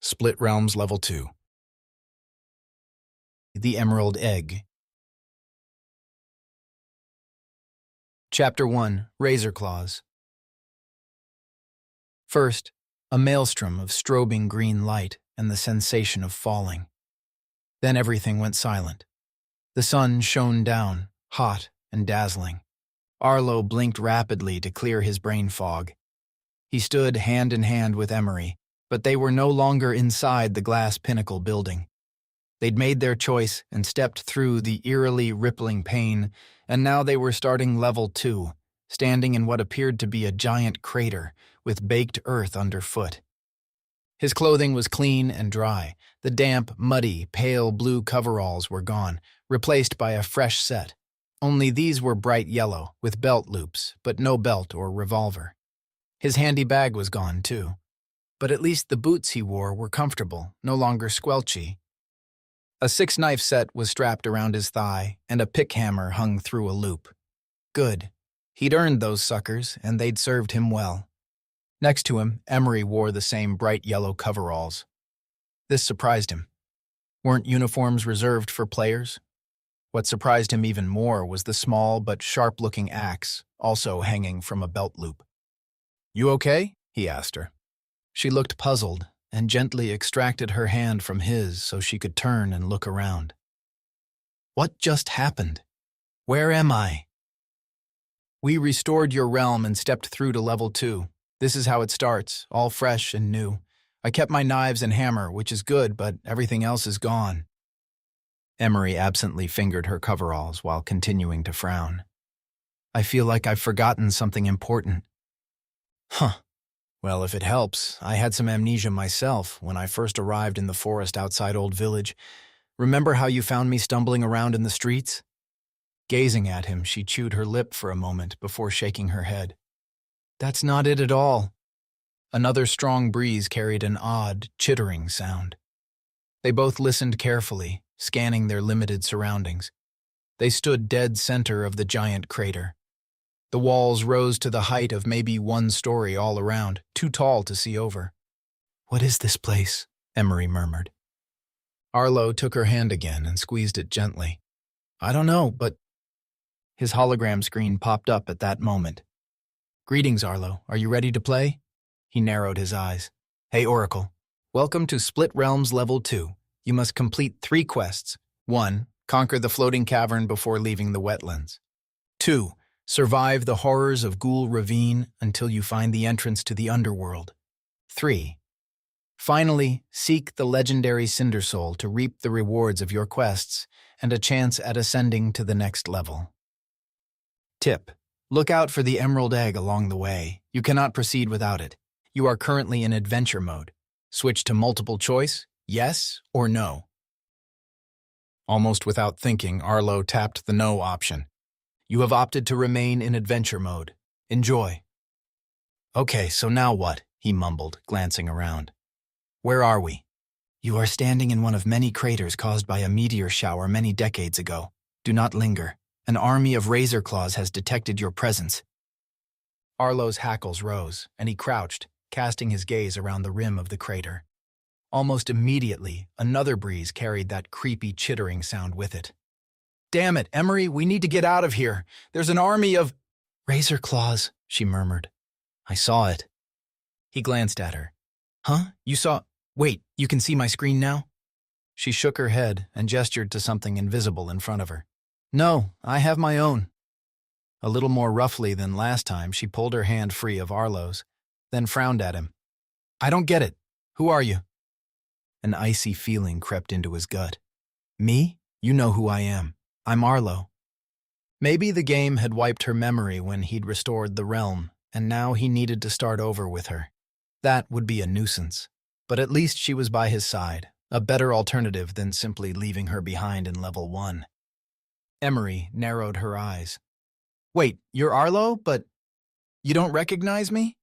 Split Realms Level 2. The Emerald Egg. Chapter 1, Razorclaws. First, a maelstrom of strobing green light and the sensation of falling. Then everything went silent. The sun shone down, hot and dazzling. Arlo blinked rapidly to clear his brain fog. He stood hand in hand with Emery, but they were no longer inside the glass pinnacle building. They'd made their choice and stepped through the eerily rippling pane, and now they were starting level 2, standing in what appeared to be a giant crater with baked earth underfoot. His clothing was clean and dry. The damp, muddy, pale blue coveralls were gone, replaced by a fresh set. Only these were bright yellow, with belt loops, but no belt or revolver. His handy bag was gone, too. But at least the boots he wore were comfortable, no longer squelchy. A 6-knife set was strapped around his thigh, and a pick hammer hung through a loop. Good. He'd earned those suckers, and they'd served him well. Next to him, Emery wore the same bright yellow coveralls. This surprised him. Weren't uniforms reserved for players? What surprised him even more was the small but sharp-looking axe, also hanging from a belt loop. "You okay?" he asked her. She looked puzzled and gently extracted her hand from his so she could turn and look around. "What just happened? Where am I?" "We restored your realm and stepped through to level 2. This is how it starts, all fresh and new. I kept my knives and hammer, which is good, but everything else is gone." Emery absently fingered her coveralls while continuing to frown. "I feel like I've forgotten something important." "Huh. Well, if it helps, I had some amnesia myself when I first arrived in the forest outside Old Village. Remember how you found me stumbling around in the streets?" Gazing at him, she chewed her lip for a moment before shaking her head. "That's not it at all." Another strong breeze carried an odd, chittering sound. They both listened carefully, scanning their limited surroundings. They stood dead center of the giant crater. The walls rose to the height of maybe 1 story all around, too tall to see over. "What is this place?" Emery murmured. Arlo took her hand again and squeezed it gently. "I don't know, but—" His hologram screen popped up at that moment. "Greetings, Arlo. Are you ready to play?" He narrowed his eyes. "Hey, Oracle. Welcome to Split Realms Level 2. You must complete 3 quests. 1. Conquer the floating cavern before leaving the wetlands. 2. Survive the horrors of Ghoul Ravine until you find the entrance to the Underworld. 3. Finally, seek the legendary Cindersoul to reap the rewards of your quests and a chance at ascending to the next level. Tip: look out for the Emerald Egg along the way. You cannot proceed without it. You are currently in adventure mode. Switch to multiple choice, yes or no." Almost without thinking, Arlo tapped the no option. "You have opted to remain in adventure mode. Enjoy." "Okay, so now what?" he mumbled, glancing around. "Where are we?" "You are standing in one of many craters caused by a meteor shower many decades ago. Do not linger. An army of Razorclaws has detected your presence." Arlo's hackles rose, and he crouched, casting his gaze around the rim of the crater. Almost immediately, another breeze carried that creepy chittering sound with it. "Damn it, Emery, we need to get out of here. There's an army of—" "Razorclaws," she murmured. "I saw it." He glanced at her. "Huh? You saw— Wait, you can see my screen now?" She shook her head and gestured to something invisible in front of her. "No, I have my own." A little more roughly than last time, she pulled her hand free of Arlo's, then frowned at him. "I don't get it. Who are you?" An icy feeling crept into his gut. "Me? You know who I am. I'm Arlo." Maybe the game had wiped her memory when he'd restored the realm, and now he needed to start over with her. That would be a nuisance. But at least she was by his side, a better alternative than simply leaving her behind in level 1. Emery narrowed her eyes. "Wait, you're Arlo, but you don't recognize me?"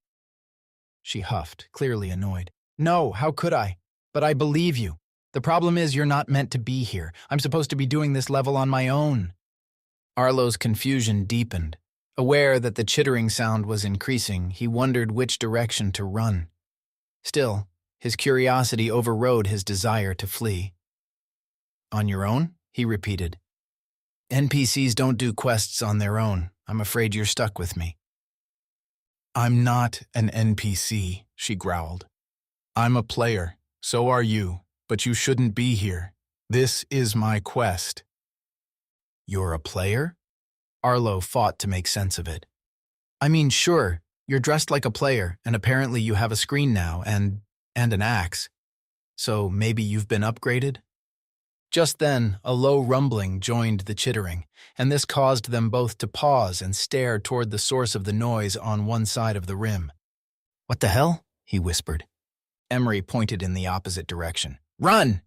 She huffed, clearly annoyed. "No, how could I? But I believe you. The problem is you're not meant to be here. I'm supposed to be doing this level on my own." Arlo's confusion deepened. Aware that the chittering sound was increasing, he wondered which direction to run. Still, His curiosity overrode his desire to flee. On your own? He repeated. NPCs don't do quests on their own. I'm afraid you're stuck with me. I'm not an NPC, she growled. I'm a player. So are you, but you shouldn't be here. This is my quest. You're a player? Arlo fought to make sense of it. I mean, sure, you're dressed like a player, and apparently you have a screen now, and an axe. So maybe you've been upgraded? Just then, a low rumbling joined the chittering, and this caused them both to pause and stare toward the source of the noise on one side of the rim. What the hell? He whispered. Emery pointed in the opposite direction. Run!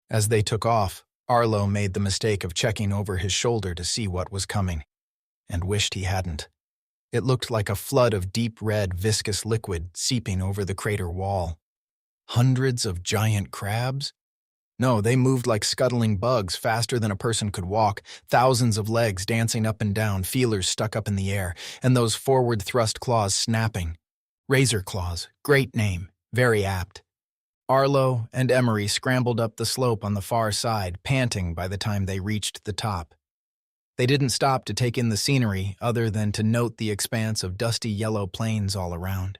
As they took off, Arlo made the mistake of checking over his shoulder to see what was coming, and wished he hadn't. It looked like a flood of deep red, viscous liquid seeping over the crater wall. Hundreds of giant crabs? No, they moved like scuttling bugs, faster than a person could walk, thousands of legs dancing up and down, feelers stuck up in the air, and those forward-thrust claws snapping. Razorclaws, great name, very apt. Arlo and Emery scrambled up the slope on the far side, panting by the time they reached the top. They didn't stop to take in the scenery other than to note the expanse of dusty yellow plains all around.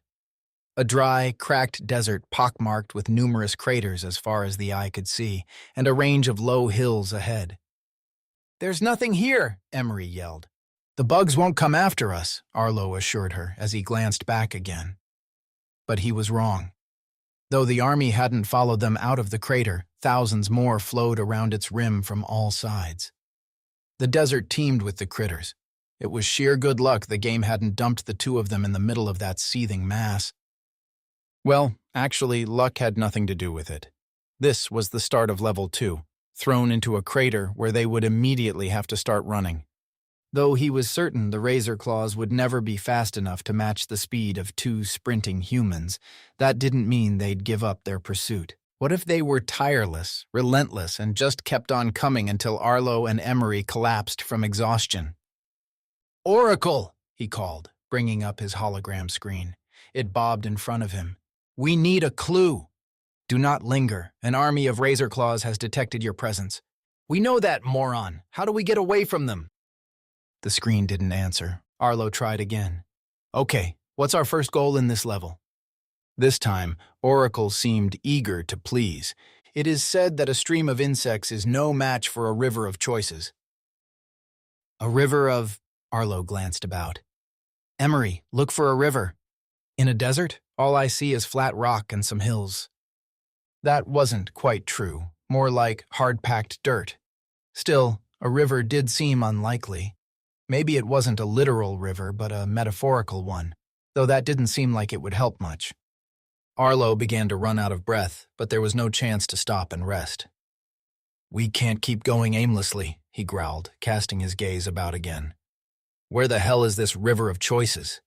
A dry, cracked desert pockmarked with numerous craters as far as the eye could see, and a range of low hills ahead. There's nothing here, Emery yelled. The bugs won't come after us, Arlo assured her as he glanced back again. But he was wrong. Though the army hadn't followed them out of the crater, thousands more flowed around its rim from all sides. The desert teemed with the critters. It was sheer good luck the game hadn't dumped the two of them in the middle of that seething mass. Well, actually, luck had nothing to do with it. This was the start of Level 2, thrown into a crater where they would immediately have to start running. Though he was certain the Razorclaws would never be fast enough to match the speed of two sprinting humans, that didn't mean they'd give up their pursuit. What if they were tireless, relentless, and just kept on coming until Arlo and Emery collapsed from exhaustion? Oracle, he called, bringing up his hologram screen. It bobbed in front of him. We need a clue. Do not linger. An army of Razorclaws has detected your presence. We know that, moron. How do we get away from them? The screen didn't answer. Arlo tried again. Okay, what's our first goal in this level? This time, Oracle seemed eager to please. It is said that a stream of insects is no match for a river of choices. A river of... Arlo glanced about. Emery, look for a river. In a desert, all I see is flat rock and some hills. That wasn't quite true, more like hard-packed dirt. Still, a river did seem unlikely. Maybe it wasn't a literal river, but a metaphorical one, though that didn't seem like it would help much. Arlo began to run out of breath, but there was no chance to stop and rest. We can't keep going aimlessly, he growled, casting his gaze about again. Where the hell is this river of choices?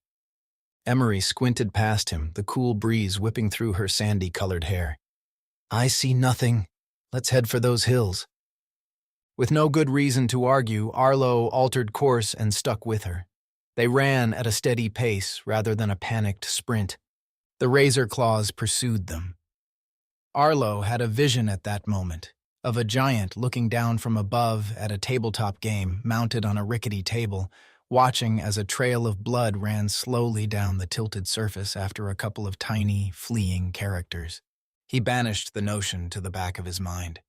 Emery squinted past him, the cool breeze whipping through her sandy-colored hair. I see nothing. Let's head for those hills. With no good reason to argue, Arlo altered course and stuck with her. They ran at a steady pace rather than a panicked sprint. The Razorclaws pursued them. Arlo had a vision at that moment, of a giant looking down from above at a tabletop game mounted on a rickety table, watching as a trail of blood ran slowly down the tilted surface after a couple of tiny, fleeing characters. He banished the notion to the back of his mind.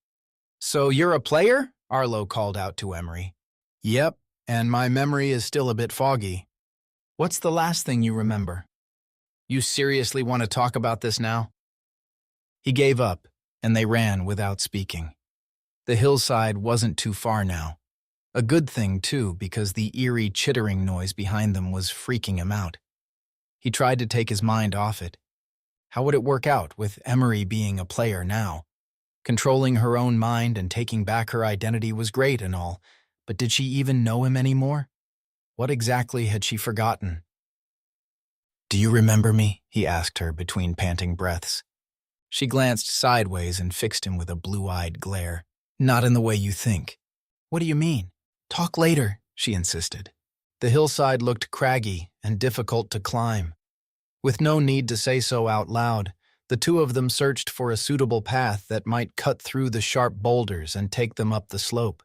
So you're a player? Arlo called out to Emery. Yep, and my memory is still a bit foggy. What's the last thing you remember? You seriously want to talk about this now? He gave up, and they ran without speaking. The hillside wasn't too far now. A good thing, too, because the eerie chittering noise behind them was freaking him out. He tried to take his mind off it. How would it work out with Emery being a player now? Controlling her own mind and taking back her identity was great and all, but did she even know him anymore? What exactly had she forgotten? Do you remember me? He asked her between panting breaths. She glanced sideways and fixed him with a blue-eyed glare. Not in the way you think. What do you mean? Talk later, she insisted. The hillside looked craggy and difficult to climb. With no need to say so out loud, The two of them searched for a suitable path that might cut through the sharp boulders and take them up the slope.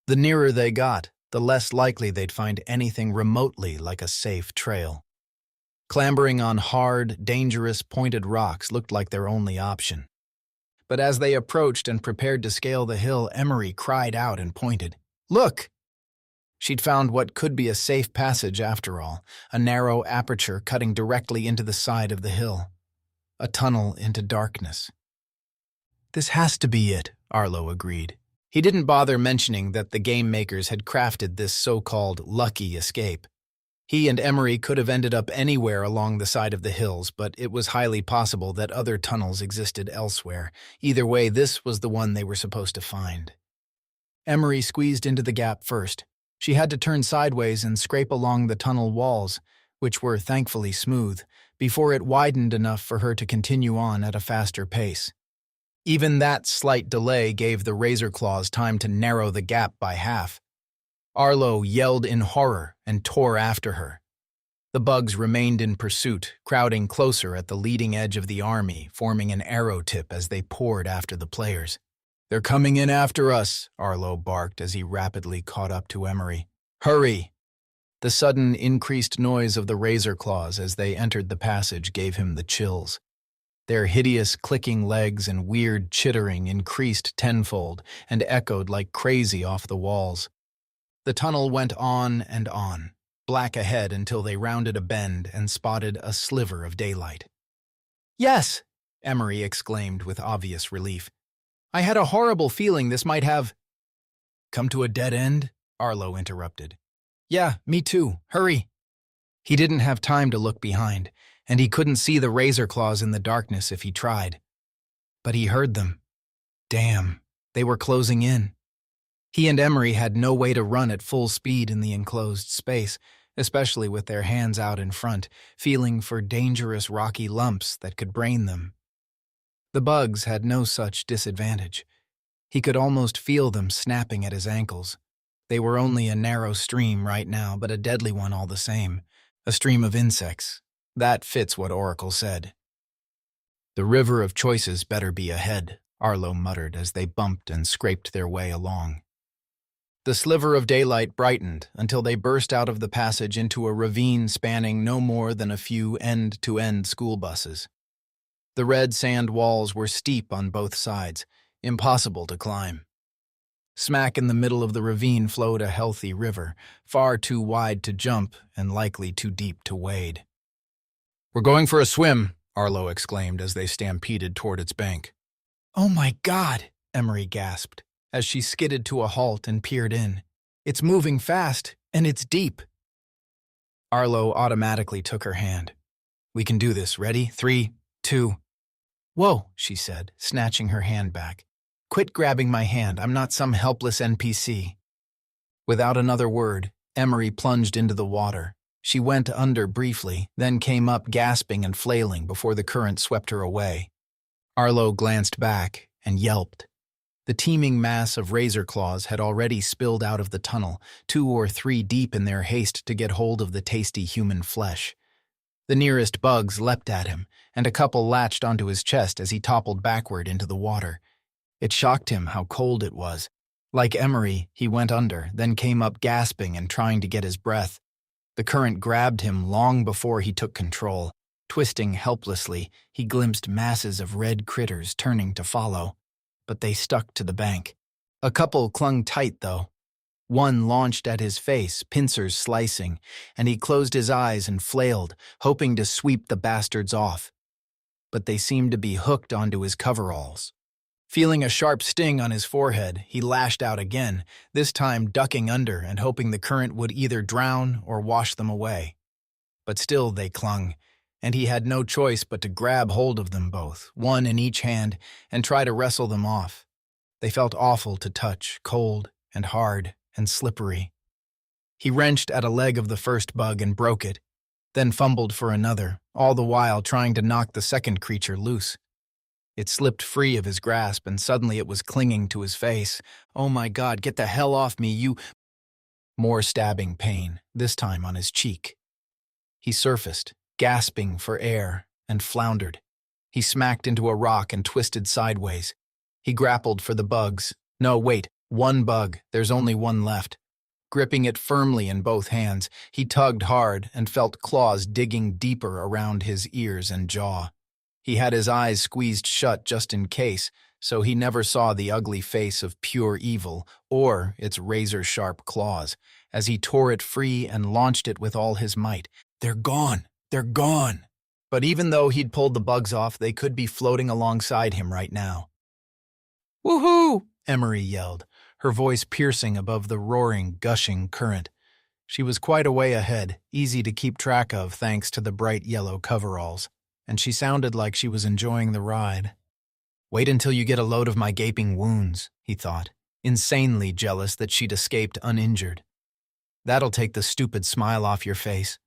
The nearer they got, the less likely they'd find anything remotely like a safe trail. Clambering on hard, dangerous, pointed rocks looked like their only option. But as they approached and prepared to scale the hill, Emery cried out and pointed. "Look!" She'd found what could be a safe passage after all, a narrow aperture cutting directly into the side of the hill. A tunnel into darkness. "This has to be it," Arlo agreed. He didn't bother mentioning that the game makers had crafted this so-called lucky escape. He and Emery could have ended up anywhere along the side of the hills, but it was highly possible that other tunnels existed elsewhere. Either way, this was the one they were supposed to find. Emery squeezed into the gap first. She had to turn sideways and scrape along the tunnel walls, which were thankfully smooth, before it widened enough for her to continue on at a faster pace. Even that slight delay gave the Razorclaws time to narrow the gap by half. Arlo yelled in horror and tore after her. The bugs remained in pursuit, crowding closer at the leading edge of the army, forming an arrow tip as they poured after the players. "They're coming in after us," Arlo barked as he rapidly caught up to Emery. "Hurry!" The sudden increased noise of the Razorclaws as they entered the passage gave him the chills. Their hideous clicking legs and weird chittering increased tenfold and echoed like crazy off the walls. The tunnel went on and on, black ahead until they rounded a bend and spotted a sliver of daylight. "Yes!" Emery exclaimed with obvious relief. "I had a horrible feeling this might have—" "Come to a dead end?" Arlo interrupted. "Yeah, me too. Hurry!" He didn't have time to look behind, and he couldn't see the Razorclaws in the darkness if he tried. But he heard them. Damn, they were closing in. He and Emery had no way to run at full speed in the enclosed space, especially with their hands out in front, feeling for dangerous rocky lumps that could brain them. The bugs had no such disadvantage. He could almost feel them snapping at his ankles. They were only a narrow stream right now, but a deadly one all the same. A stream of insects. That fits what Oracle said. "The river of choices better be ahead," Arlo muttered as they bumped and scraped their way along. The sliver of daylight brightened until they burst out of the passage into a ravine spanning no more than a few end-to-end school buses. The red sand walls were steep on both sides, impossible to climb. Smack in the middle of the ravine flowed a healthy river, far too wide to jump and likely too deep to wade. "We're going for a swim," Arlo exclaimed as they stampeded toward its bank. "Oh my God," Emery gasped, as she skidded to a halt and peered in. "It's moving fast, and it's deep." Arlo automatically took her hand. "We can do this. Ready? 3, 2... "Whoa," she said, snatching her hand back. "Quit grabbing my hand. I'm not some helpless NPC." Without another word, Emery plunged into the water. She went under briefly, then came up gasping and flailing before the current swept her away. Arlo glanced back and yelped. The teeming mass of Razorclaws had already spilled out of the tunnel, 2 or 3 deep in their haste to get hold of the tasty human flesh. The nearest bugs leapt at him, and a couple latched onto his chest as he toppled backward into the water. It shocked him how cold it was. Like Emery, he went under, then came up gasping and trying to get his breath. The current grabbed him long before he took control. Twisting helplessly, he glimpsed masses of red critters turning to follow. But they stuck to the bank. A couple clung tight, though. One launched at his face, pincers slicing, and he closed his eyes and flailed, hoping to sweep the bastards off. But they seemed to be hooked onto his coveralls. Feeling a sharp sting on his forehead, he lashed out again, this time ducking under and hoping the current would either drown or wash them away. But still they clung, and he had no choice but to grab hold of them both, one in each hand, and try to wrestle them off. They felt awful to touch, cold and hard and slippery. He wrenched at a leg of the first bug and broke it, then fumbled for another, all the while trying to knock the second creature loose. It slipped free of his grasp, and suddenly it was clinging to his face. "Oh my God, get the hell off me, you—" More stabbing pain, this time on his cheek. He surfaced, gasping for air, and floundered. He smacked into a rock and twisted sideways. He grappled for the bugs. No, wait, one bug. There's only one left. Gripping it firmly in both hands, he tugged hard and felt claws digging deeper around his ears and jaw. He had his eyes squeezed shut just in case, so he never saw the ugly face of pure evil or its razor-sharp claws as he tore it free and launched it with all his might. They're gone! They're gone! But even though he'd pulled the bugs off, they could be floating alongside him right now. "Woohoo!" Emery yelled, her voice piercing above the roaring, gushing current. She was quite a way ahead, easy to keep track of thanks to the bright yellow coveralls, and she sounded like she was enjoying the ride. Wait until you get a load of my gaping wounds, he thought, insanely jealous that she'd escaped uninjured. That'll take the stupid smile off your face.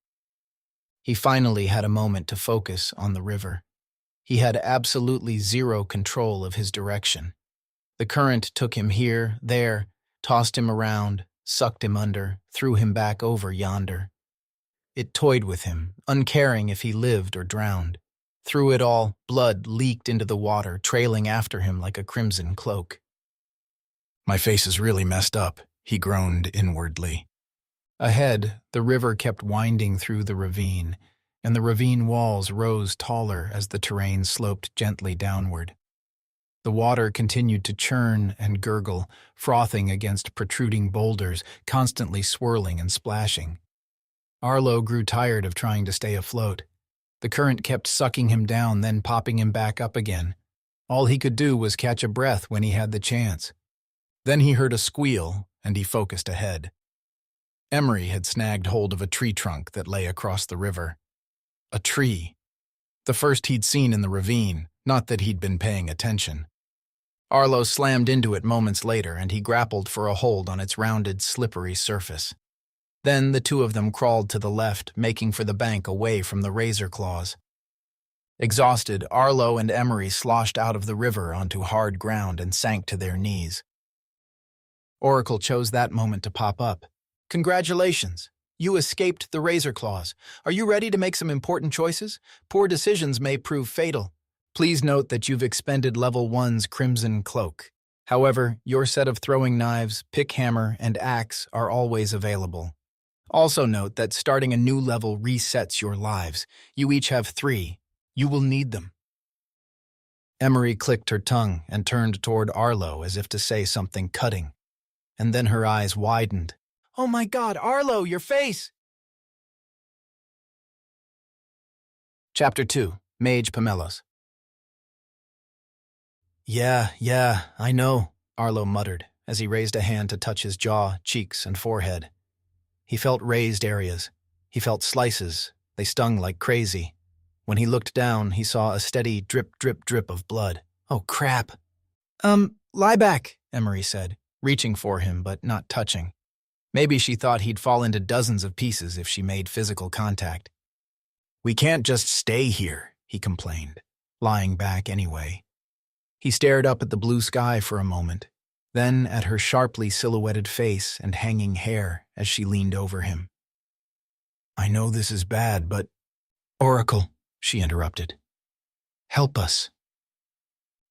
He finally had a moment to focus on the river. He had absolutely zero control of his direction. The current took him here, there, tossed him around, sucked him under, threw him back over yonder. It toyed with him, uncaring if he lived or drowned. Through it all, blood leaked into the water, trailing after him like a crimson cloak. My face is really messed up, he groaned inwardly. Ahead, the river kept winding through the ravine, and the ravine walls rose taller as the terrain sloped gently downward. The water continued to churn and gurgle, frothing against protruding boulders, constantly swirling and splashing. Arlo grew tired of trying to stay afloat. The current kept sucking him down, then popping him back up again. All he could do was catch a breath when he had the chance. Then he heard a squeal, and he focused ahead. Emery had snagged hold of a tree trunk that lay across the river. A tree. The first he'd seen in the ravine, not that he'd been paying attention. Arlo slammed into it moments later, and he grappled for a hold on its rounded, slippery surface. Then the two of them crawled to the left, making for the bank away from the Razorclaws. Exhausted, Arlo and Emery sloshed out of the river onto hard ground and sank to their knees. Oracle chose that moment to pop up. Congratulations! You escaped the Razorclaws. Are you ready to make some important choices? Poor decisions may prove fatal. Please note that you've expended Level 1's Crimson Cloak. However, your set of throwing knives, pick hammer, and axe are always available. Also note that starting a new level resets your lives. You each have 3. You will need them. Emery clicked her tongue and turned toward Arlo as if to say something cutting. And then her eyes widened. Oh my God, Arlo, your face! Chapter 2, Mage Pomelos. Yeah, I know, Arlo muttered as he raised a hand to touch his jaw, cheeks, and forehead. He felt raised areas. He felt slices. They stung like crazy. When he looked down, he saw a steady drip, drip, drip of blood. Oh, crap. Lie back, Emery said, reaching for him but not touching. Maybe she thought he'd fall into dozens of pieces if she made physical contact. We can't just stay here, he complained, lying back anyway. He stared up at the blue sky for a moment, then at her sharply silhouetted face and hanging hair as she leaned over him. I know this is bad, but… Oracle, she interrupted. Help us.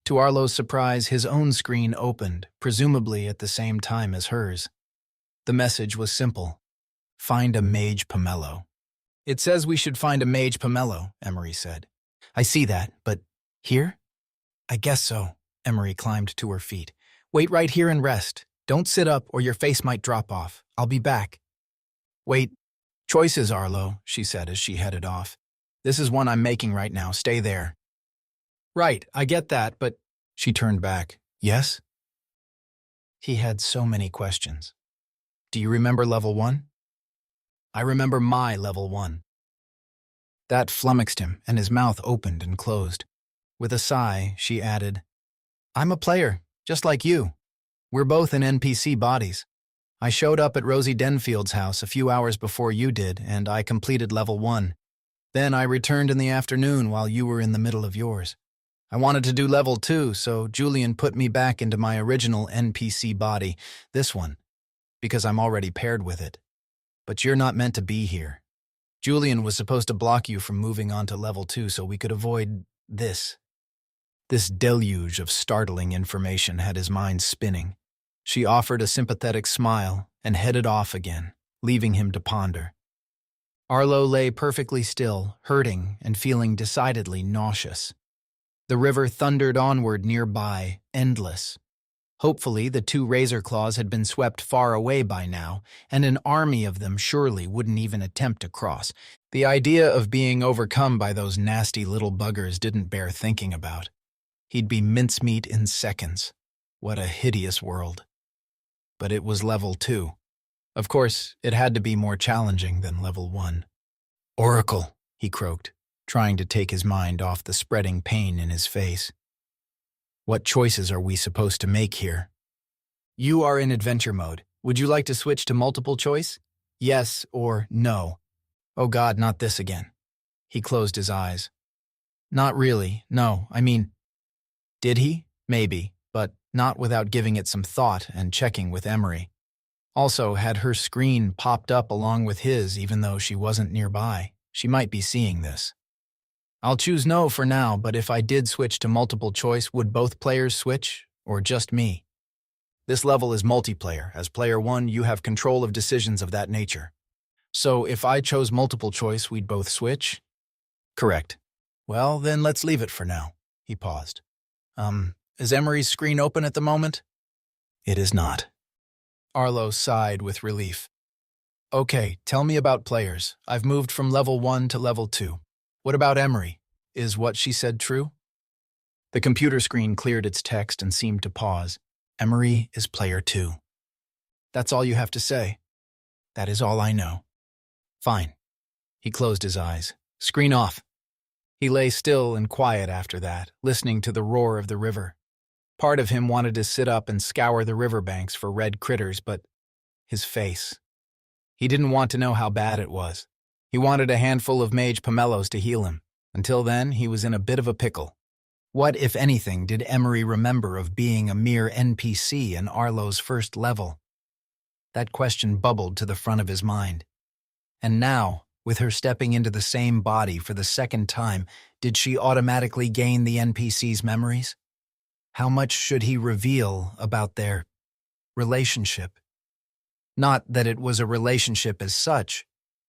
To Arlo's surprise, his own screen opened, presumably at the same time as hers. The message was simple. Find a Mage Pomelo. It says we should find a Mage Pomelo, Emery said. I see that, but here? I guess so. Emery climbed to her feet. Wait right here and rest. Don't sit up or your face might drop off. I'll be back. Wait. Choices, Arlo, she said as she headed off. This is one I'm making right now. Stay there. Right, I get that, but… She turned back. Yes? He had so many questions. Do you remember Level 1? I remember my Level 1. That flummoxed him, and his mouth opened and closed. With a sigh, she added, I'm a player, just like you. We're both in NPC bodies. I showed up at Rosie Denfield's house a few hours before you did, and I completed Level 1. Then I returned in the afternoon while you were in the middle of yours. I wanted to do Level 2, so Julian put me back into my original NPC body, this one, because I'm already paired with it. But you're not meant to be here. Julian was supposed to block you from moving on to Level 2 so we could avoid this. This deluge of startling information had his mind spinning. She offered a sympathetic smile and headed off again, leaving him to ponder. Arlo lay perfectly still, hurting and feeling decidedly nauseous. The river thundered onward nearby, endless. Hopefully, the two Razorclaws had been swept far away by now, and an army of them surely wouldn't even attempt to cross. The idea of being overcome by those nasty little buggers didn't bear thinking about. He'd be mincemeat in seconds. What a hideous world. But it was level 2. Of course, it had to be more challenging than level 1. "Oracle," he croaked, trying to take his mind off the spreading pain in his face. "What choices are we supposed to make here?" "You are in adventure mode. Would you like to switch to multiple choice? Yes or no?" "Oh God, not this again." He closed his eyes. "Not really, no, I mean..." Did he? Maybe, but not without giving it some thought and checking with Emery. Also, had her screen popped up along with his even though she wasn't nearby? She might be seeing this. "I'll choose no for now, but if I did switch to multiple choice, would both players switch, or just me?" "This level is multiplayer. As player 1, you have control of decisions of that nature. So if I chose multiple choice, we'd both switch?" "Correct." "Well, then let's leave it for now." He paused. Is Emery's screen open at the moment?" "It is not." Arlo sighed with relief. "Okay, tell me about players. I've moved from level 1 to level 2. What about Emery? Is what she said true?" The computer screen cleared its text and seemed to pause. "Emery is player 2. That's all you have to say?" "That is all I know." "Fine." He closed his eyes. "Screen off." He lay still and quiet after that, listening to the roar of the river. Part of him wanted to sit up and scour the riverbanks for red critters, but his face. He didn't want to know how bad it was. He wanted a handful of Mage Pomelos to heal him. Until then, he was in a bit of a pickle. What, if anything, did Emery remember of being a mere NPC in Arlo's first level? That question bubbled to the front of his mind. And now, with her stepping into the same body for the second time, did she automatically gain the NPC's memories? How much should he reveal about their relationship? Not that it was a relationship as such,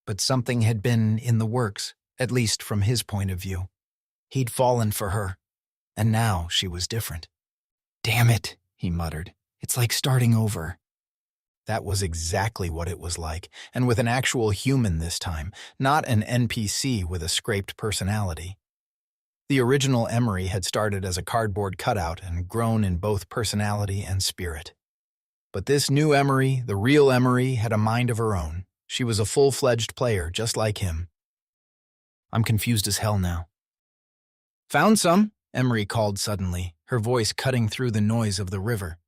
but something had been in the works, at least from his point of view. He'd fallen for her, and now she was different. "Damn it," he muttered. "It's like starting over." That was exactly what it was like, and with an actual human this time, not an NPC with a scraped personality. The original Emery had started as a cardboard cutout and grown in both personality and spirit. But this new Emery, the real Emery, had a mind of her own. She was a full-fledged player, just like him. "I'm confused as hell now." "Found some," Emery called suddenly, her voice cutting through the noise of the river.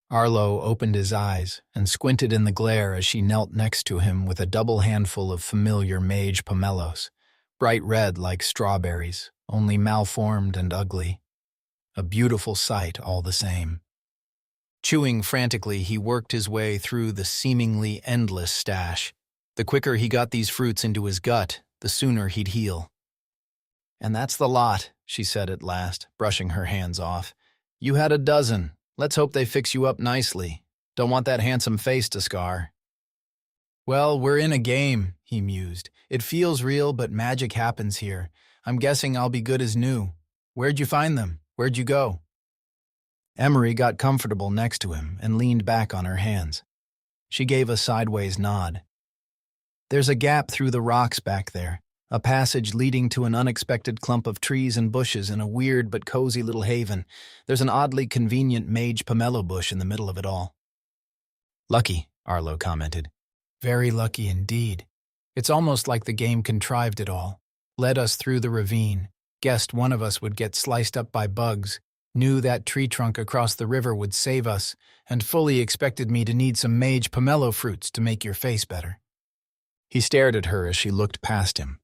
Arlo opened his eyes and squinted in the glare as she knelt next to him with a double handful of familiar Mage Pomelos, bright red like strawberries, only malformed and ugly. A beautiful sight all the same. Chewing frantically, he worked his way through the seemingly endless stash. The quicker he got these fruits into his gut, the sooner he'd heal. "And that's the lot," she said at last, brushing her hands off. "You had a dozen. Let's hope they fix you up nicely. Don't want that handsome face to scar." "Well, we're in a game," he mused. "It feels real, but magic happens here. I'm guessing I'll be good as new. Where'd you find them? Where'd you go?" Emery got comfortable next to him and leaned back on her hands. She gave a sideways nod. "There's a gap through the rocks back there, a passage leading to an unexpected clump of trees and bushes in a weird but cozy little haven. There's an oddly convenient Mage Pomelo bush in the middle of it all." "Lucky," Arlo commented. "Very lucky indeed. It's almost like the game contrived it all. Led us through the ravine, guessed one of us would get sliced up by bugs, knew that tree trunk across the river would save us, and fully expected me to need some Mage Pomelo fruits to make your face better." He stared at her as she looked past him.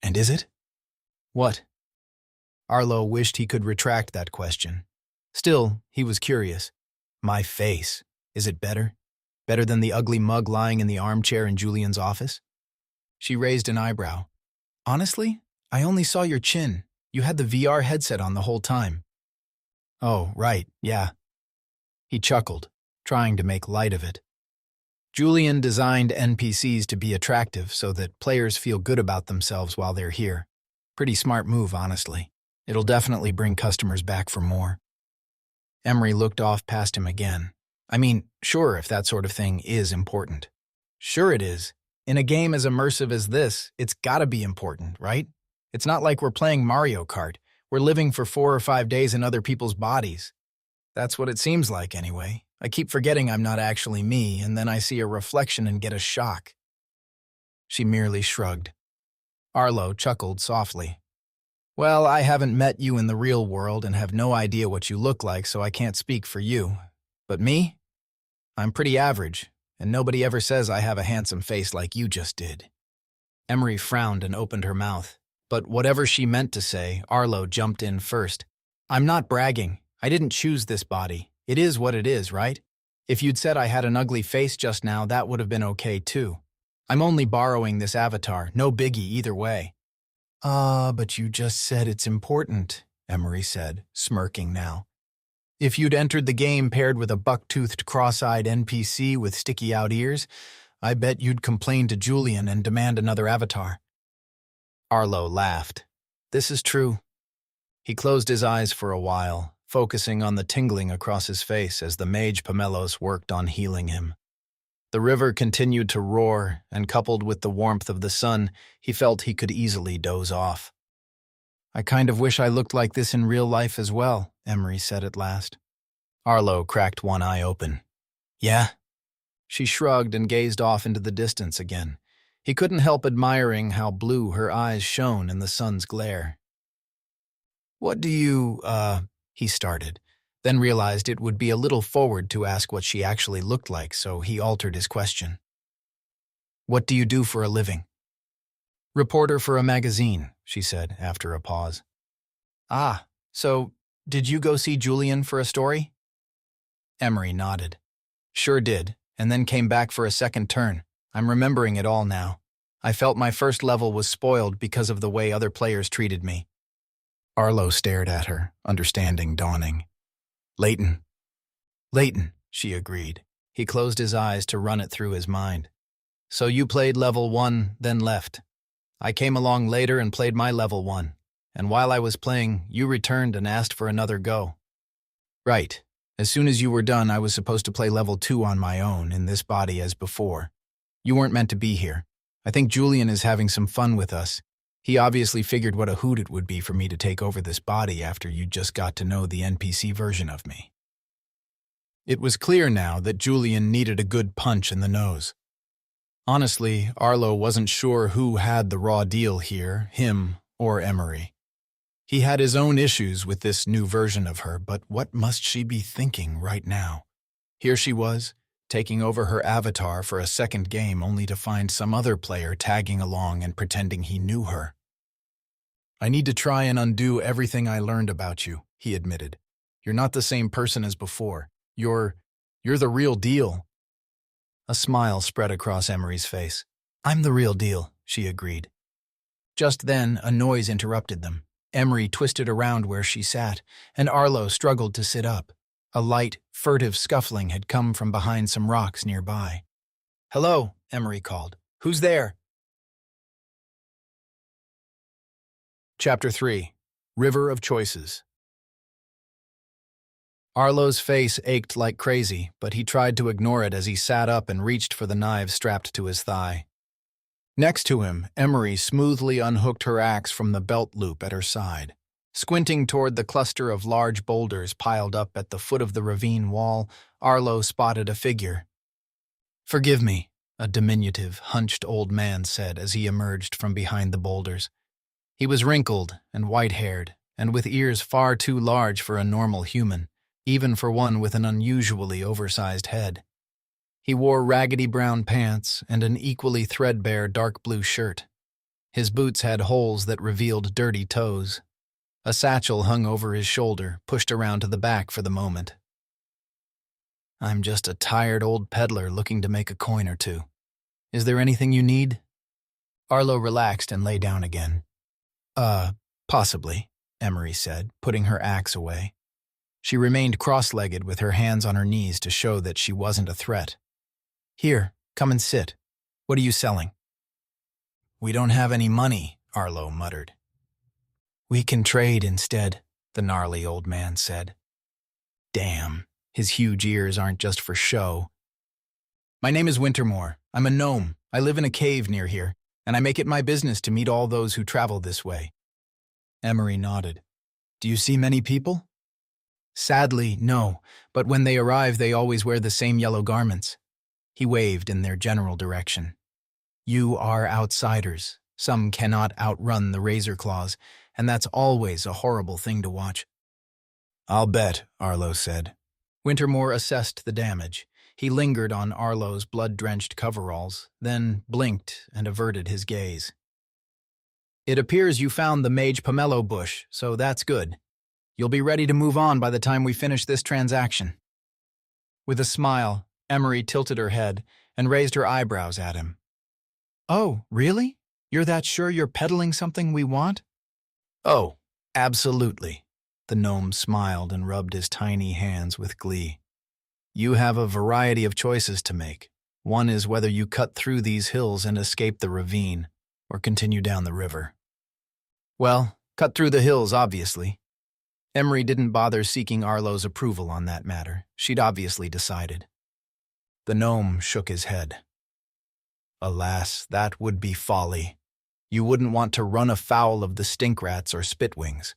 "And is it?" "What?" Arlo wished he could retract that question. Still, he was curious. "My face. Is it better? Better than the ugly mug lying in the armchair in Julian's office?" She raised an eyebrow. "Honestly, I only saw your chin. You had the VR headset on the whole time. Oh, right, yeah. He chuckled, trying to make light of it. Julian designed NPCs to be attractive so that players feel good about themselves while they're here. Pretty smart move, honestly. It'll definitely bring customers back for more. Emery looked off past him again. I mean, sure, if that sort of thing is important. Sure it is. In a game as immersive as this, it's gotta be important, right? It's not like we're playing Mario Kart. We're living for 4 or 5 days in other people's bodies. That's what it seems like, anyway. I keep forgetting I'm not actually me, and then I see a reflection and get a shock. She merely shrugged. Arlo chuckled softly. Well, I haven't met you in the real world and have no idea what you look like, so I can't speak for you. But me? I'm pretty average, and nobody ever says I have a handsome face like you just did. Emery frowned and opened her mouth. But whatever she meant to say, Arlo jumped in first. I'm not bragging. I didn't choose this body. It is what it is, right? If you'd said I had an ugly face just now, that would have been okay too. I'm only borrowing this avatar, no biggie either way. But you just said it's important, Emery said, smirking now. If you'd entered the game paired with a buck-toothed, cross-eyed NPC with sticky-out ears, I bet you'd complain to Julian and demand another avatar. Arlo laughed. This is true. He closed his eyes for a while, focusing on the tingling across his face as the mage Pomelos worked on healing him. The river continued to roar, and coupled with the warmth of the sun, he felt he could easily doze off. I kind of wish I looked like this in real life as well, Emery said at last. Arlo cracked one eye open. Yeah? She shrugged and gazed off into the distance again. He couldn't help admiring how blue her eyes shone in the sun's glare. What do you, he started, then realized it would be a little forward to ask what she actually looked like, so he altered his question. What do you do for a living? Reporter for a magazine, she said after a pause. Ah, so did you go see Julian for a story? Emery nodded. Sure did, and then came back for a second turn. I'm remembering it all now. I felt my first level was spoiled because of the way other players treated me. Arlo stared at her, understanding dawning. Leighton, she agreed. He closed his eyes to run it through his mind. So you played level 1, then left. I came along later and played my level 1. And while I was playing, you returned and asked for another go. Right. As soon as you were done, I was supposed to play level 2 on my own, in this body as before. You weren't meant to be here. I think Julian is having some fun with us. He obviously figured what a hoot it would be for me to take over this body after you just got to know the NPC version of me. It was clear now that Julian needed a good punch in the nose. Honestly, Arlo wasn't sure who had the raw deal here, him or Emery. He had his own issues with this new version of her, but what must she be thinking right now? Here she was, taking over her avatar for a second game only to find some other player tagging along and pretending he knew her. I need to try and undo everything I learned about you, he admitted. You're not the same person as before. You're the real deal. A smile spread across Emery's face. I'm the real deal, she agreed. Just then, a noise interrupted them. Emery twisted around where she sat, and Arlo struggled to sit up. A light, furtive scuffling had come from behind some rocks nearby. Hello, Emery called. Who's there? Chapter 3. River of Choices. Arlo's face ached like crazy, but he tried to ignore it as he sat up and reached for the knife strapped to his thigh. Next to him, Emery smoothly unhooked her axe from the belt loop at her side. Squinting toward the cluster of large boulders piled up at the foot of the ravine wall, Arlo spotted a figure. Forgive me, a diminutive, hunched old man said as he emerged from behind the boulders. He was wrinkled and white-haired, and with ears far too large for a normal human, even for one with an unusually oversized head. He wore raggedy brown pants and an equally threadbare dark blue shirt. His boots had holes that revealed dirty toes. A satchel hung over his shoulder, pushed around to the back for the moment. I'm just a tired old peddler looking to make a coin or two. Is there anything you need? Arlo relaxed and lay down again. Possibly. Emery said, putting her axe away. She remained cross-legged with her hands on her knees to show that she wasn't a threat. Here, come and sit. What are you selling? We don't have any money, Arlo muttered. We can trade instead, the gnarly old man said. Damn, his huge ears aren't just for show. My name is Wintermore. I'm a gnome. I live in a cave near here, and I make it my business to meet all those who travel this way. Emery nodded. Do you see many people? Sadly, no, but when they arrive they always wear the same yellow garments. He waved in their general direction. You are outsiders. Some cannot outrun the Razorclaws, and that's always a horrible thing to watch. I'll bet, Arlo said. Wintermore assessed the damage. He lingered on Arlo's blood-drenched coveralls, then blinked and averted his gaze. It appears you found the Mage Pomelo bush, so that's good. You'll be ready to move on by the time we finish this transaction. With a smile, Emery tilted her head and raised her eyebrows at him. Oh, really? You're that sure you're peddling something we want? Oh, absolutely. The gnome smiled and rubbed his tiny hands with glee. You have a variety of choices to make. One is whether you cut through these hills and escape the ravine, or continue down the river. Well, cut through the hills, obviously. Emery didn't bother seeking Arlo's approval on that matter. She'd obviously decided. The gnome shook his head. Alas, that would be folly. You wouldn't want to run afoul of the stinkrats or spitwings.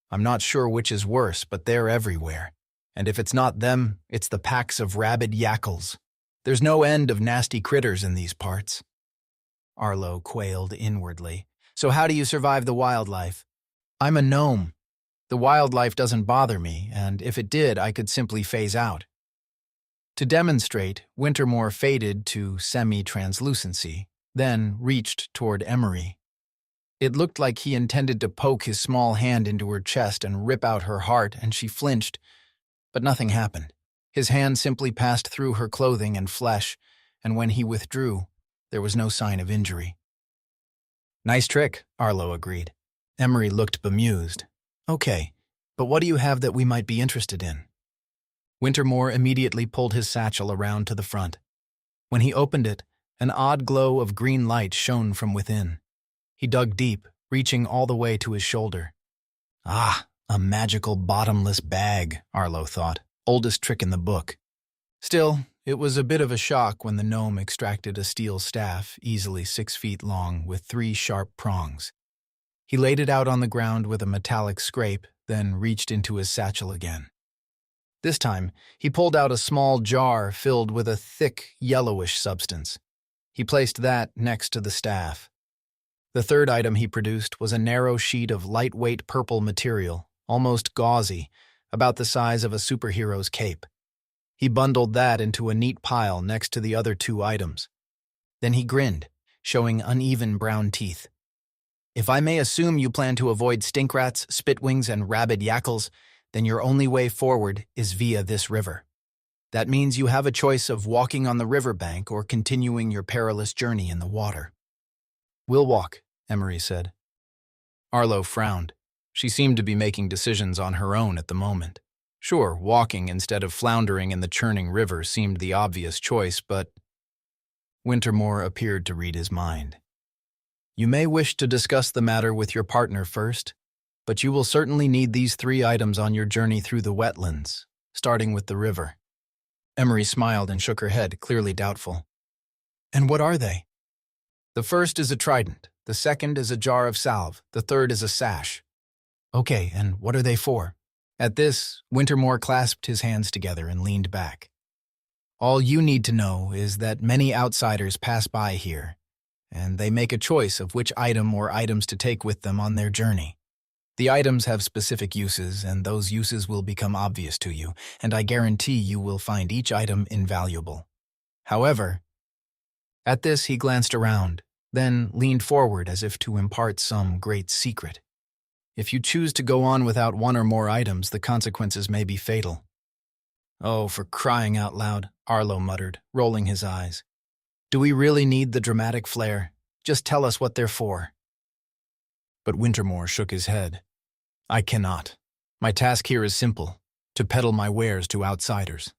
I'm not sure which is worse, but they're everywhere. And if it's not them, it's the packs of rabid yackles. There's no end of nasty critters in these parts. Arlo quailed inwardly. So how do you survive the wildlife? I'm a gnome. The wildlife doesn't bother me, and if it did, I could simply phase out. To demonstrate, Wintermore faded to semi-translucency, then reached toward Emery. It looked like he intended to poke his small hand into her chest and rip out her heart, and she flinched. But nothing happened. His hand simply passed through her clothing and flesh, and when he withdrew, there was no sign of injury. Nice trick, Arlo agreed. Emery looked bemused. Okay, but what do you have that we might be interested in? Wintermore immediately pulled his satchel around to the front. When he opened it, an odd glow of green light shone from within. He dug deep, reaching all the way to his shoulder. Ah, a magical bottomless bag, Arlo thought. Oldest trick in the book. Still, it was a bit of a shock when the gnome extracted a steel staff, easily 6 feet long, with 3 sharp prongs. He laid it out on the ground with a metallic scrape, then reached into his satchel again. This time, he pulled out a small jar filled with a thick, yellowish substance. He placed that next to the staff. The third item he produced was a narrow sheet of lightweight purple material, almost gauzy, about the size of a superhero's cape. He bundled that into a neat pile next to the other 2 items. Then he grinned, showing uneven brown teeth. If I may assume you plan to avoid stinkrats, spitwings, and rabid yackles, then your only way forward is via this river. That means you have a choice of walking on the riverbank or continuing your perilous journey in the water. We'll walk, Emery said. Arlo frowned. She seemed to be making decisions on her own at the moment. Sure, walking instead of floundering in the churning river seemed the obvious choice, but Wintermore appeared to read his mind. You may wish to discuss the matter with your partner first, but you will certainly need these 3 items on your journey through the wetlands, starting with the river. Emery smiled and shook her head, clearly doubtful. And what are they? The first is a trident, the second is a jar of salve, the third is a sash. Okay, and what are they for? At this, Wintermore clasped his hands together and leaned back. All you need to know is that many outsiders pass by here, and they make a choice of which item or items to take with them on their journey. The items have specific uses, and those uses will become obvious to you, and I guarantee you will find each item invaluable. However, at this he glanced around, then leaned forward as if to impart some great secret. If you choose to go on without 1 or more items, the consequences may be fatal. Oh, for crying out loud, Arlo muttered, rolling his eyes. Do we really need the dramatic flair? Just tell us what they're for. But Wintermore shook his head. I cannot. My task here is simple, to peddle my wares to outsiders.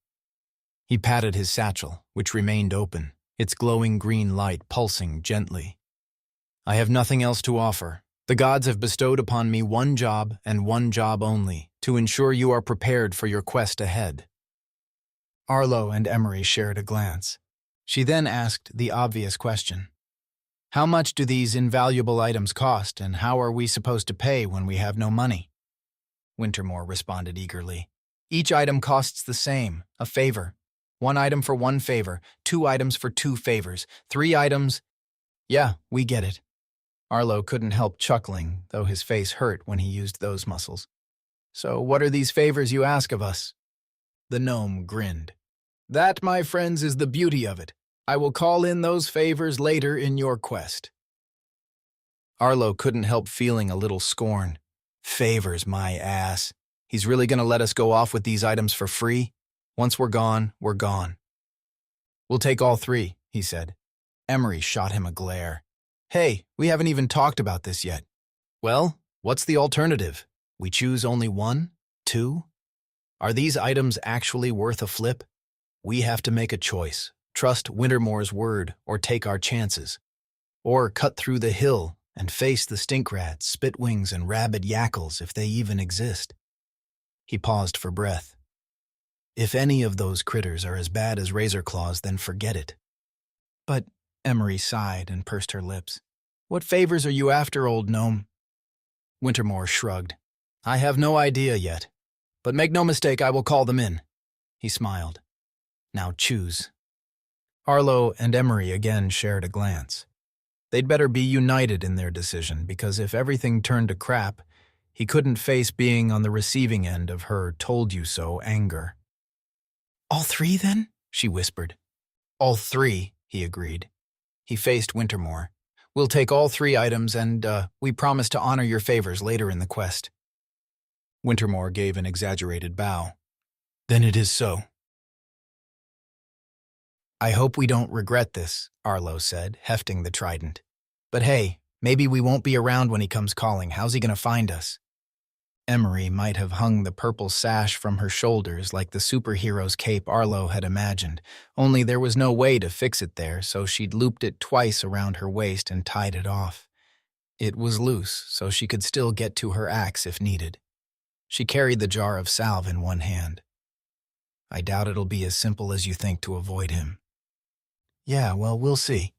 He patted his satchel, which remained open, its glowing green light pulsing gently. I have nothing else to offer. The gods have bestowed upon me one job and one job only, to ensure you are prepared for your quest ahead. Arlo and Emery shared a glance. She then asked the obvious question. How much do these invaluable items cost, and how are we supposed to pay when we have no money? Wintermore responded eagerly. Each item costs the same, a favor. 1 item for 1 favor, 2 items for 2 favors, 3 items— Yeah, we get it. Arlo couldn't help chuckling, though his face hurt when he used those muscles. So what are these favors you ask of us? The gnome grinned. That, my friends, is the beauty of it. I will call in those favors later in your quest. Arlo couldn't help feeling a little scorn. Favors, my ass. He's really going to let us go off with these items for free? Once we're gone, we're gone. We'll take all 3, he said. Emery shot him a glare. Hey, we haven't even talked about this yet. Well, what's the alternative? We choose only 1? 2? Are these items actually worth a flip? We have to make a choice. Trust Wintermore's word or take our chances. Or cut through the hill and face the stink-rats, spitwings, and rabid yackles if they even exist. He paused for breath. If any of those critters are as bad as Razorclaws, then forget it. But Emery sighed and pursed her lips. What favors are you after, old gnome? Wintermore shrugged. I have no idea yet. But make no mistake, I will call them in. He smiled. Now choose. Arlo and Emery again shared a glance. They'd better be united in their decision, because if everything turned to crap, he couldn't face being on the receiving end of her told-you-so anger. All 3, then? She whispered. All 3, he agreed. He faced Wintermore. We'll take all 3 items, and we promise to honor your favors later in the quest. Wintermore gave an exaggerated bow. Then it is so. I hope we don't regret this, Arlo said, hefting the trident. But hey, maybe we won't be around when he comes calling. How's he going to find us? Emery might have hung the purple sash from her shoulders like the superhero's cape Arlo had imagined, only there was no way to fix it there, so she'd looped it twice around her waist and tied it off. It was loose, so she could still get to her axe if needed. She carried the jar of salve in one hand. I doubt it'll be as simple as you think to avoid him. Yeah, well, we'll see.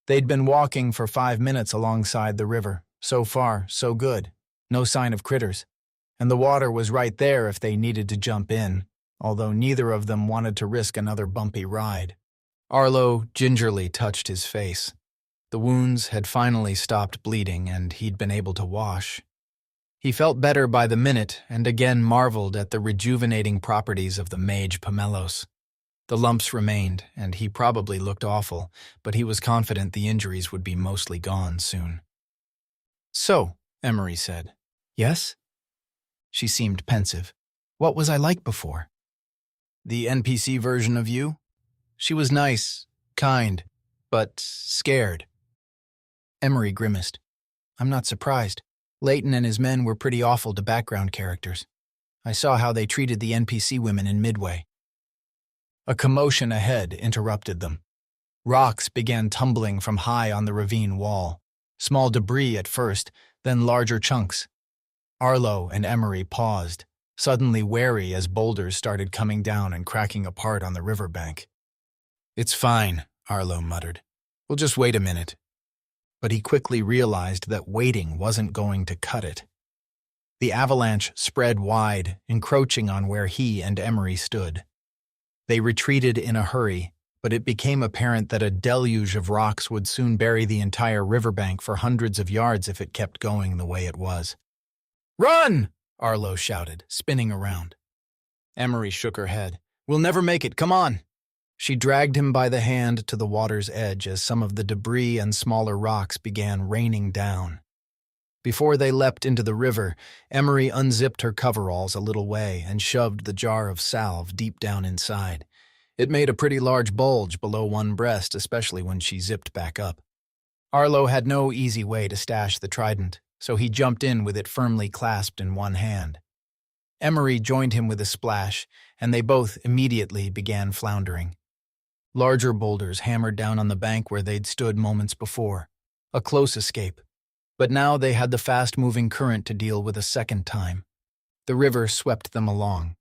They'd been walking for 5 minutes alongside the river. So far, so good. No sign of critters. And the water was right there if they needed to jump in, although neither of them wanted to risk another bumpy ride. Arlo gingerly touched his face. The wounds had finally stopped bleeding, and he'd been able to wash. He felt better by the minute and again marveled at the rejuvenating properties of the Mage Pomelos. The lumps remained, and he probably looked awful, but he was confident the injuries would be mostly gone soon. So, Emery said. Yes? She seemed pensive. What was I like before? The NPC version of you? She was nice, kind, but scared. Emery grimaced. I'm not surprised. Leighton and his men were pretty awful to background characters. I saw how they treated the NPC women in Midway. A commotion ahead interrupted them. Rocks began tumbling from high on the ravine wall. Small debris at first, then larger chunks. Arlo and Emery paused, suddenly wary as boulders started coming down and cracking apart on the riverbank. It's fine, Arlo muttered. We'll just wait a minute. But he quickly realized that waiting wasn't going to cut it. The avalanche spread wide, encroaching on where he and Emery stood. They retreated in a hurry, but it became apparent that a deluge of rocks would soon bury the entire riverbank for hundreds of yards if it kept going the way it was. Run! Arlo shouted, spinning around. Emery shook her head. We'll never make it, come on! She dragged him by the hand to the water's edge as some of the debris and smaller rocks began raining down. Before they leapt into the river, Emery unzipped her coveralls a little way and shoved the jar of salve deep down inside. It made a pretty large bulge below one breast, especially when she zipped back up. Arlo had no easy way to stash the trident, so he jumped in with it firmly clasped in one hand. Emery joined him with a splash, and they both immediately began floundering. Larger boulders hammered down on the bank where they'd stood moments before. A close escape. But now they had the fast-moving current to deal with a second time. The river swept them along.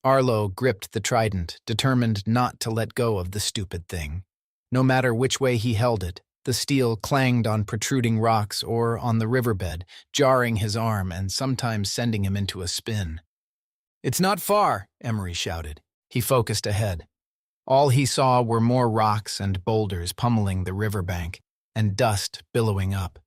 Arlo gripped the trident, determined not to let go of the stupid thing. No matter which way he held it, the steel clanged on protruding rocks or on the riverbed, jarring his arm and sometimes sending him into a spin. "It's not far," Emery shouted. He focused ahead. All he saw were more rocks and boulders pummeling the riverbank, and dust billowing up.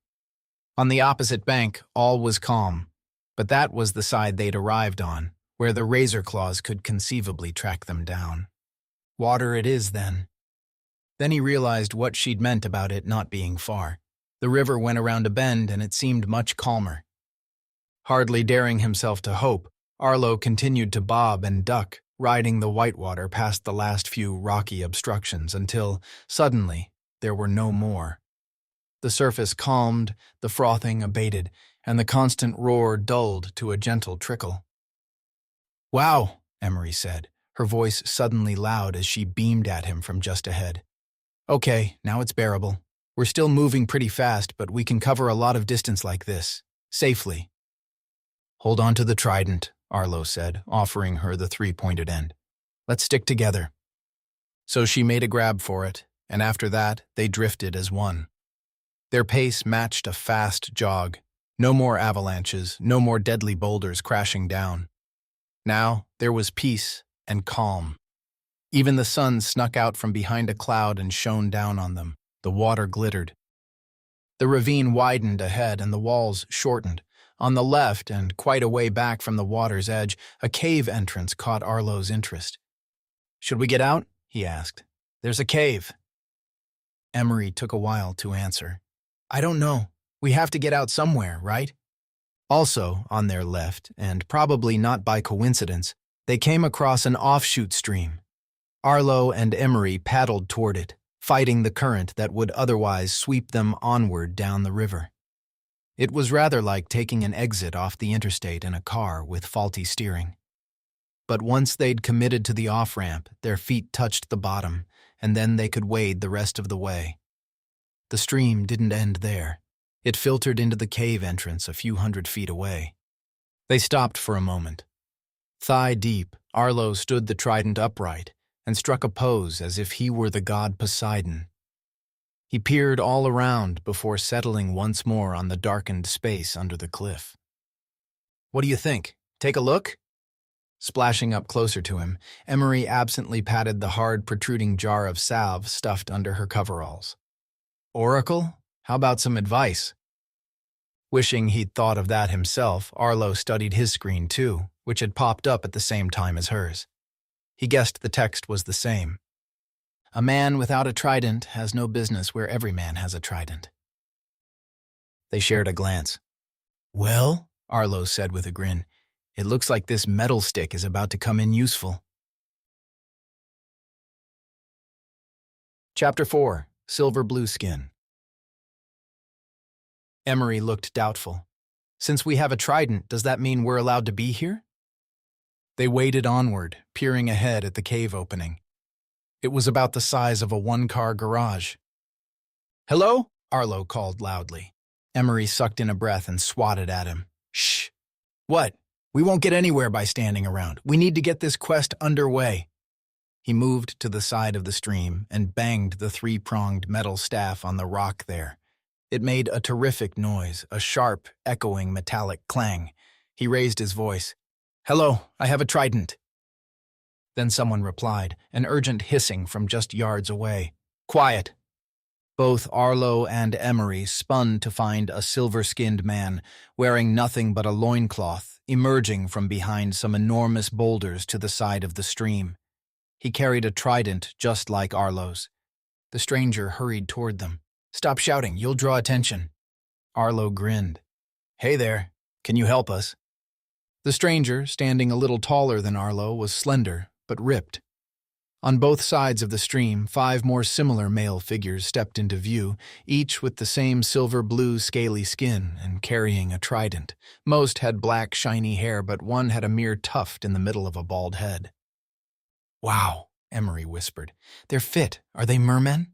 On the opposite bank, all was calm, but that was the side they'd arrived on, where the Razorclaws could conceivably track them down. Water it is, then. Then he realized what she'd meant about it not being far. The river went around a bend, and it seemed much calmer. Hardly daring himself to hope, Arlo continued to bob and duck, riding the whitewater past the last few rocky obstructions until, suddenly, there were no more. The surface calmed, the frothing abated, and the constant roar dulled to a gentle trickle. "Wow," Emery said, her voice suddenly loud as she beamed at him from just ahead. "Okay, now it's bearable. We're still moving pretty fast, but we can cover a lot of distance like this, safely." "Hold on to the trident," Arlo said, offering her the three-pointed end. "Let's stick together." So she made a grab for it, and after that, they drifted as one. Their pace matched a fast jog. No more avalanches, no more deadly boulders crashing down. Now, there was peace and calm. Even the sun snuck out from behind a cloud and shone down on them. The water glittered. The ravine widened ahead and the walls shortened. On the left, and quite a way back from the water's edge, a cave entrance caught Arlo's interest. "Should we get out?" he asked. "There's a cave." Emery took a while to answer. "I don't know. We have to get out somewhere, right?" Also, on their left, and probably not by coincidence, they came across an offshoot stream. Arlo and Emery paddled toward it, fighting the current that would otherwise sweep them onward down the river. It was rather like taking an exit off the interstate in a car with faulty steering. But once they'd committed to the off-ramp, their feet touched the bottom, and then they could wade the rest of the way. The stream didn't end there. It filtered into the cave entrance a few 100 feet away. They stopped for a moment. Thigh-deep, Arlo stood the trident upright and struck a pose as if he were the god Poseidon. He peered all around before settling once more on the darkened space under the cliff. "What do you think? Take a look?" Splashing up closer to him, Emery absently patted the hard, protruding jar of salve stuffed under her coveralls. "Oracle? How about some advice?" Wishing he'd thought of that himself, Arlo studied his screen too, which had popped up at the same time as hers. He guessed the text was the same. "A man without a trident has no business where every man has a trident." They shared a glance. "Well," Arlo said with a grin, "it looks like this metal stick is about to come in useful." Chapter 4. Silver Blue Skin. Emery looked doubtful. "Since we have a trident, does that mean we're allowed to be here?" They waded onward, peering ahead at the cave opening. It was about the size of a one-car garage. "Hello?" Arlo called loudly. Emery sucked in a breath and swatted at him. "Shh! What? We won't get anywhere by standing around. We need to get this quest underway." He moved to the side of the stream and banged the three-pronged metal staff on the rock there. It made a terrific noise, a sharp, echoing metallic clang. He raised his voice. "Hello, I have a trident." Then someone replied, an urgent hissing from just yards away. "Quiet." Both Arlo and Emery spun to find a silver-skinned man, wearing nothing but a loincloth, emerging from behind some enormous boulders to the side of the stream. He carried a trident just like Arlo's. The stranger hurried toward them. "Stop shouting, you'll draw attention." Arlo grinned. "Hey there, can you help us?" The stranger, standing a little taller than Arlo, was slender, but ripped. On both sides of the stream, 5 more similar male figures stepped into view, each with the same silver-blue scaly skin and carrying a trident. Most had black, shiny hair, but one had a mere tuft in the middle of a bald head. "Wow," Emery whispered. "They're fit. Are they mermen?"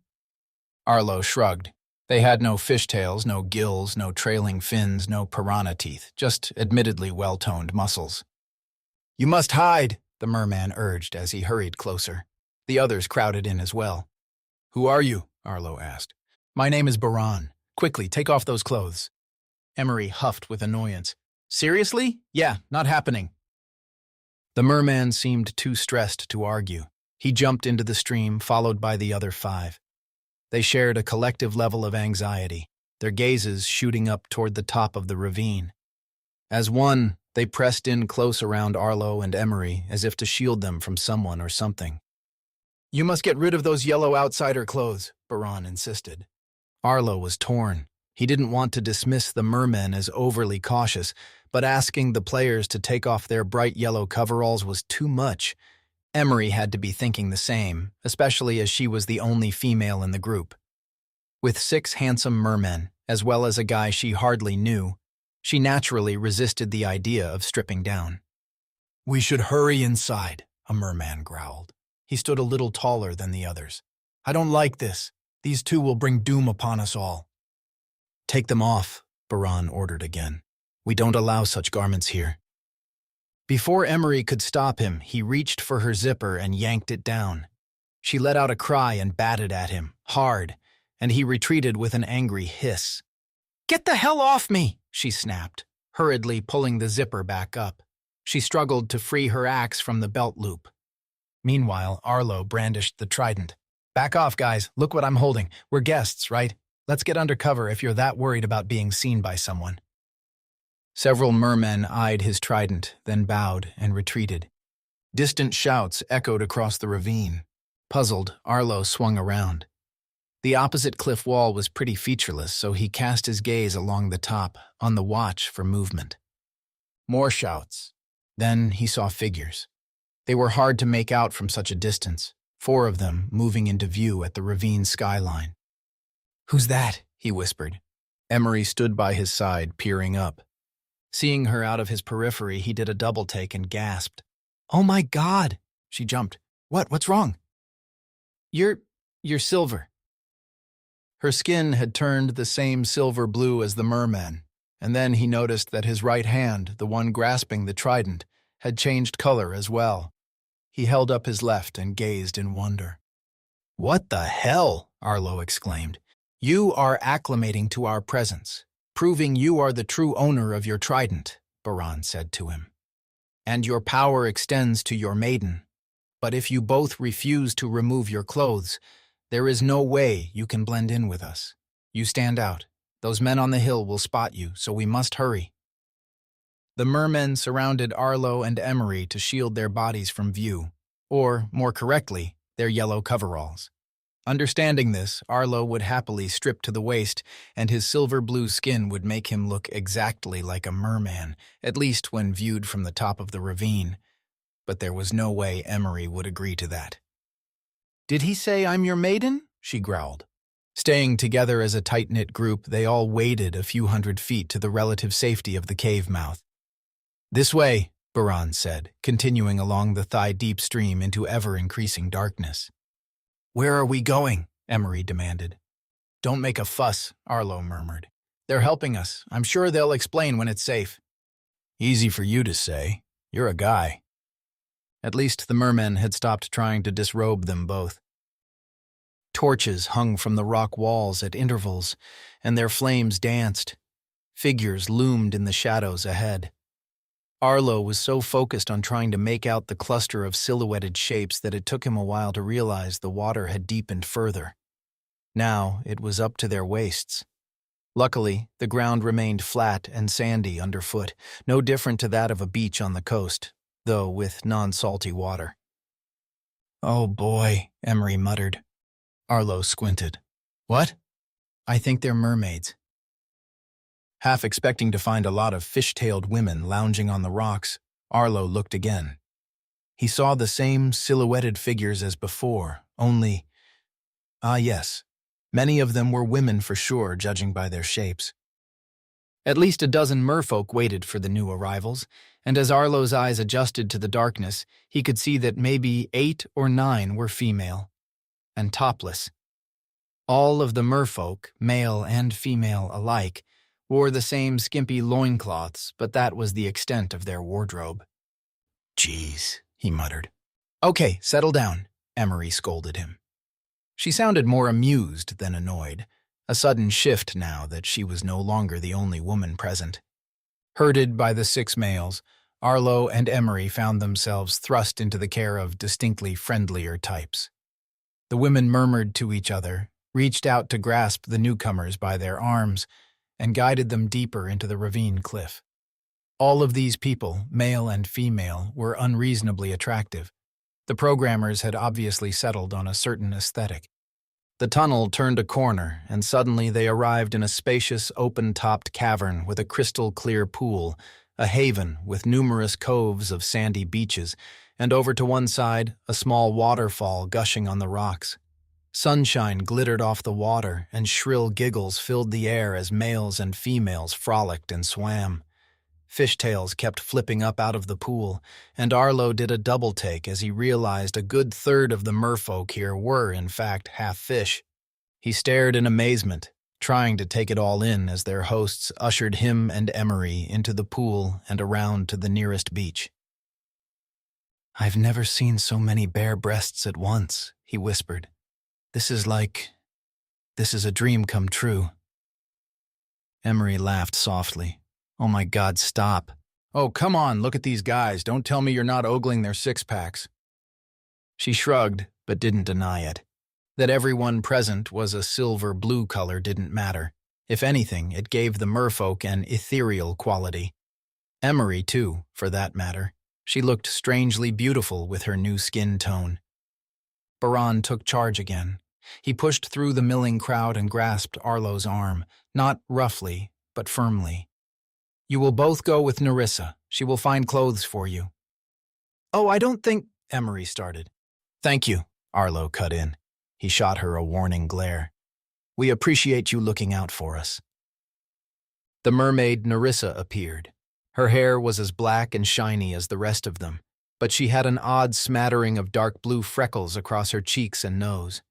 Arlo shrugged. They had no fishtails, no gills, no trailing fins, no piranha teeth, just admittedly well-toned muscles. "You must hide," the merman urged as he hurried closer. The others crowded in as well. "Who are you?" Arlo asked. "My name is Baran. Quickly, take off those clothes." Emery huffed with annoyance. "Seriously? Yeah, not happening." The merman seemed too stressed to argue. He jumped into the stream, followed by the other 5. They shared a collective level of anxiety, their gazes shooting up toward the top of the ravine. As one, they pressed in close around Arlo and Emery as if to shield them from someone or something. "You must get rid of those yellow outsider clothes," Baran insisted. Arlo was torn. He didn't want to dismiss the mermen as overly cautious, but asking the players to take off their bright yellow coveralls was too much. Emery had to be thinking the same, especially as she was the only female in the group. With 6 handsome mermen, as well as a guy she hardly knew, she naturally resisted the idea of stripping down. "We should hurry inside," a merman growled. He stood a little taller than the others. "I don't like this. These 2 will bring doom upon us all." "Take them off," Baran ordered again. "We don't allow such garments here." Before Emery could stop him, he reached for her zipper and yanked it down. She let out a cry and batted at him, hard, and he retreated with an angry hiss. "Get the hell off me!" she snapped, hurriedly pulling the zipper back up. She struggled to free her axe from the belt loop. Meanwhile, Arlo brandished the trident. "Back off, guys. Look what I'm holding. We're guests, right? Let's get under cover if you're that worried about being seen by someone." Several mermen eyed his trident, then bowed and retreated. Distant shouts echoed across the ravine. Puzzled, Arlo swung around. The opposite cliff wall was pretty featureless, so he cast his gaze along the top, on the watch for movement. More shouts. Then he saw figures. They were hard to make out from such a distance, 4 of them moving into view at the ravine skyline. "Who's that?" he whispered. Emery stood by his side, peering up. Seeing her out of his periphery, he did a double-take and gasped. "Oh my God!" She jumped. What's wrong?" You're silver." Her skin had turned the same silver blue as the merman, and then he noticed that his right hand, the one grasping the trident, had changed color as well. He held up his left and gazed in wonder. "What the hell?" Arlo exclaimed. "You are acclimating to our presence, proving you are the true owner of your trident," Baran said to him. "And your power extends to your maiden. But if you both refuse to remove your clothes, there is no way you can blend in with us. You stand out. Those men on the hill will spot you, so we must hurry." The mermen surrounded Arlo and Emery to shield their bodies from view, or, more correctly, their yellow coveralls. Understanding this, Arlo would happily strip to the waist, and his silver-blue skin would make him look exactly like a merman, at least when viewed from the top of the ravine. But there was no way Emery would agree to that. "Did he say I'm your maiden?" she growled. Staying together as a tight-knit group, they all waded a few hundred feet to the relative safety of the cave mouth. "This way," Baran said, continuing along the thigh-deep stream into ever-increasing darkness. "Where are we going?" Emery demanded. "Don't make a fuss," Arlo murmured. "They're helping us. I'm sure they'll explain when it's safe." "Easy for you to say. You're a guy." At least the mermen had stopped trying to disrobe them both. Torches hung from the rock walls at intervals, and their flames danced. Figures loomed in the shadows ahead. Arlo was so focused on trying to make out the cluster of silhouetted shapes that it took him a while to realize the water had deepened further. Now it was up to their waists. Luckily, the ground remained flat and sandy underfoot, no different to that of a beach on the coast, though with non-salty water. "Oh boy," Emery muttered. Arlo squinted. "What?" "I think they're mermaids." Half expecting to find a lot of fish-tailed women lounging on the rocks, Arlo looked again. He saw the same silhouetted figures as before, only… yes, many of them were women for sure, judging by their shapes. At least a dozen merfolk waited for the new arrivals, and as Arlo's eyes adjusted to the darkness, he could see that maybe 8 or 9 were female, and topless. All of the merfolk, male and female alike, wore the same skimpy loincloths, but that was the extent of their wardrobe. "Geez," he muttered. "Okay, settle down," Emery scolded him. She sounded more amused than annoyed, a sudden shift now that she was no longer the only woman present. Herded by the 6 males, Arlo and Emery found themselves thrust into the care of distinctly friendlier types. The women murmured to each other, reached out to grasp the newcomers by their arms, and guided them deeper into the ravine cliff. All of these people, male and female, were unreasonably attractive. The programmers had obviously settled on a certain aesthetic. The tunnel turned a corner, and suddenly they arrived in a spacious, open-topped cavern with a crystal-clear pool, a haven with numerous coves of sandy beaches, and over to one side, a small waterfall gushing on the rocks. Sunshine glittered off the water, and shrill giggles filled the air as males and females frolicked and swam. Fishtails kept flipping up out of the pool, and Arlo did a double-take as he realized a good third of the merfolk here were, in fact, half fish. He stared in amazement, trying to take it all in as their hosts ushered him and Emery into the pool and around to the nearest beach. "I've never seen so many bare breasts at once," he whispered. This is a dream come true." Emery laughed softly. "Oh my God, stop." "Oh, come on, look at these guys. Don't tell me you're not ogling their six-packs." She shrugged, but didn't deny it. That everyone present was a silver-blue color didn't matter. If anything, it gave the merfolk an ethereal quality. Emery, too, for that matter. She looked strangely beautiful with her new skin tone. Baran took charge again. He pushed through the milling crowd and grasped Arlo's arm, not roughly, but firmly. "You will both go with Nerissa. She will find clothes for you." "Oh, I don't think," Emery started. "Thank you," Arlo cut in. He shot her a warning glare. "We appreciate you looking out for us." The mermaid Nerissa appeared. Her hair was as black and shiny as the rest of them, but she had an odd smattering of dark blue freckles across her cheeks and nose.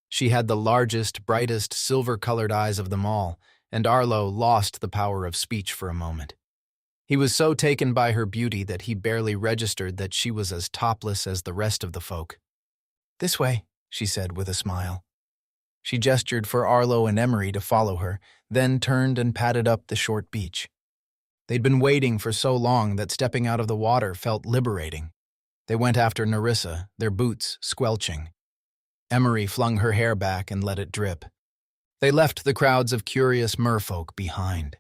She had the largest, brightest, silver-colored eyes of them all, and Arlo lost the power of speech for a moment. He was so taken by her beauty that he barely registered that she was as topless as the rest of the folk. "This way," she said with a smile. She gestured for Arlo and Emery to follow her, then turned and padded up the short beach. They'd been waiting for so long that stepping out of the water felt liberating. They went after Nerissa, their boots squelching. Emery flung her hair back and let it drip. They left the crowds of curious merfolk behind.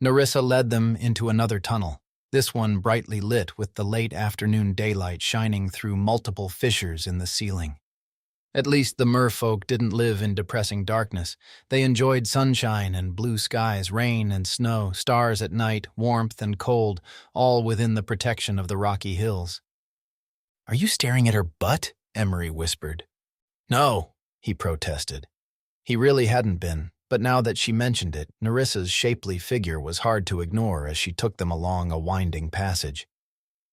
Nerissa led them into another tunnel, this one brightly lit with the late afternoon daylight shining through multiple fissures in the ceiling. At least the merfolk didn't live in depressing darkness. They enjoyed sunshine and blue skies, rain and snow, stars at night, warmth and cold, all within the protection of the rocky hills. "Are you staring at her butt?" Emery whispered. "No," he protested. He really hadn't been, but now that she mentioned it, Nerissa's shapely figure was hard to ignore as she took them along a winding passage.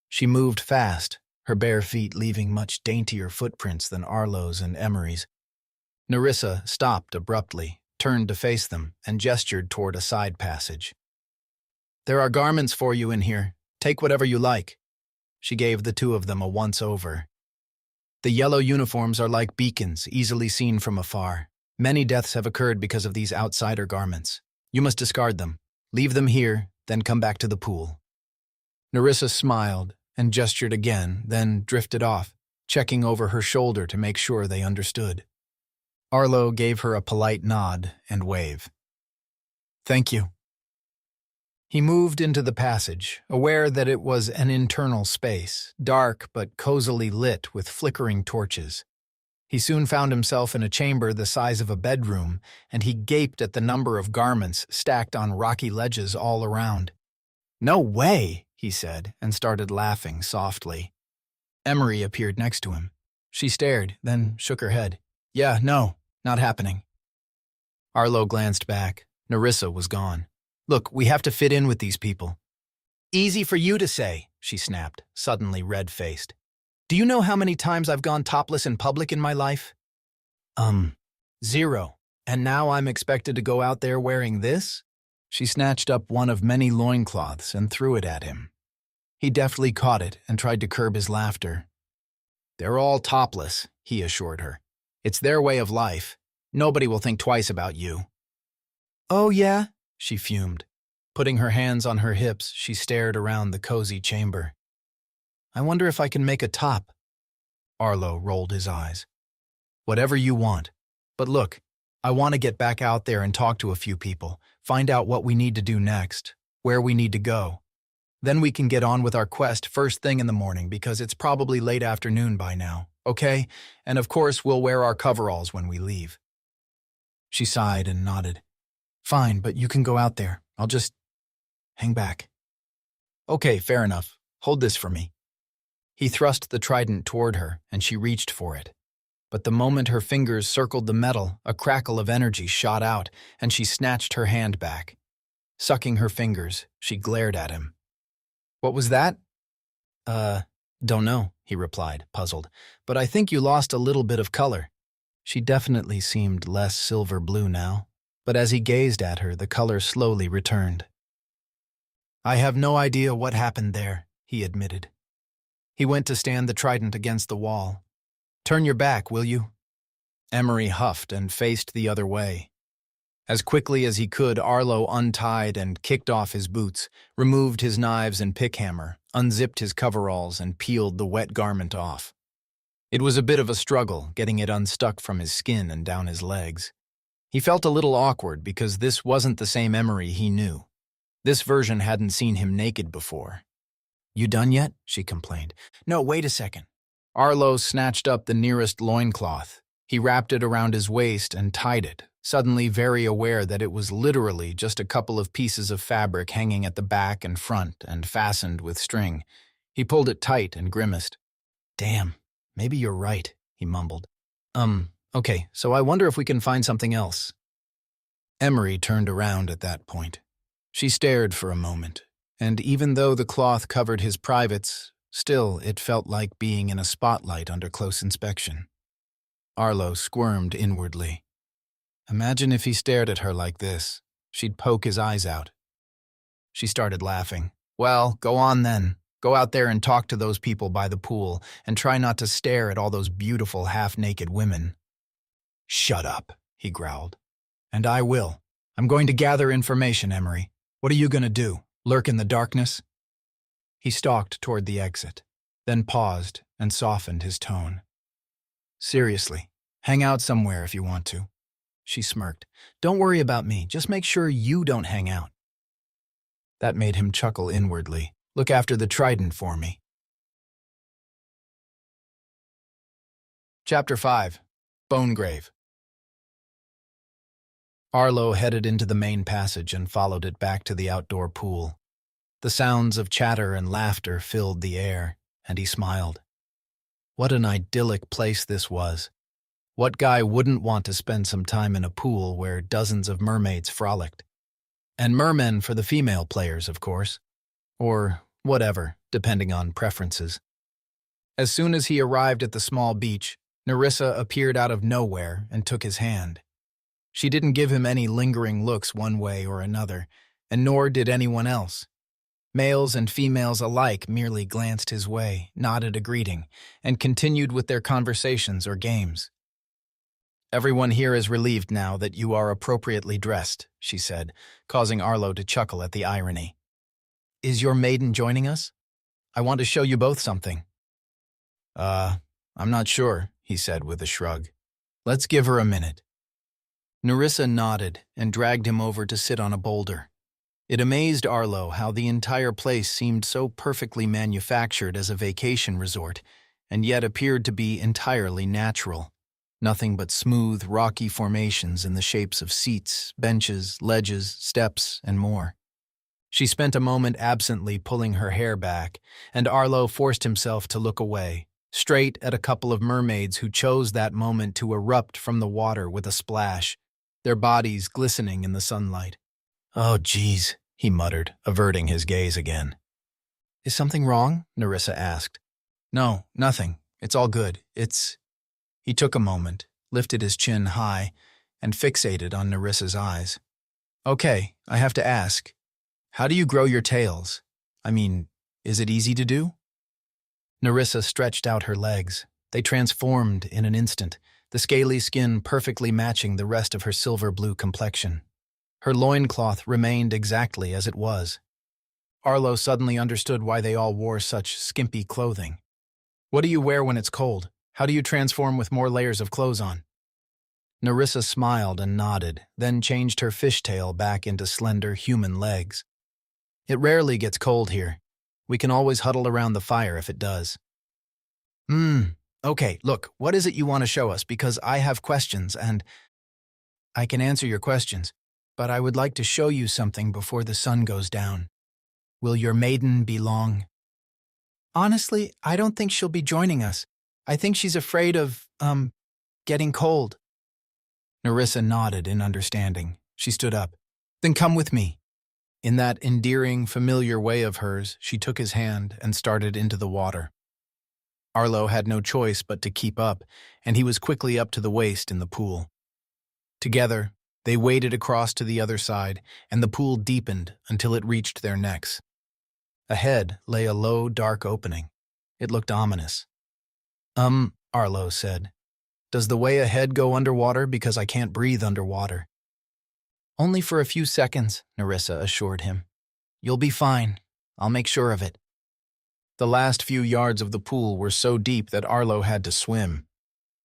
She moved fast, her bare feet leaving much daintier footprints than Arlo's and Emery's. Nerissa stopped abruptly, turned to face them, and gestured toward a side passage. "There are garments for you in here. Take whatever you like." She gave the two of them a once-over. "The yellow uniforms are like beacons, easily seen from afar. Many deaths have occurred because of these outsider garments. You must discard them. Leave them here, then come back to the pool." Nerissa smiled and gestured again, then drifted off, checking over her shoulder to make sure they understood. Arlo gave her a polite nod and wave. "Thank you." He moved into the passage, aware that it was an internal space, dark but cozily lit with flickering torches. He soon found himself in a chamber the size of a bedroom, and he gaped at the number of garments stacked on rocky ledges all around. "No way," he said, and started laughing softly. Emery appeared next to him. She stared, then shook her head. Yeah, no, not happening. Arlo glanced back. Nerissa was gone. Look, we have to fit in with these people. Easy for you to say, she snapped, suddenly red-faced. Do you know how many times I've gone topless in public in my life? 0. And now I'm expected to go out there wearing this? She snatched up one of many loincloths and threw it at him. He deftly caught it and tried to curb his laughter. They're all topless, he assured her. It's their way of life. Nobody will think twice about you. Oh, yeah? She fumed. Putting her hands on her hips, she stared around the cozy chamber. I wonder if I can make a top. Arlo rolled his eyes. Whatever you want. But look, I want to get back out there and talk to a few people, find out what we need to do next, where we need to go. Then we can get on with our quest first thing in the morning because it's probably late afternoon by now, okay? And of course, we'll wear our coveralls when we leave. She sighed and nodded. Fine, but you can go out there. I'll just hang back. Okay, fair enough. Hold this for me. He thrust the trident toward her, and she reached for it. But the moment her fingers circled the metal, a crackle of energy shot out, and she snatched her hand back. Sucking her fingers, she glared at him. What was that? Don't know, he replied, puzzled. But I think you lost a little bit of color. She definitely seemed less silver blue now, but as he gazed at her, the color slowly returned. I have no idea what happened there, he admitted. He went to stand the trident against the wall. Turn your back, will you? Emery huffed and faced the other way. As quickly as he could, Arlo untied and kicked off his boots, removed his knives and pickhammer, unzipped his coveralls, and peeled the wet garment off. It was a bit of a struggle, getting it unstuck from his skin and down his legs. He felt a little awkward because this wasn't the same Emery he knew. This version hadn't seen him naked before. You done yet? She complained. No, wait a second. Arlo snatched up the nearest loincloth. He wrapped it around his waist and tied it, suddenly very aware that it was literally just a couple of pieces of fabric hanging at the back and front and fastened with string. He pulled it tight and grimaced. Damn, maybe you're right, he mumbled. Okay, so I wonder if we can find something else. Emery turned around at that point. She stared for a moment, and even though the cloth covered his privates, still it felt like being in a spotlight under close inspection. Arlo squirmed inwardly. Imagine if he stared at her like this. She'd poke his eyes out. She started laughing. Well, go on then. Go out there and talk to those people by the pool, and try not to stare at all those beautiful half-naked women. Shut up, he growled. And I will. I'm going to gather information, Emery. What are you going to do? Lurk in the darkness? He stalked toward the exit, then paused and softened his tone. Seriously, hang out somewhere if you want to. She smirked. Don't worry about me. Just make sure you don't hang out. That made him chuckle inwardly. Look after the trident for me. Chapter 5. Bonegrave. Arlo headed into the main passage and followed it back to the outdoor pool. The sounds of chatter and laughter filled the air, and he smiled. What an idyllic place this was. What guy wouldn't want to spend some time in a pool where dozens of mermaids frolicked? And mermen for the female players, of course. Or whatever, depending on preferences. As soon as he arrived at the small beach, Nerissa appeared out of nowhere and took his hand. She didn't give him any lingering looks one way or another, and nor did anyone else. Males and females alike merely glanced his way, nodded a greeting, and continued with their conversations or games. Everyone here is relieved now that you are appropriately dressed, she said, causing Arlo to chuckle at the irony. Is your maiden joining us? I want to show you both something. I'm not sure, he said with a shrug. Let's give her a minute. Nerissa nodded and dragged him over to sit on a boulder. It amazed Arlo how the entire place seemed so perfectly manufactured as a vacation resort, and yet appeared to be entirely natural. Nothing but smooth, rocky formations in the shapes of seats, benches, ledges, steps, and more. She spent a moment absently pulling her hair back, and Arlo forced himself to look away, straight at a couple of mermaids who chose that moment to erupt from the water with a splash, their bodies glistening in the sunlight. "Oh, geez," he muttered, averting his gaze again. "Is something wrong?" Nerissa asked. "No, nothing. It's all good. He took a moment, lifted his chin high, and fixated on Nerissa's eyes. "Okay, I have to ask. How do you grow your tails? I mean, is it easy to do?" Nerissa stretched out her legs. They transformed in an instant, the scaly skin perfectly matching the rest of her silver-blue complexion. Her loincloth remained exactly as it was. Arlo suddenly understood why they all wore such skimpy clothing. "What do you wear when it's cold? How do you transform with more layers of clothes on?" Nerissa smiled and nodded, then changed her fishtail back into slender human legs. "It rarely gets cold here. We can always huddle around the fire if it does." Okay, look, what is it you want to show us? Because I have questions, and I can answer your questions, but I would like to show you something before the sun goes down. Will your maiden be long? Honestly, I don't think she'll be joining us. I think she's afraid of, getting cold. Nerissa nodded in understanding. She stood up. "Then come with me." In that endearing, familiar way of hers, she took his hand and started into the water. Arlo had no choice but to keep up, and he was quickly up to the waist in the pool. Together, they waded across to the other side, and the pool deepened until it reached their necks. Ahead lay a low, dark opening. It looked ominous. Arlo said. "Does the way ahead go underwater because I can't breathe underwater?" "Only for a few seconds," Nerissa assured him. "You'll be fine. I'll make sure of it." The last few yards of the pool were so deep that Arlo had to swim.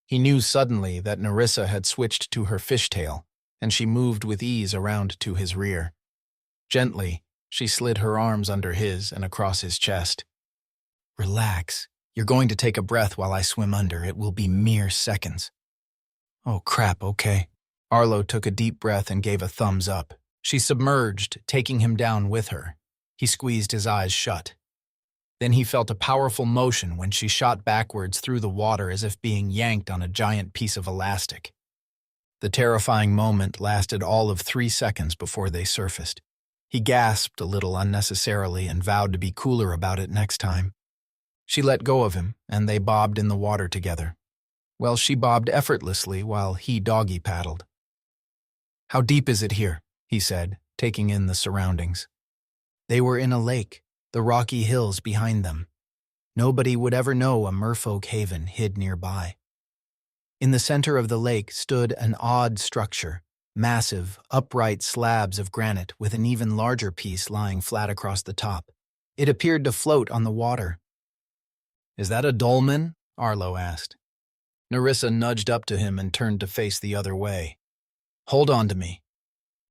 He knew suddenly that Nerissa had switched to her fishtail, and she moved with ease around to his rear. Gently, she slid her arms under his and across his chest. "Relax. You're going to take a breath while I swim under. It will be mere seconds." "Oh, crap, okay." Arlo took a deep breath and gave a thumbs up. She submerged, taking him down with her. He squeezed his eyes shut. Then he felt a powerful motion when she shot backwards through the water as if being yanked on a giant piece of elastic. The terrifying moment lasted all of 3 seconds before they surfaced. He gasped a little unnecessarily and vowed to be cooler about it next time. She let go of him, and they bobbed in the water together. Well, she bobbed effortlessly while he doggy-paddled. "How deep is it here?" he said, taking in the surroundings. They were in a lake, the rocky hills behind them. Nobody would ever know a merfolk haven hid nearby. In the center of the lake stood an odd structure, massive, upright slabs of granite with an even larger piece lying flat across the top. It appeared to float on the water. "Is that a dolmen?" Arlo asked. Nerissa nudged up to him and turned to face the other way. "Hold on to me."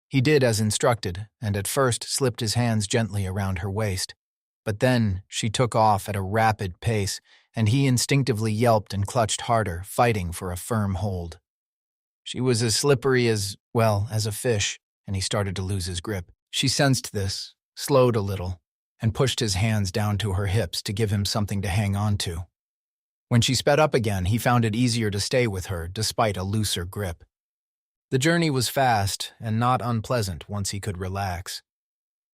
He did as instructed, and at first slipped his hands gently around her waist. But then she took off at a rapid pace, and he instinctively yelped and clutched harder, fighting for a firm hold. She was as slippery as a fish, and he started to lose his grip. She sensed this, slowed a little, and pushed his hands down to her hips to give him something to hang on to. When she sped up again, he found it easier to stay with her, despite a looser grip. The journey was fast and not unpleasant once he could relax.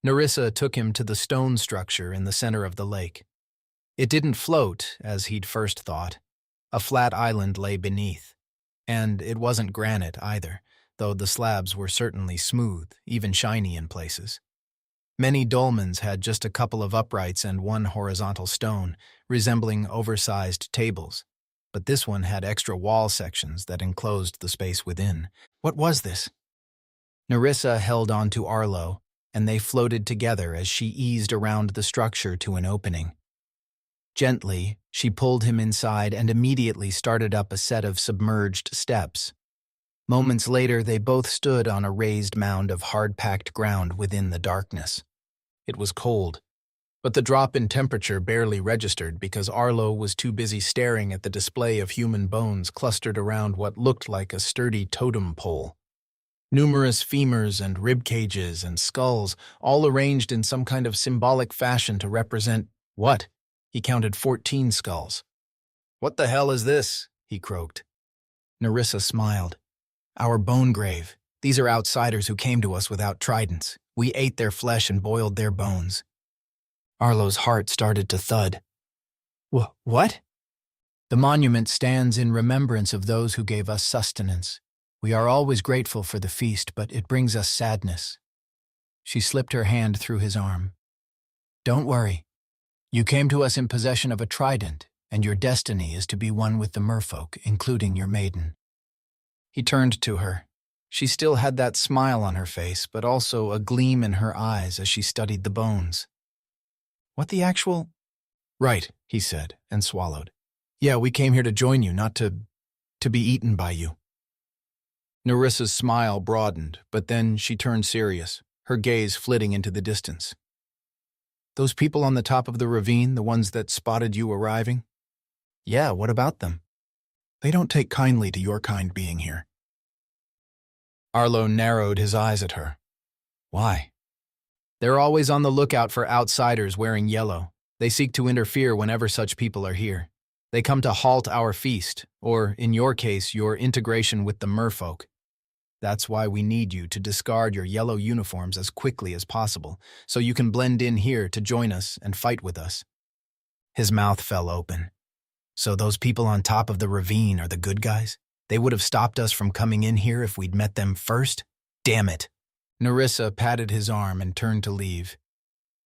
Nerissa took him to the stone structure in the center of the lake. It didn't float, as he'd first thought. A flat island lay beneath. And it wasn't granite either, though the slabs were certainly smooth, even shiny in places. Many dolmens had just a couple of uprights and one horizontal stone, resembling oversized tables. But this one had extra wall sections that enclosed the space within. What was this? Nerissa held on to Arlo, and they floated together as she eased around the structure to an opening. Gently, she pulled him inside and immediately started up a set of submerged steps. Moments later, they both stood on a raised mound of hard-packed ground within the darkness. It was cold, but the drop in temperature barely registered because Arlo was too busy staring at the display of human bones clustered around what looked like a sturdy totem pole. Numerous femurs and rib cages and skulls, all arranged in some kind of symbolic fashion to represent what? He counted 14 skulls. "What the hell is this?" he croaked. Nerissa smiled. "Our bone grave. These are outsiders who came to us without tridents. We ate their flesh and boiled their bones." Arlo's heart started to thud. What? "The monument stands in remembrance of those who gave us sustenance. We are always grateful for the feast, but it brings us sadness." She slipped her hand through his arm. "Don't worry. You came to us in possession of a trident, and your destiny is to be one with the merfolk, including your maiden." He turned to her. She still had that smile on her face, but also a gleam in her eyes as she studied the bones. "What the actual—" "Right," he said, and swallowed. "Yeah, we came here to join you, not to be eaten by you." Nerissa's smile broadened, but then she turned serious, her gaze flitting into the distance. "Those people on the top of the ravine, the ones that spotted you arriving?" "Yeah, what about them?" "They don't take kindly to your kind being here." Arlo narrowed his eyes at her. "Why?" "They're always on the lookout for outsiders wearing yellow. They seek to interfere whenever such people are here. They come to halt our feast, or, in your case, your integration with the merfolk. That's why we need you to discard your yellow uniforms as quickly as possible, so you can blend in here to join us and fight with us." His mouth fell open. "So those people on top of the ravine are the good guys? They would have stopped us from coming in here if we'd met them first? Damn it!" Nerissa patted his arm and turned to leave.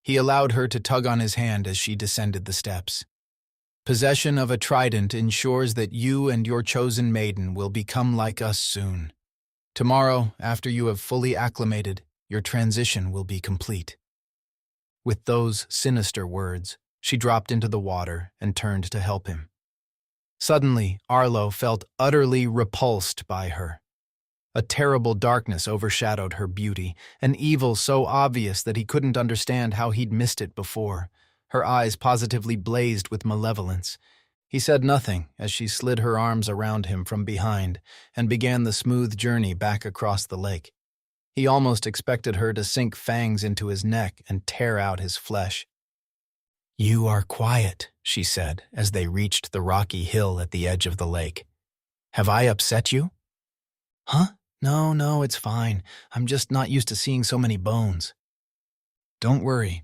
He allowed her to tug on his hand as she descended the steps. "Possession of a trident ensures that you and your chosen maiden will become like us soon. Tomorrow, after you have fully acclimated, your transition will be complete." With those sinister words, she dropped into the water and turned to help him. Suddenly, Arlo felt utterly repulsed by her. A terrible darkness overshadowed her beauty, an evil so obvious that he couldn't understand how he'd missed it before. Her eyes positively blazed with malevolence. He said nothing as she slid her arms around him from behind and began the smooth journey back across the lake. He almost expected her to sink fangs into his neck and tear out his flesh. "You are quiet," she said as they reached the rocky hill at the edge of the lake. "Have I upset you?" "Huh? No, it's fine. I'm just not used to seeing so many bones." "Don't worry.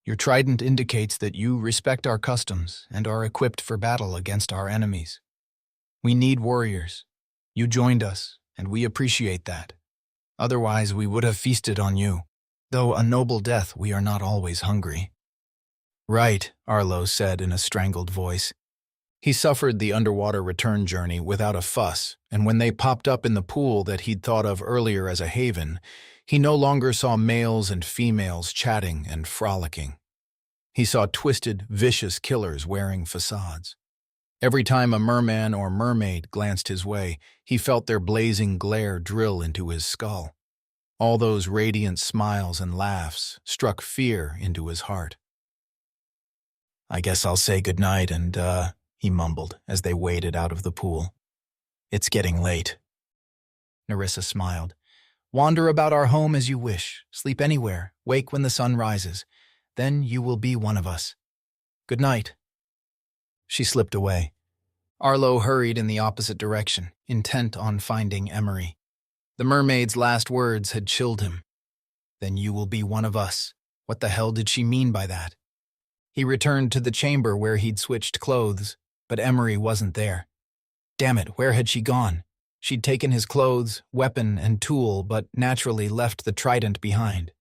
Your trident indicates that you respect our customs and are equipped for battle against our enemies. We need warriors. You joined us, and we appreciate that. Otherwise, we would have feasted on you. Though a noble death, we are not always hungry." "Right," Arlo said in a strangled voice. He suffered the underwater return journey without a fuss, and when they popped up in the pool that he'd thought of earlier as a haven, he no longer saw males and females chatting and frolicking. He saw twisted, vicious killers wearing facades. Every time a merman or mermaid glanced his way, he felt their blazing glare drill into his skull. All those radiant smiles and laughs struck fear into his heart. "I guess I'll say goodnight and, he mumbled as they waded out of the pool. "It's getting late." Nerissa smiled. "Wander about our home as you wish. Sleep anywhere. Wake when the sun rises. Then you will be one of us. Good night." She slipped away. Arlo hurried in the opposite direction, intent on finding Emery. The mermaid's last words had chilled him. Then you will be one of us. What the hell did she mean by that? He returned to the chamber where he'd switched clothes, but Emery wasn't there. Damn it, where had she gone? She'd taken his clothes, weapon, and tool, but naturally left the trident behind.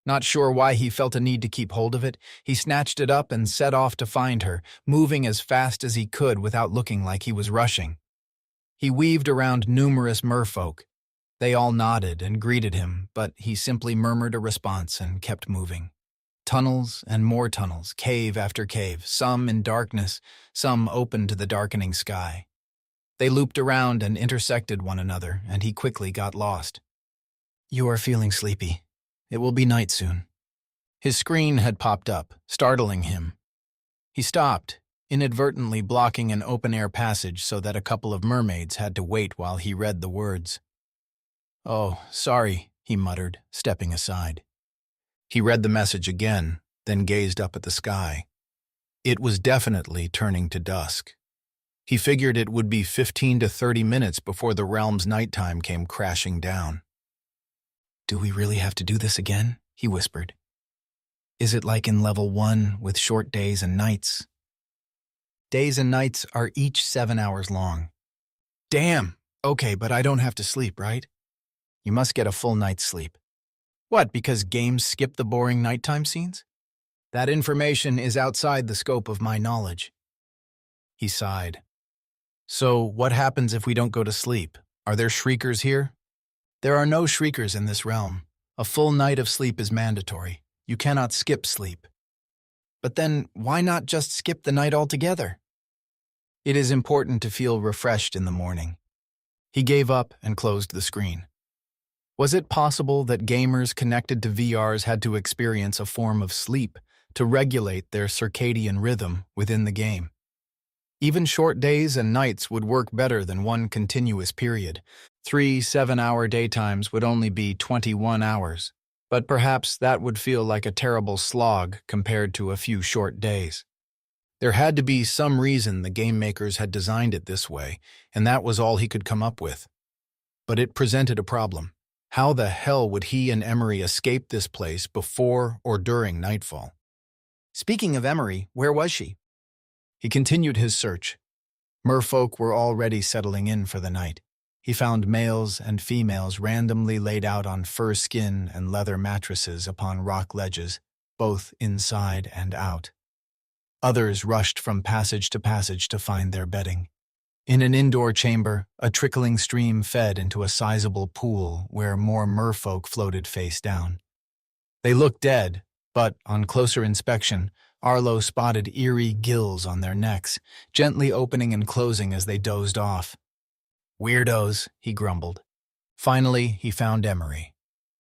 Not sure why he felt a need to keep hold of it, he snatched it up and set off to find her, moving as fast as he could without looking like he was rushing. He weaved around numerous merfolk. They all nodded and greeted him, but he simply murmured a response and kept moving. Tunnels and more tunnels, cave after cave, some in darkness, some open to the darkening sky. They looped around and intersected one another, and he quickly got lost. "You are feeling sleepy. It will be night soon." His screen had popped up, startling him. He stopped, inadvertently blocking an open-air passage so that a couple of mermaids had to wait while he read the words. "Oh, sorry," he muttered, stepping aside. He read the message again, then gazed up at the sky. It was definitely turning to dusk. He figured it would be 15 to 30 minutes before the realm's nighttime came crashing down. "Do we really have to do this again?" he whispered. "Is it like in level 1 with short days and nights?" "Days and nights are each 7 hours long." "Damn! Okay, but I don't have to sleep, right?" "You must get a full night's sleep." "What, because games skip the boring nighttime scenes?" "That information is outside the scope of my knowledge." He sighed. "So, what happens if we don't go to sleep? Are there shriekers here?" "There are no shriekers in this realm. A full night of sleep is mandatory. You cannot skip sleep." "But then, why not just skip the night altogether?" "It is important to feel refreshed in the morning." He gave up and closed the screen. Was it possible that gamers connected to VRs had to experience a form of sleep to regulate their circadian rhythm within the game? Even short days and nights would work better than one continuous period. 3 7-hour daytimes would only be 21 hours, but perhaps that would feel like a terrible slog compared to a few short days. There had to be some reason the game makers had designed it this way, and that was all he could come up with. But it presented a problem. How the hell would he and Emery escape this place before or during nightfall? Speaking of Emery, where was she? He continued his search. Merfolk were already settling in for the night. He found males and females randomly laid out on fur skin and leather mattresses upon rock ledges, both inside and out. Others rushed from passage to find their bedding. In an indoor chamber, a trickling stream fed into a sizable pool where more merfolk floated face down. They looked dead, but on closer inspection, Arlo spotted eerie gills on their necks, gently opening and closing as they dozed off. "Weirdos," he grumbled. Finally, he found Emery.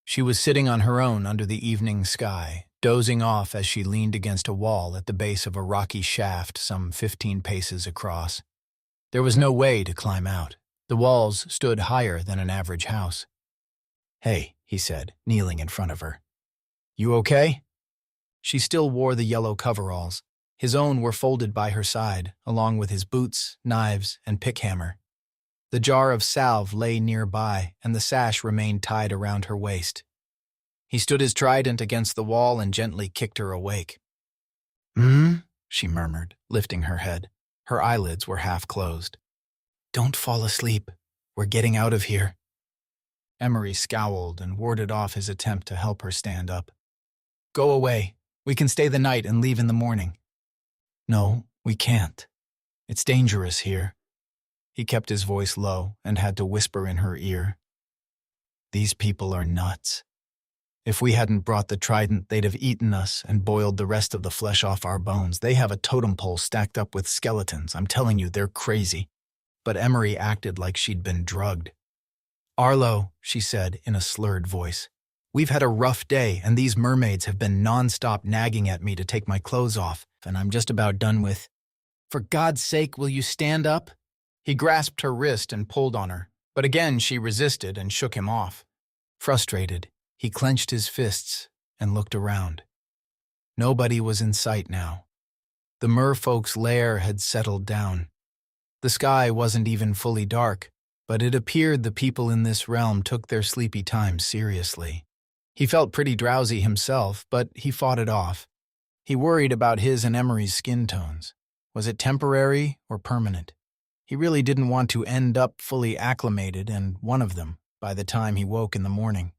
She was sitting on her own under the evening sky, dozing off as she leaned against a wall at the base of a rocky shaft some 15 paces across. There was no way to climb out. The walls stood higher than an average house. "Hey," he said, kneeling in front of her. "You okay?" She still wore the yellow coveralls. His own were folded by her side, along with his boots, knives, and pickhammer. The jar of salve lay nearby, and the sash remained tied around her waist. He stood his trident against the wall and gently kicked her awake. She murmured, lifting her head. Her eyelids were half closed. "Don't fall asleep. We're getting out of here." Emery scowled and warded off his attempt to help her stand up. "Go away. We can stay the night and leave in the morning." "No, we can't. It's dangerous here." He kept his voice low and had to whisper in her ear. "These people are nuts. If we hadn't brought the trident, they'd have eaten us and boiled the rest of the flesh off our bones. They have a totem pole stacked up with skeletons. I'm telling you, they're crazy." But Emery acted like she'd been drugged. "Arlo," she said in a slurred voice, "we've had a rough day, and these mermaids have been non-stop nagging at me to take my clothes off, and I'm just about done with." "For God's sake, will you stand up?" He grasped her wrist and pulled on her, but again she resisted and shook him off. Frustrated, he clenched his fists and looked around. Nobody was in sight now. The merfolk's lair had settled down. The sky wasn't even fully dark, but it appeared the people in this realm took their sleepy time seriously. He felt pretty drowsy himself, but he fought it off. He worried about his and Emery's skin tones. Was it temporary or permanent? He really didn't want to end up fully acclimated and one of them by the time he woke in the morning.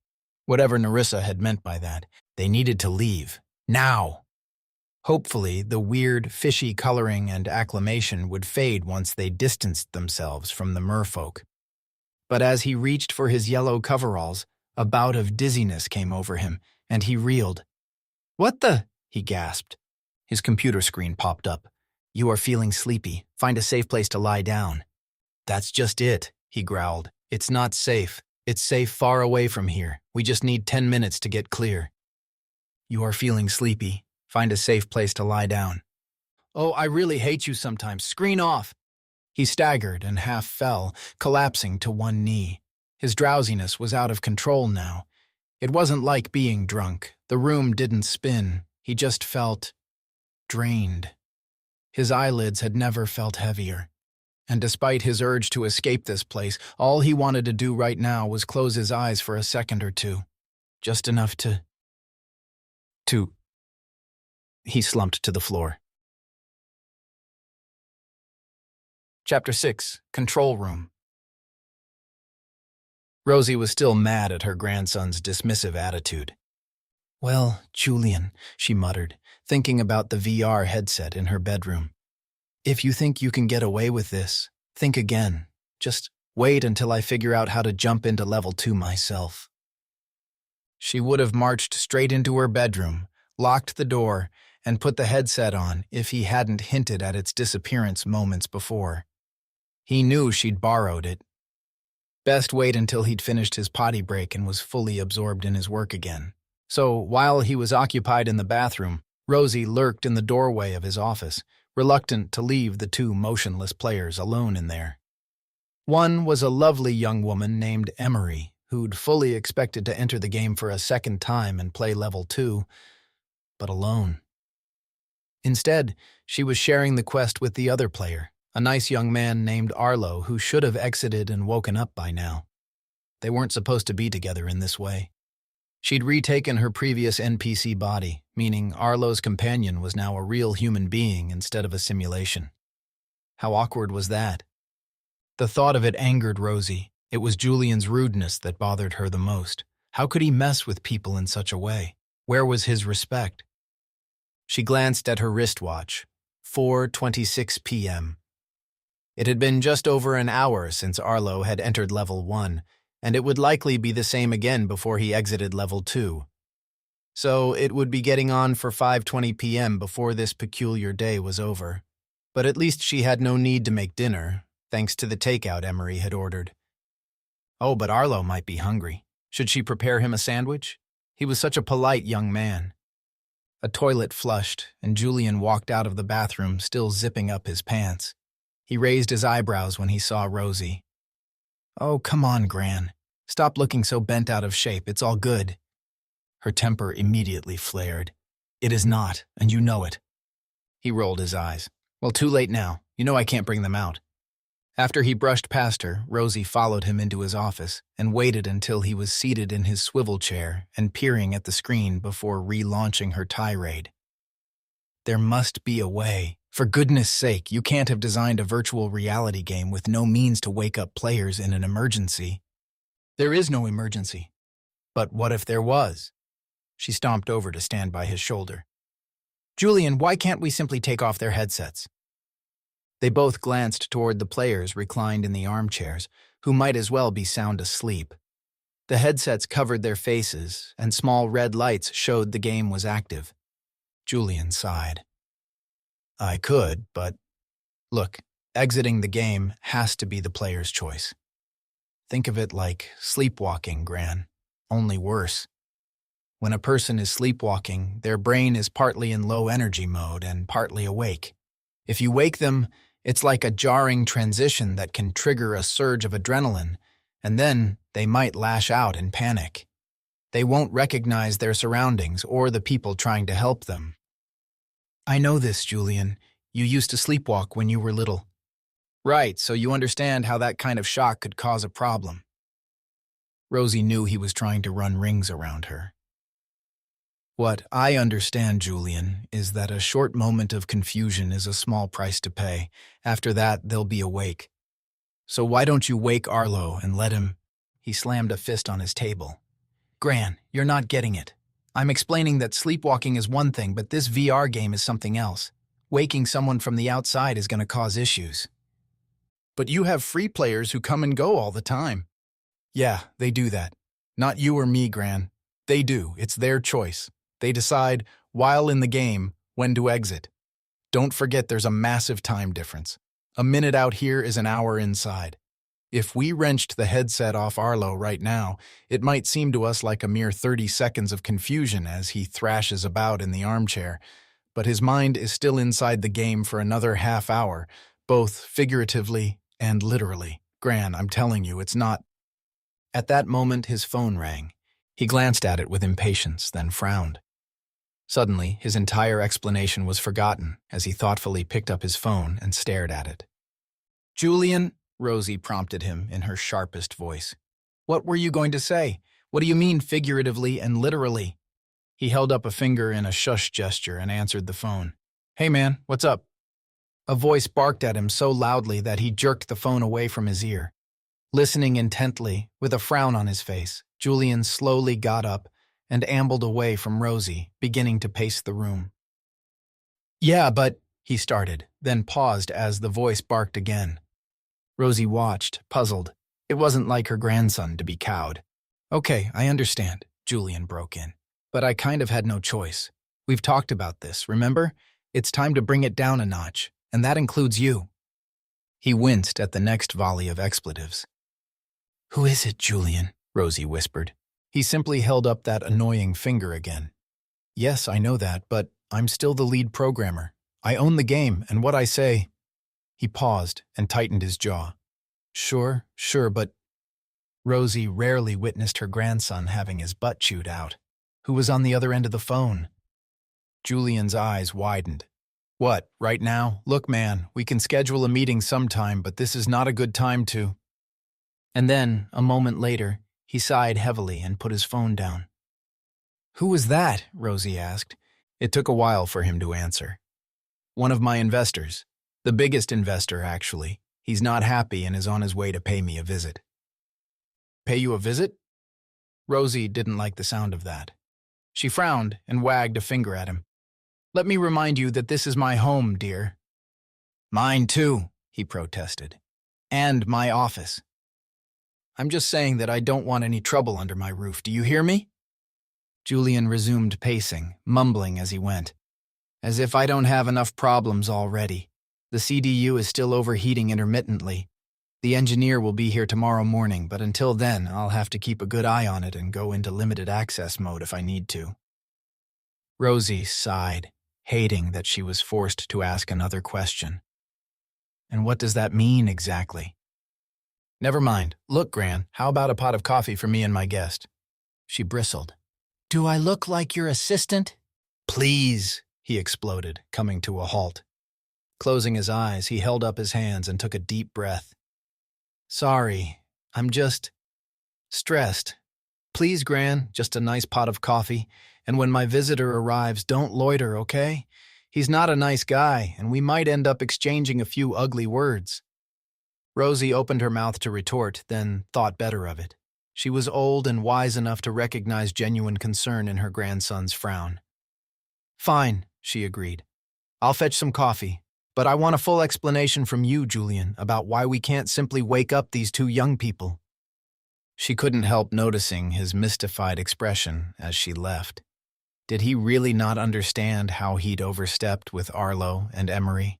Whatever Nerissa had meant by that, they needed to leave. Now! Hopefully, the weird, fishy coloring and acclimation would fade once they distanced themselves from the merfolk. But as he reached for his yellow coveralls, a bout of dizziness came over him, and he reeled. "What the?" he gasped. His computer screen popped up. "You are feeling sleepy. Find a safe place to lie down." "That's just it," he growled. "It's not safe. It's safe far away from here. We just need 10 minutes to get clear." "You are feeling sleepy. Find a safe place to lie down." "Oh, I really hate you sometimes. Screen off." He staggered and half fell, collapsing to one knee. His drowsiness was out of control now. It wasn't like being drunk. The room didn't spin. He just felt drained. His eyelids had never felt heavier. And despite his urge to escape this place, all he wanted to do right now was close his eyes for a second or two. Just enough to... He slumped to the floor. Chapter 6. Control Room. Rosie was still mad at her grandson's dismissive attitude. "Well, Julian," she muttered, thinking about the VR headset in her bedroom. "If you think you can get away with this, think again. Just wait until I figure out how to jump into level 2 myself." She would have marched straight into her bedroom, locked the door, and put the headset on if he hadn't hinted at its disappearance moments before. He knew she'd borrowed it. Best wait until he'd finished his potty break and was fully absorbed in his work again. So, while he was occupied in the bathroom, Rosie lurked in the doorway of his office, reluctant to leave the two motionless players alone in there. One was a lovely young woman named Emery, who'd fully expected to enter the game for a second time and play level 2, but alone. Instead, she was sharing the quest with the other player, a nice young man named Arlo who should have exited and woken up by now. They weren't supposed to be together in this way. She'd retaken her previous NPC body, meaning Arlo's companion was now a real human being instead of a simulation. How awkward was that? The thought of it angered Rosie. It was Julian's rudeness that bothered her the most. How could he mess with people in such a way? Where was his respect? She glanced at her wristwatch. 4:26 p.m. It had been just over an hour since Arlo had entered level 1, and it would likely be the same again before he exited level 2. So it would be getting on for 5:20 p.m. before this peculiar day was over. But at least she had no need to make dinner, thanks to the takeout Emery had ordered. Oh, but Arlo might be hungry. Should she prepare him a sandwich? He was such a polite young man. A toilet flushed, and Julian walked out of the bathroom, still zipping up his pants. He raised his eyebrows when he saw Rosie. "Oh, come on, Gran. Stop looking so bent out of shape. It's all good." Her temper immediately flared. "It is not, and you know it." He rolled his eyes. "Well, too late now. You know I can't bring them out." After he brushed past her, Rosie followed him into his office and waited until he was seated in his swivel chair and peering at the screen before relaunching her tirade. "There must be a way. For goodness sake, you can't have designed a virtual reality game with no means to wake up players in an emergency." "There is no emergency." "But what if there was?" She stomped over to stand by his shoulder. "Julian, why can't we simply take off their headsets?" They both glanced toward the players reclined in the armchairs, who might as well be sound asleep. The headsets covered their faces, and small red lights showed the game was active. Julian sighed. "I could, but... Look, exiting the game has to be the player's choice. Think of it like sleepwalking, Gran, only worse. When a person is sleepwalking, their brain is partly in low-energy mode and partly awake. If you wake them, it's like a jarring transition that can trigger a surge of adrenaline, and then they might lash out in panic. They won't recognize their surroundings or the people trying to help them." "I know this, Julian. You used to sleepwalk when you were little." "Right, so you understand how that kind of shock could cause a problem." Rosie knew he was trying to run rings around her. "What I understand, Julian, is that a short moment of confusion is a small price to pay. After that, they'll be awake. So why don't you wake Arlo and let him—" He slammed a fist on his table. "Gran, you're not getting it. I'm explaining that sleepwalking is one thing, but this VR game is something else. Waking someone from the outside is going to cause issues." "But you have free players who come and go all the time." "Yeah, they do that. Not you or me, Gran. They do. It's their choice. They decide, while in the game, when to exit. Don't forget there's a massive time difference. A minute out here is an hour inside. If we wrenched the headset off Arlo right now, it might seem to us like a mere 30 seconds of confusion as he thrashes about in the armchair, but his mind is still inside the game for another half hour, both figuratively and literally. Gran, I'm telling you, it's not." At that moment, his phone rang. He glanced at it with impatience, then frowned. Suddenly, his entire explanation was forgotten as he thoughtfully picked up his phone and stared at it. Julian, Rosie prompted him in her sharpest voice. What were you going to say? What do you mean figuratively and literally? He held up a finger in a shush gesture and answered the phone. Hey man, what's up? A voice barked at him so loudly that he jerked the phone away from his ear. Listening intently, with a frown on his face, Julian slowly got up and ambled away from Rosie, beginning to pace the room. Yeah, but, he started, then paused as the voice barked again. Rosie watched, puzzled. It wasn't like her grandson to be cowed. Okay, I understand, Julian broke in. But I kind of had no choice. We've talked about this, remember? It's time to bring it down a notch, and that includes you. He winced at the next volley of expletives. Who is it, Julian? Rosie whispered. He simply held up that annoying finger again. Yes, I know that, but I'm still the lead programmer. I own the game, and what I say... He paused and tightened his jaw. Sure, but... Rosie rarely witnessed her grandson having his butt chewed out. Who was on the other end of the phone? Julian's eyes widened. What, right now? Look, man, we can schedule a meeting sometime, but this is not a good time to... And then, a moment later, he sighed heavily and put his phone down. Who was that? Rosie asked. It took a while for him to answer. One of my investors. The biggest investor, actually. He's not happy and is on his way to pay me a visit. Pay you a visit? Rosie didn't like the sound of that. She frowned and wagged a finger at him. Let me remind you that this is my home, dear. Mine too, he protested. And my office. I'm just saying that I don't want any trouble under my roof, do you hear me? Julian resumed pacing, mumbling as he went. As if I don't have enough problems already. The CDU is still overheating intermittently. The engineer will be here tomorrow morning, but until then, I'll have to keep a good eye on it and go into limited access mode if I need to. Rosie sighed, hating that she was forced to ask another question. And what does that mean exactly? Never mind. Look, Gran, how about a pot of coffee for me and my guest? She bristled. Do I look like your assistant? Please, he exploded, coming to a halt. Closing his eyes, he held up his hands and took a deep breath. Sorry, I'm just... stressed. Please, Gran, just a nice pot of coffee, and when my visitor arrives, don't loiter, okay? He's not a nice guy, and we might end up exchanging a few ugly words. Rosie opened her mouth to retort, then thought better of it. She was old and wise enough to recognize genuine concern in her grandson's frown. Fine, she agreed. I'll fetch some coffee, but I want a full explanation from you, Julian, about why we can't simply wake up these two young people. She couldn't help noticing his mystified expression as she left. Did he really not understand how he'd overstepped with Arlo and Emery?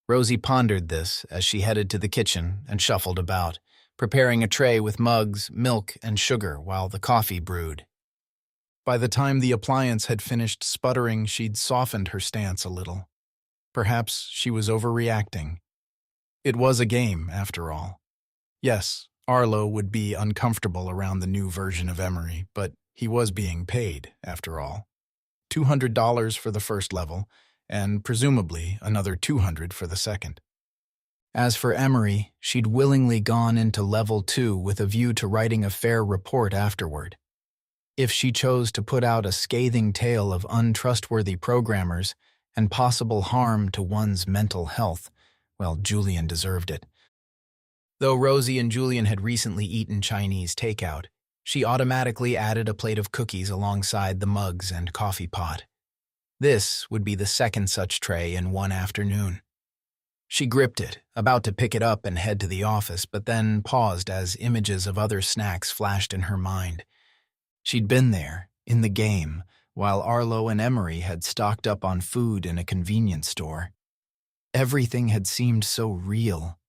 Rosie pondered this as she headed to the kitchen and shuffled about, preparing a tray with mugs, milk, and sugar while the coffee brewed. By the time the appliance had finished sputtering, she'd softened her stance a little. Perhaps she was overreacting. It was a game, after all. Yes, Arlo would be uncomfortable around the new version of Emery, but he was being paid, after all. $200 for the first level, and presumably another $200 for the second. As for Emery, she'd willingly gone into level 2 with a view to writing a fair report afterward. If she chose to put out a scathing tale of untrustworthy programmers and possible harm to one's mental health, well, Julian deserved it. Though Rosie and Julian had recently eaten Chinese takeout, she automatically added a plate of cookies alongside the mugs and coffee pot. This would be the second such tray in one afternoon. She gripped it, about to pick it up and head to the office, but then paused as images of other snacks flashed in her mind. She'd been there, in the game, while Arlo and Emery had stocked up on food in a convenience store. Everything had seemed so real.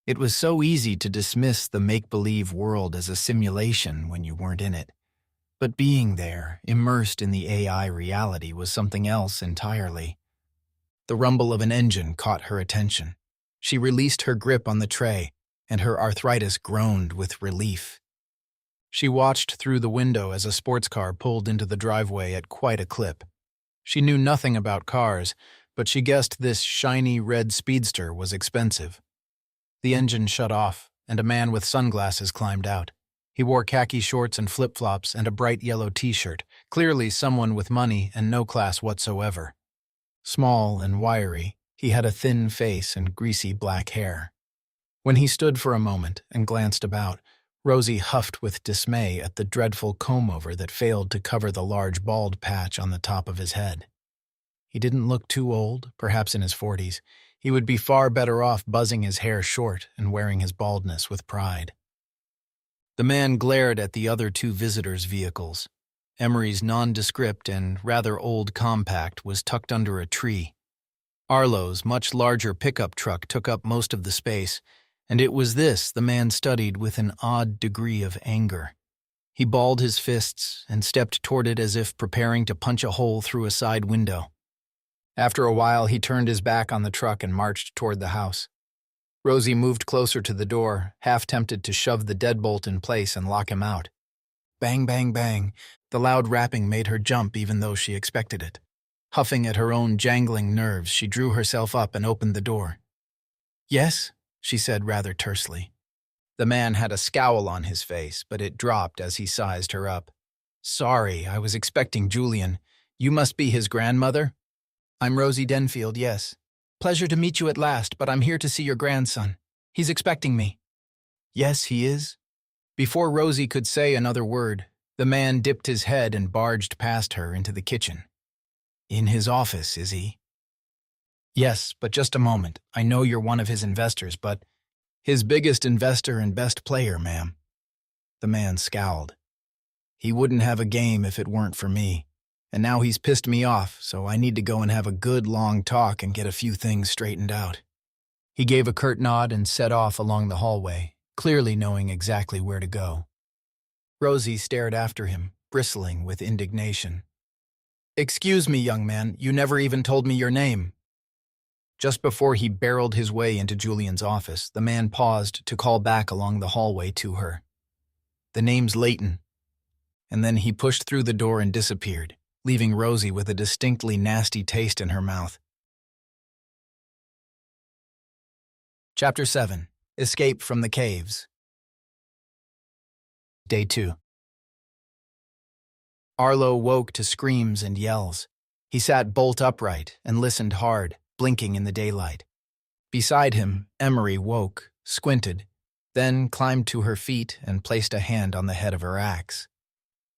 It was so easy to dismiss the make-believe world as a simulation when you weren't in it. But being there, immersed in the AI reality, was something else entirely. The rumble of an engine caught her attention. She released her grip on the tray, and her arthritis groaned with relief. She watched through the window as a sports car pulled into the driveway at quite a clip. She knew nothing about cars, but she guessed this shiny red speedster was expensive. The engine shut off, and a man with sunglasses climbed out. He wore khaki shorts and flip-flops and a bright yellow t-shirt, clearly someone with money and no class whatsoever. Small and wiry, he had a thin face and greasy black hair. When he stood for a moment and glanced about, Rosie huffed with dismay at the dreadful comb-over that failed to cover the large bald patch on the top of his head. He didn't look too old, perhaps in his 40s. He would be far better off buzzing his hair short and wearing his baldness with pride. The man glared at the other two visitors' vehicles. Emery's nondescript and rather old compact was tucked under a tree. Arlo's much larger pickup truck took up most of the space, and it was this the man studied with an odd degree of anger. He balled his fists and stepped toward it as if preparing to punch a hole through a side window. After a while, he turned his back on the truck and marched toward the house. Rosie moved closer to the door, half tempted to shove the deadbolt in place and lock him out. Bang, bang, bang. The loud rapping made her jump even though she expected it. Huffing at her own jangling nerves, she drew herself up and opened the door. "Yes?" she said rather tersely. The man had a scowl on his face, but it dropped as he sized her up. "Sorry, I was expecting Julian. You must be his grandmother?" "I'm Rosie Denfield, yes. Pleasure to meet you at last, but I'm here to see your grandson. He's expecting me." "Yes, he is?" Before Rosie could say another word, the man dipped his head and barged past her into the kitchen. "In his office, is he?" "Yes, but just a moment. I know you're one of his investors, but—" "His biggest investor and best player, ma'am." The man scowled. "He wouldn't have a game if it weren't for me. And now he's pissed me off, so I need to go and have a good long talk and get a few things straightened out." He gave a curt nod and set off along the hallway, clearly knowing exactly where to go. Rosie stared after him, bristling with indignation. "Excuse me, young man, you never even told me your name." Just before he barreled his way into Julian's office, the man paused to call back along the hallway to her. "The name's Leighton." And then he pushed through the door and disappeared, leaving Rosie with a distinctly nasty taste in her mouth. Chapter 7. Escape from the Caves. Day 2. Arlo woke to screams and yells. He sat bolt upright and listened hard, blinking in the daylight. Beside him, Emery woke, squinted, then climbed to her feet and placed a hand on the head of her axe.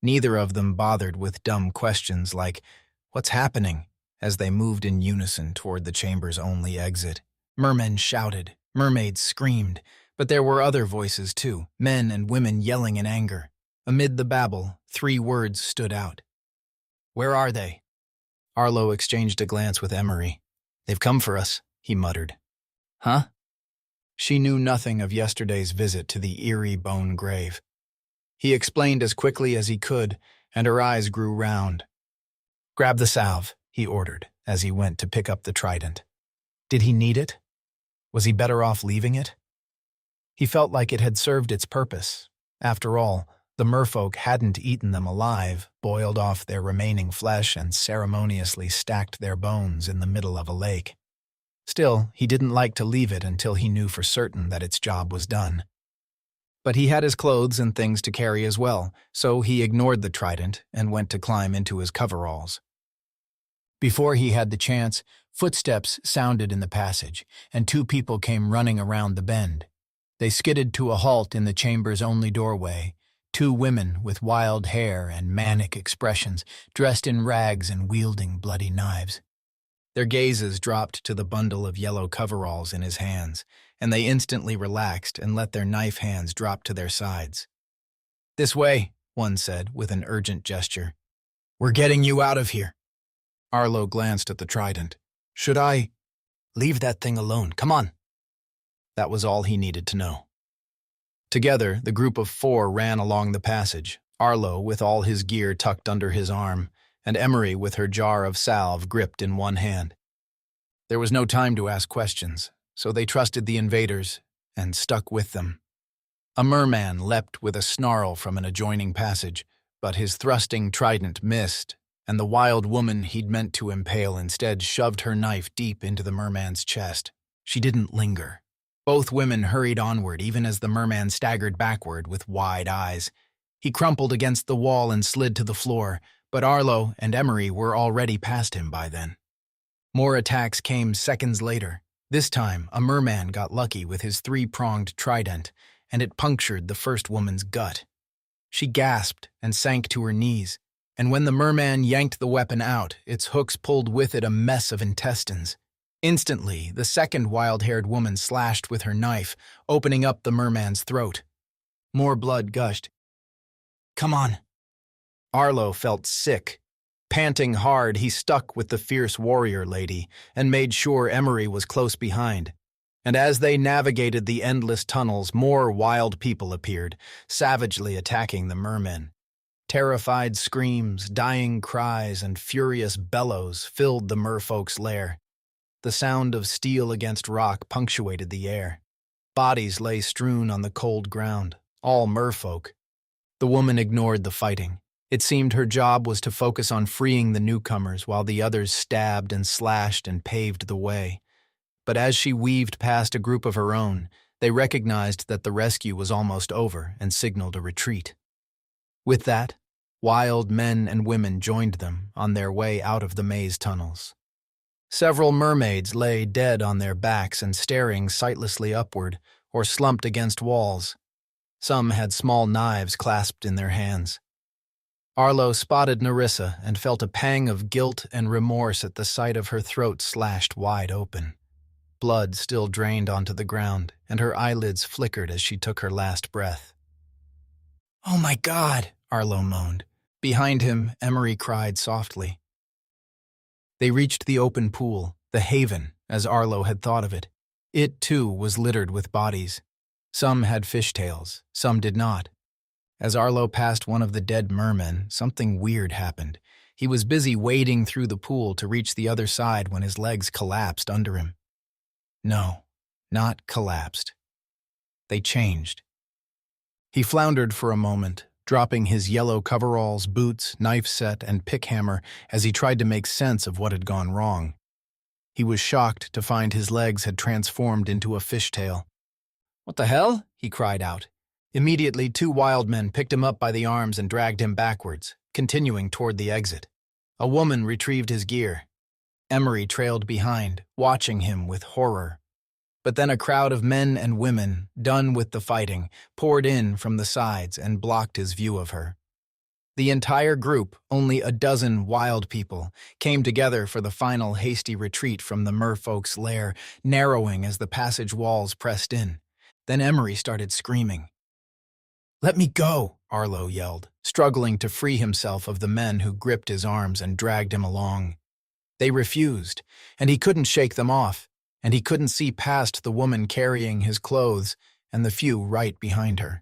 Neither of them bothered with dumb questions like, "What's happening?" as they moved in unison toward the chamber's only exit. Mermen shouted, mermaids screamed, but there were other voices too, men and women yelling in anger. Amid the babble, 3 words stood out. "Where are they?" Arlo exchanged a glance with Emery. "They've come for us," he muttered. "Huh?" She knew nothing of yesterday's visit to the eerie bone grave. He explained as quickly as he could, and her eyes grew round. "Grab the salve," he ordered, as he went to pick up the trident. Did he need it? Was he better off leaving it? He felt like it had served its purpose. After all, the merfolk hadn't eaten them alive, boiled off their remaining flesh, and ceremoniously stacked their bones in the middle of a lake. Still, he didn't like to leave it until he knew for certain that its job was done. But he had his clothes and things to carry as well, so he ignored the trident and went to climb into his coveralls. Before he had the chance, footsteps sounded in the passage, and 2 people came running around the bend. They skidded to a halt in the chamber's only doorway, 2 women with wild hair and manic expressions, dressed in rags and wielding bloody knives. Their gazes dropped to the bundle of yellow coveralls in his hands, and they instantly relaxed and let their knife hands drop to their sides. "This way," one said with an urgent gesture. "We're getting you out of here." Arlo glanced at the trident. "Should I—" "Leave that thing alone, come on." That was all he needed to know. Together, the group of 4 ran along the passage, Arlo with all his gear tucked under his arm, and Emery with her jar of salve gripped in one hand. There was no time to ask questions, so they trusted the invaders and stuck with them. A merman leapt with a snarl from an adjoining passage, but his thrusting trident missed, and the wild woman he'd meant to impale instead shoved her knife deep into the merman's chest. She didn't linger. Both women hurried onward even as the merman staggered backward with wide eyes. He crumpled against the wall and slid to the floor, but Arlo and Emery were already past him by then. More attacks came seconds later. This time, a merman got lucky with his three-pronged trident, and it punctured the first woman's gut. She gasped and sank to her knees, and when the merman yanked the weapon out, its hooks pulled with it a mess of intestines. Instantly, the second wild-haired woman slashed with her knife, opening up the merman's throat. More blood gushed. "Come on." Arlo felt sick. Panting hard, he stuck with the fierce warrior lady and made sure Emery was close behind. And as they navigated the endless tunnels, more wild people appeared, savagely attacking the mermen. Terrified screams, dying cries, and furious bellows filled the merfolk's lair. The sound of steel against rock punctuated the air. Bodies lay strewn on the cold ground, all merfolk. The woman ignored the fighting. It seemed her job was to focus on freeing the newcomers while the others stabbed and slashed and paved the way. But as she weaved past a group of her own, they recognized that the rescue was almost over and signaled a retreat. With that, wild men and women joined them on their way out of the maze tunnels. Several mermaids lay dead on their backs and staring sightlessly upward or slumped against walls. Some had small knives clasped in their hands. Arlo spotted Nerissa and felt a pang of guilt and remorse at the sight of her throat slashed wide open. Blood still drained onto the ground, and her eyelids flickered as she took her last breath. "Oh my God," Arlo moaned. Behind him, Emery cried softly. They reached the open pool, the haven, as Arlo had thought of it. It, too, was littered with bodies. Some had fishtails, some did not. As Arlo passed one of the dead mermen, something weird happened. He was busy wading through the pool to reach the other side when his legs collapsed under him. No, not collapsed. They changed. He floundered for a moment, dropping his yellow coveralls, boots, knife set, and pickhammer as he tried to make sense of what had gone wrong. He was shocked to find his legs had transformed into a fishtail. "What the hell?" he cried out. Immediately, two wild men picked him up by the arms and dragged him backwards, continuing toward the exit. A woman retrieved his gear. Emery trailed behind, watching him with horror. But then a crowd of men and women, done with the fighting, poured in from the sides and blocked his view of her. The entire group, only a dozen wild people, came together for the final hasty retreat from the merfolk's lair, narrowing as the passage walls pressed in. Then Emery started screaming. "Let me go," Arlo yelled, struggling to free himself of the men who gripped his arms and dragged him along. They refused, and he couldn't shake them off, and he couldn't see past the woman carrying his clothes and the few right behind her.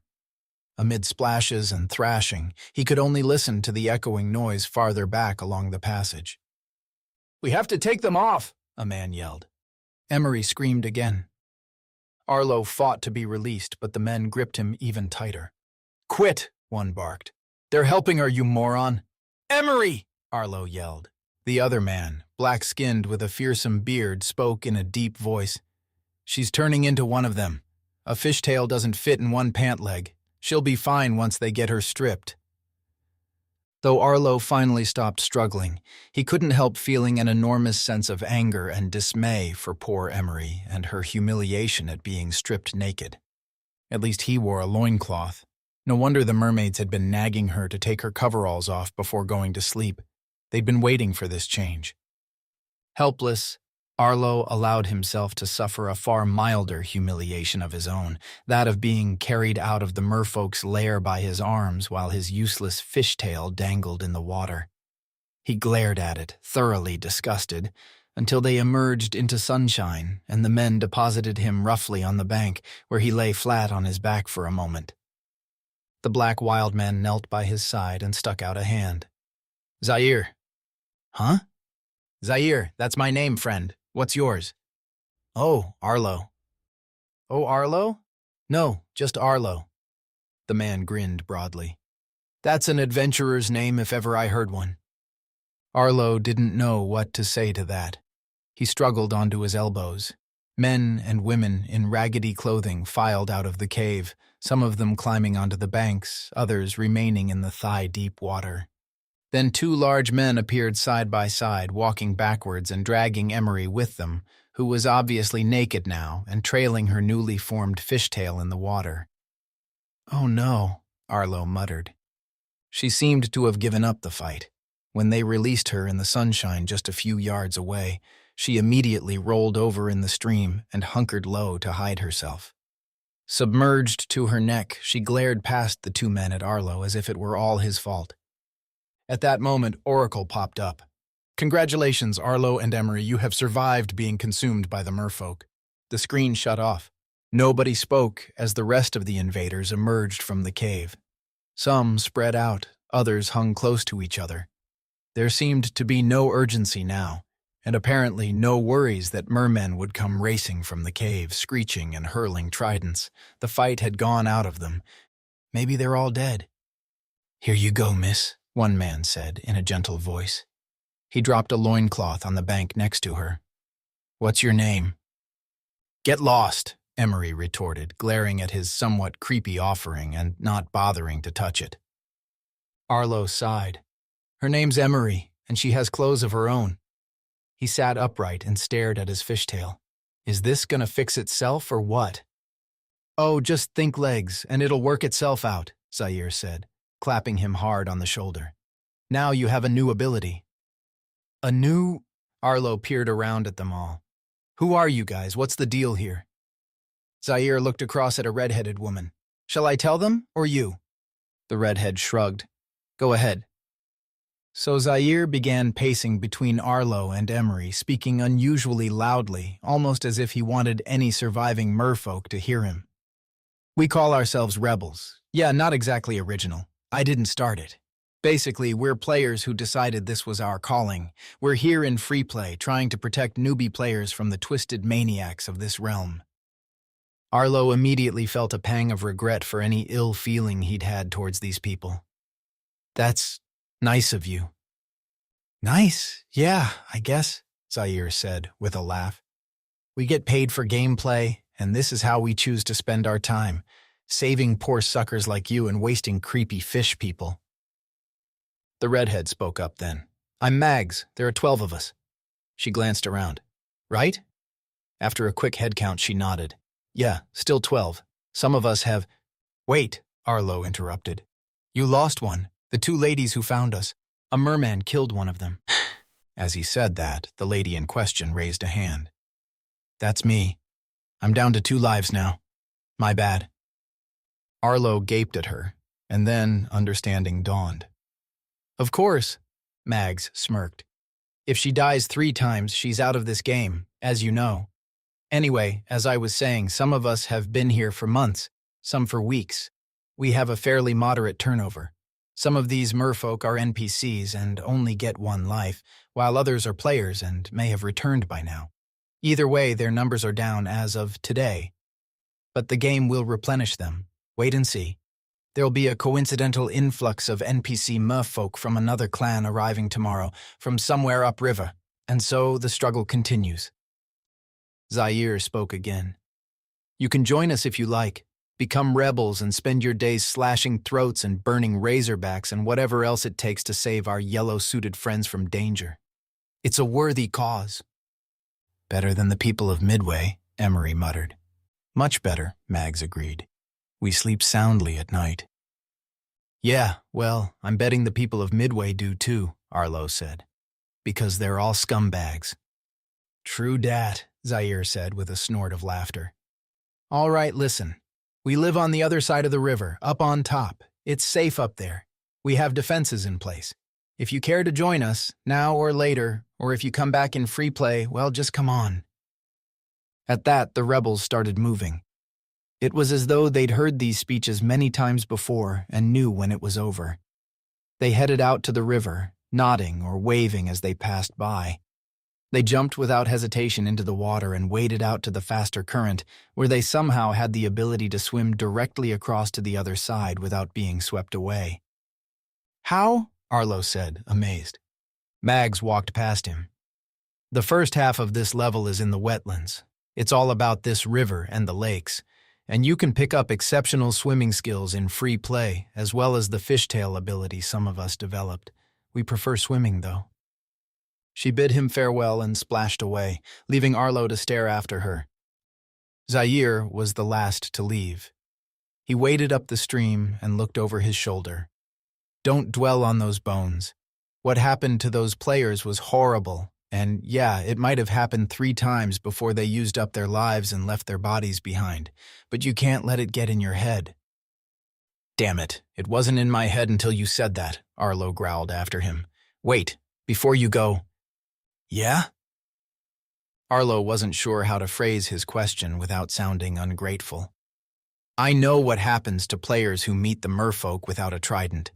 Amid splashes and thrashing, he could only listen to the echoing noise farther back along the passage. "We have to take them off," a man yelled. Emery screamed again. Arlo fought to be released, but the men gripped him even tighter. "Quit," one barked. "They're helping her, you moron." "Emery!" Arlo yelled. The other man, black-skinned with a fearsome beard, spoke in a deep voice. "She's turning into one of them. A fishtail doesn't fit in one pant leg. She'll be fine once they get her stripped." Though Arlo finally stopped struggling, he couldn't help feeling an enormous sense of anger and dismay for poor Emery and her humiliation at being stripped naked. At least he wore a loincloth. No wonder the mermaids had been nagging her to take her coveralls off before going to sleep. They'd been waiting for this change. Helpless, Arlo allowed himself to suffer a far milder humiliation of his own, that of being carried out of the merfolk's lair by his arms while his useless fishtail dangled in the water. He glared at it, thoroughly disgusted, until they emerged into sunshine and the men deposited him roughly on the bank, where he lay flat on his back for a moment. The black wild man knelt by his side and stuck out a hand. "Zaire." "Huh?" "Zaire, that's my name, friend. What's yours?" "Oh, Arlo." "Oh, Arlo?" "No, just Arlo." The man grinned broadly. "That's an adventurer's name if ever I heard one." Arlo didn't know what to say to that. He struggled onto his elbows. Men and women in raggedy clothing filed out of the cave, some of them climbing onto the banks, others remaining in the thigh-deep water. Then two large men appeared side by side, walking backwards and dragging Emery with them, who was obviously naked now and trailing her newly formed fishtail in the water. "Oh no," Arlo muttered. She seemed to have given up the fight. When they released her in the sunshine just a few yards away, she immediately rolled over in the stream and hunkered low to hide herself. Submerged to her neck, she glared past the two men at Arlo as if it were all his fault. At that moment, Oracle popped up. "Congratulations, Arlo and Emery, you have survived being consumed by the merfolk." The screen shut off. Nobody spoke as the rest of the invaders emerged from the cave. Some spread out, others hung close to each other. There seemed to be no urgency now, and apparently no worries that mermen would come racing from the cave, screeching and hurling tridents. The fight had gone out of them. Maybe they're all dead. "Here you go, miss," one man said in a gentle voice. He dropped a loincloth on the bank next to her. "What's your name?" "Get lost," Emery retorted, glaring at his somewhat creepy offering and not bothering to touch it. Arlo sighed. "Her name's Emery, and she has clothes of her own." He sat upright and stared at his fishtail. "Is this gonna fix itself or what?" "Oh, just think legs, and it'll work itself out," Zaire said, clapping him hard on the shoulder. "Now you have a new ability." "A new—" Arlo peered around at them all. "Who are you guys? What's the deal here?" Zaire looked across at a red-headed woman. "Shall I tell them, or you?" The redhead shrugged. "Go ahead." So Zaire began pacing between Arlo and Emery, speaking unusually loudly, almost as if he wanted any surviving merfolk to hear him. "We call ourselves rebels. Yeah, not exactly original. I didn't start it. Basically, we're players who decided this was our calling. We're here in free play, trying to protect newbie players from the twisted maniacs of this realm." Arlo immediately felt a pang of regret for any ill feeling he'd had towards these people. "That's nice of you." "Nice, yeah, I guess," Zaire said with a laugh. "We get paid for gameplay, and this is how we choose to spend our time, saving poor suckers like you and wasting creepy fish people." The redhead spoke up then. "I'm Mags. There are 12 of us." She glanced around. "Right?" After a quick head count, she nodded. "Yeah, still 12. Some of us have—" "Wait," Arlo interrupted. "You lost one. The two ladies who found us. A merman killed one of them." As he said that, the lady in question raised a hand. "That's me. I'm down to 2 lives now. My bad." Arlo gaped at her, and then understanding dawned. "Of course," Mags smirked. "If she dies 3 times, she's out of this game, as you know. Anyway, as I was saying, some of us have been here for months, some for weeks. We have a fairly moderate turnover. Some of these merfolk are NPCs and only get 1 life, while others are players and may have returned by now. Either way, their numbers are down as of today. But the game will replenish them. Wait and see. There'll be a coincidental influx of NPC merfolk from another clan arriving tomorrow, from somewhere upriver, and so the struggle continues." Zaire spoke again. "You can join us if you like. Become rebels and spend your days slashing throats and burning razorbacks and whatever else it takes to save our yellow-suited friends from danger. It's a worthy cause." "Better than the people of Midway," Emery muttered. "Much better," Mags agreed. "We sleep soundly at night." "Yeah, well, I'm betting the people of Midway do too," Arlo said. "Because they're all scumbags." "True dat," Zaire said with a snort of laughter. "All right, listen. We live on the other side of the river, up on top. It's safe up there. We have defenses in place. If you care to join us, now or later, or if you come back in free play, well, just come on." At that, the rebels started moving. It was as though they'd heard these speeches many times before and knew when it was over. They headed out to the river, nodding or waving as they passed by. They jumped without hesitation into the water and waded out to the faster current, where they somehow had the ability to swim directly across to the other side without being swept away. "How?" Arlo said, amazed. Mags walked past him. "The first half of this level is in the wetlands. It's all about this river and the lakes, and you can pick up exceptional swimming skills in free play, as well as the fishtail ability some of us developed. We prefer swimming, though. She bid him farewell and splashed away, leaving Arlo to stare after her. Zaire was the last to leave. He waded up the stream and looked over his shoulder. Don't dwell on those bones. What happened to those players was horrible, and yeah, it might have happened 3 times before they used up their lives and left their bodies behind, but you can't let it get in your head. Damn it, it wasn't in my head until you said that, Arlo growled after him. Wait, before you go. Yeah? Arlo wasn't sure how to phrase his question without sounding ungrateful. I know what happens to players who meet the merfolk without a trident.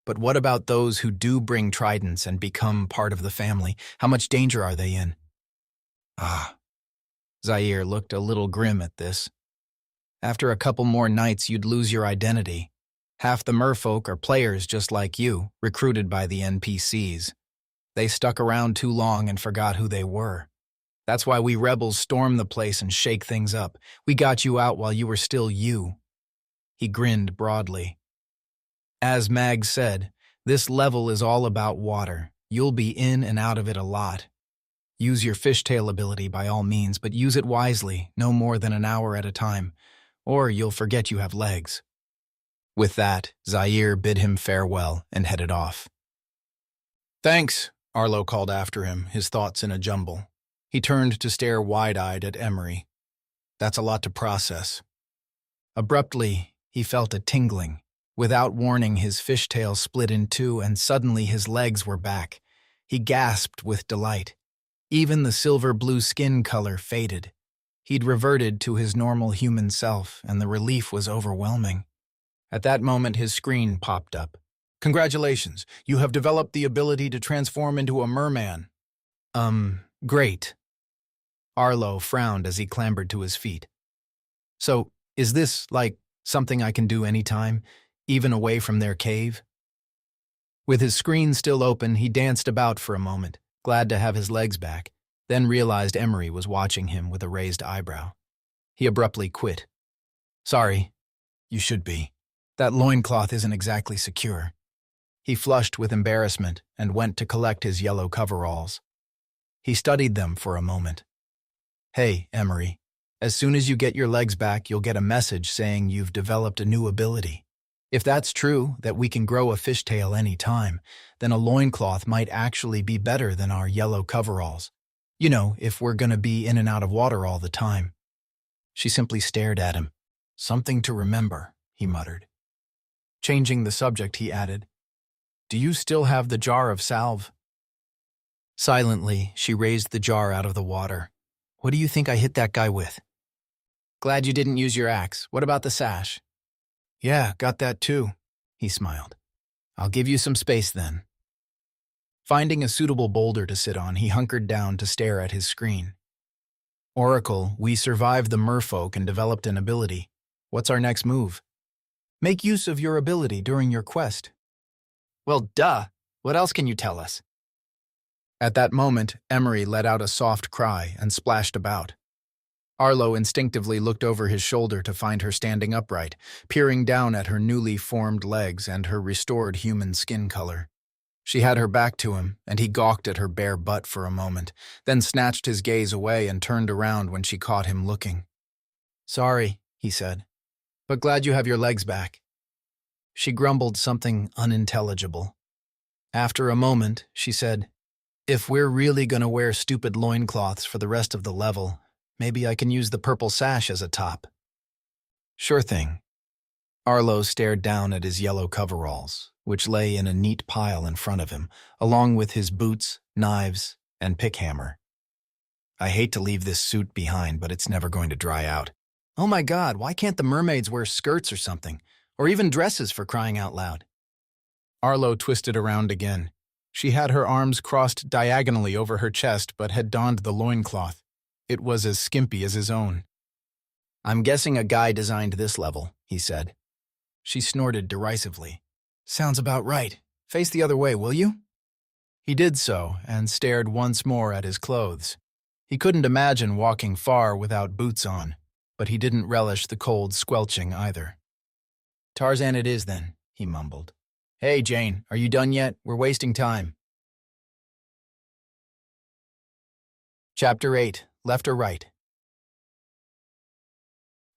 But what about those who do bring tridents and become part of the family? How much danger are they in? Zaire looked a little grim at this. After a couple more nights, you'd lose your identity. Half the merfolk are players just like you, recruited by the NPCs. They stuck around too long and forgot who they were. That's why we rebels storm the place and shake things up. We got you out while you were still you. He grinned broadly. As Mag said, this level is all about water. You'll be in and out of it a lot. Use your fishtail ability by all means, but use it wisely, no more than an hour at a time, or you'll forget you have legs. With that, Zaire bid him farewell and headed off. Thanks, Arlo called after him, his thoughts in a jumble. He turned to stare wide-eyed at Emery. That's a lot to process. Abruptly, he felt a tingling. Without warning, his fishtail split in 2 and suddenly his legs were back. He gasped with delight. Even the silver-blue skin color faded. He'd reverted to his normal human self, and the relief was overwhelming. At that moment, his screen popped up. Congratulations, you have developed the ability to transform into a merman. Great. Arlo frowned as he clambered to his feet. So, is this, like, something I can do anytime? Even away from their cave? With his screen still open, he danced about for a moment, glad to have his legs back, then realized Emery was watching him with a raised eyebrow. He abruptly quit. Sorry. You should be. That loincloth isn't exactly secure. He flushed with embarrassment and went to collect his yellow coveralls. He studied them for a moment. Hey, Emery, as soon as you get your legs back, you'll get a message saying you've developed a new ability. If that's true, that we can grow a fishtail any time, then a loincloth might actually be better than our yellow coveralls. You know, if we're gonna be in and out of water all the time. She simply stared at him. Something to remember, he muttered. Changing the subject, he added, Do you still have the jar of salve? Silently, she raised the jar out of the water. What do you think I hit that guy with? Glad you didn't use your axe. What about the sash? Yeah, got that too, he smiled. I'll give you some space then. Finding a suitable boulder to sit on, he hunkered down to stare at his screen. Oracle, we survived the merfolk and developed an ability. What's our next move? Make use of your ability during your quest. Well, duh. What else can you tell us? At that moment, Emery let out a soft cry and splashed about. Arlo instinctively looked over his shoulder to find her standing upright, peering down at her newly formed legs and her restored human skin color. She had her back to him, and he gawked at her bare butt for a moment, then snatched his gaze away and turned around when she caught him looking. Sorry, he said, but glad you have your legs back. She grumbled something unintelligible. After a moment, she said, If we're really gonna wear stupid loincloths for the rest of the level, maybe I can use the purple sash as a top. Sure thing. Arlo stared down at his yellow coveralls, which lay in a neat pile in front of him, along with his boots, knives, and pickhammer. I hate to leave this suit behind, but it's never going to dry out. Oh my God, why can't the mermaids wear skirts or something? Or even dresses, for crying out loud? Arlo twisted around again. She had her arms crossed diagonally over her chest but had donned the loincloth. It was as skimpy as his own. I'm guessing a guy designed this level, he said. She snorted derisively. Sounds about right. Face the other way, will you? He did so and stared once more at his clothes. He couldn't imagine walking far without boots on, but he didn't relish the cold squelching either. "Tarzan it is then," he mumbled. "Hey, Jane, are you done yet? We're wasting time." Chapter 8, Left or Right.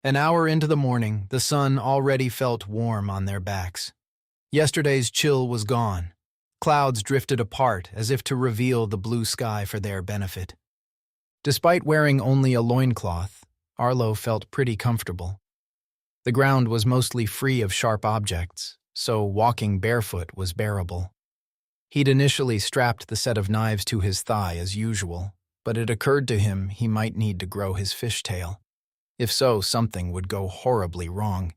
An hour into the morning, the sun already felt warm on their backs. Yesterday's chill was gone. Clouds drifted apart as if to reveal the blue sky for their benefit. Despite wearing only a loincloth, Arlo felt pretty comfortable. The ground was mostly free of sharp objects, so walking barefoot was bearable. He'd initially strapped the set of knives to his thigh as usual, but it occurred to him he might need to grow his fishtail. If so, something would go horribly wrong.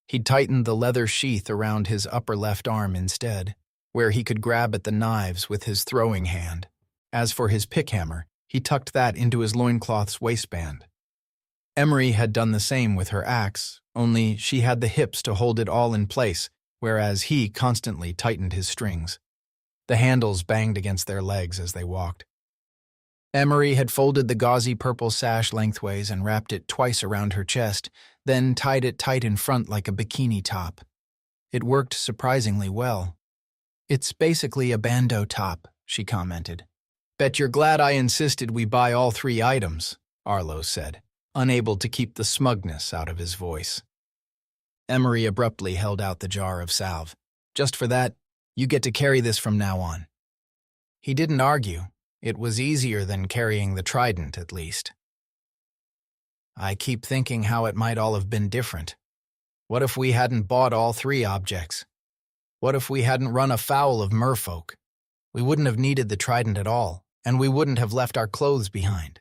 He'd tightened the leather sheath around his upper left arm instead, where he could grab at the knives with his throwing hand. As for his pickhammer, he tucked that into his loincloth's waistband. Emery had done the same with her axe, only she had the hips to hold it all in place, whereas he constantly tightened his strings. The handles banged against their legs as they walked. Emery had folded the gauzy purple sash lengthways and wrapped it twice around her chest, then tied it tight in front like a bikini top. It worked surprisingly well. "It's basically a bandeau top," she commented. "Bet you're glad I insisted we buy all 3 items," Arlo said, unable to keep the smugness out of his voice. Emery abruptly held out the jar of salve. "Just for that, you get to carry this from now on." He didn't argue. It was easier than carrying the trident, at least. "I keep thinking how it might all have been different. What if we hadn't bought all 3 objects? What if we hadn't run afoul of merfolk? We wouldn't have needed the trident at all, and we wouldn't have left our clothes behind."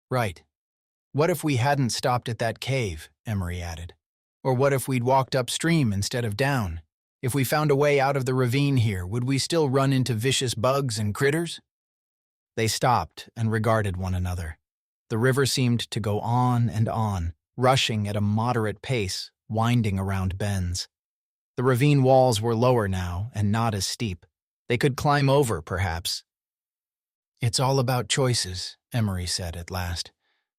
"Right. What if we hadn't stopped at that cave?" Emery added. "Or what if we'd walked upstream instead of down? If we found a way out of the ravine here, would we still run into vicious bugs and critters?" They stopped and regarded one another. The river seemed to go on, rushing at a moderate pace, winding around bends. The ravine walls were lower now and not as steep. They could climb over, perhaps. "It's all about choices," Emery said at last.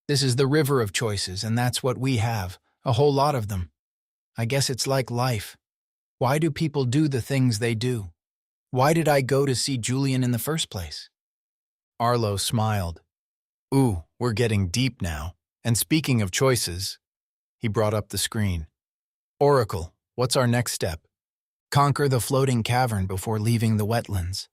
"This is the river of choices, and that's what we have, a whole lot of them. I guess it's like life. Why do people do the things they do? Why did I go to see Julian in the first place?" Arlo smiled. "Ooh, we're getting deep now. And speaking of choices," he brought up the screen. "Oracle, what's our next step?" "Conquer the floating cavern before leaving the wetlands."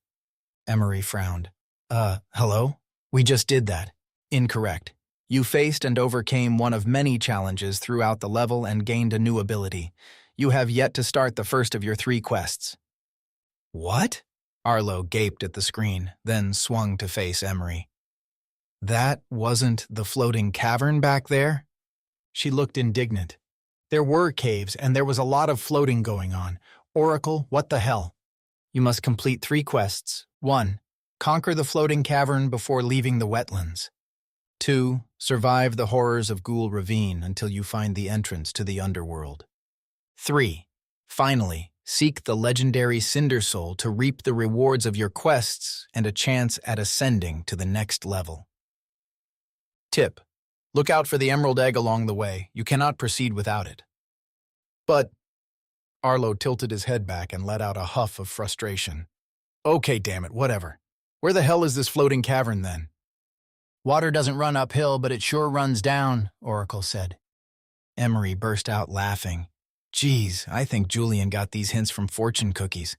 Emery frowned. Hello? We just did that." "Incorrect. You faced and overcame one of many challenges throughout the level and gained a new ability. You have yet to start the first of your 3 quests." "What?" Arlo gaped at the screen, then swung to face Emery. "That wasn't the floating cavern back there?" She looked indignant. "There were caves, and there was a lot of floating going on. Oracle, what the hell? You must complete 3 quests. 1. Conquer the floating cavern before leaving the wetlands. 2. Survive the horrors of Ghoul Ravine until you find the entrance to the Underworld. 3. Finally, seek the legendary Cindersoul to reap the rewards of your quests and a chance at ascending to the next level. Tip: look out for the emerald egg along the way. You cannot proceed without it." "But..." Arlo tilted his head back and let out a huff of frustration. "Okay, damn it, whatever. Where the hell is this floating cavern, then?" "Water doesn't run uphill, but it sure runs down," Oracle said. Emery burst out laughing. "Geez, I think Julian got these hints from fortune cookies.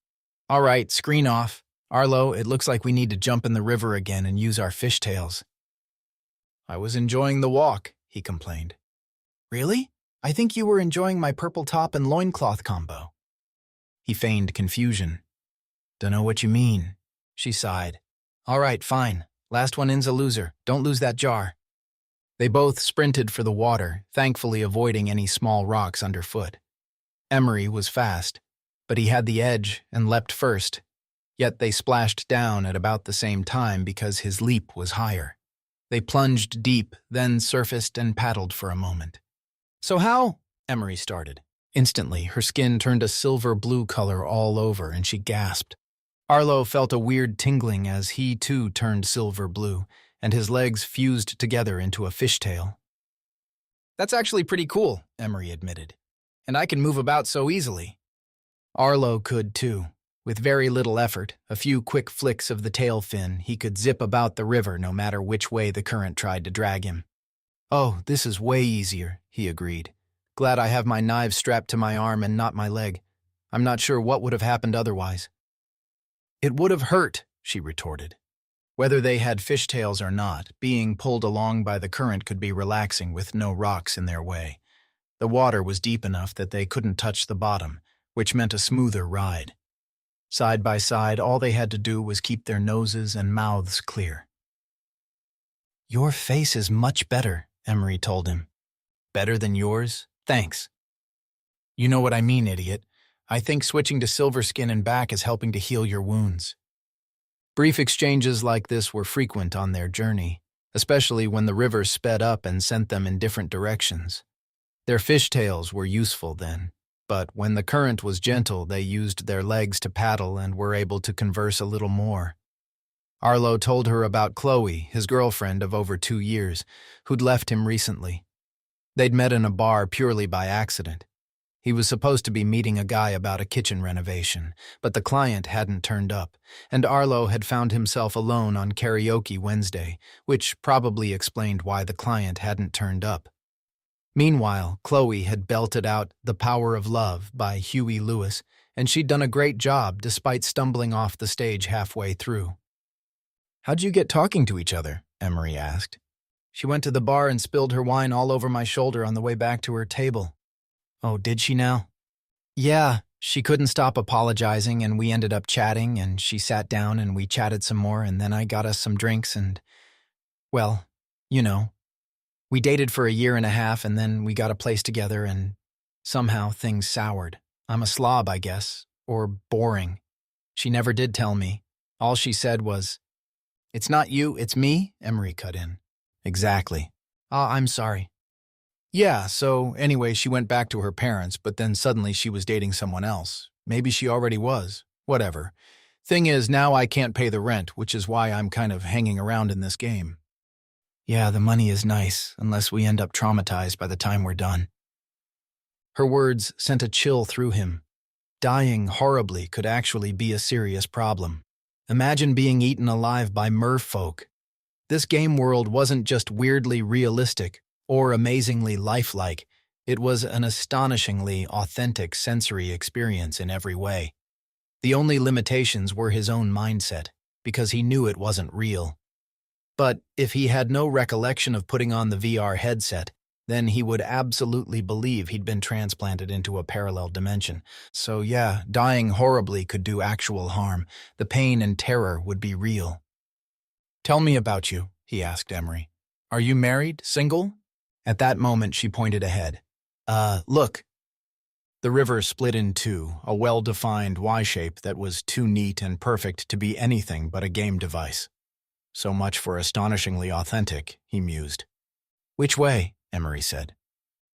All right, screen off. Arlo, it looks like we need to jump in the river again and use our fishtails." "I was enjoying the walk," he complained. "Really? I think you were enjoying my purple top and loincloth combo." He feigned confusion. "Dunno what you mean," she sighed. "All right, fine. Last one in's a loser. Don't lose that jar." They both sprinted for the water, thankfully avoiding any small rocks underfoot. Emery was fast, but he had the edge and leapt first, yet they splashed down at about the same time because his leap was higher. They plunged deep, then surfaced and paddled for a moment. "So how?" Emery started. Instantly, her skin turned a silver-blue color all over, and she gasped. Arlo felt a weird tingling as he too turned silver-blue, and his legs fused together into a fishtail. "That's actually pretty cool," Emery admitted. "And I can move about so easily." Arlo could too. With very little effort, a few quick flicks of the tail fin, he could zip about the river no matter which way the current tried to drag him. "Oh, this is way easier," he agreed. "Glad I have my knives strapped to my arm and not my leg. I'm not sure what would have happened otherwise." "It would have hurt," she retorted. Whether they had fishtails or not, being pulled along by the current could be relaxing with no rocks in their way. The water was deep enough that they couldn't touch the bottom, which meant a smoother ride. Side by side, all they had to do was keep their noses and mouths clear. "Your face is much better," Emery told him. "Better than yours? Thanks." "You know what I mean, idiot. I think switching to silver skin and back is helping to heal your wounds." Brief exchanges like this were frequent on their journey, especially when the river sped up and sent them in different directions. Their fishtails were useful then, but when the current was gentle, they used their legs to paddle and were able to converse a little more. Arlo told her about Chloe, his girlfriend of over 2 years, who'd left him recently. They'd met in a bar purely by accident. He was supposed to be meeting a guy about a kitchen renovation, but the client hadn't turned up, and Arlo had found himself alone on karaoke Wednesday, which probably explained why the client hadn't turned up. Meanwhile, Chloe had belted out The Power of Love by Huey Lewis, and she'd done a great job despite stumbling off the stage halfway through. "How'd you get talking to each other?" Emery asked. "She went to the bar and spilled her wine all over my shoulder on the way back to her table." "Oh, did she now?" "Yeah, she couldn't stop apologizing and we ended up chatting and she sat down and we chatted some more and then I got us some drinks and, well, you know. We dated for a year and a half and then we got a place together and somehow things soured. I'm a slob, I guess, or boring. She never did tell me. All she said was, 'It's not you, it's me,'" Emery cut in. "Exactly. I'm sorry." "Yeah, so anyway, she went back to her parents, but then suddenly she was dating someone else. Maybe she already was. Whatever. Thing is, now I can't pay the rent, which is why I'm kind of hanging around in this game." "Yeah, the money is nice, unless we end up traumatized by the time we're done." Her words sent a chill through him. Dying horribly could actually be a serious problem. Imagine being eaten alive by merfolk. This game world wasn't just weirdly realistic or amazingly lifelike, it was an astonishingly authentic sensory experience in every way. The only limitations were his own mindset, because he knew it wasn't real. But if he had no recollection of putting on the VR headset, then he would absolutely believe he'd been transplanted into a parallel dimension. So yeah, dying horribly could do actual harm. The pain and terror would be real. "Tell me about you," he asked Emery. "Are you married? Single?" At that moment, she pointed ahead. Look." The river split in two, a well-defined Y-shape that was too neat and perfect to be anything but a game device. "So much for astonishingly authentic," he mused. "Which way?" Emery said.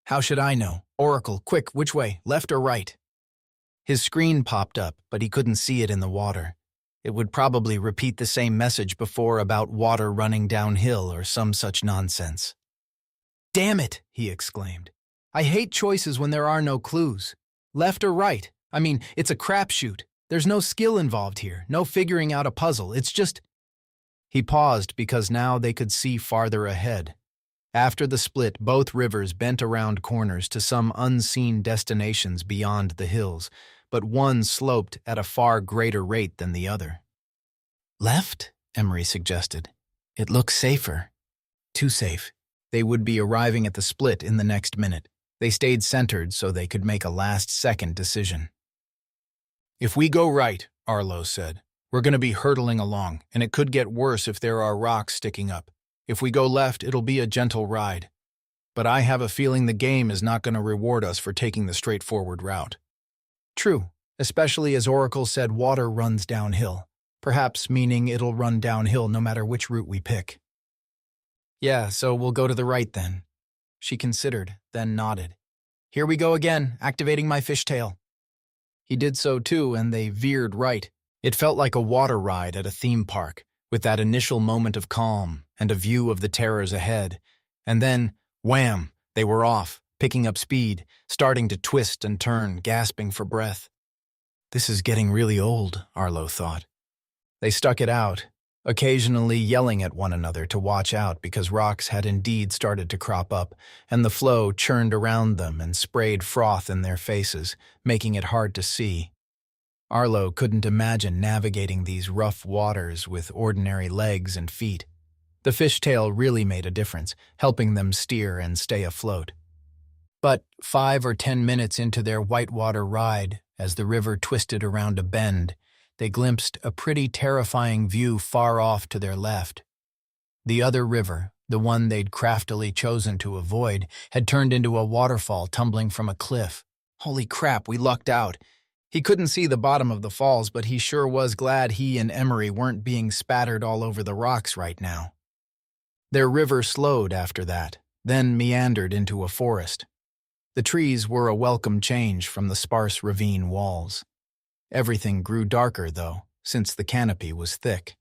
"How should I know? Oracle, quick, which way, left or right?" His screen popped up, but he couldn't see it in the water. It would probably repeat the same message before about water running downhill or some such nonsense. "Damn it!" he exclaimed. "I hate choices when there are no clues. Left or right? I mean, it's a crapshoot. There's no skill involved here, no figuring out a puzzle. It's just—" He paused because now they could see farther ahead. After the split, both rivers bent around corners to some unseen destinations beyond the hills, but one sloped at a far greater rate than the other. "Left?" Emery suggested. "It looks safer." Too safe. They would be arriving at the split in the next minute. They stayed centered so they could make a last-second decision. "If we go right," Arlo said, "we're going to be hurtling along, and it could get worse if there are rocks sticking up. If we go left, it'll be a gentle ride. But I have a feeling the game is not going to reward us for taking the straightforward route." True, especially as Oracle said water runs downhill, perhaps meaning it'll run downhill no matter which route we pick. "Yeah, so we'll go to the right then." She considered, then nodded. "Here we go again, activating my fishtail." He did so too, and they veered right. It felt like a water ride at a theme park, with that initial moment of calm and a view of the terrors ahead. And then, wham, they were off, picking up speed, starting to twist and turn, gasping for breath. This is getting really old, Arlo thought. They stuck it out, occasionally yelling at one another to watch out because rocks had indeed started to crop up, and the flow churned around them and sprayed froth in their faces, making it hard to see. Arlo couldn't imagine navigating these rough waters with ordinary legs and feet. The fishtail really made a difference, helping them steer and stay afloat. But 5 or 10 minutes into their whitewater ride, as the river twisted around a bend, they glimpsed a pretty terrifying view far off to their left. The other river, the one they'd craftily chosen to avoid, had turned into a waterfall tumbling from a cliff. Holy crap, we lucked out. He couldn't see the bottom of the falls, but he sure was glad he and Emery weren't being spattered all over the rocks right now. Their river slowed after that, then meandered into a forest. The trees were a welcome change from the sparse ravine walls. Everything grew darker, though, since the canopy was thick.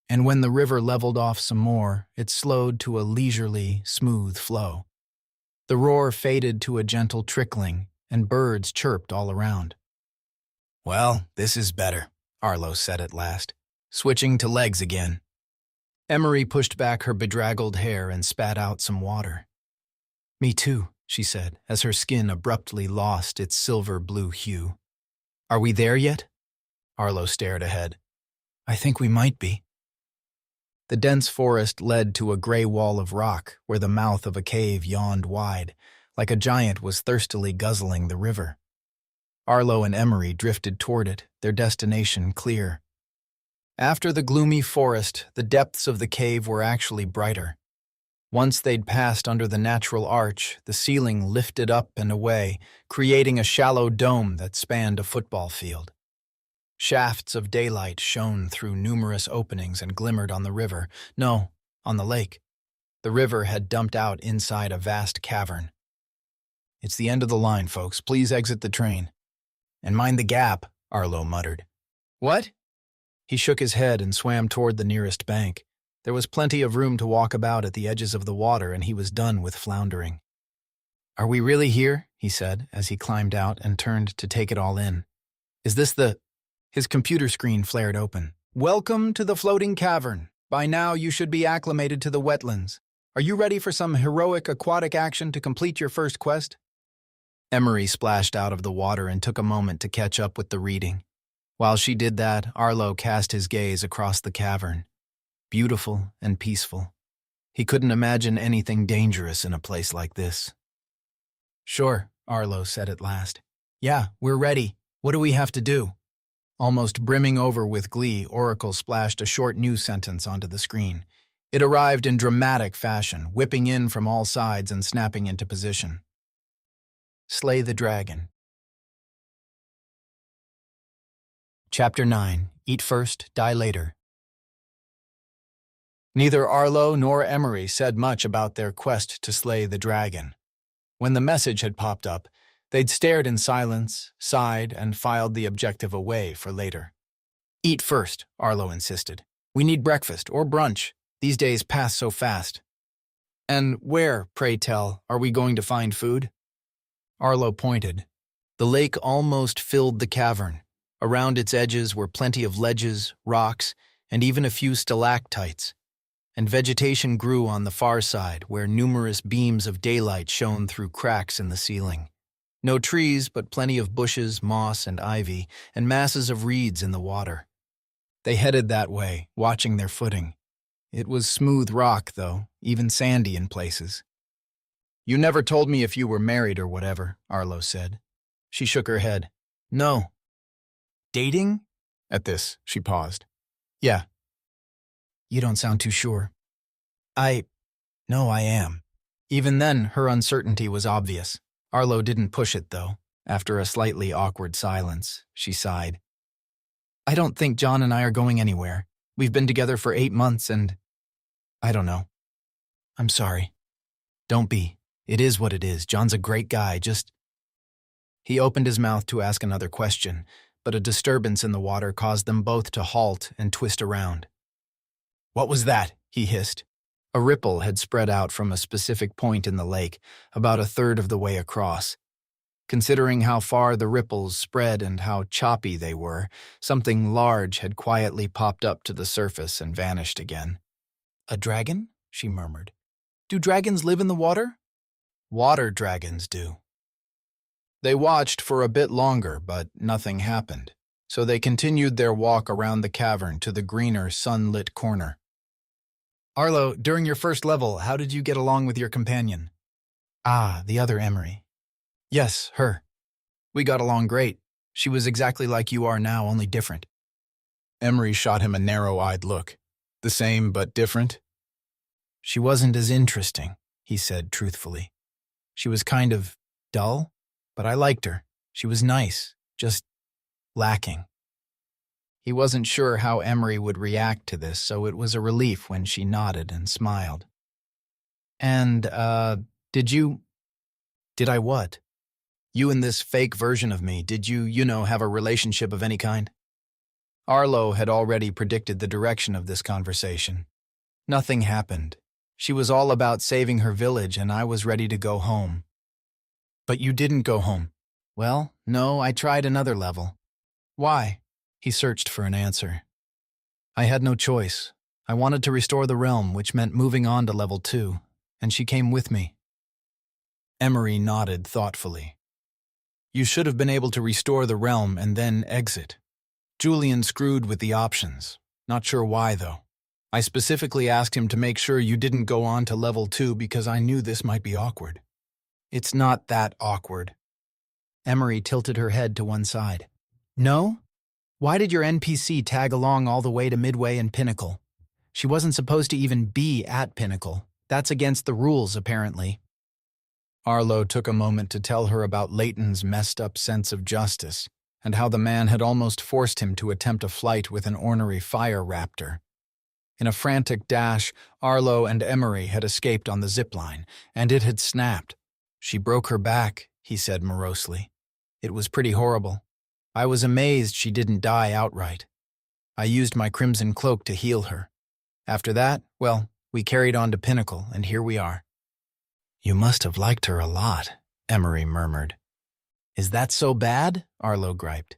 And when the river leveled off some more, it slowed to a leisurely, smooth flow. The roar faded to a gentle trickling, and birds chirped all around. "Well, this is better," Arlo said at last, switching to legs again. Emery pushed back her bedraggled hair and spat out some water. "Me too," she said, as her skin abruptly lost its silver-blue hue. "Are we there yet?" Arlo stared ahead. "I think we might be." The dense forest led to a gray wall of rock where the mouth of a cave yawned wide, like a giant was thirstily guzzling the river. Arlo and Emery drifted toward it, their destination clear. After the gloomy forest, the depths of the cave were actually brighter. Once they'd passed under the natural arch, the ceiling lifted up and away, creating a shallow dome that spanned a football field. Shafts of daylight shone through numerous openings and glimmered on the river. No, on the lake. The river had dumped out inside a vast cavern. "It's the end of the line, folks. Please exit the train." "And mind the gap," Arlo muttered. "What?" He shook his head and swam toward the nearest bank. There was plenty of room to walk about at the edges of the water, and he was done with floundering. "Are we really here?" he said, as he climbed out and turned to take it all in. "Is this the—" His computer screen flared open. "Welcome to the floating cavern. By now you should be acclimated to the wetlands. Are you ready for some heroic aquatic action to complete your first quest?" Emery splashed out of the water and took a moment to catch up with the reading. While she did that, Arlo cast his gaze across the cavern. Beautiful and peaceful. He couldn't imagine anything dangerous in a place like this. "Sure," Arlo said at last. "Yeah, we're ready. What do we have to do?" Almost brimming over with glee, Oracle splashed a short news sentence onto the screen. It arrived in dramatic fashion, whipping in from all sides and snapping into position. Slay the dragon. Chapter 9. Eat first, die later. Neither Arlo nor Emery said much about their quest to slay the dragon. When the message had popped up, they'd stared in silence, sighed, and filed the objective away for later. "Eat first," Arlo insisted. "We need breakfast or brunch. These days pass so fast." "And where, pray tell, are we going to find food?" Arlo pointed. The lake almost filled the cavern. Around its edges were plenty of ledges, rocks, and even a few stalactites. And vegetation grew on the far side, where numerous beams of daylight shone through cracks in the ceiling. No trees, but plenty of bushes, moss, and ivy, and masses of reeds in the water. They headed that way, watching their footing. It was smooth rock, though, even sandy in places. "You never told me if you were married or whatever," Arlo said. She shook her head. "No." "Dating?" At this, she paused. "Yeah." "You don't sound too sure." No, I am." Even then, her uncertainty was obvious. Arlo didn't push it, though. After a slightly awkward silence, she sighed. "I don't think John and I are going anywhere. We've been together for 8 months and... I don't know. I'm sorry." "Don't be. It is what it is. John's a great guy, just..." He opened his mouth to ask another question, but a disturbance in the water caused them both to halt and twist around. What was that? He hissed. A ripple had spread out from a specific point in the lake, about a third of the way across. Considering how far the ripples spread and how choppy they were, something large had quietly popped up to the surface and vanished again. A dragon? She murmured. Do dragons live in the water? Water dragons do. They watched for a bit longer, but nothing happened, so they continued their walk around the cavern to the greener, sunlit corner. Arlo, during your first level, how did you get along with your companion? Ah, the other Emery. Yes, her. We got along great. She was exactly like you are now, only different. Emery shot him a narrow-eyed look. The same, but different? She wasn't as interesting, he said truthfully. She was kind of dull, but I liked her. She was nice, just lacking. He wasn't sure how Emery would react to this, so it was a relief when she nodded and smiled. And, Did I what? You and this fake version of me, did you have a relationship of any kind? Arlo had already predicted the direction of this conversation. Nothing happened. She was all about saving her village, and I was ready to go home. But you didn't go home. Well, no, I tried another level. Why? He searched for an answer. I had no choice. I wanted to restore the realm, which meant moving on to level 2, and she came with me. Emery nodded thoughtfully. You should have been able to restore the realm and then exit. Julian screwed with the options. Not sure why, though. I specifically asked him to make sure you didn't go on to level 2 because I knew this might be awkward. It's not that awkward. Emery tilted her head to one side. No? Why did your NPC tag along all the way to Midway and Pinnacle? She wasn't supposed to even be at Pinnacle. That's against the rules, apparently. Arlo took a moment to tell her about Leighton's messed-up sense of justice, and how the man had almost forced him to attempt a flight with an ornery fire raptor. In a frantic dash, Arlo and Emery had escaped on the zipline, and it had snapped. She broke her back, he said morosely. It was pretty horrible. I was amazed she didn't die outright. I used my crimson cloak to heal her. After that, well, we carried on to Pinnacle, and here we are. You must have liked her a lot, Emery murmured. Is that so bad? Arlo griped.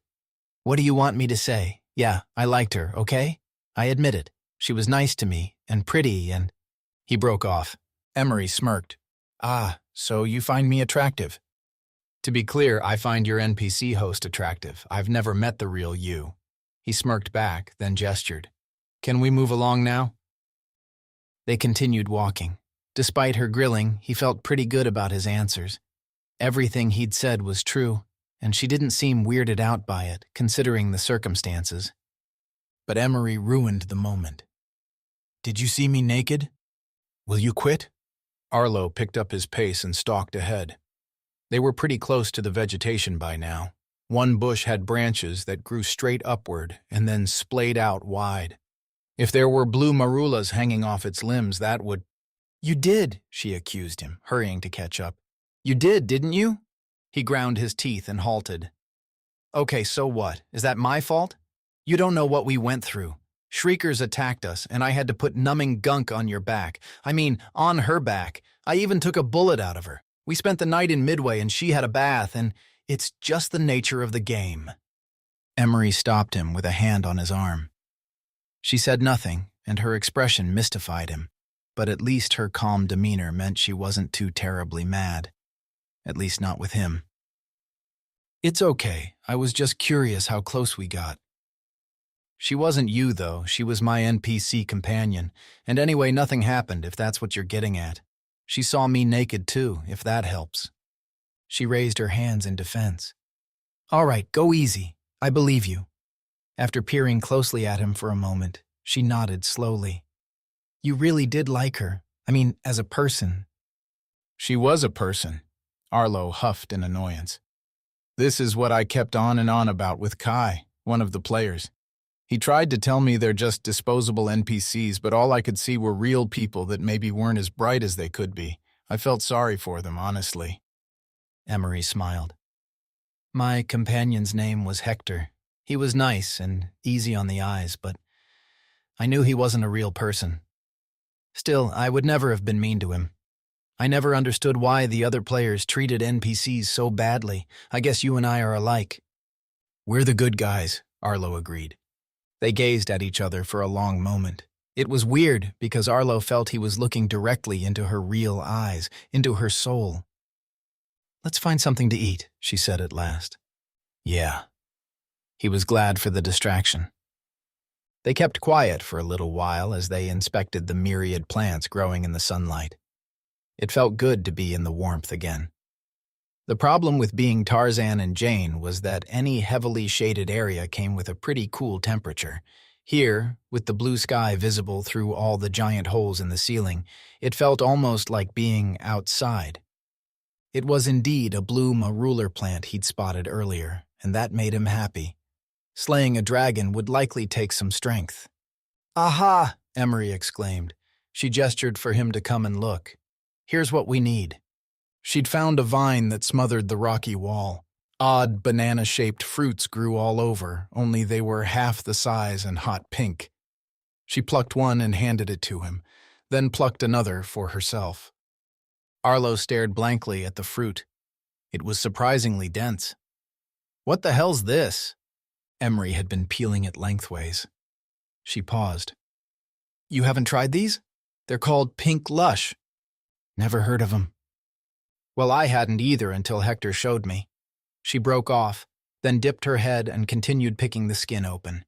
What do you want me to say? Yeah, I liked her, okay? I admit it. She was nice to me, and pretty, and... He broke off. Emery smirked. Ah, so you find me attractive. To be clear, I find your NPC host attractive. I've never met the real you. He smirked back, then gestured. Can we move along now? They continued walking. Despite her grilling, he felt pretty good about his answers. Everything he'd said was true, and she didn't seem weirded out by it, considering the circumstances. But Emery ruined the moment. Did you see me naked? Will you quit? Arlo picked up his pace and stalked ahead. They were pretty close to the vegetation by now. One bush had branches that grew straight upward and then splayed out wide. If there were blue marulas hanging off its limbs, that would... You did, she accused him, hurrying to catch up. You did, didn't you? He ground his teeth and halted. Okay, so what? Is that my fault? You don't know what we went through. Shriekers attacked us, and I had to put numbing gunk on your back. I mean, on her back. I even took a bullet out of her. We spent the night in Midway, and she had a bath, and it's just the nature of the game. Emery stopped him with a hand on his arm. She said nothing, and her expression mystified him, but at least her calm demeanor meant she wasn't too terribly mad. At least not with him. It's okay. I was just curious how close we got. She wasn't you, though. She was my NPC companion, and anyway, nothing happened, if that's what you're getting at. She saw me naked, too, if that helps. She raised her hands in defense. All right, go easy. I believe you. After peering closely at him for a moment, she nodded slowly. You really did like her. I mean, as a person. She was a person. Arlo huffed in annoyance. This is what I kept on and on about with Kai, one of the players. He tried to tell me they're just disposable NPCs, but all I could see were real people that maybe weren't as bright as they could be. I felt sorry for them, honestly. Emery smiled. My companion's name was Hector. He was nice and easy on the eyes, but I knew he wasn't a real person. Still, I would never have been mean to him. I never understood why the other players treated NPCs so badly. I guess you and I are alike. We're the good guys, Arlo agreed. They gazed at each other for a long moment. It was weird because Arlo felt he was looking directly into her real eyes, into her soul. Let's find something to eat, she said at last. Yeah. He was glad for the distraction. They kept quiet for a little while as they inspected the myriad plants growing in the sunlight. It felt good to be in the warmth again. The problem with being Tarzan and Jane was that any heavily shaded area came with a pretty cool temperature. Here, with the blue sky visible through all the giant holes in the ceiling, it felt almost like being outside. It was indeed a blue marula plant he'd spotted earlier, and that made him happy. Slaying a dragon would likely take some strength. Aha! Emery exclaimed. She gestured for him to come and look. Here's what we need. She'd found a vine that smothered the rocky wall. Odd banana-shaped fruits grew all over, only they were half the size and hot pink. She plucked one and handed it to him, then plucked another for herself. Arlo stared blankly at the fruit. It was surprisingly dense. What the hell's this? Emery had been peeling it lengthways. She paused. You haven't tried these? They're called pink lush. Never heard of them. Well, I hadn't either until Hector showed me. She broke off, then dipped her head and continued picking the skin open.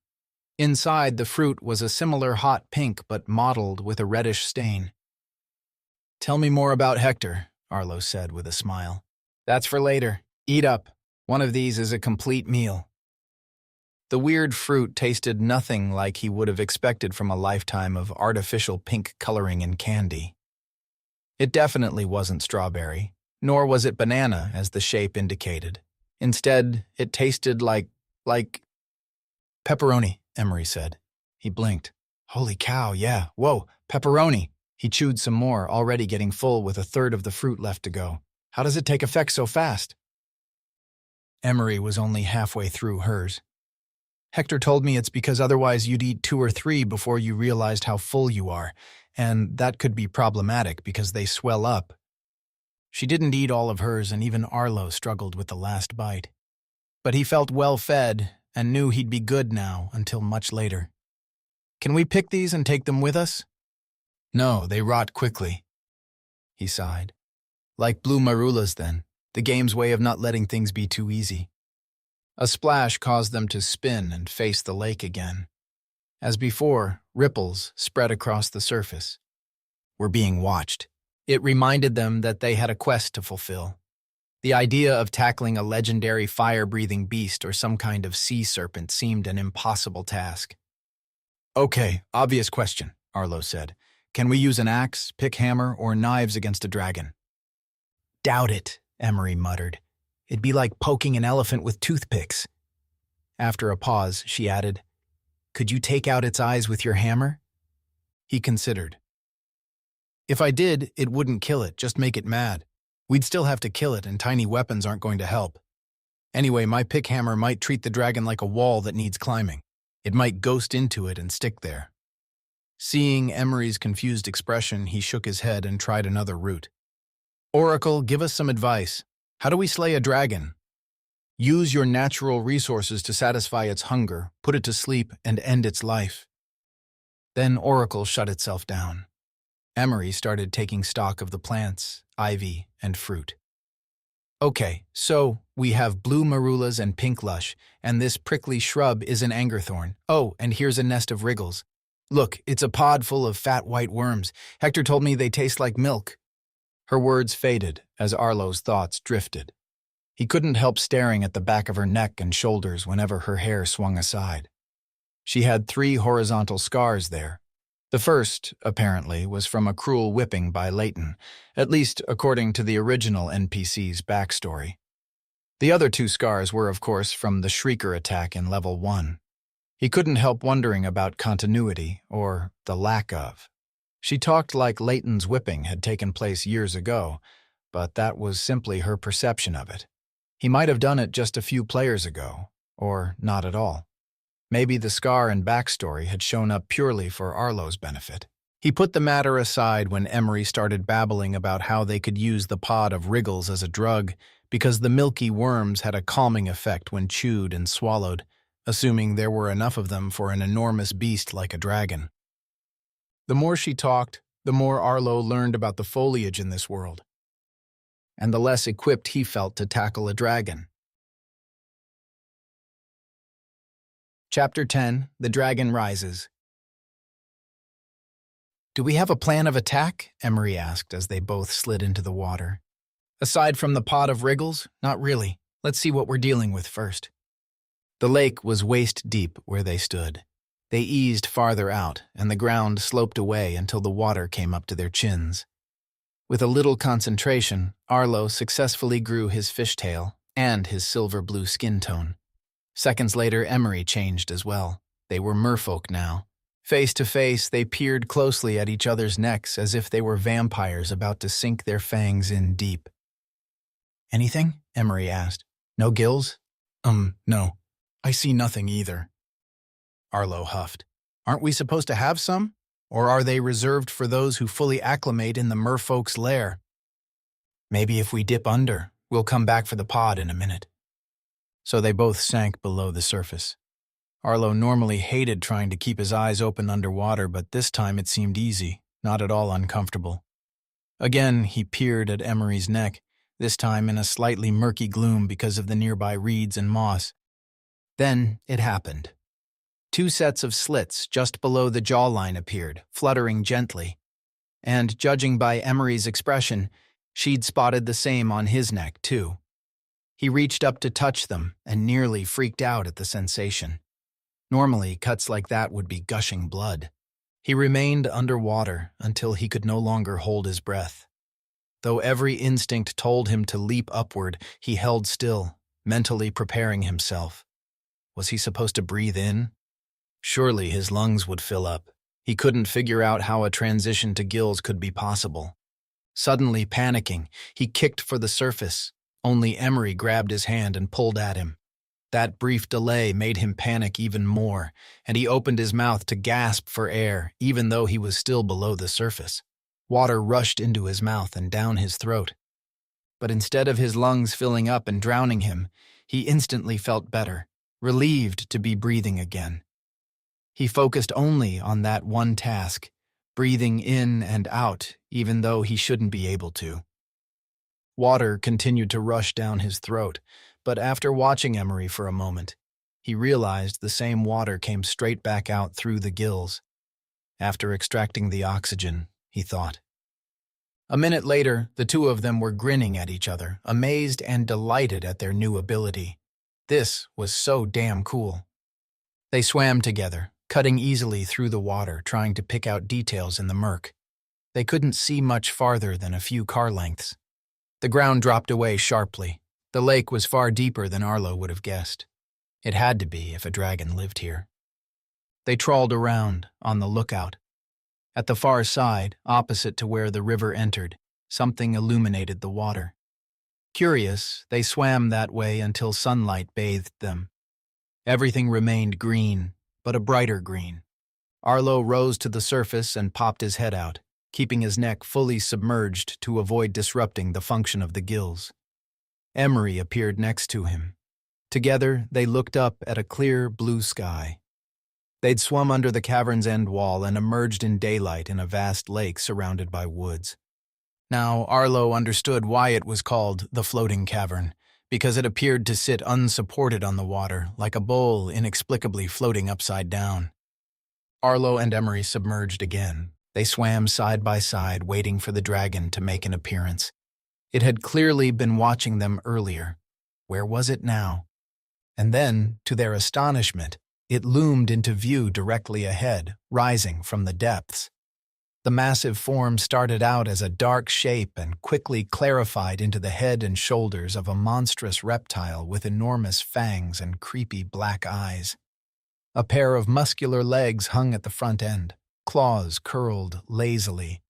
Inside, the fruit was a similar hot pink but mottled with a reddish stain. Tell me more about Hector, Arlo said with a smile. That's for later. Eat up. One of these is a complete meal. The weird fruit tasted nothing like he would have expected from a lifetime of artificial pink coloring and candy. It definitely wasn't strawberry, nor was it banana as the shape indicated. Instead, it tasted like pepperoni, Emery said. He blinked. Holy cow, yeah, whoa, pepperoni. He chewed some more, already getting full with a third of the fruit left to go. How does it take effect so fast? Emery was only halfway through hers. Hector told me it's because otherwise you'd eat 2 or 3 before you realized how full you are, and that could be problematic because they swell up. She didn't eat all of hers, and even Arlo struggled with the last bite. But he felt well fed and knew he'd be good now until much later. Can we pick these and take them with us? No, they rot quickly. He sighed. Like blue marulas then, the game's way of not letting things be too easy. A splash caused them to spin and face the lake again. As before, ripples spread across the surface. Were being watched. It reminded them that they had a quest to fulfill. The idea of tackling a legendary fire-breathing beast or some kind of sea serpent seemed an impossible task. Okay, obvious question, Arlo said. Can we use an axe, pick hammer, or knives against a dragon? Doubt it, Emery muttered. It'd be like poking an elephant with toothpicks. After a pause, she added, Could you take out its eyes with your hammer? He considered. If I did, it wouldn't kill it, just make it mad. We'd still have to kill it, and tiny weapons aren't going to help. Anyway, my pick hammer might treat the dragon like a wall that needs climbing. It might ghost into it and stick there. Seeing Emery's confused expression, he shook his head and tried another route. Oracle, give us some advice. How do we slay a dragon? Use your natural resources to satisfy its hunger, put it to sleep, and end its life. Then Oracle shut itself down. Emery started taking stock of the plants, ivy, and fruit. Okay, so we have blue marulas and pink lush, and this prickly shrub is an angerthorn. Oh, and here's a nest of wriggles. Look, it's a pod full of fat white worms. Hector told me they taste like milk. Her words faded as Arlo's thoughts drifted. He couldn't help staring at the back of her neck and shoulders whenever her hair swung aside. She had 3 horizontal scars there. The first, apparently, was from a cruel whipping by Leighton, at least according to the original NPC's backstory. The other 2 scars were, of course, from the Shrieker attack in Level 1. He couldn't help wondering about continuity, or the lack of. She talked like Leighton's whipping had taken place years ago, but that was simply her perception of it. He might have done it just a few players ago, or not at all. Maybe the scar and backstory had shown up purely for Arlo's benefit. He put the matter aside when Emery started babbling about how they could use the pod of Wriggles as a drug because the milky worms had a calming effect when chewed and swallowed, assuming there were enough of them for an enormous beast like a dragon. The more she talked, the more Arlo learned about the foliage in this world, and the less equipped he felt to tackle a dragon. Chapter 10, The Dragon Rises. "Do we have a plan of attack?" Emery asked as they both slid into the water. "Aside from the pot of Wriggles, not really. Let's see what we're dealing with first." The lake was waist-deep where they stood. They eased farther out, and the ground sloped away until the water came up to their chins. With a little concentration, Arlo successfully grew his fishtail and his silver-blue skin tone. Seconds later, Emery changed as well. They were merfolk now. Face to face, they peered closely at each other's necks as if they were vampires about to sink their fangs in deep. "Anything?" Emery asked. "No gills?" No. I see nothing either." Arlo huffed. "Aren't we supposed to have some? Or are they reserved for those who fully acclimate in the merfolk's lair?" "Maybe if we dip under, we'll come back for the pod in a minute." So they both sank below the surface. Arlo normally hated trying to keep his eyes open underwater, but this time it seemed easy, not at all uncomfortable. Again, he peered at Emery's neck, this time in a slightly murky gloom because of the nearby reeds and moss. Then it happened. 2 sets of slits just below the jawline appeared, fluttering gently. And judging by Emery's expression, she'd spotted the same on his neck, too. He reached up to touch them and nearly freaked out at the sensation. Normally, cuts like that would be gushing blood. He remained underwater until he could no longer hold his breath. Though every instinct told him to leap upward, he held still, mentally preparing himself. Was he supposed to breathe in? Surely his lungs would fill up. He couldn't figure out how a transition to gills could be possible. Suddenly panicking, he kicked for the surface. Only Emery grabbed his hand and pulled at him. That brief delay made him panic even more, and he opened his mouth to gasp for air, even though he was still below the surface. Water rushed into his mouth and down his throat. But instead of his lungs filling up and drowning him, he instantly felt better, relieved to be breathing again. He focused only on that one task, breathing in and out, even though he shouldn't be able to. Water continued to rush down his throat, but after watching Emery for a moment, he realized the same water came straight back out through the gills. After extracting the oxygen, he thought. A minute later, the two of them were grinning at each other, amazed and delighted at their new ability. This was so damn cool. They swam together, cutting easily through the water, trying to pick out details in the murk. They couldn't see much farther than a few car lengths. The ground dropped away sharply. The lake was far deeper than Arlo would have guessed. It had to be if a dragon lived here. They trawled around, on the lookout. At the far side, opposite to where the river entered, something illuminated the water. Curious, they swam that way until sunlight bathed them. Everything remained green, but a brighter green. Arlo rose to the surface and popped his head out, keeping his neck fully submerged to avoid disrupting the function of the gills. Emery appeared next to him. Together, they looked up at a clear blue sky. They'd swum under the cavern's end wall and emerged in daylight in a vast lake surrounded by woods. Now, Arlo understood why it was called the Floating Cavern, because it appeared to sit unsupported on the water, like a bowl inexplicably floating upside down. Arlo and Emery submerged again. They swam side by side, waiting for the dragon to make an appearance. It had clearly been watching them earlier. Where was it now? And then, to their astonishment, it loomed into view directly ahead, rising from the depths. The massive form started out as a dark shape and quickly clarified into the head and shoulders of a monstrous reptile with enormous fangs and creepy black eyes. A pair of muscular legs hung at the front end, claws curled lazily,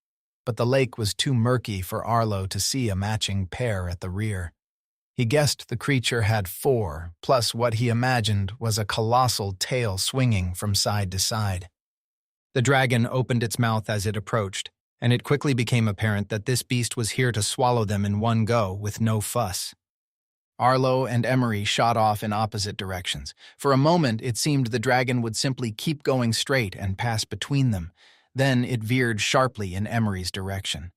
but the lake was too murky for Arlo to see a matching pair at the rear. He guessed the creature had 4, plus what he imagined was a colossal tail swinging from side to side. The dragon opened its mouth as it approached, and it quickly became apparent that this beast was here to swallow them in one go with no fuss. Arlo and Emery shot off in opposite directions. For a moment, it seemed the dragon would simply keep going straight and pass between them. Then it veered sharply in Emery's direction.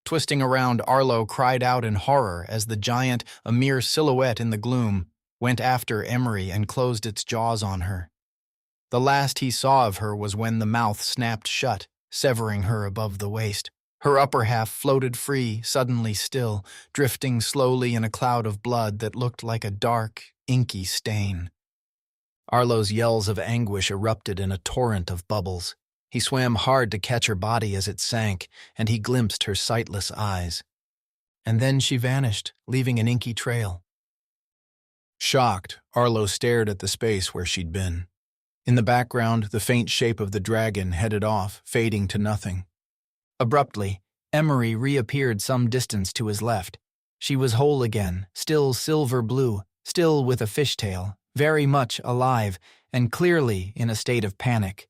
Twisting around, Arlo cried out in horror as the giant, a mere silhouette in the gloom, went after Emery and closed its jaws on her. The last he saw of her was when the mouth snapped shut, severing her above the waist. Her upper half floated free, suddenly still, drifting slowly in a cloud of blood that looked like a dark, inky stain. Arlo's yells of anguish erupted in a torrent of bubbles. He swam hard to catch her body as it sank, and he glimpsed her sightless eyes. And then she vanished, leaving an inky trail. Shocked, Arlo stared at the space where she'd been. In the background, the faint shape of the dragon headed off, fading to nothing. Abruptly, Emery reappeared some distance to his left. She was whole again, still silver blue, still with a fishtail, very much alive, and clearly in a state of panic.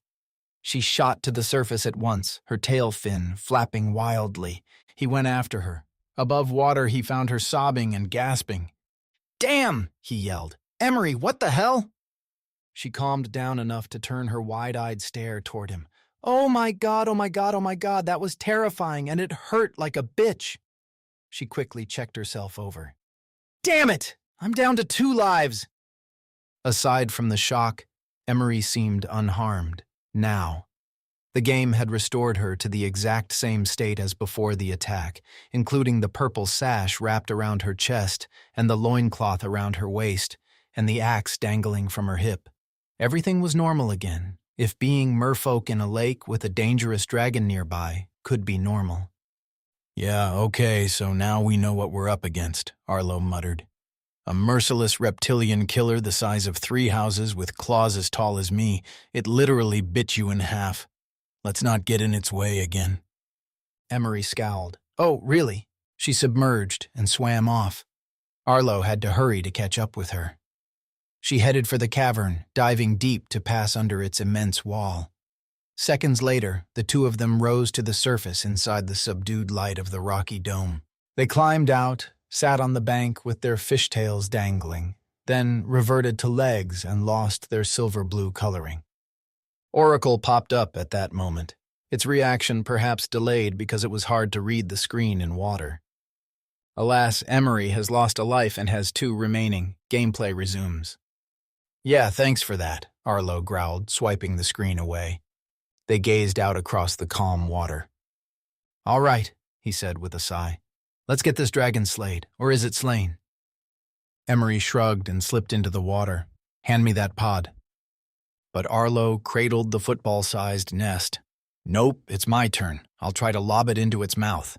She shot to the surface at once, her tail fin flapping wildly. He went after her. Above water, he found her sobbing and gasping. "Damn!" he yelled. "Emery, what the hell?" She calmed down enough to turn her wide-eyed stare toward him. "Oh my God, oh my God, oh my God, that was terrifying, and it hurt like a bitch." She quickly checked herself over. "Damn it! I'm down to 2 lives!" Aside from the shock, Emery seemed unharmed. Now. The game had restored her to the exact same state as before the attack, including the purple sash wrapped around her chest and the loincloth around her waist, and the axe dangling from her hip. Everything was normal again, if being merfolk in a lake with a dangerous dragon nearby could be normal. "Yeah, okay, so now we know what we're up against," Arlo muttered. "A merciless reptilian killer the size of 3 houses with claws as tall as me. It literally bit you in half. Let's not get in its way again." Emery scowled. "Oh, really?" She submerged and swam off. Arlo had to hurry to catch up with her. She headed for the cavern, diving deep to pass under its immense wall. Seconds later, the two of them rose to the surface inside the subdued light of the rocky dome. They climbed out, sat on the bank with their fishtails dangling, then reverted to legs and lost their silver-blue coloring. Oracle popped up at that moment, its reaction perhaps delayed because it was hard to read the screen in water. "Alas, Emery has lost a life and has 2 remaining. Gameplay resumes." "Yeah, thanks for that," Arlo growled, swiping the screen away. They gazed out across the calm water. "All right," he said with a sigh. "Let's get this dragon slayed, or is it slain?" Emery shrugged and slipped into the water. "Hand me that pod." But Arlo cradled the football-sized nest. "Nope, it's my turn. I'll try to lob it into its mouth."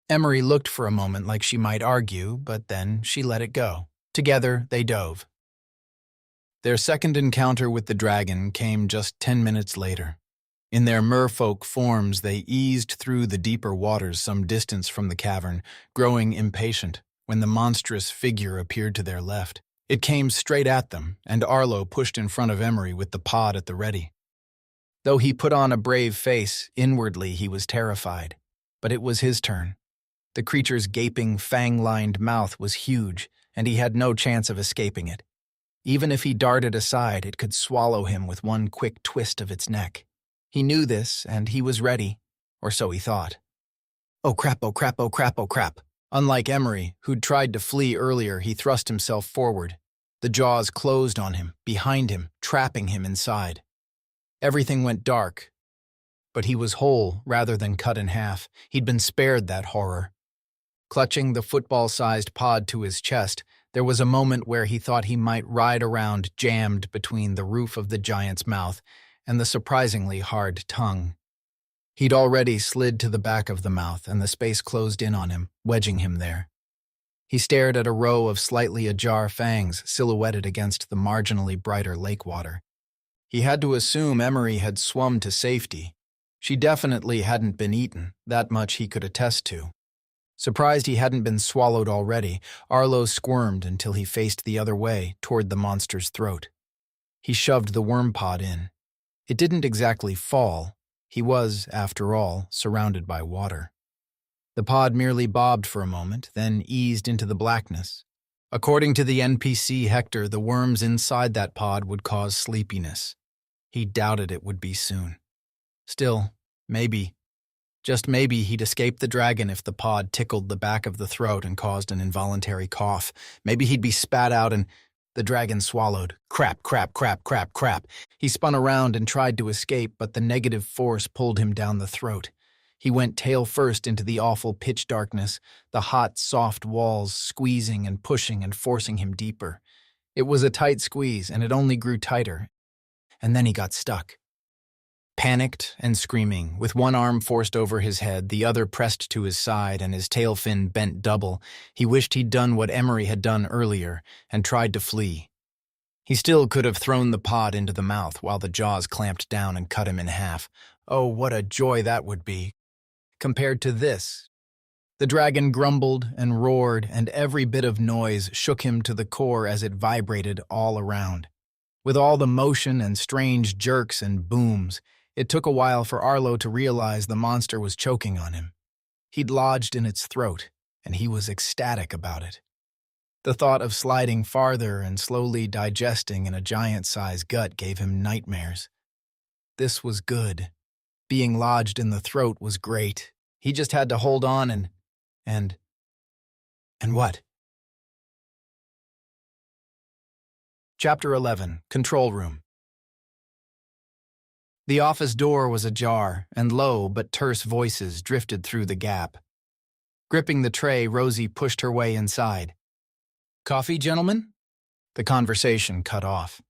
Emery looked for a moment like she might argue, but then she let it go. Together, they dove. Their second encounter with the dragon came just 10 minutes later. In their merfolk forms, they eased through the deeper waters some distance from the cavern, growing impatient, when the monstrous figure appeared to their left. It came straight at them, and Arlo pushed in front of Emery with the pod at the ready. Though he put on a brave face, inwardly he was terrified. But it was his turn. The creature's gaping, fang-lined mouth was huge, and he had no chance of escaping it. Even if he darted aside, it could swallow him with one quick twist of its neck. He knew this, and he was ready, or so he thought. Oh crap, oh crap, oh crap, oh crap. Unlike Emery, who'd tried to flee earlier, he thrust himself forward. The jaws closed on him, behind him, trapping him inside. Everything went dark. But he was whole rather than cut in half. He'd been spared that horror. Clutching the football-sized pod to his chest, there was a moment where he thought he might ride around jammed between the roof of the giant's mouth and the surprisingly hard tongue. He'd already slid to the back of the mouth, and the space closed in on him, wedging him there. He stared at a row of slightly ajar fangs silhouetted against the marginally brighter lake water. He had to assume Emery had swum to safety. She definitely hadn't been eaten, that much he could attest to. Surprised he hadn't been swallowed already, Arlo squirmed until he faced the other way, toward the monster's throat. He shoved the worm pod in. It didn't exactly fall. He was, after all, surrounded by water. The pod merely bobbed for a moment, then eased into the blackness. According to the NPC Hector, the worms inside that pod would cause sleepiness. He doubted it would be soon. Still, maybe, just maybe, he'd escape the dragon if the pod tickled the back of the throat and caused an involuntary cough. Maybe he'd be spat out and the dragon swallowed. Crap, crap, crap, crap, crap. He spun around and tried to escape, but the negative force pulled him down the throat. He went tail first into the awful pitch darkness, the hot, soft walls squeezing and pushing and forcing him deeper. It was a tight squeeze, and it only grew tighter. And then he got stuck. Panicked and screaming, with one arm forced over his head, the other pressed to his side, and his tail fin bent double, he wished he'd done what Emery had done earlier, and tried to flee. He still could have thrown the pod into the mouth while the jaws clamped down and cut him in half. Oh, what a joy that would be, compared to this. The dragon grumbled and roared, and every bit of noise shook him to the core as it vibrated all around. With all the motion and strange jerks and booms, it took a while for Arlo to realize the monster was choking on him. He'd lodged in its throat, and he was ecstatic about it. The thought of sliding farther and slowly digesting in a giant-sized gut gave him nightmares. This was good. Being lodged in the throat was great. He just had to hold on and what? Chapter 11, Control Room. The office door was ajar, and low but terse voices drifted through the gap. Gripping the tray, Rosie pushed her way inside. "Coffee, gentlemen?" The conversation cut off.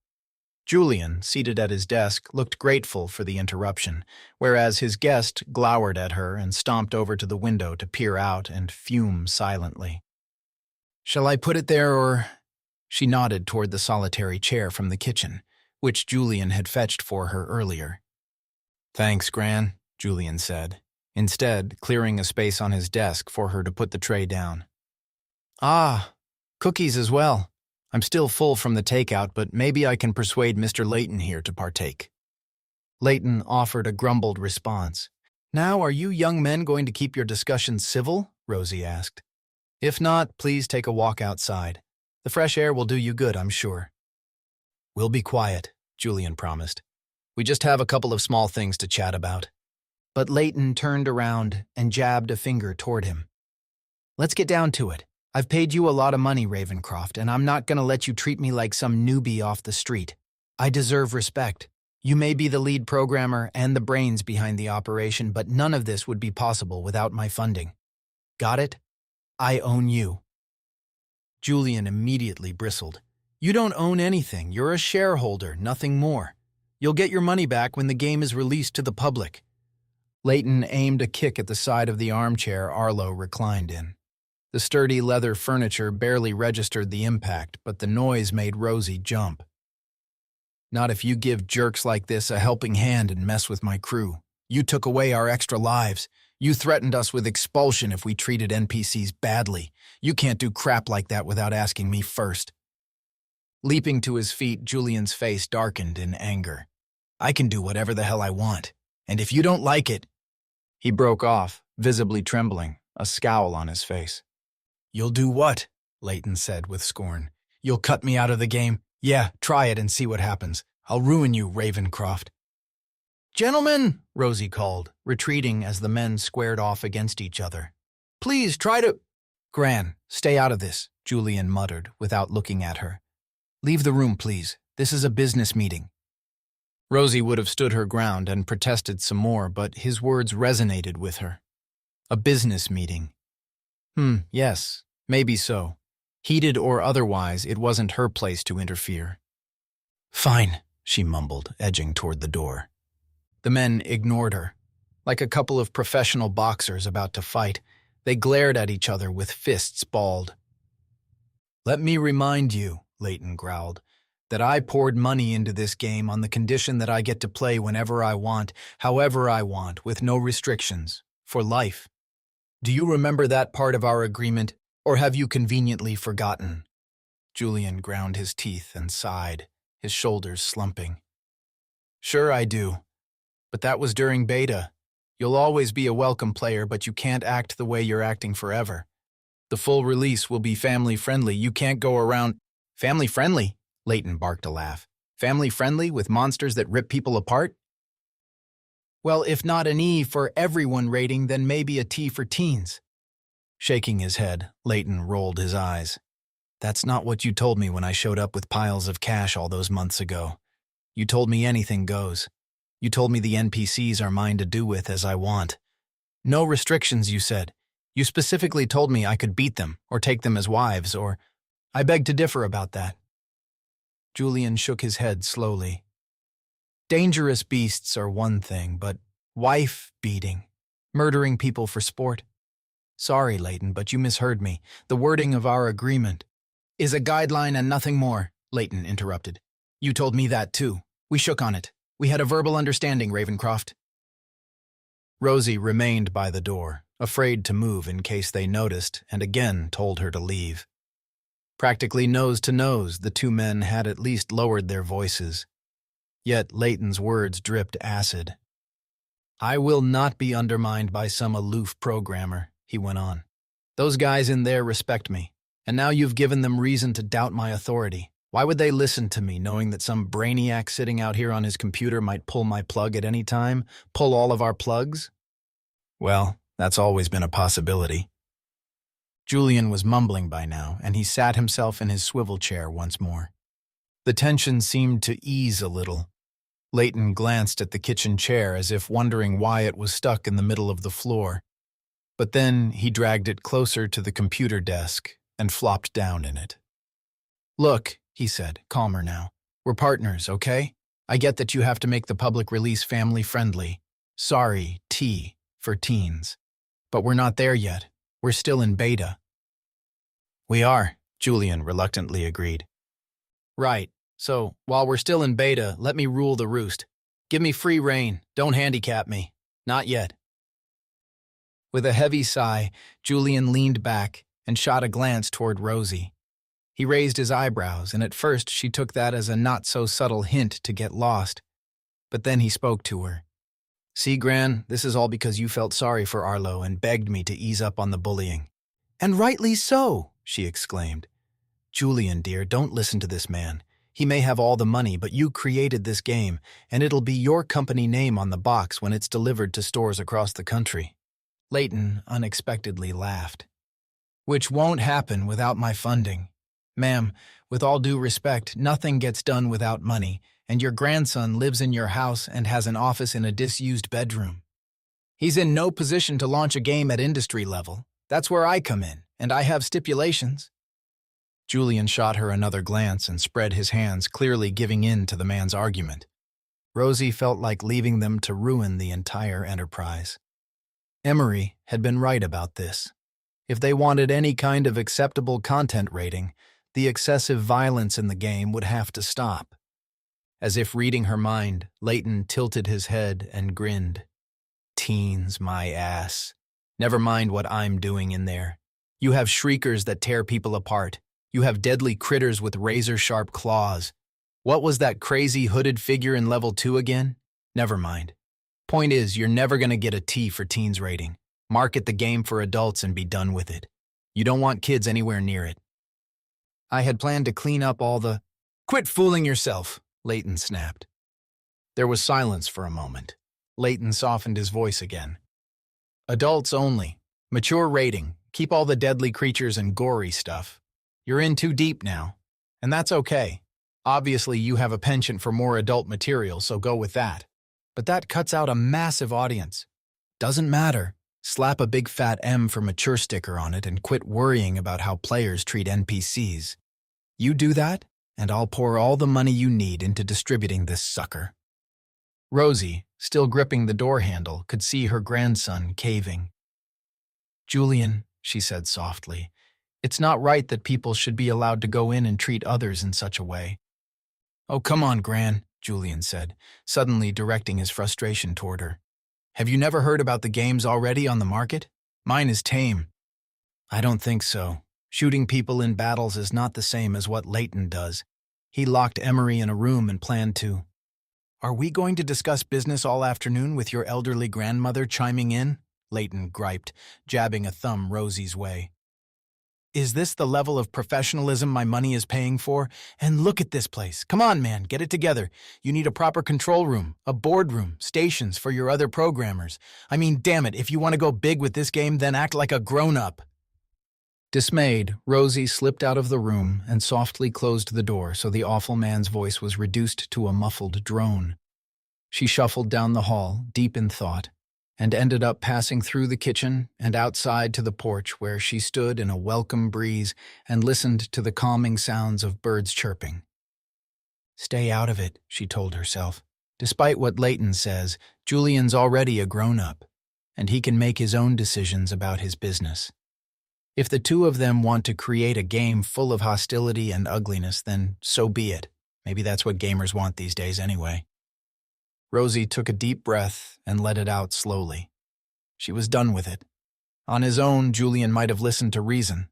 Julian, seated at his desk, looked grateful for the interruption, whereas his guest glowered at her and stomped over to the window to peer out and fume silently. "Shall I put it there, or—" She nodded toward the solitary chair from the kitchen, which Julian had fetched for her earlier. "Thanks, Gran," Julian said, instead clearing a space on his desk for her to put the tray down. "Ah, cookies as well. I'm still full from the takeout, but maybe I can persuade Mr. Layton here to partake." Layton offered a grumbled response. "Now, are you young men going to keep your discussions civil?" Rosie asked. "If not, please take a walk outside. The fresh air will do you good, I'm sure." "We'll be quiet," Julian promised. "We just have a couple of small things to chat about." But Layton turned around and jabbed a finger toward him. "Let's get down to it. I've paid you a lot of money, Ravencroft, and I'm not going to let you treat me like some newbie off the street. I deserve respect. You may be the lead programmer and the brains behind the operation, but none of this would be possible without my funding. Got it? I own you." Julian immediately bristled. "You don't own anything. You're a shareholder, nothing more. You'll get your money back when the game is released to the public." Layton aimed a kick at the side of the armchair Arlo reclined in. The sturdy leather furniture barely registered the impact, but the noise made Rosie jump. "Not if you give jerks like this a helping hand and mess with my crew. You took away our extra lives. You threatened us with expulsion if we treated NPCs badly. You can't do crap like that without asking me first." Leaping to his feet, Julian's face darkened in anger. "I can do whatever the hell I want, and if you don't like it—" He broke off, visibly trembling, a scowl on his face. "You'll do what?" Layton said with scorn. "You'll cut me out of the game? Yeah, try it and see what happens. I'll ruin you, Ravencroft." "Gentlemen," Rosie called, retreating as the men squared off against each other. "Please try to—" "Gran, stay out of this," Julian muttered without looking at her. "Leave the room, please. This is a business meeting." Rosie would have stood her ground and protested some more, but his words resonated with her. A business meeting. Yes, maybe so. Heated or otherwise, it wasn't her place to interfere. "Fine," she mumbled, edging toward the door. The men ignored her. Like a couple of professional boxers about to fight, they glared at each other with fists balled. "Let me remind you," Layton growled, "that I poured money into this game on the condition that I get to play whenever I want, however I want, with no restrictions, for life. Do you remember that part of our agreement, or have you conveniently forgotten? Julian ground his teeth and sighed, his shoulders slumping. Sure I do. But that was during beta. You'll always be a welcome player, but you can't act the way you're acting forever. The full release will be family-friendly. You can't go around— Family-friendly? Leighton barked a laugh. Family-friendly with monsters that rip people apart? Well, if not an E for everyone rating, then maybe a T for teens. Shaking his head, Leighton rolled his eyes. That's not what you told me when I showed up with piles of cash all those months ago. You told me anything goes. You told me the NPCs are mine to do with as I want. No restrictions, you said. You specifically told me I could beat them, or take them as wives, or— I beg to differ about that. Julian shook his head slowly. Dangerous beasts are one thing, but wife-beating, murdering people for sport. Sorry, Leighton, but you misheard me. The wording of our agreement is a guideline and nothing more, Leighton interrupted. You told me that too. We shook on it. We had a verbal understanding, Ravencroft. Rosie remained by the door, afraid to move in case they noticed, and again told her to leave. Practically nose to nose, the two men had at least lowered their voices. Yet Leighton's words dripped acid. I will not be undermined by some aloof programmer, he went on. Those guys in there respect me, and now you've given them reason to doubt my authority. Why would they listen to me, knowing that some brainiac sitting out here on his computer might pull my plug at any time, pull all of our plugs? Well, that's always been a possibility. Julian was mumbling by now, and he sat himself in his swivel chair once more. The tension seemed to ease a little. Leighton glanced at the kitchen chair as if wondering why it was stuck in the middle of the floor. But then he dragged it closer to the computer desk and flopped down in it. Look, he said, calmer now. We're partners, okay? I get that you have to make the public release family-friendly. Sorry, T, for teens. But we're not there yet. We're still in beta. We are, Julian reluctantly agreed. Right. So, while we're still in beta, let me rule the roost. Give me free rein. Don't handicap me. Not yet. With a heavy sigh, Julian leaned back and shot a glance toward Rosie. He raised his eyebrows, and at first she took that as a not-so-subtle hint to get lost. But then he spoke to her. See, Gran, this is all because you felt sorry for Arlo and begged me to ease up on the bullying. And rightly so, she exclaimed. Julian, dear, don't listen to this man. He may have all the money, but you created this game, and it'll be your company name on the box when it's delivered to stores across the country. Leighton unexpectedly laughed. Which won't happen without my funding. Ma'am, with all due respect, nothing gets done without money, and your grandson lives in your house and has an office in a disused bedroom. He's in no position to launch a game at industry level. That's where I come in, and I have stipulations. Julian shot her another glance and spread his hands, clearly giving in to the man's argument. Rosie felt like leaving them to ruin the entire enterprise. Emery had been right about this. If they wanted any kind of acceptable content rating, the excessive violence in the game would have to stop. As if reading her mind, Leighton tilted his head and grinned. Teens, my ass. Never mind what I'm doing in there. You have shriekers that tear people apart. You have deadly critters with razor-sharp claws. What was that crazy hooded figure in level 2 again? Never mind. Point is, you're never gonna get a T for teens rating. Market the game for adults and be done with it. You don't want kids anywhere near it. I had planned to clean up all the— Quit fooling yourself, Leighton snapped. There was silence for a moment. Leighton softened his voice again. Adults only. Mature rating. Keep all the deadly creatures and gory stuff. You're in too deep now. And that's okay. Obviously, you have a penchant for more adult material, so go with that. But that cuts out a massive audience. Doesn't matter. Slap a big fat M for mature sticker on it and quit worrying about how players treat NPCs. You do that, and I'll pour all the money you need into distributing this sucker. Rosie, still gripping the door handle, could see her grandson caving. Julian, she said softly, it's not right that people should be allowed to go in and treat others in such a way. Oh, come on, Gran, Julian said, suddenly directing his frustration toward her. Have you never heard about the games already on the market? Mine is tame. I don't think so. Shooting people in battles is not the same as what Leighton does. He locked Emery in a room and planned to. Are we going to discuss business all afternoon with your elderly grandmother chiming in? Leighton griped, jabbing a thumb Rosie's way. Is this the level of professionalism my money is paying for? And look at this place. Come on, man, get it together. You need a proper control room, a boardroom, stations for your other programmers. I mean, damn it, if you want to go big with this game, then act like a grown-up. Dismayed, Rosie slipped out of the room and softly closed the door so the awful man's voice was reduced to a muffled drone. She shuffled down the hall, deep in thought, and ended up passing through the kitchen and outside to the porch where she stood in a welcome breeze and listened to the calming sounds of birds chirping. Stay out of it, she told herself. Despite what Leighton says, Julian's already a grown-up, and he can make his own decisions about his business. If the two of them want to create a game full of hostility and ugliness, then so be it. Maybe that's what gamers want these days anyway. Rosie took a deep breath and let it out slowly. She was done with it. On his own, Julian might have listened to reason,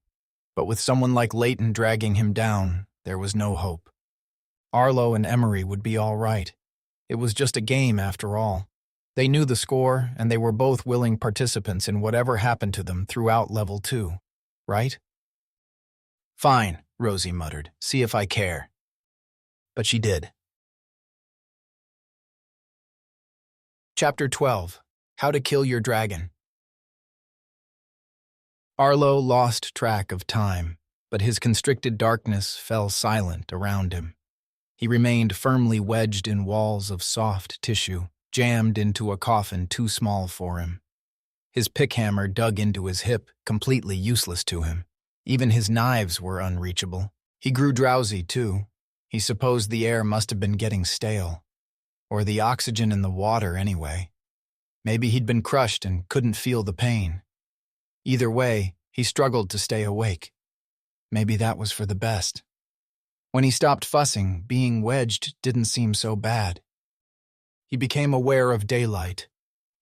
but with someone like Leighton dragging him down, there was no hope. Arlo and Emery would be all right. It was just a game after all. They knew the score, and they were both willing participants in whatever happened to them throughout Level 2. Right? Fine, Rosie muttered. See if I care. But she did. Chapter 12. How to Kill Your Dragon. Arlo lost track of time, but his constricted darkness fell silent around him. He remained firmly wedged in walls of soft tissue, jammed into a coffin too small for him. His pickhammer dug into his hip, completely useless to him. Even his knives were unreachable. He grew drowsy, too. He supposed the air must have been getting stale. Or the oxygen in the water, anyway. Maybe he'd been crushed and couldn't feel the pain. Either way, he struggled to stay awake. Maybe that was for the best. When he stopped fussing, being wedged didn't seem so bad. He became aware of daylight.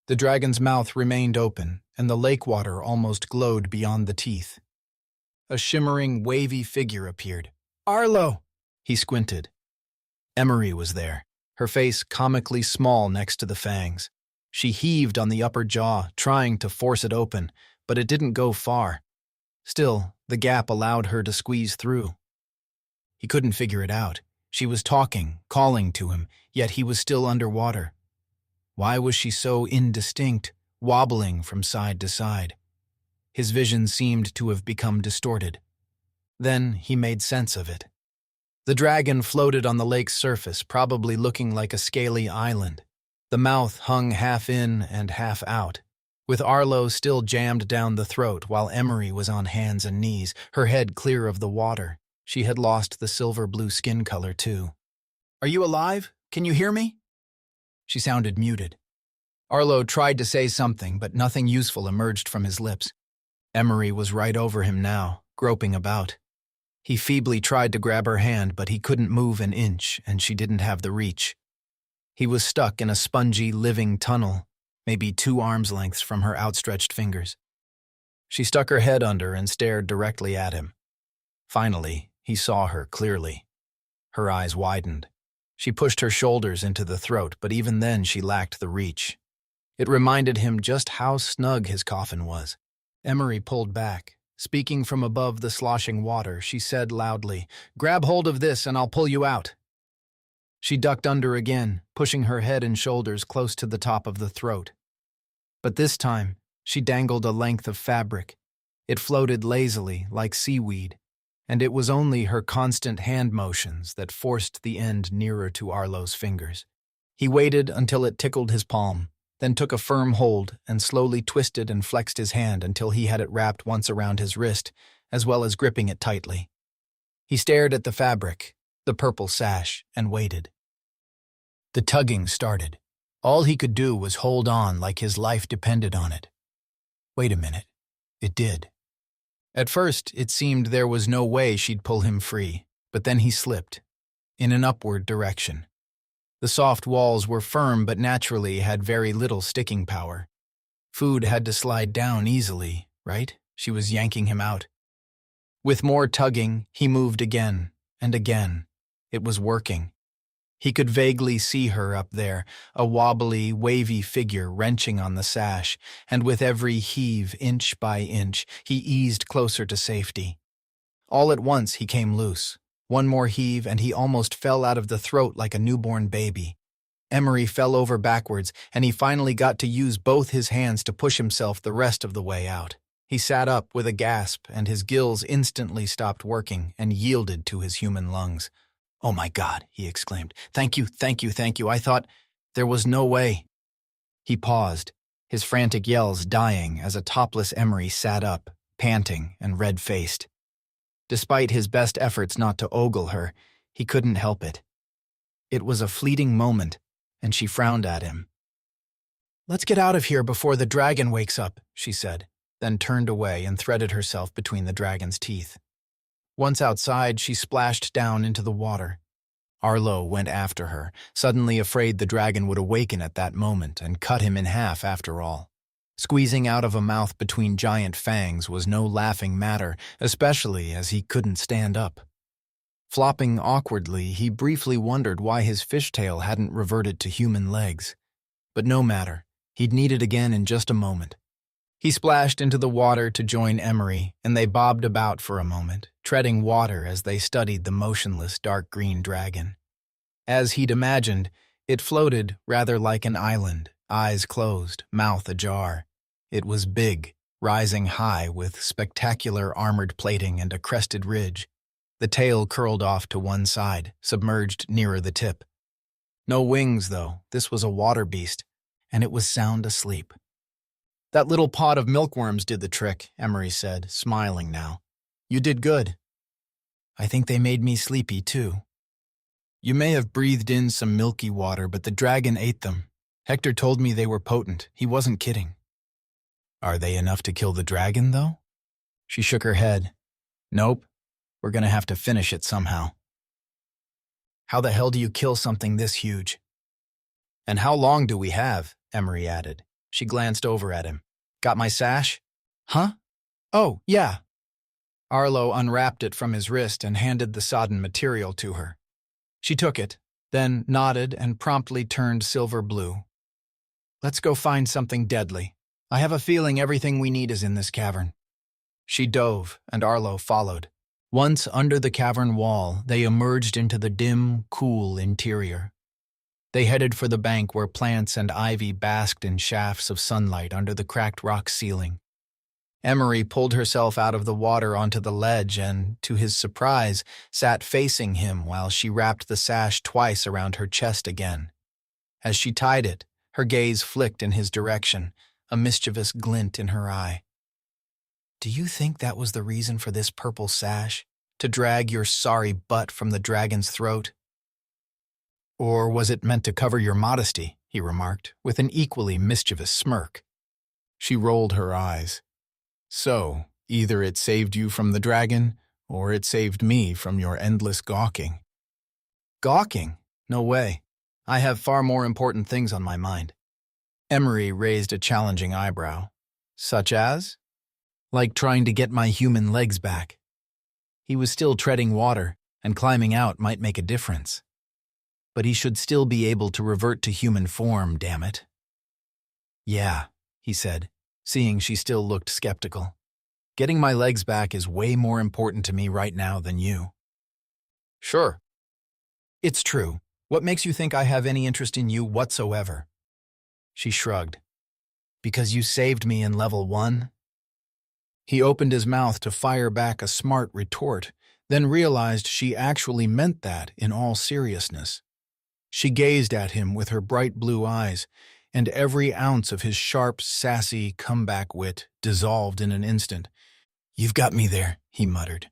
The dragon's mouth remained open, and the lake water almost glowed beyond the teeth. A shimmering, wavy figure appeared. Arlo! He squinted. Emery was there, her face comically small next to the fangs. She heaved on the upper jaw, trying to force it open, but it didn't go far. Still, the gap allowed her to squeeze through. He couldn't figure it out. She was talking, calling to him, yet he was still underwater. Why was she so indistinct, wobbling from side to side? His vision seemed to have become distorted. Then he made sense of it. The dragon floated on the lake's surface, probably looking like a scaly island. The mouth hung half in and half out, with Arlo still jammed down the throat while Emery was on hands and knees, her head clear of the water. She had lost the silver-blue skin color, too. Are you alive? Can you hear me? She sounded muted. Arlo tried to say something, but nothing useful emerged from his lips. Emery was right over him now, groping about. He feebly tried to grab her hand, but he couldn't move an inch, and she didn't have the reach. He was stuck in a spongy, living tunnel, maybe 2 arms lengths from her outstretched fingers. She stuck her head under and stared directly at him. Finally, he saw her clearly. Her eyes widened. She pushed her shoulders into the throat, but even then she lacked the reach. It reminded him just how snug his coffin was. Emery pulled back. Speaking from above the sloshing water, she said loudly, "Grab hold of this and I'll pull you out." She ducked under again, pushing her head and shoulders close to the top of the throat. But this time, she dangled a length of fabric. It floated lazily, like seaweed, and it was only her constant hand motions that forced the end nearer to Arlo's fingers. He waited until it tickled his palm, then took a firm hold and slowly twisted and flexed his hand until he had it wrapped once around his wrist, as well as gripping it tightly. He stared at the fabric, the purple sash, and waited. The tugging started. All he could do was hold on like his life depended on it. Wait a minute. It did. At first, it seemed there was no way she'd pull him free, but then he slipped, in an upward direction. The soft walls were firm but naturally had very little sticking power. Food had to slide down easily, right? She was yanking him out. With more tugging, he moved again and again. It was working. He could vaguely see her up there, a wobbly, wavy figure wrenching on the sash, and with every heave, inch by inch, he eased closer to safety. All at once, he came loose. One more heave, and he almost fell out of the throat like a newborn baby. Emery fell over backwards, and he finally got to use both his hands to push himself the rest of the way out. He sat up with a gasp, and his gills instantly stopped working and yielded to his human lungs. "Oh my God," he exclaimed. "Thank you, thank you, thank you. I thought there was no way." He paused, his frantic yells dying as a topless Emery sat up, panting and red-faced. Despite his best efforts not to ogle her, he couldn't help it. It was a fleeting moment, and she frowned at him. "Let's get out of here before the dragon wakes up," she said, then turned away and threaded herself between the dragon's teeth. Once outside, she splashed down into the water. Arlo went after her, suddenly afraid the dragon would awaken at that moment and cut him in half after all. Squeezing out of a mouth between giant fangs was no laughing matter, especially as he couldn't stand up. Flopping awkwardly, he briefly wondered why his fishtail hadn't reverted to human legs. But no matter, he'd need it again in just a moment. He splashed into the water to join Emery, and they bobbed about for a moment, treading water as they studied the motionless dark green dragon. As he'd imagined, it floated rather like an island, eyes closed, mouth ajar. It was big, rising high with spectacular armored plating and a crested ridge. The tail curled off to one side, submerged nearer the tip. No wings, though. This was a water beast, and it was sound asleep. "That little pot of milkworms did the trick," Emery said, smiling now. "You did good." "I think they made me sleepy, too." "You may have breathed in some milky water, but the dragon ate them. Hector told me they were potent. He wasn't kidding." "Are they enough to kill the dragon, though?" She shook her head. "Nope. We're gonna have to finish it somehow." "How the hell do you kill something this huge?" "And how long do we have?" Emery added. She glanced over at him. "Got my sash?" "Huh? Oh, yeah." Arlo unwrapped it from his wrist and handed the sodden material to her. She took it, then nodded and promptly turned silver blue. "Let's go find something deadly. I have a feeling everything we need is in this cavern." She dove, and Arlo followed. Once under the cavern wall, they emerged into the dim, cool interior. They headed for the bank where plants and ivy basked in shafts of sunlight under the cracked rock ceiling. Emery pulled herself out of the water onto the ledge and, to his surprise, sat facing him while she wrapped the sash twice around her chest again. As she tied it, her gaze flicked in his direction, a mischievous glint in her eye. "Do you think that was the reason for this purple sash? To drag your sorry butt from the dragon's throat?" "Or was it meant to cover your modesty?" he remarked, with an equally mischievous smirk. She rolled her eyes. "So, either it saved you from the dragon, or it saved me from your endless gawking." "Gawking? No way. I have far more important things on my mind." Emery raised a challenging eyebrow. "Such as?" "Like trying to get my human legs back." He was still treading water, and climbing out might make a difference. But he should still be able to revert to human form, damn it. "Yeah," he said, seeing she still looked skeptical. "Getting my legs back is way more important to me right now than you." "Sure." "It's true. What makes you think I have any interest in you whatsoever?" She shrugged. "Because you saved me in level 1? He opened his mouth to fire back a smart retort, then realized she actually meant that in all seriousness. She gazed at him with her bright blue eyes, and every ounce of his sharp, sassy comeback wit dissolved in an instant. "You've got me there," he muttered.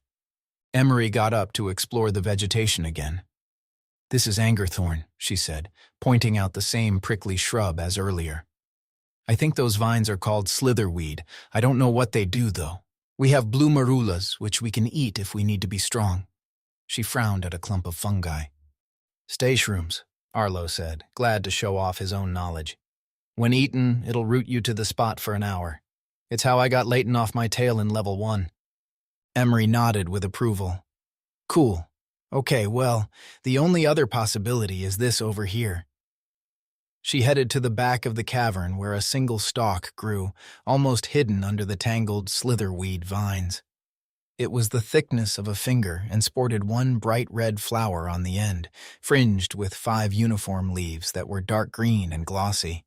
Emery got up to explore the vegetation again. "This is Angerthorn," she said, pointing out the same prickly shrub as earlier. "I think those vines are called slitherweed. I don't know what they do, though. We have blue marulas, which we can eat if we need to be strong." She frowned at a clump of fungi. "Stay shrooms," Arlo said, glad to show off his own knowledge. When eaten, it'll root you to the spot for an hour. It's how I got Leighton off my tail in level 1. Emery nodded with approval. Cool. Okay, well, the only other possibility is this over here. She headed to the back of the cavern where a single stalk grew, almost hidden under the tangled slitherweed vines. It was the thickness of a finger and sported one bright red flower on the end, fringed with 5 uniform leaves that were dark green and glossy.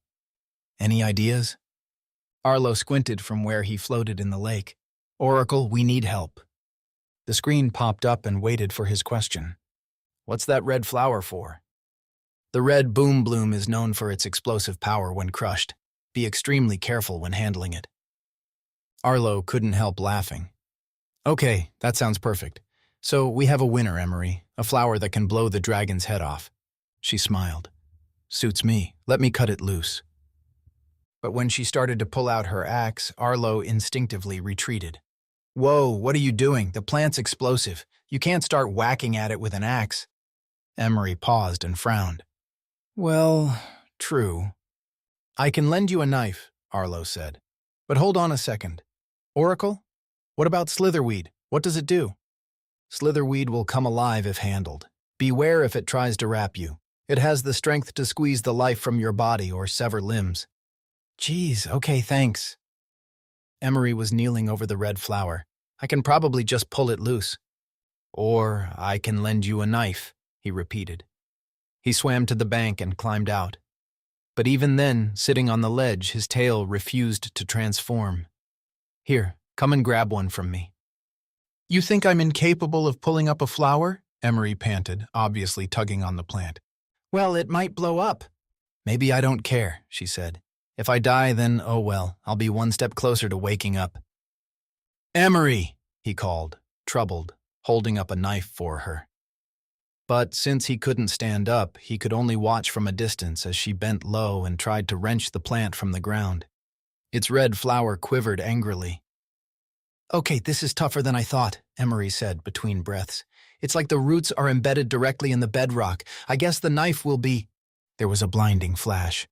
Any ideas? Arlo squinted from where he floated in the lake. Oracle, we need help. The screen popped up and waited for his question. What's that red flower for? The red boom bloom is known for its explosive power when crushed. Be extremely careful when handling it. Arlo couldn't help laughing. Okay, that sounds perfect. So we have a winner, Emery, a flower that can blow the dragon's head off. She smiled. Suits me. Let me cut it loose. But when she started to pull out her axe, Arlo instinctively retreated. Whoa, what are you doing? The plant's explosive. You can't start whacking at it with an axe. Emery paused and frowned. Well, true. I can lend you a knife, Arlo said. But hold on a second. Oracle? What about slitherweed? What does it do? Slitherweed will come alive if handled. Beware if it tries to wrap you. It has the strength to squeeze the life from your body or sever limbs. Geez, okay, thanks. Emery was kneeling over the red flower. I can probably just pull it loose. Or I can lend you a knife, he repeated. He swam to the bank and climbed out. But even then, sitting on the ledge, his tail refused to transform. Here, come and grab one from me. You think I'm incapable of pulling up a flower? Emery panted, obviously tugging on the plant. Well, it might blow up. Maybe I don't care, she said. If I die, then oh well, I'll be one step closer to waking up. Emery, he called, troubled, holding up a knife for her. But since he couldn't stand up, he could only watch from a distance as she bent low and tried to wrench the plant from the ground. Its red flower quivered angrily. Okay, this is tougher than I thought, Emery said between breaths. It's like the roots are embedded directly in the bedrock. I guess the knife will be... There was a blinding flash.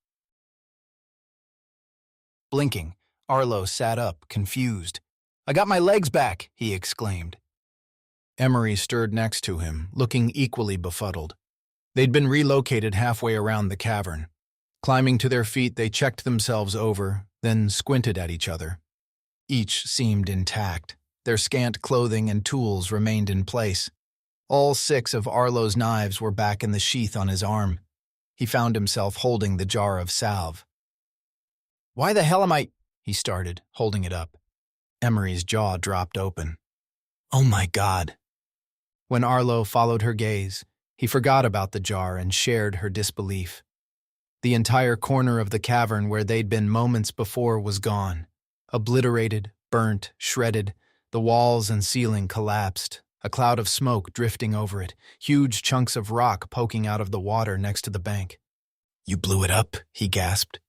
Blinking, Arlo sat up, confused. I got my legs back, he exclaimed. Emery stirred next to him, looking equally befuddled. They'd been relocated halfway around the cavern. Climbing to their feet, they checked themselves over, then squinted at each other. Each seemed intact. Their scant clothing and tools remained in place. All 6 of Arlo's knives were back in the sheath on his arm. He found himself holding the jar of salve. Why the hell am I... he started, holding it up. Emery's jaw dropped open. Oh my God. When Arlo followed her gaze, he forgot about the jar and shared her disbelief. The entire corner of the cavern where they'd been moments before was gone. Obliterated, burnt, shredded, the walls and ceiling collapsed, a cloud of smoke drifting over it, huge chunks of rock poking out of the water next to the bank. You blew it up, he gasped.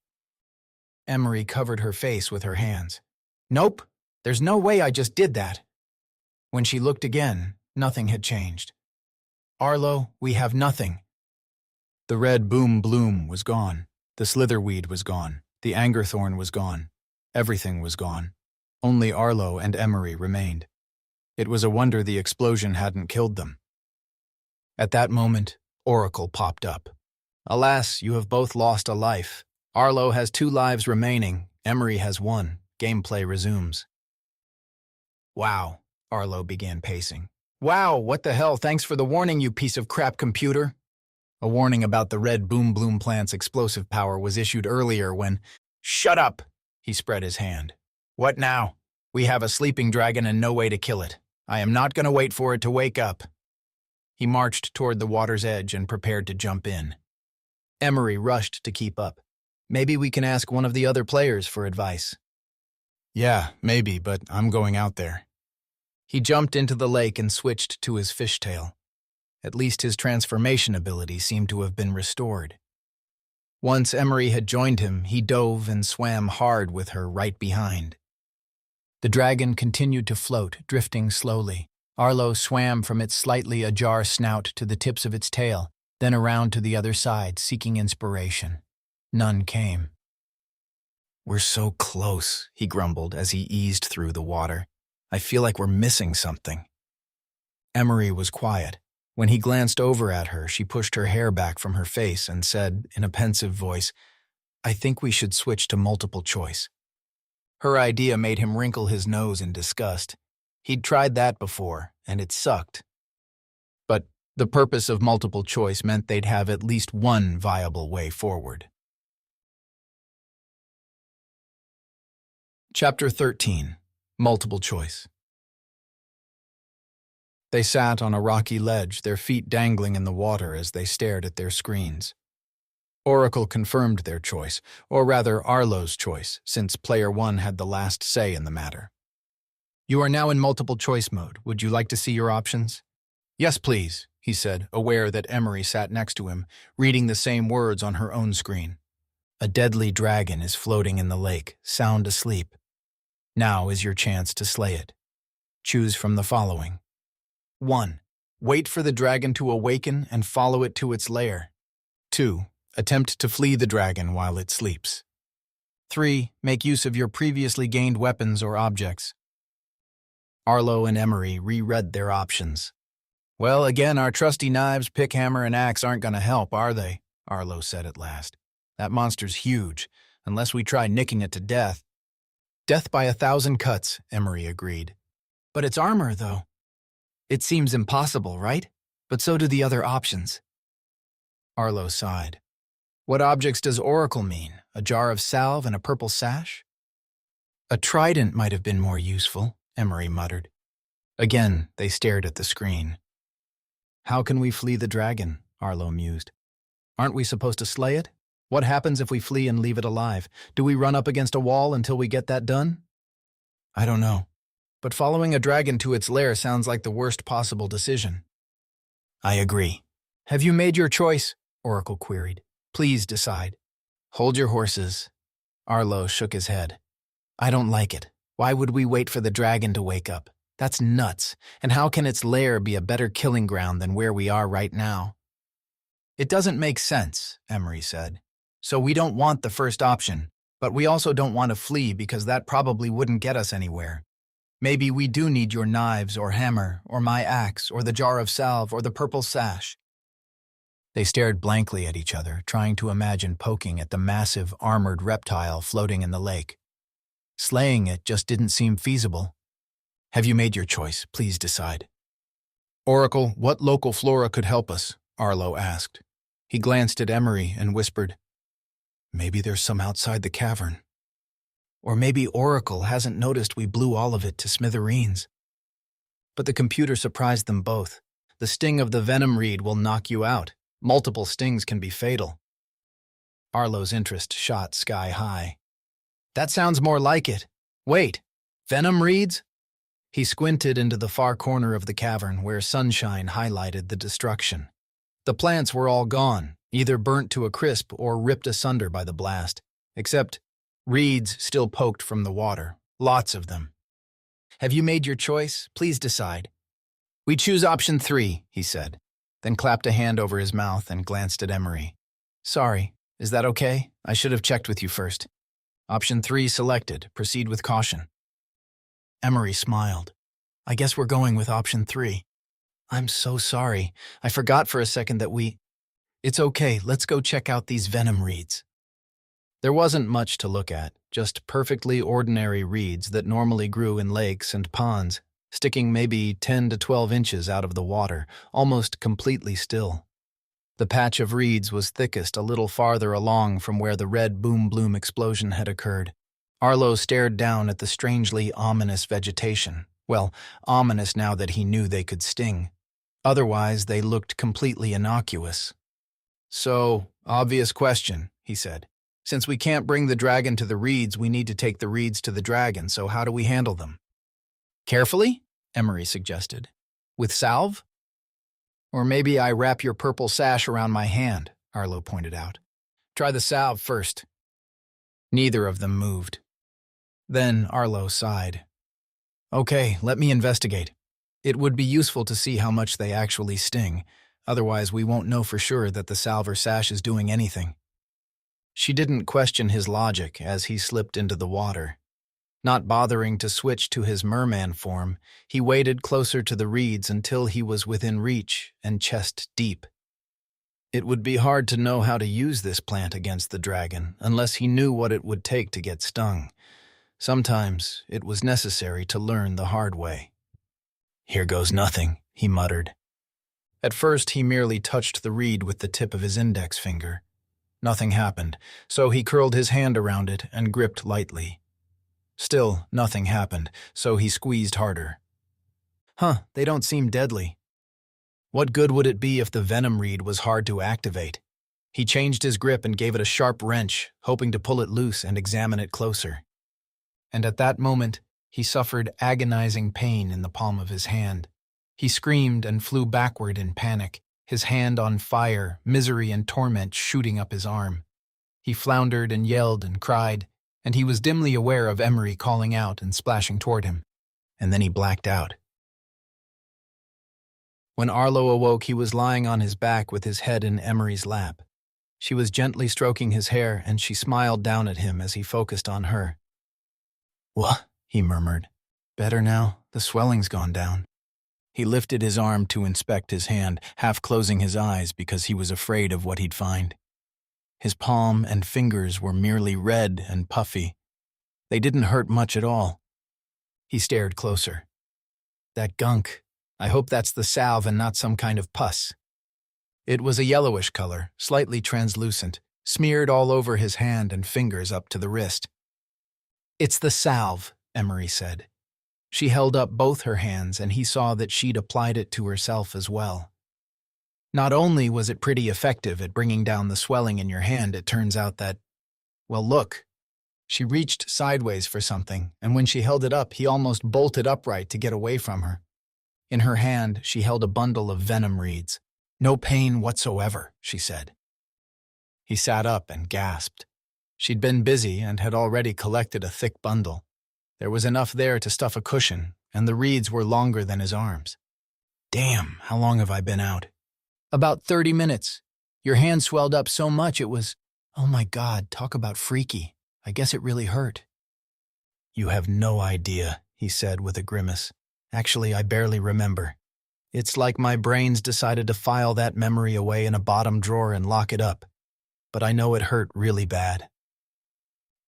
Emery covered her face with her hands. Nope, there's no way I just did that. When she looked again, nothing had changed. Arlo, we have nothing. The red boom bloom was gone. The slitherweed was gone. The angerthorn was gone. Everything was gone. Only Arlo and Emery remained. It was a wonder the explosion hadn't killed them. At that moment, Oracle popped up. Alas, you have both lost a life. Arlo has 2 lives remaining. Emery has 1. Gameplay resumes. Wow, Arlo began pacing. Wow, what the hell? Thanks for the warning, you piece of crap computer. A warning about the red boom bloom plant's explosive power was issued earlier when... Shut up! He spread his hand. What now? We have a sleeping dragon and no way to kill it. I am not going to wait for it to wake up. He marched toward the water's edge and prepared to jump in. Emery rushed to keep up. Maybe we can ask one of the other players for advice. Yeah, maybe, but I'm going out there. He jumped into the lake and switched to his fishtail. At least his transformation ability seemed to have been restored. Once Emery had joined him, he dove and swam hard with her right behind. The dragon continued to float, drifting slowly. Arlo swam from its slightly ajar snout to the tips of its tail, then around to the other side, seeking inspiration. None came. We're so close, he grumbled as he eased through the water. I feel like we're missing something. Emery was quiet. When he glanced over at her, she pushed her hair back from her face and said, in a pensive voice, I think we should switch to multiple choice. Her idea made him wrinkle his nose in disgust. He'd tried that before, and it sucked. But the purpose of multiple choice meant they'd have at least one viable way forward. Chapter 13. Multiple Choice. They sat on a rocky ledge, their feet dangling in the water as they stared at their screens. Oracle confirmed their choice, or rather Arlo's choice, since Player 1 had the last say in the matter. You are now in multiple choice mode. Would you like to see your options? Yes, please, he said, aware that Emery sat next to him, reading the same words on her own screen. A deadly dragon is floating in the lake, sound asleep. Now is your chance to slay it. Choose from the following. 1. Wait for the dragon to awaken and follow it to its lair. 2. Attempt to flee the dragon while it sleeps. 3. Make use of your previously gained weapons or objects. Arlo and Emery reread their options. Well, again, our trusty knives, pick, hammer, and axe aren't going to help, are they? Arlo said at last. That monster's huge, unless we try nicking it to death. Death by 1,000 cuts, Emery agreed. But it's armor, though. It seems impossible, right? But so do the other options. Arlo sighed. What objects does Oracle mean? A jar of salve and a purple sash? A trident might have been more useful, Emery muttered. Again, they stared at the screen. How can we flee the dragon? Arlo mused. Aren't we supposed to slay it? What happens if we flee and leave it alive? Do we run up against a wall until we get that done? I don't know. But following a dragon to its lair sounds like the worst possible decision. I agree. Have you made your choice? Oracle queried. Please decide. Hold your horses. Arlo shook his head. I don't like it. Why would we wait for the dragon to wake up? That's nuts. And how can its lair be a better killing ground than where we are right now? It doesn't make sense, Emery said. So we don't want the first option, but we also don't want to flee because that probably wouldn't get us anywhere. Maybe we do need your knives or hammer or my axe or the jar of salve or the purple sash. They stared blankly at each other, trying to imagine poking at the massive, armored reptile floating in the lake. Slaying it just didn't seem feasible. Have you made your choice? Please decide. Oracle, what local flora could help us? Arlo asked. He glanced at Emery and whispered, Maybe there's some outside the cavern. Or maybe Oracle hasn't noticed we blew all of it to smithereens. But the computer surprised them both. The sting of the venom reed will knock you out. Multiple stings can be fatal. Arlo's interest shot sky high. That sounds more like it. Wait, venom reeds? He squinted into the far corner of the cavern where sunshine highlighted the destruction. The plants were all gone, either burnt to a crisp or ripped asunder by the blast, except reeds still poked from the water, lots of them. Have you made your choice? Please decide. We choose option 3, he said, then clapped a hand over his mouth and glanced at Emery. Sorry, is that okay? I should have checked with you first. Option 3 selected. Proceed with caution. Emery smiled. I guess we're going with option 3. I'm so sorry. I forgot for a second that It's okay, let's go check out these venom reeds. There wasn't much to look at, just perfectly ordinary reeds that normally grew in lakes and ponds, sticking maybe 10 to 12 inches out of the water, almost completely still. The patch of reeds was thickest a little farther along from where the red boom-bloom explosion had occurred. Arlo stared down at the strangely ominous vegetation. Well, ominous now that he knew they could sting. Otherwise, they looked completely innocuous. So, obvious question, he said. Since we can't bring the dragon to the reeds, we need to take the reeds to the dragon, so how do we handle them? Carefully, Emery suggested. With salve? Or maybe I wrap your purple sash around my hand, Arlo pointed out. Try the salve first. Neither of them moved. Then Arlo sighed. Okay, let me investigate. It would be useful to see how much they actually sting. Otherwise, we won't know for sure that the salve or sash is doing anything. She didn't question his logic as he slipped into the water. Not bothering to switch to his merman form, he waded closer to the reeds until he was within reach and chest deep. It would be hard to know how to use this plant against the dragon unless he knew what it would take to get stung. Sometimes it was necessary to learn the hard way. "Here goes nothing," he muttered. At first he merely touched the reed with the tip of his index finger. Nothing happened, so he curled his hand around it and gripped lightly. Still, nothing happened, so he squeezed harder. They don't seem deadly. What good would it be if the venom reed was hard to activate? He changed his grip and gave it a sharp wrench, hoping to pull it loose and examine it closer. And at that moment, he suffered agonizing pain in the palm of his hand. He screamed and flew backward in panic, his hand on fire, misery and torment shooting up his arm. He floundered and yelled and cried, and he was dimly aware of Emery calling out and splashing toward him. And then he blacked out. When Arlo awoke, he was lying on his back with his head in Emery's lap. She was gently stroking his hair, and she smiled down at him as he focused on her. "What?" he murmured. "Better now, the swelling's gone down." He lifted his arm to inspect his hand, half closing his eyes because he was afraid of what he'd find. His palm and fingers were merely red and puffy. They didn't hurt much at all. He stared closer. "That gunk. I hope that's the salve and not some kind of pus." It was a yellowish color, slightly translucent, smeared all over his hand and fingers up to the wrist. "It's the salve," Emery said. She held up both her hands, and he saw that she'd applied it to herself as well. Not only was it pretty effective at bringing down the swelling in your hand, it turns out that, well, look. She reached sideways for something, and when she held it up, he almost bolted upright to get away from her. In her hand, she held a bundle of venom reeds. "No pain whatsoever," she said. He sat up and gasped. She'd been busy and had already collected a thick bundle. There was enough there to stuff a cushion, and the reeds were longer than his arms. "Damn, how long have I been out?" "About 30 minutes. Your hand swelled up so much it was... Oh my God, talk about freaky. I guess it really hurt." "You have no idea," he said with a grimace. "Actually, I barely remember. It's like my brains decided to file that memory away in a bottom drawer and lock it up. But I know it hurt really bad."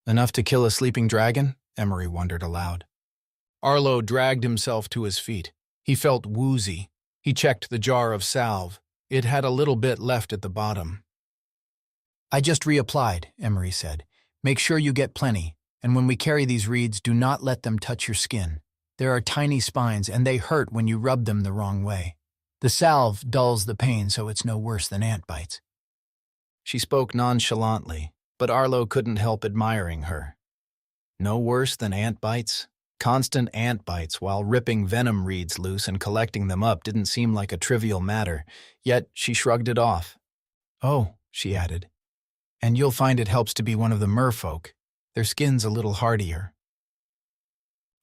"Enough to kill a sleeping dragon?" Emery wondered aloud. Arlo dragged himself to his feet. He felt woozy. He checked the jar of salve. It had a little bit left at the bottom. "I just reapplied," Emery said. "Make sure you get plenty, and when we carry these reeds, do not let them touch your skin. There are tiny spines, and they hurt when you rub them the wrong way. The salve dulls the pain, so it's no worse than ant bites." She spoke nonchalantly, but Arlo couldn't help admiring her. No worse than ant bites? Constant ant bites while ripping venom reeds loose and collecting them up didn't seem like a trivial matter, yet she shrugged it off. "Oh," she added, "and you'll find it helps to be one of the merfolk. Their skin's a little hardier."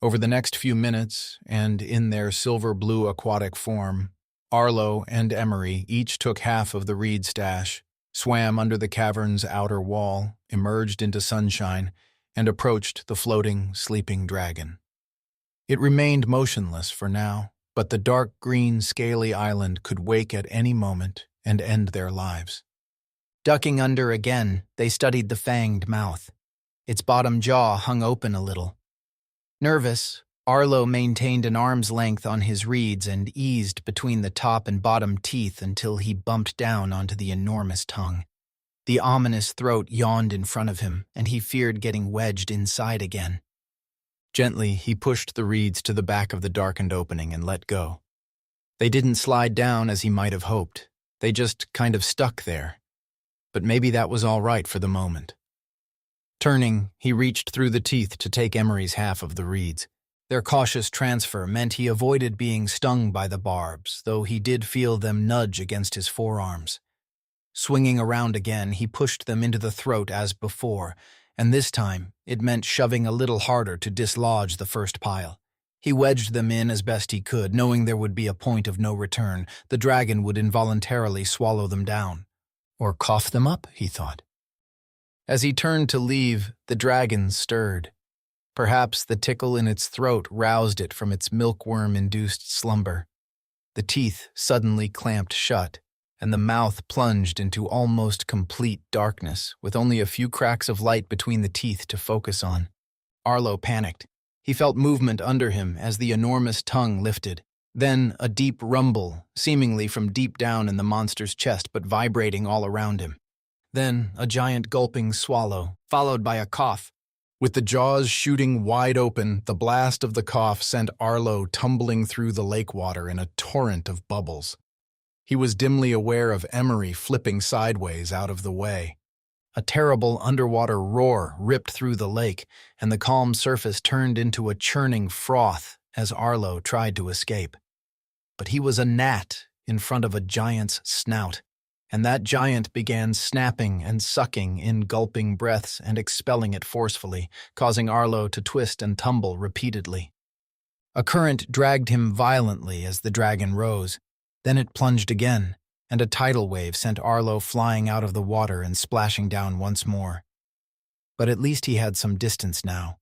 Over the next few minutes, and in their silver-blue aquatic form, Arlo and Emery each took half of the reed stash, swam under the cavern's outer wall, emerged into sunshine, and approached the floating, sleeping dragon. It remained motionless for now, but the dark green, scaly island could wake at any moment and end their lives. Ducking under again, they studied the fanged mouth. Its bottom jaw hung open a little. Nervous, Arlo maintained an arm's length on his reeds and eased between the top and bottom teeth until he bumped down onto the enormous tongue. The ominous throat yawned in front of him, and he feared getting wedged inside again. Gently, he pushed the reeds to the back of the darkened opening and let go. They didn't slide down as he might have hoped. They just kind of stuck there. But maybe that was all right for the moment. Turning, he reached through the teeth to take Emery's half of the reeds. Their cautious transfer meant he avoided being stung by the barbs, though he did feel them nudge against his forearms. Swinging around again, he pushed them into the throat as before, and this time it meant shoving a little harder to dislodge the first pile. He wedged them in as best he could, knowing there would be a point of no return. The dragon would involuntarily swallow them down. Or cough them up, he thought. As he turned to leave, the dragon stirred. Perhaps the tickle in its throat roused it from its milkworm-induced slumber. The teeth suddenly clamped shut, and the mouth plunged into almost complete darkness, with only a few cracks of light between the teeth to focus on. Arlo panicked. He felt movement under him as the enormous tongue lifted. Then a deep rumble, seemingly from deep down in the monster's chest but vibrating all around him. Then a giant gulping swallow, followed by a cough. With the jaws shooting wide open, the blast of the cough sent Arlo tumbling through the lake water in a torrent of bubbles. He was dimly aware of Emery flipping sideways out of the way. A terrible underwater roar ripped through the lake, and the calm surface turned into a churning froth as Arlo tried to escape. But he was a gnat in front of a giant's snout, and that giant began snapping and sucking in gulping breaths and expelling it forcefully, causing Arlo to twist and tumble repeatedly. A current dragged him violently as the dragon rose. Then it plunged again, and a tidal wave sent Arlo flying out of the water and splashing down once more. But at least he had some distance now.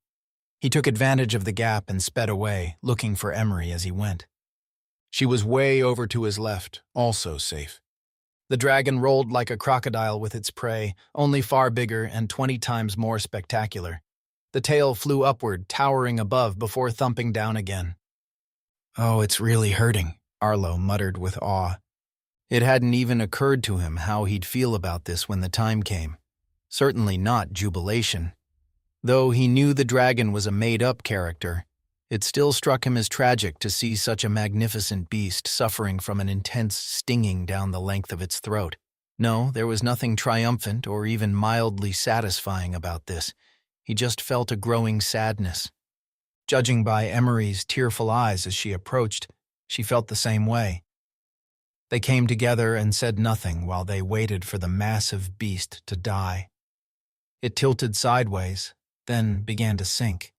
He took advantage of the gap and sped away, looking for Emery as he went. She was way over to his left, also safe. The dragon rolled like a crocodile with its prey, only far bigger and 20 times more spectacular. The tail flew upward, towering above before thumping down again. "Oh, it's really hurting," Arlo muttered with awe. It hadn't even occurred to him how he'd feel about this when the time came. Certainly not jubilation. Though he knew the dragon was a made-up character, it still struck him as tragic to see such a magnificent beast suffering from an intense stinging down the length of its throat. No, there was nothing triumphant or even mildly satisfying about this. He just felt a growing sadness. Judging by Emery's tearful eyes as she approached, she felt the same way. They came together and said nothing while they waited for the massive beast to die. It tilted sideways, then began to sink.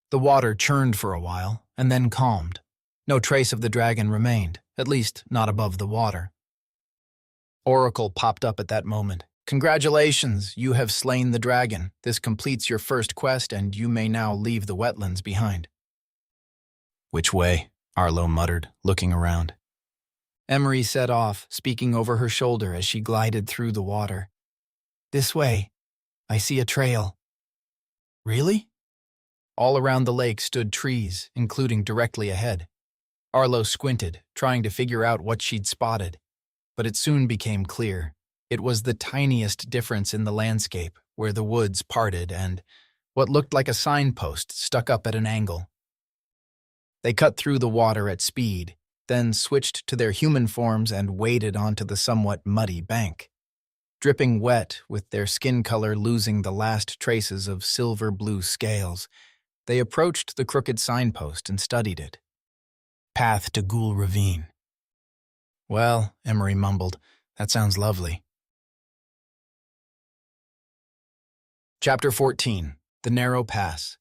The water churned for a while, and then calmed. No trace of the dragon remained, at least not above the water. Oracle popped up at that moment. "Congratulations, you have slain the dragon. This completes your first quest, and you may now leave the wetlands behind." "Which way?" Arlo muttered, looking around. Emery set off, speaking over her shoulder as she glided through the water. "This way. I see a trail." "Really?" All around the lake stood trees, including directly ahead. Arlo squinted, trying to figure out what she'd spotted. But it soon became clear. It was the tiniest difference in the landscape, where the woods parted and what looked like a signpost stuck up at an angle. They cut through the water at speed, then switched to their human forms and waded onto the somewhat muddy bank. Dripping wet, with their skin color losing the last traces of silver-blue scales, they approached the crooked signpost and studied it. "Path to Ghoul Ravine." "Well," Emery mumbled, "that sounds lovely." Chapter 14. The Narrow Pass.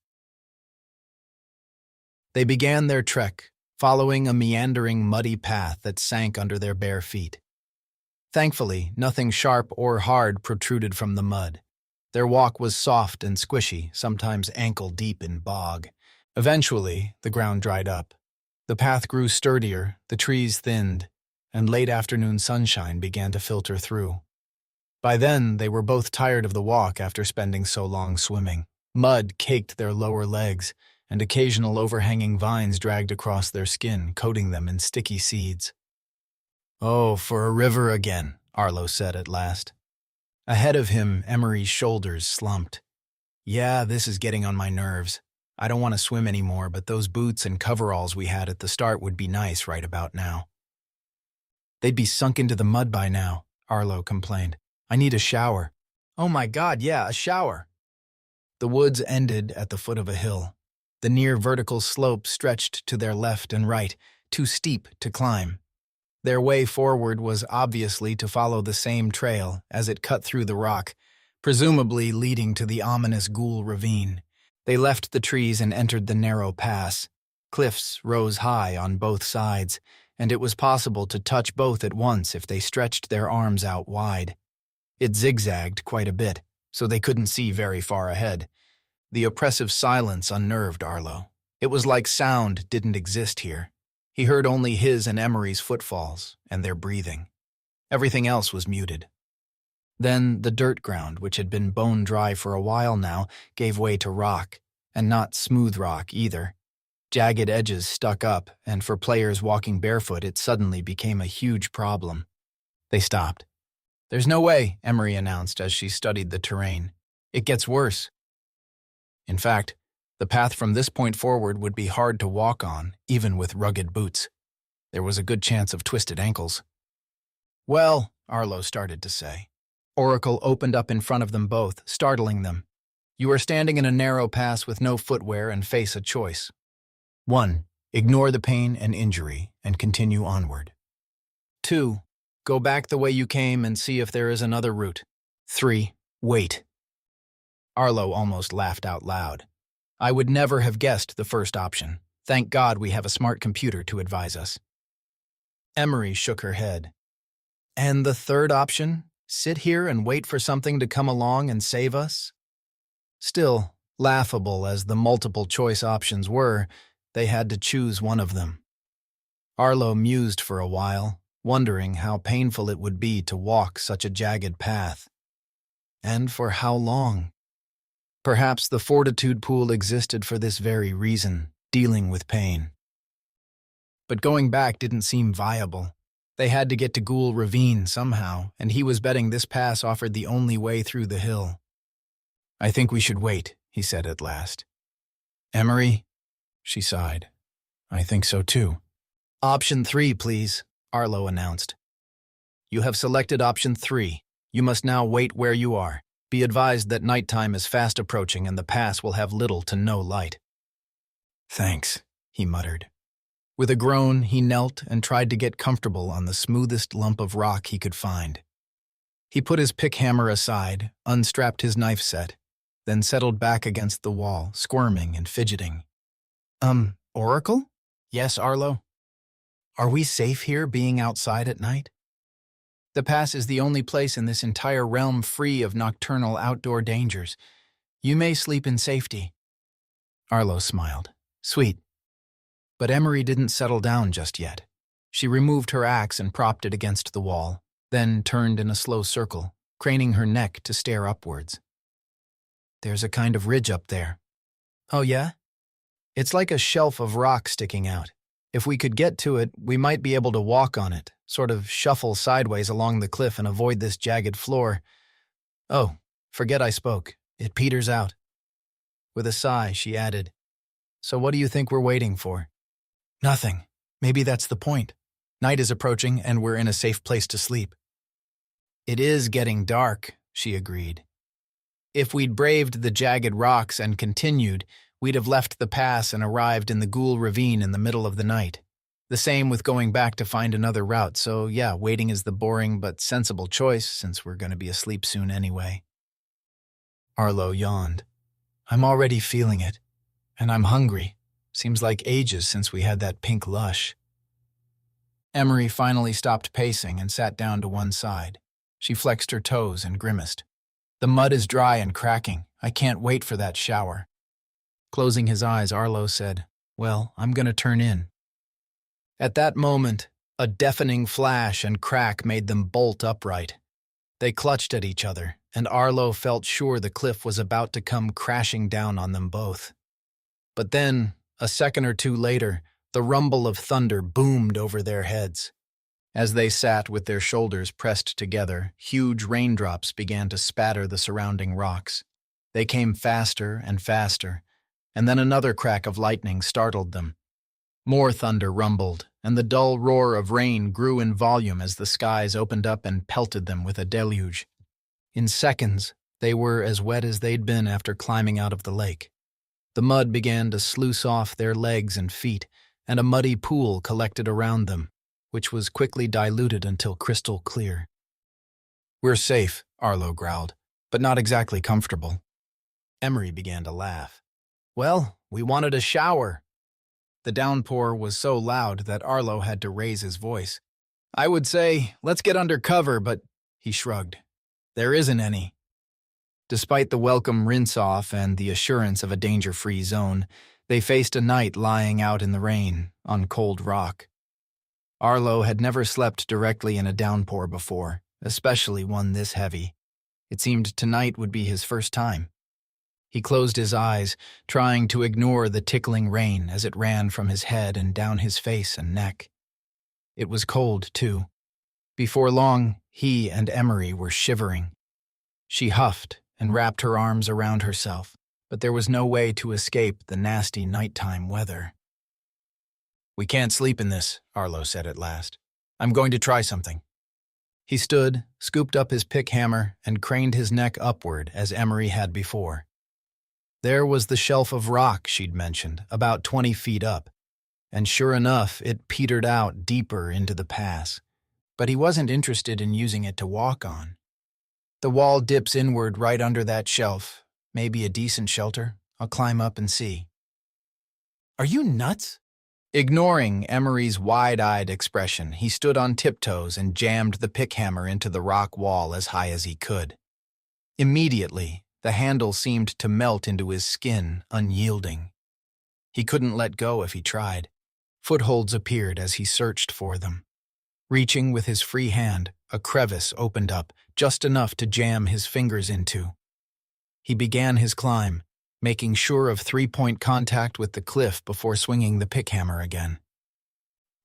They began their trek, following a meandering, muddy path that sank under their bare feet. Thankfully, nothing sharp or hard protruded from the mud. Their walk was soft and squishy, sometimes ankle-deep in bog. Eventually, the ground dried up. The path grew sturdier, the trees thinned, and late afternoon sunshine began to filter through. By then, they were both tired of the walk after spending so long swimming. Mud caked their lower legs, and occasional overhanging vines dragged across their skin, coating them in sticky seeds. "Oh, for a river again," Arlo said at last. Ahead of him, Emery's shoulders slumped. "Yeah, this is getting on my nerves. I don't want to swim anymore, but those boots and coveralls we had at the start would be nice right about now." "They'd be sunk into the mud by now," Arlo complained. "I need a shower." "Oh my God, yeah, a shower." The woods ended at the foot of a hill. The near vertical slope stretched to their left and right, too steep to climb. Their way forward was obviously to follow the same trail as it cut through the rock, presumably leading to the ominous Ghoul Ravine. They left the trees and entered the narrow pass. Cliffs rose high on both sides, and it was possible to touch both at once if they stretched their arms out wide. It zigzagged quite a bit, so they couldn't see very far ahead. The oppressive silence unnerved Arlo. It was like sound didn't exist here. He heard only his and Emery's footfalls and their breathing. Everything else was muted. Then the dirt ground, which had been bone dry for a while now, gave way to rock, and not smooth rock either. Jagged edges stuck up, and for players walking barefoot, it suddenly became a huge problem. They stopped. "There's no way," Emery announced as she studied the terrain. "It gets worse." In fact, the path from this point forward would be hard to walk on, even with rugged boots. There was a good chance of twisted ankles. "Well," Arlo started to say. Oracle opened up in front of them both, startling them. "You are standing in a narrow pass with no footwear and face a choice. 1. Ignore the pain and injury and continue onward. 2. Go back the way you came and see if there is another route. 3. Wait." Arlo almost laughed out loud. "I would never have guessed the first option. Thank God we have a smart computer to advise us." Emery shook her head. "And the third option? Sit here and wait for something to come along and save us?" Still, laughable as the multiple choice options were, they had to choose one of them. Arlo mused for a while, wondering how painful it would be to walk such a jagged path. And for how long? Perhaps the fortitude pool existed for this very reason, dealing with pain. But going back didn't seem viable. They had to get to Ghoul Ravine somehow, and he was betting this pass offered the only way through the hill. "I think we should wait," he said at last. "Emery?" She sighed. "I think so too." "Option 3, please," Arlo announced. "You have selected option 3. You must now wait where you are. Be advised that nighttime is fast approaching and the pass will have little to no light." "Thanks," he muttered. With a groan, he knelt and tried to get comfortable on the smoothest lump of rock he could find. He put his pick hammer aside, unstrapped his knife set, then settled back against the wall, squirming and fidgeting. Oracle?" "Yes, Arlo?" "Are we safe here, being outside at night?" "The pass is the only place in this entire realm free of nocturnal outdoor dangers. You may sleep in safety." Arlo smiled. "Sweet." But Emery didn't settle down just yet. She removed her axe and propped it against the wall, then turned in a slow circle, craning her neck to stare upwards. "There's a kind of ridge up there." "Oh yeah? It's like a shelf of rock sticking out. If we could get to it, we might be able to walk on it, sort of shuffle sideways along the cliff and avoid this jagged floor. Oh, forget I spoke. It peters out." With a sigh, she added, "So what do you think we're waiting for?" "Nothing. Maybe that's the point. Night is approaching and we're in a safe place to sleep." "It is getting dark," she agreed. "If we'd braved the jagged rocks and continued, we'd have left the pass and arrived in the Ghoul Ravine in the middle of the night. The same with going back to find another route, so yeah, waiting is the boring but sensible choice since we're going to be asleep soon anyway." Arlo yawned. "I'm already feeling it. And I'm hungry. Seems like ages since we had that pink lush." Emery finally stopped pacing and sat down to one side. She flexed her toes and grimaced. "The mud is dry and cracking. I can't wait for that shower." Closing his eyes, Arlo said, "Well, I'm going to turn in." At that moment, a deafening flash and crack made them bolt upright. They clutched at each other, and Arlo felt sure the cliff was about to come crashing down on them both. But then, a second or two later, the rumble of thunder boomed over their heads. As they sat with their shoulders pressed together, huge raindrops began to spatter the surrounding rocks. They came faster and faster, and then another crack of lightning startled them. More thunder rumbled, and the dull roar of rain grew in volume as the skies opened up and pelted them with a deluge. In seconds, they were as wet as they'd been after climbing out of the lake. The mud began to sluice off their legs and feet, and a muddy pool collected around them, which was quickly diluted until crystal clear. "We're safe," Arlo growled, "but not exactly comfortable." Emery began to laugh. "Well, we wanted a shower." The downpour was so loud that Arlo had to raise his voice. "I would say, let's get under cover, but," he shrugged, "there isn't any." Despite the welcome rinse-off and the assurance of a danger-free zone, they faced a night lying out in the rain, on cold rock. Arlo had never slept directly in a downpour before, especially one this heavy. It seemed tonight would be his first time. He closed his eyes, trying to ignore the tickling rain as it ran from his head and down his face and neck. It was cold, too. Before long, he and Emery were shivering. She huffed and wrapped her arms around herself, but there was no way to escape the nasty nighttime weather. "We can't sleep in this," Arlo said at last. "I'm going to try something." He stood, scooped up his pick hammer, and craned his neck upward as Emery had before. There was the shelf of rock she'd mentioned, about 20 feet up, and sure enough, it petered out deeper into the pass. But he wasn't interested in using it to walk on. "The wall dips inward right under that shelf. Maybe a decent shelter. I'll climb up and see." "Are you nuts?" Ignoring Emery's wide-eyed expression, he stood on tiptoes and jammed the pick hammer into the rock wall as high as he could. Immediately, the handle seemed to melt into his skin, unyielding. He couldn't let go if he tried. Footholds appeared as he searched for them. Reaching with his free hand, a crevice opened up, just enough to jam his fingers into. He began his climb, making sure of three-point contact with the cliff before swinging the pick hammer again.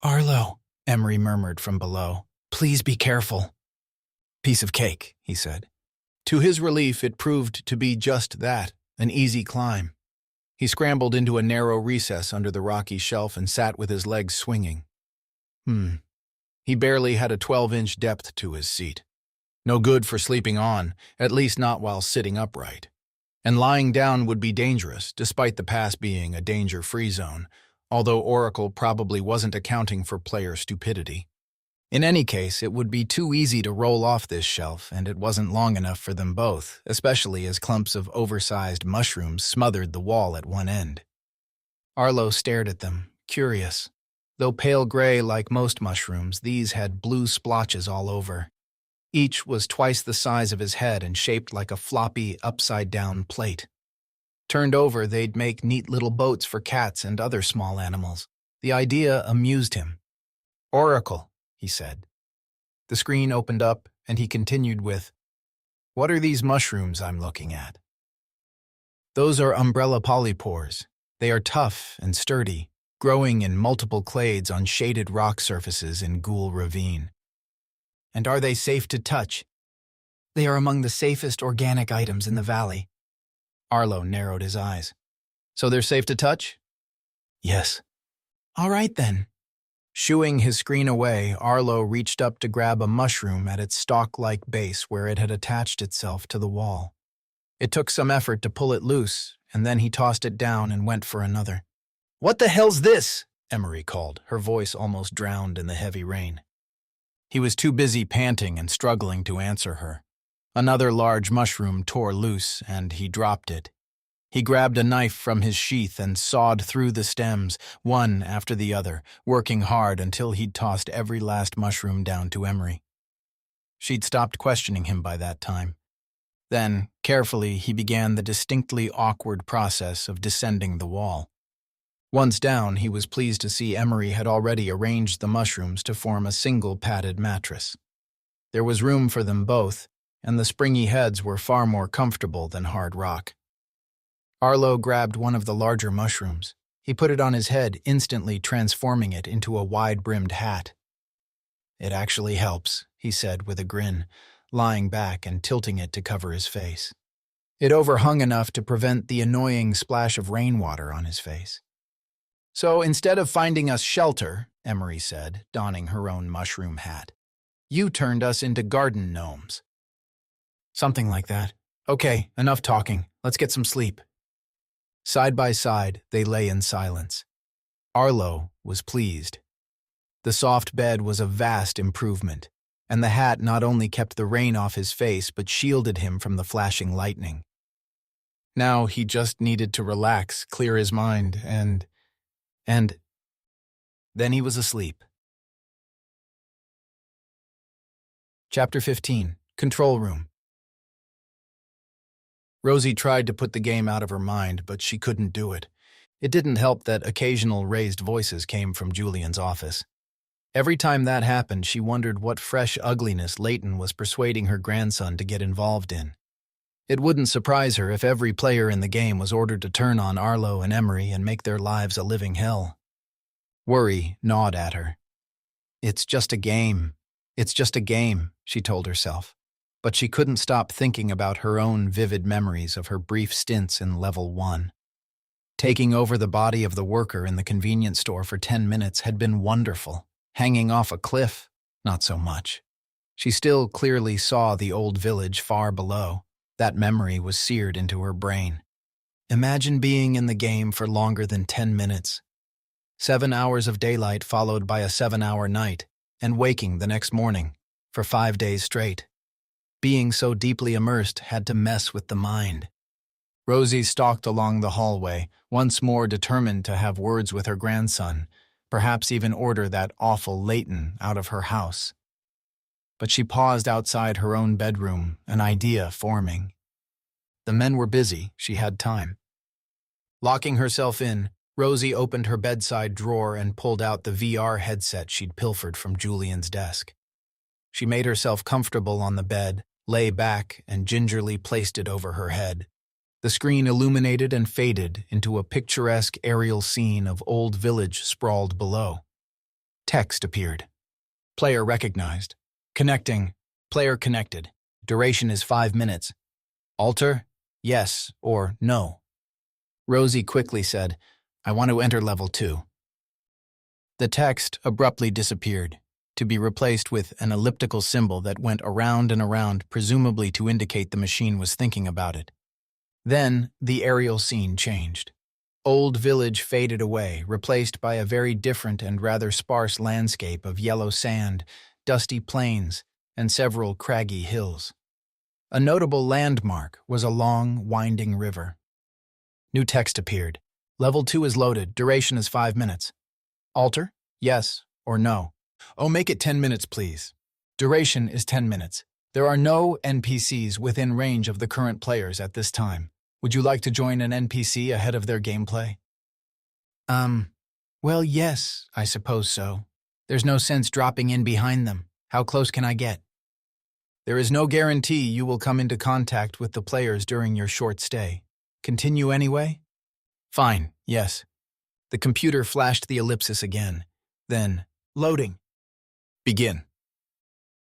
"Arlo," Emery murmured from below, "please be careful." "Piece of cake," he said. To his relief, it proved to be just that, an easy climb. He scrambled into a narrow recess under the rocky shelf and sat with his legs swinging. He barely had a 12-inch depth to his seat. No good for sleeping on, at least not while sitting upright. And lying down would be dangerous, despite the pass being a danger-free zone, although Oracle probably wasn't accounting for player stupidity. In any case, it would be too easy to roll off this shelf, and it wasn't long enough for them both, especially as clumps of oversized mushrooms smothered the wall at one end. Arlo stared at them, curious. Though pale gray like most mushrooms, these had blue splotches all over. Each was twice the size of his head and shaped like a floppy, upside-down plate. Turned over, they'd make neat little boats for cats and other small animals. The idea amused him. "Oracle," he said. The screen opened up, and he continued with, "What are these mushrooms I'm looking at?" "Those are umbrella polypores. They are tough and sturdy, growing in multiple clades on shaded rock surfaces in Ghoul Ravine." "And are they safe to touch?" "They are among the safest organic items in the valley." Arlo narrowed his eyes. "So they're safe to touch?" "Yes." "All right, then." Shooing his screen away, Arlo reached up to grab a mushroom at its stalk-like base where it had attached itself to the wall. It took some effort to pull it loose, and then he tossed it down and went for another. "What the hell's this?" Emery called, her voice almost drowned in the heavy rain. He was too busy panting and struggling to answer her. Another large mushroom tore loose, and he dropped it. He grabbed a knife from his sheath and sawed through the stems, one after the other, working hard until he'd tossed every last mushroom down to Emery. She'd stopped questioning him by that time. Then, carefully, he began the distinctly awkward process of descending the wall. Once down, he was pleased to see Emery had already arranged the mushrooms to form a single padded mattress. There was room for them both, and the springy heads were far more comfortable than hard rock. Arlo grabbed one of the larger mushrooms. He put it on his head, instantly transforming it into a wide-brimmed hat. "It actually helps," he said with a grin, lying back and tilting it to cover his face. It overhung enough to prevent the annoying splash of rainwater on his face. "So instead of finding us shelter," Emery said, donning her own mushroom hat, "you turned us into garden gnomes." "Something like that. Okay, enough talking. Let's get some sleep." Side by side, they lay in silence. Arlo was pleased. The soft bed was a vast improvement, and the hat not only kept the rain off his face but shielded him from the flashing lightning. Now he just needed to relax, clear his mind, and then he was asleep. Chapter 15. Control Room. Rosie tried to put the game out of her mind, but she couldn't do it. It didn't help that occasional raised voices came from Julian's office. Every time that happened, she wondered what fresh ugliness Leighton was persuading her grandson to get involved in. It wouldn't surprise her if every player in the game was ordered to turn on Arlo and Emery and make their lives a living hell. Worry gnawed at her. It's just a game. It's just a game, she told herself. But she couldn't stop thinking about her own vivid memories of her brief stints in Level 1. Taking over the body of the worker in the convenience store for 10 minutes had been wonderful. Hanging off a cliff, not so much. She still clearly saw the old village far below. That memory was seared into her brain. Imagine being in the game for longer than 10 minutes. 7 hours of daylight followed by a 7-hour night, and waking the next morning for 5 days straight. Being so deeply immersed had to mess with the mind. Rosie stalked along the hallway, once more determined to have words with her grandson, perhaps even order that awful Leighton out of her house. But she paused outside her own bedroom, an idea forming. The men were busy, she had time. Locking herself in, Rosie opened her bedside drawer and pulled out the VR headset she'd pilfered from Julian's desk. She made herself comfortable on the bed, lay back, and gingerly placed it over her head. The screen illuminated and faded into a picturesque aerial scene of old village sprawled below. Text appeared. Player recognized. Connecting. Player connected. Duration is 5 minutes. Alter? Yes or no. Rosie quickly said, I want to enter Level 2. The text abruptly disappeared, to be replaced with an elliptical symbol that went around and around, presumably to indicate the machine was thinking about it. Then, the aerial scene changed. Old village faded away, replaced by a very different and rather sparse landscape of yellow sand, dusty plains, and several craggy hills. A notable landmark was a long, winding river. New text appeared. Level 2 is loaded. Duration is 5 minutes. Alter? Yes or no. Oh, make it 10 minutes, please. Duration is 10 minutes. There are no NPCs within range of the current players at this time. Would you like to join an NPC ahead of their gameplay? Well, yes, I suppose so. There's no sense dropping in behind them. How close can I get? There is no guarantee you will come into contact with the players during your short stay. Continue anyway? Fine, yes. The computer flashed the ellipsis again. Then, loading. Begin.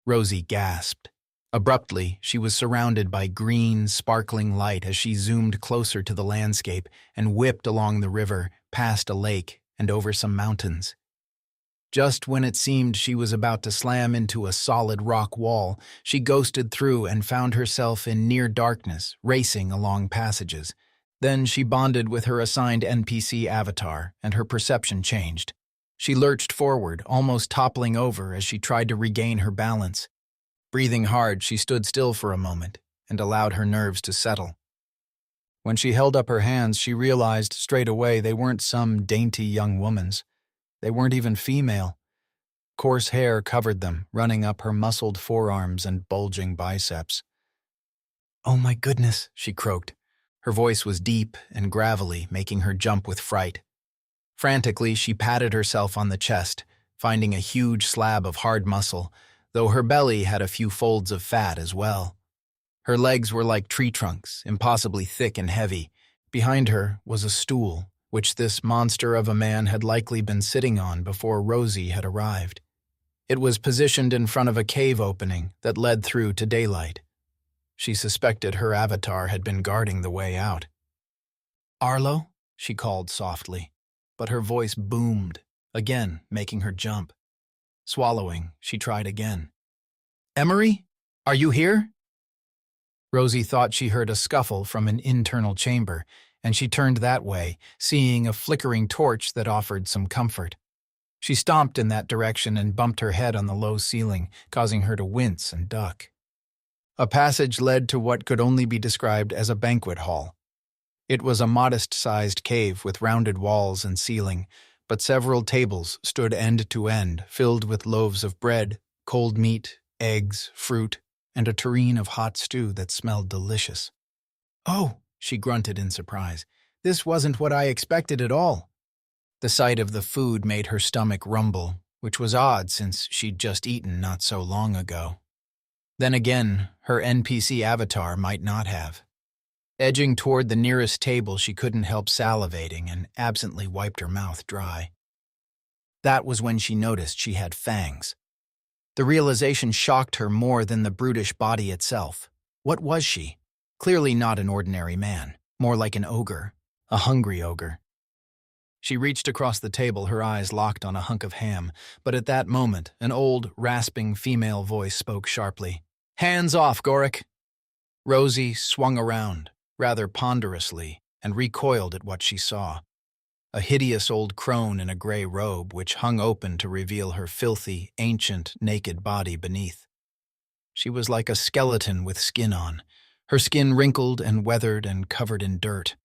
Rosie gasped. Abruptly, she was surrounded by green, sparkling light as she zoomed closer to the landscape and whipped along the river, past a lake, and over some mountains. Just when it seemed she was about to slam into a solid rock wall, she ghosted through and found herself in near darkness, racing along passages. Then she bonded with her assigned NPC avatar, and her perception changed. She lurched forward, almost toppling over as she tried to regain her balance. Breathing hard, she stood still for a moment and allowed her nerves to settle. When she held up her hands, she realized straight away they weren't some dainty young woman's. They weren't even female. Coarse hair covered them, running up her muscled forearms and bulging biceps. "Oh my goodness," she croaked. Her voice was deep and gravelly, making her jump with fright. Frantically, she patted herself on the chest, finding a huge slab of hard muscle, though her belly had a few folds of fat as well. Her legs were like tree trunks, impossibly thick and heavy. Behind her was a stool, which this monster of a man had likely been sitting on before Rosie had arrived. It was positioned in front of a cave opening that led through to daylight. She suspected her avatar had been guarding the way out. "Arlo?" she called softly, but her voice boomed, again making her jump. Swallowing, she tried again. "Emery? Are you here?" Rosie thought she heard a scuffle from an internal chamber, and she turned that way, seeing a flickering torch that offered some comfort. She stomped in that direction and bumped her head on the low ceiling, causing her to wince and duck. A passage led to what could only be described as a banquet hall. It was a modest-sized cave with rounded walls and ceiling, but several tables stood end to end, filled with loaves of bread, cold meat, eggs, fruit, and a tureen of hot stew that smelled delicious. Oh, she grunted in surprise. This wasn't what I expected at all. The sight of the food made her stomach rumble, which was odd since she'd just eaten not so long ago. Then again, her NPC avatar might not have. Edging toward the nearest table, she couldn't help salivating and absently wiped her mouth dry. That was when she noticed she had fangs. The realization shocked her more than the brutish body itself. What was she? Clearly not an ordinary man, more like an ogre, a hungry ogre. She reached across the table, her eyes locked on a hunk of ham, but at that moment, an old, rasping female voice spoke sharply. "Hands off, Goric!" Rosie swung around, rather ponderously, and recoiled at what she saw. A hideous old crone in a gray robe which hung open to reveal her filthy, ancient, naked body beneath. She was like a skeleton with skin on, her skin wrinkled and weathered and covered in dirt.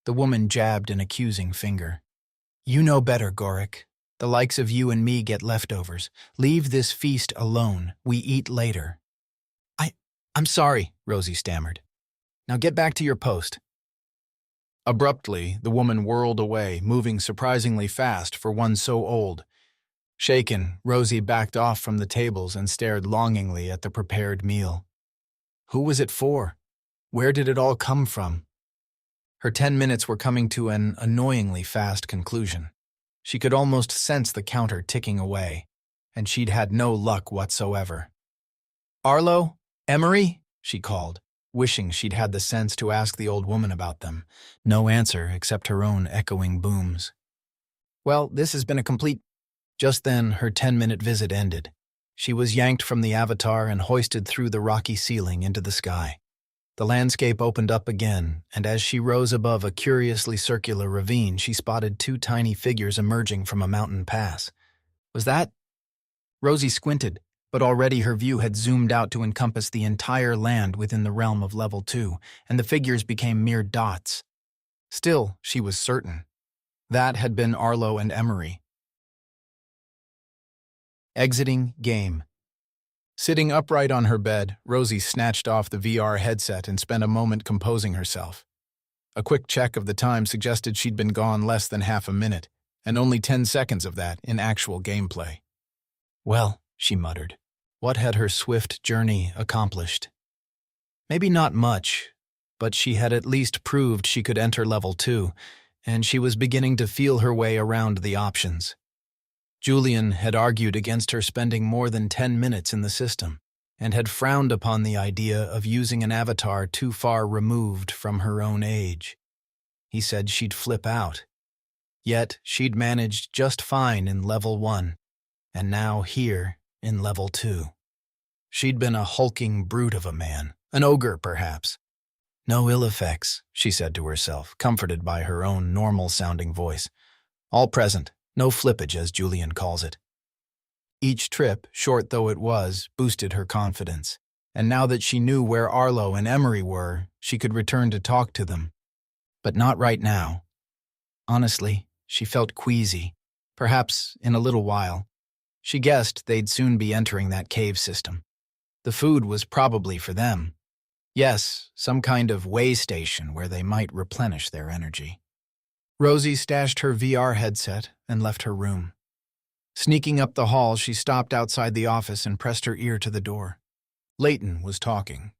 The woman jabbed an accusing finger. "You know better, Goric. The likes of you and me get leftovers. Leave this feast alone. We eat later." I'm sorry," Rosie stammered. "Now get back to your post." Abruptly, the woman whirled away, moving surprisingly fast for one so old. Shaken, Rosie backed off from the tables and stared longingly at the prepared meal. Who was it for? Where did it all come from? Her 10 minutes were coming to an annoyingly fast conclusion. She could almost sense the counter ticking away, and she'd had no luck whatsoever. "Arlo? Emery?" she called, wishing she'd had the sense to ask the old woman about them. No answer except her own echoing booms. "Well, this has been a complete—" Just then, her 10-minute visit ended. She was yanked from the avatar and hoisted through the rocky ceiling into the sky. The landscape opened up again, and as she rose above a curiously circular ravine, she spotted 2 tiny figures emerging from a mountain pass. Was that? Rosie squinted, but already her view had zoomed out to encompass the entire land within the realm of Level 2, and the figures became mere dots. Still, she was certain. That had been Arlo and Emery. Exiting game. Sitting upright on her bed, Rosie snatched off the VR headset and spent a moment composing herself. A quick check of the time suggested she'd been gone less than half a minute, and only 10 seconds of that in actual gameplay. Well, she muttered, what had her swift journey accomplished? Maybe not much, but she had at least proved she could enter Level 2, and she was beginning to feel her way around the options. Julian had argued against her spending more than 10 minutes in the system, and had frowned upon the idea of using an avatar too far removed from her own age. He said she'd flip out. Yet she'd managed just fine in Level 1, and now here in Level 2. She'd been a hulking brute of a man, an ogre perhaps. No ill effects, she said to herself, comforted by her own normal-sounding voice. All present. No flippage, as Julian calls it. Each trip, short though it was, boosted her confidence, and now that she knew where Arlo and Emery were, she could return to talk to them. But not right now. Honestly, she felt queasy. Perhaps in a little while. She guessed they'd soon be entering that cave system. The food was probably for them. Yes, some kind of way station where they might replenish their energy. Rosie stashed her VR headset and left her room. Sneaking up the hall, she stopped outside the office and pressed her ear to the door. Leighton was talking.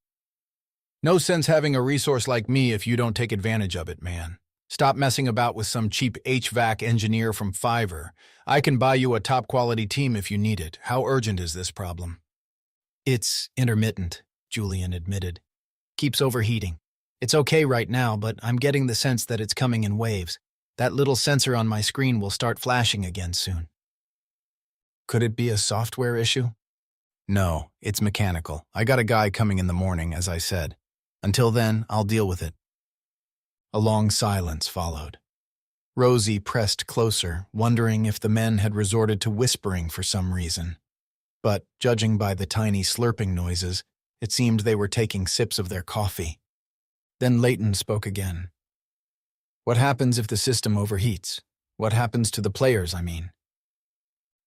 No sense having a resource like me if you don't take advantage of it, man. Stop messing about with some cheap HVAC engineer from Fiverr. I can buy you a top-quality team if you need it. How urgent is this problem? It's intermittent, Julian admitted. Keeps overheating. It's okay right now, but I'm getting the sense that it's coming in waves. That little sensor on my screen will start flashing again soon. Could it be a software issue? No, it's mechanical. I got a guy coming in the morning, as I said. Until then, I'll deal with it. A long silence followed. Rosie pressed closer, wondering if the men had resorted to whispering for some reason. But, judging by the tiny slurping noises, it seemed they were taking sips of their coffee. Then Leighton spoke again. What happens if the system overheats? What happens to the players, I mean?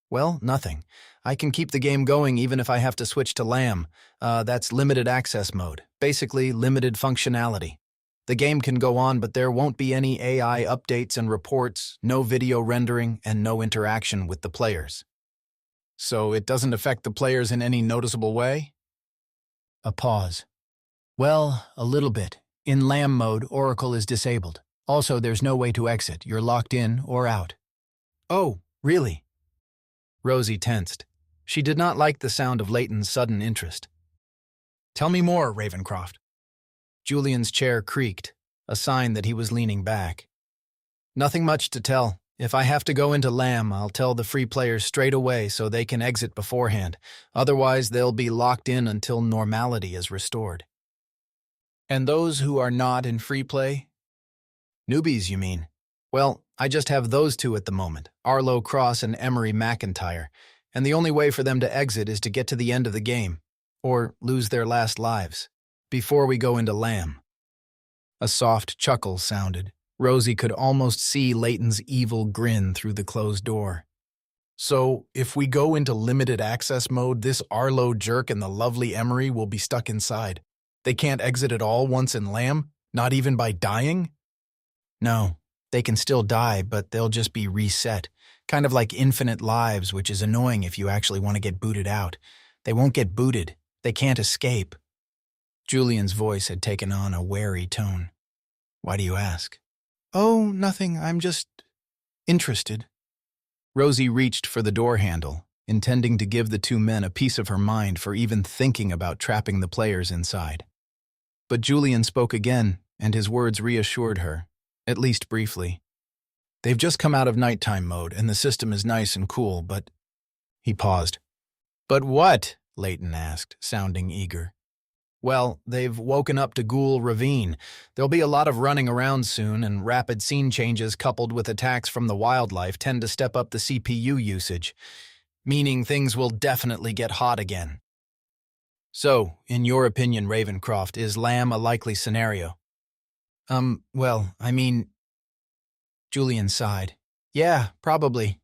Well, nothing. I can keep the game going even if I have to switch to LAM. That's limited access mode. Basically, limited functionality. The game can go on, but there won't be any AI updates and reports, no video rendering, and no interaction with the players. So it doesn't affect the players in any noticeable way? A pause. Well, a little bit. In LAM mode, Oracle is disabled. Also, there's no way to exit. You're locked in or out. Oh, really? Rosie tensed. She did not like the sound of Leighton's sudden interest. Tell me more, Ravencroft. Julian's chair creaked, a sign that he was leaning back. Nothing much to tell. If I have to go into LAM, I'll tell the free players straight away so they can exit beforehand. Otherwise, they'll be locked in until normality is restored. And those who are not in free play? Newbies, you mean? Well, I just have those two at the moment, Arlo Cross and Emery McIntyre, and the only way for them to exit is to get to the end of the game, or lose their last lives, before we go into LAM. A soft chuckle sounded. Rosie could almost see Leighton's evil grin through the closed door. So, if we go into limited access mode, this Arlo jerk and the lovely Emery will be stuck inside. They can't exit at all once in LAM? Not even by dying? No, they can still die, but they'll just be reset. Kind of like infinite lives, which is annoying if you actually want to get booted out. They won't get booted. They can't escape. Julian's voice had taken on a wary tone. Why do you ask? Oh, nothing. I'm just interested. Rosie reached for the door handle, intending to give the two men a piece of her mind for even thinking about trapping the players inside. But Julian spoke again, and his words reassured her, at least briefly. They've just come out of nighttime mode, and the system is nice and cool, but... He paused. But what? Leighton asked, sounding eager. Well, they've woken up to Ghoul Ravine. There'll be a lot of running around soon, and rapid scene changes coupled with attacks from the wildlife tend to step up the CPU usage, meaning things will definitely get hot again. So, in your opinion, Ravencroft, is LAM a likely scenario? Well, I mean... Julian sighed. Yeah, probably.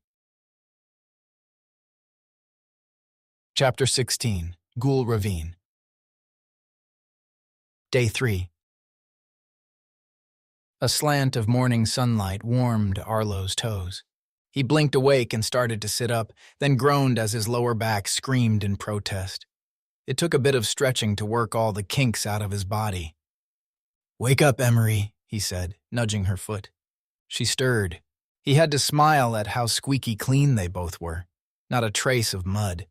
Chapter 16. Ghoul Ravine. Day 3. A slant of morning sunlight warmed Arlo's toes. He blinked awake and started to sit up, then groaned as his lower back screamed in protest. It took a bit of stretching to work all the kinks out of his body. Wake up, Emery, he said, nudging her foot. She stirred. He had to smile at how squeaky clean they both were. Not a trace of mud.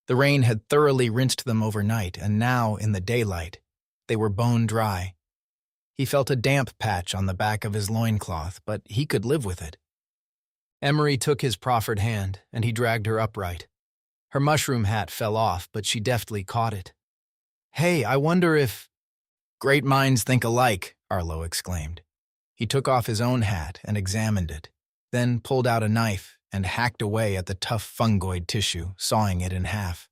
The rain had thoroughly rinsed them overnight, and now, in the daylight, they were bone dry. He felt a damp patch on the back of his loincloth, but he could live with it. Emery took his proffered hand, and he dragged her upright. Her mushroom hat fell off, but she deftly caught it. Hey, I wonder if... Great minds think alike, Arlo exclaimed. He took off his own hat and examined it, then pulled out a knife and hacked away at the tough fungoid tissue, sawing it in half.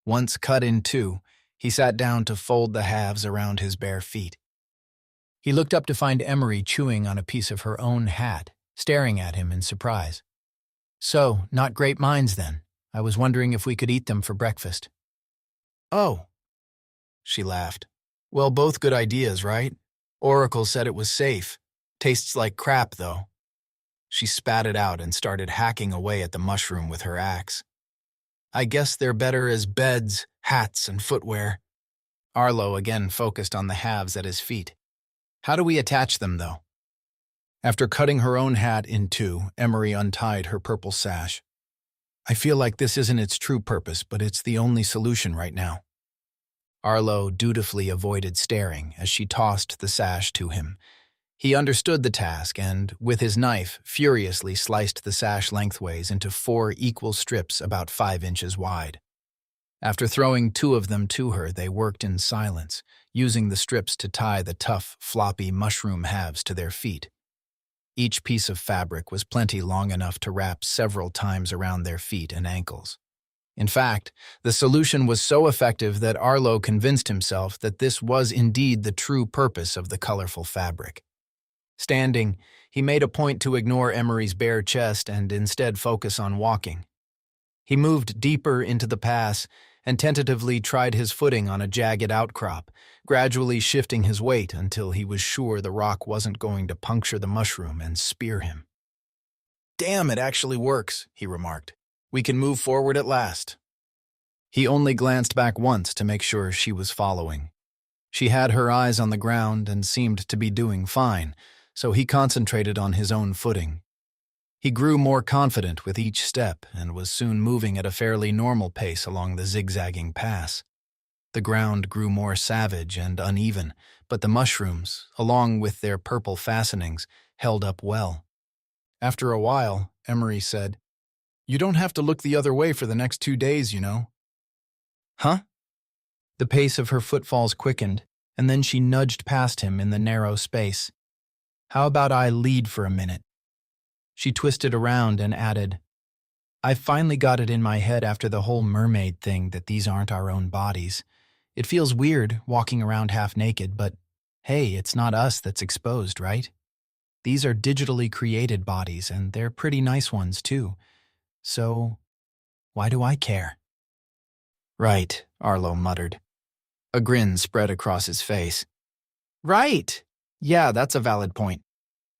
Once cut in two, he sat down to fold the halves around his bare feet. He looked up to find Emery chewing on a piece of her own hat, staring at him in surprise. So, not great minds then. I was wondering if we could eat them for breakfast. Oh, she laughed. Well, both good ideas, right? Oracle said it was safe. Tastes like crap, though. She spat it out and started hacking away at the mushroom with her axe. I guess they're better as beds, hats, and footwear. Arlo again focused on the halves at his feet. How do we attach them, though? After cutting her own hat in two, Emery untied her purple sash. I feel like this isn't its true purpose, but it's the only solution right now. Arlo dutifully avoided staring as she tossed the sash to him. He understood the task and, with his knife, furiously sliced the sash lengthways into 4 equal strips about 5 inches wide. After throwing 2 of them to her, they worked in silence, using the strips to tie the tough, floppy mushroom halves to their feet. Each piece of fabric was plenty long enough to wrap several times around their feet and ankles. In fact, the solution was so effective that Arlo convinced himself that this was indeed the true purpose of the colorful fabric. Standing, he made a point to ignore Emery's bare chest and instead focus on walking. He moved deeper into the pass and tentatively tried his footing on a jagged outcrop, gradually shifting his weight until he was sure the rock wasn't going to puncture the mushroom and spear him. "Damn, it actually works," he remarked. "We can move forward at last." He only glanced back once to make sure she was following. She had her eyes on the ground and seemed to be doing fine, so he concentrated on his own footing. He grew more confident with each step and was soon moving at a fairly normal pace along the zigzagging pass. The ground grew more savage and uneven, but the mushrooms, along with their purple fastenings, held up well. After a while, Emery said, "You don't have to look the other way for the next 2 days, you know." "Huh?" The pace of her footfalls quickened, and then she nudged past him in the narrow space. "How about I lead for a minute?" She twisted around and added, "I finally got it in my head after the whole mermaid thing that these aren't our own bodies. It feels weird walking around half naked, but hey, it's not us that's exposed, right? These are digitally created bodies, and they're pretty nice ones, too. So, why do I care?" "Right," Arlo muttered. A grin spread across his face. "Right! Yeah, that's a valid point.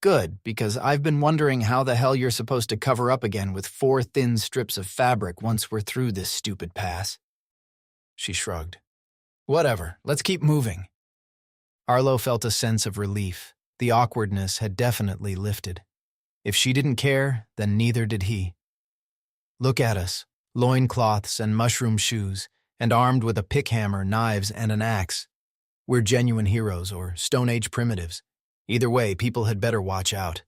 Good, because I've been wondering how the hell you're supposed to cover up again with 4 thin strips of fabric once we're through this stupid pass." She shrugged. "Whatever, let's keep moving." Arlo felt a sense of relief. The awkwardness had definitely lifted. If she didn't care, then neither did he. "Look at us, loincloths and mushroom shoes, and armed with a pickhammer, knives, and an axe. We're genuine heroes or Stone Age primitives. Either way, people had better watch out."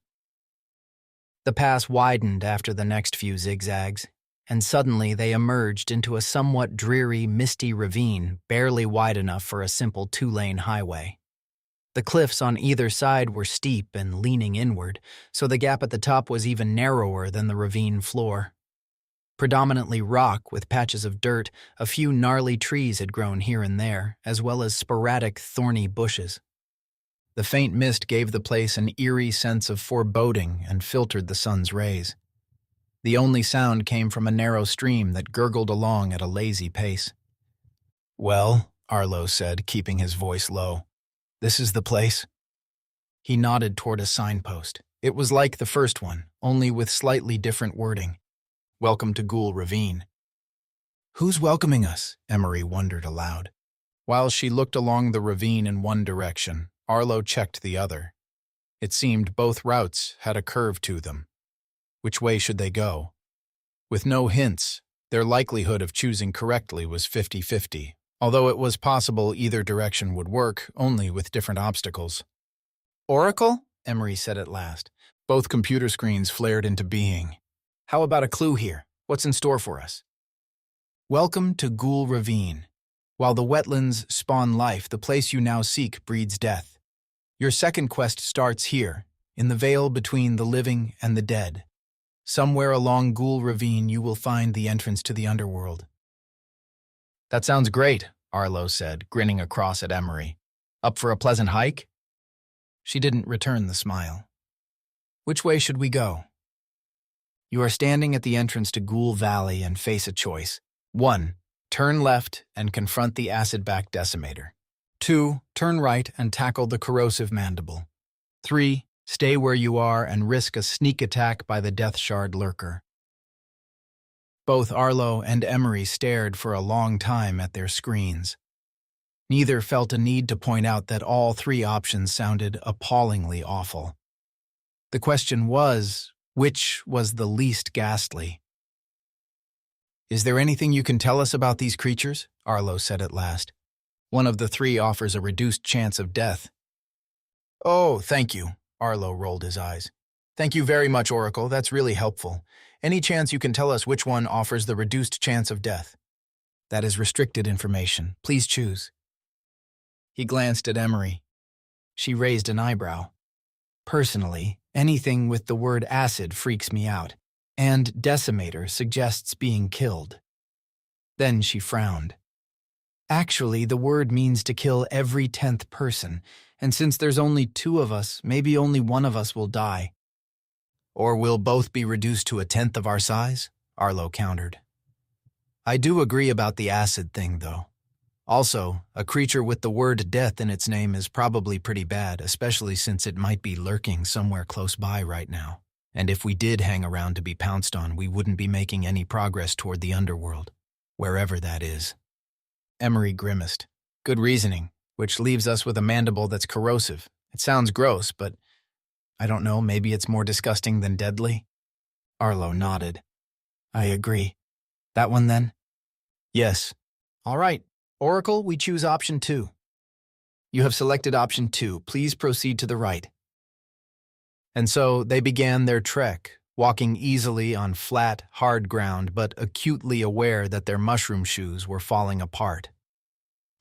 The pass widened after the next few zigzags, and suddenly they emerged into a somewhat dreary, misty ravine barely wide enough for a simple 2-lane highway. The cliffs on either side were steep and leaning inward, so the gap at the top was even narrower than the ravine floor. Predominantly rock with patches of dirt, a few gnarly trees had grown here and there, as well as sporadic thorny bushes. The faint mist gave the place an eerie sense of foreboding and filtered the sun's rays. The only sound came from a narrow stream that gurgled along at a lazy pace. "Well," Arlo said, keeping his voice low, "this is the place." He nodded toward a signpost. It was like the first one, only with slightly different wording. "Welcome to Ghoul Ravine." "Who's welcoming us?" Emery wondered aloud. While she looked along the ravine in one direction, Arlo checked the other. It seemed both routes had a curve to them. Which way should they go? With no hints, their likelihood of choosing correctly was 50-50, although it was possible either direction would work, only with different obstacles. "Oracle?" Emery said at last. Both computer screens flared into being. "How about a clue here? What's in store for us?" "Welcome to Ghoul Ravine. While the wetlands spawn life, the place you now seek breeds death. Your second quest starts here, in the veil between the living and the dead. Somewhere along Ghoul Ravine you will find the entrance to the Underworld." "That sounds great," Arlo said, grinning across at Emery. "Up for a pleasant hike?" She didn't return the smile. "Which way should we go?" "You are standing at the entrance to Ghoul Valley and face a choice. 1. Turn left and confront the Acidback Decimator. 2. Turn right and tackle the Corrosive Mandible. 3. Stay where you are and risk a sneak attack by the Deathshard Lurker." Both Arlo and Emery stared for a long time at their screens. Neither felt a need to point out that all 3 options sounded appallingly awful. The question was, which was the least ghastly? "Is there anything you can tell us about these creatures?" Arlo said at last. "One of the 3 offers a reduced chance of death." "Oh, thank you." Arlo rolled his eyes. "Thank you very much, Oracle. That's really helpful. Any chance you can tell us which one offers the reduced chance of death?" "That is restricted information. Please choose." He glanced at Emery. She raised an eyebrow. "Personally, anything with the word acid freaks me out, and Decimator suggests being killed." Then she frowned. "Actually, the word means to kill every 10th person, and since there's only 2 of us, maybe only one of us will die." "Or we'll both be reduced to a 10th of our size," Arlo countered. "I do agree about the acid thing, though." Also, a creature with the word death in its name is probably pretty bad, especially since it might be lurking somewhere close by right now. And if we did hang around to be pounced on, we wouldn't be making any progress toward the Underworld, wherever that is. Emery grimaced. Good reasoning, which leaves us with a mandible that's corrosive. It sounds gross, but I don't know, maybe it's more disgusting than deadly? Arlo nodded. I agree. That one then? Yes. All right. Oracle, we choose option 2. You have selected option 2. Please proceed to the right. And so they began their trek, walking easily on flat, hard ground, but acutely aware that their mushroom shoes were falling apart.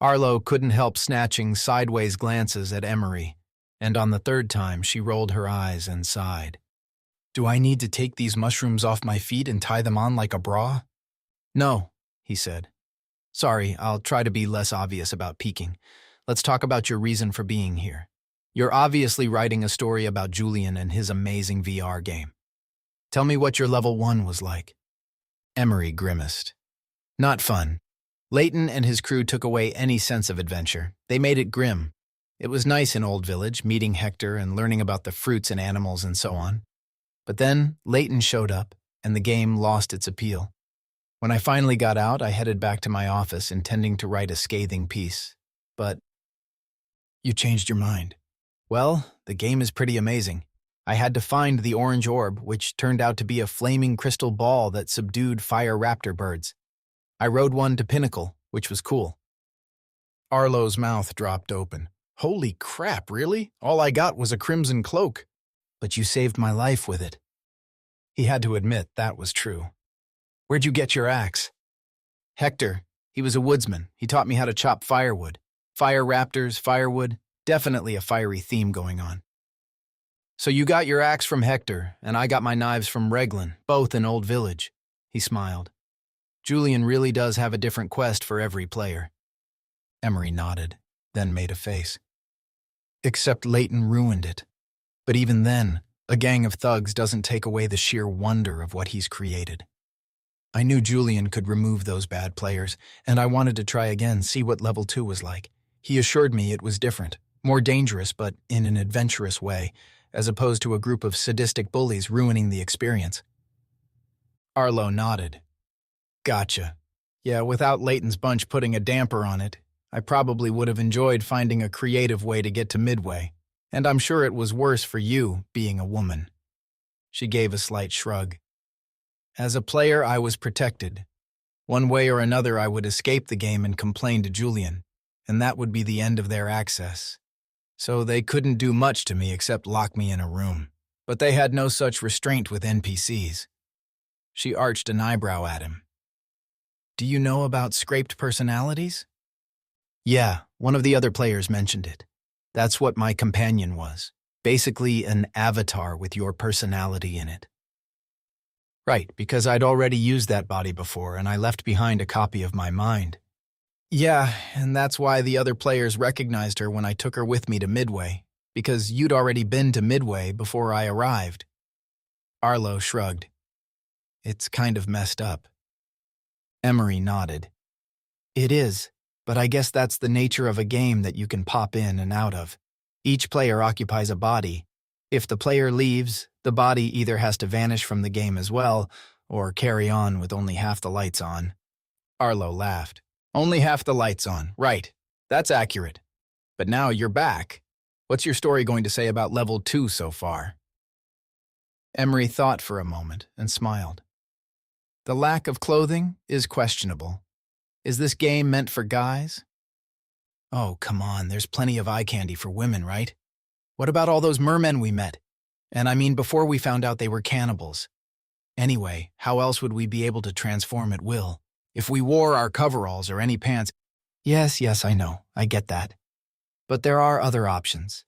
Arlo couldn't help snatching sideways glances at Emery, and on the third time she rolled her eyes and sighed. Do I need to take these mushrooms off my feet and tie them on like a bra? No, he said. Sorry, I'll try to be less obvious about peeking. Let's talk about your reason for being here. You're obviously writing a story about Julian and his amazing VR game. Tell me what your level 1 was like. Emery grimaced. Not fun. Leighton and his crew took away any sense of adventure. They made it grim. It was nice in Old Village, meeting Hector and learning about the fruits and animals and so on. But then Leighton showed up, and the game lost its appeal. When I finally got out, I headed back to my office, intending to write a scathing piece. But you changed your mind. Well, the game is pretty amazing. I had to find the orange orb, which turned out to be a flaming crystal ball that subdued fire raptor birds. I rode one to Pinnacle, which was cool. Arlo's mouth dropped open. Holy crap, really? All I got was a crimson cloak. But you saved my life with it. He had to admit that was true. Where'd you get your axe? Hector. He was a woodsman. He taught me how to chop firewood. Fire raptors, firewood, definitely a fiery theme going on. So you got your axe from Hector, and I got my knives from Reglin, both in Old Village. He smiled. Julian really does have a different quest for every player. Emery nodded, then made a face. Except Leighton ruined it. But even then, a gang of thugs doesn't take away the sheer wonder of what he's created. I knew Julian could remove those bad players, and I wanted to try again, see what level 2 was like. He assured me it was different, more dangerous, but in an adventurous way, as opposed to a group of sadistic bullies ruining the experience. Arlo nodded. Gotcha. Yeah, without Leighton's bunch putting a damper on it, I probably would have enjoyed finding a creative way to get to Midway, and I'm sure it was worse for you, being a woman. She gave a slight shrug. As a player, I was protected. One way or another, I would escape the game and complain to Julian, and that would be the end of their access. So they couldn't do much to me except lock me in a room. But they had no such restraint with NPCs. She arched an eyebrow at him. Do you know about scraped personalities? Yeah, one of the other players mentioned it. That's what my companion was. Basically an avatar with your personality in it. Right, because I'd already used that body before, and I left behind a copy of my mind. Yeah, and that's why the other players recognized her when I took her with me to Midway, because you'd already been to Midway before I arrived. Arlo shrugged. It's kind of messed up. Emery nodded. It is, but I guess that's the nature of a game that you can pop in and out of. Each player occupies a body. If the player leaves, the body either has to vanish from the game as well, or carry on with only half the lights on. Arlo laughed. Only half the lights on, right. That's accurate. But now you're back. What's your story going to say about level 2 so far? Emery thought for a moment and smiled. The lack of clothing is questionable. Is this game meant for guys? Oh, come on, there's plenty of eye candy for women, right? What about all those mermen we met? And I mean before we found out they were cannibals. Anyway, how else would we be able to transform at will? If we wore our coveralls or any pants... Yes, I know, I get that. But there are other options.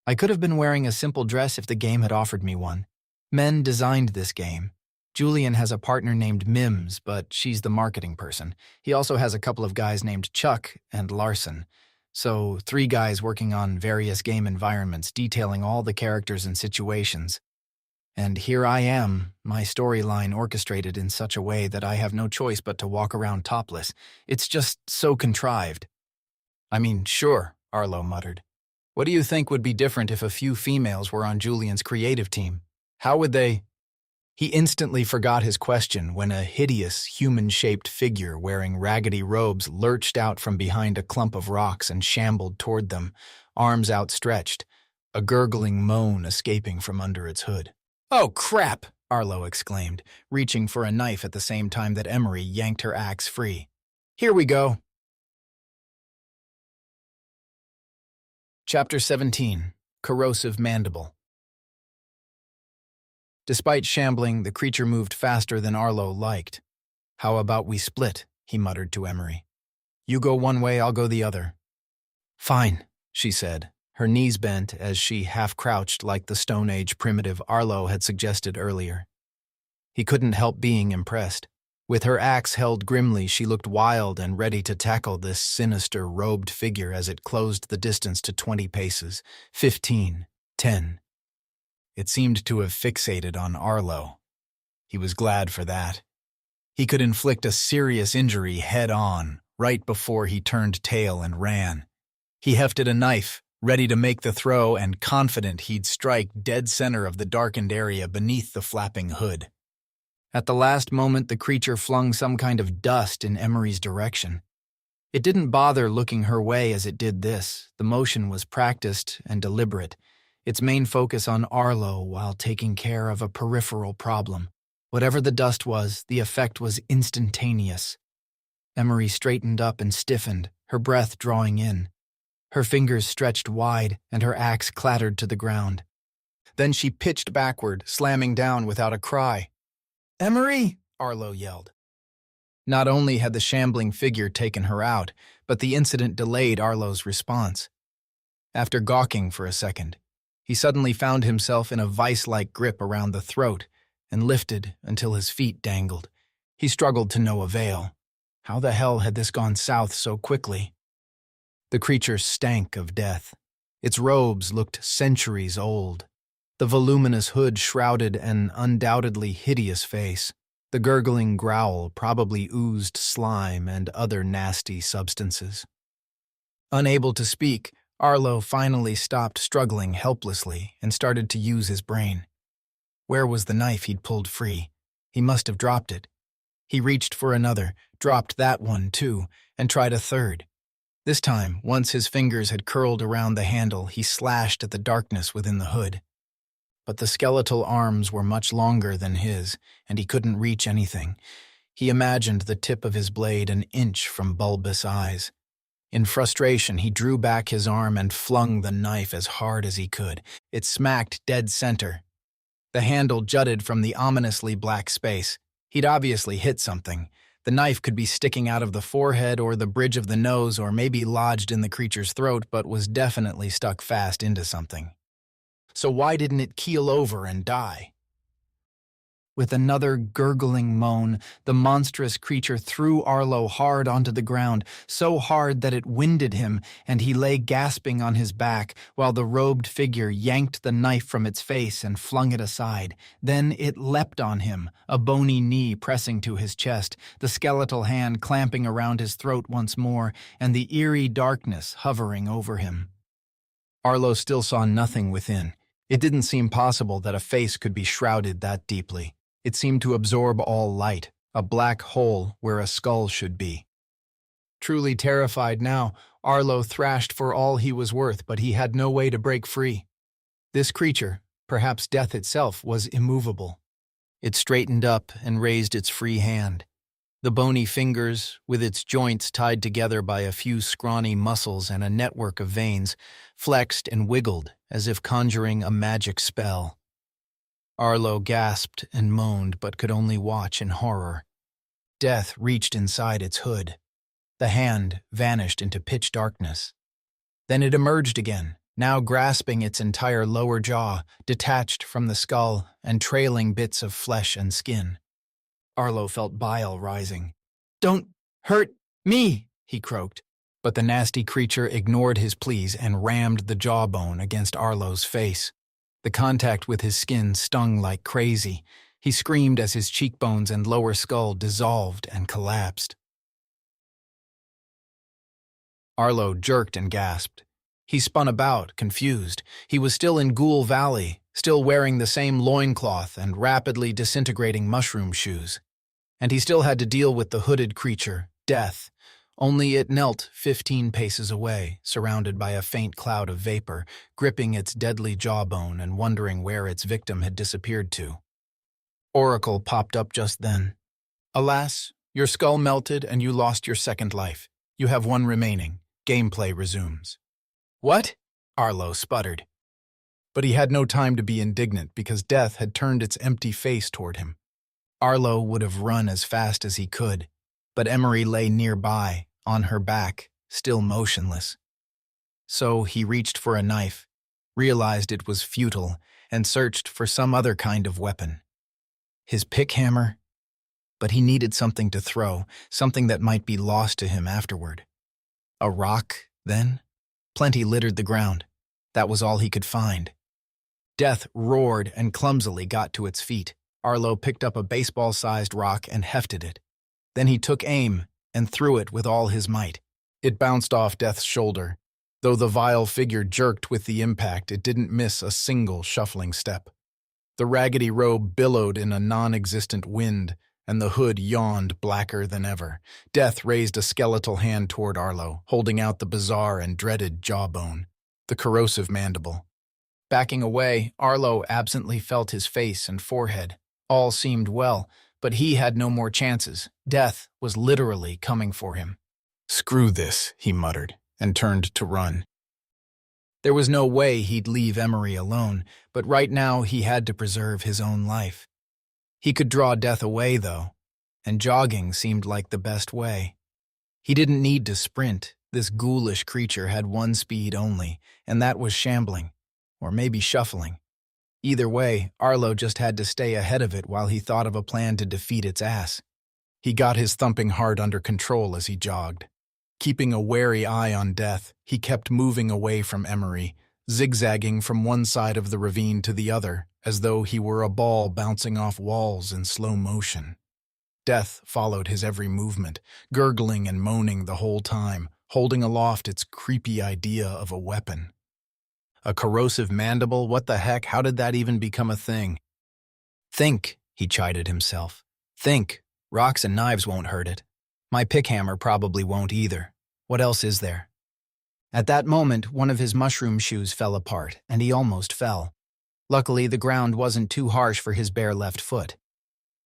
I could have been wearing a simple dress if the game had offered me one. Men designed this game. Julian has a partner named Mims, but she's the marketing person. He also has a couple of guys named Chuck and Larson. So 3 guys working on various game environments, detailing all the characters and situations. And here I am, my storyline orchestrated in such a way that I have no choice but to walk around topless. It's just so contrived. I mean, sure, Arlo muttered. What do you think would be different if a few females were on Julian's creative team? How would they… He instantly forgot his question when a hideous, human-shaped figure wearing raggedy robes lurched out from behind a clump of rocks and shambled toward them, arms outstretched, a gurgling moan escaping from under its hood. "Oh, crap!" Arlo exclaimed, reaching for a knife at the same time that Emery yanked her axe free. "Here we go." Chapter 17. Corrosive Mandible. Despite shambling, the creature moved faster than Arlo liked. "How about we split?" he muttered to Emery. "You go one way, I'll go the other." "Fine," she said, her knees bent as she half-crouched like the Stone Age primitive Arlo had suggested earlier. He couldn't help being impressed. With her axe held grimly, she looked wild and ready to tackle this sinister, robed figure as it closed the distance to 20 paces, 15, 10. It seemed to have fixated on Arlo. He was glad for that. He could inflict a serious injury head-on, right before he turned tail and ran. He hefted a knife, ready to make the throw and confident he'd strike dead center of the darkened area beneath the flapping hood. At the last moment, the creature flung some kind of dust in Emery's direction. It didn't bother looking her way as it did this. The motion was practiced and deliberate, its main focus on Arlo while taking care of a peripheral problem. Whatever the dust was, the effect was instantaneous. Emery straightened up and stiffened, her breath drawing in. Her fingers stretched wide, and her axe clattered to the ground. Then she pitched backward, slamming down without a cry. "Emery!" Arlo yelled. Not only had the shambling figure taken her out, but the incident delayed Arlo's response. After gawking for a second, he suddenly found himself in a vice-like grip around the throat and lifted until his feet dangled. He struggled to no avail. How the hell had this gone south so quickly? The creature stank of death. Its robes looked centuries old. The voluminous hood shrouded an undoubtedly hideous face. The gurgling growl probably oozed slime and other nasty substances. Unable to speak, Arlo finally stopped struggling helplessly and started to use his brain. Where was the knife he'd pulled free? He must have dropped it. He reached for another, dropped that one too, and tried a third. This time, once his fingers had curled around the handle, he slashed at the darkness within the hood. But the skeletal arms were much longer than his, and he couldn't reach anything. He imagined the tip of his blade an inch from bulbous eyes. In frustration, he drew back his arm and flung the knife as hard as he could. It smacked dead center. The handle jutted from the ominously black space. He'd obviously hit something. The knife could be sticking out of the forehead or the bridge of the nose or maybe lodged in the creature's throat, but was definitely stuck fast into something. So why didn't it keel over and die? With another gurgling moan, the monstrous creature threw Arlo hard onto the ground, so hard that it winded him, and he lay gasping on his back while the robed figure yanked the knife from its face and flung it aside. Then it leapt on him, a bony knee pressing to his chest, the skeletal hand clamping around his throat once more, and the eerie darkness hovering over him. Arlo still saw nothing within. It didn't seem possible that a face could be shrouded that deeply. It seemed to absorb all light, a black hole where a skull should be. Truly terrified now, Arlo thrashed for all he was worth, but he had no way to break free. This creature, perhaps death itself, was immovable. It straightened up and raised its free hand. The bony fingers, with its joints tied together by a few scrawny muscles and a network of veins, flexed and wiggled as if conjuring a magic spell. Arlo gasped and moaned but could only watch in horror. Death reached inside its hood. The hand vanished into pitch darkness. Then it emerged again, now grasping its entire lower jaw, detached from the skull and trailing bits of flesh and skin. Arlo felt bile rising. "Don't hurt me," he croaked. But the nasty creature ignored his pleas and rammed the jawbone against Arlo's face. The contact with his skin stung like crazy. He screamed as his cheekbones and lower skull dissolved and collapsed. Arlo jerked and gasped. He spun about, confused. He was still in Ghoul Valley, still wearing the same loincloth and rapidly disintegrating mushroom shoes. And he still had to deal with the hooded creature, Death, only it knelt 15 paces away, surrounded by a faint cloud of vapor, gripping its deadly jawbone and wondering where its victim had disappeared to. Oracle popped up just then. Alas, your skull melted and you lost your second life. You have one remaining. Gameplay resumes. What? Arlo sputtered. But he had no time to be indignant because Death had turned its empty face toward him. Arlo would have run as fast as he could, but Emery lay nearby, on her back, still motionless. So he reached for a knife, realized it was futile, and searched for some other kind of weapon. His pickhammer? But he needed something to throw, something that might be lost to him afterward. A rock, then? Plenty littered the ground. That was all he could find. Death roared and clumsily got to its feet. Arlo picked up a baseball-sized rock and hefted it. Then he took aim and threw it with all his might. It bounced off Death's shoulder. Though the vile figure jerked with the impact, it didn't miss a single shuffling step. The raggedy robe billowed in a non-existent wind, and the hood yawned blacker than ever. Death raised a skeletal hand toward Arlo, holding out the bizarre and dreaded jawbone, the corrosive mandible. Backing away, Arlo absently felt his face and forehead. All seemed well, but he had no more chances. Death was literally coming for him. "Screw this," he muttered, and turned to run. There was no way he'd leave Emery alone, but right now he had to preserve his own life. He could draw Death away, though, and jogging seemed like the best way. He didn't need to sprint. This ghoulish creature had one speed only, and that was shambling, or maybe shuffling. Either way, Arlo just had to stay ahead of it while he thought of a plan to defeat its ass. He got his thumping heart under control as he jogged. Keeping a wary eye on Death, he kept moving away from Emery, zigzagging from one side of the ravine to the other, as though he were a ball bouncing off walls in slow motion. Death followed his every movement, gurgling and moaning the whole time, holding aloft its creepy idea of a weapon. A corrosive mandible? What the heck? How did that even become a thing? Think, he chided himself. Think. Rocks and knives won't hurt it. My pickhammer probably won't either. What else is there? At that moment, one of his mushroom shoes fell apart, and he almost fell. Luckily, the ground wasn't too harsh for his bare left foot.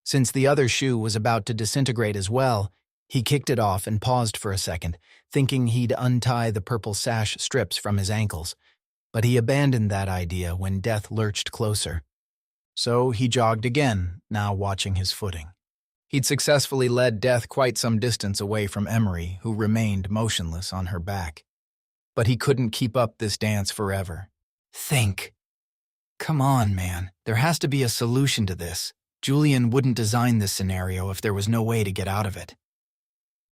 Since the other shoe was about to disintegrate as well, he kicked it off and paused for a second, thinking he'd untie the purple sash strips from his ankles. But he abandoned that idea when Death lurched closer. So he jogged again, now watching his footing. He'd successfully led Death quite some distance away from Emery, who remained motionless on her back. But he couldn't keep up this dance forever. Think. Come on, man. There has to be a solution to this. Julian wouldn't design this scenario if there was no way to get out of it.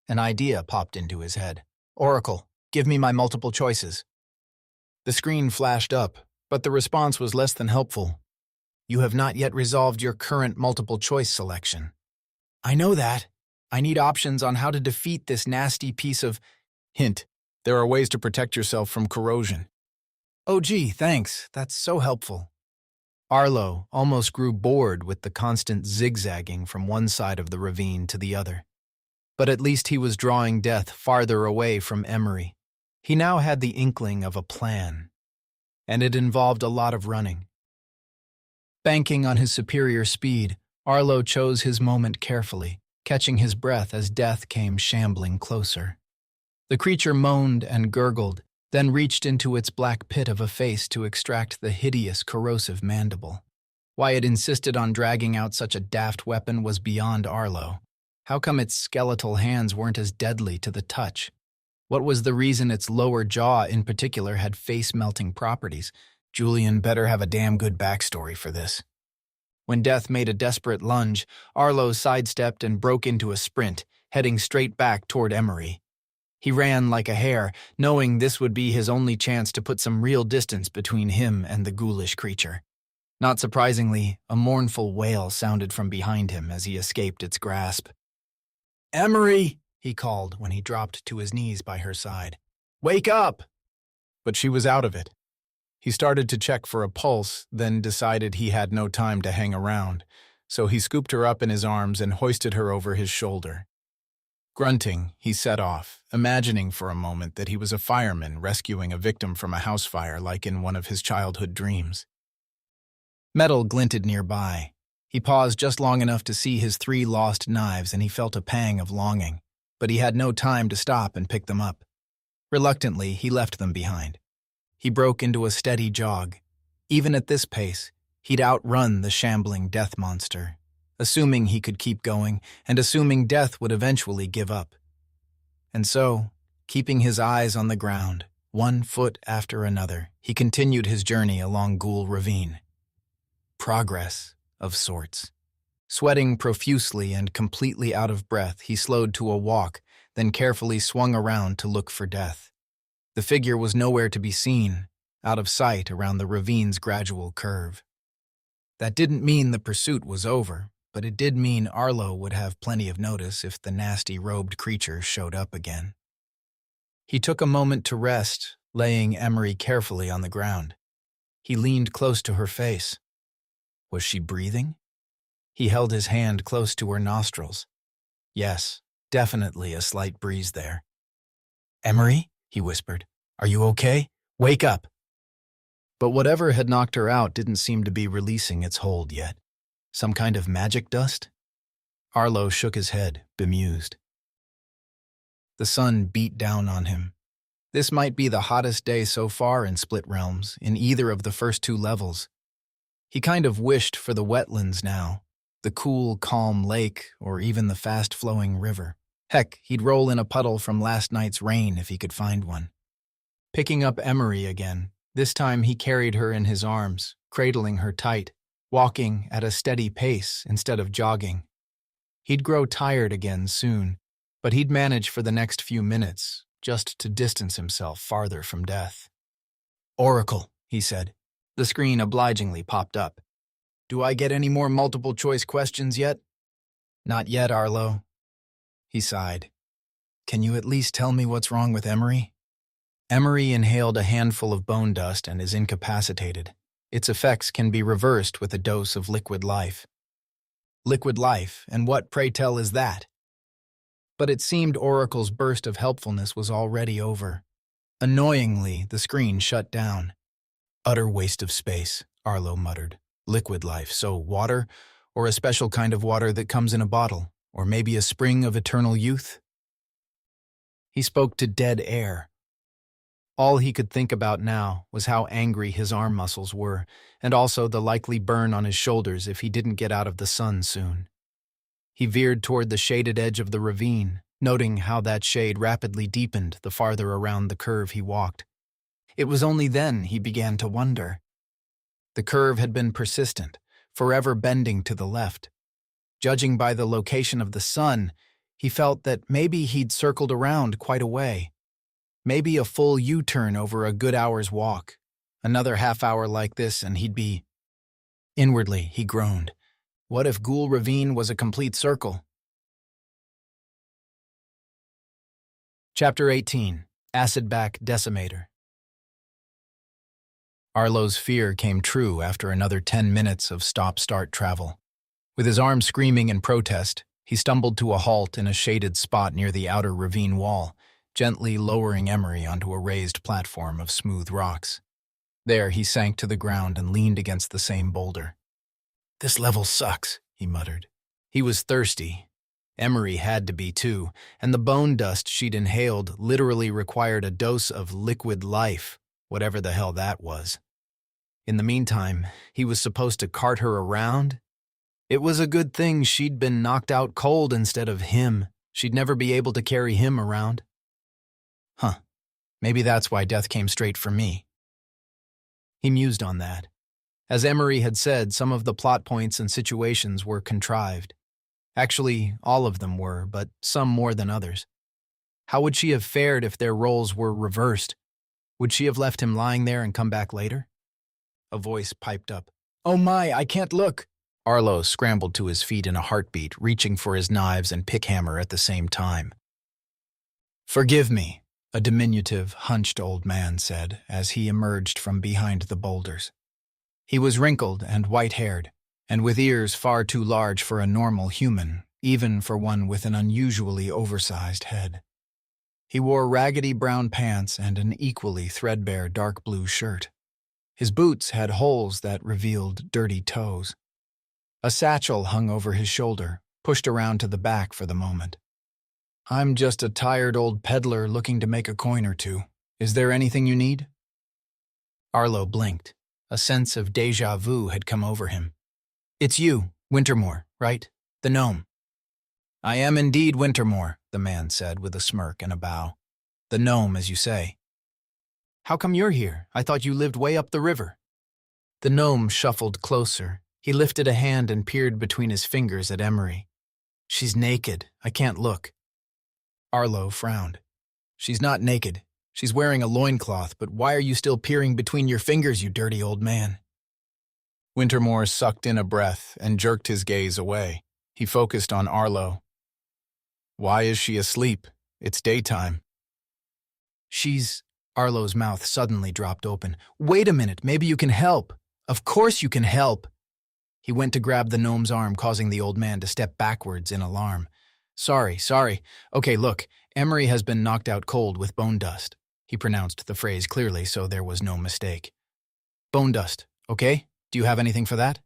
An idea popped into his head. Oracle, give me my multiple choices. The screen flashed up, but the response was less than helpful. You have not yet resolved your current multiple choice selection. I know that. I need options on how to defeat this nasty piece of... Hint, there are ways to protect yourself from corrosion. Oh gee, thanks. That's so helpful. Arlo almost grew bored with the constant zigzagging from one side of the ravine to the other. But at least he was drawing Death farther away from Emery. He now had the inkling of a plan, and it involved a lot of running. Banking on his superior speed, Arlo chose his moment carefully, catching his breath as Death came shambling closer. The creature moaned and gurgled, then reached into its black pit of a face to extract the hideous corrosive mandible. Why it insisted on dragging out such a daft weapon was beyond Arlo. How come its skeletal hands weren't as deadly to the touch? What was the reason its lower jaw in particular had face-melting properties? Julian better have a damn good backstory for this. When Death made a desperate lunge, Arlo sidestepped and broke into a sprint, heading straight back toward Emery. He ran like a hare, knowing this would be his only chance to put some real distance between him and the ghoulish creature. Not surprisingly, a mournful wail sounded from behind him as he escaped its grasp. "Emery!" he called when he dropped to his knees by her side. Wake up! But she was out of it. He started to check for a pulse, then decided he had no time to hang around, so he scooped her up in his arms and hoisted her over his shoulder. Grunting, he set off, imagining for a moment that he was a fireman rescuing a victim from a house fire like in one of his childhood dreams. Metal glinted nearby. He paused just long enough to see his 3 lost knives, and he felt a pang of longing, but he had no time to stop and pick them up. Reluctantly, he left them behind. He broke into a steady jog. Even at this pace, he'd outrun the shambling death monster, assuming he could keep going and assuming death would eventually give up. And so, keeping his eyes on the ground, 1 foot after another, he continued his journey along Ghoul Ravine. Progress, of sorts. Sweating profusely and completely out of breath, he slowed to a walk, then carefully swung around to look for death. The figure was nowhere to be seen, out of sight around the ravine's gradual curve. That didn't mean the pursuit was over, but it did mean Arlo would have plenty of notice if the nasty robed creature showed up again. He took a moment to rest, laying Emery carefully on the ground. He leaned close to her face. Was she breathing? He held his hand close to her nostrils. Yes, definitely a slight breeze there. "Emery?" he whispered. "Are you okay? Wake up!" But whatever had knocked her out didn't seem to be releasing its hold yet. Some kind of magic dust? Arlo shook his head, bemused. The sun beat down on him. This might be the hottest day so far in Split Realms, in either of the first 2 levels. He kind of wished for the wetlands now, the cool, calm lake, or even the fast-flowing river. Heck, he'd roll in a puddle from last night's rain if he could find one. Picking up Emery again, this time he carried her in his arms, cradling her tight, walking at a steady pace instead of jogging. He'd grow tired again soon, but he'd manage for the next few minutes, just to distance himself farther from death. "Oracle," he said. The screen obligingly popped up. "Do I get any more multiple-choice questions yet?" "Not yet, Arlo." He sighed. "Can you at least tell me what's wrong with Emery?" Emery inhaled a handful of bone dust and is incapacitated. Its effects can be reversed with a dose of liquid life. Liquid life, and what, pray tell, is that? But it seemed Oracle's burst of helpfulness was already over. Annoyingly, the screen shut down. "Utter waste of space," Arlo muttered. "Liquid life, so water, or a special kind of water that comes in a bottle, or maybe a spring of eternal youth?" He spoke to dead air. All he could think about now was how angry his arm muscles were, and also the likely burn on his shoulders if he didn't get out of the sun soon. He veered toward the shaded edge of the ravine, noting how that shade rapidly deepened the farther around the curve he walked. It was only then he began to wonder. The curve had been persistent, forever bending to the left. Judging by the location of the sun, he felt that maybe he'd circled around quite a way. Maybe a full U-turn over a good hour's walk. Another half hour like this and he'd be... Inwardly, he groaned. What if Ghoul Ravine was a complete circle? Chapter 18. Acidback Decimator. Arlo's fear came true after another 10 minutes of stop-start travel. With his arm screaming in protest, he stumbled to a halt in a shaded spot near the outer ravine wall, gently lowering Emery onto a raised platform of smooth rocks. There he sank to the ground and leaned against the same boulder. "This level sucks," he muttered. He was thirsty. Emery had to be too, and the bone dust she'd inhaled literally required a dose of liquid life, whatever the hell that was. In the meantime, he was supposed to cart her around. It was a good thing she'd been knocked out cold instead of him. She'd never be able to carry him around. Maybe that's why death came straight for me. He mused on that. As Emery had said, some of the plot points and situations were contrived. Actually, all of them were, but some more than others. How would she have fared if their roles were reversed? Would she have left him lying there and come back later? A voice piped up. "Oh my, I can't look!" Arlo scrambled to his feet in a heartbeat, reaching for his knives and pickhammer at the same time. "Forgive me," a diminutive, hunched old man said as he emerged from behind the boulders. He was wrinkled and white-haired, and with ears far too large for a normal human, even for one with an unusually oversized head. He wore raggedy brown pants and an equally threadbare dark blue shirt. His boots had holes that revealed dirty toes. A satchel hung over his shoulder, pushed around to the back for the moment. "I'm just a tired old peddler looking to make a coin or two. Is there anything you need?" Arlo blinked. A sense of déjà vu had come over him. "It's you, Wintermore, right? The gnome." "I am indeed Wintermore," the man said with a smirk and a bow. "The gnome, as you say." "How come you're here? I thought you lived way up the river." The gnome shuffled closer. He lifted a hand and peered between his fingers at Emery. "She's naked. I can't look." Arlo frowned. "She's not naked. She's wearing a loincloth, but why are you still peering between your fingers, you dirty old man?" Wintermore sucked in a breath and jerked his gaze away. He focused on Arlo. "Why is she asleep? It's daytime." Arlo's mouth suddenly dropped open. "Wait a minute, maybe you can help." "Of course you can help." He went to grab the gnome's arm, causing the old man to step backwards in alarm. Sorry. Okay, look, Emery has been knocked out cold with bone dust." He pronounced the phrase clearly, so there was no mistake. "Bone dust, okay? Do you have anything for that?"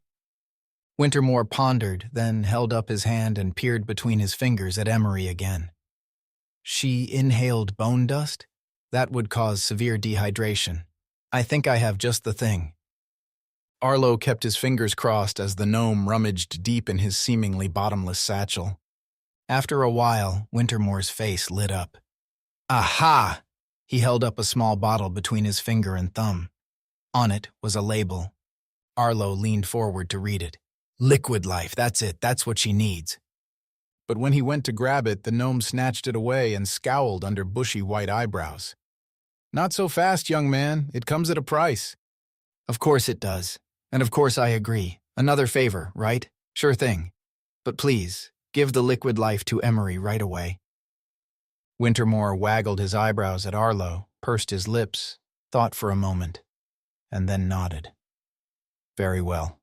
Wintermore pondered, then held up his hand and peered between his fingers at Emery again. "She inhaled bone dust? That would cause severe dehydration. I think I have just the thing." Arlo kept his fingers crossed as the gnome rummaged deep in his seemingly bottomless satchel. After a while, Wintermore's face lit up. "Aha!" He held up a small bottle between his finger and thumb. On it was a label. Arlo leaned forward to read it. "Liquid life, that's it, that's what she needs." But when he went to grab it, the gnome snatched it away and scowled under bushy white eyebrows. "Not so fast, young man. It comes at a price." "Of course it does. And of course I agree. Another favor, right? Sure thing. But please, give the liquid life to Emery right away." Wintermore waggled his eyebrows at Arlo, pursed his lips, thought for a moment, and then nodded. "Very well.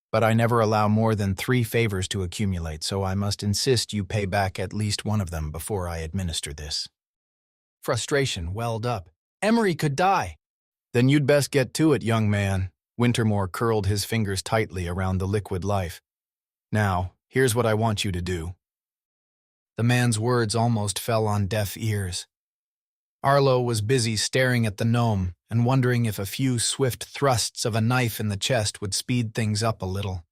But I never allow more than 3 favors to accumulate, so I must insist you pay back at least one of them before I administer this." Frustration welled up. Emery could die. "Then you'd best get to it, young man." Wintermore curled his fingers tightly around the liquid life. "Now, here's what I want you to do." The man's words almost fell on deaf ears. Arlo was busy staring at the gnome and wondering if a few swift thrusts of a knife in the chest would speed things up a little.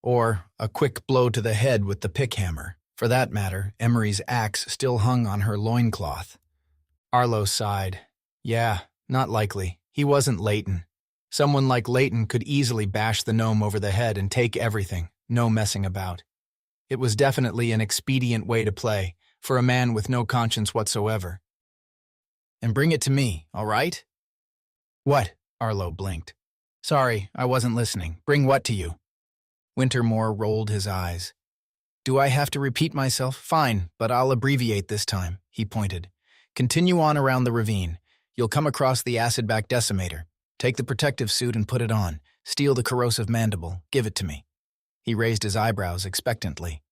Or a quick blow to the head with the pickhammer. For that matter, Emery's axe still hung on her loincloth. Arlo sighed. Yeah, not likely. He wasn't Leighton. Someone like Leighton could easily bash the gnome over the head and take everything, no messing about. It was definitely an expedient way to play, for a man with no conscience whatsoever. "And bring it to me, all right?" "What?" Arlo blinked. "Sorry, I wasn't listening. Bring what to you?" Wintermore rolled his eyes. "Do I have to repeat myself? Fine, but I'll abbreviate this time," he pointed. "Continue on around the ravine. You'll come across the Acidback Decimator. Take the protective suit and put it on. Steal the Corrosive Mandible. Give it to me." He raised his eyebrows expectantly.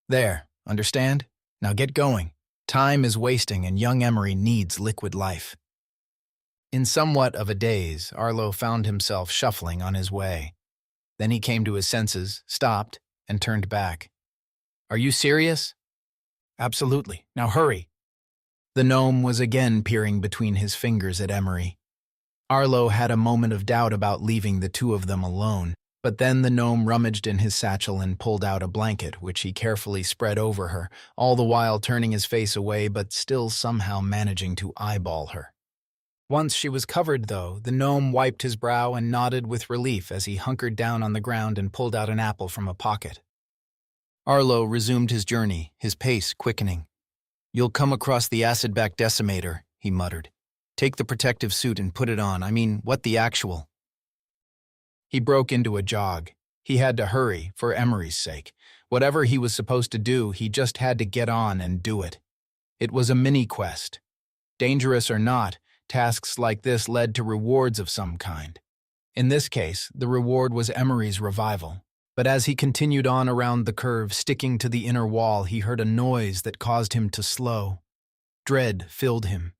"There, understand? Now get going. Time is wasting and young Emery needs liquid life." In somewhat of a daze, Arlo found himself shuffling on his way. Then he came to his senses, stopped, and turned back. "Are you serious?" "Absolutely. Now hurry." The gnome was again peering between his fingers at Emery. Arlo had a moment of doubt about leaving the two of them alone, but then the gnome rummaged in his satchel and pulled out a blanket, which he carefully spread over her, all the while turning his face away but still somehow managing to eyeball her. Once she was covered, though, the gnome wiped his brow and nodded with relief as he hunkered down on the ground and pulled out an apple from a pocket. Arlo resumed his journey, his pace quickening. "You'll come across the Acidback Decimator," he muttered. "Take the protective suit and put it on. I mean, what the actual?" He broke into a jog. He had to hurry, for Emery's sake. Whatever he was supposed to do, he just had to get on and do it. It was a mini-quest. Dangerous or not, tasks like this led to rewards of some kind. In this case, the reward was Emery's revival. But as he continued on around the curve, sticking to the inner wall, he heard a noise that caused him to slow. Dread filled him.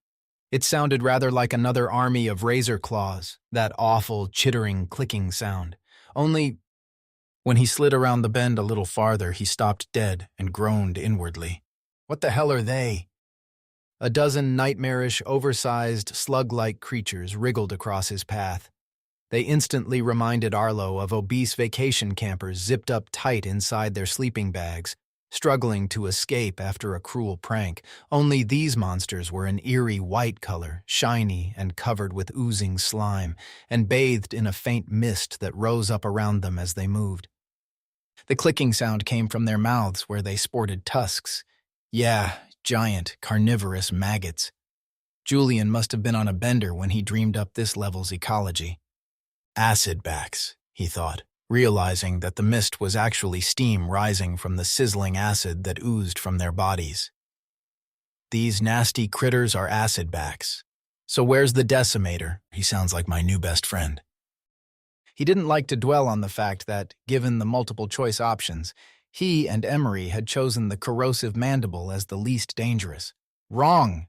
It sounded rather like another army of Razorclaws, that awful, chittering, clicking sound. Only, when he slid around the bend a little farther, he stopped dead and groaned inwardly. What the hell are they? A dozen nightmarish, oversized, slug-like creatures wriggled across his path. They instantly reminded Arlo of obese vacation campers zipped up tight inside their sleeping bags, struggling to escape after a cruel prank. Only these monsters were an eerie white color, shiny and covered with oozing slime, and bathed in a faint mist that rose up around them as they moved. The clicking sound came from their mouths where they sported tusks. Yeah, giant, carnivorous maggots. Julian must have been on a bender when he dreamed up this level's ecology. Acidbacks, he thought, realizing that the mist was actually steam rising from the sizzling acid that oozed from their bodies. These nasty critters are acidbacks. So where's the Decimator? He sounds like my new best friend. He didn't like to dwell on the fact that, given the multiple choice options, he and Emery had chosen the corrosive Mandible as the least dangerous. Wrong!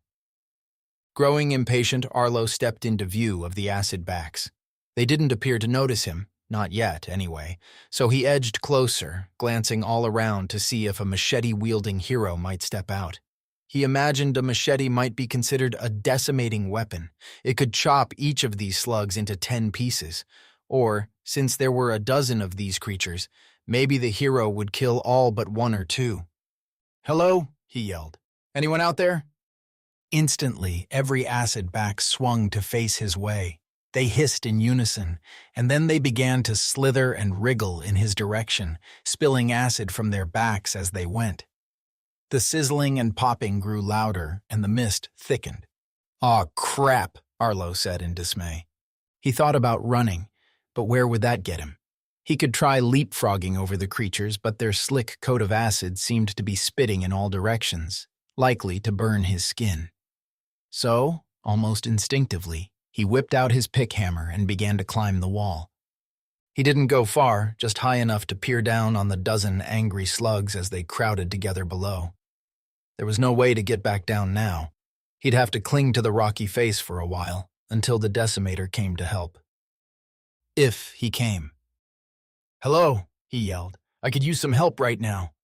Growing impatient, Arlo stepped into view of the acidbacks. They didn't appear to notice him, not yet, anyway, so he edged closer, glancing all around to see if a machete-wielding hero might step out. He imagined a machete might be considered a decimating weapon. It could chop each of these slugs into 10 pieces. Or, since there were a dozen of these creatures, maybe the hero would kill all but one or two. "Hello?" he yelled. "Anyone out there?" Instantly, every acidback swung to face his way. They hissed in unison, and then they began to slither and wriggle in his direction, spilling acid from their backs as they went. The sizzling and popping grew louder, and the mist thickened. "Aw, crap," Arlo said in dismay. He thought about running, but where would that get him? He could try leapfrogging over the creatures, but their slick coat of acid seemed to be spitting in all directions, likely to burn his skin. So, almost instinctively, he whipped out his pickhammer and began to climb the wall. He didn't go far, just high enough to peer down on the dozen angry slugs as they crowded together below. There was no way to get back down now. He'd have to cling to the rocky face for a while, until the Decimator came to help. If he came. "Hello," he yelled. "I could use some help right now."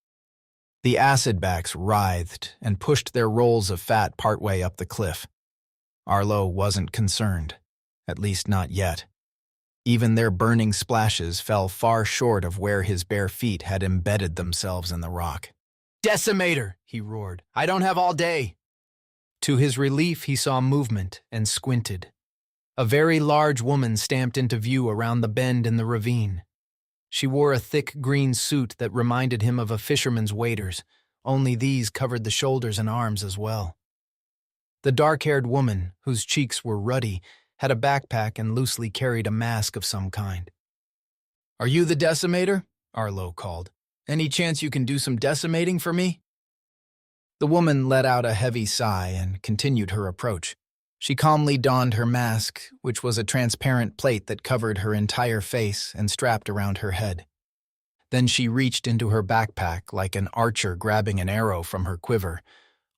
The acidbacks writhed and pushed their rolls of fat partway up the cliff. Arlo wasn't concerned, at least not yet. Even their burning splashes fell far short of where his bare feet had embedded themselves in the rock. "Decimator!" he roared. "I don't have all day." To his relief, he saw movement and squinted. A very large woman stamped into view around the bend in the ravine. She wore a thick green suit that reminded him of a fisherman's waders, only these covered the shoulders and arms as well. The dark-haired woman, whose cheeks were ruddy, had a backpack and loosely carried a mask of some kind. "Are you the Decimator?" Arlo called. "Any chance you can do some decimating for me?" The woman let out a heavy sigh and continued her approach. She calmly donned her mask, which was a transparent plate that covered her entire face and strapped around her head. Then she reached into her backpack like an archer grabbing an arrow from her quiver,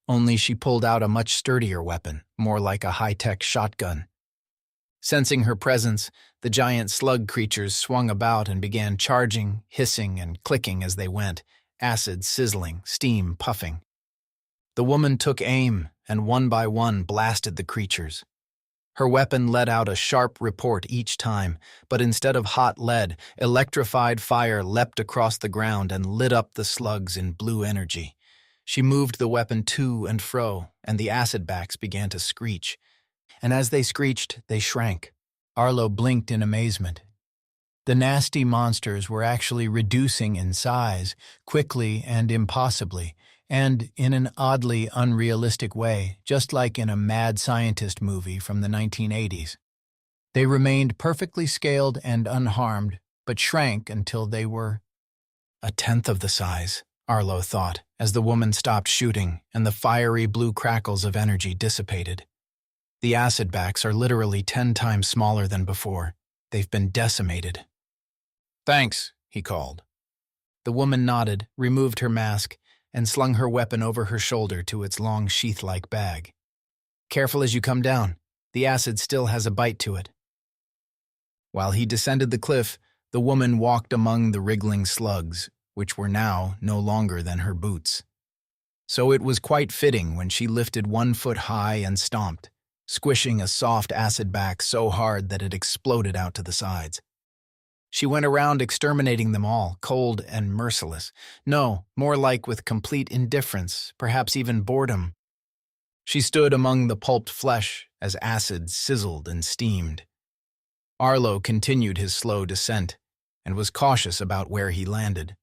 only she pulled out a much sturdier weapon, more like a high-tech shotgun. Sensing her presence, the giant slug creatures swung about and began charging, hissing, and clicking as they went, acid sizzling, steam puffing. The woman took aim and one by one blasted the creatures. Her weapon let out a sharp report each time, but instead of hot lead, electrified fire leapt across the ground and lit up the slugs in blue energy. She moved the weapon to and fro, and the acidbacks began to screech. And as they screeched, they shrank. Arlo blinked in amazement. The nasty monsters were actually reducing in size, quickly and impossibly, and in an oddly unrealistic way, just like in a mad scientist movie from the 1980s. They remained perfectly scaled and unharmed, but shrank until they were a tenth of the size, Arlo thought, as the woman stopped shooting and the fiery blue crackles of energy dissipated. The Acidbacks are literally 10 times smaller than before. They've been decimated. "Thanks," he called. The woman nodded, removed her mask, and slung her weapon over her shoulder to its long sheath-like bag. "Careful as you come down. The acid still has a bite to it." While he descended the cliff, the woman walked among the wriggling slugs, which were now no longer than her boots. So it was quite fitting when she lifted 1 foot high and stomped, squishing a soft Acidback so hard that it exploded out to the sides. She went around exterminating them all, cold and merciless. No, more like with complete indifference, perhaps even boredom. She stood among the pulped flesh as acid sizzled and steamed. Arlo continued his slow descent and was cautious about where he landed.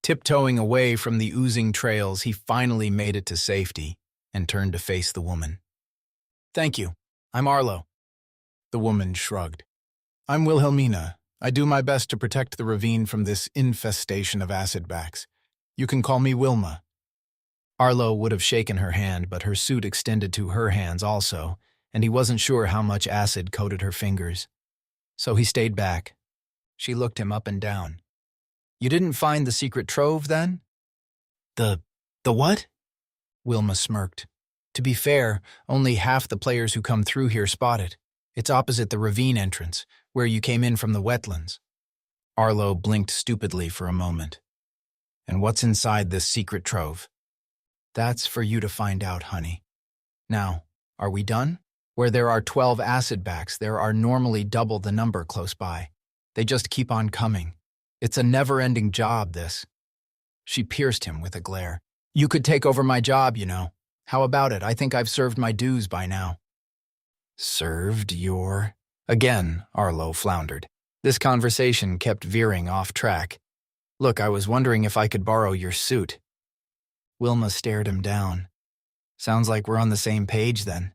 Tiptoeing away from the oozing trails, he finally made it to safety and turned to face the woman. "Thank you. I'm Arlo." The woman shrugged. "I'm Wilhelmina. I do my best to protect the ravine from this infestation of Acidbacks. You can call me Wilma." Arlo would have shaken her hand, but her suit extended to her hands also, and he wasn't sure how much acid coated her fingers. So he stayed back. She looked him up and down. "You didn't find the secret trove, then?" The what?" Wilma smirked. "To be fair, only half the players who come through here spot it. It's opposite the ravine entrance, where you came in from the wetlands." Arlo blinked stupidly for a moment. "And what's inside this secret trove?" "That's for you to find out, honey. Now, are we done?" "Where there are 12 Acidbacks, there are normally double the number close by. They just keep on coming. It's a never-ending job, this." She pierced him with a glare. "You could take over my job, you know. How about it? I think I've served my dues by now." "Served your—" Again, Arlo floundered. This conversation kept veering off track. "Look, I was wondering if I could borrow your suit." Wilma stared him down. "Sounds like we're on the same page, then."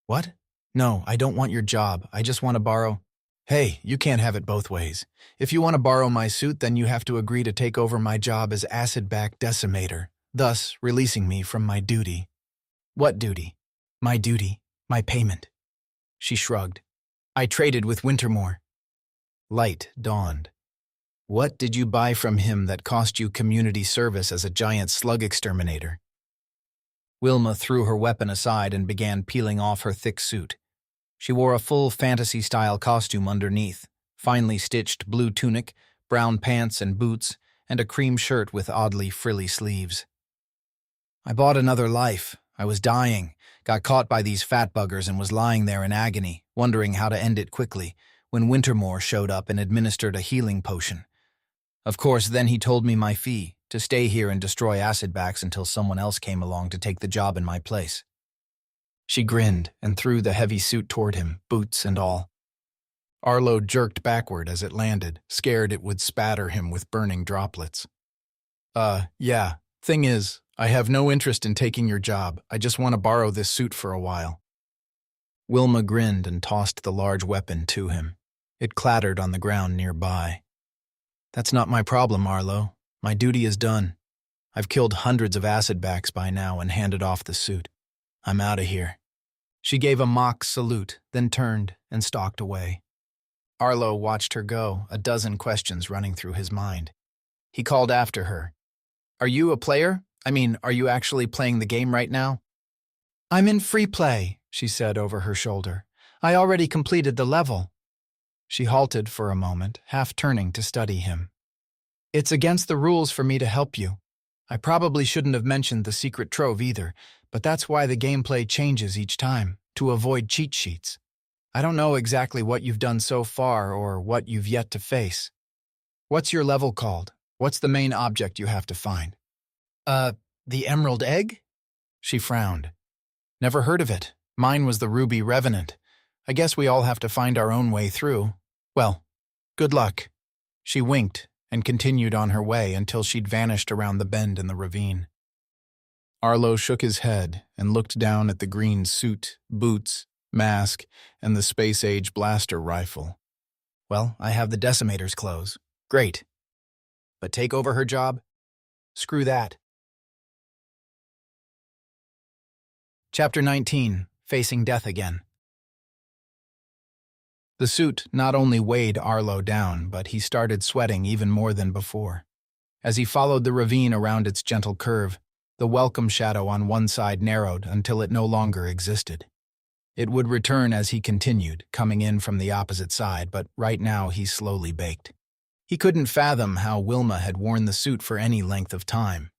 "What? No, I don't want your job. I just want to borrow—" "Hey, you can't have it both ways. If you want to borrow my suit, then you have to agree to take over my job as Acidback Decimator, thus releasing me from my duty." "What duty?" "My duty. My payment." She shrugged. "I traded with Wintermore." Light dawned. "What did you buy from him that cost you community service as a giant slug exterminator?" Wilma threw her weapon aside and began peeling off her thick suit. She wore a full fantasy-style costume underneath, finely stitched blue tunic, brown pants and boots, and a cream shirt with oddly frilly sleeves. "I bought another life. I was dying, got caught by these fat buggers and was lying there in agony, wondering how to end it quickly, when Wintermore showed up and administered a healing potion. Of course, then he told me my fee, to stay here and destroy Acidbacks until someone else came along to take the job in my place." She grinned and threw the heavy suit toward him, boots and all. Arlo jerked backward as it landed, scared it would spatter him with burning droplets. Yeah. Thing is, I have no interest in taking your job. I just want to borrow this suit for a while." Wilma grinned and tossed the large weapon to him. It clattered on the ground nearby. "That's not my problem, Arlo. My duty is done. I've killed hundreds of Acidbacks by now and handed off the suit. I'm out of here." She gave a mock salute, then turned and stalked away. Arlo watched her go, a dozen questions running through his mind. He called after her. "Are you a player? I mean, are you actually playing the game right now?" "I'm in free play," she said over her shoulder. "I already completed the level." She halted for a moment, half turning to study him. "It's against the rules for me to help you. I probably shouldn't have mentioned the secret trove either, but that's why the gameplay changes each time, to avoid cheat sheets. I don't know exactly what you've done so far or what you've yet to face. What's your level called? What's the main object you have to find?" The Emerald Egg?" She frowned. "Never heard of it. Mine was the Ruby Revenant. I guess we all have to find our own way through. Well, good luck." She winked and continued on her way until she'd vanished around the bend in the ravine. Arlo shook his head and looked down at the green suit, boots, mask, and the space-age blaster rifle. "Well, I have the Decimator's clothes. Great. But take over her job? Screw that." Chapter 19. facing death again. The suit not only weighed Arlo down, but he started sweating even more than before. As he followed the ravine around its gentle curve, the welcome shadow on one side narrowed until it no longer existed. It would return as he continued, coming in from the opposite side, but right now he slowly baked. He couldn't fathom how Wilma had worn the suit for any length of time.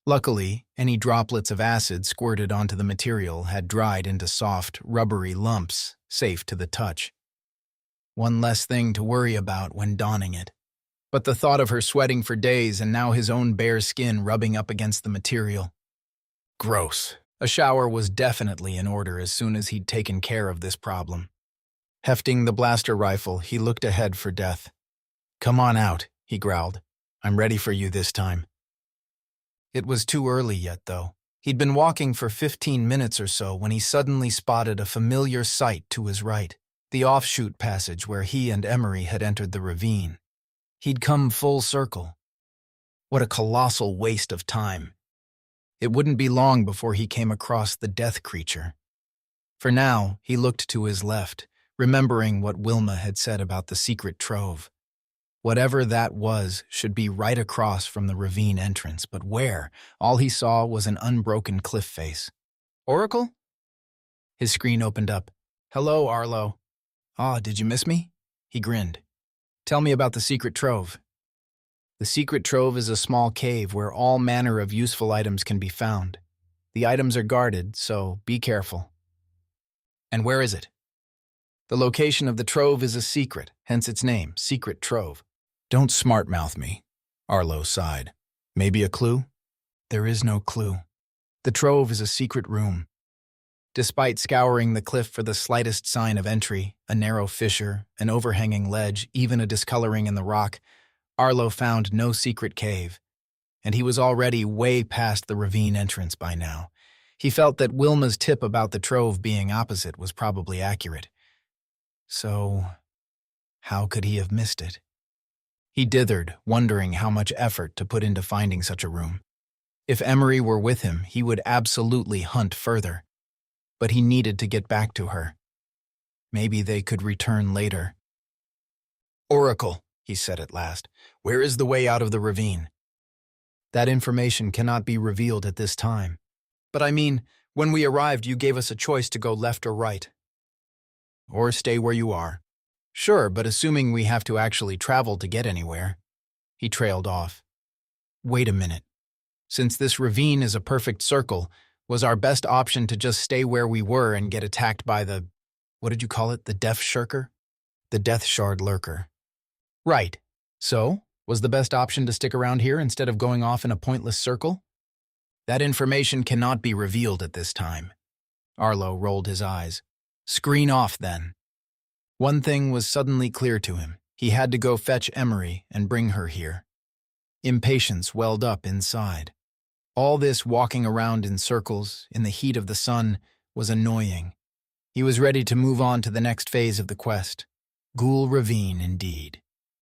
Luckily, any droplets of acid squirted onto the material had dried into soft, rubbery lumps, safe to the touch. One less thing to worry about when donning it. But the thought of her sweating for days and now his own bare skin rubbing up against the material. Gross. A shower was definitely in order as soon as he'd taken care of this problem. Hefting the blaster rifle, he looked ahead for death. "Come on out," he growled. "I'm ready for you this time." It was too early yet, though. He'd been walking for 15 minutes or so when he suddenly spotted a familiar sight to his right. The offshoot passage where he and Emery had entered the ravine. He'd come full circle. What a colossal waste of time. It wouldn't be long before he came across the death creature. For now, he looked to his left, remembering what Wilma had said about the secret trove. Whatever that was should be right across from the ravine entrance, but where? All he saw was an unbroken cliff face. "Oracle?" His screen opened up. "Hello, Arlo." "Ah, did you miss me?" He grinned. "Tell me about the secret trove." The secret trove is a small cave where all manner of useful items can be found. The items are guarded, so be careful. "And where is it?" "The location of the trove is a secret, hence its name, Secret Trove." "Don't smart-mouth me," Arlo sighed. "Maybe a clue?" "There is no clue. The trove is a secret room." Despite scouring the cliff for the slightest sign of entry, a narrow fissure, an overhanging ledge, even a discoloring in the rock, Arlo found no secret cave, and he was already way past the ravine entrance by now. He felt that Wilma's tip about the trove being opposite was probably accurate. So, how could he have missed it? He dithered, wondering how much effort to put into finding such a room. If Emery were with him, he would absolutely hunt further. But he needed to get back to her. Maybe they could return later. "Oracle," he said at last, "where is the way out of the ravine?" "That information cannot be revealed at this time. But I mean, when we arrived, you gave us a choice to go left or right." "Or stay where you are." "Sure, but assuming we have to actually travel to get anywhere." He trailed off. "Wait a minute. Since this ravine is a perfect circle, was our best option to just stay where we were and get attacked by the, what did you call it, the Deathshard? The Deathshard Lurker. Right. So, was the best option to stick around here instead of going off in a pointless circle? That information cannot be revealed at this time. Arlo rolled his eyes. Screen off, then. One thing was suddenly clear to him. He had to go fetch Emery and bring her here. Impatience welled up inside. All this walking around in circles, in the heat of the sun, was annoying. He was ready to move on to the next phase of the quest. Ghoul Ravine, indeed.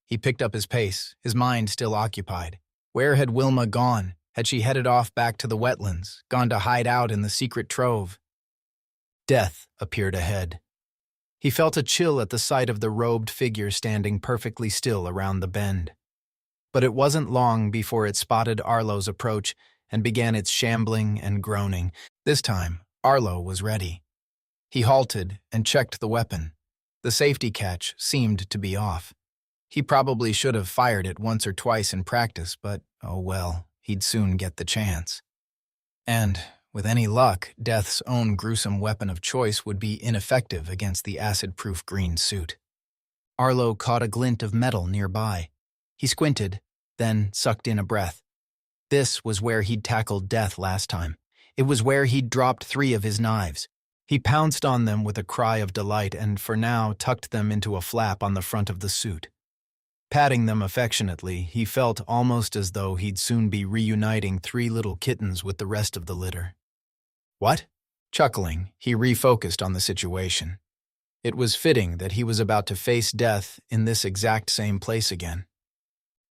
He picked up his pace, his mind still occupied. Where had Wilma gone? Had she headed off back to the wetlands, gone to hide out in the secret trove? Death appeared ahead. He felt a chill at the sight of the robed figure standing perfectly still around the bend. But it wasn't long before it spotted Arlo's approach and began its shambling and groaning. This time, Arlo was ready. He halted and checked the weapon. The safety catch seemed to be off. He probably should have fired it once or twice in practice, but oh well, he'd soon get the chance. And, with any luck, Death's own gruesome weapon of choice would be ineffective against the acid-proof green suit. Arlo caught a glint of metal nearby. He squinted, then sucked in a breath. This was where he'd tackled Death last time. It was where he'd dropped 3 of his knives. He pounced on them with a cry of delight and, for now, tucked them into a flap on the front of the suit. Patting them affectionately, he felt almost as though he'd soon be reuniting 3 little kittens with the rest of the litter. What? Chuckling, he refocused on the situation. It was fitting that he was about to face Death in this exact same place again.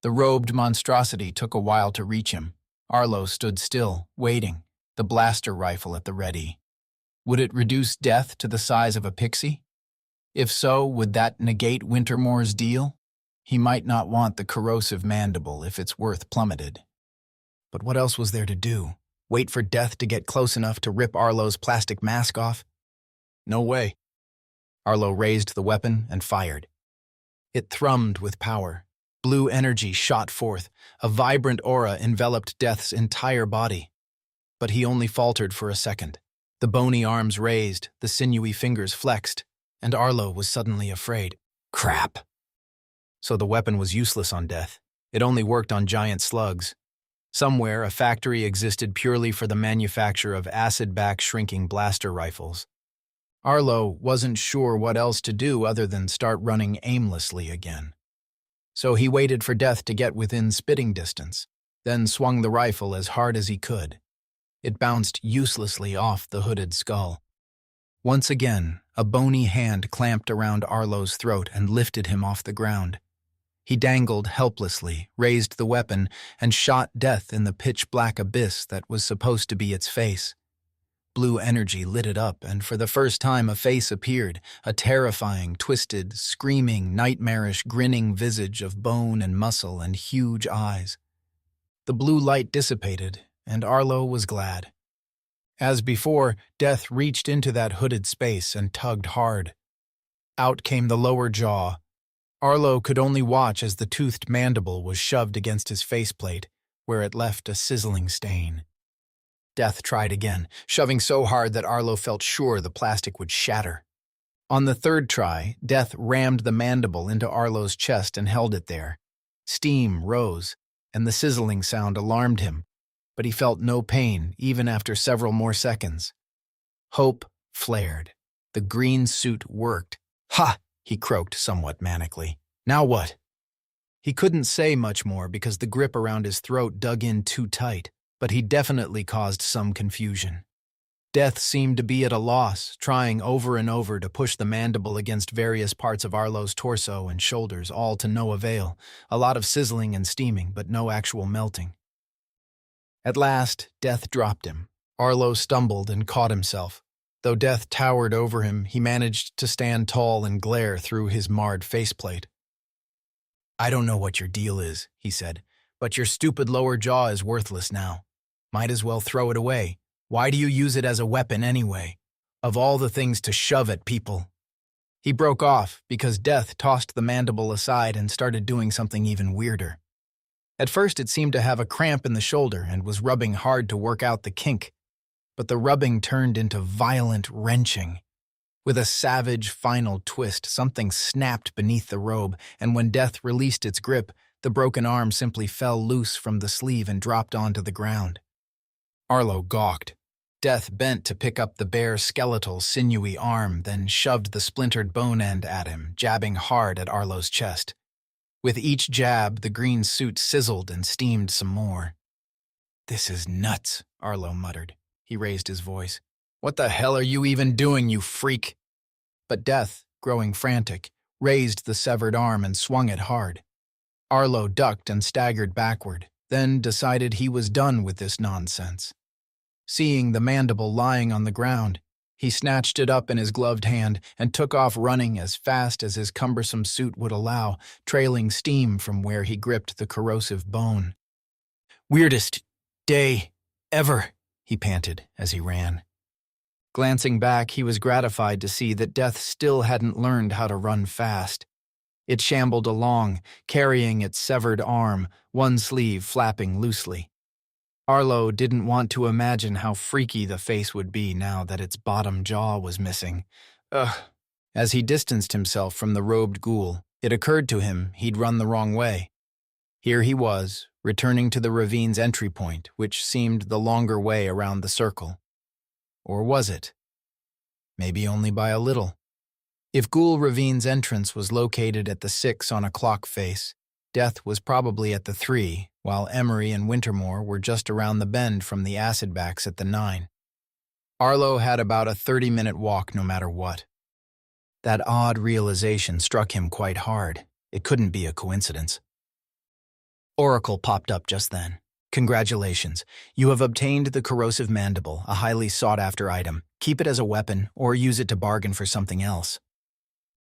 The robed monstrosity took a while to reach him. Arlo stood still, waiting, the blaster rifle at the ready. Would it reduce Death to the size of a pixie? If so, would that negate Wintermore's deal? He might not want the corrosive mandible if its worth plummeted. But what else was there to do? Wait for Death to get close enough to rip Arlo's plastic mask off? No way. Arlo raised the weapon and fired. It thrummed with power. Blue energy shot forth. A vibrant aura enveloped Death's entire body. But he only faltered for a second. The bony arms raised, the sinewy fingers flexed, and Arlo was suddenly afraid. Crap! So the weapon was useless on Death. It only worked on giant slugs. Somewhere, a factory existed purely for the manufacture of Acidback shrinking blaster rifles. Arlo wasn't sure what else to do other than start running aimlessly again. So he waited for Death to get within spitting distance, then swung the rifle as hard as he could. It bounced uselessly off the hooded skull. Once again, a bony hand clamped around Arlo's throat and lifted him off the ground. He dangled helplessly, raised the weapon, and shot Death in the pitch-black abyss that was supposed to be its face. Blue energy lit it up, and for the first time a face appeared, a terrifying, twisted, screaming, nightmarish, grinning visage of bone and muscle and huge eyes. The blue light dissipated, and Arlo was glad. As before, Death reached into that hooded space and tugged hard. Out came the lower jaw. Arlo could only watch as the toothed mandible was shoved against his faceplate, where it left a sizzling stain. Death tried again, shoving so hard that Arlo felt sure the plastic would shatter. On the third try, Death rammed the mandible into Arlo's chest and held it there. Steam rose, and the sizzling sound alarmed him, but he felt no pain even after several more seconds. Hope flared. The green suit worked. Ha! He croaked somewhat manically. Now what? He couldn't say much more because the grip around his throat dug in too tight, but he definitely caused some confusion. Death seemed to be at a loss, trying over and over to push the mandible against various parts of Arlo's torso and shoulders, all to no avail. A lot of sizzling and steaming, but no actual melting. At last, Death dropped him. Arlo stumbled and caught himself. Though Death towered over him, he managed to stand tall and glare through his marred faceplate. "I don't know what your deal is," he said, "but your stupid lower jaw is worthless now. Might as well throw it away. Why do you use it as a weapon anyway? Of all the things to shove at people." He broke off because Death tossed the mandible aside and started doing something even weirder. At first it seemed to have a cramp in the shoulder and was rubbing hard to work out the kink, but the rubbing turned into violent wrenching. With a savage final twist, something snapped beneath the robe, and when Death released its grip, the broken arm simply fell loose from the sleeve and dropped onto the ground. Arlo gawked. Death bent to pick up the bare skeletal, sinewy arm, then shoved the splintered bone end at him, jabbing hard at Arlo's chest. With each jab, the green suit sizzled and steamed some more. "This is nuts," Arlo muttered. He raised his voice. "What the hell are you even doing, you freak?" But Death, growing frantic, raised the severed arm and swung it hard. Arlo ducked and staggered backward, then decided he was done with this nonsense. Seeing the mandible lying on the ground, he snatched it up in his gloved hand and took off running as fast as his cumbersome suit would allow, trailing steam from where he gripped the corrosive bone. "Weirdest day ever," he panted as he ran. Glancing back, he was gratified to see that Death still hadn't learned how to run fast. It shambled along, carrying its severed arm, one sleeve flapping loosely. Arlo didn't want to imagine how freaky the face would be now that its bottom jaw was missing. Ugh. As he distanced himself from the robed ghoul, it occurred to him he'd run the wrong way. Here he was, returning to the ravine's entry point, which seemed the longer way around the circle. Or was it? Maybe only by a little. If Ghoul Ravine's entrance was located at the 6 on a clock face, Death was probably at the 3, while Emery and Wintermore were just around the bend from the Acidbacks at the 9. Arlo had about a 30-minute walk no matter what. That odd realization struck him quite hard. It couldn't be a coincidence. Oracle popped up just then. "Congratulations. You have obtained the corrosive mandible, a highly sought-after item. Keep it as a weapon or use it to bargain for something else.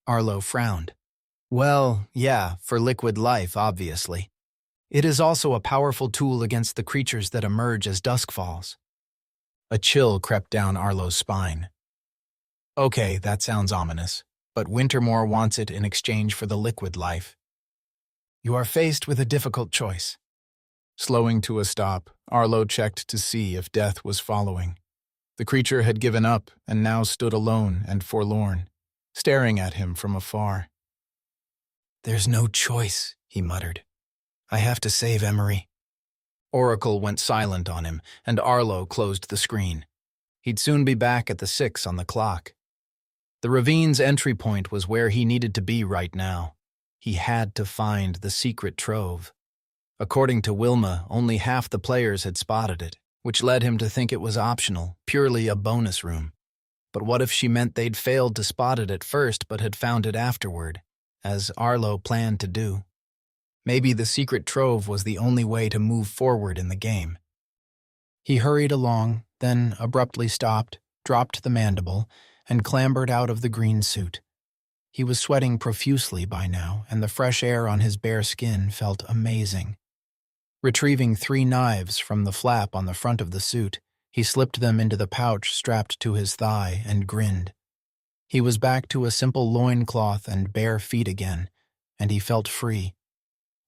Arlo frowned. Well, yeah, for liquid life, obviously. It is also a powerful tool against the creatures that emerge as dusk falls. A chill crept down Arlo's spine. Okay, that sounds ominous, but Wintermore wants it in exchange for the liquid life. You are faced with a difficult choice. Slowing to a stop, Arlo checked to see if death was following. The creature had given up and now stood alone and forlorn, staring at him from afar. There's no choice, he muttered. I have to save Emery. Oracle went silent on him, and Arlo closed the screen. He'd soon be back at the 6 on the clock. The Ravine's entry point was where he needed to be right now. He had to find the secret trove. According to Wilma, only half the players had spotted it, which led him to think it was optional, purely a bonus room. But what if she meant they'd failed to spot it at first but had found it afterward, as Arlo planned to do? Maybe the secret trove was the only way to move forward in the game. He hurried along, then abruptly stopped, dropped the mandible, and clambered out of the green suit. He was sweating profusely by now, and the fresh air on his bare skin felt amazing. Retrieving 3 knives from the flap on the front of the suit, he slipped them into the pouch strapped to his thigh and grinned. He was back to a simple loincloth and bare feet again, and he felt free.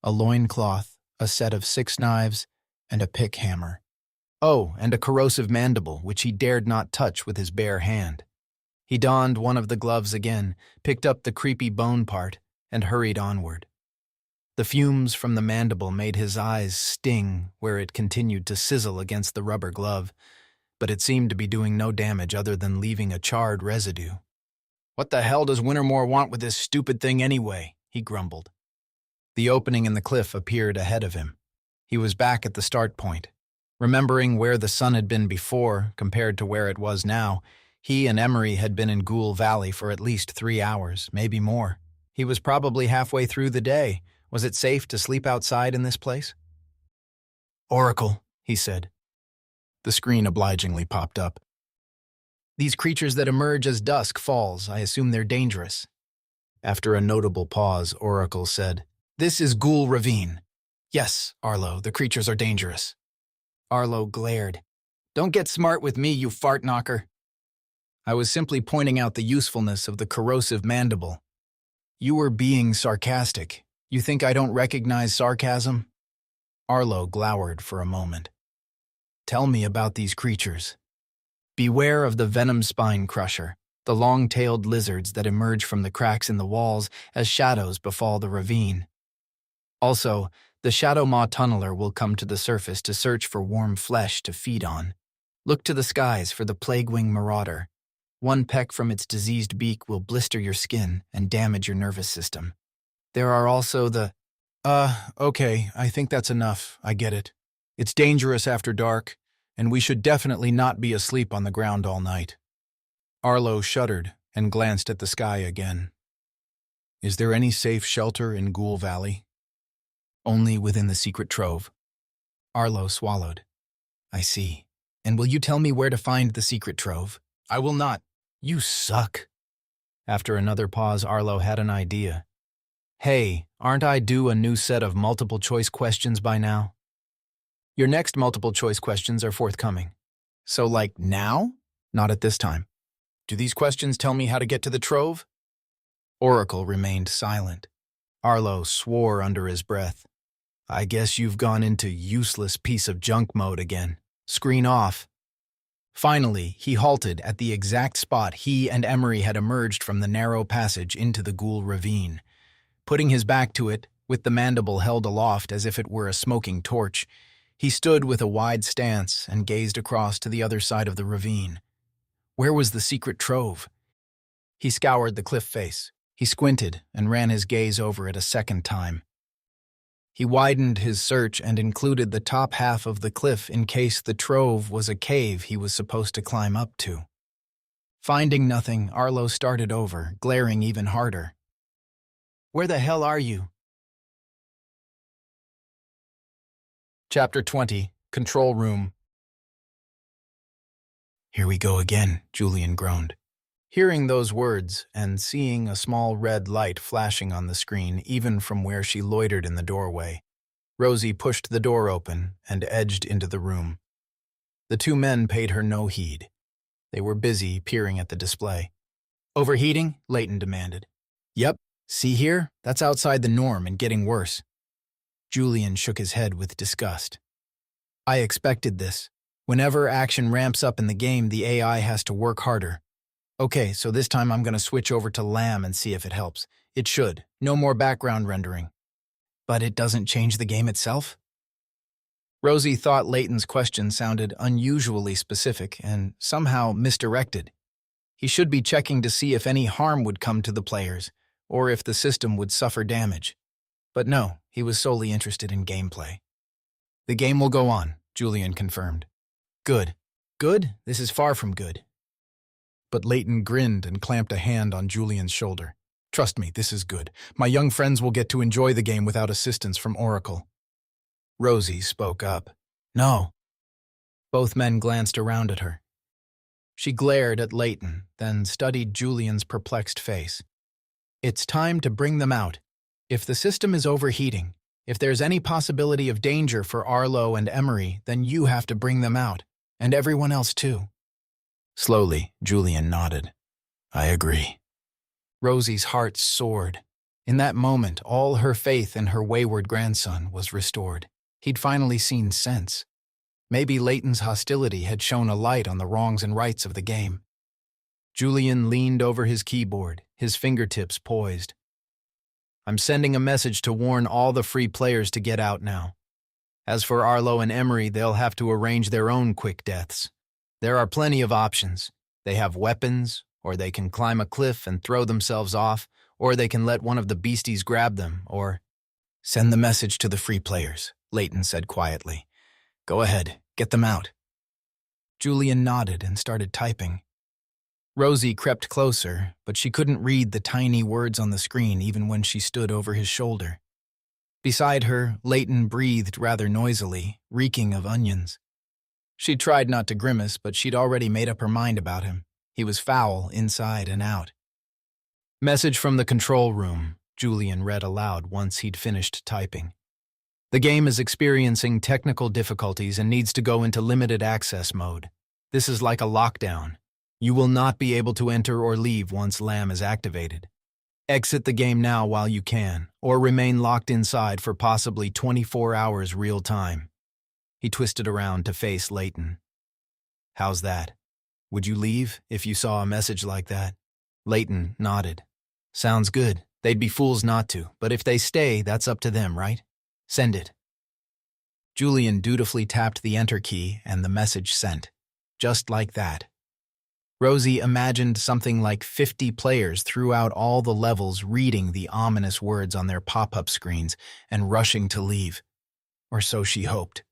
A loincloth, a set of 6 knives, and a pick hammer. Oh, and a corrosive mandible, which he dared not touch with his bare hand. He donned one of the gloves again, picked up the creepy bone part, and hurried onward. The fumes from the mandible made his eyes sting where it continued to sizzle against the rubber glove, but it seemed to be doing no damage other than leaving a charred residue. What the hell does Wintermore want with this stupid thing anyway? He grumbled. The opening in the cliff appeared ahead of him. He was back at the start point. Remembering where the sun had been before, compared to where it was now, he and Emery had been in Ghoul Valley for at least 3 hours, maybe more. He was probably halfway through the day. Was it safe to sleep outside in this place? Oracle, he said. The screen obligingly popped up. These creatures that emerge as dusk falls, I assume they're dangerous. After a notable pause, Oracle said, This is Ghoul Ravine. Yes, Arlo, the creatures are dangerous. Arlo glared. Don't get smart with me, you fart knocker. I was simply pointing out the usefulness of the corrosive mandible. You were being sarcastic. You think I don't recognize sarcasm? Arlo glowered for a moment. Tell me about these creatures. Beware of the venom spine crusher, the long-tailed lizards that emerge from the cracks in the walls as shadows befall the ravine. Also, the shadow maw tunneler will come to the surface to search for warm flesh to feed on. Look to the skies for the plague-wing marauder. One peck from its diseased beak will blister your skin and damage your nervous system. There are also the... okay, I think that's enough, I get it. It's dangerous after dark, and we should definitely not be asleep on the ground all night. Arlo shuddered and glanced at the sky again. Is there any safe shelter in Ghoul Valley? Only within the secret trove. Arlo swallowed. I see. And will you tell me where to find the secret trove? I will not. You suck. After another pause, Arlo had an idea. Hey, aren't I due a new set of multiple-choice questions by now? Your next multiple-choice questions are forthcoming. So, like, now? Not at this time. Do these questions tell me how to get to the trove? Oracle remained silent. Arlo swore under his breath. I guess you've gone into useless piece of junk mode again. Screen off. Finally, he halted at the exact spot he and Emery had emerged from the narrow passage into the Ghoul Ravine. Putting his back to it, with the mandible held aloft as if it were a smoking torch, he stood with a wide stance and gazed across to the other side of the ravine. Where was the secret trove? He scoured the cliff face. He squinted and ran his gaze over it a second time. He widened his search and included the top half of the cliff in case the trove was a cave he was supposed to climb up to. Finding nothing, Arlo started over, glaring even harder. Where the hell are you? Chapter 20, Control Room. Here we go again, Julian groaned. Hearing those words and seeing a small red light flashing on the screen even from where she loitered in the doorway, Rosie pushed the door open and edged into the room. The two men paid her no heed. They were busy peering at the display. Overheating? Leighton demanded. Yep. See here? That's outside the norm and getting worse. Julian shook his head with disgust. I expected this. Whenever action ramps up in the game, the AI has to work harder. Okay, so this time I'm going to switch over to Lamb and see if it helps. It should. No more background rendering. But it doesn't change the game itself? Rosie thought Leighton's question sounded unusually specific and somehow misdirected. He should be checking to see if any harm would come to the players, or if the system would suffer damage. But no, he was solely interested in gameplay. The game will go on, Julian confirmed. Good. Good? This is far from good. But Leighton grinned and clamped a hand on Julian's shoulder. Trust me, this is good. My young friends will get to enjoy the game without assistance from Oracle. Rosie spoke up. No. Both men glanced around at her. She glared at Leighton, then studied Julian's perplexed face. It's time to bring them out. If the system is overheating, if there's any possibility of danger for Arlo and Emery, then you have to bring them out, and everyone else too. Slowly, Julian nodded. I agree. Rosie's heart soared. In that moment, all her faith in her wayward grandson was restored. He'd finally seen sense. Maybe Leighton's hostility had shone a light on the wrongs and rights of the game. Julian leaned over his keyboard, his fingertips poised. I'm sending a message to warn all the free players to get out now. As for Arlo and Emery, they'll have to arrange their own quick deaths. There are plenty of options. They have weapons, or they can climb a cliff and throw themselves off, or they can let one of the beasties grab them, or... Send the message to the free players, Leighton said quietly. Go ahead, get them out. Julian nodded and started typing. Rosie crept closer, but she couldn't read the tiny words on the screen even when she stood over his shoulder. Beside her, Leighton breathed rather noisily, reeking of onions. She tried not to grimace, but she'd already made up her mind about him. He was foul inside and out. Message from the control room, Julian read aloud once he'd finished typing. The game is experiencing technical difficulties and needs to go into limited access mode. This is like a lockdown. You will not be able to enter or leave once Lamb is activated. Exit the game now while you can, or remain locked inside for possibly 24 hours real time. He twisted around to face Leighton. How's that? Would you leave if you saw a message like that? Leighton nodded. Sounds good. They'd be fools not to, but if they stay, that's up to them, right? Send it. Julian dutifully tapped the enter key and the message sent. Just like that. Rosie imagined something like 50 players throughout all the levels reading the ominous words on their pop-up screens and rushing to leave. Or so she hoped.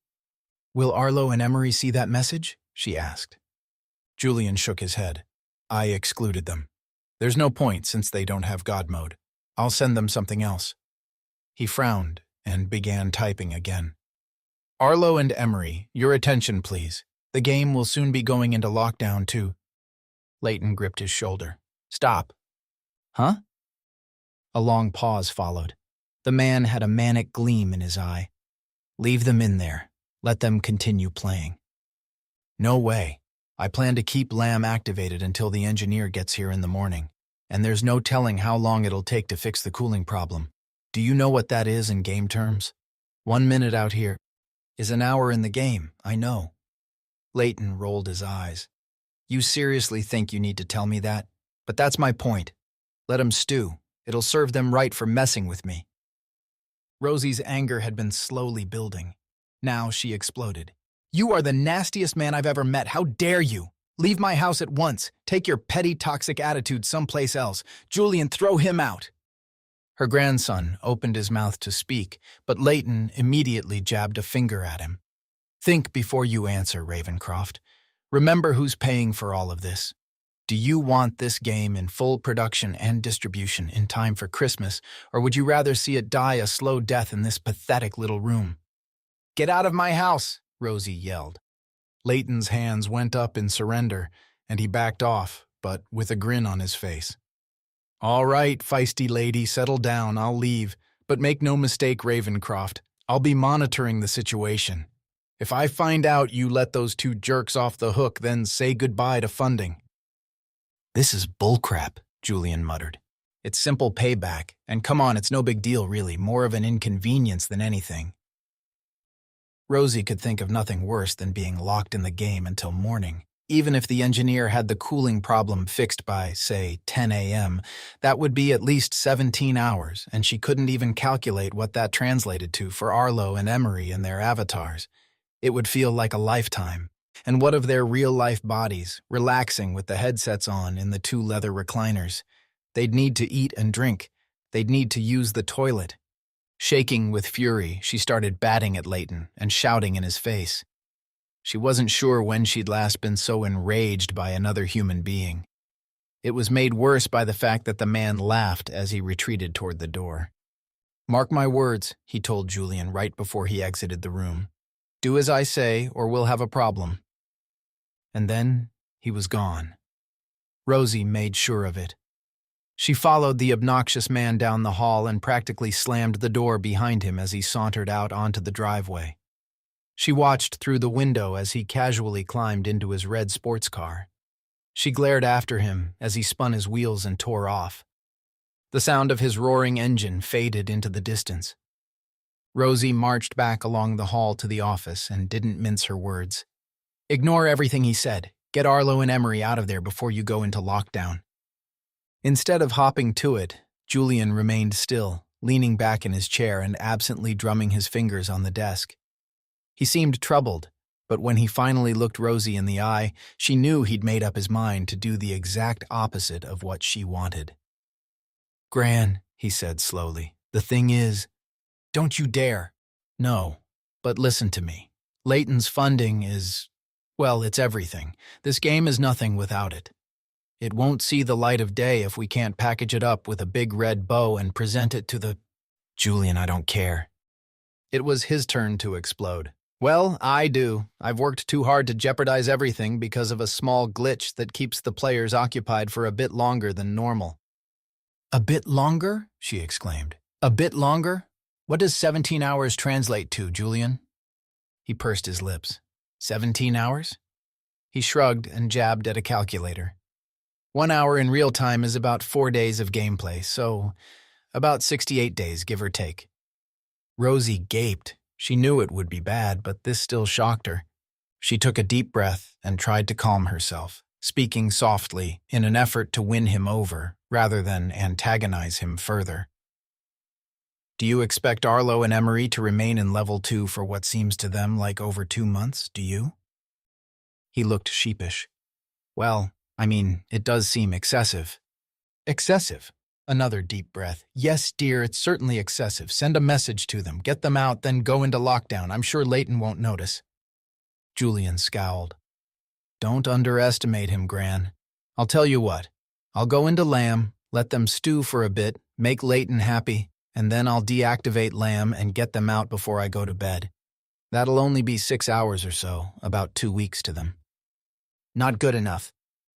Will Arlo and Emery see that message? She asked. Julian shook his head. I excluded them. There's no point since they don't have God mode. I'll send them something else. He frowned and began typing again. Arlo and Emery, your attention please. The game will soon be going into lockdown too. Leighton gripped his shoulder. Stop. Huh? A long pause followed. The man had a manic gleam in his eye. Leave them in there. Let them continue playing. No way. I plan to keep Lamb activated until the engineer gets here in the morning, and there's no telling how long it'll take to fix the cooling problem. Do you know what that is in game terms? 1 minute out here is an hour in the game, I know. Leighton rolled his eyes. You seriously think you need to tell me that? But that's my point. Let 'em stew. It'll serve them right for messing with me. Rosie's anger had been slowly building. Now she exploded. You are the nastiest man I've ever met. How dare you? Leave my house at once. Take your petty, toxic attitude someplace else. Julian, throw him out. Her grandson opened his mouth to speak, but Leighton immediately jabbed a finger at him. Think before you answer, Ravencroft. Remember who's paying for all of this. Do you want this game in full production and distribution in time for Christmas, or would you rather see it die a slow death in this pathetic little room? Get out of my house, Rosie yelled. Leighton's hands went up in surrender, and he backed off, but with a grin on his face. "All right, feisty lady, settle down, I'll leave. But make no mistake, Ravencroft, I'll be monitoring the situation. If I find out you let those two jerks off the hook, then say goodbye to funding." "This is bullcrap," Julian muttered. "It's simple payback, and come on, it's no big deal really, more of an inconvenience than anything." Rosie could think of nothing worse than being locked in the game until morning. Even if the engineer had the cooling problem fixed by, say, 10 a.m., that would be at least 17 hours, and she couldn't even calculate what that translated to for Arlo and Emery and their avatars. It would feel like a lifetime. And what of their real-life bodies, relaxing with the headsets on in the two leather recliners? They'd need to eat and drink. They'd need to use the toilet. Shaking with fury, she started batting at Leighton and shouting in his face. She wasn't sure when she'd last been so enraged by another human being. It was made worse by the fact that the man laughed as he retreated toward the door. "Mark my words," he told Julian right before he exited the room. "Do as I say, or we'll have a problem." And then he was gone. Rosie made sure of it. She followed the obnoxious man down the hall and practically slammed the door behind him as he sauntered out onto the driveway. She watched through the window as he casually climbed into his red sports car. She glared after him as he spun his wheels and tore off. The sound of his roaring engine faded into the distance. Rosie marched back along the hall to the office and didn't mince her words. "Ignore everything he said. Get Arlo and Emery out of there before you go into lockdown." Instead of hopping to it, Julian remained still, leaning back in his chair and absently drumming his fingers on the desk. He seemed troubled, but when he finally looked Rosie in the eye, she knew he'd made up his mind to do the exact opposite of what she wanted. "Gran," he said slowly, "the thing is, don't you dare. No, but listen to me. Leighton's funding is, well, it's everything. This game is nothing without it. It won't see the light of day if we can't package it up with a big red bow and present it to the—" "Julian, I don't care." It was his turn to explode. "Well, I do. I've worked too hard to jeopardize everything because of a small glitch that keeps the players occupied for a bit longer than normal." "A bit longer?" she exclaimed. "A bit longer? What does 17 hours translate to, Julian?" He pursed his lips. 17 hours? He shrugged and jabbed at a calculator. 1 hour in real time is about 4 days of gameplay, so about 68 days, give or take. Rosie gaped. She knew it would be bad, but this still shocked her. She took a deep breath and tried to calm herself, speaking softly in an effort to win him over rather than antagonize him further. "Do you expect Arlo and Emery to remain in level 2 for what seems to them like over 2 months, do you?" He looked sheepish. "Well, I mean, it does seem excessive." "Excessive?" Another deep breath. "Yes, dear, it's certainly excessive. Send a message to them, get them out, then go into lockdown. I'm sure Leighton won't notice." Julian scowled. "Don't underestimate him, Gran. I'll tell you what. I'll go into Lamb, let them stew for a bit, make Leighton happy, and then I'll deactivate Lamb and get them out before I go to bed. That'll only be 6 hours or so, about 2 weeks to them." "Not good enough.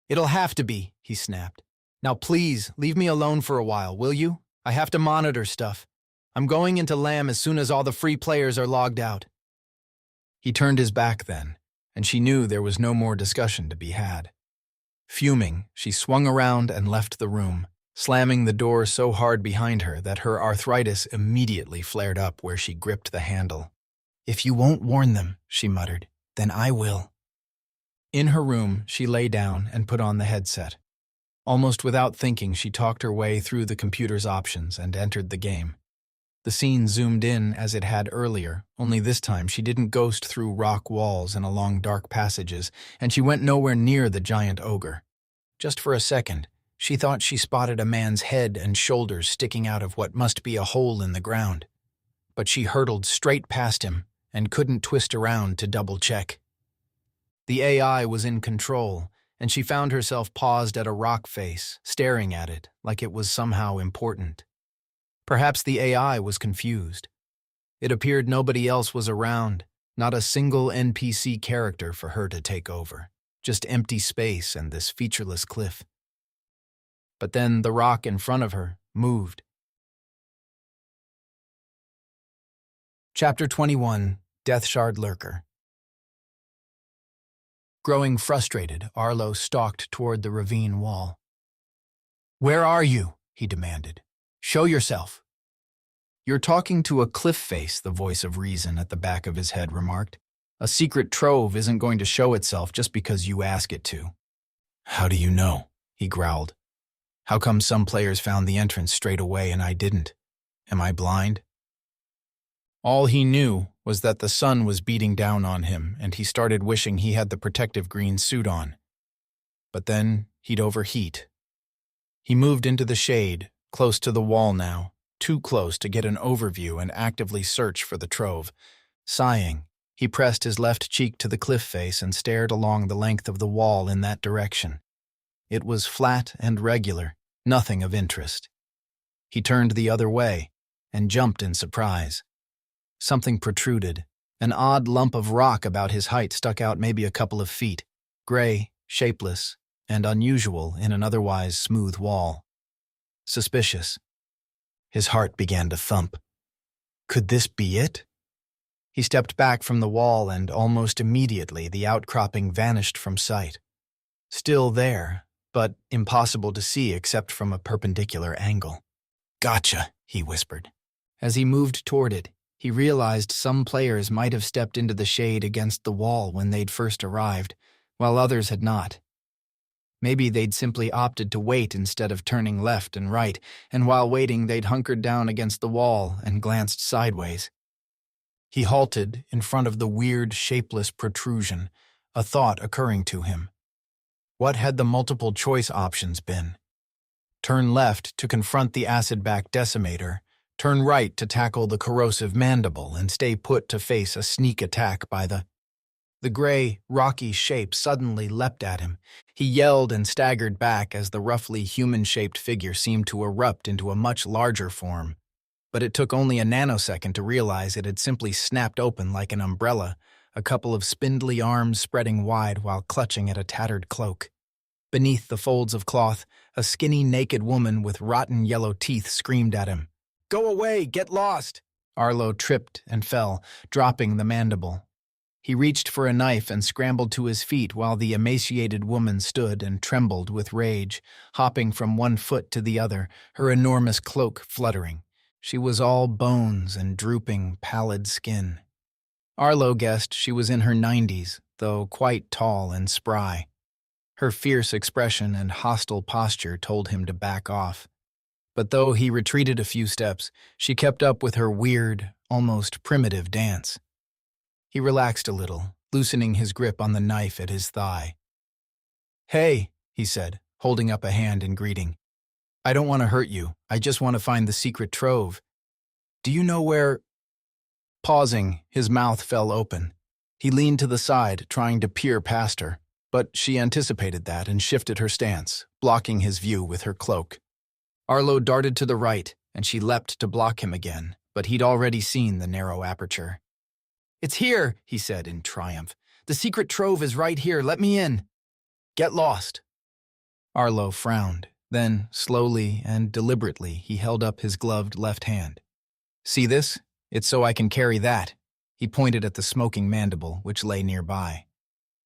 It'll have to be," he snapped. "Now please, leave me alone for a while, will you? I have to monitor stuff. I'm going into Lamb as soon as all the free players are logged out." He turned his back then, and she knew there was no more discussion to be had. Fuming, she swung around and left the room, slamming the door so hard behind her that her arthritis immediately flared up where she gripped the handle. "If you won't warn them," she muttered, "then I will." In her room, she lay down and put on the headset. Almost without thinking, she talked her way through the computer's options and entered the game. The scene zoomed in as it had earlier, only this time she didn't ghost through rock walls and along dark passages, and she went nowhere near the giant ogre. Just for a second, she thought she spotted a man's head and shoulders sticking out of what must be a hole in the ground. But she hurtled straight past him and couldn't twist around to double-check. The AI was in control, and she found herself paused at a rock face, staring at it like it was somehow important. Perhaps the AI was confused. It appeared nobody else was around, Not a single NPC character for her to take over. Just empty space and this featureless cliff. But then the rock in front of her moved. Chapter 21, Deathshard Lurker. Growing frustrated, Arlo stalked toward the ravine wall. "Where are you?" he demanded. "Show yourself." "You're talking to a cliff face," the voice of reason at the back of his head remarked. "A secret trove isn't going to show itself just because you ask it to." "How do you know?" he growled. "How come some players found the entrance straight away and I didn't? Am I blind?" All he knew was that the sun was beating down on him, and he started wishing he had the protective green suit on. But then he'd overheat. He moved into the shade, close to the wall now, too close to get an overview and actively search for the trove. Sighing, he pressed his left cheek to the cliff face and stared along the length of the wall in that direction. It was flat and regular, nothing of interest. He turned the other way and jumped in surprise. Something protruded. An odd lump of rock about his height stuck out maybe a couple of feet, gray, shapeless, and unusual in an otherwise smooth wall. Suspicious. His heart began to thump. Could this be it? He stepped back from the wall and almost immediately the outcropping vanished from sight. Still there, but impossible to see except from a perpendicular angle. "Gotcha," he whispered. As he moved toward it, he realized some players might have stepped into the shade against the wall when they'd first arrived, while others had not. Maybe they'd simply opted to wait instead of turning left and right, and while waiting they'd hunkered down against the wall and glanced sideways. He halted in front of the weird, shapeless protrusion, a thought occurring to him. What had the multiple choice options been? Turn left to confront the Acidback Decimator, turn right to tackle the Corrosive Mandible, and stay put to face a sneak attack by the gray, rocky shape suddenly leapt at him. He yelled and staggered back as the roughly human-shaped figure seemed to erupt into a much larger form. But it took only a nanosecond to realize it had simply snapped open like an umbrella, a couple of spindly arms spreading wide while clutching at a tattered cloak. Beneath the folds of cloth, a skinny, naked woman with rotten yellow teeth screamed at him. "Go away! Get lost!" Arlo tripped and fell, dropping the mandible. He reached for a knife and scrambled to his feet while the emaciated woman stood and trembled with rage, hopping from one foot to the other, her enormous cloak fluttering. She was all bones and drooping, pallid skin. Arlo guessed she was in her 90s, though quite tall and spry. Her fierce expression and hostile posture told him to back off. But though he retreated a few steps, she kept up with her weird, almost primitive dance. He relaxed a little, loosening his grip on the knife at his thigh. "Hey," he said, holding up a hand in greeting. "I don't want to hurt you. I just want to find the secret trove. Do you know where—" Pausing, his mouth fell open. He leaned to the side, trying to peer past her, but she anticipated that and shifted her stance, blocking his view with her cloak. Arlo darted to the right, and she leapt to block him again, but he'd already seen the narrow aperture. "It's here," he said in triumph. "The secret trove is right here. Let me in." "Get lost." Arlo frowned. Then, slowly and deliberately, he held up his gloved left hand. "See this? It's so I can carry that." He pointed at the smoking mandible, which lay nearby.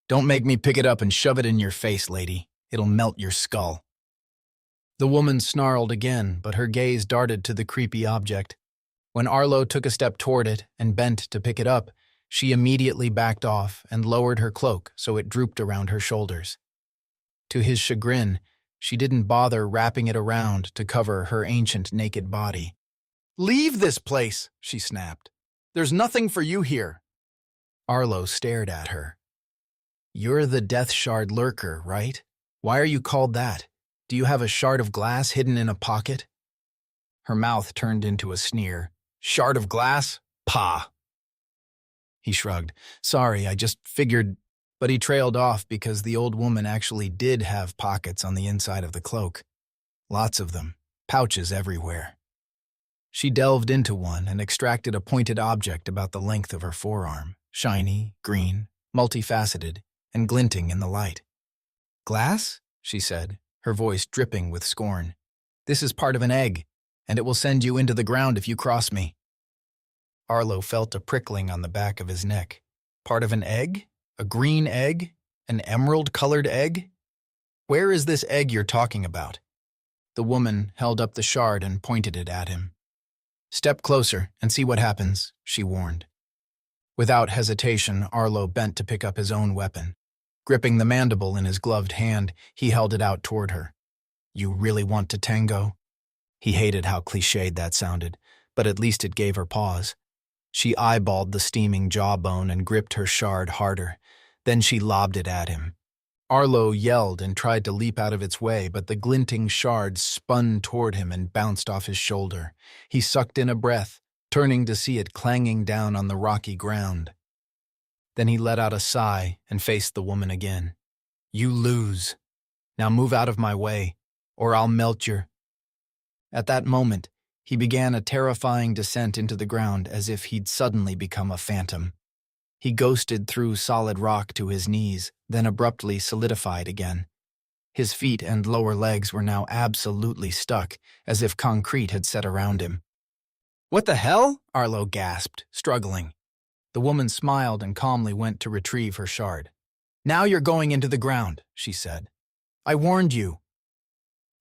"Don't make me pick it up and shove it in your face, lady. It'll melt your skull." The woman snarled again, but her gaze darted to the creepy object. When Arlo took a step toward it and bent to pick it up, she immediately backed off and lowered her cloak so it drooped around her shoulders. To his chagrin, she didn't bother wrapping it around to cover her ancient naked body. "Leave this place," she snapped. "There's nothing for you here." Arlo stared at her. "You're the Deathshard Lurker, right? Why are you called that? Do you have a shard of glass hidden in a pocket?" Her mouth turned into a sneer. "Shard of glass? Pah!" He shrugged. "Sorry, I just figured—" But he trailed off because the old woman actually did have pockets on the inside of the cloak. Lots of them, pouches everywhere. She delved into one and extracted a pointed object about the length of her forearm, shiny, green, multifaceted, and glinting in the light. "Glass?" she said, her voice dripping with scorn. "This is part of an egg, and it will send you into the ground if you cross me." Arlo felt a prickling on the back of his neck. Part of an egg? A green egg? An emerald-colored egg? "Where is this egg you're talking about?" The woman held up the shard and pointed it at him. "Step closer and see what happens," she warned. Without hesitation, Arlo bent to pick up his own weapon. Gripping the mandible in his gloved hand, he held it out toward her. "You really want to tango?" He hated how cliched that sounded, but at least it gave her pause. She eyeballed the steaming jawbone and gripped her shard harder. Then she lobbed it at him. Arlo yelled and tried to leap out of its way, but the glinting shard spun toward him and bounced off his shoulder. He sucked in a breath, turning to see it clanging down on the rocky ground. Then he let out a sigh and faced the woman again. "You lose. Now move out of my way, or I'll melt your—" At that moment, he began a terrifying descent into the ground as if he'd suddenly become a phantom. He ghosted through solid rock to his knees, then abruptly solidified again. His feet and lower legs were now absolutely stuck, as if concrete had set around him. "What the hell?" Arlo gasped, struggling. The woman smiled and calmly went to retrieve her shard. "Now you're going into the ground," she said. "I warned you."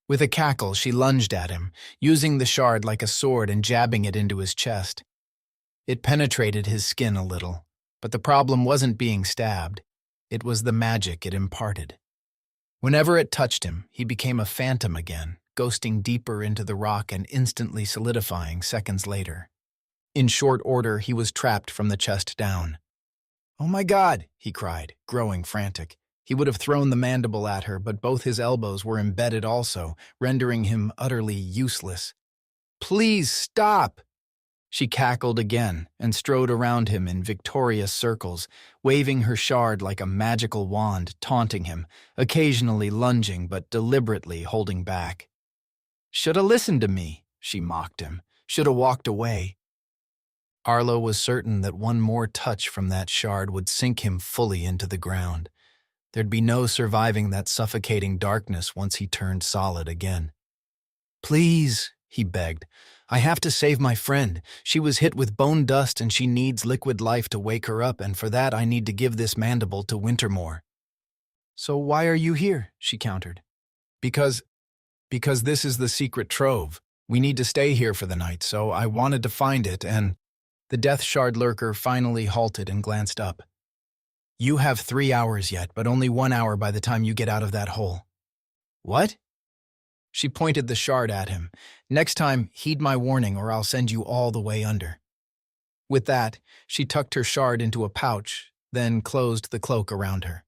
With a cackle, she lunged at him, using the shard like a sword and jabbing it into his chest. It penetrated his skin a little, but the problem wasn't being stabbed. It was the magic it imparted. Whenever it touched him, he became a phantom again, ghosting deeper into the rock and instantly solidifying seconds later. In short order, he was trapped from the chest down. "Oh my God!" he cried, growing frantic. He would have thrown the mandible at her, but both his elbows were embedded also, rendering him utterly useless. "Please stop!" She cackled again and strode around him in victorious circles, waving her shard like a magical wand, taunting him, occasionally lunging but deliberately holding back. "Shoulda listened to me," she mocked him. "Shoulda walked away." Arlo was certain that one more touch from that shard would sink him fully into the ground. There'd be no surviving that suffocating darkness once he turned solid again. "Please," he begged. "I have to save my friend. She was hit with bone dust and she needs liquid life to wake her up, and for that I need to give this mandible to Wintermore." "So why are you here?" she countered. Because this is the secret trove. We need to stay here for the night, so I wanted to find it, and—" The Deathshard lurker finally halted and glanced up. "You have 3 hours yet, but only 1 hour by the time you get out of that hole." "What?" She pointed the shard at him. "Next time, heed my warning or I'll send you all the way under." With that, she tucked her shard into a pouch, then closed the cloak around her.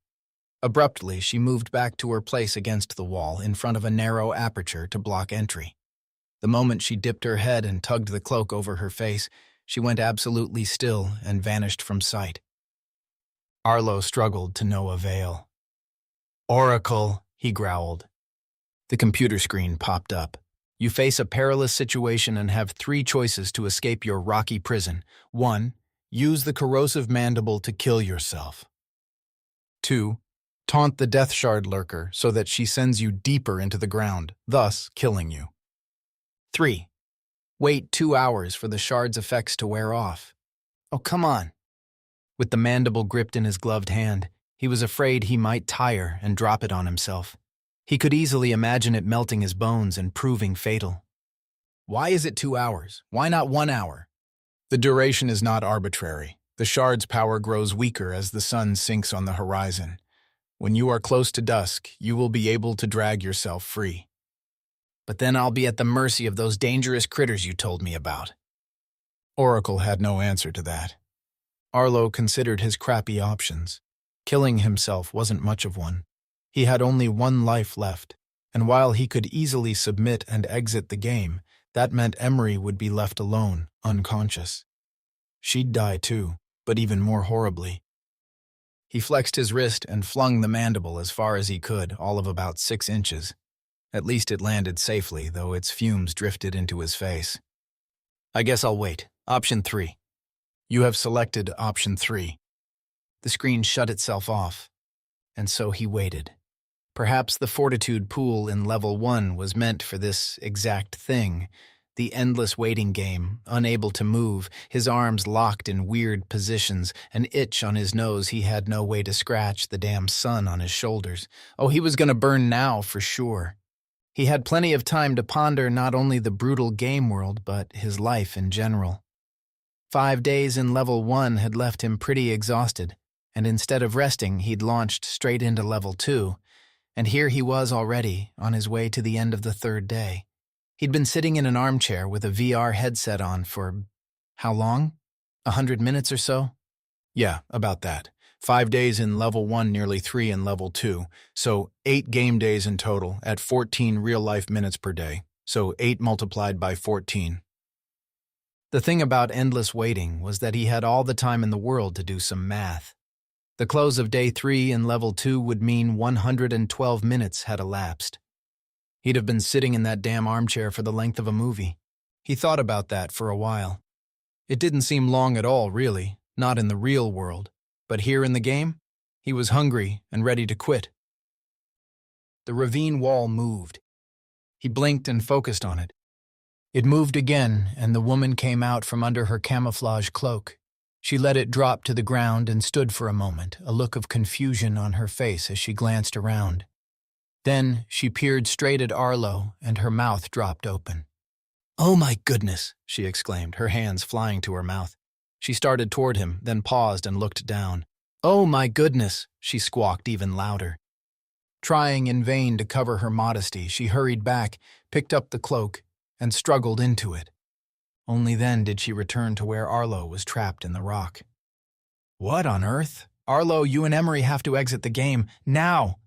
Abruptly, she moved back to her place against the wall in front of a narrow aperture to block entry. The moment she dipped her head and tugged the cloak over her face, she went absolutely still and vanished from sight. Arlo struggled to no avail. "Oracle," he growled. The computer screen popped up. "You face a perilous situation and have 3 choices to escape your rocky prison. 1. Use the corrosive mandible to kill yourself. 2. Taunt the Deathshard lurker so that she sends you deeper into the ground, thus killing you. 3. Wait 2 hours for the shard's effects to wear off." "Oh, come on." With the mandible gripped in his gloved hand, he was afraid he might tire and drop it on himself. He could easily imagine it melting his bones and proving fatal. "Why is it 2 hours? Why not 1 hour?" "The duration is not arbitrary. The shard's power grows weaker as the sun sinks on the horizon. When you are close to dusk, you will be able to drag yourself free." "But then I'll be at the mercy of those dangerous critters you told me about." Oracle had no answer to that. Arlo considered his crappy options. Killing himself wasn't much of one. He had only 1 life left, and while he could easily submit and exit the game, that meant Emery would be left alone, unconscious. She'd die too, but even more horribly. He flexed his wrist and flung the mandible as far as he could, all of about 6 inches. At least it landed safely, though its fumes drifted into his face. "I guess I'll wait. Option 3. "You have selected Option 3. The screen shut itself off, and so he waited. Perhaps the fortitude pool in level 1 was meant for this exact thing. The endless waiting game, unable to move, his arms locked in weird positions, an itch on his nose he had no way to scratch, the damn sun on his shoulders. Oh, he was gonna burn now, for sure. He had plenty of time to ponder not only the brutal game world, but his life in general. 5 days in level 1 had left him pretty exhausted, and instead of resting, he'd launched straight into level 2, and here he was already, on his way to the end of the 3rd day. He'd been sitting in an armchair with a VR headset on for, how long? 100 minutes or so? Yeah, about that. 5 days in level 1, nearly 3 in level 2, so 8 game days in total at 14 real-life minutes per day, so 8 multiplied by 14. The thing about endless waiting was that he had all the time in the world to do some math. The close of day 3 in level 2 would mean 112 minutes had elapsed. He'd have been sitting in that damn armchair for the length of a movie. He thought about that for a while. It didn't seem long at all, really, not in the real world. But here in the game, he was hungry and ready to quit. The ravine wall moved. He blinked and focused on it. It moved again, and the woman came out from under her camouflage cloak. She let it drop to the ground and stood for a moment, a look of confusion on her face as she glanced around. Then she peered straight at Arlo, and her mouth dropped open. "Oh my goodness," she exclaimed, her hands flying to her mouth. She started toward him, then paused and looked down. "Oh my goodness," she squawked even louder. Trying in vain to cover her modesty, she hurried back, picked up the cloak, and struggled into it. Only then did she return to where Arlo was trapped in the rock. "What on earth? Arlo, you and Emery have to exit the game, now!"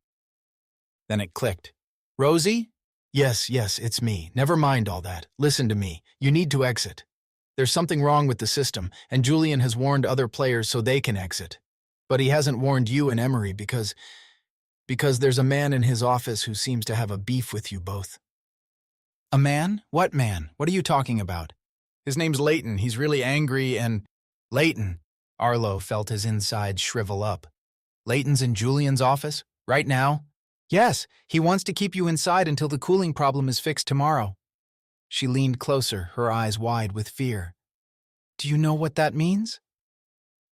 Then it clicked. "Rosie? Yes, it's me. Never mind all that. Listen to me. You need to exit. There's something wrong with the system, and Julian has warned other players so they can exit. But he hasn't warned you and Emery because there's a man in his office who seems to have a beef with you both." "A man? What man? What are you talking about?" "His name's Leighton. He's really angry and—" "Leighton?" Arlo felt his insides shrivel up. "Leighton's in Julian's office? Right now?" "Yes, he wants to keep you inside until the cooling problem is fixed tomorrow." She leaned closer, her eyes wide with fear. "Do you know what that means?"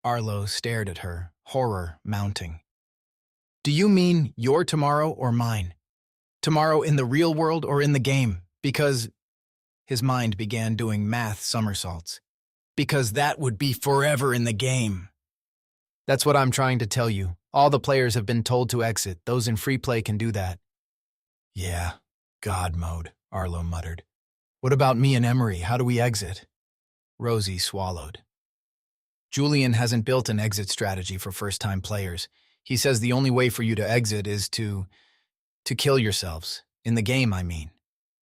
Arlo stared at her, horror mounting. "Do you mean your tomorrow or mine? Tomorrow in the real world or in the game? Because—" his mind began doing math somersaults. "Because that would be forever in the game." "That's what I'm trying to tell you. All the players have been told to exit. Those in free play can do that." "Yeah, God mode," Arlo muttered. "What about me and Emery? How do we exit?" Rosie swallowed. "Julian hasn't built an exit strategy for first-time players. He says the only way for you to exit is to kill yourselves. In the game, I mean.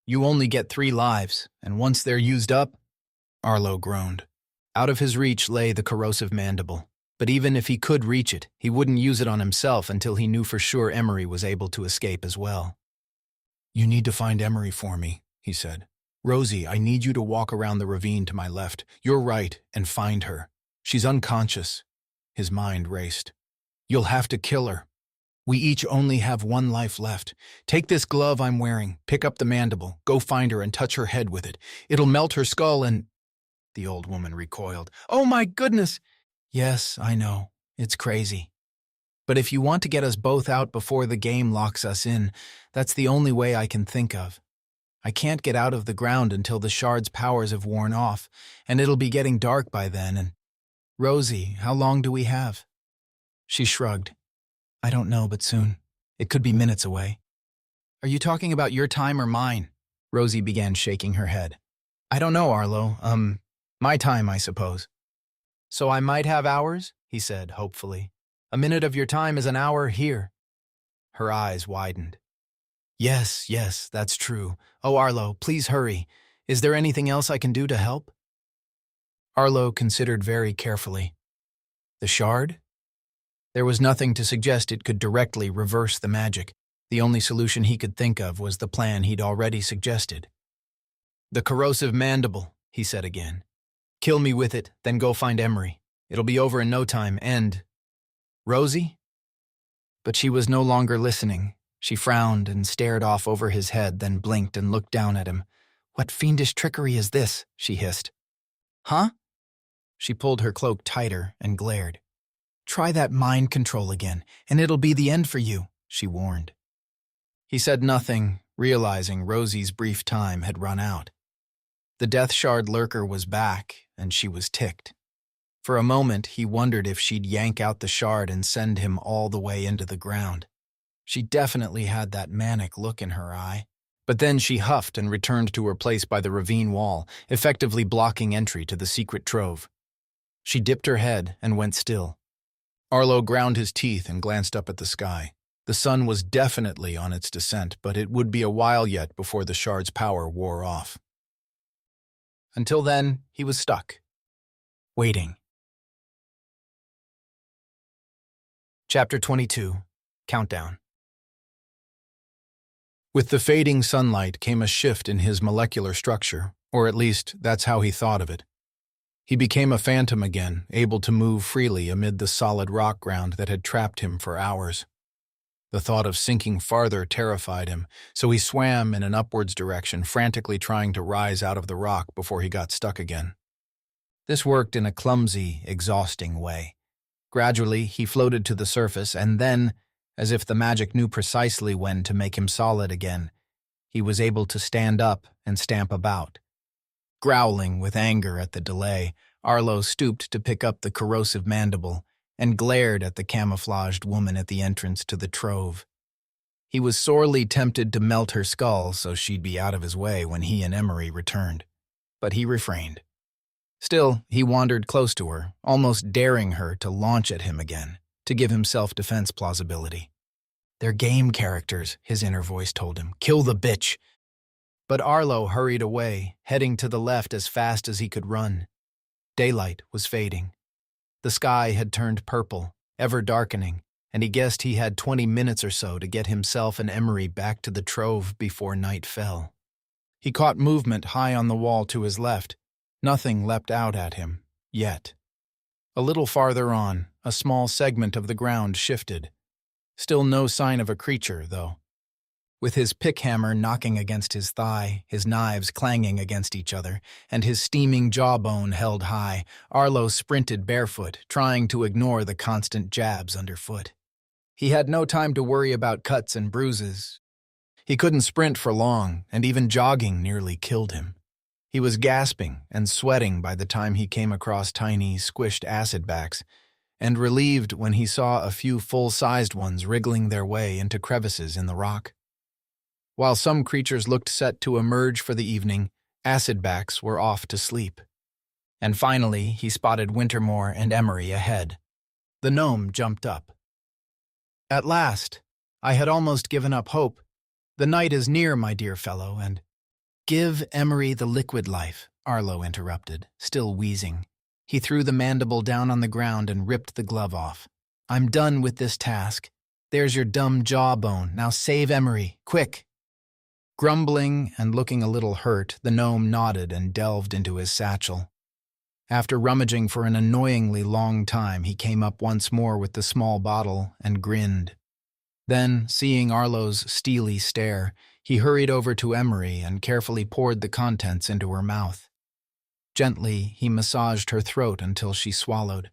You only get 3 lives, and once they're used up—" Arlo groaned. Out of his reach lay the corrosive mandible. But even if he could reach it, he wouldn't use it on himself until he knew for sure Emery was able to escape as well. "You need to find Emery for me," he said. "Rosie, I need you to walk around the ravine to my left. You're right, and find her. She's unconscious." His mind raced. "You'll have to kill her. We each only have 1 life left. Take this glove I'm wearing, pick up the mandible, go find her and touch her head with it. It'll melt her skull and—" The old woman recoiled. "Oh my goodness!" "Yes, I know. It's crazy. But if you want to get us both out before the game locks us in, that's the only way I can think of. I can't get out of the ground until the shard's powers have worn off, and it'll be getting dark by then, and— Rosie, how long do we have?" She shrugged. "I don't know, but soon. It could be minutes away." "Are you talking about your time or mine?" Rosie began shaking her head. "I don't know, Arlo. My time, I suppose." "So I might have hours?" he said, hopefully. "A minute of your time is an hour here." Her eyes widened. Yes, that's true. Oh, Arlo, please hurry. Is there anything else I can do to help?" Arlo considered very carefully. The shard? There was nothing to suggest it could directly reverse the magic. The only solution he could think of was the plan he'd already suggested. "The corrosive mandible," he said again. "Kill me with it, then go find Emery. It'll be over in no time, and—" Rosie? But she was no longer listening. She frowned and stared off over his head, then blinked and looked down at him. "What fiendish trickery is this?" she hissed. "Huh?" She pulled her cloak tighter and glared. "Try that mind control again, and it'll be the end for you," she warned. He said nothing, realizing Rosie's brief time had run out. The Deathshard Lurker was back, and she was ticked. For a moment, he wondered if she'd yank out the shard and send him all the way into the ground. She definitely had that manic look in her eye. But then she huffed and returned to her place by the ravine wall, effectively blocking entry to the secret trove. She dipped her head and went still. Arlo ground his teeth and glanced up at the sky. The sun was definitely on its descent, but it would be a while yet before the shard's power wore off. Until then, he was stuck, waiting. Chapter 22. Countdown. With the fading sunlight came a shift in his molecular structure, or at least that's how he thought of it. He became a phantom again, able to move freely amid the solid rock ground that had trapped him for hours. The thought of sinking farther terrified him, so he swam in an upwards direction, frantically trying to rise out of the rock before he got stuck again. This worked in a clumsy, exhausting way. Gradually, he floated to the surface, and then, as if the magic knew precisely when to make him solid again, he was able to stand up and stamp about. Growling with anger at the delay, Arlo stooped to pick up the corrosive mandible and glared at the camouflaged woman at the entrance to the trove. He was sorely tempted to melt her skull so she'd be out of his way when he and Emery returned, but he refrained. Still, he wandered close to her, almost daring her to launch at him again, to give him self-defense plausibility. "They're game characters," his inner voice told him. "Kill the bitch." But Arlo hurried away, heading to the left as fast as he could run. Daylight was fading. The sky had turned purple, ever darkening, and he guessed he had 20 minutes or so to get himself and Emery back to the trove before night fell. He caught movement high on the wall to his left. Nothing leapt out at him, yet. A little farther on, a small segment of the ground shifted. Still no sign of a creature, though. With his pickhammer knocking against his thigh, his knives clanging against each other, and his steaming jawbone held high, Arlo sprinted barefoot, trying to ignore the constant jabs underfoot. He had no time to worry about cuts and bruises. He couldn't sprint for long, and even jogging nearly killed him. He was gasping and sweating by the time he came across tiny, squished acidbacks, and relieved when he saw a few full-sized ones wriggling their way into crevices in the rock. While some creatures looked set to emerge for the evening, acidbacks were off to sleep. And finally, he spotted Wintermore and Emery ahead. The gnome jumped up. "At last! I had almost given up hope. The night is near, my dear fellow, and—" "Give Emery the liquid life," Arlo interrupted, still wheezing. He threw the mandible down on the ground and ripped the glove off. "I'm done with this task. There's your dumb jawbone. Now save Emery, quick!" Grumbling and looking a little hurt, the gnome nodded and delved into his satchel. After rummaging for an annoyingly long time, he came up once more with the small bottle and grinned. Then, seeing Arlo's steely stare, he hurried over to Emery and carefully poured the contents into her mouth. Gently, he massaged her throat until she swallowed.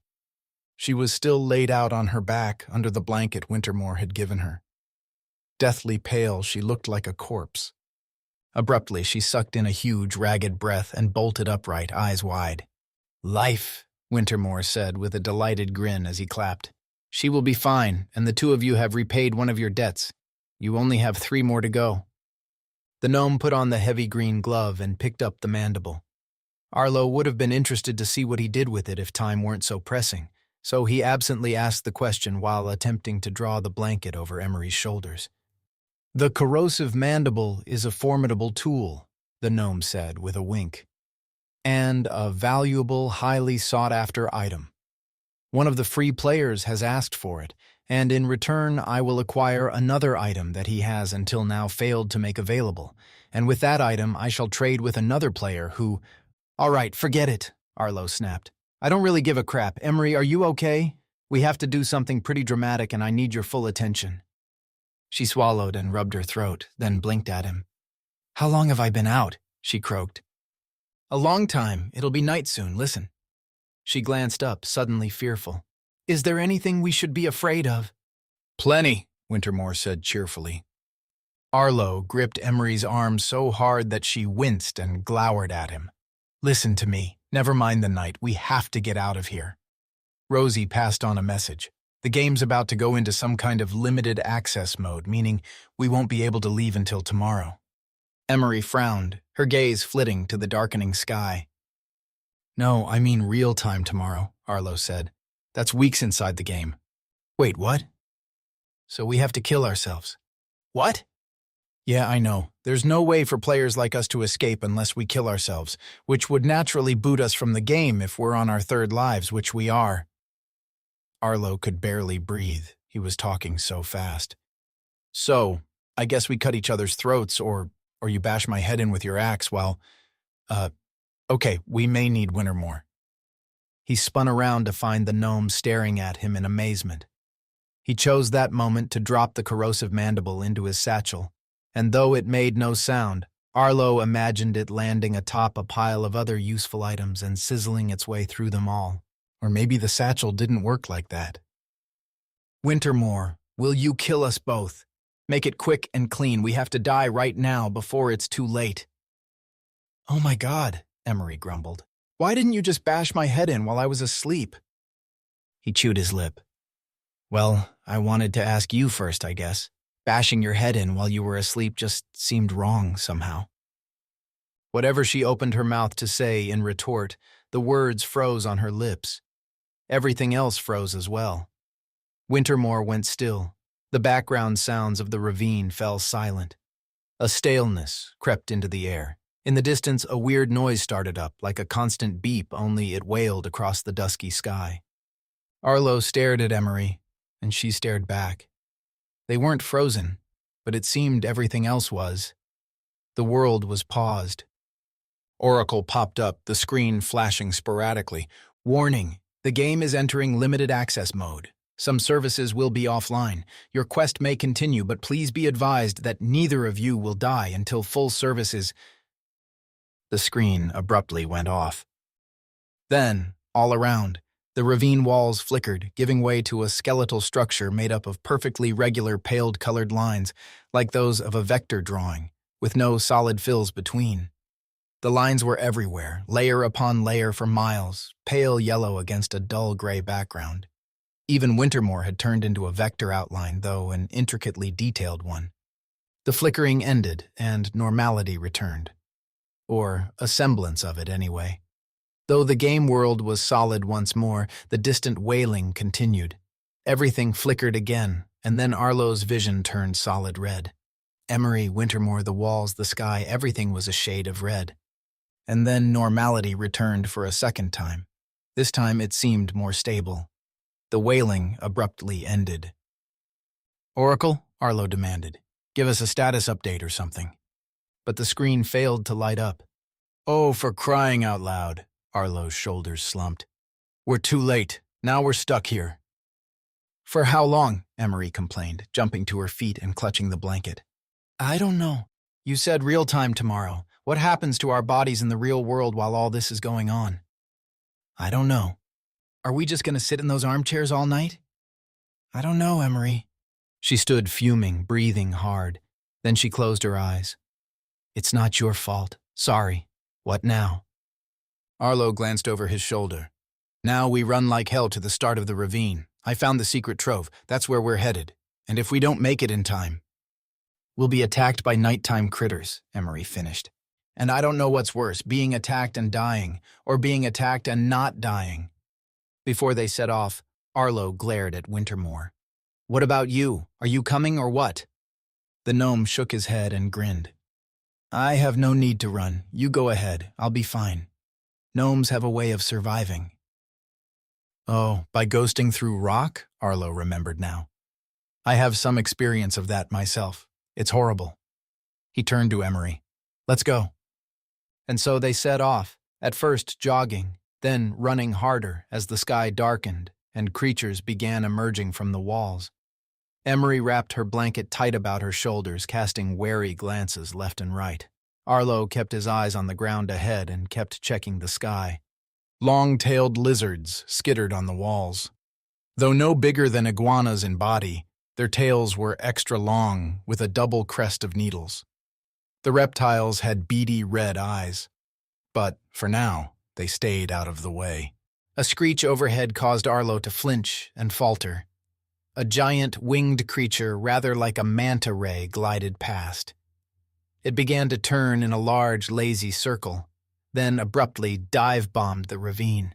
She was still laid out on her back under the blanket Wintermore had given her. Deathly pale, she looked like a corpse. Abruptly, she sucked in a huge, ragged breath and bolted upright, eyes wide. "Life," Wintermore said with a delighted grin as he clapped. "She will be fine, and the two of you have repaid one of your debts. You only have 3 more to go." The gnome put on the heavy green glove and picked up the mandible. Arlo would have been interested to see what he did with it if time weren't so pressing, so he absently asked the question while attempting to draw the blanket over Emery's shoulders. "The corrosive mandible is a formidable tool," the gnome said with a wink, "and a valuable, highly sought-after item. One of the free players has asked for it, and in return I will acquire another item that he has until now failed to make available, and with that item I shall trade with another player who—" "All right, forget it," Arlo snapped. "I don't really give a crap. Emery, are you okay?" We have to do something pretty dramatic and I need your full attention." She swallowed and rubbed her throat, then blinked at him. "How long have I been out?" she croaked. "A long time. It'll be night soon. Listen." She glanced up, suddenly fearful. "Is there anything we should be afraid of?" "Plenty," Wintermore said cheerfully. Arlo gripped Emery's arm so hard that she winced and glowered at him. "Listen to me. Never mind the night. We have to get out of here." Rosie passed on a message. "The game's about to go into some kind of limited access mode, meaning we won't be able to leave until tomorrow." Emery frowned, her gaze flitting to the darkening sky. "No, I mean real-time tomorrow," Arlo said. "That's weeks inside the game." "Wait, what?" "So we have to kill ourselves." "What?" "Yeah, I know. There's no way for players like us to escape unless we kill ourselves, which would naturally boot us from the game if we're on our third lives, which we are." Arlo could barely breathe. He was talking so fast. "So, I guess we cut each other's throats, or you bash my head in with your axe while, okay, we may need Wintermore." He spun around to find the gnome staring at him in amazement. He chose that moment to drop the corrosive mandible into his satchel, and though it made no sound, Arlo imagined it landing atop a pile of other useful items and sizzling its way through them all. Or maybe the satchel didn't work like that. "Wintermore, will you kill us both? Make it quick and clean. We have to die right now before it's too late." "Oh my God," Emery grumbled. "Why didn't you just bash my head in while I was asleep?" He chewed his lip. "Well, I wanted to ask you first, I guess. Bashing your head in while you were asleep just seemed wrong somehow." Whatever she opened her mouth to say in retort, the words froze on her lips. Everything else froze as well. Wintermore went still. The background sounds of the ravine fell silent. A staleness crept into the air. In the distance, a weird noise started up, like a constant beep, only it wailed across the dusky sky. Arlo stared at Emery, and she stared back. They weren't frozen, but it seemed everything else was. The world was paused. Oracle popped up, the screen flashing sporadically. "Warning, the game is entering limited access mode. Some services will be offline. Your quest may continue, but please be advised that neither of you will die until full services—" The screen abruptly went off. Then, all around, the ravine walls flickered, giving way to a skeletal structure made up of perfectly regular paled-colored lines, like those of a vector drawing, with no solid fills between. The lines were everywhere, layer upon layer for miles, pale yellow against a dull gray background. Even Wintermore had turned into a vector outline, though an intricately detailed one. The flickering ended, and normality returned. Or a semblance of it, anyway. Though the game world was solid once more, the distant wailing continued. Everything flickered again, and then Arlo's vision turned solid red. Emery, Wintermore, the walls, the sky, everything was a shade of red. And then normality returned for a second time. This time it seemed more stable. The wailing abruptly ended. "Oracle," Arlo demanded, "give us a status update or something." But the screen failed to light up. "Oh, for crying out loud," Arlo's shoulders slumped. "We're too late. Now we're stuck here." "For how long?" Emery complained, jumping to her feet and clutching the blanket. "I don't know. You said real-time tomorrow. What happens to our bodies in the real world while all this is going on?" "I don't know. Are we just going to sit in those armchairs all night?" "I don't know, Emery." She stood fuming, breathing hard. Then she closed her eyes. "It's not your fault. Sorry. What now?" Arlo glanced over his shoulder. "Now we run like hell to the start of the ravine. I found the secret trove. That's where we're headed. And if we don't make it in time, we'll be attacked by nighttime critters," Emery finished. "And I don't know what's worse, being attacked and dying, or being attacked and not dying." Before they set off, Arlo glared at Wintermore. "What about you? Are you coming or what?" The gnome shook his head and grinned. "I have no need to run. You go ahead. I'll be fine. Gnomes have a way of surviving." "Oh, by ghosting through rock?" Arlo remembered now. "I have some experience of that myself. It's horrible." He turned to Emery. "Let's go." And so they set off, at first jogging, then running harder as the sky darkened and creatures began emerging from the walls. Emery wrapped her blanket tight about her shoulders, casting wary glances left and right. Arlo kept his eyes on the ground ahead and kept checking the sky. Long-tailed lizards skittered on the walls. Though no bigger than iguanas in body, their tails were extra long with a double crest of needles. The reptiles had beady red eyes, but for now, they stayed out of the way. A screech overhead caused Arlo to flinch and falter. A giant winged creature rather like a manta ray glided past. It began to turn in a large, lazy circle, then abruptly dive-bombed the ravine.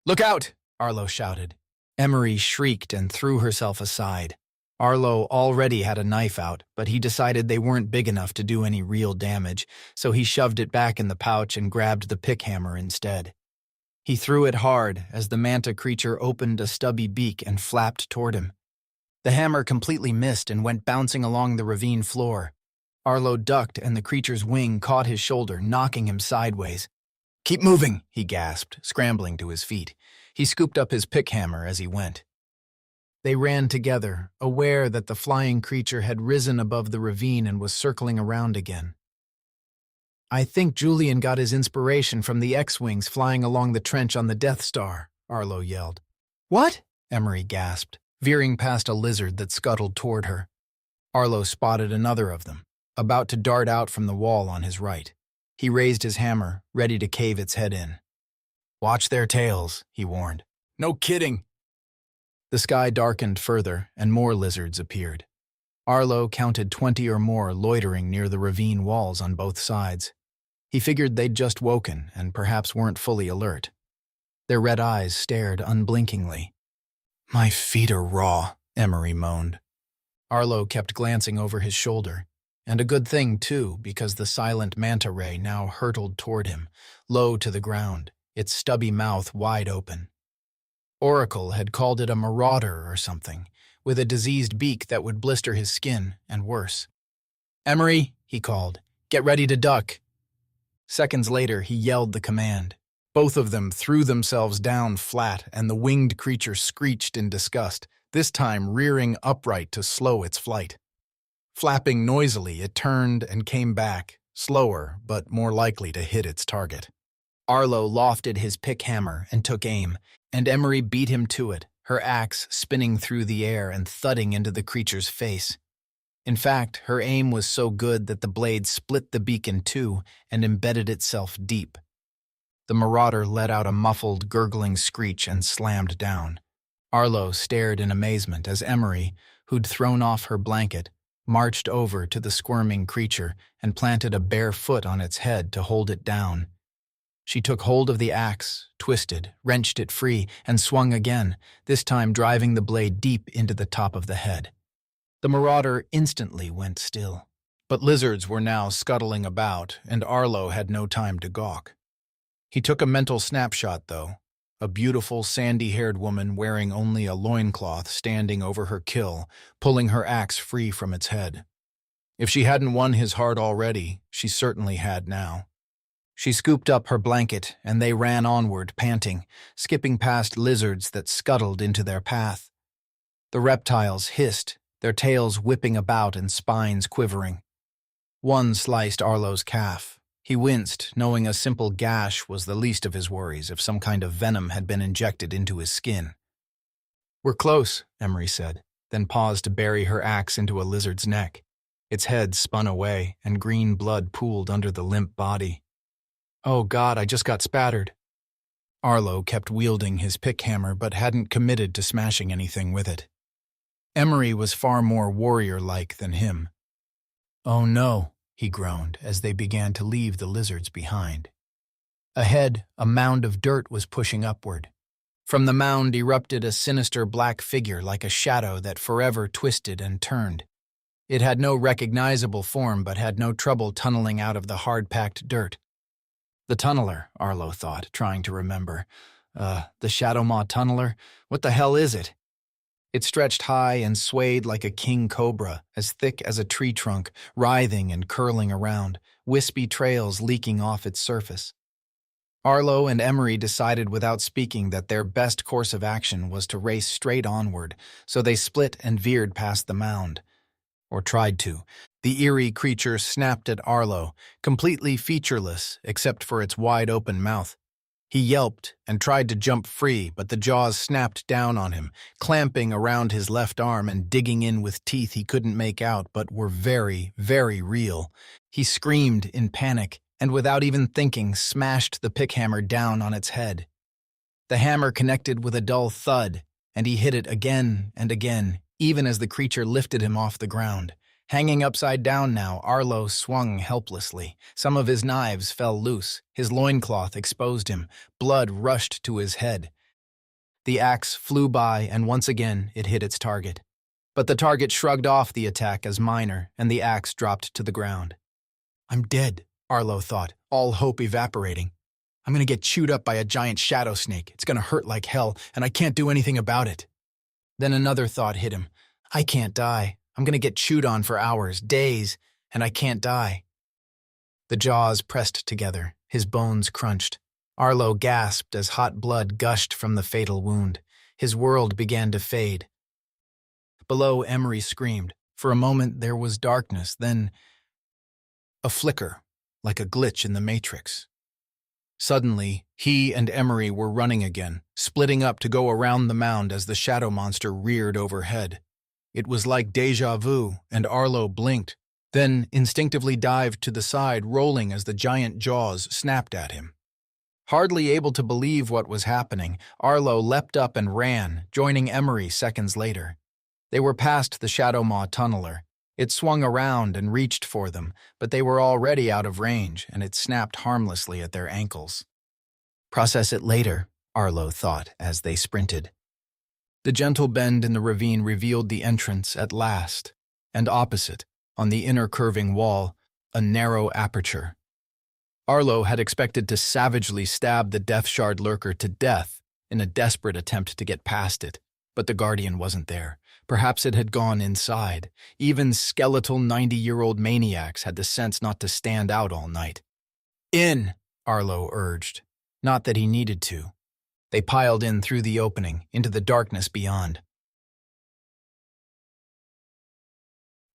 "Look out!" Arlo shouted. Emery shrieked and threw herself aside. Arlo already had a knife out, but he decided they weren't big enough to do any real damage, so he shoved it back in the pouch and grabbed the pickhammer instead. He threw it hard as the manta creature opened a stubby beak and flapped toward him. The hammer completely missed and went bouncing along the ravine floor. Arlo ducked and the creature's wing caught his shoulder, knocking him sideways. "Keep moving," he gasped, scrambling to his feet. He scooped up his pickhammer as he went. They ran together, aware that the flying creature had risen above the ravine and was circling around again. "I think Julian got his inspiration from the X-Wings flying along the trench on the Death Star," Arlo yelled. "What?" Emery gasped, veering past a lizard that scuttled toward her. Arlo spotted another of them, about to dart out from the wall on his right. He raised his hammer, ready to cave its head in. "Watch their tails," he warned. "No kidding." The sky darkened further, and more lizards appeared. Arlo counted 20 or more loitering near the ravine walls on both sides. He figured they'd just woken and perhaps weren't fully alert. Their red eyes stared unblinkingly. "My feet are raw," Emery moaned. Arlo kept glancing over his shoulder, and a good thing, too, because the silent manta ray now hurtled toward him, low to the ground, its stubby mouth wide open. Oracle had called it a marauder or something, with a diseased beak that would blister his skin, and worse. "Emery," he called, "get ready to duck." Seconds later, he yelled the command. Both of them threw themselves down flat, and the winged creature screeched in disgust, this time rearing upright to slow its flight. Flapping noisily, it turned and came back, slower but more likely to hit its target. Arlo lofted his pickhammer and took aim, and Emery beat him to it, her axe spinning through the air and thudding into the creature's face. In fact, her aim was so good that the blade split the beak in two and embedded itself deep. The marauder let out a muffled, gurgling screech and slammed down. Arlo stared in amazement as Emery, who'd thrown off her blanket, marched over to the squirming creature and planted a bare foot on its head to hold it down. She took hold of the axe, twisted, wrenched it free, and swung again, this time driving the blade deep into the top of the head. The marauder instantly went still. But lizards were now scuttling about, and Arlo had no time to gawk. He took a mental snapshot, though. A beautiful, sandy-haired woman wearing only a loincloth standing over her kill, pulling her axe free from its head. If she hadn't won his heart already, she certainly had now. She scooped up her blanket, and they ran onward, panting, skipping past lizards that scuttled into their path. The reptiles hissed, their tails whipping about and spines quivering. One sliced Arlo's calf. He winced, knowing a simple gash was the least of his worries if some kind of venom had been injected into his skin. "We're close," Emery said, then paused to bury her axe into a lizard's neck. Its head spun away, and green blood pooled under the limp body. "Oh God, I just got spattered." Arlo kept wielding his pickhammer but hadn't committed to smashing anything with it. Emery was far more warrior-like than him. "Oh no," he groaned as they began to leave the lizards behind. Ahead, a mound of dirt was pushing upward. From the mound erupted a sinister black figure like a shadow that forever twisted and turned. It had no recognizable form but had no trouble tunneling out of the hard-packed dirt. The tunneler, Arlo thought, trying to remember. The Shadowmaw tunneler? What the hell is it? It stretched high and swayed like a king cobra, as thick as a tree trunk, writhing and curling around, wispy trails leaking off its surface. Arlo and Emery decided without speaking that their best course of action was to race straight onward, so they split and veered past the mound. Or tried to. The eerie creature snapped at Arlo, completely featureless except for its wide-open mouth. He yelped and tried to jump free, but the jaws snapped down on him, clamping around his left arm and digging in with teeth he couldn't make out but were very, very real. He screamed in panic and, without even thinking, smashed the pickhammer down on its head. The hammer connected with a dull thud, and he hit it again and again, even as the creature lifted him off the ground. Hanging upside down now, Arlo swung helplessly. Some of his knives fell loose. His loincloth exposed him. Blood rushed to his head. The axe flew by, and once again it hit its target. But the target shrugged off the attack as minor, and the axe dropped to the ground. "I'm dead," Arlo thought, all hope evaporating. "I'm gonna get chewed up by a giant shadow snake. It's gonna hurt like hell, and I can't do anything about it." Then another thought hit him. "I can't die. I'm gonna get chewed on for hours, days, and I can't die." The jaws pressed together, his bones crunched. Arlo gasped as hot blood gushed from the fatal wound. His world began to fade. Below, Emery screamed. For a moment there was darkness, then a flicker, like a glitch in the Matrix. Suddenly, he and Emery were running again, splitting up to go around the mound as the shadow monster reared overhead. It was like déjà vu, and Arlo blinked, then instinctively dived to the side, rolling as the giant jaws snapped at him. Hardly able to believe what was happening, Arlo leapt up and ran, joining Emery seconds later. They were past the Shadow Maw tunneler. It swung around and reached for them, but they were already out of range, and it snapped harmlessly at their ankles. Process it later, Arlo thought as they sprinted. The gentle bend in the ravine revealed the entrance at last, and opposite, on the inner curving wall, a narrow aperture. Arlo had expected to savagely stab the Deathshard lurker to death in a desperate attempt to get past it, but the Guardian wasn't there. Perhaps it had gone inside. Even skeletal 90-year-old maniacs had the sense not to stand out all night. "In," Arlo urged. Not that he needed to. They piled in through the opening, into the darkness beyond.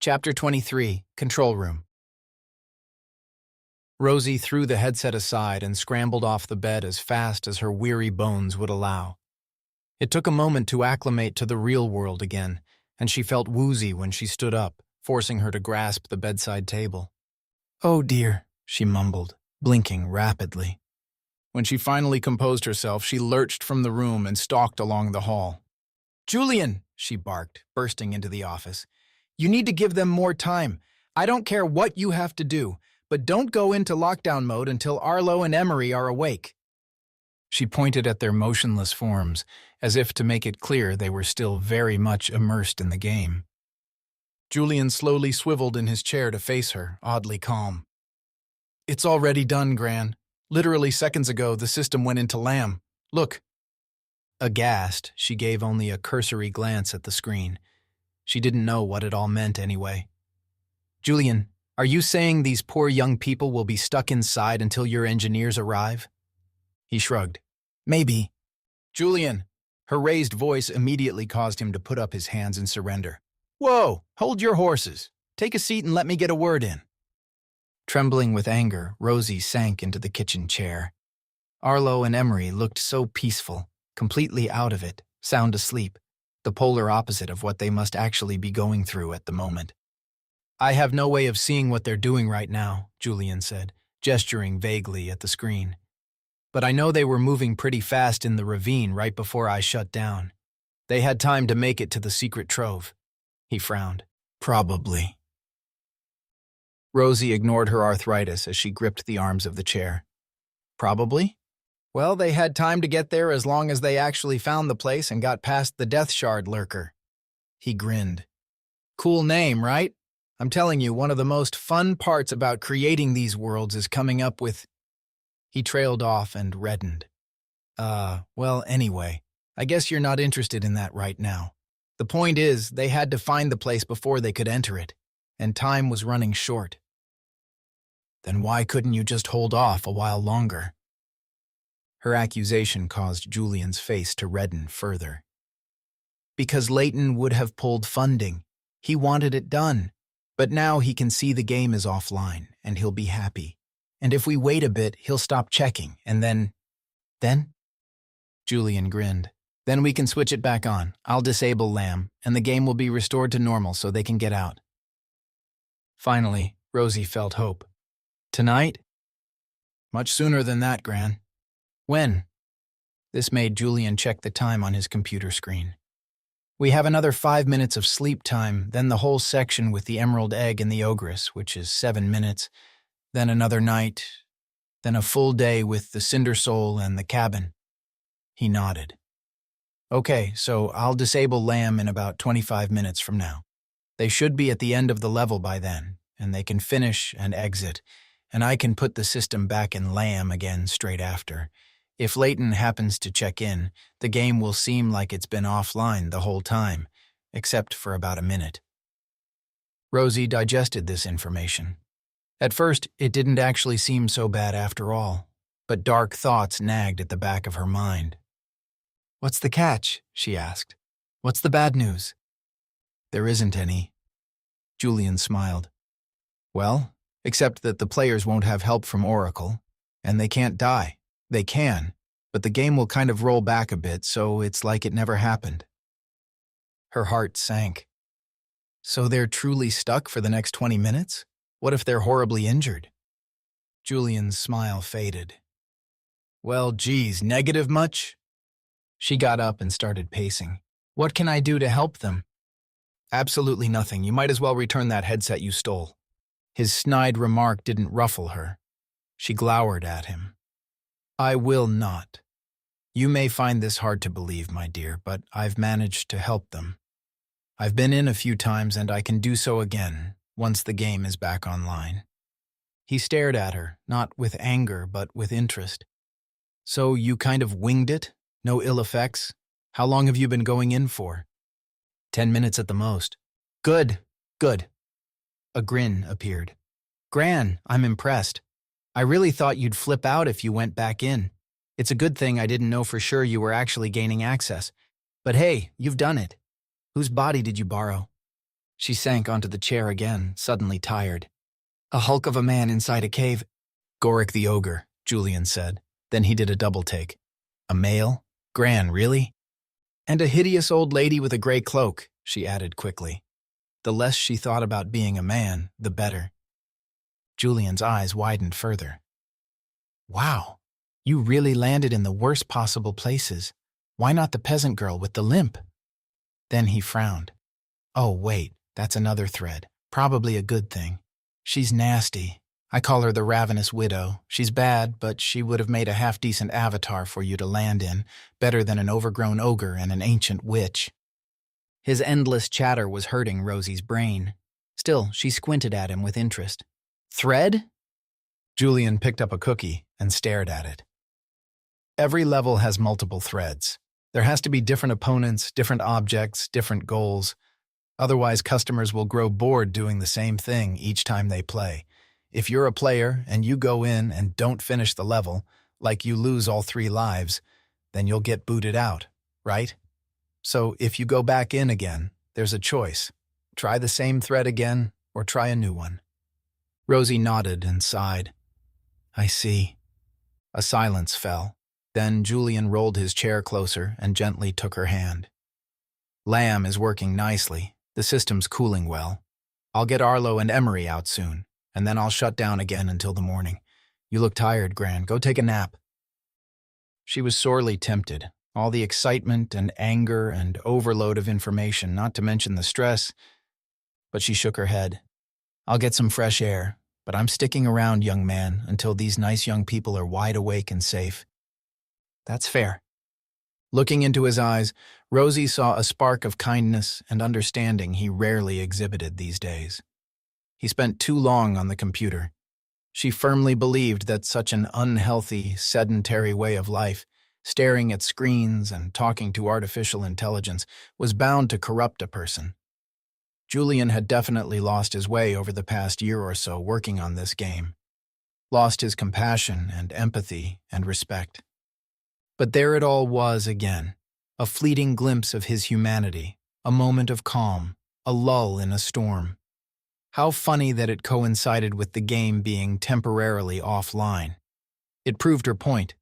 Chapter 23, Control Room. Rosie threw the headset aside and scrambled off the bed as fast as her weary bones would allow. It took a moment to acclimate to the real world again, and she felt woozy when she stood up, forcing her to grasp the bedside table. "Oh dear," she mumbled, blinking rapidly. When she finally composed herself, she lurched from the room and stalked along the hall. "Julian," she barked, bursting into the office. "You need to give them more time. I don't care what you have to do, but don't go into lockdown mode until Arlo and Emery are awake." She pointed at their motionless forms, as if to make it clear they were still very much immersed in the game. Julian slowly swiveled in his chair to face her, oddly calm. "It's already done, Gran. Literally seconds ago, the system went into lamb. Look." Aghast, she gave only a cursory glance at the screen. She didn't know what it all meant anyway. "Julian, are you saying these poor young people will be stuck inside until your engineers arrive?" He shrugged. "Maybe." "Julian." Her raised voice immediately caused him to put up his hands in surrender. "Whoa, hold your horses. Take a seat and let me get a word in." Trembling with anger, Rosie sank into the kitchen chair. Arlo and Emery looked so peaceful, completely out of it, sound asleep, the polar opposite of what they must actually be going through at the moment. "I have no way of seeing what they're doing right now," Julian said, gesturing vaguely at the screen. "But I know they were moving pretty fast in the ravine right before I shut down. They had time to make it to the secret trove." He frowned. "Probably." Rosie ignored her arthritis as she gripped the arms of the chair. "Probably? Well, they had time to get there as long as they actually found the place and got past the Deathshard lurker." He grinned. "Cool name, right? I'm telling you, one of the most fun parts about creating these worlds is coming up with—" He trailed off and reddened. Well, anyway, I guess you're not interested in that right now. The point is, they had to find the place before they could enter it, and time was running short." "Then why couldn't you just hold off a while longer?" Her accusation caused Julian's face to redden further. Because Leighton would have pulled funding. He wanted it done. But now he can see the game is offline, and he'll be happy. And if we wait a bit, he'll stop checking, and then… Then? Julian grinned. Then we can switch it back on. I'll disable Lamb, and the game will be restored to normal so they can get out. Finally, Rosie felt hope. Tonight? Much sooner than that, Gran. When? This made Julian check the time on his computer screen. We have another 5 minutes of sleep time, then the whole section with the Emerald Egg and the Ogress, which is 7 minutes, then another night, then a full day with the Cindersoul and the cabin. He nodded. Okay, so I'll disable Lamb in about 25 minutes from now. They should be at the end of the level by then, and they can finish and exit, and I can put the system back in Lamb again straight after. If Leighton happens to check in, the game will seem like it's been offline the whole time, except for about a minute. Rosie digested this information. At first, it didn't actually seem so bad after all, but dark thoughts nagged at the back of her mind. What's the catch? She asked. What's the bad news? There isn't any. Julian smiled. Well, except that the players won't have help from Oracle, and they can't die. They can, but the game will kind of roll back a bit, so it's like it never happened. Her heart sank. So they're truly stuck for the next 20 minutes? What if they're horribly injured? Julian's smile faded. Well, geez, negative much? She got up and started pacing. What can I do to help them? Absolutely nothing. You might as well return that headset you stole. His snide remark didn't ruffle her. She glowered at him. I will not. You may find this hard to believe, my dear, but I've managed to help them. I've been in a few times and I can do so again, once the game is back online. He stared at her, not with anger, but with interest. So you kind of winged it? No ill effects? How long have you been going in for? 10 minutes at the most. Good, good. A grin appeared. Gran, I'm impressed. I really thought you'd flip out if you went back in. It's a good thing I didn't know for sure you were actually gaining access. But hey, you've done it. Whose body did you borrow? She sank onto the chair again, suddenly tired. A hulk of a man inside a cave. Goric the ogre, Julian said. Then he did a double take. A male? Gran, really? And a hideous old lady with a gray cloak, she added quickly. The less she thought about being a man, the better. Julian's eyes widened further. Wow, you really landed in the worst possible places. Why not the peasant girl with the limp? Then he frowned. Oh, wait, that's another thread. Probably a good thing. She's nasty. I call her the ravenous widow. She's bad, but she would have made a half-decent avatar for you to land in, better than an overgrown ogre and an ancient witch. His endless chatter was hurting Rosie's brain. Still, she squinted at him with interest. Thread? Julian picked up a cookie and stared at it. Every level has multiple threads. There has to be different opponents, different objects, different goals. Otherwise, customers will grow bored doing the same thing each time they play. If you're a player and you go in and don't finish the level, like you lose all 3 lives, then you'll get booted out, right? So if you go back in again, there's a choice. Try the same thread again or try a new one. Rosie nodded and sighed. I see. A silence fell. Then Julian rolled his chair closer and gently took her hand. Lamb is working nicely. The system's cooling well. I'll get Arlo and Emery out soon, and then I'll shut down again until the morning. You look tired, Gran. Go take a nap. She was sorely tempted. All the excitement and anger and overload of information, not to mention the stress. But she shook her head. I'll get some fresh air, but I'm sticking around, young man, until these nice young people are wide awake and safe. That's fair. Looking into his eyes, Rosie saw a spark of kindness and understanding he rarely exhibited these days. He spent too long on the computer. She firmly believed that such an unhealthy, sedentary way of life, staring at screens and talking to artificial intelligence, was bound to corrupt a person. Julian had definitely lost his way over the past year or so working on this game. Lost his compassion and empathy and respect. But there it all was again, a fleeting glimpse of his humanity, a moment of calm, a lull in a storm. How funny that it coincided with the game being temporarily offline. It proved her point.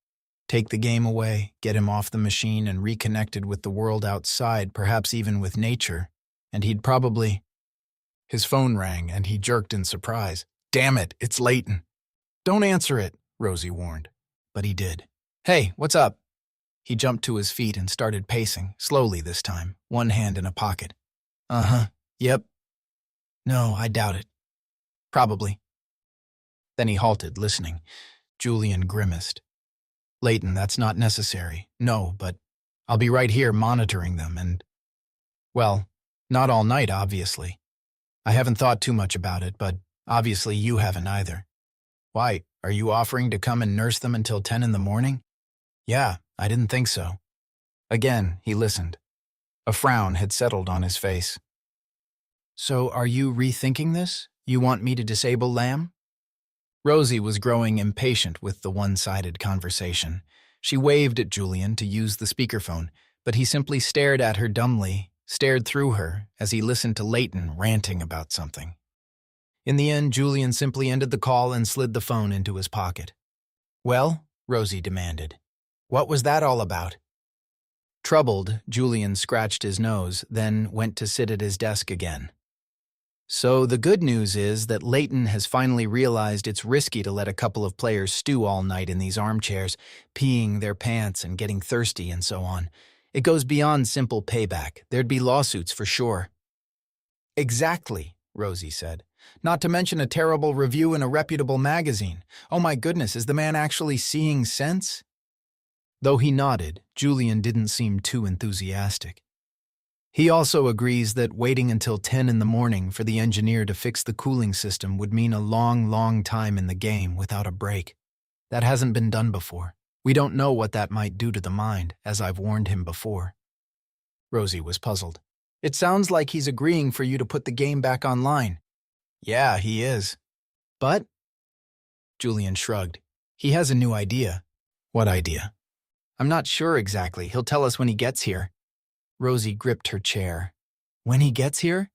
Take the game away, get him off the machine and reconnected with the world outside, perhaps even with nature, and he'd probably... His phone rang and he jerked in surprise. "Damn it, it's Leighton." "Don't answer it," Rosie warned. But he did. "Hey, what's up?" He jumped to his feet and started pacing, slowly this time, one hand in a pocket. "Uh-huh, yep. No, I doubt it. Probably." Then he halted, listening. Julian grimaced. "Leighton, that's not necessary. No, but I'll be right here monitoring them and... Well, not all night, obviously. I haven't thought too much about it, but obviously you haven't either. Why, are you offering to come and nurse them until 10 in the morning? Yeah, I didn't think so." Again, he listened. A frown had settled on his face. "So are you rethinking this? You want me to disable Lamb?" Rosie was growing impatient with the one-sided conversation. She waved at Julian to use the speakerphone, but he simply stared at her dumbly, stared through her as he listened to Leighton ranting about something. In the end, Julian simply ended the call and slid the phone into his pocket. "Well?" Rosie demanded. "What was that all about?" Troubled, Julian scratched his nose, then went to sit at his desk again. "So the good news is that Leighton has finally realized it's risky to let a couple of players stew all night in these armchairs, peeing their pants and getting thirsty and so on. It goes beyond simple payback. There'd be lawsuits for sure." "Exactly," Rosie said. "Not to mention a terrible review in a reputable magazine. Oh my goodness, is the man actually seeing sense?" Though he nodded, Julian didn't seem too enthusiastic. He also agrees that waiting until 10 in the morning for the engineer to fix the cooling system would mean a long, long time in the game without a break. That hasn't been done before. We don't know what that might do to the mind, as I've warned him before. Rosie was puzzled. "It sounds like he's agreeing for you to put the game back online." "Yeah, he is." "But?" Julian shrugged. "He has a new idea." "What idea?" "I'm not sure exactly. He'll tell us when he gets here." Rosie gripped her chair. "When he gets here?"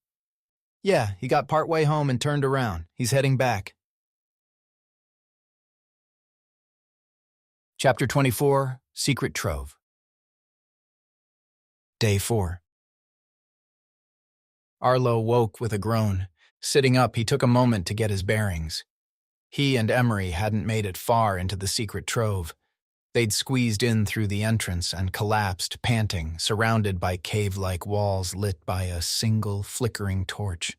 "Yeah, he got partway home and turned around. He's heading back." Chapter 24, Secret Trove. Day 4. Arlo woke with a groan. Sitting up, he took a moment to get his bearings. He and Emery hadn't made it far into the secret trove. They'd squeezed in through the entrance and collapsed, panting, surrounded by cave-like walls lit by a single flickering torch.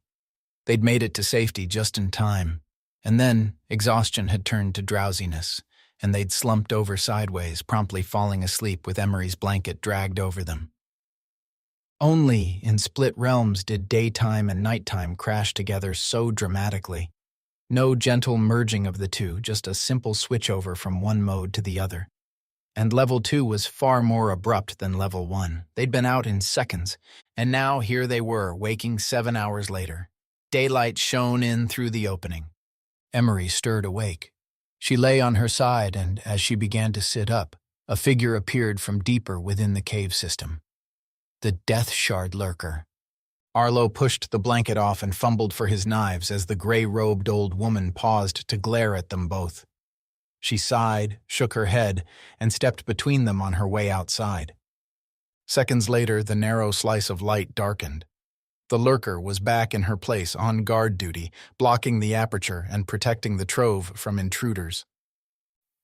They'd made it to safety just in time, and then exhaustion had turned to drowsiness, and they'd slumped over sideways, promptly falling asleep with Emery's blanket dragged over them. Only in split realms did daytime and nighttime crash together so dramatically. No gentle merging of the two, just a simple switchover from one mode to the other. And Level 2 was far more abrupt than Level 1. They'd been out in seconds, and now here they were, waking 7 hours later. Daylight shone in through the opening. Emery stirred awake. She lay on her side, and as she began to sit up, a figure appeared from deeper within the cave system. The Deathshard Lurker. Arlo pushed the blanket off and fumbled for his knives as the gray-robed old woman paused to glare at them both. She sighed, shook her head, and stepped between them on her way outside. Seconds later, the narrow slice of light darkened. The Lurker was back in her place on guard duty, blocking the aperture and protecting the trove from intruders.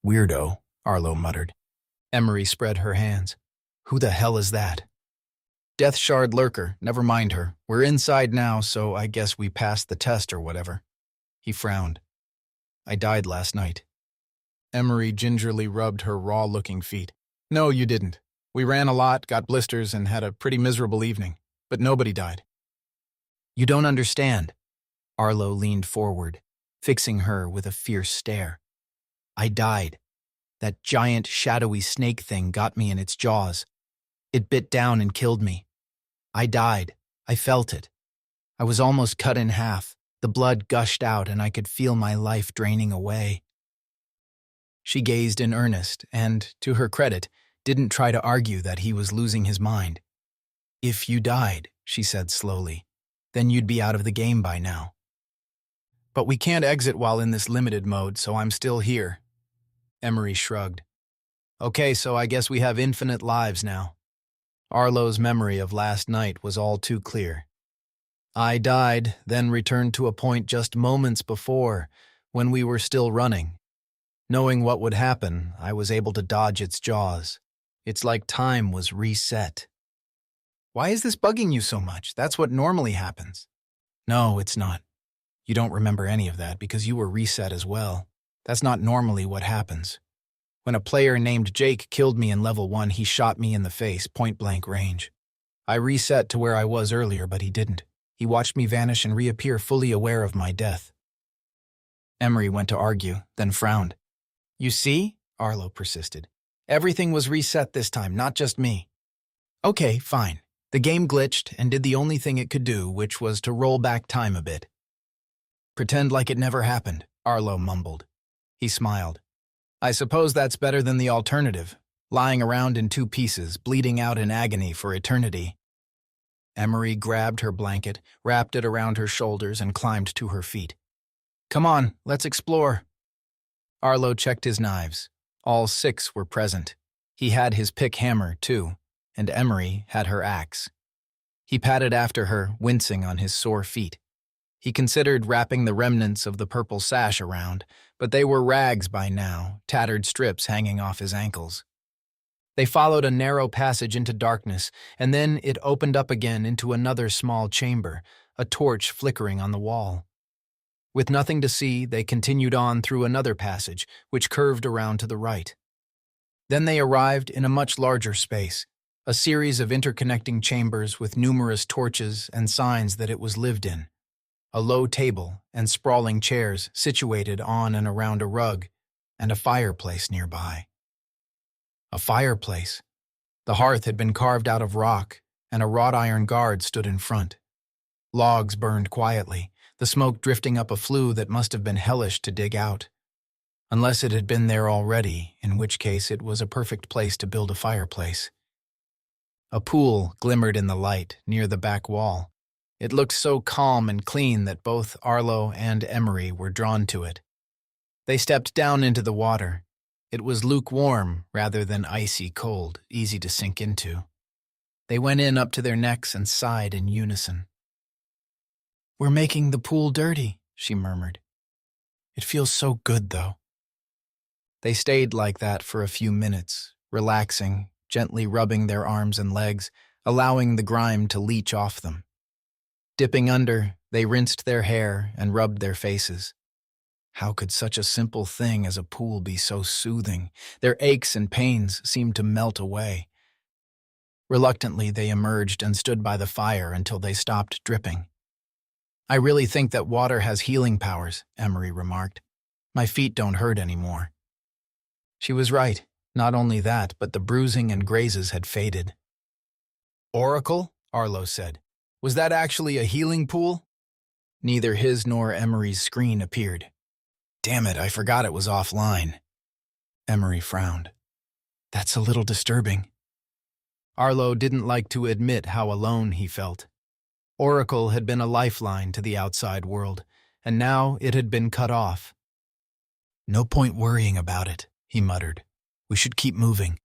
"Weirdo," Arlo muttered. Emery spread her hands. "Who the hell is that?" "Deathshard Lurker, never mind her. We're inside now, so I guess we passed the test or whatever." He frowned. "I died last night." Emery gingerly rubbed her raw-looking feet. "No, you didn't. We ran a lot, got blisters, and had a pretty miserable evening. But nobody died." "You don't understand." Arlo leaned forward, fixing her with a fierce stare. "I died. That giant, shadowy snake thing got me in its jaws. It bit down and killed me. I died. I felt it. I was almost cut in half. The blood gushed out and I could feel my life draining away." She gazed in earnest and, to her credit, didn't try to argue that he was losing his mind. "If you died," she said slowly, "then you'd be out of the game by now." "But we can't exit while in this limited mode, so I'm still here." Emery shrugged. "Okay, so I guess we have infinite lives now." Arlo's memory of last night was all too clear. "I died, then returned to a point just moments before, when we were still running. Knowing what would happen, I was able to dodge its jaws. It's like time was reset." "Why is this bugging you so much? That's what normally happens." "No, it's not. You don't remember any of that because you were reset as well. That's not normally what happens. When a player named Jake killed me in level 1, he shot me in the face, point-blank range. I reset to where I was earlier, but he didn't. He watched me vanish and reappear fully aware of my death." Emery went to argue, then frowned. "You see?" Arlo persisted. "Everything was reset this time, not just me." "Okay, fine. The game glitched and did the only thing it could do, which was to roll back time a bit." "Pretend like it never happened," Arlo mumbled. He smiled. "I suppose that's better than the alternative, lying around in 2 pieces, bleeding out in agony for eternity." Emery grabbed her blanket, wrapped it around her shoulders, and climbed to her feet. "Come on, let's explore." Arlo checked his knives. All 6 were present. He had his pick hammer, too, and Emery had her axe. He padded after her, wincing on his sore feet. He considered wrapping the remnants of the purple sash around, but they were rags by now, tattered strips hanging off his ankles. They followed a narrow passage into darkness, and then it opened up again into another small chamber, a torch flickering on the wall. With nothing to see, they continued on through another passage, which curved around to the right. Then they arrived in a much larger space, a series of interconnecting chambers with numerous torches and signs that it was lived in. A low table and sprawling chairs situated on and around a rug, and a fireplace nearby. A fireplace. The hearth had been carved out of rock, and a wrought iron guard stood in front. Logs burned quietly, the smoke drifting up a flue that must have been hellish to dig out. Unless it had been there already, in which case it was a perfect place to build a fireplace. A pool glimmered in the light near the back wall. It looked so calm and clean that both Arlo and Emery were drawn to it. They stepped down into the water. It was lukewarm rather than icy cold, easy to sink into. They went in up to their necks and sighed in unison. "We're making the pool dirty," she murmured. "It feels so good, though." They stayed like that for a few minutes, relaxing, gently rubbing their arms and legs, allowing the grime to leach off them. Dipping under, they rinsed their hair and rubbed their faces. How could such a simple thing as a pool be so soothing? Their aches and pains seemed to melt away. Reluctantly, they emerged and stood by the fire until they stopped dripping. "I really think that water has healing powers," Emery remarked. "My feet don't hurt anymore." She was right. Not only that, but the bruising and grazes had faded. "Oracle?" Arlo said. "Was that actually a healing pool?" Neither his nor Emery's screen appeared. "Damn it, I forgot it was offline." Emery frowned. "That's a little disturbing." Arlo didn't like to admit how alone he felt. Oracle had been a lifeline to the outside world, and now it had been cut off. "No point worrying about it," he muttered. "We should keep moving."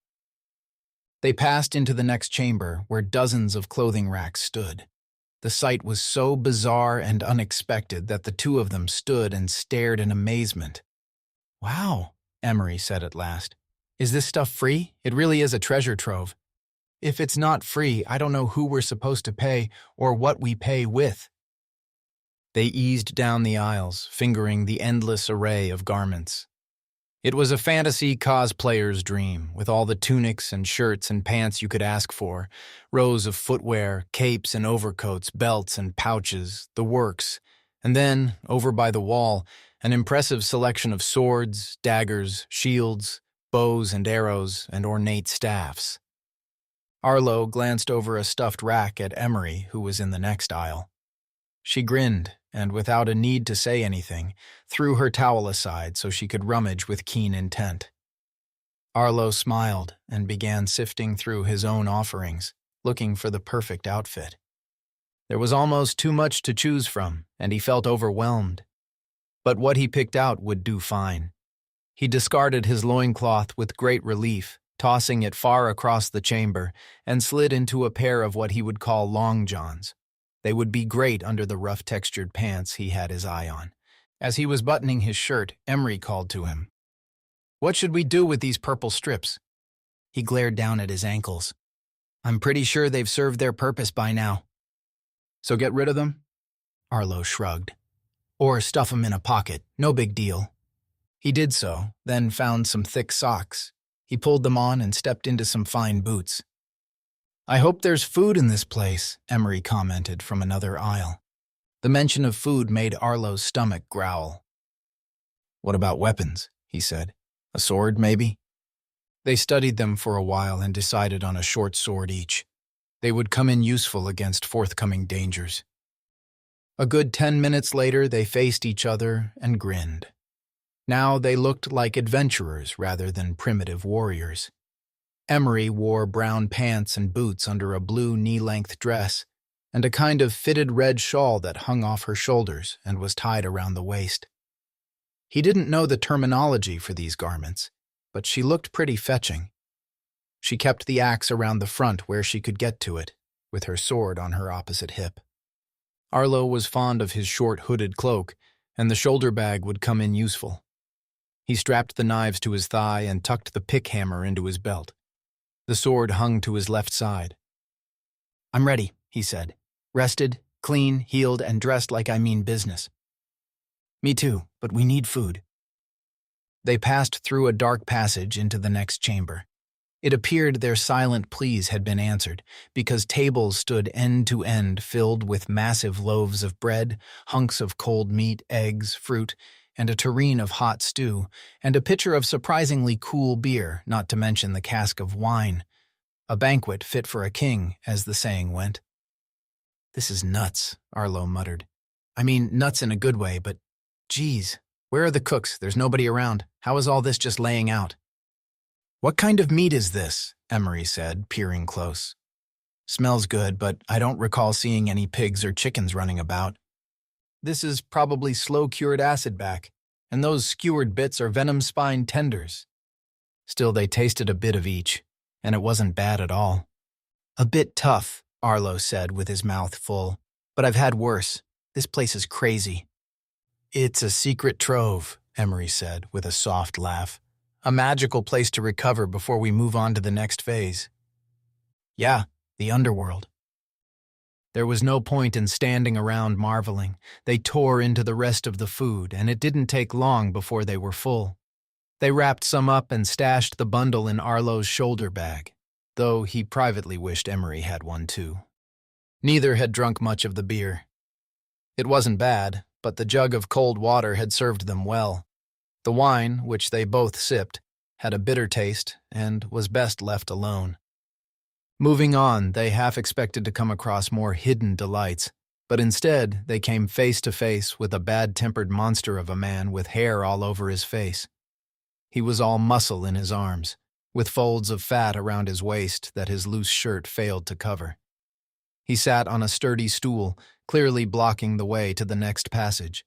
They passed into the next chamber, where dozens of clothing racks stood. The sight was so bizarre and unexpected that the 2 of them stood and stared in amazement. "Wow," Emery said at last. "Is this stuff free? It really is a treasure trove. If it's not free, I don't know who we're supposed to pay or what we pay with." They eased down the aisles, fingering the endless array of garments. It was a fantasy cosplayer's dream, with all the tunics and shirts and pants you could ask for, rows of footwear, capes and overcoats, belts and pouches, the works, and then, over by the wall, an impressive selection of swords, daggers, shields, bows and arrows, and ornate staffs. Arlo glanced over a stuffed rack at Emery, who was in the next aisle. She grinned, and without a need to say anything, threw her towel aside so she could rummage with keen intent. Arlo smiled and began sifting through his own offerings, looking for the perfect outfit. There was almost too much to choose from, and he felt overwhelmed. But what he picked out would do fine. He discarded his loincloth with great relief, tossing it far across the chamber, and slid into a pair of what he would call long johns. They would be great under the rough-textured pants he had his eye on. As he was buttoning his shirt, Emery called to him. "What should we do with these purple strips?" He glared down at his ankles. "I'm pretty sure they've served their purpose by now." "So get rid of them?" Arlo shrugged. "Or stuff them in a pocket, no big deal." He did so, then found some thick socks. He pulled them on and stepped into some fine boots. "I hope there's food in this place," Emery commented from another aisle. The mention of food made Arlo's stomach growl. "What about weapons?" he said. "A sword, maybe?" They studied them for a while and decided on a short sword each. They would come in useful against forthcoming dangers. A good 10 minutes later, they faced each other and grinned. Now they looked like adventurers rather than primitive warriors. Emery wore brown pants and boots under a blue knee-length dress, and a kind of fitted red shawl that hung off her shoulders and was tied around the waist. He didn't know the terminology for these garments, but she looked pretty fetching. She kept the axe around the front where she could get to it, with her sword on her opposite hip. Arlo was fond of his short hooded cloak, and the shoulder bag would come in useful. He strapped the knives to his thigh and tucked the pick hammer into his belt. The sword hung to his left side. "I'm ready," he said. "Rested, clean, healed, and dressed like I mean business." "Me too, but we need food." They passed through a dark passage into the next chamber. It appeared their silent pleas had been answered, because tables stood end to end filled with massive loaves of bread, hunks of cold meat, eggs, fruit, and a tureen of hot stew, and a pitcher of surprisingly cool beer, not to mention the cask of wine. A banquet fit for a king, as the saying went. "This is nuts," Arlo muttered. "I mean, nuts in a good way, but geez, where are the cooks? There's nobody around. How is all this just laying out?" "What kind of meat is this?" Emery said, peering close. "Smells good, but I don't recall seeing any pigs or chickens running about." "This is probably slow-cured acidback, and those skewered bits are venom-spine tenders." Still, they tasted a bit of each, and it wasn't bad at all. "A bit tough," Arlo said with his mouth full, "but I've had worse. This place is crazy." "It's a secret trove," Emery said with a soft laugh. "A magical place to recover before we move on to the next phase." "Yeah, the Underworld." There was no point in standing around marveling. They tore into the rest of the food, and it didn't take long before they were full. They wrapped some up and stashed the bundle in Arlo's shoulder bag, though he privately wished Emery had one too. Neither had drunk much of the beer. It wasn't bad, but the jug of cold water had served them well. The wine, which they both sipped, had a bitter taste and was best left alone. Moving on, they half expected to come across more hidden delights, but instead they came face to face with a bad-tempered monster of a man with hair all over his face. He was all muscle in his arms, with folds of fat around his waist that his loose shirt failed to cover. He sat on a sturdy stool, clearly blocking the way to the next passage.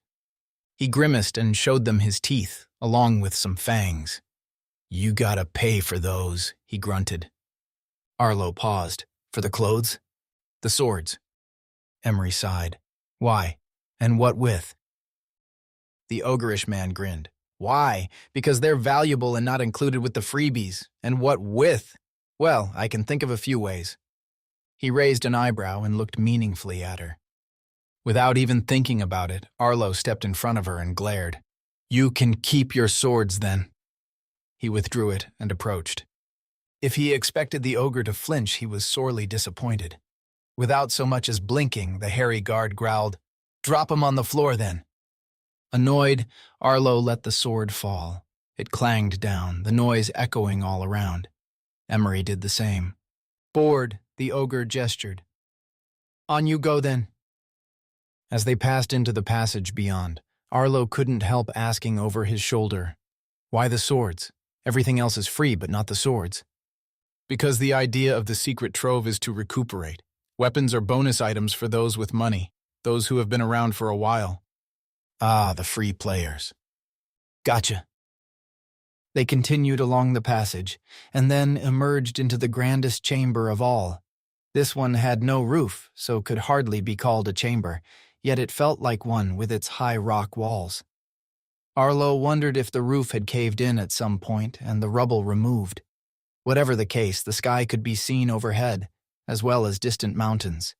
He grimaced and showed them his teeth, along with some fangs. "You gotta pay for those," he grunted. Arlo paused. "For the clothes?" "The swords." Emery sighed. "Why? And what with?" The ogreish man grinned. "Why? Because they're valuable and not included with the freebies. And what with? Well, I can think of a few ways." He raised an eyebrow and looked meaningfully at her. Without even thinking about it, Arlo stepped in front of her and glared. "You can keep your swords, then." He withdrew it and approached. If he expected the ogre to flinch, he was sorely disappointed. Without so much as blinking, the hairy guard growled, "Drop him on the floor, then." Annoyed, Arlo let the sword fall. It clanged down, the noise echoing all around. Emery did the same. Bored, the ogre gestured. "On you go, then." As they passed into the passage beyond, Arlo couldn't help asking over his shoulder, "Why the swords? Everything else is free, but not the swords. Because the idea of the secret trove is to recuperate. Weapons are bonus items for those with money, those who have been around for a while. Ah, the free players. Gotcha. They continued along the passage, and then emerged into the grandest chamber of all. This one had no roof, so could hardly be called a chamber, yet it felt like one with its high rock walls. Arlo wondered if the roof had caved in at some point and the rubble removed. Whatever the case, the sky could be seen overhead, as well as distant mountains.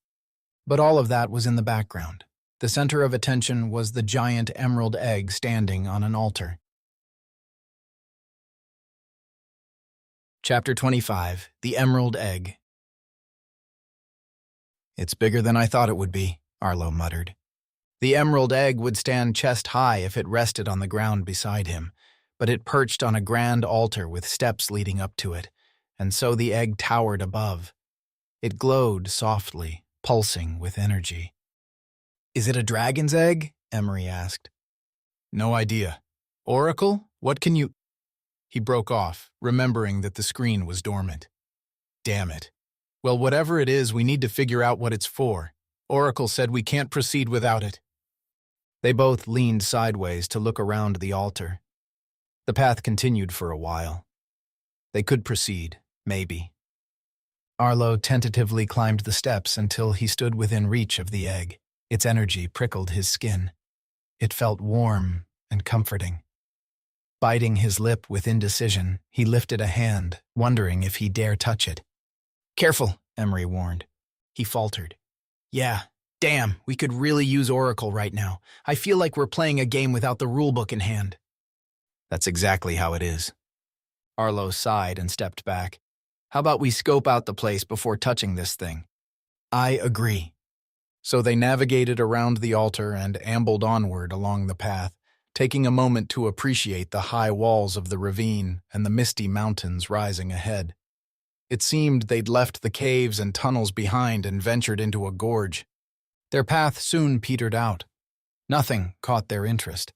But all of that was in the background. The center of attention was the giant emerald egg standing on an altar. Chapter 25, The Emerald Egg. "It's bigger than I thought it would be," Arlo muttered. The emerald egg would stand chest high if it rested on the ground beside him, but it perched on a grand altar with steps leading up to it, and so the egg towered above. It glowed softly, pulsing with energy. "Is it a dragon's egg?" Emery asked. No idea. Oracle? What can you— He broke off, remembering that the screen was dormant. Damn it. Well, whatever it is, we need to figure out what it's for. Oracle said we can't proceed without it. They both leaned sideways to look around the altar. The path continued for a while. They could proceed, maybe. Arlo tentatively climbed the steps until he stood within reach of the egg. Its energy prickled his skin. It felt warm and comforting. Biting his lip with indecision, he lifted a hand, wondering if he dare touch it. "Careful," Emery warned. He faltered. "Yeah, damn, we could really use Oracle right now. I feel like we're playing a game without the rulebook in hand." "That's exactly how it is." Arlo sighed and stepped back. "How about we scope out the place before touching this thing?" "I agree." So they navigated around the altar and ambled onward along the path, taking a moment to appreciate the high walls of the ravine and the misty mountains rising ahead. It seemed they'd left the caves and tunnels behind and ventured into a gorge. Their path soon petered out. Nothing caught their interest.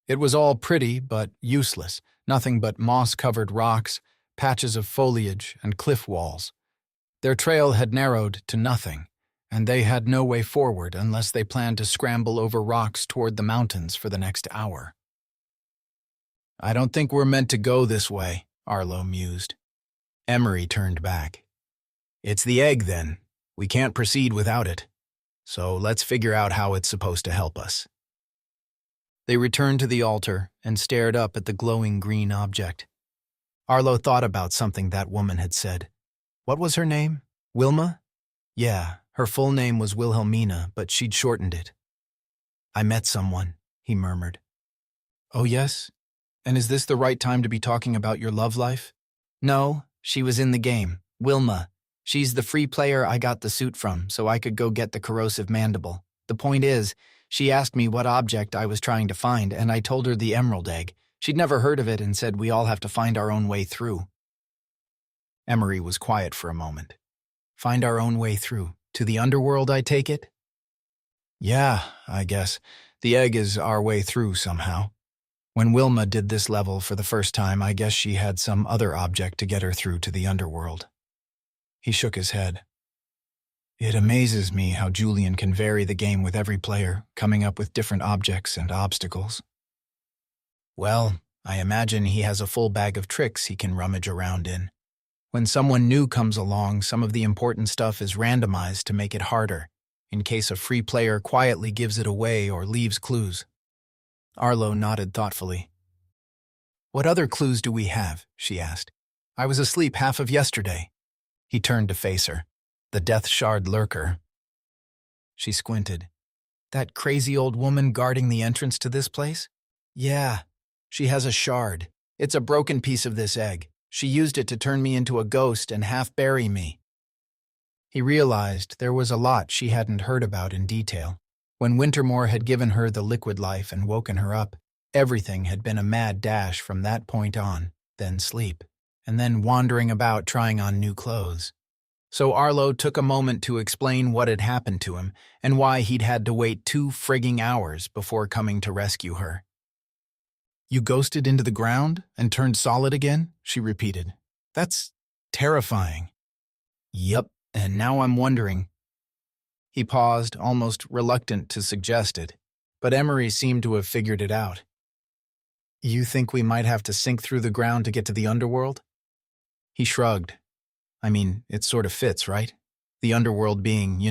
It was all pretty but useless, nothing but moss-covered rocks, patches of foliage, and cliff walls. Their trail had narrowed to nothing, and they had no way forward unless they planned to scramble over rocks toward the mountains for the next hour. "I don't think we're meant to go this way," Arlo mused. Emery turned back. "It's the egg, then. We can't proceed without it. So let's figure out how it's supposed to help us." They returned to the altar and stared up at the glowing green object. Arlo thought about something that woman had said. What was her name? Wilma? Yeah, her full name was Wilhelmina, but she'd shortened it. "I met someone," he murmured. "Oh yes? And is this the right time to be talking about your love life?" "No, she was in the game. Wilma. She's the free player I got the suit from, so I could go get the corrosive mandible. The point is, she asked me what object I was trying to find, and I told her the emerald egg. She'd never heard of it and said we all have to find our own way through." Emery was quiet for a moment. "Find our own way through? To the Underworld, I take it?" "Yeah, I guess. The egg is our way through somehow. When Wilma did this level for the first time, I guess she had some other object to get her through to the Underworld." He shook his head. "It amazes me how Julian can vary the game with every player, coming up with different objects and obstacles." "Well, I imagine he has a full bag of tricks he can rummage around in. When someone new comes along, some of the important stuff is randomized to make it harder, in case a free player quietly gives it away or leaves clues." Arlo nodded thoughtfully. "What other clues do we have?" she asked. "I was asleep half of yesterday." He turned to face her. "The Deathshard Lurker." She squinted. "That crazy old woman guarding the entrance to this place?" "Yeah. She has a shard. It's a broken piece of this egg. She used it to turn me into a ghost and half-bury me." He realized there was a lot she hadn't heard about in detail. When Wintermore had given her the liquid life and woken her up, everything had been a mad dash from that point on, then sleep, and then wandering about trying on new clothes. So Arlo took a moment to explain what had happened to him and why he'd had to wait 2 frigging hours before coming to rescue her. You ghosted into the ground and turned solid again? She repeated. That's terrifying. Yup, and now I'm wondering. He paused, almost reluctant to suggest it, but Emery seemed to have figured it out. You think we might have to sink through the ground to get to the Underworld? He shrugged. I mean, it sort of fits, right? The Underworld being,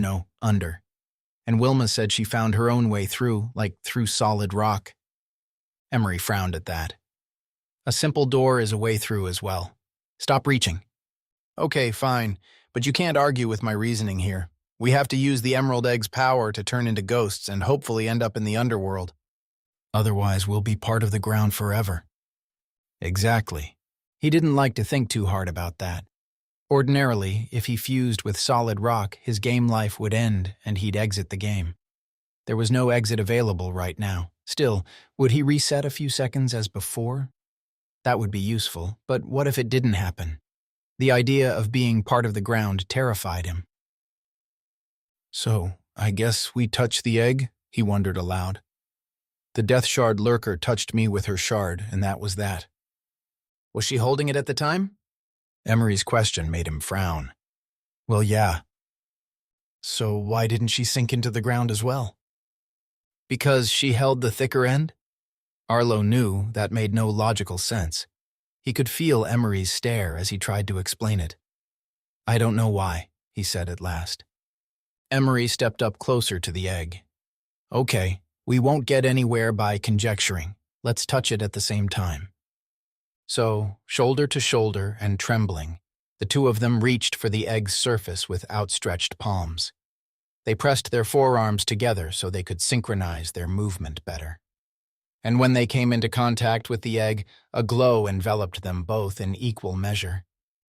under. And Wilma said she found her own way through, like through solid rock. Emery frowned at that. A simple door is a way through as well. Stop reaching. Okay, fine, but you can't argue with my reasoning here. We have to use the Emerald Egg's power to turn into ghosts and hopefully end up in the Underworld. Otherwise, we'll be part of the ground forever. Exactly. He didn't like to think too hard about that. Ordinarily, if he fused with solid rock, his game life would end and he'd exit the game. There was no exit available right now. Still, would he reset a few seconds as before? That would be useful, but what if it didn't happen? The idea of being part of the ground terrified him. So, I guess we touch the egg? He wondered aloud. The Deathshard Lurker touched me with her shard, and that was that. Was she holding it at the time? Emery's question made him frown. Well, yeah. So why didn't she sink into the ground as well? Because she held the thicker end? Arlo knew that made no logical sense. He could feel Emery's stare as he tried to explain it. I don't know why, he said at last. Emery stepped up closer to the egg. Okay, we won't get anywhere by conjecturing. Let's touch it at the same time. So, shoulder to shoulder and trembling, the two of them reached for the egg's surface with outstretched palms. They pressed their forearms together so they could synchronize their movement better. And when they came into contact with the egg, a glow enveloped them both in equal measure.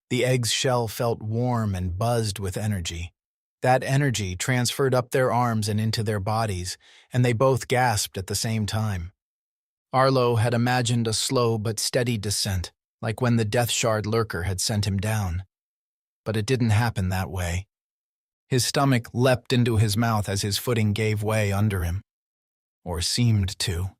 The egg's shell felt warm and buzzed with energy. That energy transferred up their arms and into their bodies, and they both gasped at the same time. Arlo had imagined a slow but steady descent, like when the Deathshard Lurker had sent him down. But it didn't happen that way. His stomach leapt into his mouth as his footing gave way under him. Or seemed to.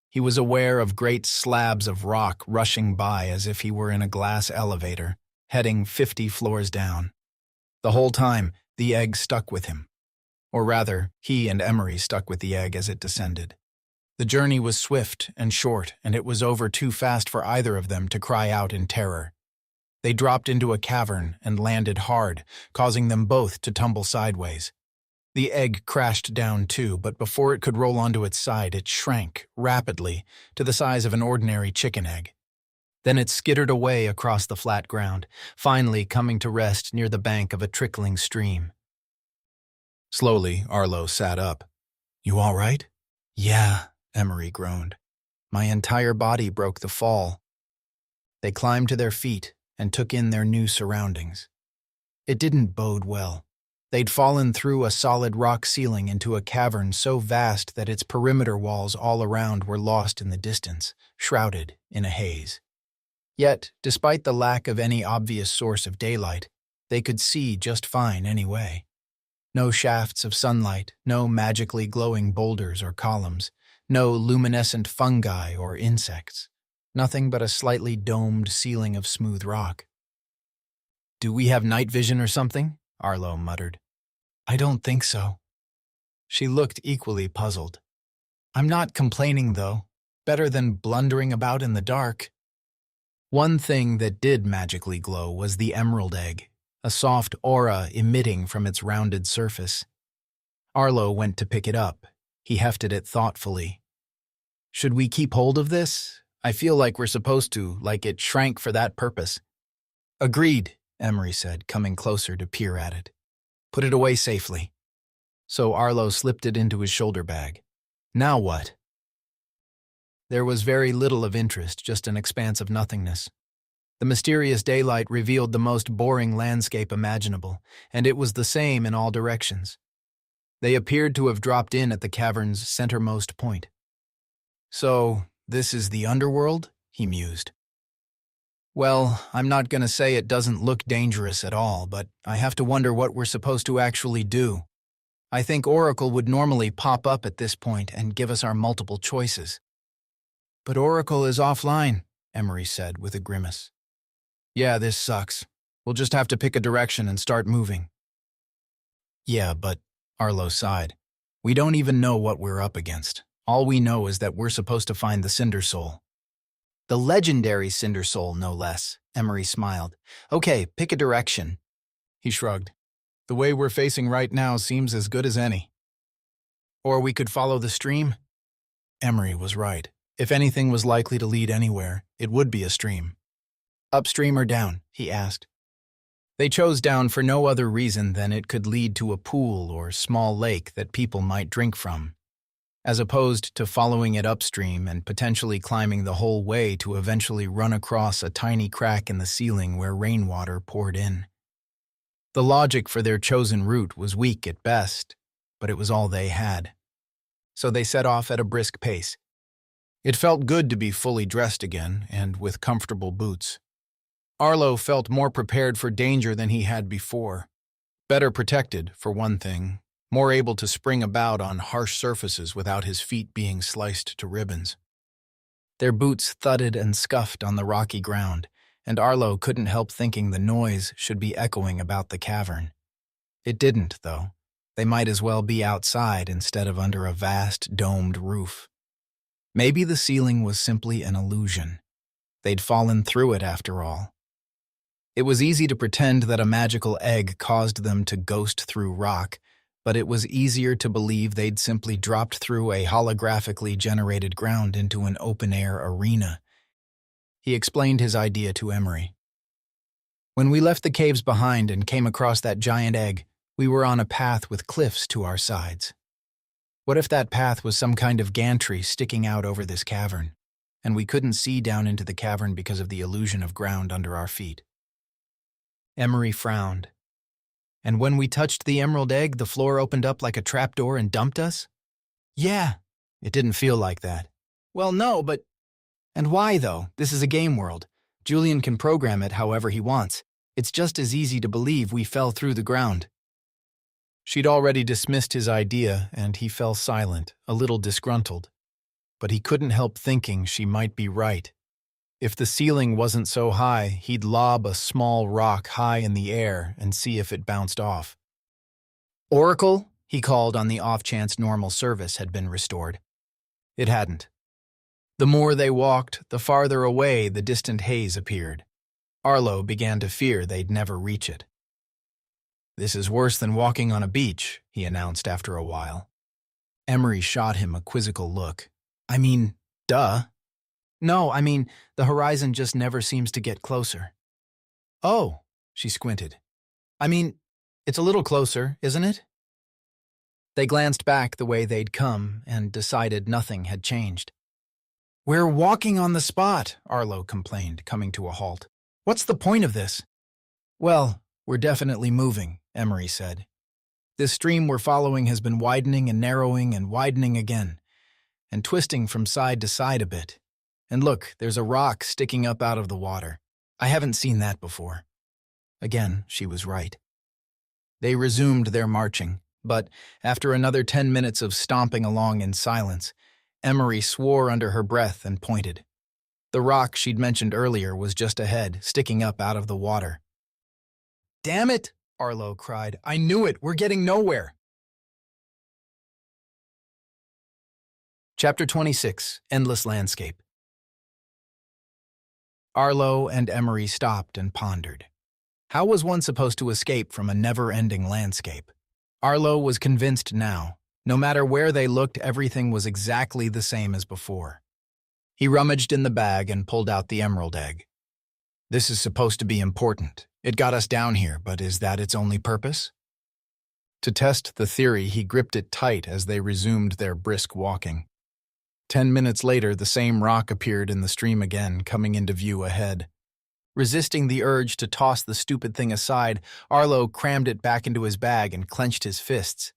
He was aware of great slabs of rock rushing by as if he were in a glass elevator, heading 50 floors down. The whole time, the egg stuck with him. Or rather, he and Emery stuck with the egg as it descended. The journey was swift and short, and it was over too fast for either of them to cry out in terror. They dropped into a cavern and landed hard, causing them both to tumble sideways. The egg crashed down too, but before it could roll onto its side, it shrank rapidly to the size of an ordinary chicken egg. Then it skittered away across the flat ground, finally coming to rest near the bank of a trickling stream. Slowly, Arlo sat up. You all right? Yeah, Emery groaned. My entire body broke the fall. They climbed to their feet and took in their new surroundings. It didn't bode well. They'd fallen through a solid rock ceiling into a cavern so vast that its perimeter walls all around were lost in the distance, shrouded in a haze. Yet, despite the lack of any obvious source of daylight, they could see just fine anyway. No shafts of sunlight, no magically glowing boulders or columns, no luminescent fungi or insects. Nothing but a slightly domed ceiling of smooth rock. Do we have night vision or something? Arlo muttered. I don't think so. She looked equally puzzled. I'm not complaining, though. Better than blundering about in the dark. One thing that did magically glow was the emerald egg, a soft aura emitting from its rounded surface. Arlo went to pick it up. He hefted it thoughtfully. Should we keep hold of this? I feel like we're supposed to, like it shrank for that purpose. Agreed, Emery said, coming closer to peer at it. Put it away safely. So Arlo slipped it into his shoulder bag. Now what? There was very little of interest, just an expanse of nothingness. The mysterious daylight revealed the most boring landscape imaginable, and it was the same in all directions. They appeared to have dropped in at the cavern's centermost point. So, this is the Underworld? He mused. Well, I'm not going to say it doesn't look dangerous at all, but I have to wonder what we're supposed to actually do. I think Oracle would normally pop up at this point and give us our multiple choices. But Oracle is offline, Emery said with a grimace. Yeah, this sucks. We'll just have to pick a direction and start moving. Yeah, but, Arlo sighed, we don't even know what we're up against. All we know is that we're supposed to find the Cindersoul. The legendary Cindersoul, no less, Emery smiled. Okay, pick a direction. He shrugged. The way we're facing right now seems as good as any. Or we could follow the stream? Emery was right. If anything was likely to lead anywhere, it would be a stream. Upstream or down? He asked. They chose down for no other reason than it could lead to a pool or small lake that people might drink from, as opposed to following it upstream and potentially climbing the whole way to eventually run across a tiny crack in the ceiling where rainwater poured in. The logic for their chosen route was weak at best, but it was all they had. So they set off at a brisk pace. It felt good to be fully dressed again and with comfortable boots. Arlo felt more prepared for danger than he had before. Better protected, for one thing, more able to spring about on harsh surfaces without his feet being sliced to ribbons. Their boots thudded and scuffed on the rocky ground, and Arlo couldn't help thinking the noise should be echoing about the cavern. It didn't, though. They might as well be outside instead of under a vast, domed roof. Maybe the ceiling was simply an illusion. They'd fallen through it after all. It was easy to pretend that a magical egg caused them to ghost through rock, but it was easier to believe they'd simply dropped through a holographically generated ground into an open-air arena. He explained his idea to Emery. When we left the caves behind and came across that giant egg, we were on a path with cliffs to our sides. What if that path was some kind of gantry sticking out over this cavern, and we couldn't see down into the cavern because of the illusion of ground under our feet? Emery frowned. And when we touched the emerald egg, the floor opened up like a trapdoor and dumped us? Yeah. It didn't feel like that. Well, no, but... And why, though? This is a game world. Julian can program it however he wants. It's just as easy to believe we fell through the ground. She'd already dismissed his idea, and he fell silent, a little disgruntled. But he couldn't help thinking she might be right. If the ceiling wasn't so high, he'd lob a small rock high in the air and see if it bounced off. Oracle, he called on the off-chance normal service had been restored. It hadn't. The more they walked, the farther away the distant haze appeared. Arlo began to fear they'd never reach it. This is worse than walking on a beach, he announced after a while. Emery shot him a quizzical look. I mean, duh. No, I mean, the horizon just never seems to get closer. Oh, she squinted. I mean, it's a little closer, isn't it? They glanced back the way they'd come and decided nothing had changed. We're walking on the spot, Arlo complained, coming to a halt. What's the point of this? Well, we're definitely moving, Emery said. This stream we're following has been widening and widening again, and twisting from side to side a bit. And look, there's a rock sticking up out of the water. I haven't seen that before. Again, she was right. They resumed their marching, but after another 10 minutes of stomping along in silence, Emery swore under her breath and pointed. The rock she'd mentioned earlier was just ahead, sticking up out of the water. Damn it, Arlo cried. I knew it. We're getting nowhere. Chapter 26, Endless Landscape. Arlo and Emery stopped and pondered. How was one supposed to escape from a never-ending landscape? Arlo was convinced now. No matter where they looked, everything was exactly the same as before. He rummaged in the bag and pulled out the emerald egg. This is supposed to be important. It got us down here, but is that its only purpose? To test the theory, he gripped it tight as they resumed their brisk walking. 10 minutes later, the same rock appeared in the stream again, coming into view ahead. Resisting the urge to toss the stupid thing aside, Arlo crammed it back into his bag and clenched his fists.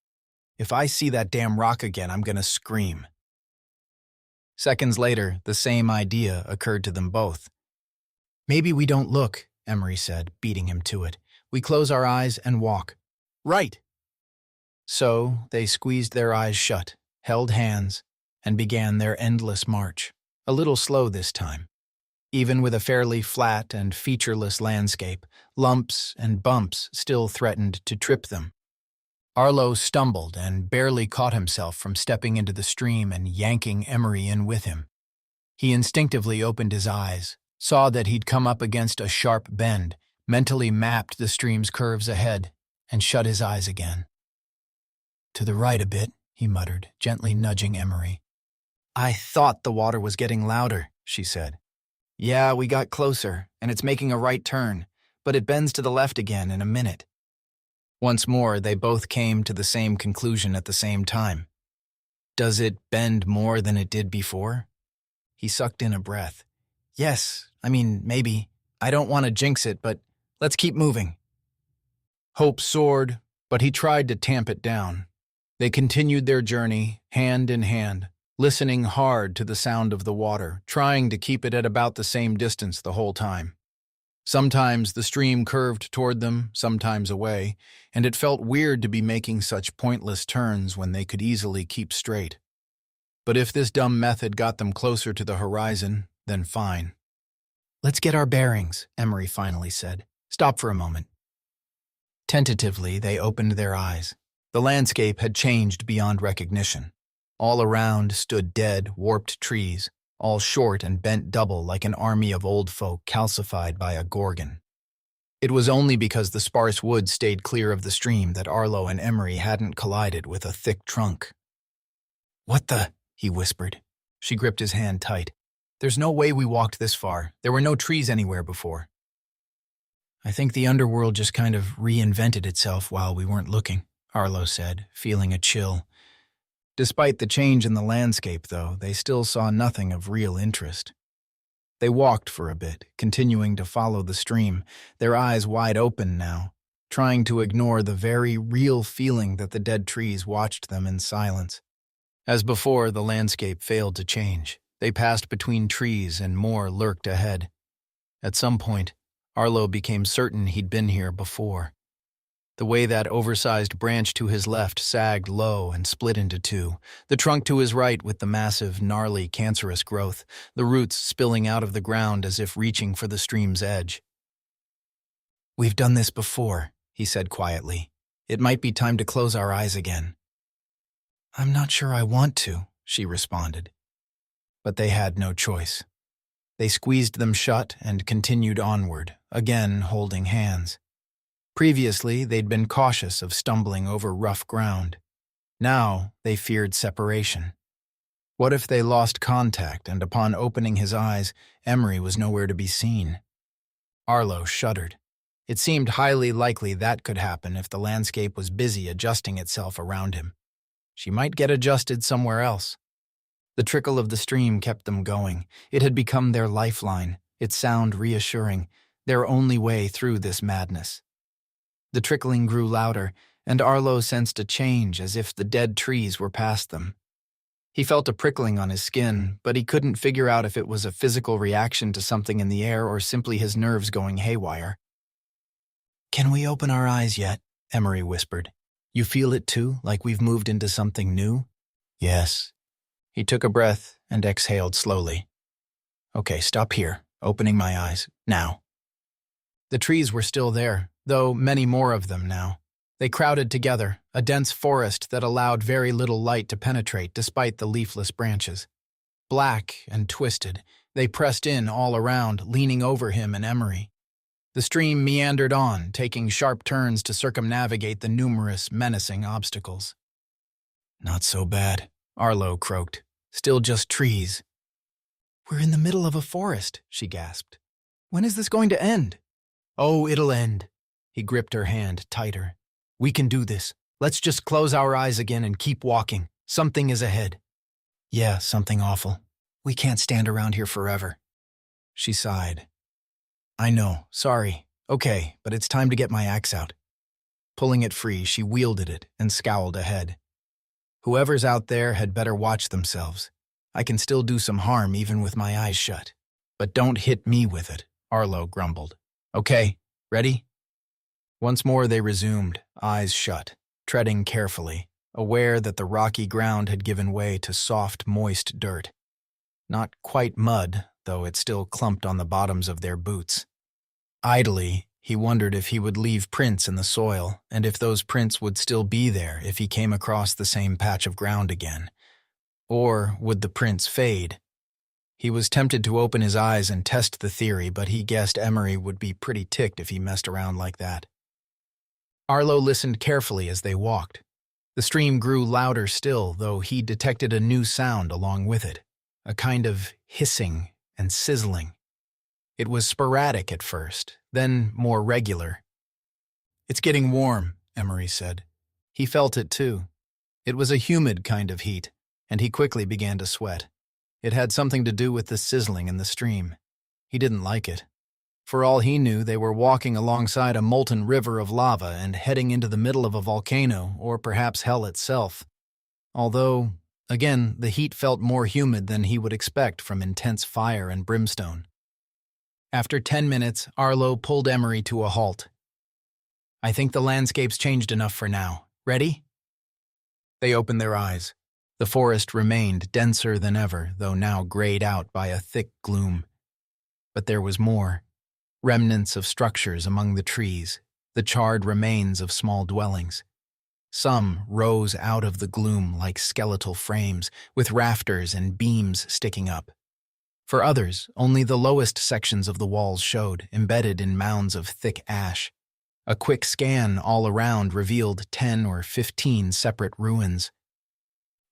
If I see that damn rock again, I'm gonna scream. Seconds later, the same idea occurred to them both. Maybe we don't look, Emery said, beating him to it. We close our eyes and walk. Right. So they squeezed their eyes shut, held hands, and began their endless march. a little slow this time. Even with a fairly flat and featureless landscape, lumps and bumps still threatened to trip them. Arlo stumbled and barely caught himself from stepping into the stream and yanking Emery in with him. He instinctively opened his eyes, saw that he'd come up against a sharp bend, mentally mapped the stream's curves ahead, and shut his eyes again. "To the right a bit," he muttered, gently nudging Emery. "I thought the water was getting louder," she said. "Yeah, we got closer, and it's making a right turn, but it bends to the left again in a minute." Once more, they both came to the same conclusion at the same time. "Does it bend more than it did before?" He sucked in a breath. "Yes, maybe. I don't want to jinx it, but let's keep moving." Hope soared, but he tried to tamp it down. They continued their journey, hand in hand, listening hard to the sound of the water, trying to keep it at about the same distance the whole time. Sometimes the stream curved toward them, sometimes away, and it felt weird to be making such pointless turns when they could easily keep straight. But if this dumb method got them closer to the horizon, then fine. "Let's get our bearings," Emery finally said. "Stop for a moment." Tentatively, they opened their eyes. The landscape had changed beyond recognition. All around stood dead, warped trees, all short and bent double like an army of old folk calcified by a gorgon. It was only because the sparse wood stayed clear of the stream that Arlo and Emery hadn't collided with a thick trunk. "What the?" he whispered. She gripped his hand tight. "There's no way we walked this far. There were no trees anywhere before." "I think the Underworld just kind of reinvented itself while we weren't looking," Arlo said, feeling a chill. Despite the change in the landscape, though, they still saw nothing of real interest. They walked for a bit, continuing to follow the stream, their eyes wide open now, trying to ignore the very real feeling that the dead trees watched them in silence. As before, the landscape failed to change. They passed between trees and more lurked ahead. At some point, Arlo became certain he'd been here before. The way that oversized branch to his left sagged low and split into two, the trunk to his right with the massive, gnarly, cancerous growth, the roots spilling out of the ground as if reaching for the stream's edge. "We've done this before," he said quietly. "It might be time to close our eyes again." "I'm not sure I want to," she responded. But they had no choice. They squeezed them shut and continued onward, again holding hands. Previously, they'd been cautious of stumbling over rough ground. Now, they feared separation. What if they lost contact and upon opening his eyes, Emery was nowhere to be seen? Arlo shuddered. It seemed highly likely that could happen if the landscape was busy adjusting itself around him. She might get adjusted somewhere else. The trickle of the stream kept them going. It had become their lifeline, its sound reassuring, their only way through this madness. The trickling grew louder, and Arlo sensed a change as if the dead trees were past them. He felt a prickling on his skin, but he couldn't figure out if it was a physical reaction to something in the air or simply his nerves going haywire. "Can we open our eyes yet?" Emery whispered. "You feel it too, like we've moved into something new?" "Yes." He took a breath and exhaled slowly. "Okay, stop here, opening my eyes, now." The trees were still there, though many more of them now. They crowded together, a dense forest that allowed very little light to penetrate despite the leafless branches. Black and twisted, they pressed in all around, leaning over him and Emery. The stream meandered on, taking sharp turns to circumnavigate the numerous, menacing obstacles. "Not so bad," Arlo croaked. "Still just trees." "We're in the middle of a forest," she gasped. "When is this going to end?" "Oh, it'll end." He gripped her hand tighter. "We can do this. Let's just close our eyes again and keep walking. Something is ahead." "Yeah, something awful. We can't stand around here forever." She sighed. "I know, sorry. Okay, but it's time to get my axe out." Pulling it free, she wielded it and scowled ahead. "Whoever's out there had better watch themselves. I can still do some harm even with my eyes shut. But don't hit me with it," Arlo grumbled. "Okay, ready?" Once more they resumed, eyes shut, treading carefully, aware that the rocky ground had given way to soft, moist dirt. Not quite mud, though it still clumped on the bottoms of their boots. Idly, he wondered if he would leave prints in the soil, and if those prints would still be there if he came across the same patch of ground again. Or would the prints fade? He was tempted to open his eyes and test the theory, but he guessed Emery would be pretty ticked if he messed around like that. Arlo listened carefully as they walked. The stream grew louder still, though he detected a new sound along with it, a kind of hissing and sizzling. It was sporadic at first, then more regular. "It's getting warm," Emery said. He felt it too. It was a humid kind of heat, and he quickly began to sweat. It had something to do with the sizzling in the stream. He didn't like it. For all he knew, they were walking alongside a molten river of lava and heading into the middle of a volcano, or perhaps hell itself. Although, again, the heat felt more humid than he would expect from intense fire and brimstone. After 10 minutes, Arlo pulled Emery to a halt. "I think the landscape's changed enough for now. Ready?" They opened their eyes. The forest remained denser than ever, though now grayed out by a thick gloom. But there was more. Remnants of structures among the trees, the charred remains of small dwellings. Some rose out of the gloom like skeletal frames, with rafters and beams sticking up. For others, only the lowest sections of the walls showed, embedded in mounds of thick ash. A quick scan all around revealed 10 or 15 separate ruins.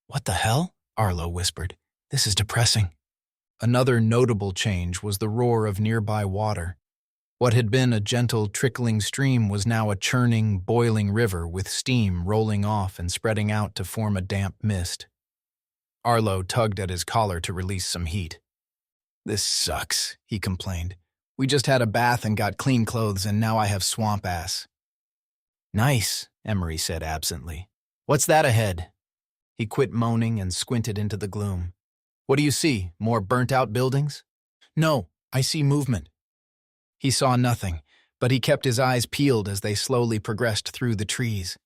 "What the hell?" Arlo whispered. "This is depressing." Another notable change was the roar of nearby water. What had been a gentle, trickling stream was now a churning, boiling river with steam rolling off and spreading out to form a damp mist. Arlo tugged at his collar to release some heat. "This sucks," he complained. "We just had a bath and got clean clothes, and now I have swamp ass." "Nice," Emery said absently. "What's that ahead?" He quit moaning and squinted into the gloom. "What do you see? More burnt-out buildings?" "No, I see movement." He saw nothing, but he kept his eyes peeled as they slowly progressed through the trees.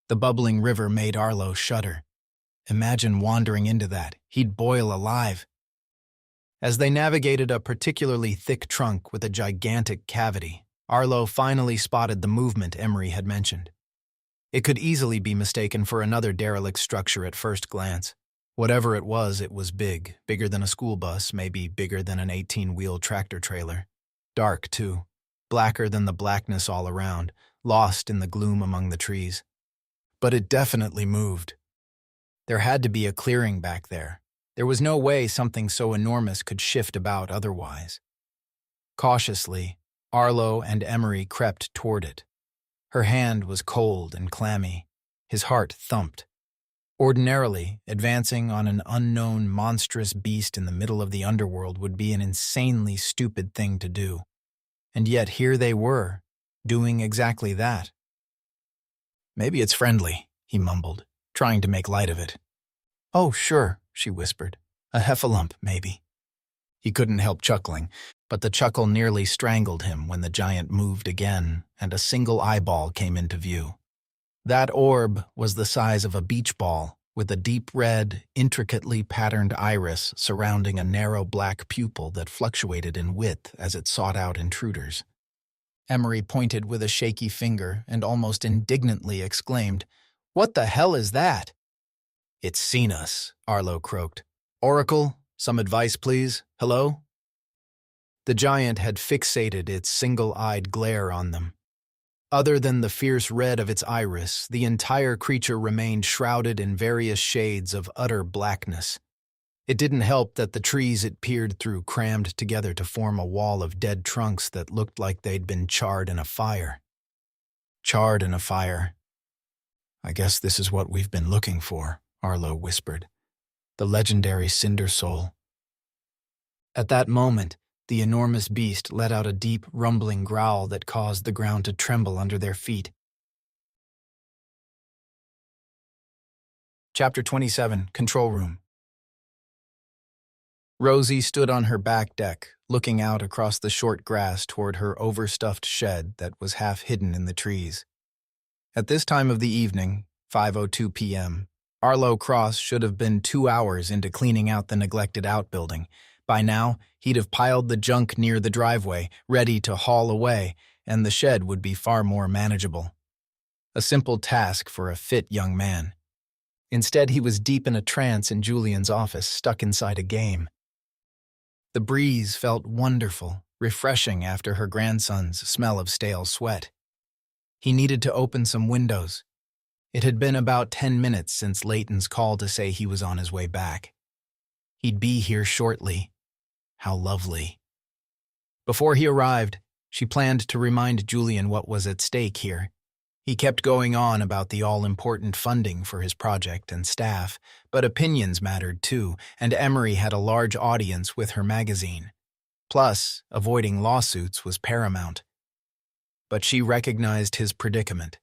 The bubbling river made Arlo shudder. Imagine wandering into that. He'd boil alive. As they navigated a particularly thick trunk with a gigantic cavity, Arlo finally spotted the movement Emery had mentioned. It could easily be mistaken for another derelict structure at first glance. Whatever it was big, bigger than a school bus, maybe bigger than an 18-wheel tractor trailer. Dark, too, blacker than the blackness all around, lost in the gloom among the trees. But it definitely moved. There had to be a clearing back there. There was no way something so enormous could shift about otherwise. Cautiously, Arlo and Emery crept toward it. Her hand was cold and clammy. His heart thumped. Ordinarily, advancing on an unknown, monstrous beast in the middle of the underworld would be an insanely stupid thing to do. And yet here they were, doing exactly that. "Maybe it's friendly," he mumbled, trying to make light of it. "Oh, sure," she whispered. "A heffalump, maybe." He couldn't help chuckling, but the chuckle nearly strangled him when the giant moved again and a single eyeball came into view. That orb was the size of a beach ball, with a deep red, intricately patterned iris surrounding a narrow black pupil that fluctuated in width as it sought out intruders. Emery pointed with a shaky finger and almost indignantly exclaimed, "What the hell is that?" "It's seen us," Arlo croaked. "Oracle, some advice, please. Hello?" The giant had fixated its single-eyed glare on them. Other than the fierce red of its iris, the entire creature remained shrouded in various shades of utter blackness. It didn't help that the trees it peered through crammed together to form a wall of dead trunks that looked like they'd been charred in a fire. Charred in a fire. "I guess this is what we've been looking for," Arlo whispered. "The legendary Cindersoul." At that moment, the enormous beast let out a deep, rumbling growl that caused the ground to tremble under their feet. Chapter 27, Control Room. Rosie stood on her back deck, looking out across the short grass toward her overstuffed shed that was half hidden in the trees. At this time of the evening, 5:02 p.m., Arlo Cross should have been 2 hours into cleaning out the neglected outbuilding. By now, he'd have piled the junk near the driveway, ready to haul away, and the shed would be far more manageable. A simple task for a fit young man. Instead, he was deep in a trance in Julian's office, stuck inside a game. The breeze felt wonderful, refreshing after her grandson's smell of stale sweat. He needed to open some windows. It had been about 10 minutes since Leighton's call to say he was on his way back. He'd be here shortly. How lovely. Before he arrived, she planned to remind Julian what was at stake here. He kept going on about the all-important funding for his project and staff, but opinions mattered too, and Emery had a large audience with her magazine. Plus, avoiding lawsuits was paramount. But she recognized his predicament.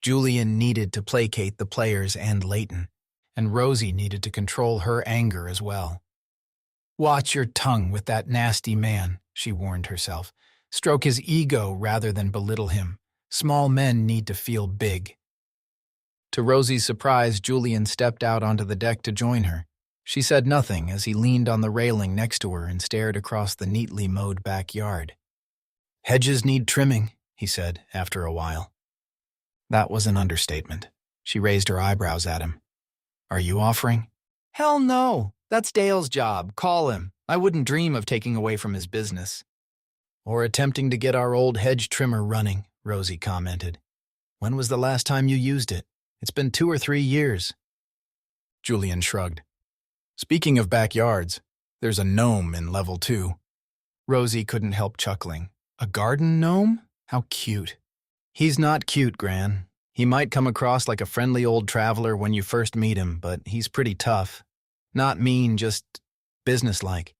Julian needed to placate the players and Leighton, and Rosie needed to control her anger as well. "Watch your tongue with that nasty man," she warned herself. "Stroke his ego rather than belittle him. Small men need to feel big." To Rosie's surprise, Julian stepped out onto the deck to join her. She said nothing as he leaned on the railing next to her and stared across the neatly mowed backyard. "Hedges need trimming," he said after a while. That was an understatement. She raised her eyebrows at him. "Are you offering?" "Hell no. That's Dale's job. Call him. I wouldn't dream of taking away from his business." "Or attempting to get our old hedge trimmer running," Rosie commented. "When was the last time you used it? It's been 2 or 3 years." Julian shrugged. "Speaking of backyards, there's a gnome in level 2. Rosie couldn't help chuckling. "A garden gnome? How cute." "He's not cute, Gran. He might come across like a friendly old traveler when you first meet him, but he's pretty tough. Not mean, just businesslike.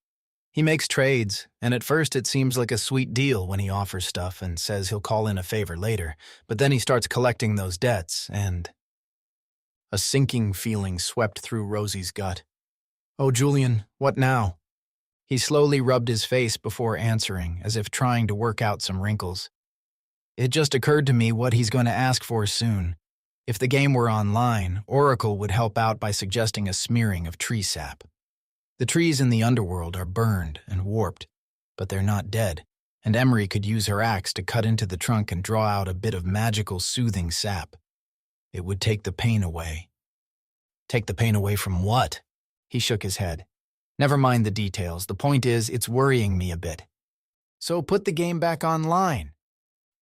He makes trades, and at first it seems like a sweet deal when he offers stuff and says he'll call in a favor later, but then he starts collecting those debts, and—" A sinking feeling swept through Rosie's gut. "Oh, Julian, what now?" He slowly rubbed his face before answering, as if trying to work out some wrinkles. "It just occurred to me what he's going to ask for soon. If the game were online, Oracle would help out by suggesting a smearing of tree sap. The trees in the Underworld are burned and warped, but they're not dead, and Emery could use her axe to cut into the trunk and draw out a bit of magical soothing sap. It would take the pain away." "Take the pain away from what?" He shook his head. "Never mind the details. The point is, it's worrying me a bit." "So put the game back online."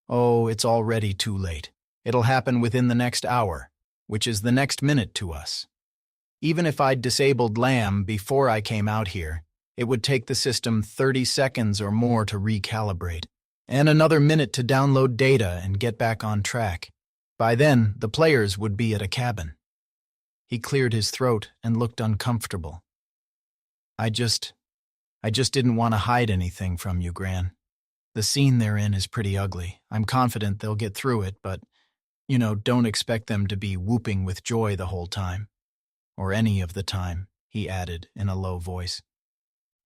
"Oh, it's already too late. It'll happen within the next hour, which is the next minute to us. Even if I'd disabled Lamb before I came out here, it would take the system 30 seconds or more to recalibrate, and another minute to download data and get back on track. By then, the players would be at a cabin." He cleared his throat and looked uncomfortable. I just didn't want to hide anything from you, Gran. The scene they're in is pretty ugly. I'm confident they'll get through it, but, don't expect them to be whooping with joy the whole time. Or any of the time," he added in a low voice.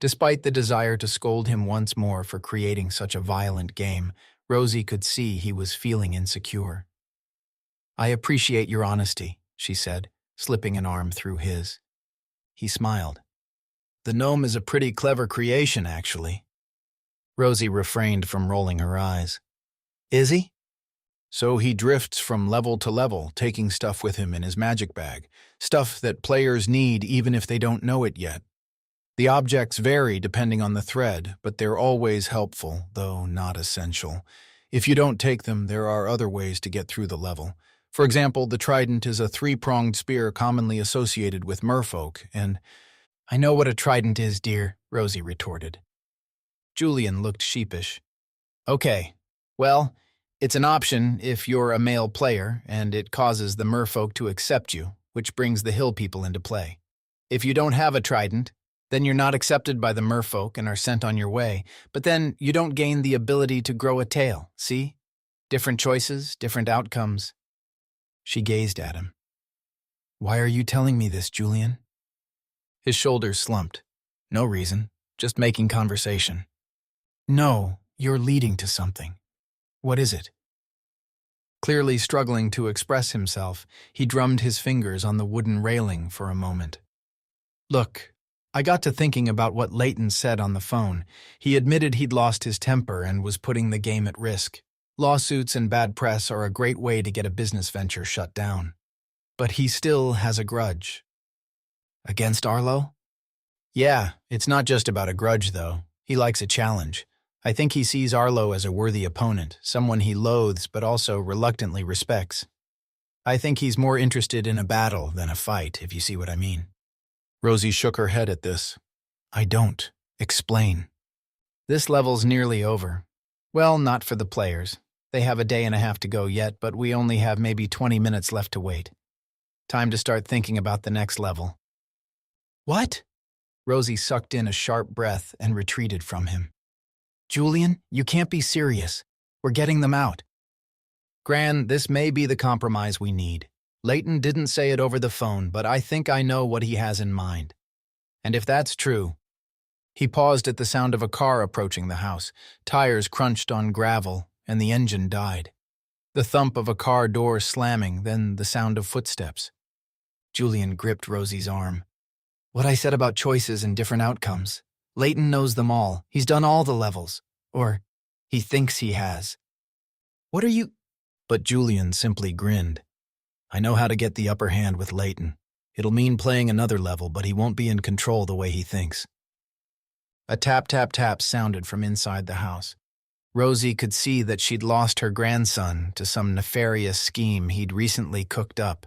Despite the desire to scold him once more for creating such a violent game, Rosie could see he was feeling insecure. "I appreciate your honesty," she said, slipping an arm through his. He smiled. "The gnome is a pretty clever creation, actually." Rosie refrained from rolling her eyes. "Is he?" "So he drifts from level to level, taking stuff with him in his magic bag, stuff that players need even if they don't know it yet. The objects vary depending on the thread, but they're always helpful, though not essential. If you don't take them, there are other ways to get through the level. For example, the trident is a 3-pronged spear commonly associated with merfolk, and—" "I know what a trident is, dear," Rosie retorted. Julian looked sheepish. "Okay, well, it's an option if you're a male player, and it causes the merfolk to accept you, which brings the hill people into play. If you don't have a trident, then you're not accepted by the merfolk and are sent on your way, but then you don't gain the ability to grow a tail, see? Different choices, different outcomes." She gazed at him. "Why are you telling me this, Julian?" His shoulders slumped. "No reason, just making conversation." "No, you're leading to something. What is it?" Clearly struggling to express himself, he drummed his fingers on the wooden railing for a moment. "Look, I got to thinking about what Leighton said on the phone. He admitted he'd lost his temper and was putting the game at risk. Lawsuits and bad press are a great way to get a business venture shut down. But he still has a grudge." "Against Arlo?" "Yeah, it's not just about a grudge, though. He likes a challenge. I think he sees Arlo as a worthy opponent, someone he loathes but also reluctantly respects. I think he's more interested in a battle than a fight, if you see what I mean." Rosie shook her head at this. "I don't. Explain." "This level's nearly over. Well, not for the players. They have a day and a half to go yet, but we only have maybe 20 minutes left to wait. Time to start thinking about the next level." "What?" Rosie sucked in a sharp breath and retreated from him. "Julian, you can't be serious. We're getting them out." "Gran, this may be the compromise we need. Leighton didn't say it over the phone, but I think I know what he has in mind. And if that's true—" He paused at the sound of a car approaching the house. Tires crunched on gravel, and the engine died. The thump of a car door slamming, then the sound of footsteps. Julian gripped Rosie's arm. "What I said about choices and different outcomes. Leighton knows them all. He's done all the levels. Or he thinks he has. What are you—" But Julian simply grinned. "I know how to get the upper hand with Leighton. It'll mean playing another level, but he won't be in control the way he thinks." A tap-tap-tap sounded from inside the house. Rosie could see that she'd lost her grandson to some nefarious scheme he'd recently cooked up.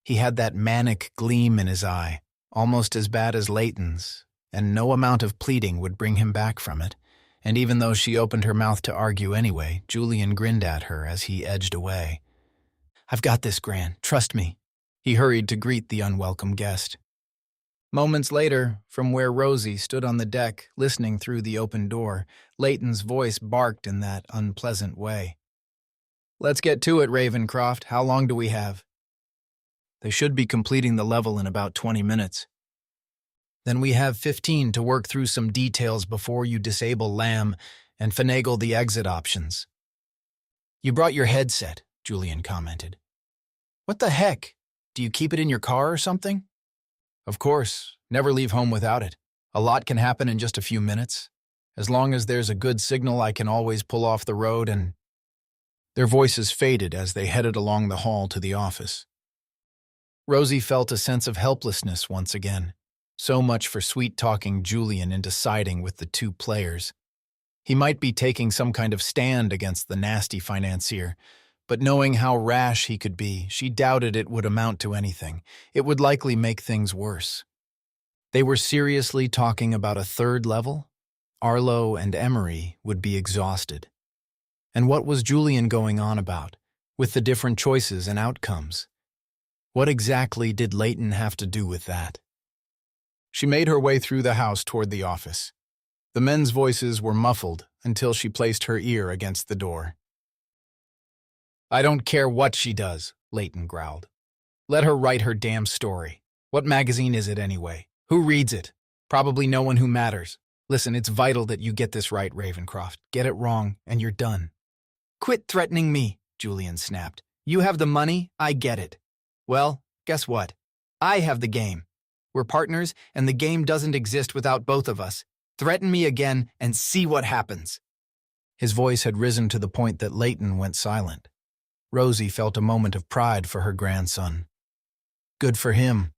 He had that manic gleam in his eye, almost as bad as Leighton's, and no amount of pleading would bring him back from it. And even though she opened her mouth to argue anyway, Julian grinned at her as he edged away. "I've got this, Gran. Trust me." He hurried to greet the unwelcome guest. Moments later, from where Rosie stood on the deck, listening through the open door, Leighton's voice barked in that unpleasant way. "Let's get to it, Ravencroft. How long do we have?" "They should be completing the level in about 20 minutes. Then we have 15 to work through some details before you disable Lamb and finagle the exit options." "You brought your headset," Julian commented. "What the heck? Do you keep it in your car or something?" "Of course. Never leave home without it. A lot can happen in just a few minutes. As long as there's a good signal, I can always pull off the road and—" Their voices faded as they headed along the hall to the office. Rosie felt a sense of helplessness once again. So much for sweet-talking Julian into siding with the two players. He might be taking some kind of stand against the nasty financier, but knowing how rash he could be, she doubted it would amount to anything. It would likely make things worse. They were seriously talking about a third level? Arlo and Emery would be exhausted. And what was Julian going on about, with the different choices and outcomes? What exactly did Leighton have to do with that? She made her way through the house toward the office. The men's voices were muffled until she placed her ear against the door. "I don't care what she does," Leighton growled. "Let her write her damn story. What magazine is it anyway? Who reads it? Probably no one who matters. Listen, it's vital that you get this right, Ravencroft. Get it wrong, and you're done." "Quit threatening me," Julian snapped. "You have the money, I get it. Well, guess what? I have the game. We're partners, and the game doesn't exist without both of us. Threaten me again and see what happens." His voice had risen to the point that Leighton went silent. Rosie felt a moment of pride for her grandson. "Good for him."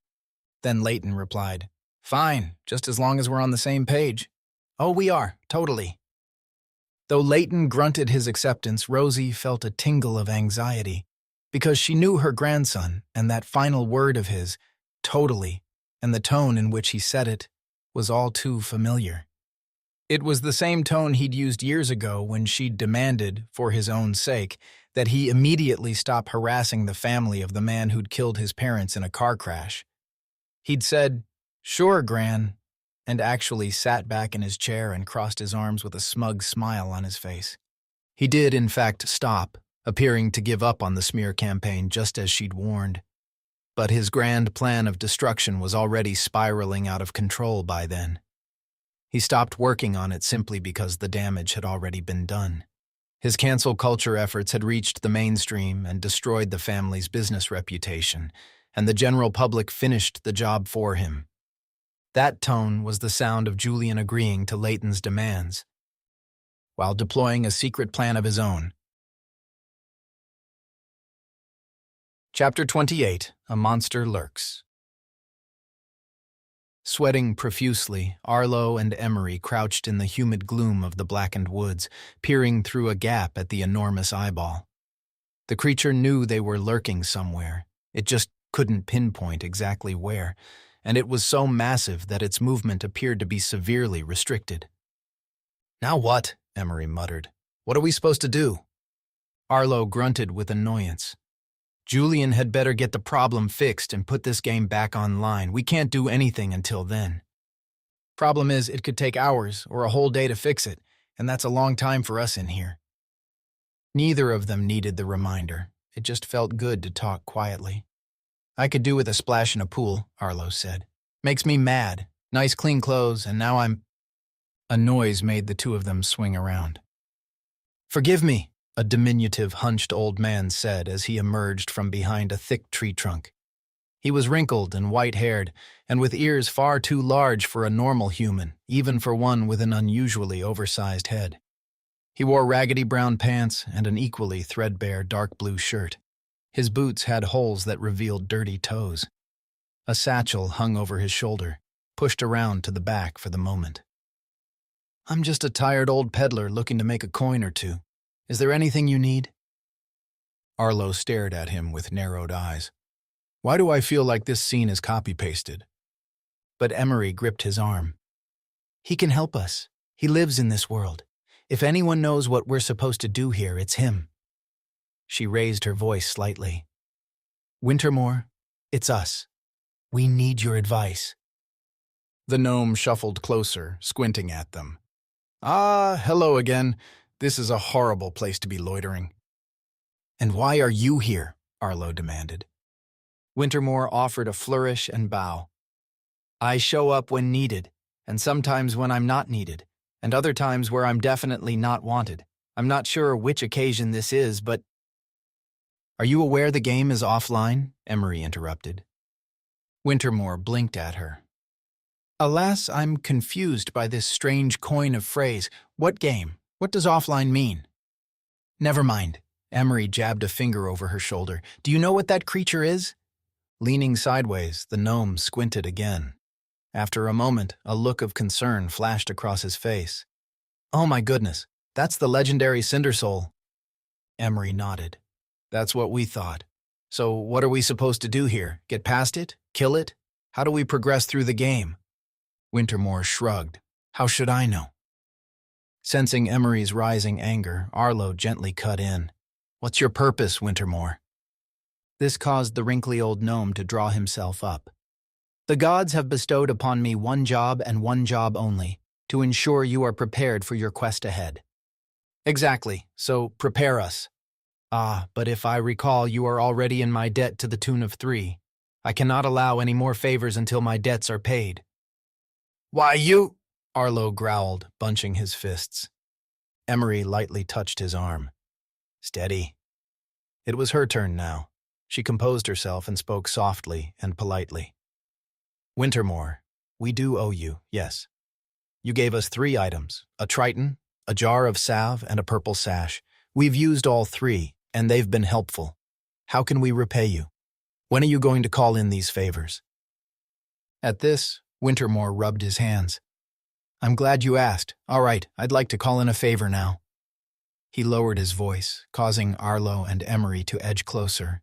Then Leighton replied, "Fine, just as long as we're on the same page." "Oh, we are, totally." Though Leighton grunted his acceptance, Rosie felt a tingle of anxiety, because she knew her grandson, and that final word of his, "totally," and the tone in which he said it, was all too familiar. It was the same tone he'd used years ago when she'd demanded, for his own sake, that he immediately stop harassing the family of the man who'd killed his parents in a car crash. He'd said, "Sure, Gran," and actually sat back in his chair and crossed his arms with a smug smile on his face. He did, in fact, stop, appearing to give up on the smear campaign just as she'd warned. But his grand plan of destruction was already spiraling out of control by then. He stopped working on it simply because the damage had already been done. His cancel culture efforts had reached the mainstream and destroyed the family's business reputation, and the general public finished the job for him. That tone was the sound of Julian agreeing to Leighton's demands, while deploying a secret plan of his own. Chapter 28: A Monster Lurks. Sweating profusely, Arlo and Emery crouched in the humid gloom of the blackened woods, peering through a gap at the enormous eyeball. The creature knew they were lurking somewhere. It just couldn't pinpoint exactly where, and it was so massive that its movement appeared to be severely restricted. "Now what?" Emery muttered. "What are we supposed to do?" Arlo grunted with annoyance. "Julian had better get the problem fixed and put this game back online. We can't do anything until then." "Problem is, it could take hours or a whole day to fix it, and that's a long time for us in here." Neither of them needed the reminder. It just felt good to talk quietly. "I could do with a splash in a pool," Arlo said. "Makes me mad. Nice clean clothes, and now I'm—" A noise made the two of them swing around. "Forgive me," a diminutive, hunched old man said as he emerged from behind a thick tree trunk. He was wrinkled and white-haired, and with ears far too large for a normal human, even for one with an unusually oversized head. He wore raggedy brown pants and an equally threadbare dark blue shirt. His boots had holes that revealed dirty toes. A satchel hung over his shoulder, pushed around to the back for the moment. "I'm just a tired old peddler looking to make a coin or two. Is there anything you need?" Arlo stared at him with narrowed eyes. "Why do I feel like this scene is copy-pasted?" But Emery gripped his arm. "He can help us. He lives in this world. If anyone knows what we're supposed to do here, it's him." She raised her voice slightly. "Wintermore, it's us. We need your advice." The gnome shuffled closer, squinting at them. "Ah, hello again. This is a horrible place to be loitering." "And why are you here?" Arlo demanded. Wintermore offered a flourish and bow. "I show up when needed, and sometimes when I'm not needed, and other times where I'm definitely not wanted. I'm not sure which occasion this is, but—" "Are you aware the game is offline?" Emery interrupted. Wintermore blinked at her. "Alas, I'm confused by this strange coin of phrase. What game? What does offline mean?" "Never mind." Emery jabbed a finger over her shoulder. "Do you know what that creature is?" Leaning sideways, the gnome squinted again. After a moment, a look of concern flashed across his face. "Oh my goodness, that's the legendary Cindersoul." Emery nodded. "That's what we thought. So what are we supposed to do here? Get past it? Kill it? How do we progress through the game?" Wintermore shrugged. "How should I know?" Sensing Emery's rising anger, Arlo gently cut in. "What's your purpose, Wintermore?" This caused the wrinkly old gnome to draw himself up. "The gods have bestowed upon me one job and one job only, to ensure you are prepared for your quest ahead." "Exactly, so prepare us." "Ah, but if I recall, you are already in my debt to the tune of 3. I cannot allow any more favors until my debts are paid." "Why, you—" Arlo growled, bunching his fists. Emery lightly touched his arm. "Steady." It was her turn now. She composed herself and spoke softly and politely. "Wintermore, we do owe you, yes. You gave us 3 items, a triton, a jar of salve, and a purple sash. We've used all 3, and they've been helpful. How can we repay you? When are you going to call in these favors?" At this, Wintermore rubbed his hands. "I'm glad you asked. All right, I'd like to call in a favor now." He lowered his voice, causing Arlo and Emery to edge closer.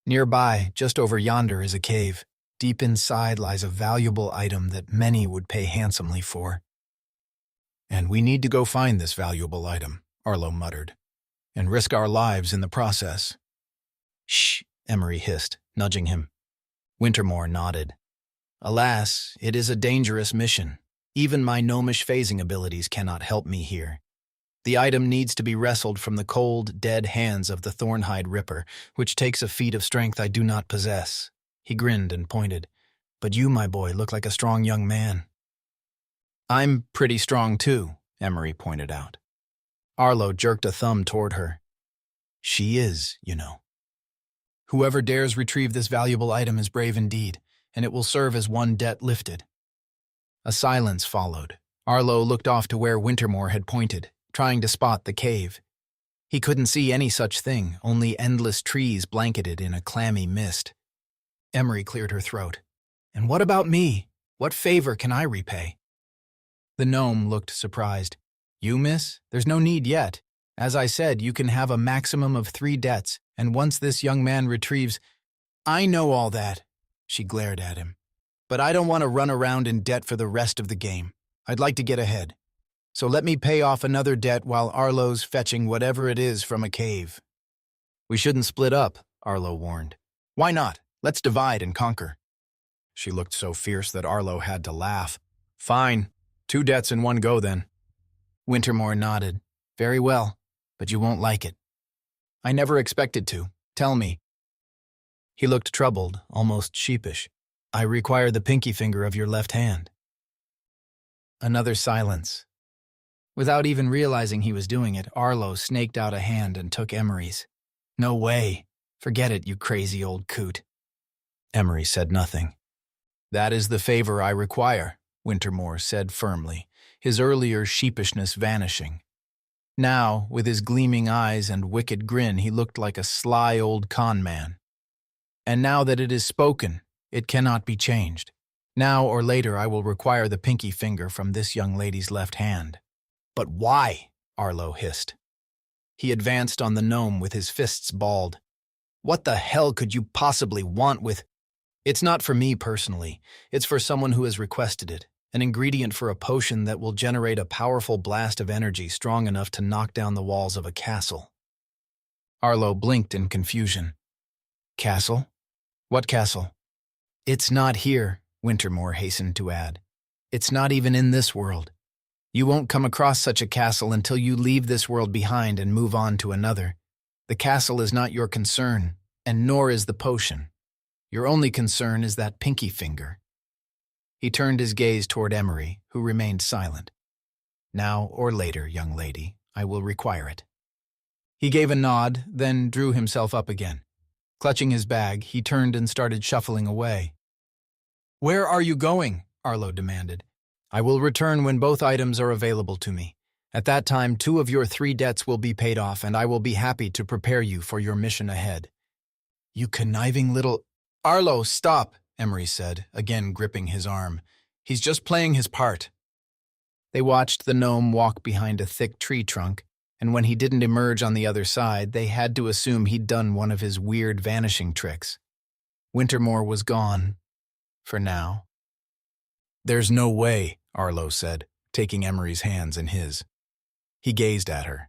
"Nearby, just over yonder, is a cave. Deep inside lies a valuable item that many would pay handsomely for." "And we need to go find this valuable item," Arlo muttered, "and risk our lives in the process." "Shh," Emery hissed, nudging him. Wintermore nodded. "Alas, it is a dangerous mission. Even my gnomish phasing abilities cannot help me here. The item needs to be wrestled from the cold, dead hands of the Thornhide Ripper, which takes a feat of strength I do not possess." He grinned and pointed. "But you, my boy, look like a strong young man." "I'm pretty strong too," Emery pointed out. Arlo jerked a thumb toward her. She is, you know. Whoever dares retrieve this valuable item is brave indeed, and it will serve as one debt lifted. A silence followed. Arlo looked off to where Wintermore had pointed, trying to spot the cave. He couldn't see any such thing, only endless trees blanketed in a clammy mist. Emery cleared her throat. And what about me? What favor can I repay? The gnome looked surprised. You, miss? There's no need yet. As I said, you can have a maximum of 3 debts, and once this young man retrieves— I know all that, she glared at him. But I don't want to run around in debt for the rest of the game. I'd like to get ahead. So let me pay off another debt while Arlo's fetching whatever it is from a cave. We shouldn't split up, Arlo warned. Why not? Let's divide and conquer. She looked so fierce that Arlo had to laugh. Fine. 2 debts in one go, then. Wintermore nodded. Very well, but you won't like it. I never expected to. Tell me. He looked troubled, almost sheepish. I require the pinky finger of your left hand. Another silence. Without even realizing he was doing it, Arlo snaked out a hand and took Emery's. No way. Forget it, you crazy old coot. Emery said nothing. That is the favor I require, Wintermore said firmly, his earlier sheepishness vanishing. Now, with his gleaming eyes and wicked grin, he looked like a sly old con man. And now that it is spoken, it cannot be changed. Now or later I will require the pinky finger from this young lady's left hand. But why? Arlo hissed. He advanced on the gnome with his fists balled. What the hell could you possibly want with— It's not for me personally. It's for someone who has requested it. An ingredient for a potion that will generate a powerful blast of energy strong enough to knock down the walls of a castle. Arlo blinked in confusion. Castle? What castle? It's not here, Wintermore hastened to add. It's not even in this world. You won't come across such a castle until you leave this world behind and move on to another. The castle is not your concern, and nor is the potion. Your only concern is that pinky finger. He turned his gaze toward Emery, who remained silent. Now or later, young lady, I will require it. He gave a nod, then drew himself up again. Clutching his bag, he turned and started shuffling away. Where are you going? Arlo demanded. I will return when both items are available to me. At that time, 2 of your 3 debts will be paid off, and I will be happy to prepare you for your mission ahead. You conniving little— Arlo, stop, Emery said, again gripping his arm. He's just playing his part. They watched the gnome walk behind a thick tree trunk, and when he didn't emerge on the other side, they had to assume he'd done one of his weird vanishing tricks. Wintermore was gone. For now. There's no way, Arlo said, taking Emery's hands in his. He gazed at her.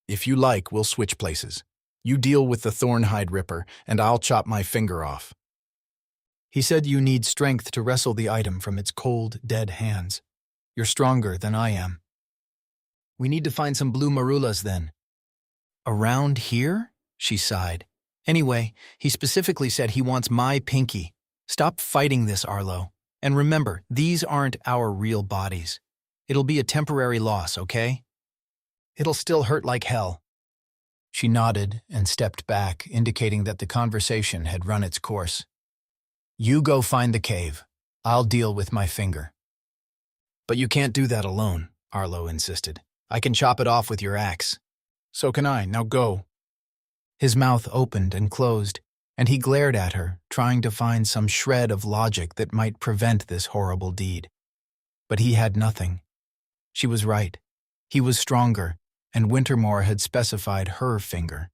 If you like, we'll switch places. You deal with the Thornhide Ripper, and I'll chop my finger off. He said you need strength to wrestle the item from its cold, dead hands. You're stronger than I am. We need to find some blue marulas then. Around here? She sighed. Anyway, he specifically said he wants my pinky. Stop fighting this, Arlo. And remember, these aren't our real bodies. It'll be a temporary loss, okay? It'll still hurt like hell. She nodded and stepped back, indicating that the conversation had run its course. You go find the cave. I'll deal with my finger. But you can't do that alone, Arlo insisted. I can chop it off with your axe. So can I. Now go. His mouth opened and closed, and he glared at her, trying to find some shred of logic that might prevent this horrible deed. But he had nothing. She was right. He was stronger, and Wintermore had specified her finger.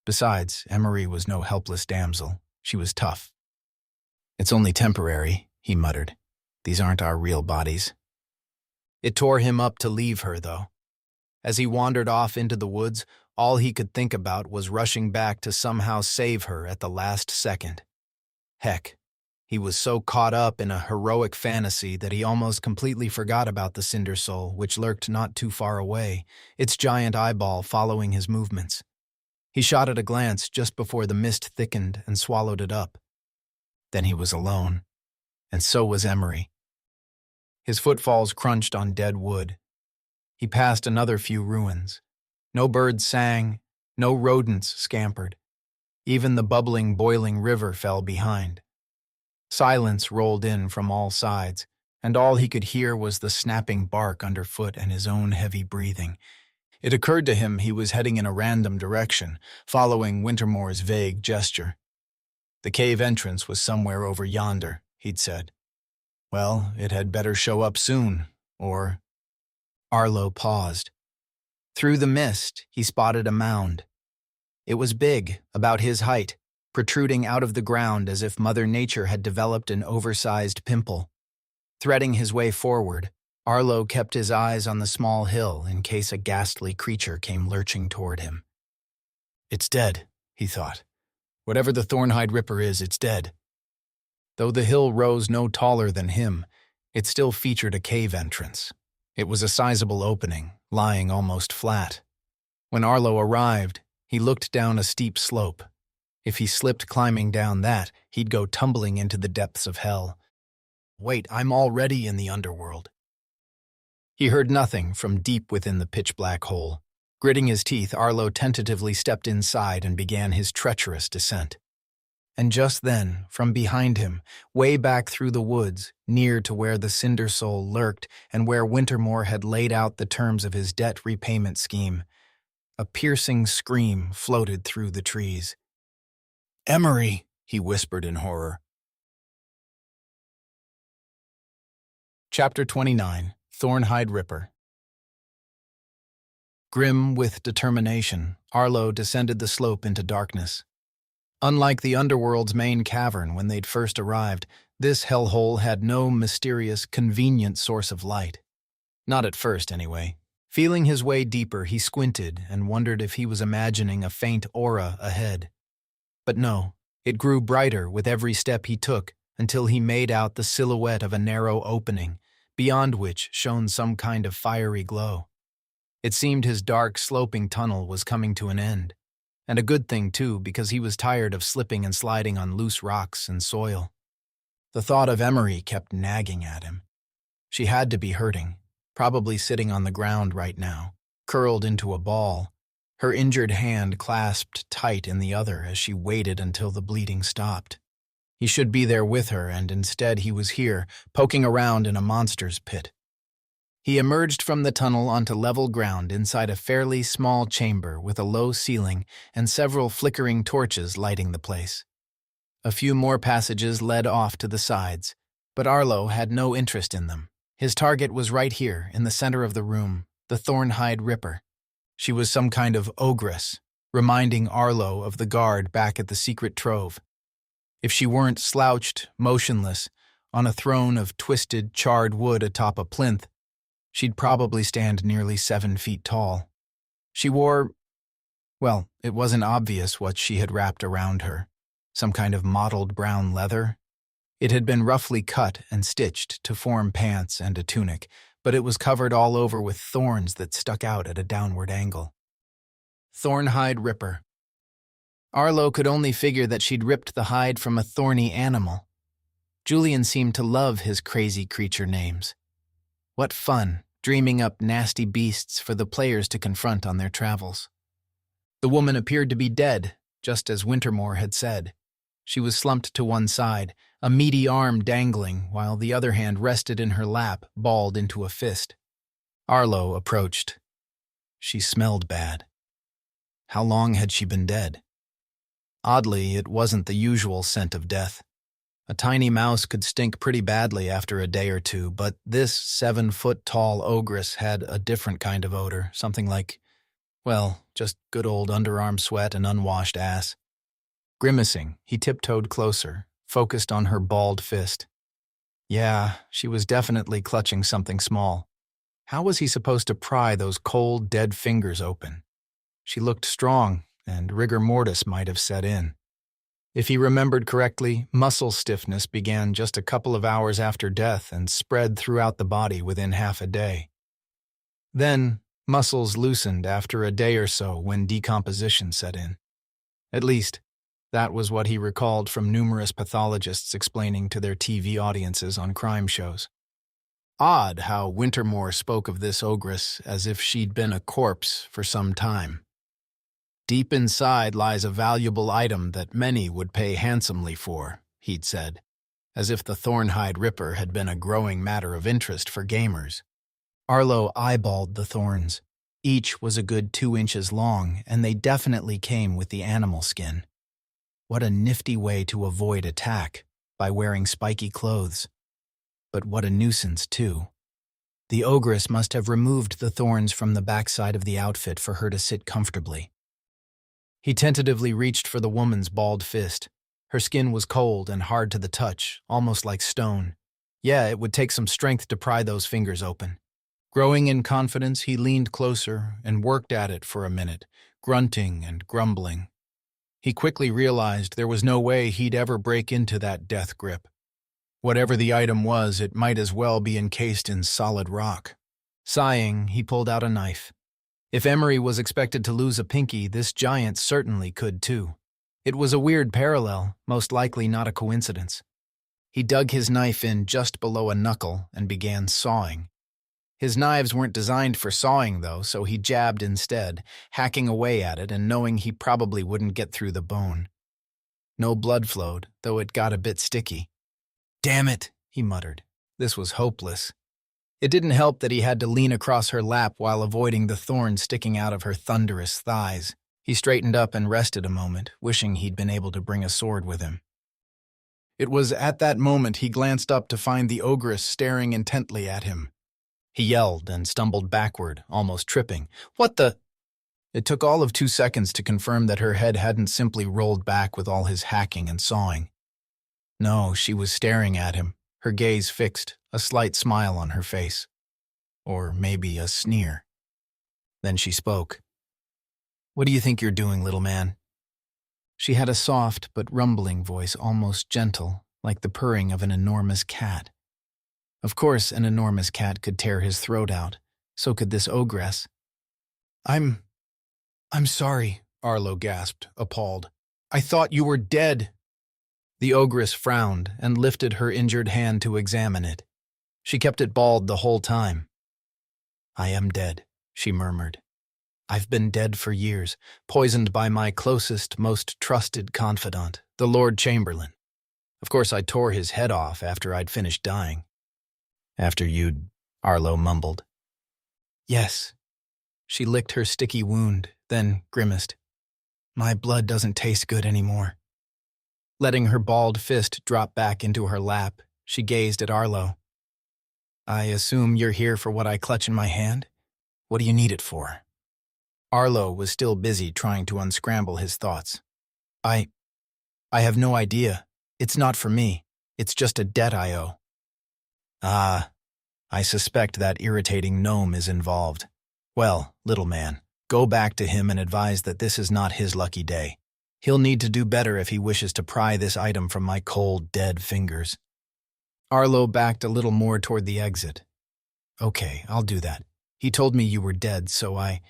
Besides, Emery was no helpless damsel. She was tough. It's only temporary, he muttered. These aren't our real bodies. It tore him up to leave her, though. As he wandered off into the woods, all he could think about was rushing back to somehow save her at the last second. Heck, he was so caught up in a heroic fantasy that he almost completely forgot about the Cindersoul, which lurked not too far away, its giant eyeball following his movements. He shot it a glance just before the mist thickened and swallowed it up. Then he was alone, and so was Emery. His footfalls crunched on dead wood. He passed another few ruins, No birds sang, no rodents scampered. Even the bubbling, boiling river fell behind. Silence rolled in from all sides, and all he could hear was the snapping bark underfoot and his own heavy breathing. It occurred to him he was heading in a random direction, following Wintermore's vague gesture. The cave entrance was somewhere over yonder, he'd said. Well, it had better show up soon, or... Arlo paused. Through the mist, he spotted a mound. It was big, about his height, protruding out of the ground as if Mother Nature had developed an oversized pimple. Threading his way forward, Arlo kept his eyes on the small hill in case a ghastly creature came lurching toward him. It's dead, he thought. Whatever the Thornhide Ripper is, it's dead. Though the hill rose no taller than him, it still featured a cave entrance. It was a sizable opening, lying almost flat. When Arlo arrived, he looked down a steep slope. If he slipped climbing down that, he'd go tumbling into the depths of hell. Wait, I'm already in the Underworld. He heard nothing from deep within the pitch-black hole. Gritting his teeth, Arlo tentatively stepped inside and began his treacherous descent. And just then, from behind him, way back through the woods, near to where the Cindersoul lurked and where Wintermore had laid out the terms of his debt repayment scheme, a piercing scream floated through the trees. "Emery!" he whispered in horror. Chapter 29, Thornhide Ripper. Grim with determination, Arlo descended the slope into darkness. Unlike the Underworld's main cavern when they'd first arrived, this hellhole had no mysterious, convenient source of light. Not at first, anyway. Feeling his way deeper, he squinted and wondered if he was imagining a faint aura ahead. But no, it grew brighter with every step he took until he made out the silhouette of a narrow opening, beyond which shone some kind of fiery glow. It seemed his dark, sloping tunnel was coming to an end. And a good thing, too, because he was tired of slipping and sliding on loose rocks and soil. The thought of Emery kept nagging at him. She had to be hurting, probably sitting on the ground right now, curled into a ball, her injured hand clasped tight in the other as she waited until the bleeding stopped. He should be there with her, and instead he was here, poking around in a monster's pit. He emerged from the tunnel onto level ground inside a fairly small chamber with a low ceiling and several flickering torches lighting the place. A few more passages led off to the sides, but Arlo had no interest in them. His target was right here, in the center of the room, the Thornhide Ripper. She was some kind of ogress, reminding Arlo of the guard back at the secret Trove. If she weren't slouched, motionless, on a throne of twisted, charred wood atop a plinth, she'd probably stand nearly 7 feet tall. She wore, well, it wasn't obvious what she had wrapped around her. Some kind of mottled brown leather. It had been roughly cut and stitched to form pants and a tunic, but it was covered all over with thorns that stuck out at a downward angle. Thornhide Ripper. Arlo could only figure that she'd ripped the hide from a thorny animal. Julian seemed to love his crazy creature names. What fun, dreaming up nasty beasts for the players to confront on their travels. The woman appeared to be dead, just as Wintermore had said. She was slumped to one side, a meaty arm dangling, while the other hand rested in her lap, balled into a fist. Arlo approached. She smelled bad. How long had she been dead? Oddly, it wasn't the usual scent of death. A tiny mouse could stink pretty badly after a day or two, but this 7-foot-tall ogress had a different kind of odor, something like, well, just good old underarm sweat and unwashed ass. Grimacing, he tiptoed closer, focused on her balled fist. Yeah, she was definitely clutching something small. How was he supposed to pry those cold, dead fingers open? She looked strong, and rigor mortis might have set in. If he remembered correctly, muscle stiffness began just a couple of hours after death and spread throughout the body within half a day. Then, muscles loosened after a day or so when decomposition set in. At least, that was what he recalled from numerous pathologists explaining to their TV audiences on crime shows. Odd how Wintermore spoke of this ogress as if she'd been a corpse for some time. Deep inside lies a valuable item that many would pay handsomely for, he'd said, as if the Thornhide Ripper had been a growing matter of interest for gamers. Arlo eyeballed the thorns. Each was a good 2 inches long, and they definitely came with the animal skin. What a nifty way to avoid attack, by wearing spiky clothes. But what a nuisance, too. The ogress must have removed the thorns from the backside of the outfit for her to sit comfortably. He tentatively reached for the woman's balled fist. Her skin was cold and hard to the touch, almost like stone. Yeah, it would take some strength to pry those fingers open. Growing in confidence, he leaned closer and worked at it for a minute, grunting and grumbling. He quickly realized there was no way he'd ever break into that death grip. Whatever the item was, it might as well be encased in solid rock. Sighing, he pulled out a knife. If Emery was expected to lose a pinky, this giant certainly could too. It was a weird parallel, most likely not a coincidence. He dug his knife in just below a knuckle and began sawing. His knives weren't designed for sawing, though, so he jabbed instead, hacking away at it and knowing he probably wouldn't get through the bone. No blood flowed, though it got a bit sticky. "Damn it," he muttered. This was hopeless. It didn't help that he had to lean across her lap while avoiding the thorns sticking out of her thunderous thighs. He straightened up and rested a moment, wishing he'd been able to bring a sword with him. It was at that moment he glanced up to find the ogress staring intently at him. He yelled and stumbled backward, almost tripping. "What the—" It took all of 2 seconds to confirm that her head hadn't simply rolled back with all his hacking and sawing. No, she was staring at him, her gaze fixed, a slight smile on her face. Or maybe a sneer. Then she spoke. "What do you think you're doing, little man?" She had a soft but rumbling voice, almost gentle, like the purring of an enormous cat. Of course, an enormous cat could tear his throat out. So could this ogress. I'm sorry," Arlo gasped, appalled. "I thought you were dead." The ogress frowned and lifted her injured hand to examine it. She kept it balled the whole time. "I am dead," she murmured. "I've been dead for years, poisoned by my closest, most trusted confidant, the Lord Chamberlain. Of course, I tore his head off after I'd finished dying." "After you'd—" Arlo mumbled. "Yes." She licked her sticky wound, then grimaced. "My blood doesn't taste good anymore." Letting her balled fist drop back into her lap, she gazed at Arlo. "I assume you're here for what I clutch in my hand? What do you need it for?" Arlo was still busy trying to unscramble his thoughts. I have no idea. It's not for me. It's just a debt I owe." "Ah, I suspect that irritating gnome is involved. Well, little man, go back to him and advise that this is not his lucky day. He'll need to do better if he wishes to pry this item from my cold, dead fingers." Arlo backed a little more toward the exit. "Okay, I'll do that. He told me you were dead, so I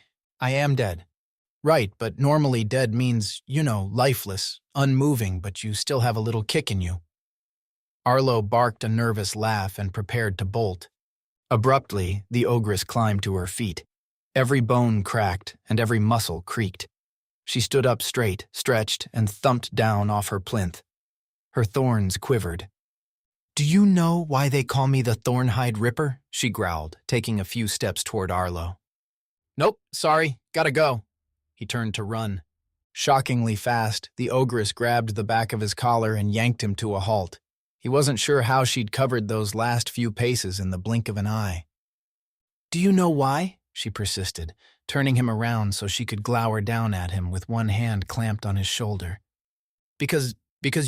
am dead." "Right, but normally dead means, lifeless, unmoving, but you still have a little kick in you." Arlo barked a nervous laugh and prepared to bolt. Abruptly, the ogress climbed to her feet. Every bone cracked and every muscle creaked. She stood up straight, stretched, and thumped down off her plinth. Her thorns quivered. "Do you know why they call me the Thornhide Ripper?" she growled, taking a few steps toward Arlo. "Nope, sorry, gotta go." He turned to run. Shockingly fast, the ogress grabbed the back of his collar and yanked him to a halt. He wasn't sure how she'd covered those last few paces in the blink of an eye. "Do you know why?" she persisted, turning him around so she could glower down at him with one hand clamped on his shoulder. Because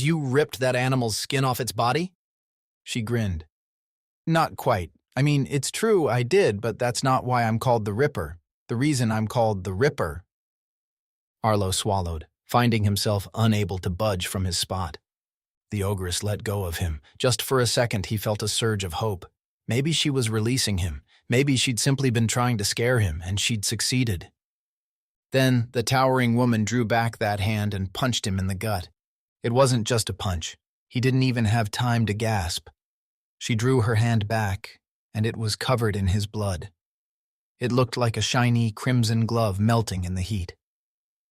you ripped that animal's skin off its body?" She grinned. "Not quite. I mean, it's true I did, but that's not why I'm called the Ripper. The reason I'm called the Ripper—" Arlo swallowed, finding himself unable to budge from his spot. The ogress let go of him. Just for a second he felt a surge of hope. Maybe she was releasing him. Maybe she'd simply been trying to scare him, and she'd succeeded. Then the towering woman drew back that hand and punched him in the gut. It wasn't just a punch. He didn't even have time to gasp. She drew her hand back, and it was covered in his blood. It looked like a shiny crimson glove melting in the heat.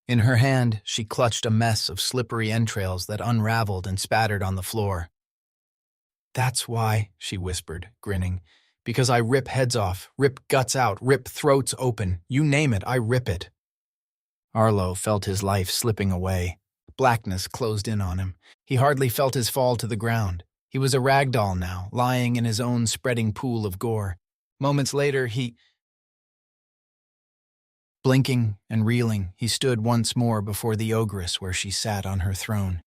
In her hand, she clutched a mess of slippery entrails that unraveled and spattered on the floor. "That's why," she whispered, grinning, "because I rip heads off, rip guts out, rip throats open. You name it, I rip it." Arlo felt his life slipping away. Blackness closed in on him. He hardly felt his fall to the ground. He was a ragdoll now, lying in his own spreading pool of gore. Moments later, Blinking and reeling, he stood once more before the Ogress where she sat on her throne.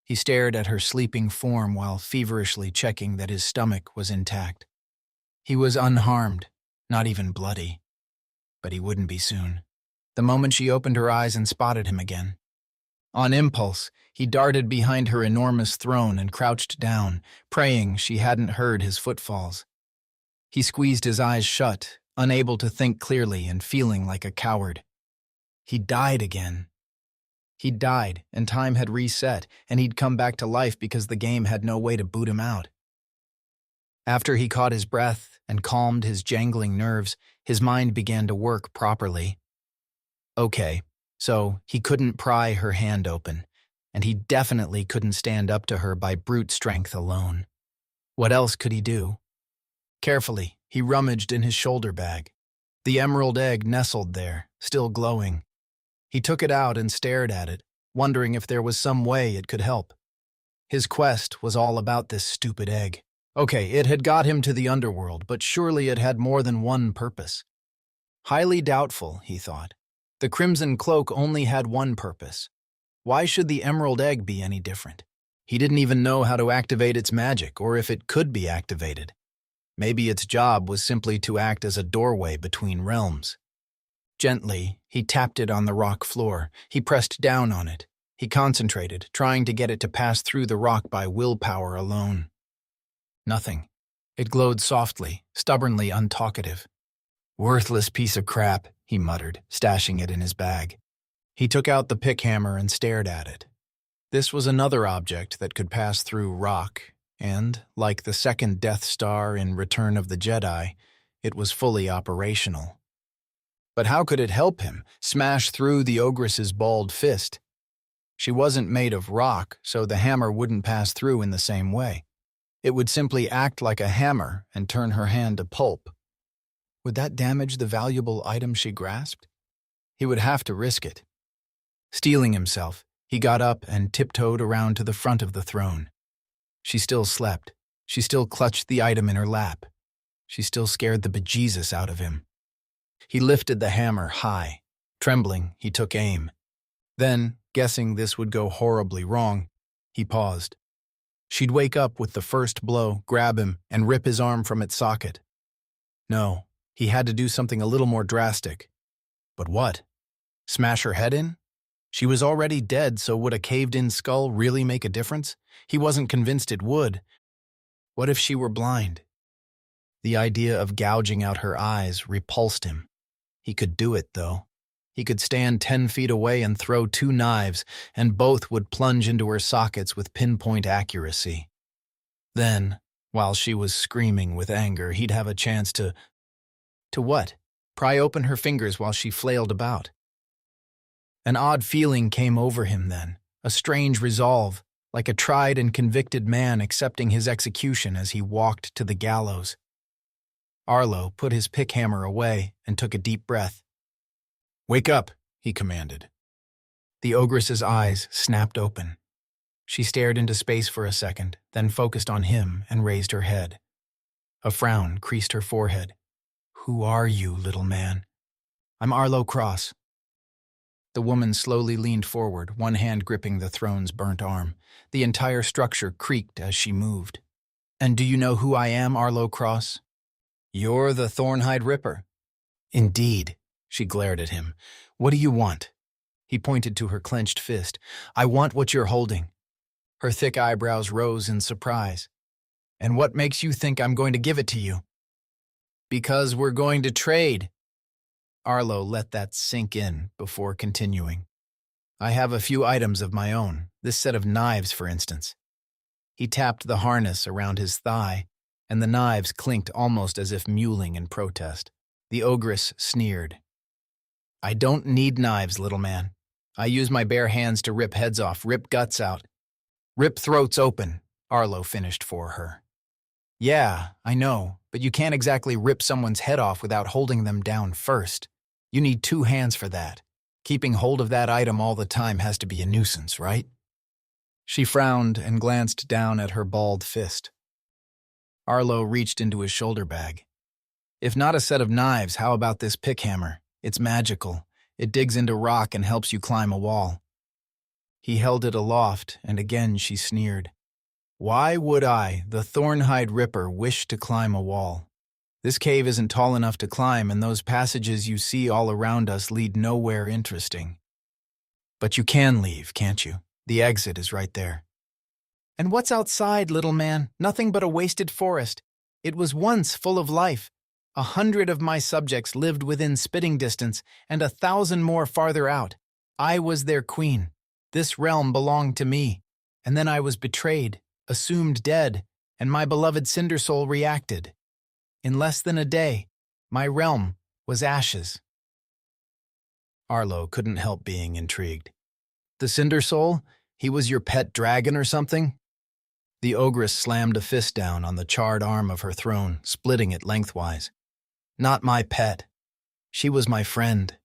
He stared at her sleeping form while feverishly checking that his stomach was intact. He was unharmed, not even bloody. But he wouldn't be soon. The moment she opened her eyes and spotted him again. On impulse, he darted behind her enormous throne and crouched down, praying she hadn't heard his footfalls. He squeezed his eyes shut, unable to think clearly and feeling like a coward. He died again. He'd died, and time had reset, and he'd come back to life because the game had no way to boot him out. After he caught his breath and calmed his jangling nerves, his mind began to work properly. Okay, so he couldn't pry her hand open, and he definitely couldn't stand up to her by brute strength alone. What else could he do? Carefully, he rummaged in his shoulder bag. The emerald egg nestled there, still glowing. He took it out and stared at it, wondering if there was some way it could help. His quest was all about this stupid egg. Okay, it had got him to the Underworld, but surely it had more than one purpose. Highly doubtful, he thought. The Crimson Cloak only had one purpose. Why should the emerald egg be any different? He didn't even know how to activate its magic, or if it could be activated. Maybe its job was simply to act as a doorway between realms. Gently, he tapped it on the rock floor. He pressed down on it. He concentrated, trying to get it to pass through the rock by willpower alone. Nothing. It glowed softly, stubbornly untalkative. "Worthless piece of crap," he muttered, stashing it in his bag. He took out the pick hammer and stared at it. This was another object that could pass through rock, and, like the second Death Star in Return of the Jedi, it was fully operational. But how could it help him smash through the Ogress's balled fist? She wasn't made of rock, so the hammer wouldn't pass through in the same way. It would simply act like a hammer and turn her hand to pulp. Would that damage the valuable item she grasped? He would have to risk it. Steeling himself, he got up and tiptoed around to the front of the throne. She still slept. She still clutched the item in her lap. She still scared the bejesus out of him. He lifted the hammer high. Trembling, he took aim. Then, guessing this would go horribly wrong, he paused. She'd wake up with the first blow, grab him, and rip his arm from its socket. No, he had to do something a little more drastic. But what? Smash her head in? She was already dead, so would a caved-in skull really make a difference? He wasn't convinced it would. What if she were blind? The idea of gouging out her eyes repulsed him. He could do it, though. He could stand 10 feet away and throw 2 knives, and both would plunge into her sockets with pinpoint accuracy. Then, while she was screaming with anger, he'd have a chance to... To what? Pry open her fingers while she flailed about. An odd feeling came over him then, a strange resolve, like a tried and convicted man accepting his execution as he walked to the gallows. Arlo put his pick hammer away and took a deep breath. "Wake up," he commanded. The Ogress's eyes snapped open. She stared into space for a second, then focused on him and raised her head. A frown creased her forehead. "Who are you, little man?" "I'm Arlo Cross." The woman slowly leaned forward, one hand gripping the throne's burnt arm. The entire structure creaked as she moved. "And do you know who I am, Arlo Cross?" "You're the Thornhide Ripper." "Indeed." She glared at him. "What do you want?" He pointed to her clenched fist. "I want what you're holding." Her thick eyebrows rose in surprise. "And what makes you think I'm going to give it to you?" "Because we're going to trade." Arlo let that sink in before continuing. "I have a few items of my own, this set of knives, for instance." He tapped the harness around his thigh, and the knives clinked almost as if mewling in protest. The ogress sneered. "I don't need knives, little man. I use my bare hands to rip heads off, rip guts out. Rip throats open," Arlo finished for her. "Yeah, I know, but you can't exactly rip someone's head off without holding them down first. You need 2 hands for that. Keeping hold of that item all the time has to be a nuisance, right?" She frowned and glanced down at her balled fist. Arlo reached into his shoulder bag. "If not a set of knives, how about this pickhammer? It's magical. It digs into rock and helps you climb a wall." He held it aloft, and again she sneered. "Why would I, the Thornhide Ripper, wish to climb a wall? This cave isn't tall enough to climb, and those passages you see all around us lead nowhere interesting. But you can leave, can't you? The exit is right there." "And what's outside, little man? Nothing but a wasted forest. It was once full of life. 100 of my subjects lived within spitting distance, and 1,000 more farther out. I was their queen. This realm belonged to me. And then I was betrayed, assumed dead, and my beloved Cindersoul reacted. In less than a day, my realm was ashes." Arlo couldn't help being intrigued. "The Cindersoul? He was your pet dragon or something?" The ogress slammed a fist down on the charred arm of her throne, splitting it lengthwise. "Not my pet. She was my friend."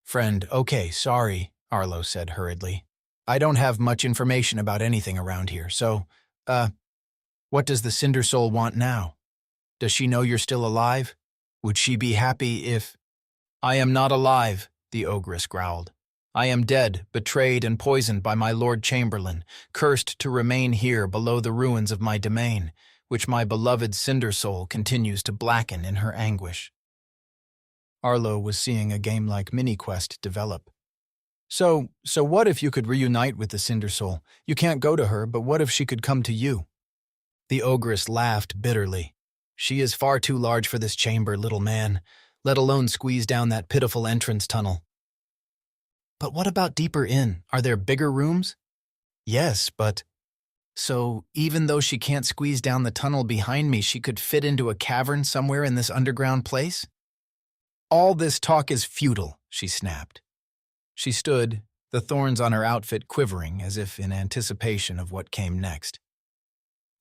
"Friend, okay, sorry," Arlo said hurriedly. "I don't have much information about anything around here, so, what does the Cindersoul want now? Does she know you're still alive? Would she be happy if—" "I am not alive," the ogress growled. "I am dead, betrayed and poisoned by my Lord Chamberlain, cursed to remain here below the ruins of my domain, which my beloved Cindersoul continues to blacken in her anguish." Arlo was seeing a game-like mini-quest develop. So what if you could reunite with the Cindersoul? You can't go to her, but what if she could come to you?" The ogress laughed bitterly. "She is far too large for this chamber, little man, let alone squeeze down that pitiful entrance tunnel." "But what about deeper in? Are there bigger rooms?" "Yes, but—" "So, even though she can't squeeze down the tunnel behind me, she could fit into a cavern somewhere in this underground place?" "All this talk is futile," she snapped. She stood, the thorns on her outfit quivering as if in anticipation of what came next.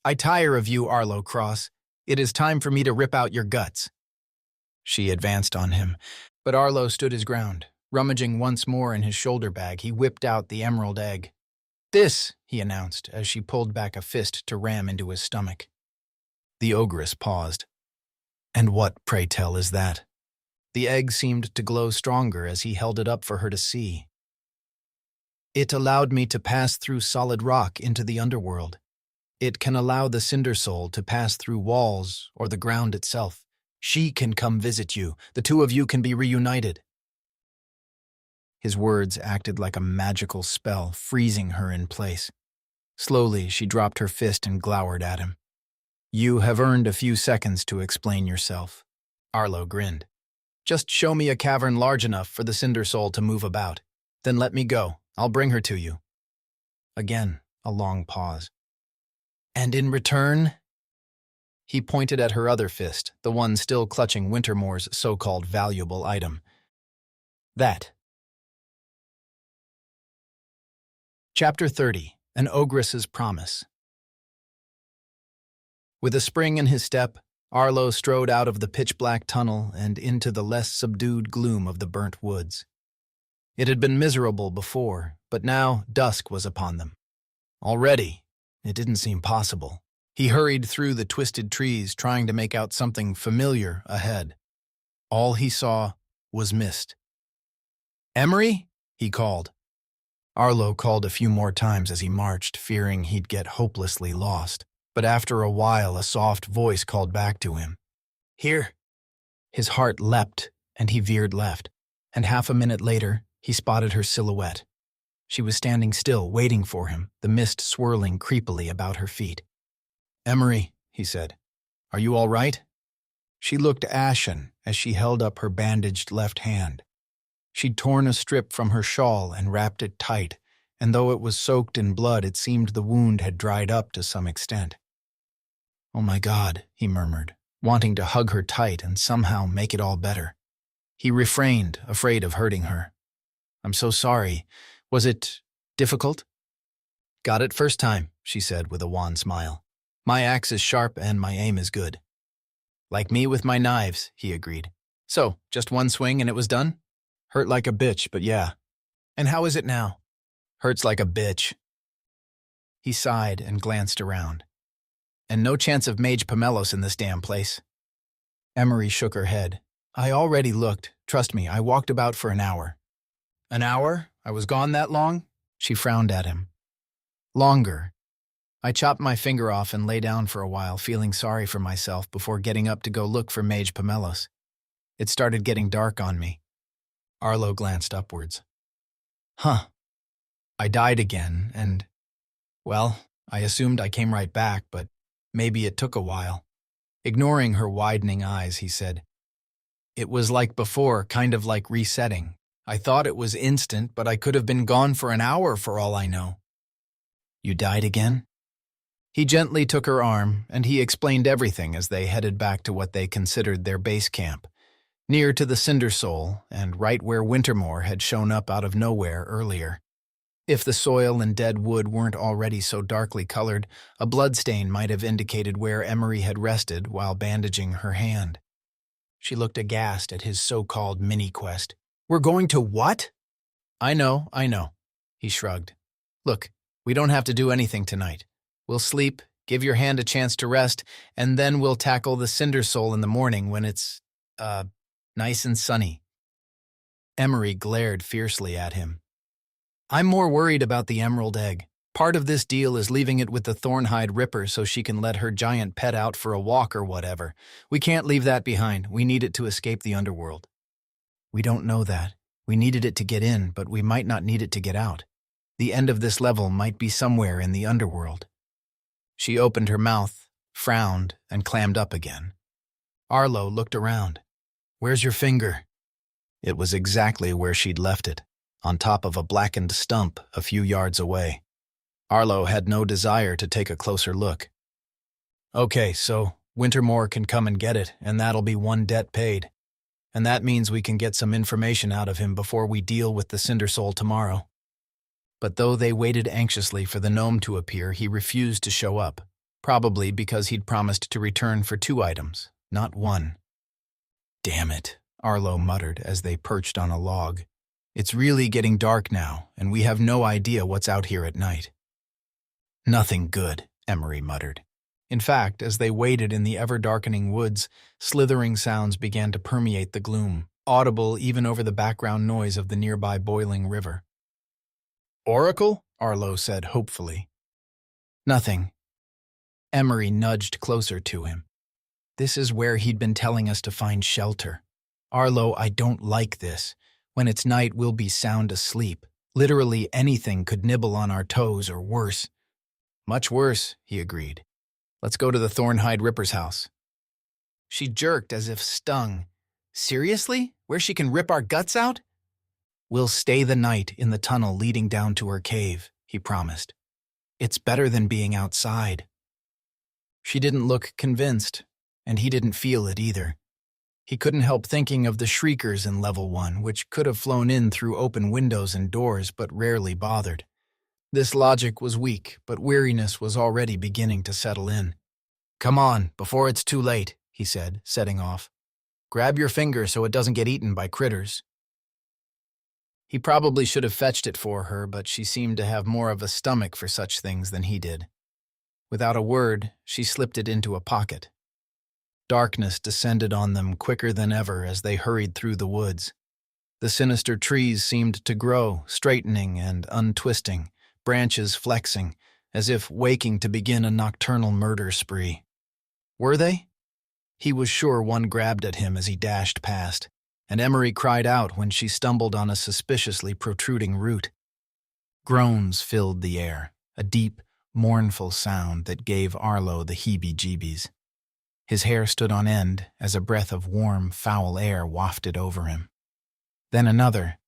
"I tire of you, Arlo Cross. It is time for me to rip out your guts." She advanced on him, but Arlo stood his ground. Rummaging once more in his shoulder bag, he whipped out the emerald egg. "This," he announced as she pulled back a fist to ram into his stomach. The ogress paused. "And what, pray tell, is that?" The egg seemed to glow stronger as he held it up for her to see. "It allowed me to pass through solid rock into the Underworld. It can allow the Cindersoul to pass through walls or the ground itself. She can come visit you. The 2 of you can be reunited." His words acted like a magical spell, freezing her in place. Slowly, she dropped her fist and glowered at him. "You have earned a few seconds to explain yourself." Arlo grinned. "Just show me a cavern large enough for the Cindersoul to move about. Then let me go. I'll bring her to you." Again, a long pause. "And in return?" He pointed at her other fist, the one still clutching Wintermore's so-called valuable item. "That." Chapter 30. An Ogress's Promise. With a spring in his step, Arlo strode out of the pitch-black tunnel and into the less subdued gloom of the burnt woods. It had been miserable before, but now dusk was upon them. Already, it didn't seem possible. He hurried through the twisted trees, trying to make out something familiar ahead. All he saw was mist. "Emery?" he called. Arlo called a few more times as he marched, fearing he'd get hopelessly lost. But after a while, a soft voice called back to him. "Here." His heart leapt, and he veered left, and half a minute later, he spotted her silhouette. She was standing still, waiting for him, the mist swirling creepily about her feet. "Emery," he said, "are you all right?" She looked ashen as she held up her bandaged left hand. She'd torn a strip from her shawl and wrapped it tight, and though it was soaked in blood, it seemed the wound had dried up to some extent. "Oh my God," he murmured, wanting to hug her tight and somehow make it all better. He refrained, afraid of hurting her. "I'm so sorry. Was it difficult?" "Got it first time," she said with a wan smile. "My axe is sharp and my aim is good." "Like me with my knives," he agreed. "So, just one swing and it was done?" "Hurt like a bitch, but yeah." "And how is it now?" "Hurts like a bitch." He sighed and glanced around. "And no chance of Mage Pomelos in this damn place." Emery shook her head. "I already looked. Trust me, I walked about for an hour." "An hour? I was gone that long?" She frowned at him. "Longer. I chopped my finger off and lay down for a while, feeling sorry for myself before getting up to go look for Mage Pomelos. It started getting dark on me." Arlo glanced upwards. "Huh. I died again, and, well, I assumed I came right back, but maybe it took a while." Ignoring her widening eyes, he said, "It was like before, kind of like resetting. I thought it was instant, but I could have been gone for an hour for all I know." "You died again?" He gently took her arm, and he explained everything as they headed back to what they considered their base camp, near to the Cindersoul and right where Wintermore had shown up out of nowhere earlier. If the soil and dead wood weren't already so darkly colored, a bloodstain might have indicated where Emery had rested while bandaging her hand. She looked aghast at his so-called mini-quest. "We're going to what?" I know. He shrugged. "Look, we don't have to do anything tonight. We'll sleep, give your hand a chance to rest, and then we'll tackle the Cindersoul in the morning when it's, nice and sunny." Emery glared fiercely at him. "I'm more worried about the emerald egg. Part of this deal is leaving it with the Thornhide Ripper so she can let her giant pet out for a walk or whatever. We can't leave that behind. We need it to escape the Underworld." "We don't know that. We needed it to get in, but we might not need it to get out. The end of this level might be somewhere in the Underworld." She opened her mouth, frowned, and clammed up again. Arlo looked around. "Where's your finger?" It was exactly where she'd left it, on top of a blackened stump a few yards away. Arlo had no desire to take a closer look. "Okay, so Wintermore can come and get it, and that'll be one debt paid. And that means we can get some information out of him before we deal with the Cindersoul tomorrow." But though they waited anxiously for the gnome to appear, he refused to show up, probably because he'd promised to return for 2 items, not 1. "Damn it," Arlo muttered as they perched on a log. "It's really getting dark now, and we have no idea what's out here at night." "Nothing good," Emery muttered. In fact, as they waited in the ever-darkening woods, slithering sounds began to permeate the gloom, audible even over the background noise of the nearby boiling river. "Oracle?" Arlo said hopefully. "Nothing." Emery nudged closer to him. "This is where he'd been telling us to find shelter. Arlo, I don't like this. When it's night, we'll be sound asleep. Literally anything could nibble on our toes or worse." "Much worse," he agreed. "Let's go to the Thornhide Ripper's house." She jerked as if stung. "Seriously? Where she can rip our guts out?" "We'll stay the night in the tunnel leading down to her cave," he promised. "It's better than being outside." She didn't look convinced, and he didn't feel it either. He couldn't help thinking of the shriekers in Level 1, which could have flown in through open windows and doors but rarely bothered. This logic was weak, but weariness was already beginning to settle in. "Come on, before it's too late," he said, setting off. "Grab your finger so it doesn't get eaten by critters." He probably should have fetched it for her, but she seemed to have more of a stomach for such things than he did. Without a word, she slipped it into a pocket. Darkness descended on them quicker than ever as they hurried through the woods. The sinister trees seemed to grow, straightening and untwisting, branches flexing, as if waking to begin a nocturnal murder spree. Were they? He was sure one grabbed at him as he dashed past, and Emery cried out when she stumbled on a suspiciously protruding root. Groans filled the air, a deep, mournful sound that gave Arlo the heebie-jeebies. His hair stood on end as a breath of warm, foul air wafted over him. Then another.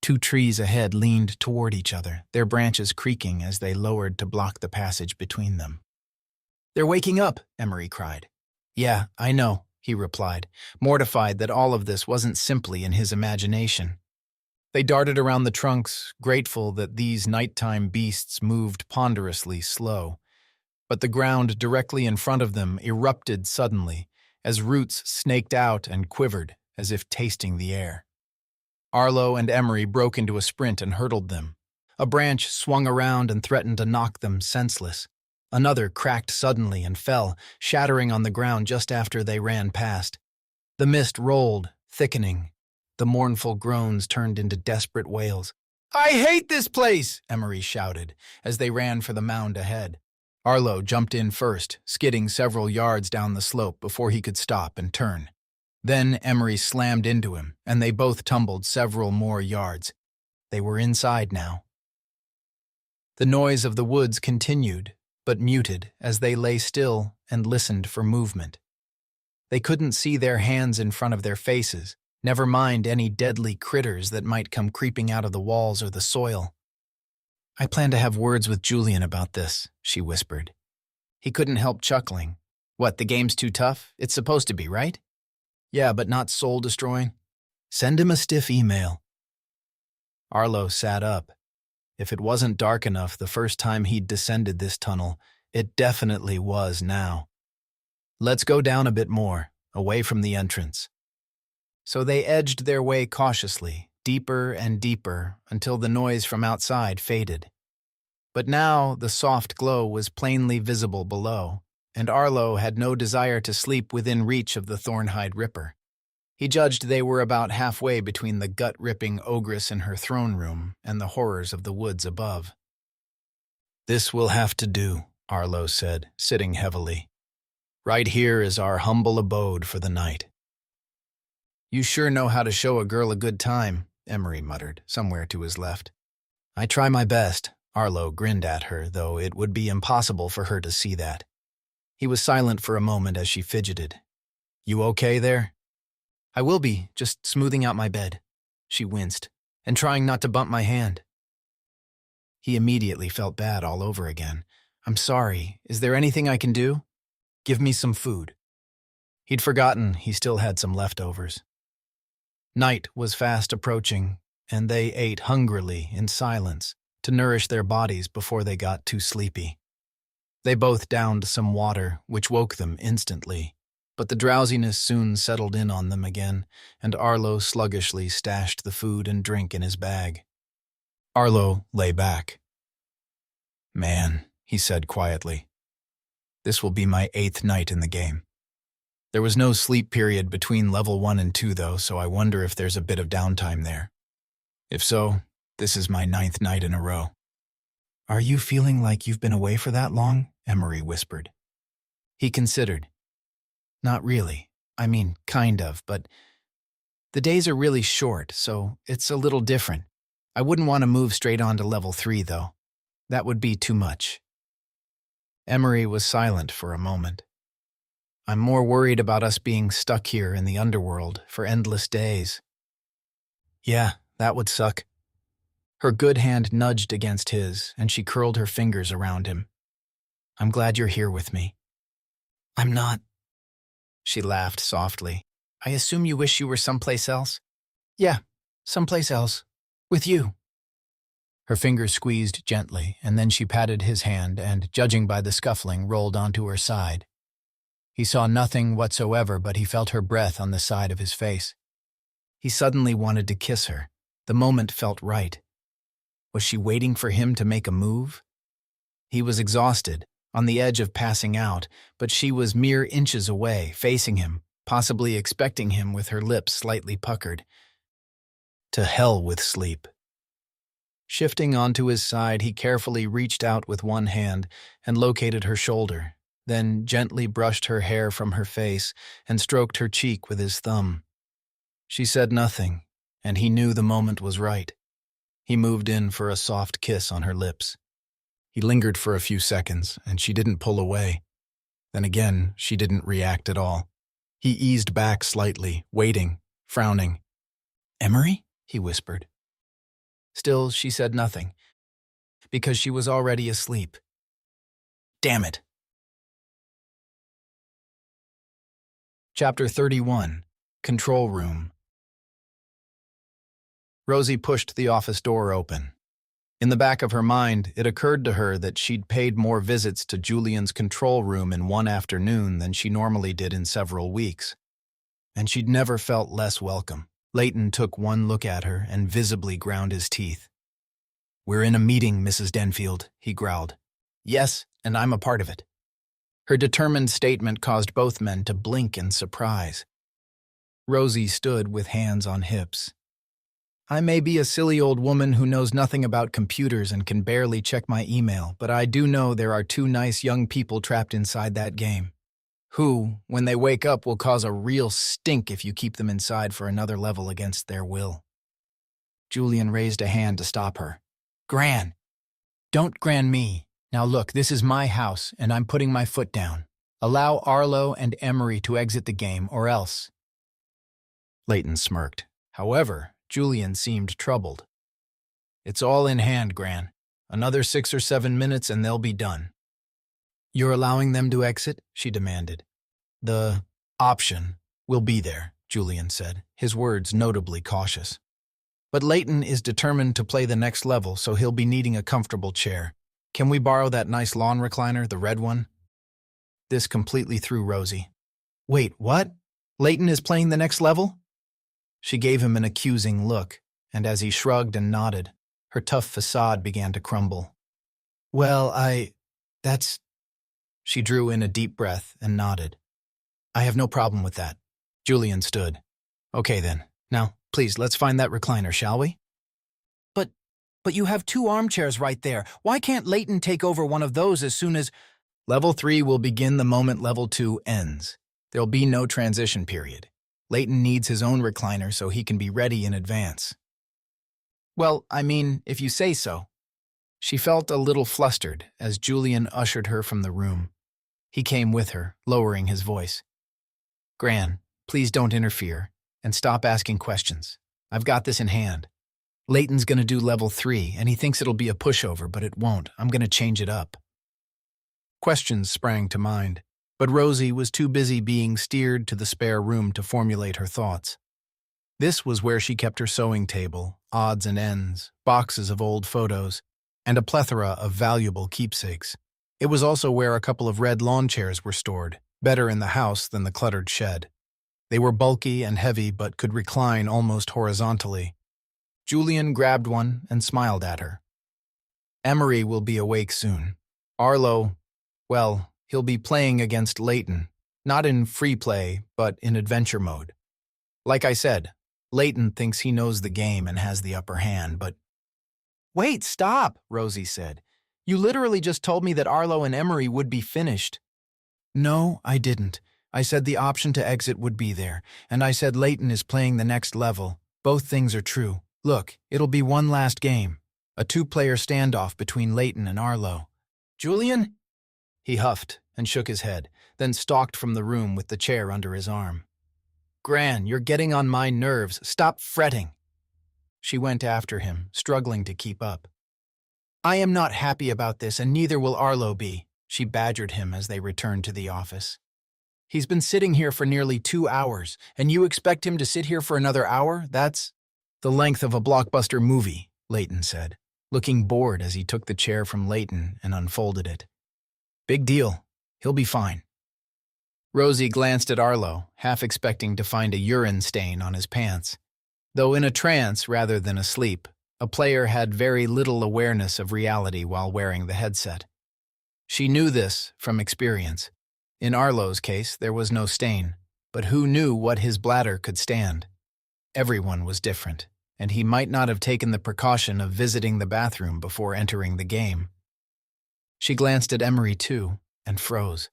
2 trees ahead leaned toward each other, their branches creaking as they lowered to block the passage between them. They're waking up, Emery cried. Yeah, I know, he replied, mortified that all of this wasn't simply in his imagination. They darted around the trunks, grateful that these nighttime beasts moved ponderously slow. But the ground directly in front of them erupted suddenly, as roots snaked out and quivered, as if tasting the air. Arlo and Emery broke into a sprint and hurdled them. A branch swung around and threatened to knock them senseless. Another cracked suddenly and fell, shattering on the ground just after they ran past. The mist rolled, thickening. The mournful groans turned into desperate wails. "I hate this place!" Emery shouted, as they ran for the mound ahead. Arlo jumped in first, skidding several yards down the slope before he could stop and turn. Then Emery slammed into him, and they both tumbled several more yards. They were inside now. The noise of the woods continued, but muted as they lay still and listened for movement. They couldn't see their hands in front of their faces, never mind any deadly critters that might come creeping out of the walls or the soil. "I plan to have words with Julian about this," she whispered. He couldn't help chuckling. "What, the game's too tough? It's supposed to be, right?" "Yeah, but not soul-destroying." "Send him a stiff email." Arlo sat up. If it wasn't dark enough the first time he'd descended this tunnel, it definitely was now. "Let's go down a bit more, away from the entrance." So they edged their way cautiously, deeper and deeper, until the noise from outside faded. But now the soft glow was plainly visible below, and Arlo had no desire to sleep within reach of the Thornhide Ripper. He judged they were about halfway between the gut-ripping ogress in her throne room and the horrors of the woods above. "This will have to do," Arlo said, sitting heavily. "Right here is our humble abode for the night." "You sure know how to show a girl a good time," Emery muttered, somewhere to his left. "I try my best," Arlo grinned at her, though it would be impossible for her to see that. He was silent for a moment as she fidgeted. "You okay there?" "I will be, just smoothing out my bed." She winced, "and trying not to bump my hand." He immediately felt bad all over again. "I'm sorry. Is there anything I can do?" "Give me some food." He'd forgotten he still had some leftovers. Night was fast approaching, and they ate hungrily in silence to nourish their bodies before they got too sleepy. They both downed some water, which woke them instantly. But the drowsiness soon settled in on them again, and Arlo sluggishly stashed the food and drink in his bag. Arlo lay back. "Man," he said quietly, "this will be my 8th night in the game. There was no sleep period between level 1 and 2, though, so I wonder if there's a bit of downtime there. If so, this is my 9th night in a row." "Are you feeling like you've been away for that long?" Emery whispered. He considered. "Not really. I mean, kind of, but the days are really short, so it's a little different. I wouldn't want to move straight on to level 3, though. That would be too much." Emery was silent for a moment. "I'm more worried about us being stuck here in the Underworld for endless days." "Yeah, that would suck." Her good hand nudged against his, and she curled her fingers around him. "I'm glad you're here with me." "I'm not." She laughed softly. "I assume you wish you were someplace else?" "Yeah, someplace else. With you." Her fingers squeezed gently, and then she patted his hand and, judging by the scuffling, rolled onto her side. He saw nothing whatsoever, but he felt her breath on the side of his face. He suddenly wanted to kiss her. The moment felt right. Was she waiting for him to make a move? He was exhausted, on the edge of passing out, but she was mere inches away, facing him, possibly expecting him with her lips slightly puckered. To hell with sleep. Shifting onto his side, he carefully reached out with one hand and located her shoulder, then gently brushed her hair from her face and stroked her cheek with his thumb. She said nothing, and he knew the moment was right. He moved in for a soft kiss on her lips. He lingered for a few seconds, and she didn't pull away. Then again, she didn't react at all. He eased back slightly, waiting, frowning. "Emery?" he whispered. Still, she said nothing, because she was already asleep. Damn it. Chapter 31. Control Room. Rosie pushed the office door open. In the back of her mind, it occurred to her that she'd paid more visits to Julian's control room in one afternoon than she normally did in several weeks. And she'd never felt less welcome. Leighton took one look at her and visibly ground his teeth. "We're in a meeting, Mrs. Denfield," he growled. "Yes, and I'm a part of it." Her determined statement caused both men to blink in surprise. Rosie stood with hands on hips. "I may be a silly old woman who knows nothing about computers and can barely check my email, but I do know there are two nice young people trapped inside that game, who, when they wake up, will cause a real stink if you keep them inside for another level against their will." Julian raised a hand to stop her. "Gran, don't gran me. Now look, this is my house, and I'm putting my foot down. Allow Arlo and Emery to exit the game, or else." Leighton smirked. However, Julian seemed troubled. "It's all in hand, Gran. Another 6 or 7 minutes and they'll be done." "You're allowing them to exit?" she demanded. "The option will be there," Julian said, his words notably cautious. "But Leighton is determined to play the next level, so he'll be needing a comfortable chair. Can we borrow that nice lawn recliner, the red one?" This completely threw Rosie. "Wait, what? Leighton is playing the next level?" She gave him an accusing look, and as he shrugged and nodded, her tough facade began to crumble. "Well, that's..." She drew in a deep breath and nodded. "I have no problem with that." Julian stood. "Okay then. Now, please, let's find that recliner, shall we?" But you have 2 armchairs right there. Why can't Leighton take over one of those as soon as... Level 3 will begin the moment Level 2 ends. There'll be no transition period. Leighton needs his own recliner so he can be ready in advance. "Well, I mean, if you say so." She felt a little flustered as Julian ushered her from the room. He came with her, lowering his voice. "Gran, please don't interfere, and stop asking questions. I've got this in hand. Leighton's gonna do Level 3, and he thinks it'll be a pushover, but it won't. I'm gonna change it up." Questions sprang to mind, but Rosie was too busy being steered to the spare room to formulate her thoughts. This was where she kept her sewing table, odds and ends, boxes of old photos, and a plethora of valuable keepsakes. It was also where a couple of red lawn chairs were stored, better in the house than the cluttered shed. They were bulky and heavy but could recline almost horizontally. Julian grabbed one and smiled at her. "Emery will be awake soon. Arlo, well, he'll be playing against Leighton, not in free play, but in adventure mode. Like I said, Leighton thinks he knows the game and has the upper hand, but..." "Wait, stop," Rosie said. "You literally just told me that Arlo and Emery would be finished." "No, I didn't. I said the option to exit would be there, and I said Leighton is playing the next level. Both things are true. Look, it'll be one last game. A 2-player standoff between Leighton and Arlo." "Julian?" He huffed and shook his head, then stalked from the room with the chair under his arm. "Gran, you're getting on my nerves. Stop fretting." She went after him, struggling to keep up. "I am not happy about this, and neither will Arlo be," she badgered him as they returned to the office. "He's been sitting here for nearly 2 hours, and you expect him to sit here for another hour? That's..." "The length of a blockbuster movie," Leighton said, looking bored as he took the chair from Leighton and unfolded it. "Big deal. He'll be fine." Rosie glanced at Arlo, half expecting to find a urine stain on his pants. Though in a trance rather than asleep, a player had very little awareness of reality while wearing the headset. She knew this from experience. In Arlo's case, there was no stain, but who knew what his bladder could stand? Everyone was different, and he might not have taken the precaution of visiting the bathroom before entering the game. She glanced at Emery too, and froze.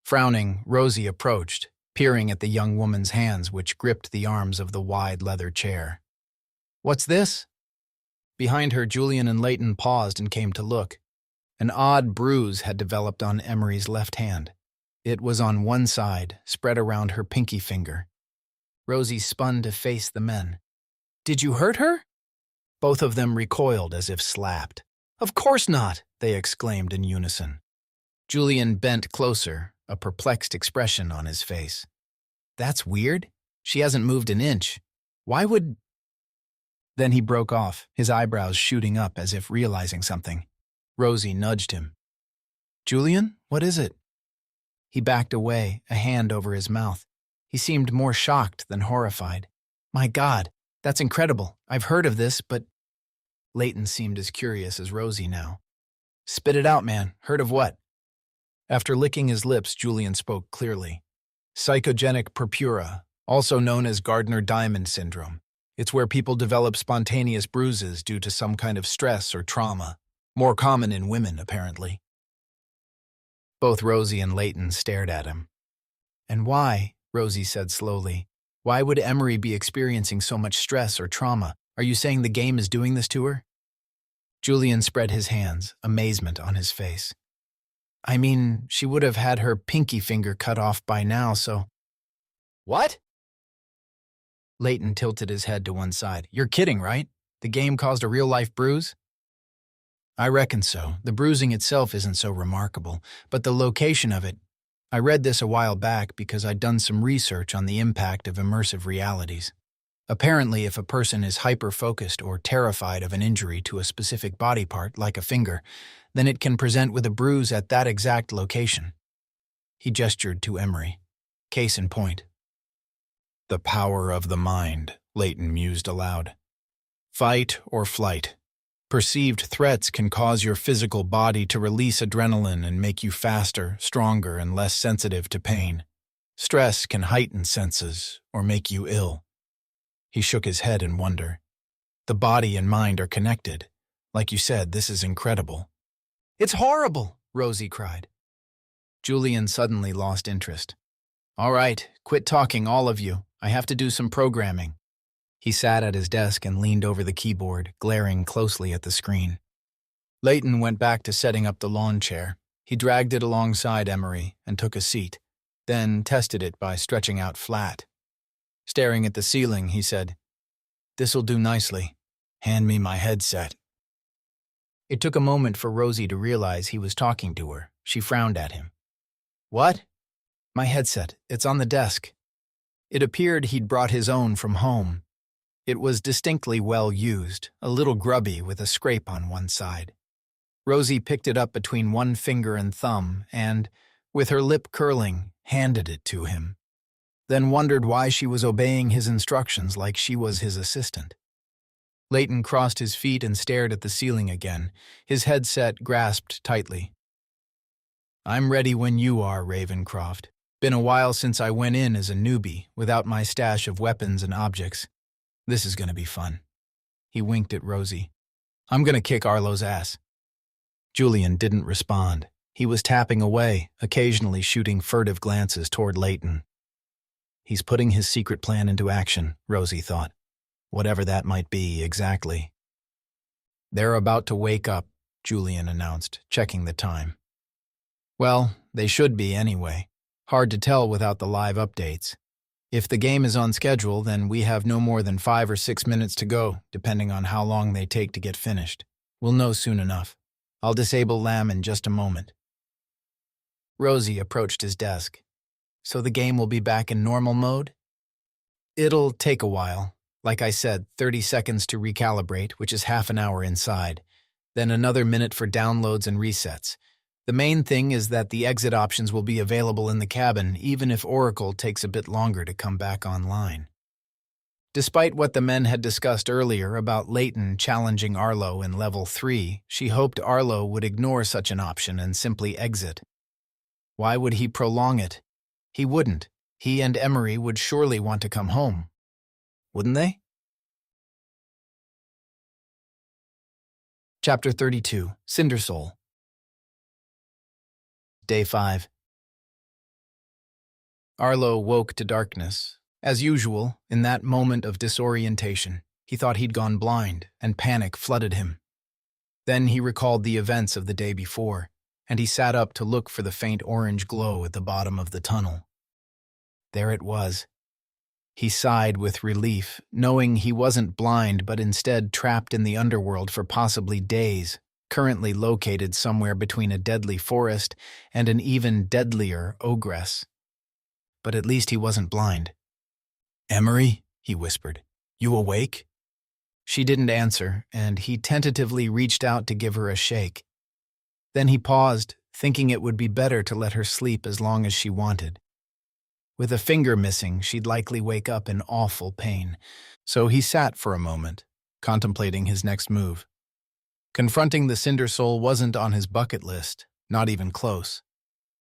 Frowning, Rosie approached, peering at the young woman's hands which gripped the arms of the wide leather chair. "What's this?" Behind her, Julian and Leighton paused and came to look. An odd bruise had developed on Emery's left hand. It was on one side, spread around her pinky finger. Rosie spun to face the men. "Did you hurt her?" Both of them recoiled as if slapped. "Of course not," they exclaimed in unison. Julian bent closer, a perplexed expression on his face. That's weird. She hasn't moved an inch. Why would... Then he broke off, his eyebrows shooting up as if realizing something. Rosie nudged him. Julian, what is it? He backed away, a hand over his mouth. He seemed more shocked than horrified. My God, that's incredible. I've heard of this, but... Leighton seemed as curious as Rosie now. Spit it out, man. Heard of what? After licking his lips, Julian spoke clearly. Psychogenic purpura, also known as Gardner-Diamond syndrome. It's where people develop spontaneous bruises due to some kind of stress or trauma. More common in women, apparently. Both Rosie and Leighton stared at him. And why, Rosie said slowly, why would Emery be experiencing so much stress or trauma? Are you saying the game is doing this to her? Julian spread his hands, amazement on his face. I mean, she would have had her pinky finger cut off by now, so... What? Leighton tilted his head to one side. You're kidding, right? The game caused a real-life bruise? I reckon so. The bruising itself isn't so remarkable, but the location of it... I read this a while back because I'd done some research on the impact of immersive realities. Apparently, if a person is hyper-focused or terrified of an injury to a specific body part, like a finger, then it can present with a bruise at that exact location. He gestured to Emery. Case in point. The power of the mind, Leighton mused aloud. Fight or flight. Perceived threats can cause your physical body to release adrenaline and make you faster, stronger, and less sensitive to pain. Stress can heighten senses or make you ill. He shook his head in wonder. The body and mind are connected. Like you said, this is incredible. It's horrible, Rosie cried. Julian suddenly lost interest. All right, quit talking, all of you. I have to do some programming. He sat at his desk and leaned over the keyboard, glaring closely at the screen. Leighton went back to setting up the lawn chair. He dragged it alongside Emery and took a seat, then tested it by stretching out flat. Staring at the ceiling, he said, This'll do nicely. Hand me my headset. It took a moment for Rosie to realize he was talking to her. She frowned at him. What? My headset. It's on the desk. It appeared he'd brought his own from home. It was distinctly well used, a little grubby with a scrape on one side. Rosie picked it up between one finger and thumb and, with her lip curling, handed it to him. Then wondered why she was obeying his instructions like she was his assistant. Leighton crossed his feet and stared at the ceiling again, his headset grasped tightly. I'm ready when you are, Ravencroft. Been a while since I went in as a newbie, without my stash of weapons and objects. This is gonna be fun. He winked at Rosie. I'm gonna kick Arlo's ass. Julian didn't respond. He was tapping away, occasionally shooting furtive glances toward Leighton. He's putting his secret plan into action, Rosie thought. Whatever that might be, exactly. They're about to wake up, Julian announced, checking the time. Well, they should be anyway. Hard to tell without the live updates. If the game is on schedule, then we have no more than 5 or 6 minutes to go, depending on how long they take to get finished. We'll know soon enough. I'll disable Lamb in just a moment. Rosie approached his desk. So the game will be back in normal mode? It'll take a while. Like I said, 30 seconds to recalibrate, which is half an hour inside. Then another minute for downloads and resets. The main thing is that the exit options will be available in the cabin, even if Oracle takes a bit longer to come back online. Despite what the men had discussed earlier about Leighton challenging Arlo in Level 3, she hoped Arlo would ignore such an option and simply exit. Why would he prolong it? He wouldn't. He and Emery would surely want to come home. Wouldn't they? Chapter 32, Cindersoul. Day 5. Arlo woke to darkness. As usual, in that moment of disorientation, he thought he'd gone blind, and panic flooded him. Then he recalled the events of the day before, and he sat up to look for the faint orange glow at the bottom of the tunnel. There it was. He sighed with relief, knowing he wasn't blind but instead trapped in the Underworld for possibly days, currently located somewhere between a deadly forest and an even deadlier Ogress. but at least he wasn't blind. "Emery," he whispered, "you awake?" She didn't answer, and he tentatively reached out to give her a shake. Then he paused, thinking it would be better to let her sleep as long as she wanted. With a finger missing, she'd likely wake up in awful pain, so he sat for a moment, contemplating his next move. Confronting the Cindersoul wasn't on his bucket list, not even close,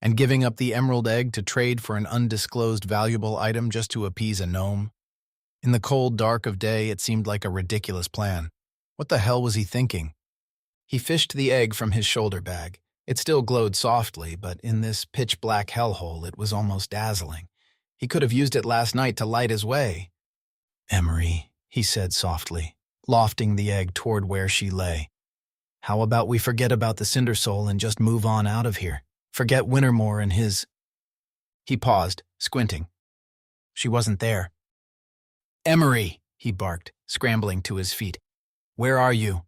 and giving up the emerald egg to trade for an undisclosed valuable item just to appease a gnome? In the cold dark of day, it seemed like a ridiculous plan. What the hell was he thinking? He fished the egg from his shoulder bag. It still glowed softly, but in this pitch-black hellhole it was almost dazzling. He could have used it last night to light his way. "Emery," he said softly, lofting the egg toward where she lay. "How about we forget about the Cindersoul and just move on out of here? Forget Wintermore and his—" He paused, squinting. She wasn't there. "Emery," he barked, scrambling to his feet. "Where are you?"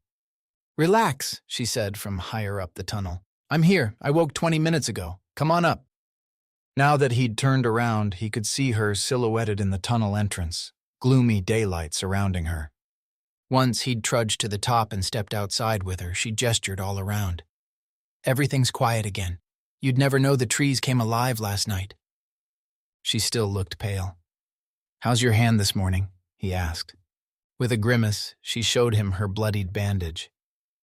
"Relax," she said from higher up the tunnel. "I'm here. I woke 20 minutes ago. Come on up." Now that he'd turned around, he could see her silhouetted in the tunnel entrance, gloomy daylight surrounding her. Once he'd trudged to the top and stepped outside with her, she gestured all around. "Everything's quiet again. You'd never know the trees came alive last night." She still looked pale. "How's your hand this morning?" he asked. With a grimace, she showed him her bloodied bandage.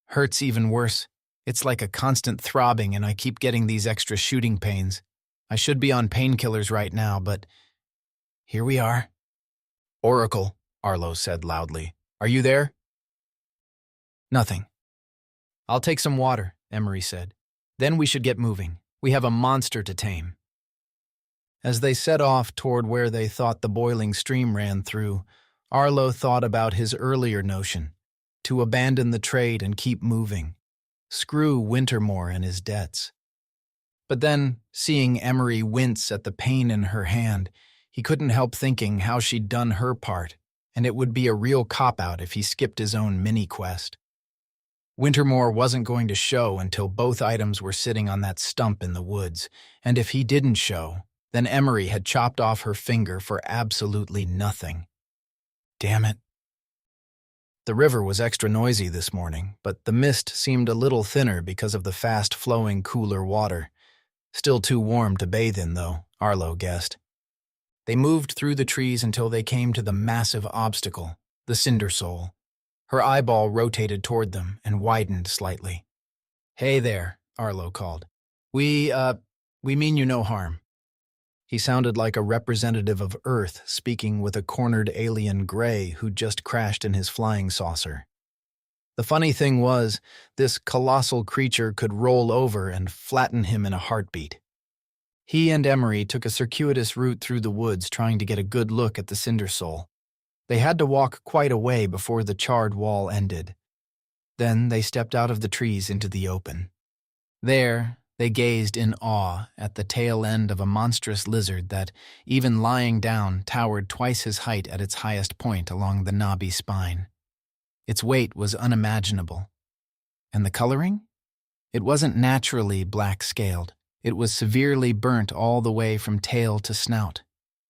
"Hurts even worse. It's like a constant throbbing and I keep getting these extra shooting pains. I should be on painkillers right now, but here we are." "Oracle," Arlo said loudly. "Are you there?" "Nothing." "I'll take some water," Emery said. "Then we should get moving. We have a monster to tame." As they set off toward where they thought the boiling stream ran through, Arlo thought about his earlier notion, to abandon the trade and keep moving. Screw Wintermore and his debts. But then, seeing Emery wince at the pain in her hand, he couldn't help thinking how she'd done her part, and it would be a real cop-out if he skipped his own mini-quest. Wintermore wasn't going to show until both items were sitting on that stump in the woods, and if he didn't show, then Emery had chopped off her finger for absolutely nothing. Damn it. The river was extra noisy this morning, but the mist seemed a little thinner because of the fast-flowing, cooler water. Still too warm to bathe in, though, Arlo guessed. They moved through the trees until they came to the massive obstacle, the Cindersoul. Her eyeball rotated toward them and widened slightly. "Hey there," Arlo called. We mean you no harm." He sounded like a representative of Earth speaking with a cornered alien Grey who'd just crashed in his flying saucer. The funny thing was, this colossal creature could roll over and flatten him in a heartbeat. He and Emery took a circuitous route through the woods trying to get a good look at the Cindersoul. They had to walk quite a way before the charred wall ended. Then they stepped out of the trees into the open. There, they gazed in awe at the tail end of a monstrous lizard that, even lying down, towered twice his height at its highest point along the knobby spine. Its weight was unimaginable. And the coloring? It wasn't naturally black-scaled. It was severely burnt all the way from tail to snout.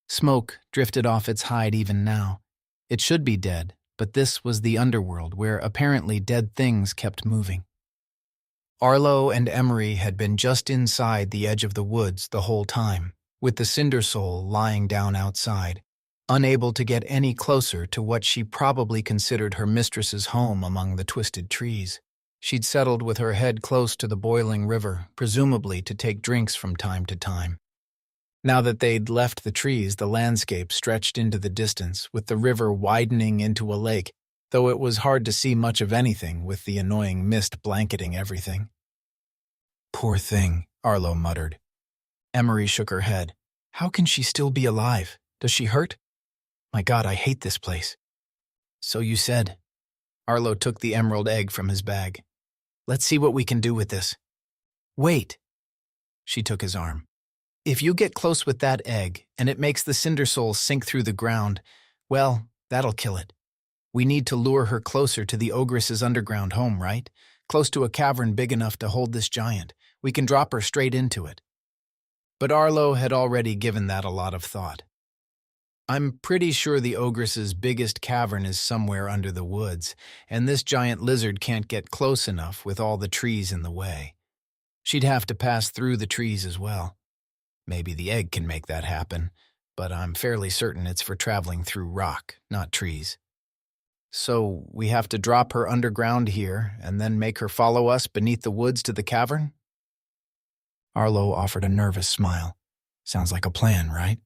Smoke drifted off its hide even now. It should be dead, but this was the Underworld, where apparently dead things kept moving. Arlo and Emery had been just inside the edge of the woods the whole time, with the Cindersoul lying down outside, unable to get any closer to what she probably considered her mistress's home among the twisted trees. She'd settled with her head close to the boiling river, presumably to take drinks from time to time. Now that they'd left the trees, the landscape stretched into the distance, with the river widening into a lake, though it was hard to see much of anything with the annoying mist blanketing everything. "Poor thing," Arlo muttered. Emery shook her head. "How can she still be alive? Does she hurt? My God, I hate this place." "So you said." Arlo took the emerald egg from his bag. "Let's see what we can do with this." "Wait." She took his arm. "If you get close with that egg, and it makes the Cindersoul sink through the ground, well, that'll kill it. We need to lure her closer to the Ogress's underground home, right? Close to a cavern big enough to hold this giant. We can drop her straight into it." But Arlo had already given that a lot of thought. I'm pretty sure the Ogress's biggest cavern is somewhere under the woods, and this giant lizard can't get close enough with all the trees in the way. She'd have to pass through the trees as well. Maybe the egg can make that happen, but I'm fairly certain it's for traveling through rock, not trees. So we have to drop her underground here and then make her follow us beneath the woods to the cavern? Arlo offered a nervous smile. Sounds like a plan, right?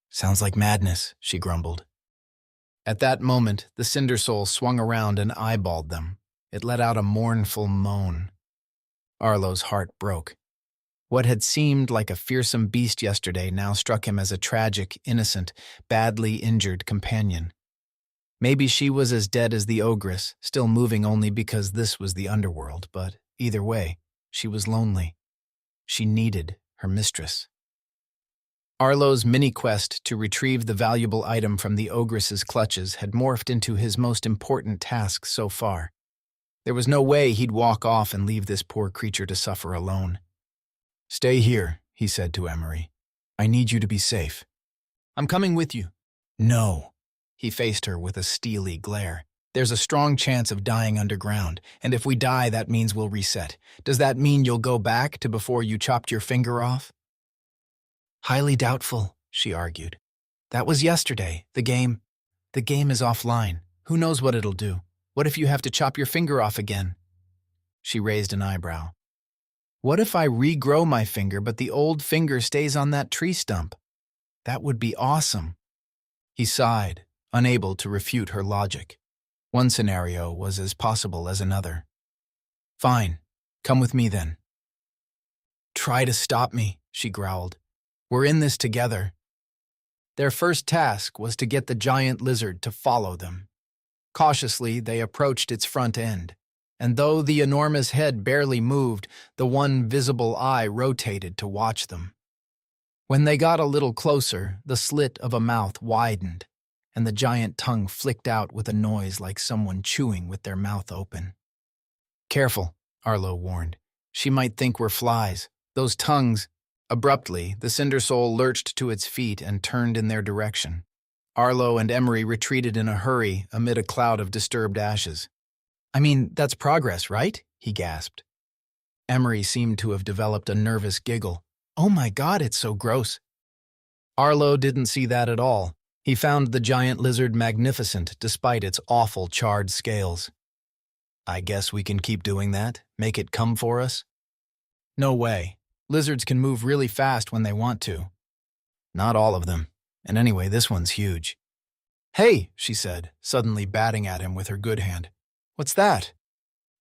Sounds like madness, she grumbled. At that moment, the Cindersoul swung around and eyeballed them. It let out a mournful moan. Arlo's heart broke. What had seemed like a fearsome beast yesterday now struck him as a tragic, innocent, badly injured companion. Maybe she was as dead as the Ogress, still moving only because this was the Underworld, but either way, she was lonely. She needed her mistress. Arlo's mini-quest to retrieve the valuable item from the Ogress's clutches had morphed into his most important task so far. There was no way he'd walk off and leave this poor creature to suffer alone. "Stay here," he said to Emery. "I need you to be safe." "I'm coming with you." "No." He faced her with a steely glare. "There's a strong chance of dying underground, and if we die, that means we'll reset. Does that mean you'll go back to before you chopped your finger off?" "Highly doubtful," she argued. "That was yesterday. The game is offline. Who knows what it'll do? What if you have to chop your finger off again?" She raised an eyebrow. "What if I regrow my finger, but the old finger stays on that tree stump? That would be awesome." He sighed, unable to refute her logic. One scenario was as possible as another. "Fine. Come with me then." "Try to stop me," she growled. "We're in this together." Their first task was to get the giant lizard to follow them. Cautiously, they approached its front end, and though the enormous head barely moved, the one visible eye rotated to watch them. When they got a little closer, the slit of a mouth widened, and the giant tongue flicked out with a noise like someone chewing with their mouth open. "Careful," Arlo warned. "She might think we're flies. Those tongues—" Abruptly, the Cindersoul lurched to its feet and turned in their direction. Arlo and Emery retreated in a hurry amid a cloud of disturbed ashes. "I mean, that's progress, right?" he gasped. Emery seemed to have developed a nervous giggle. "Oh my God, it's so gross." Arlo didn't see that at all. He found the giant lizard magnificent despite its awful charred scales. "I guess we can keep doing that? Make it come for us?" "No way. Lizards can move really fast when they want to." "Not all of them. And anyway, this one's huge." "Hey," she said, suddenly batting at him with her good hand. "What's that?"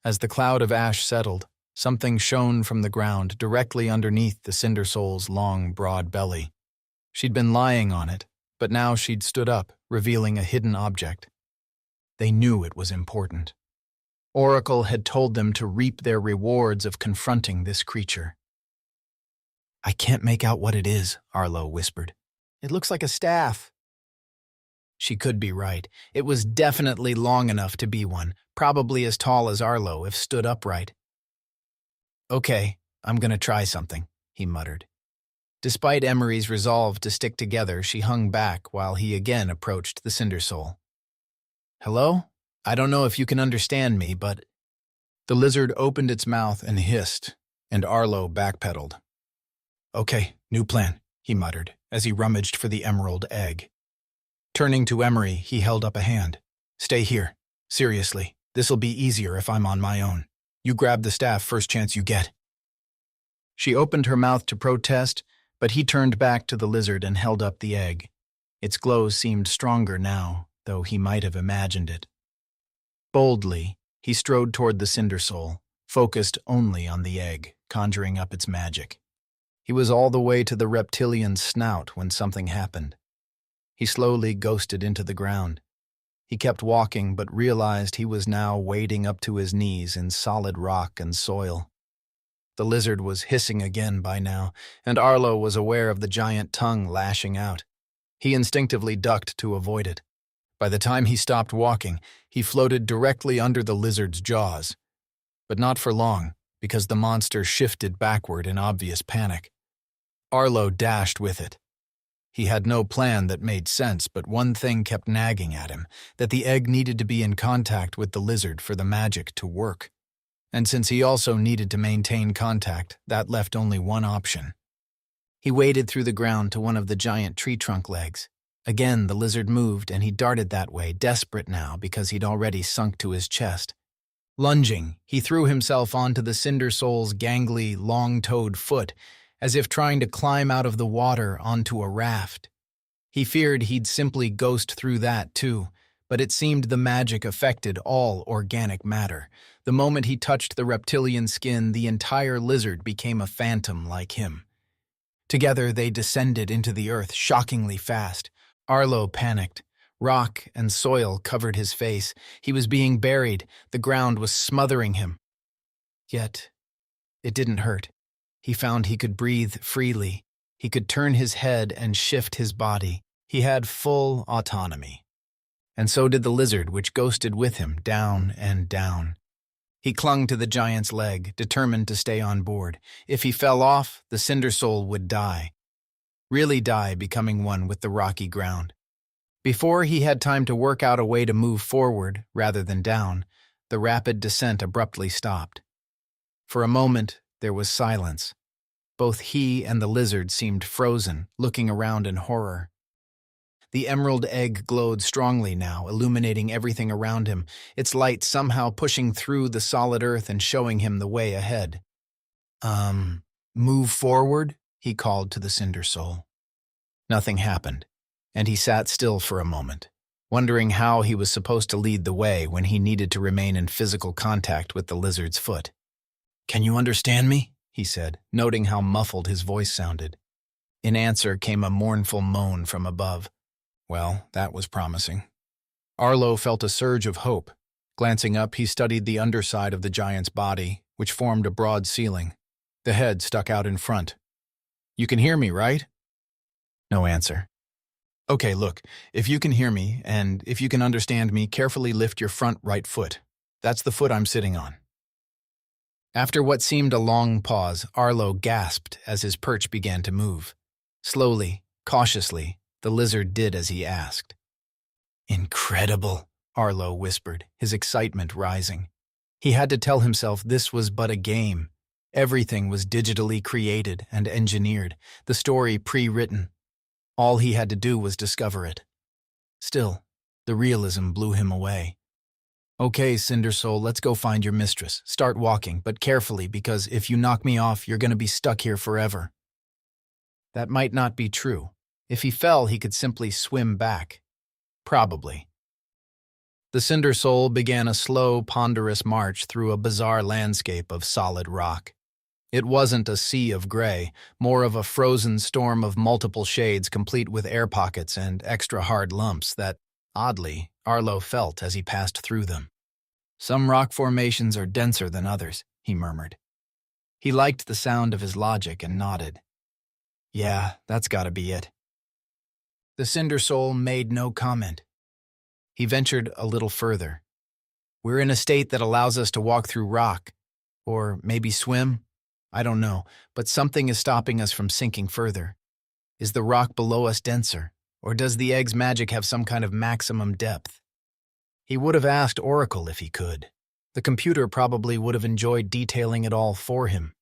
As the cloud of ash settled, something shone from the ground directly underneath the Cindersoul's long, broad belly. She'd been lying on it, but now she'd stood up, revealing a hidden object. They knew it was important. Oracle had told them to reap their rewards of confronting this creature. "I can't make out what it is," Arlo whispered. "It looks like a staff." She could be right. It was definitely long enough to be one, probably as tall as Arlo if stood upright. "Okay, I'm gonna try something," he muttered. Despite Emery's resolve to stick together, she hung back while he again approached the Cindersoul. "Hello? I don't know if you can understand me, but—" The lizard opened its mouth and hissed, and Arlo backpedaled. "Okay, new plan," he muttered as he rummaged for the emerald egg. Turning to Emery, he held up a hand. "Stay here. Seriously, this'll be easier if I'm on my own. You grab the staff first chance you get." She opened her mouth to protest, but he turned back to the lizard and held up the egg. Its glow seemed stronger now, though he might have imagined it. Boldly, he strode toward the Cindersoul, focused only on the egg, conjuring up its magic. He was all the way to the reptilian's snout when something happened. He slowly ghosted into the ground. He kept walking but realized he was now wading up to his knees in solid rock and soil. The lizard was hissing again by now, and Arlo was aware of the giant tongue lashing out. He instinctively ducked to avoid it. By the time he stopped walking, he floated directly under the lizard's jaws. But not for long, because the monster shifted backward in obvious panic. Arlo dashed with it. He had no plan that made sense, but one thing kept nagging at him, that the egg needed to be in contact with the lizard for the magic to work. And since he also needed to maintain contact, that left only one option. He waded through the ground to one of the giant tree trunk legs. Again, the lizard moved, and he darted that way, desperate now because he'd already sunk to his chest. Lunging, he threw himself onto the Cindersoul's gangly, long-toed foot, as if trying to climb out of the water onto a raft. He feared he'd simply ghost through that too, but it seemed the magic affected all organic matter. The moment he touched the reptilian skin, the entire lizard became a phantom like him. Together they descended into the earth shockingly fast. Arlo panicked. Rock and soil covered his face. He was being buried. The ground was smothering him. Yet, it didn't hurt. He found he could breathe freely. He could turn his head and shift his body. He had full autonomy. And so did the lizard, which ghosted with him, down and down. He clung to the giant's leg, determined to stay on board. If he fell off, the Cindersoul would die. Really die, becoming one with the rocky ground. Before he had time to work out a way to move forward, rather than down, the rapid descent abruptly stopped. For a moment, there was silence. Both he and the lizard seemed frozen, looking around in horror. The emerald egg glowed strongly now, illuminating everything around him, its light somehow pushing through the solid earth and showing him the way ahead. Move forward?" he called to the Cindersoul. Nothing happened, and he sat still for a moment, wondering how he was supposed to lead the way when he needed to remain in physical contact with the lizard's foot. "Can you understand me?" he said, noting how muffled his voice sounded. In answer came a mournful moan from above. Well, that was promising. Arlo felt a surge of hope. Glancing up, he studied the underside of the giant's body, which formed a broad ceiling. The head stuck out in front. "You can hear me, right?" No answer. "Okay, look, if you can hear me, and if you can understand me, carefully lift your front right foot. That's the foot I'm sitting on." After what seemed a long pause, Arlo gasped as his perch began to move. Slowly, cautiously, the lizard did as he asked. "Incredible," Arlo whispered, his excitement rising. He had to tell himself this was but a game. Everything was digitally created and engineered, the story pre-written. All he had to do was discover it. Still, the realism blew him away. "Okay, Cindersoul, let's go find your mistress. Start walking, but carefully, because if you knock me off, you're going to be stuck here forever." That might not be true. If he fell, he could simply swim back. Probably. The Cindersoul began a slow, ponderous march through a bizarre landscape of solid rock. It wasn't a sea of gray, more of a frozen storm of multiple shades complete with air pockets and extra hard lumps that, oddly, Arlo felt as he passed through them. "Some rock formations are denser than others," he murmured. He liked the sound of his logic and nodded. "Yeah, that's gotta be it." The Cindersoul made no comment. He ventured a little further. "We're in a state that allows us to walk through rock. Or maybe swim? I don't know, but something is stopping us from sinking further. Is the rock below us denser? Or does the egg's magic have some kind of maximum depth?" He would have asked Oracle if he could. The computer probably would have enjoyed detailing it all for him.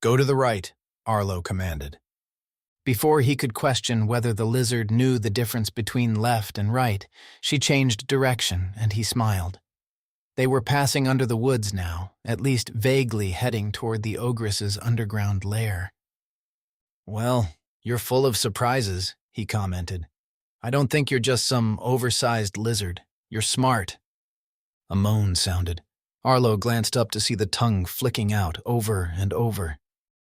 "Go to the right," Arlo commanded. Before he could question whether the lizard knew the difference between left and right, she changed direction, and he smiled. They were passing under the woods now, at least vaguely heading toward the Ogress's underground lair. "Well, you're full of surprises," he commented. "I don't think you're just some oversized lizard. You're smart." A moan sounded. Arlo glanced up to see the tongue flicking out over and over.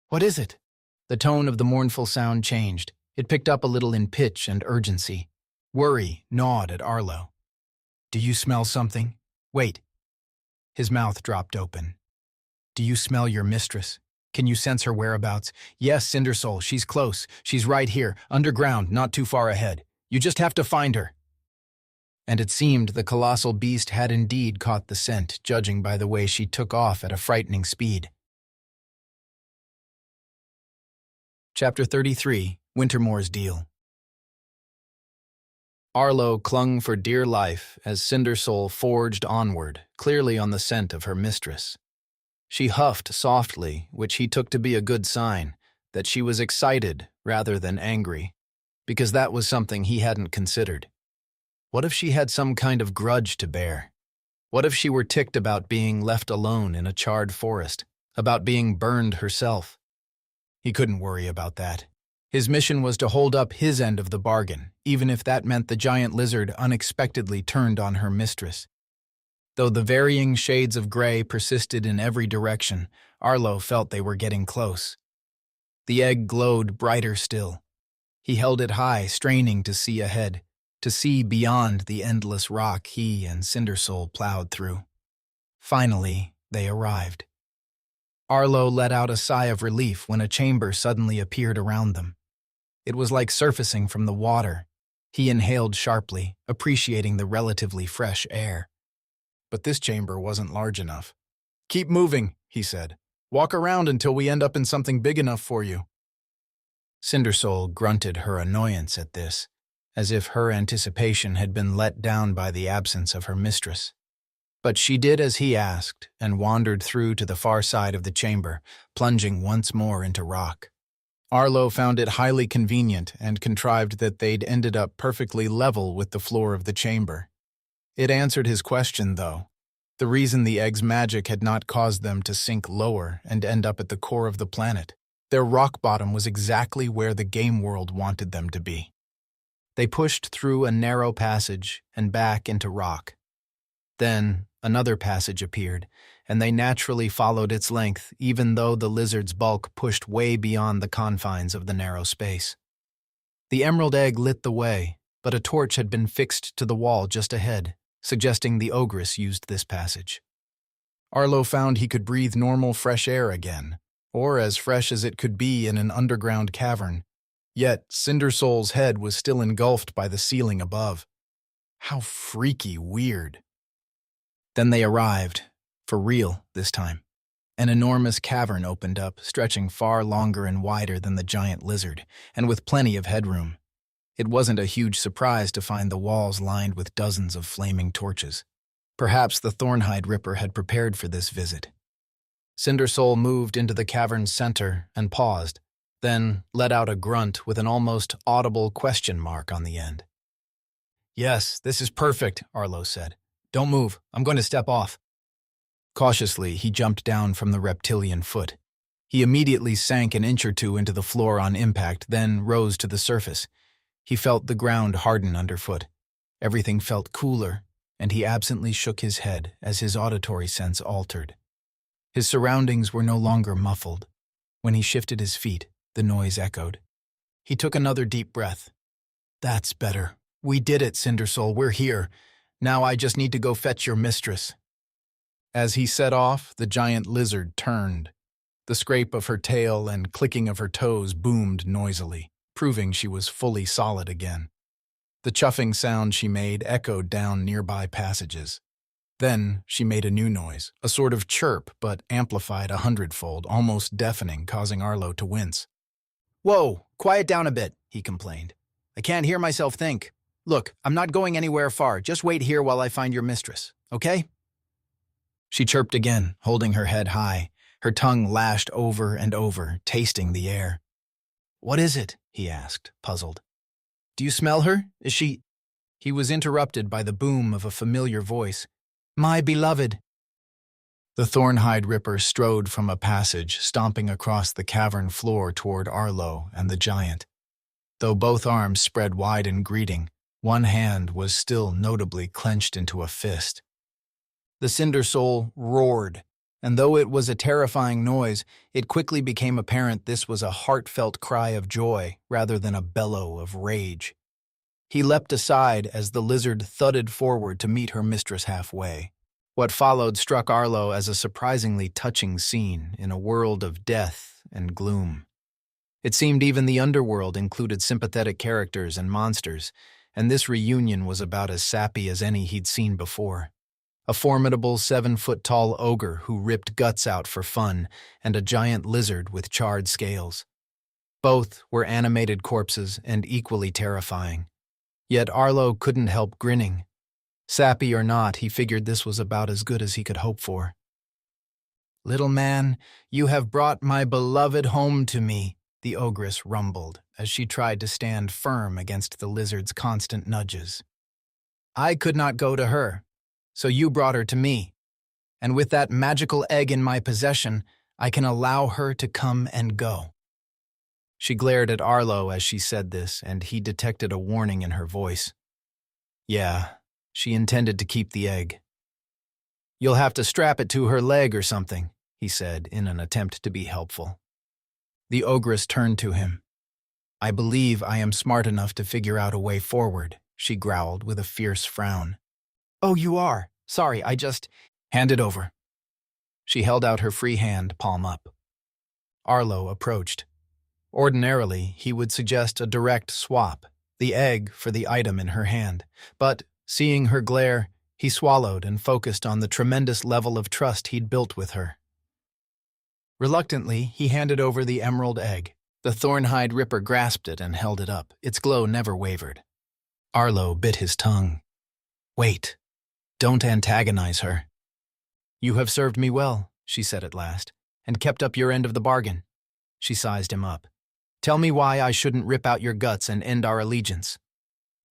"What is it?" The tone of the mournful sound changed. It picked up a little in pitch and urgency. Worry gnawed at Arlo. "Do you smell something? Wait." His mouth dropped open. "Do you smell your mistress? Can you sense her whereabouts?" "Yes, Cindersoul, she's close. She's right here, underground, not too far ahead. You just have to find her." And it seemed the colossal beast had indeed caught the scent, judging by the way she took off at a frightening speed. Chapter 33, Wintermore's Deal. Arlo clung for dear life as Cindersoul forged onward, clearly on the scent of her mistress. She huffed softly, which he took to be a good sign, that she was excited rather than angry, because that was something he hadn't considered. What if she had some kind of grudge to bear? What if she were ticked about being left alone in a charred forest, about being burned herself? He couldn't worry about that. His mission was to hold up his end of the bargain, even if that meant the giant lizard unexpectedly turned on her mistress. Though the varying shades of gray persisted in every direction, Arlo felt they were getting close. The egg glowed brighter still. He held it high, straining to see ahead, to see beyond the endless rock he and Cindersoul plowed through. Finally, they arrived. Arlo let out a sigh of relief when a chamber suddenly appeared around them. It was like surfacing from the water. He inhaled sharply, appreciating the relatively fresh air. But this chamber wasn't large enough. "Keep moving," he said. "Walk around until we end up in something big enough for you." Cindersoul grunted her annoyance at this, as if her anticipation had been let down by the absence of her mistress. But she did as he asked and wandered through to the far side of the chamber, plunging once more into rock. Arlo found it highly convenient and contrived that they'd ended up perfectly level with the floor of the chamber. It answered his question, though. The reason the egg's magic had not caused them to sink lower and end up at the core of the planet. Their rock bottom was exactly where the game world wanted them to be. They pushed through a narrow passage and back into rock. Then another passage appeared, and they naturally followed its length, even though the lizard's bulk pushed way beyond the confines of the narrow space. The emerald egg lit the way, but a torch had been fixed to the wall just ahead, suggesting the Ogress used this passage. Arlo found he could breathe normal fresh air again, or as fresh as it could be in an underground cavern. Yet Cindersoul's head was still engulfed by the ceiling above. How freaky weird. Then they arrived, for real this time. An enormous cavern opened up, stretching far longer and wider than the giant lizard, and with plenty of headroom. It wasn't a huge surprise to find the walls lined with dozens of flaming torches. Perhaps the Thornhide Ripper had prepared for this visit. Cindersoul moved into the cavern's center and paused, then let out a grunt with an almost audible question mark on the end. "Yes, this is perfect," Arlo said. "Don't move. I'm going to step off." Cautiously, he jumped down from the reptilian foot. He immediately sank an inch or two into the floor on impact, then rose to the surface. He felt the ground harden underfoot. Everything felt cooler, and he absently shook his head as his auditory sense altered. His surroundings were no longer muffled. When he shifted his feet, the noise echoed. He took another deep breath. "That's better. We did it, Cindersoul. We're here. Now I just need to go fetch your mistress." As he set off, the giant lizard turned. The scrape of her tail and clicking of her toes boomed noisily, proving she was fully solid again. The chuffing sound she made echoed down nearby passages. Then she made a new noise, a sort of chirp, but amplified 100-fold, almost deafening, causing Arlo to wince. "Whoa, quiet down a bit," he complained. "I can't hear myself think. Look, I'm not going anywhere far. Just wait here while I find your mistress, okay?" She chirped again, holding her head high, her tongue lashed over and over, tasting the air. "What is it?" he asked, puzzled. "Do you smell her? Is she—" He was interrupted by the boom of a familiar voice. "My beloved!" The Thornhide Ripper strode from a passage, stomping across the cavern floor toward Arlo and the giant. Though both arms spread wide in greeting, one hand was still notably clenched into a fist. The Cindersoul roared, and though it was a terrifying noise, it quickly became apparent this was a heartfelt cry of joy rather than a bellow of rage. He leapt aside as the lizard thudded forward to meet her mistress halfway. What followed struck Arlo as a surprisingly touching scene in a world of death and gloom. It seemed even the Underworld included sympathetic characters and monsters, and this reunion was about as sappy as any he'd seen before. A formidable 7-foot-tall ogre who ripped guts out for fun, and a giant lizard with charred scales. Both were animated corpses and equally terrifying. Yet Arlo couldn't help grinning. Sappy or not, he figured this was about as good as he could hope for. "Little man, you have brought my beloved home to me," the ogress rumbled as she tried to stand firm against the lizard's constant nudges. "I could not go to her, so you brought her to me. And with that magical egg in my possession, I can allow her to come and go." She glared at Arlo as she said this, and he detected a warning in her voice. Yeah, she intended to keep the egg. "You'll have to strap it to her leg or something," he said in an attempt to be helpful. The ogress turned to him. "I believe I am smart enough to figure out a way forward," she growled with a fierce frown. "Oh, you are? Sorry, I just—" "Hand it over." She held out her free hand, palm up. Arlo approached. Ordinarily, he would suggest a direct swap, the egg for the item in her hand, but, seeing her glare, he swallowed and focused on the tremendous level of trust he'd built with her. Reluctantly, he handed over the emerald egg. The Thornhide Ripper grasped it and held it up. Its glow never wavered. Arlo bit his tongue. "Wait. Don't antagonize her." "You have served me well," she said at last, "and kept up your end of the bargain." She sized him up. "Tell me why I shouldn't rip out your guts and end our allegiance."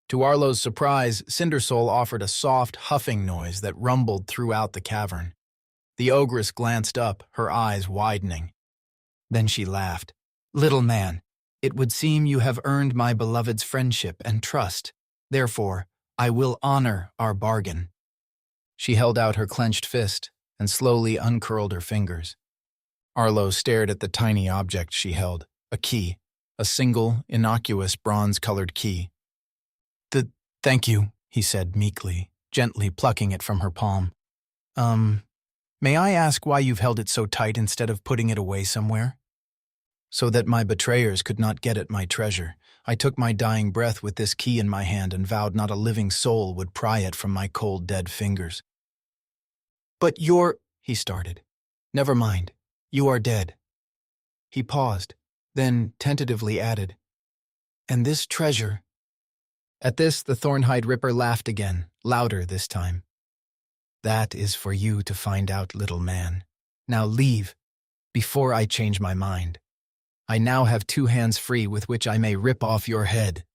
To Arlo's surprise, Cindersoul offered a soft, huffing noise that rumbled throughout the cavern. The ogress glanced up, her eyes widening. Then she laughed. "Little man, it would seem you have earned my beloved's friendship and trust. Therefore, I will honor our bargain." She held out her clenched fist and slowly uncurled her fingers. Arlo stared at the tiny object she held, a key, a single, innocuous bronze-colored key. Thank you," he said meekly, gently plucking it from her palm. May I ask why you've held it so tight instead of putting it away somewhere?" "So that my betrayers could not get at my treasure. I took my dying breath with this key in my hand and vowed not a living soul would pry it from my cold, dead fingers." "But you're—" he started. "Never mind. You are dead." He paused, then tentatively added, "And this treasure—" At this, the Thornhide Ripper laughed again, louder this time. "That is for you to find out, little man. Now leave, before I change my mind. I now have 2 hands free with which I may rip off your head."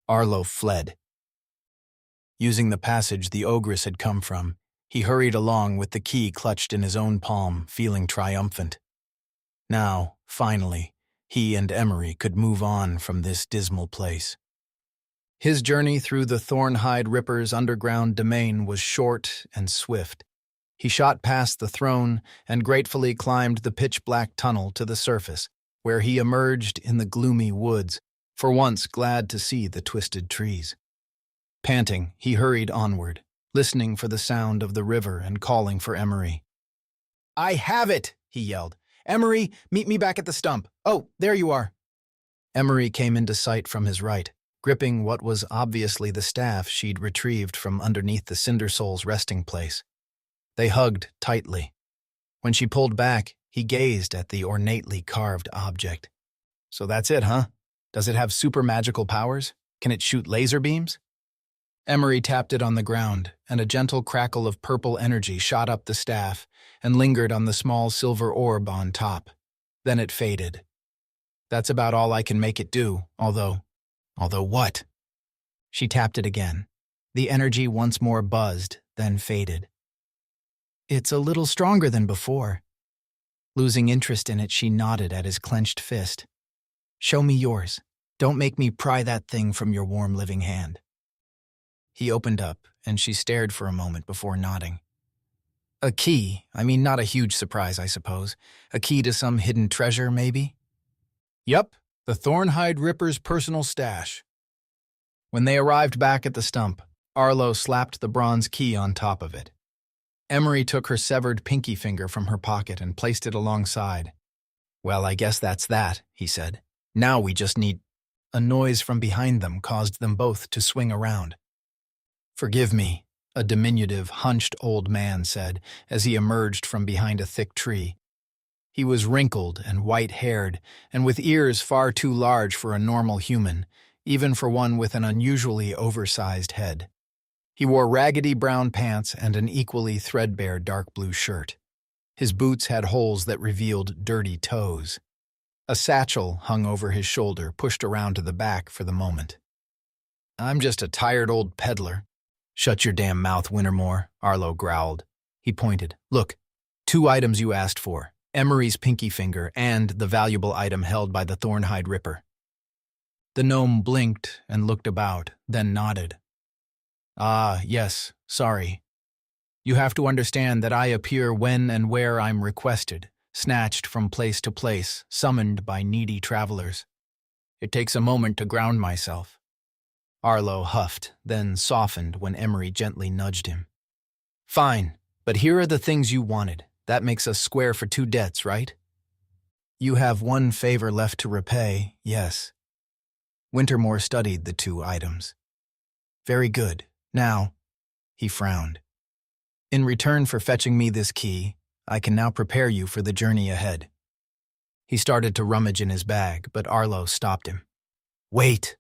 Arlo fled. Using the passage the ogress had come from, he hurried along with the key clutched in his own palm, feeling triumphant. Now, finally, he and Emery could move on from this dismal place. His journey through the Thornhide Ripper's underground domain was short and swift. He shot past the throne and gratefully climbed the pitch-black tunnel to the surface, where he emerged in the gloomy woods, for once glad to see the twisted trees. Panting, he hurried onward, listening for the sound of the river and calling for Emery. "I have it!" he yelled. "Emery, meet me back at the stump. Oh, there you are." Emery came into sight from his right, gripping what was obviously the staff she'd retrieved from underneath the Cindersoul's resting place. They hugged tightly. When she pulled back, he gazed at the ornately carved object. "So that's it, huh? Does it have super magical powers? Can it shoot laser beams?" Emery tapped it on the ground, and a gentle crackle of purple energy shot up the staff and lingered on the small silver orb on top. Then it faded. "That's about all I can make it do, although what?" She tapped it again. The energy once more buzzed, then faded. "It's a little stronger than before." Losing interest in it, she nodded at his clenched fist. "Show me yours. Don't make me pry that thing from your warm living hand." He opened up, and she stared for a moment before nodding. "A key. I mean, not a huge surprise, I suppose. A key to some hidden treasure, maybe?" "Yup, the Thornhide Ripper's personal stash." When they arrived back at the stump, Arlo slapped the bronze key on top of it. Emery took her severed pinky finger from her pocket and placed it alongside. "Well, I guess that's that," he said. "Now we just need—" A noise from behind them caused them both to swing around. "Forgive me," a diminutive, hunched old man said as he emerged from behind a thick tree. He was wrinkled and white-haired, and with ears far too large for a normal human, even for one with an unusually oversized head. He wore raggedy brown pants and an equally threadbare dark blue shirt. His boots had holes that revealed dirty toes. A satchel hung over his shoulder, pushed around to the back for the moment. "I'm just a tired old peddler." "Shut your damn mouth, Wintermore," Arlo growled. He pointed. "Look, 2 items you asked for, Emery's pinky finger and the valuable item held by the Thornhide Ripper." The gnome blinked and looked about, then nodded. "Ah, yes, sorry. You have to understand that I appear when and where I'm requested, snatched from place to place, summoned by needy travelers. It takes a moment to ground myself." Arlo huffed, then softened when Emery gently nudged him. "Fine, but here are the things you wanted. That makes us square for 2 debts, right?" "You have 1 favor left to repay, yes." Wintermore studied the 2 items. "Very good. Now," he frowned. "In return for fetching me this key, I can now prepare you for the journey ahead." He started to rummage in his bag, but Arlo stopped him. "Wait!"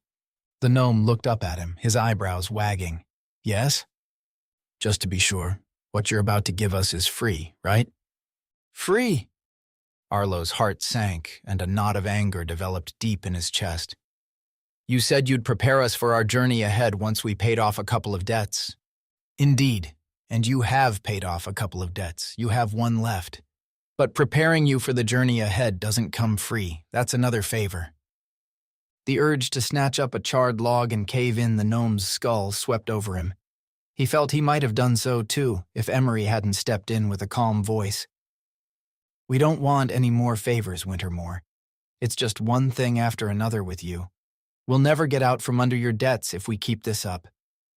The gnome looked up at him, his eyebrows wagging. "Yes?" "Just to be sure, what you're about to give us is free, right?" "Free?" Arlo's heart sank, and a knot of anger developed deep in his chest. "You said you'd prepare us for our journey ahead once we paid off a couple of debts." "Indeed, and you have paid off a couple of debts. You have 1 left. But preparing you for the journey ahead doesn't come free. That's another favor." The urge to snatch up a charred log and cave in the gnome's skull swept over him. He felt he might have done so, too, if Emery hadn't stepped in with a calm voice. "We don't want any more favors, Wintermore. It's just one thing after another with you. We'll never get out from under your debts if we keep this up.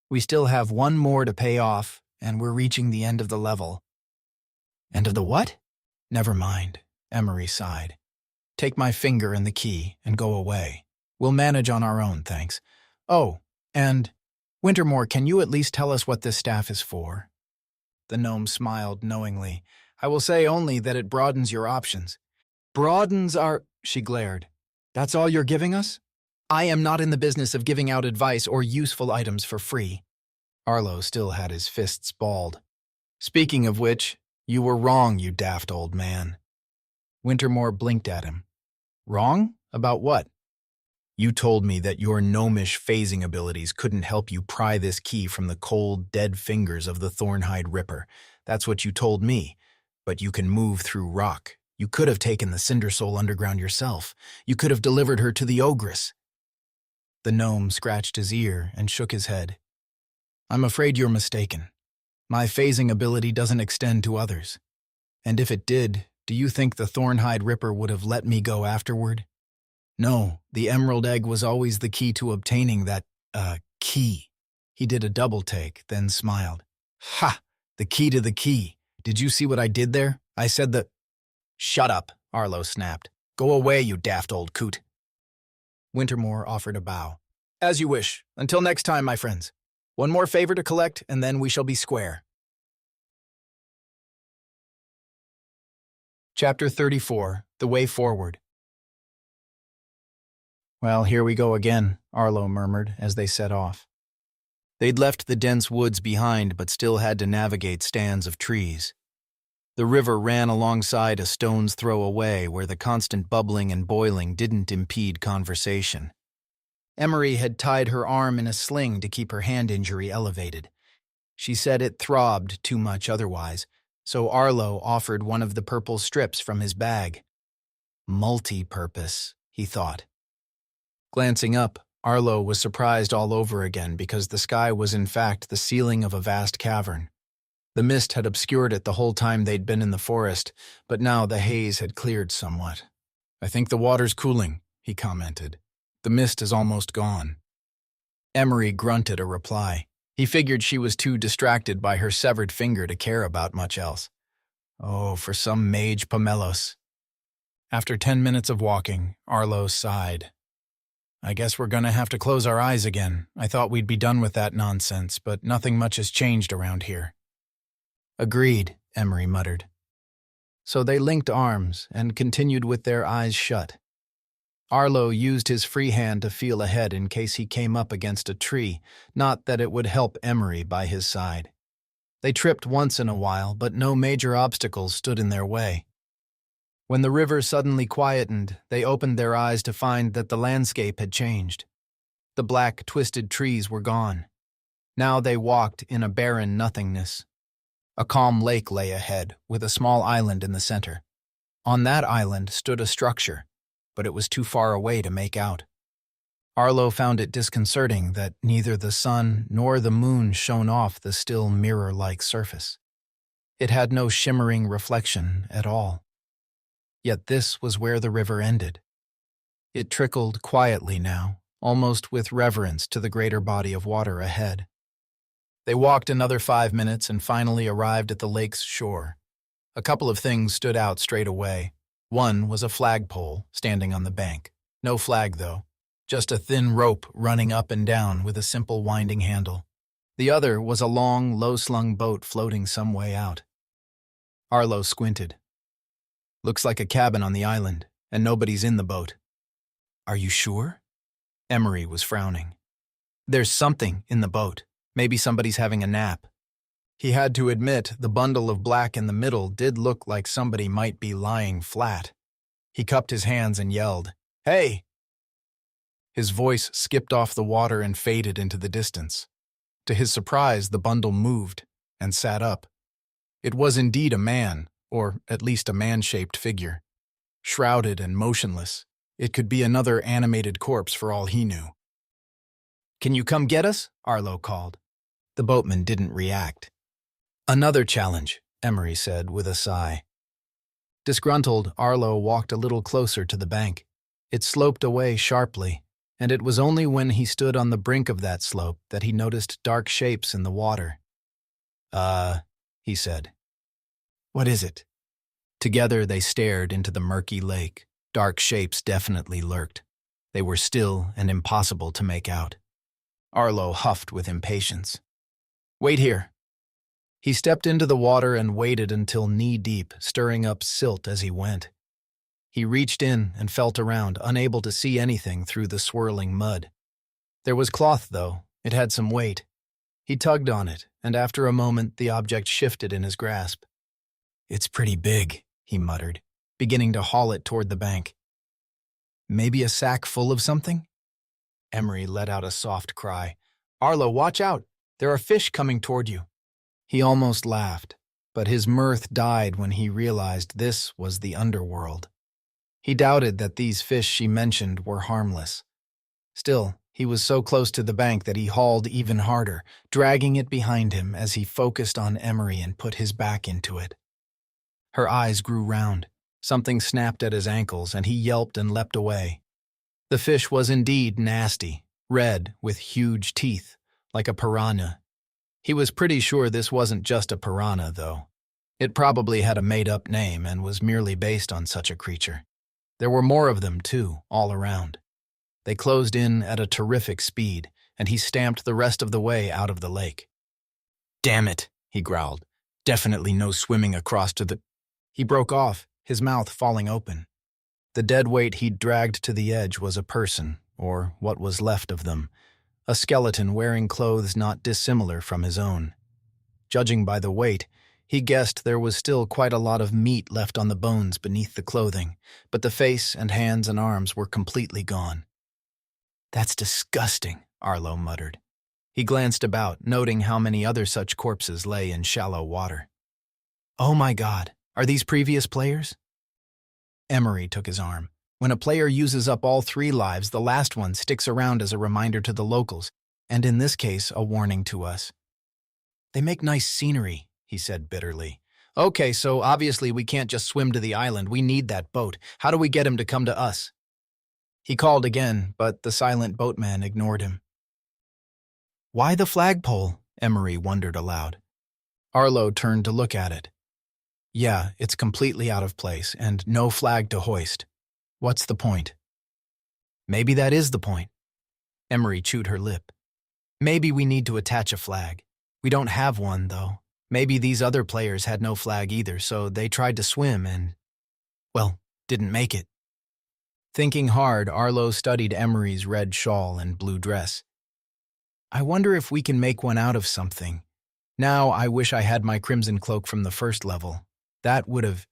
We still have 1 more to pay off, and we're reaching the end of the level." "End of the what?" "Never mind," Emery sighed. "Take my finger and the key, and go away. We'll manage on our own, thanks. Oh, and, Wintermore, can you at least tell us what this staff is for?" The gnome smiled knowingly. "I will say only that it broadens your options." "Broadens our—" she glared. "That's all you're giving us? I am not in the business of giving out advice or useful items for free." Arlo still had his fists balled. "Speaking of which, you were wrong, you daft old man." Wintermore blinked at him. "Wrong? About what?" "You told me that your gnomish phasing abilities couldn't help you pry this key from the cold, dead fingers of the Thornhide Ripper. That's what you told me. But you can move through rock. You could have taken the Cindersoul underground yourself. You could have delivered her to the Ogress." The gnome scratched his ear and shook his head. "I'm afraid you're mistaken. My phasing ability doesn't extend to others. And if it did, do you think the Thornhide Ripper would have let me go afterward? No, the emerald egg was always the key to obtaining that, key." He did a double take, then smiled. "Ha! The key to the key. Did you see what I did there? I said that—" "Shut up," Arlo snapped. "Go away, you daft old coot." Wintermore offered a bow. "As you wish. Until next time, my friends. 1 more favor to collect, and then we shall be square." Chapter 34, The Way Forward. "Well, here we go again," Arlo murmured as they set off. They'd left the dense woods behind but still had to navigate stands of trees. The river ran alongside a stone's throw away where the constant bubbling and boiling didn't impede conversation. Emery had tied her arm in a sling to keep her hand injury elevated. She said it throbbed too much otherwise, so Arlo offered one of the purple strips from his bag. Multi-purpose, he thought. Glancing up, Arlo was surprised all over again because the sky was in fact the ceiling of a vast cavern. The mist had obscured it the whole time they'd been in the forest, but now the haze had cleared somewhat. "I think the water's cooling," he commented. "The mist is almost gone." Emery grunted a reply. He figured she was too distracted by her severed finger to care about much else. Oh, for some Mage Pomelos. After 10 minutes of walking, Arlo sighed. "I guess we're gonna have to close our eyes again. I thought we'd be done with that nonsense, but nothing much has changed around here." "Agreed," Emery muttered. so they linked arms and continued with their eyes shut. Arlo used his free hand to feel ahead in case he came up against a tree, not that it would help Emery by his side. They tripped once in a while, but no major obstacles stood in their way. When the river suddenly quietened, they opened their eyes to find that the landscape had changed. The black, twisted trees were gone. Now they walked in a barren nothingness. A calm lake lay ahead, with a small island in the center. On that island stood a structure, but it was too far away to make out. Arlo found it disconcerting that neither the sun nor the moon shone off the still mirror-like surface. It had no shimmering reflection at all. Yet this was where the river ended. It trickled quietly now, almost with reverence to the greater body of water ahead. They walked another 5 minutes and finally arrived at the lake's shore. A couple of things stood out straight away. One was a flagpole standing on the bank. No flag, though. Just a thin rope running up and down with a simple winding handle. The other was a long, low-slung boat floating some way out. Arlo squinted. Looks like a cabin on the island, and nobody's in the boat. Are you sure? Emery was frowning. There's something in the boat. Maybe somebody's having a nap. He had to admit the bundle of black in the middle did look like somebody might be lying flat. He cupped his hands and yelled, "Hey!" His voice skipped off the water and faded into the distance. To his surprise, the bundle moved and sat up. It was indeed a man, or at least a man-shaped figure. Shrouded and motionless, it could be another animated corpse for all he knew. "Can you come get us?" Arlo called. The boatman didn't react. "Another challenge," Emery said with a sigh. Disgruntled, Arlo walked a little closer to the bank. It sloped away sharply, and it was only when he stood on the brink of that slope that he noticed dark shapes in the water. He said. "What is it?" Together they stared into the murky lake. Dark shapes definitely lurked. They were still and impossible to make out. Arlo huffed with impatience. "Wait here." He stepped into the water and waited until knee-deep, stirring up silt as he went. He reached in and felt around, unable to see anything through the swirling mud. There was cloth, though. It had some weight. He tugged on it, and after a moment the object shifted in his grasp. "It's pretty big," he muttered, beginning to haul it toward the bank. "Maybe a sack full of something?" Emery let out a soft cry. "Arlo, watch out! There are fish coming toward you." He almost laughed, but his mirth died when he realized this was the Underworld. He doubted that these fish she mentioned were harmless. Still, he was so close to the bank that he hauled even harder, dragging it behind him as he focused on Emery and put his back into it. Her eyes grew round. Something snapped at his ankles, and he yelped and leapt away. The fish was indeed nasty, red, with huge teeth, like a piranha. He was pretty sure this wasn't just a piranha, though. It probably had a made-up name and was merely based on such a creature. There were more of them, too, all around. They closed in at a terrific speed, and he stamped the rest of the way out of the lake. "Damn it," he growled. "Definitely no swimming across to the—" He broke off, his mouth falling open. The dead weight he'd dragged to the edge was a person, or what was left of them, a skeleton wearing clothes not dissimilar from his own. Judging by the weight, he guessed there was still quite a lot of meat left on the bones beneath the clothing, but the face and hands and arms were completely gone. "That's disgusting," Arlo muttered. He glanced about, noting how many other such corpses lay in shallow water. "Oh my God, are these previous players?" Emery took his arm. "When a player uses up all 3 lives, the last one sticks around as a reminder to the locals, and in this case, a warning to us." "They make nice scenery," he said bitterly. "Okay, so obviously we can't just swim to the island. We need that boat. How do we get him to come to us?" He called again, but the silent boatman ignored him. "Why the flagpole?" Emery wondered aloud. Arlo turned to look at it. "Yeah, it's completely out of place, and no flag to hoist. What's the point?" "Maybe that is the point." Emery chewed her lip. "Maybe we need to attach a flag. We don't have one, though. Maybe these other players had no flag either, so they tried to swim and, well, didn't make it. Thinking hard, Arlo studied Emery's red shawl and blue dress. I wonder if we can make one out of something. Now I wish I had my crimson cloak from the first level. That would have...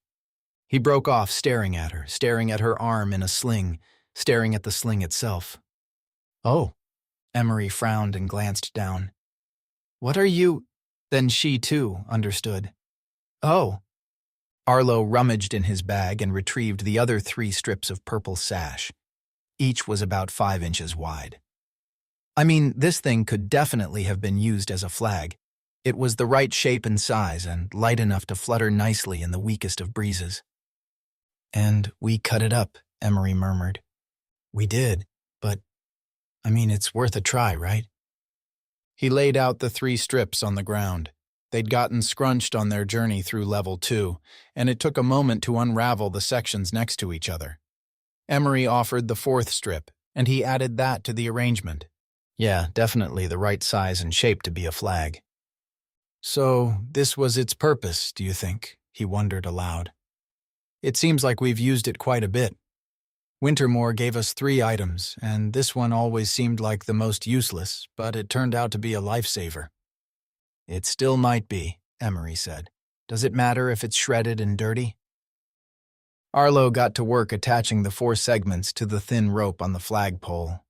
He broke off, staring at her arm in a sling, staring at the sling itself. Oh. Emery frowned and glanced down. What are you... Then she, too, understood. Oh. Arlo rummaged in his bag and retrieved the other 3 strips of purple sash. Each was about 5 inches wide. I mean, this thing could definitely have been used as a flag. It was the right shape and size and light enough to flutter nicely in the weakest of breezes. And we cut it up, Emery murmured. We did, but, I mean, it's worth a try, right? He laid out the 3 strips on the ground. They'd gotten scrunched on their journey through level 2, and it took a moment to unravel the sections next to each other. Emery offered the 4th strip, and he added that to the arrangement. Yeah, definitely the right size and shape to be a flag. So, this was its purpose, do you think? He wondered aloud. It seems like we've used it quite a bit. Wintermore gave us 3 items, and this one always seemed like the most useless, but it turned out to be a lifesaver. It still might be, Emery said. Does it matter if it's shredded and dirty? Arlo got to work attaching the 4 segments to the thin rope on the flagpole.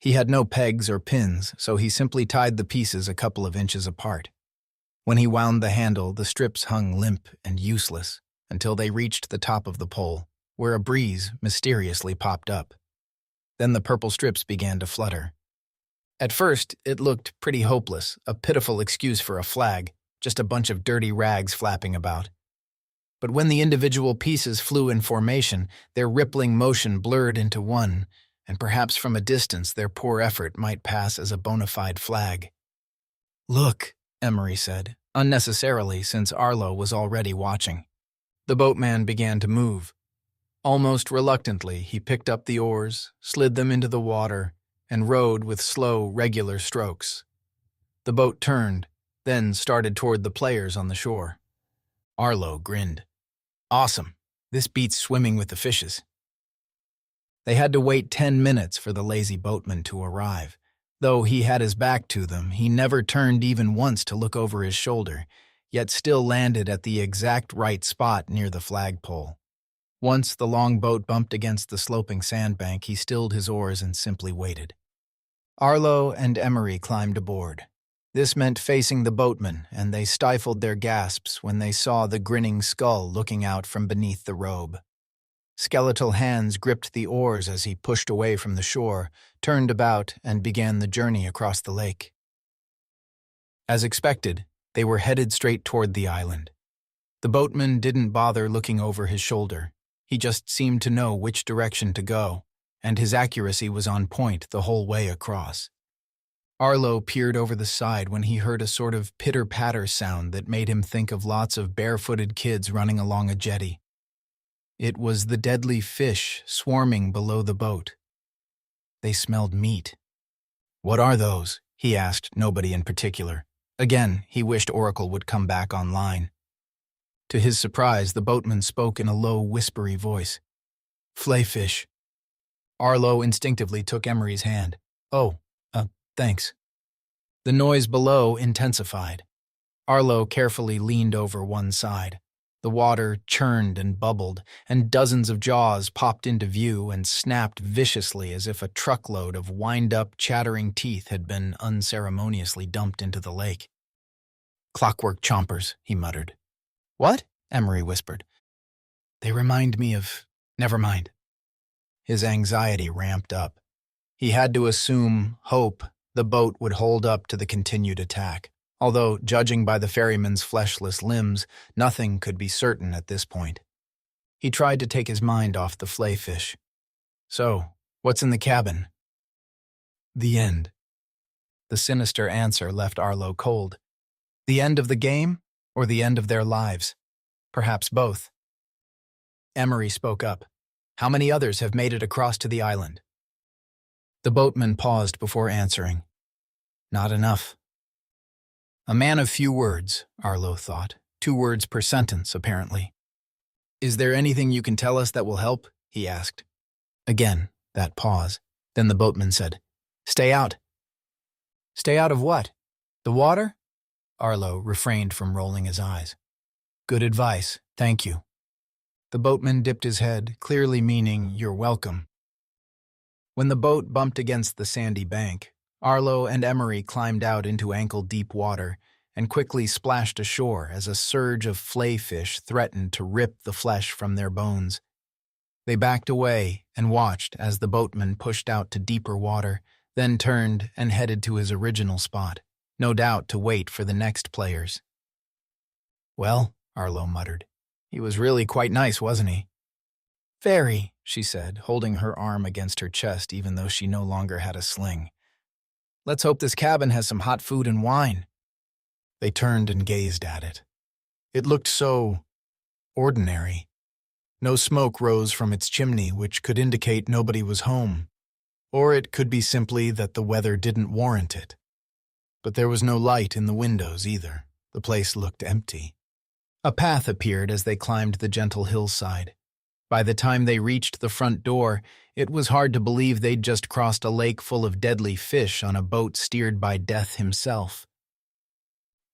He had no pegs or pins, so he simply tied the pieces a couple of inches apart. When he wound the handle, the strips hung limp and useless until they reached the top of the pole, where a breeze mysteriously popped up. Then the purple strips began to flutter. At first, it looked pretty hopeless, a pitiful excuse for a flag, just a bunch of dirty rags flapping about. But when the individual pieces flew in formation, their rippling motion blurred into one, and perhaps from a distance their poor effort might pass as a bona fide flag. Look, Emery said, unnecessarily since Arlo was already watching. The boatman began to move. Almost reluctantly, he picked up the oars, slid them into the water, and rowed with slow, regular strokes. The boat turned, then started toward the players on the shore. Arlo grinned. Awesome. This beats swimming with the fishes. They had to wait 10 minutes for the lazy boatman to arrive. Though he had his back to them, he never turned even once to look over his shoulder, yet still landed at the exact right spot near the flagpole. Once the long boat bumped against the sloping sandbank, he stilled his oars and simply waited. Arlo and Emery climbed aboard. This meant facing the boatman, and they stifled their gasps when they saw the grinning skull looking out from beneath the robe. Skeletal hands gripped the oars as he pushed away from the shore, turned about, and began the journey across the lake. As expected, they were headed straight toward the island. The boatman didn't bother looking over his shoulder. He just seemed to know which direction to go, and his accuracy was on point the whole way across. Arlo peered over the side when he heard a sort of pitter-patter sound that made him think of lots of barefooted kids running along a jetty. It was the deadly fish swarming below the boat. They smelled meat. What are those? He asked nobody in particular. Again, he wished Oracle would come back online. To his surprise, the boatman spoke in a low, whispery voice. Flayfish. Arlo instinctively took Emery's hand. Oh, thanks. The noise below intensified. Arlo carefully leaned over one side. The water churned and bubbled, and dozens of jaws popped into view and snapped viciously as if a truckload of wind-up, chattering teeth had been unceremoniously dumped into the lake. Clockwork chompers, he muttered. What? Emery whispered. They remind me of... Never mind. His anxiety ramped up. He had to hope, the boat would hold up to the continued attack, although, judging by the ferryman's fleshless limbs, nothing could be certain at this point. He tried to take his mind off the flayfish. So, what's in the cabin? The end. The sinister answer left Arlo cold. The end of the game, or the end of their lives? Perhaps both. Emery spoke up. How many others have made it across to the island? The boatman paused before answering. Not enough. A man of few words, Arlo thought. 2 words per sentence, apparently. Is there anything you can tell us that will help? He asked. Again, that pause. Then the boatman said, "Stay out." Stay out of what? The water? Arlo refrained from rolling his eyes. "Good advice, thank you." The boatman dipped his head, clearly meaning, "You're welcome." When the boat bumped against the sandy bank, Arlo and Emery climbed out into ankle-deep water and quickly splashed ashore as a surge of flayfish threatened to rip the flesh from their bones. They backed away and watched as the boatman pushed out to deeper water, then turned and headed to his original spot, no doubt to wait for the next players. "Well," Arlo muttered, "he was really quite nice, wasn't he?" "Very," she said, holding her arm against her chest even though she no longer had a sling. "Let's hope this cabin has some hot food and wine." They turned and gazed at it. It looked so ordinary. No smoke rose from its chimney, which could indicate nobody was home. Or it could be simply that the weather didn't warrant it. But there was no light in the windows either. The place looked empty. A path appeared as they climbed the gentle hillside. By the time they reached the front door, it was hard to believe they'd just crossed a lake full of deadly fish on a boat steered by Death himself.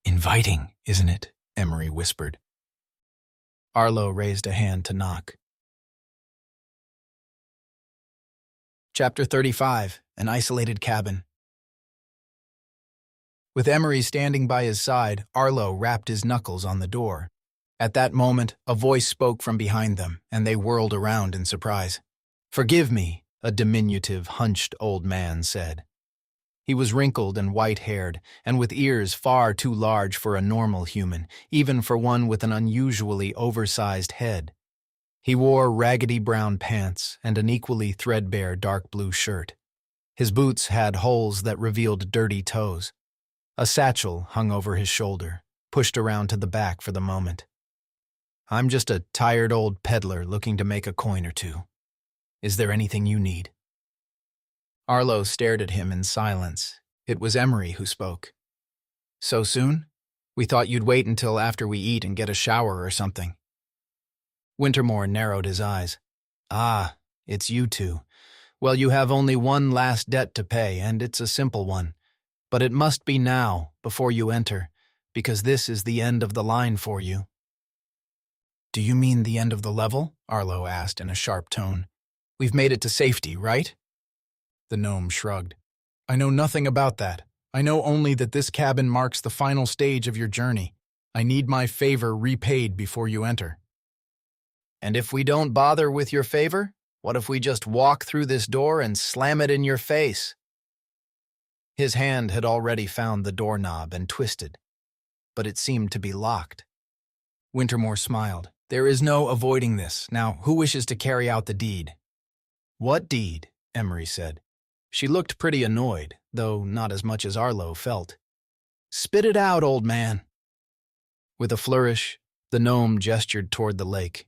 "Inviting, isn't it?" Emery whispered. Arlo raised a hand to knock. Chapter 35, An Isolated Cabin. With Emery standing by his side, Arlo rapped his knuckles on the door. At that moment, a voice spoke from behind them, and they whirled around in surprise. "Forgive me," a diminutive, hunched old man said. He was wrinkled and white-haired, and with ears far too large for a normal human, even for one with an unusually oversized head. He wore raggedy brown pants and an equally threadbare dark blue shirt. His boots had holes that revealed dirty toes. A satchel hung over his shoulder, pushed around to the back for the moment. "I'm just a tired old peddler looking to make a coin or two. Is there anything you need?" Arlo stared at him in silence. It was Emery who spoke. "So soon? We thought you'd wait until after we eat and get a shower or something." Wintermore narrowed his eyes. "Ah, it's you two. Well, you have only one last debt to pay, and it's a simple one. But it must be now, before you enter, because this is the end of the line for you." "Do you mean the end of the level?" Arlo asked in a sharp tone. "We've made it to safety, right?" The gnome shrugged. "I know nothing about that. I know only that this cabin marks the final stage of your journey. I need my favor repaid before you enter." "And if we don't bother with your favor, what if we just walk through this door and slam it in your face?" His hand had already found the doorknob and twisted, but it seemed to be locked. Wintermore smiled. "There is no avoiding this. Now, who wishes to carry out the deed?" "What deed?" Emery said. She looked pretty annoyed, though not as much as Arlo felt. "Spit it out, old man." With a flourish, the gnome gestured toward the lake.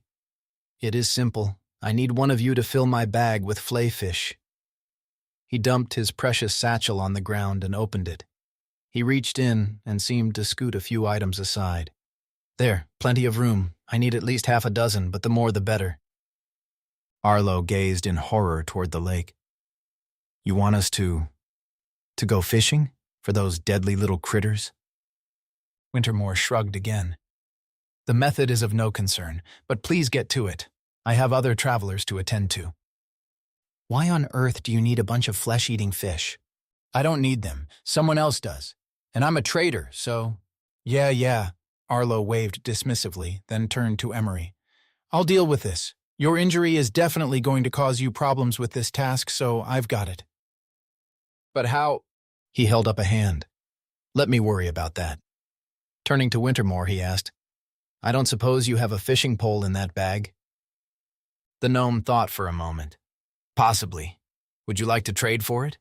"It is simple. I need one of you to fill my bag with flayfish." He dumped his precious satchel on the ground and opened it. He reached in and seemed to scoot a few items aside. "There, plenty of room. I need at least half a dozen, but the more the better." Arlo gazed in horror toward the lake. "You want us to go fishing? For those deadly little critters?" Wintermore shrugged again. "The method is of no concern, but please get to it. I have other travelers to attend to." "Why on earth do you need a bunch of flesh-eating fish?" "I don't need them. Someone else does. And I'm a trader, so—" Yeah, Arlo waved dismissively, then turned to Emery. "I'll deal with this. Your injury is definitely going to cause you problems with this task, so I've got it." "But how—" He held up a hand. "Let me worry about that." Turning to Wintermore, he asked, "I don't suppose you have a fishing pole in that bag?" The gnome thought for a moment. "Possibly. Would you like to trade for it?"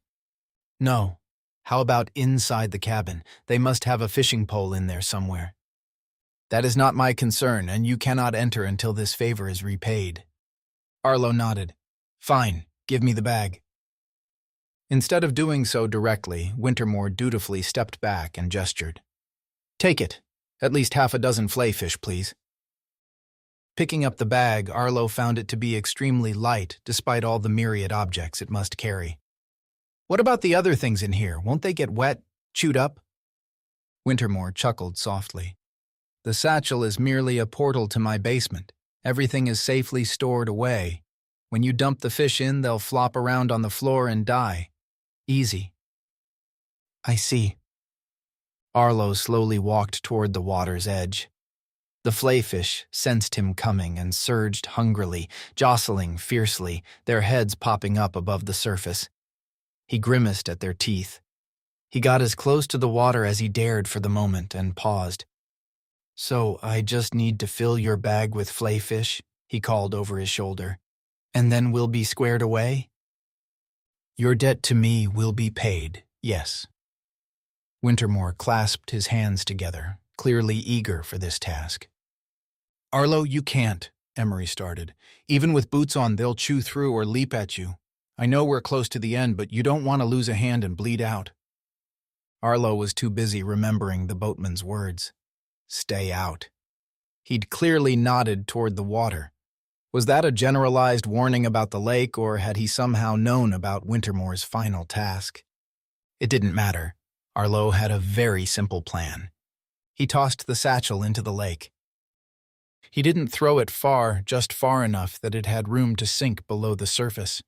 "No. How about inside the cabin? They must have a fishing pole in there somewhere." "That is not my concern, and you cannot enter until this favor is repaid." Arlo nodded. "Fine. Give me the bag." Instead of doing so directly, Wintermore dutifully stepped back and gestured. Take it. At least half a dozen flayfish, please. Picking up the bag, Arlo found it to be extremely light, despite all the myriad objects it must carry. What about the other things in here? Won't they get wet, chewed up? Wintermore chuckled softly. The satchel is merely a portal to my basement. Everything is safely stored away. When you dump the fish in, they'll flop around on the floor and die. Easy. I see. Arlo slowly walked toward the water's edge. The flayfish sensed him coming and surged hungrily, jostling fiercely, their heads popping up above the surface. He grimaced at their teeth. He got as close to the water as he dared for the moment and paused. So I just need to fill your bag with flayfish, he called over his shoulder. And then we'll be squared away? Your debt to me will be paid, yes. Wintermore clasped his hands together, clearly eager for this task. Arlo, you can't, Emery started. Even with boots on, they'll chew through or leap at you. I know we're close to the end, but you don't want to lose a hand and bleed out. Arlo was too busy remembering the boatman's words. Stay out. He'd clearly nodded toward the water. Was that a generalized warning about the lake, or had he somehow known about Wintermore's final task? It didn't matter. Arlo had a very simple plan. He tossed the satchel into the lake. He didn't throw it far, just far enough that it had room to sink below the surface.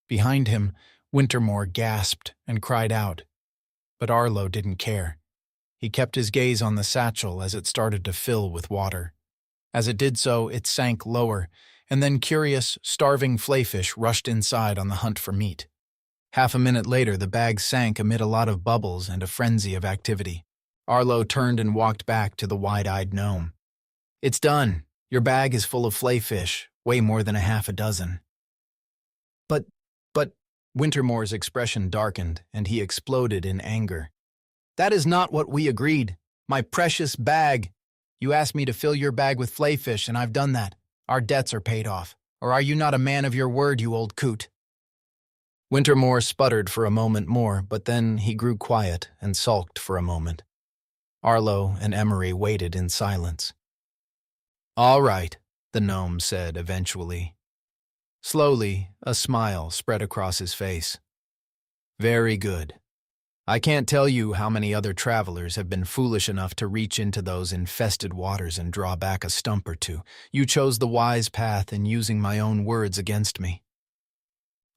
Behind him, Wintermore gasped and cried out. But Arlo didn't care. He kept his gaze on the satchel as it started to fill with water. As it did so, it sank lower, and then curious, starving flayfish rushed inside on the hunt for meat. Half a minute later, the bag sank amid a lot of bubbles and a frenzy of activity. Arlo turned and walked back to the wide-eyed gnome. It's done. Your bag is full of flayfish, way more than a half a dozen. But, Wintermore's expression darkened, and he exploded in anger. That is not what we agreed. My precious bag. You asked me to fill your bag with flayfish, and I've done that. Our debts are paid off. Or are you not a man of your word, you old coot? Wintermore sputtered for a moment more, but then he grew quiet and sulked for a moment. Arlo and Emery waited in silence. All right, the gnome said eventually. Slowly, a smile spread across his face. Very good. I can't tell you how many other travelers have been foolish enough to reach into those infested waters and draw back a stump or two. You chose the wise path in using my own words against me.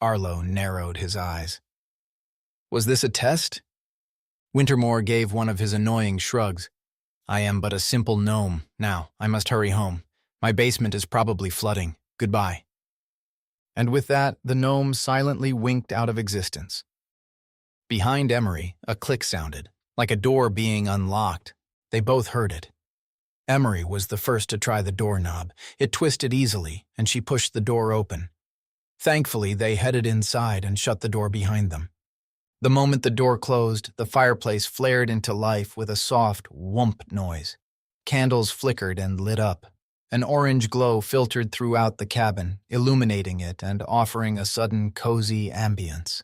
Arlo narrowed his eyes. Was this a test? Wintermore gave one of his annoying shrugs. I am but a simple gnome. Now, I must hurry home. My basement is probably flooding. Goodbye. And with that, the gnome silently winked out of existence. Behind Emery, a click sounded, like a door being unlocked. They both heard it. Emery was the first to try the doorknob. It twisted easily, and she pushed the door open. Thankfully, they headed inside and shut the door behind them. The moment the door closed, the fireplace flared into life with a soft whoomp noise. Candles flickered and lit up. An orange glow filtered throughout the cabin, illuminating it and offering a sudden cozy ambience.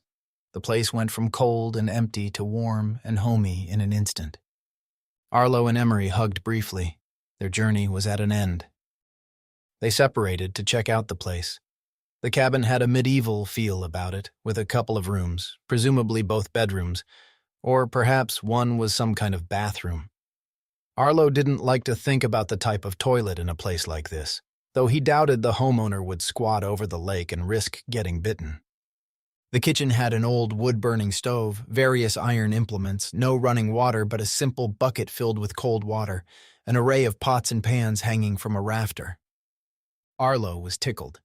The place went from cold and empty to warm and homey in an instant. Arlo and Emery hugged briefly. Their journey was at an end. They separated to check out the place. The cabin had a medieval feel about it, with a couple of rooms, presumably both bedrooms, or perhaps one was some kind of bathroom. Arlo didn't like to think about the type of toilet in a place like this, though he doubted the homeowner would squat over the lake and risk getting bitten. The kitchen had an old wood-burning stove, various iron implements, no running water but a simple bucket filled with cold water, an array of pots and pans hanging from a rafter. Arlo was tickled.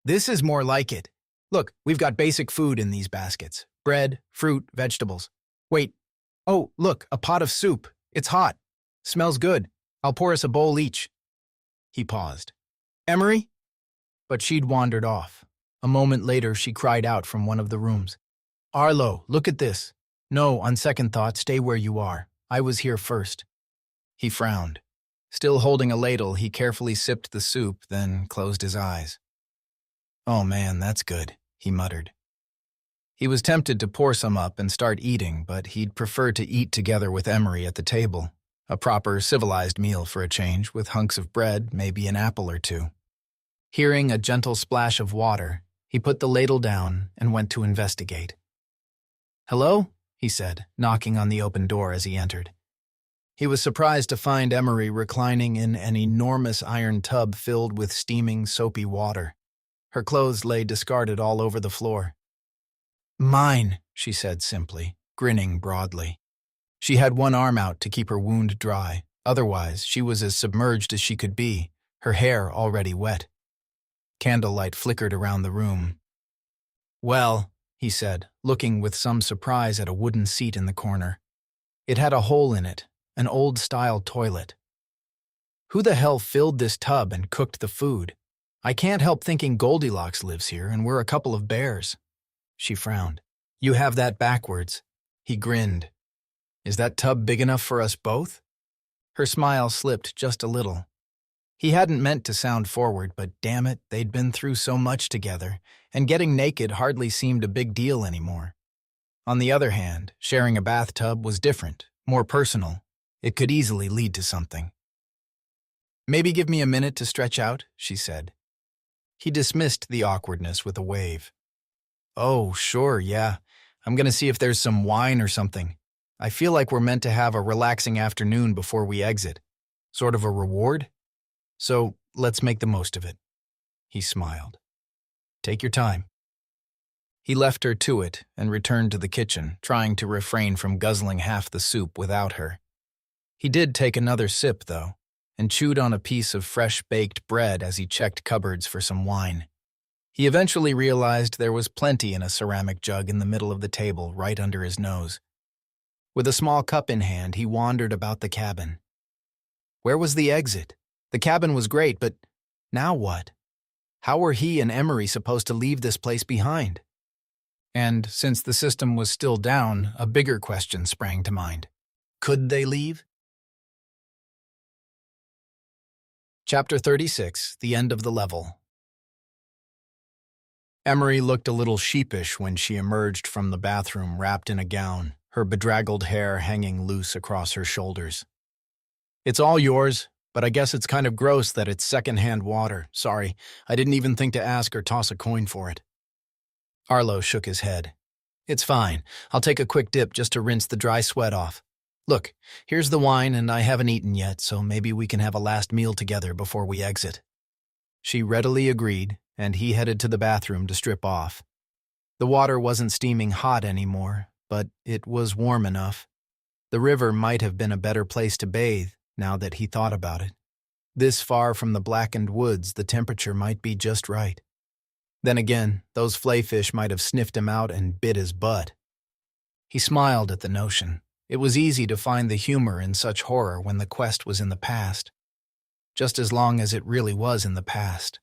This is more like it. Look, we've got basic food in these baskets. Bread, fruit, vegetables. Wait. Oh, look, a pot of soup. It's hot. Smells good. I'll pour us a bowl each. He paused. Emery? But she'd wandered off. A moment later, she cried out from one of the rooms. Arlo, look at this. No, on second thought, stay where you are. I was here first. He frowned. Still holding a ladle, he carefully sipped the soup, then closed his eyes. Oh man, that's good, he muttered. He was tempted to pour some up and start eating, but he'd prefer to eat together with Emery at the table. A proper, civilized meal for a change, with hunks of bread, maybe an apple or two. Hearing a gentle splash of water, he put the ladle down and went to investigate. "Hello?" he said, knocking on the open door as he entered. He was surprised to find Emery reclining in an enormous iron tub filled with steaming, soapy water. Her clothes lay discarded all over the floor. "Mine," she said simply, grinning broadly. She had one arm out to keep her wound dry. Otherwise, she was as submerged as she could be, her hair already wet. Candlelight flickered around the room. "Well," he said, looking with some surprise at a wooden seat in the corner. It had a hole in it, an old-style toilet. "Who the hell filled this tub and cooked the food? I can't help thinking Goldilocks lives here and we're a couple of bears." She frowned. "You have that backwards." He grinned. "Is that tub big enough for us both?" Her smile slipped just a little. He hadn't meant to sound forward, but damn it, they'd been through so much together, and getting naked hardly seemed a big deal anymore. On the other hand, sharing a bathtub was different, more personal. It could easily lead to something. "Maybe give me a minute to stretch out," she said. He dismissed the awkwardness with a wave. "Oh, sure, yeah. I'm gonna see if there's some wine or something. I feel like we're meant to have a relaxing afternoon before we exit. Sort of a reward? So let's make the most of it." He smiled. "Take your time." He left her to it and returned to the kitchen, trying to refrain from guzzling half the soup without her. He did take another sip, though, and chewed on a piece of fresh-baked bread as he checked cupboards for some wine. He eventually realized there was plenty in a ceramic jug in the middle of the table, right under his nose. With a small cup in hand, he wandered about the cabin. Where was the exit? The cabin was great, but now what? How were he and Emery supposed to leave this place behind? And since the system was still down, a bigger question sprang to mind. Could they leave? Chapter 36, The End of the Level. Emery looked a little sheepish when she emerged from the bathroom wrapped in a gown, her bedraggled hair hanging loose across her shoulders. "It's all yours, but I guess it's kind of gross that it's second-hand water. Sorry, I didn't even think to ask or toss a coin for it." Arlo shook his head. "It's fine. I'll take a quick dip just to rinse the dry sweat off. Look, here's the wine and I haven't eaten yet, so maybe we can have a last meal together before we exit." She readily agreed, and he headed to the bathroom to strip off. The water wasn't steaming hot anymore, but it was warm enough. The river might have been a better place to bathe, now that he thought about it. This far from the blackened woods, the temperature might be just right. Then again, those flayfish might have sniffed him out and bit his butt. He smiled at the notion. It was easy to find the humor in such horror when the quest was in the past. Just as long as it really was in the past.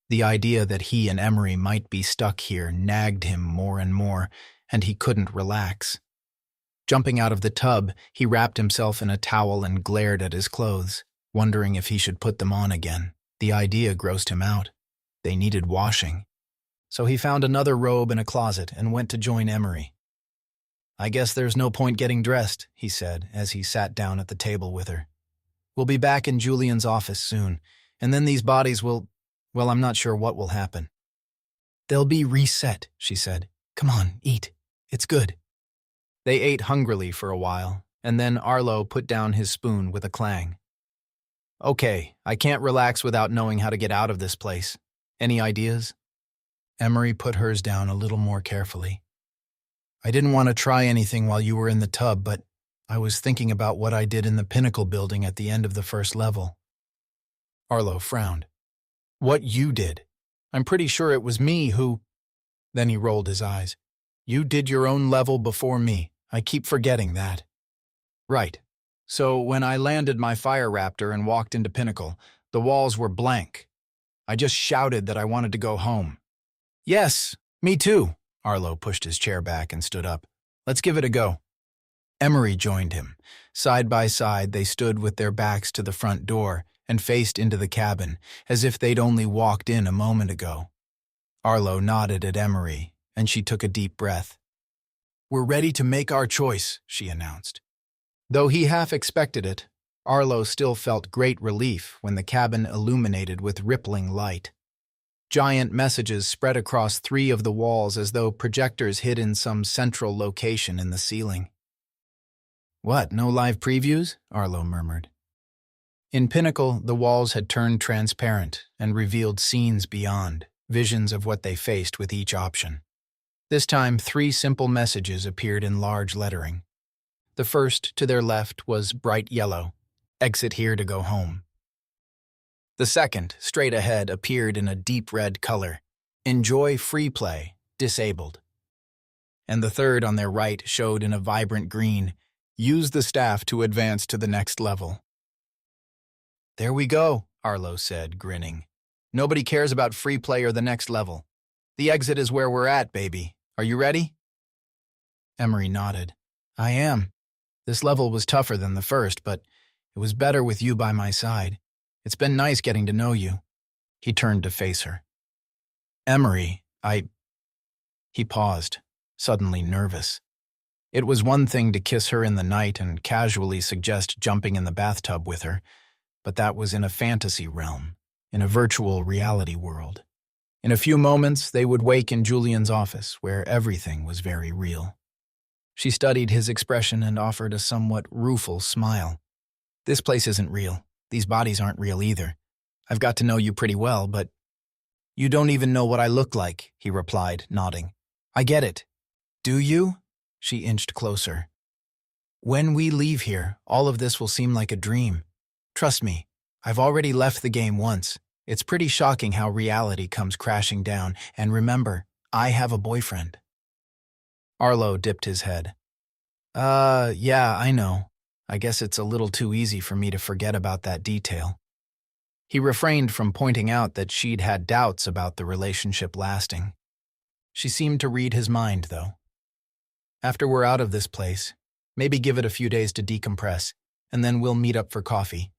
The idea that he and Emery might be stuck here nagged him more and more, and he couldn't relax. Jumping out of the tub, he wrapped himself in a towel and glared at his clothes, wondering if he should put them on again. The idea grossed him out. They needed washing. So he found another robe in a closet and went to join Emery. "I guess there's no point getting dressed," he said as he sat down at the table with her. "We'll be back in Julian's office soon, and then these bodies will, well, I'm not sure what will happen." "They'll be reset," she said. "Come on, eat. It's good." They ate hungrily for a while, and then Arlo put down his spoon with a clang. "Okay, I can't relax without knowing how to get out of this place. Any ideas?" Emery put hers down a little more carefully. "I didn't want to try anything while you were in the tub, but I was thinking about what I did in the Pinnacle building at the end of the first level." Arlo frowned. "What you did? I'm pretty sure it was me who—" Then he rolled his eyes. "You did your own level before me. I keep forgetting that." "Right. So when I landed my fire raptor and walked into Pinnacle, the walls were blank. I just shouted that I wanted to go home." "Yes, me too." Arlo pushed his chair back and stood up. "Let's give it a go." Emery joined him. Side by side, they stood with their backs to the front door and faced into the cabin, as if they'd only walked in a moment ago. Arlo nodded at Emery, and she took a deep breath. "We're ready to make our choice," she announced. Though he half expected it, Arlo still felt great relief when the cabin illuminated with rippling light. Giant messages spread across 3 of the walls as though projectors hid in some central location in the ceiling. "What, no live previews?" Arlo murmured. In Pinnacle, the walls had turned transparent and revealed scenes beyond, visions of what they faced with each option. This time, 3 simple messages appeared in large lettering. The first, to their left, was bright yellow, "Exit here to go home." The second, straight ahead, appeared in a deep red color, "Enjoy free play, disabled." And the third on their right showed in a vibrant green, "Use the staff to advance to the next level." "There we go," Arlo said, grinning. "Nobody cares about free play or the next level. The exit is where we're at, baby. Are you ready?" Emery nodded. "I am. This level was tougher than the first, but it was better with you by my side. It's been nice getting to know you." He turned to face her. "Emery, He paused, suddenly nervous. It was one thing to kiss her in the night and casually suggest jumping in the bathtub with her, but that was in a fantasy realm, in a virtual reality world. In a few moments, they would wake in Julian's office, where everything was very real. She studied his expression and offered a somewhat rueful smile. "This place isn't real. These bodies aren't real either. I've got to know you pretty well, but—" "You don't even know what I look like," he replied, nodding. "I get it. Do you?" She inched closer. "When we leave here, all of this will seem like a dream. Trust me, I've already left the game once. It's pretty shocking how reality comes crashing down, and remember, I have a boyfriend." Arlo dipped his head. Yeah, I know. I guess it's a little too easy for me to forget about that detail." He refrained from pointing out that she'd had doubts about the relationship lasting. She seemed to read his mind, though. "After we're out of this place, maybe give it a few days to decompress, and then we'll meet up for coffee.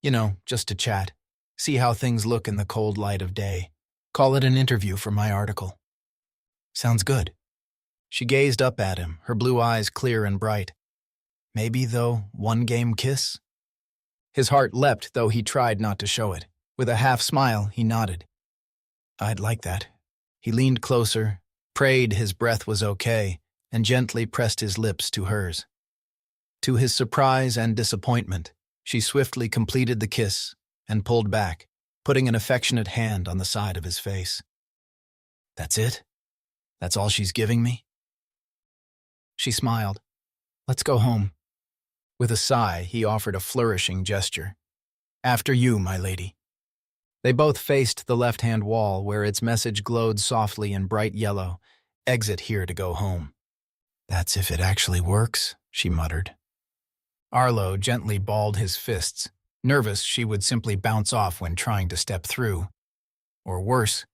You know, just to chat. See how things look in the cold light of day. Call it an interview for my article." "Sounds good." She gazed up at him, her blue eyes clear and bright. "Maybe, though, one game kiss?" His heart leapt, though he tried not to show it. With a half smile, he nodded. "I'd like that." He leaned closer, prayed his breath was okay, and gently pressed his lips to hers. To his surprise and disappointment, she swiftly completed the kiss and pulled back, putting an affectionate hand on the side of his face. "That's it? That's all she's giving me?" She smiled. "Let's go home." With a sigh, he offered a flourishing gesture. "After you, my lady." They both faced the left-hand wall where its message glowed softly in bright yellow, "Exit here to go home." "That's if it actually works," she muttered. Arlo gently balled his fists, nervous she would simply bounce off when trying to step through. Or worse.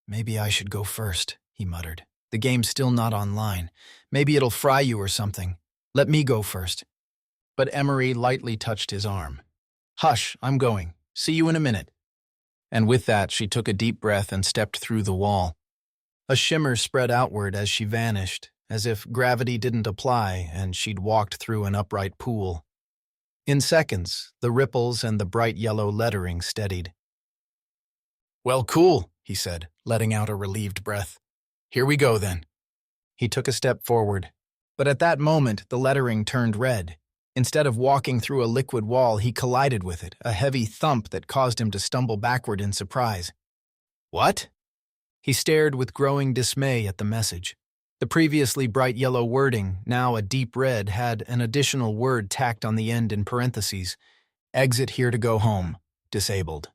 "Maybe I should go first," he muttered. "The game's still not online. Maybe it'll fry you or something. Let me go first." But Emery lightly touched his arm. "Hush, I'm going. See you in a minute." And with that, she took a deep breath and stepped through the wall. A shimmer spread outward as she vanished, as if gravity didn't apply and she'd walked through an upright pool. In seconds, the ripples and the bright yellow lettering steadied. "Well, cool," he said, letting out a relieved breath. "Here we go, then." He took a step forward, but at that moment, the lettering turned red. Instead of walking through a liquid wall, he collided with it, a heavy thump that caused him to stumble backward in surprise. "What?" He stared with growing dismay at the message. The previously bright yellow wording, now a deep red, had an additional word tacked on the end in parentheses. "Exit here to go home. Disabled."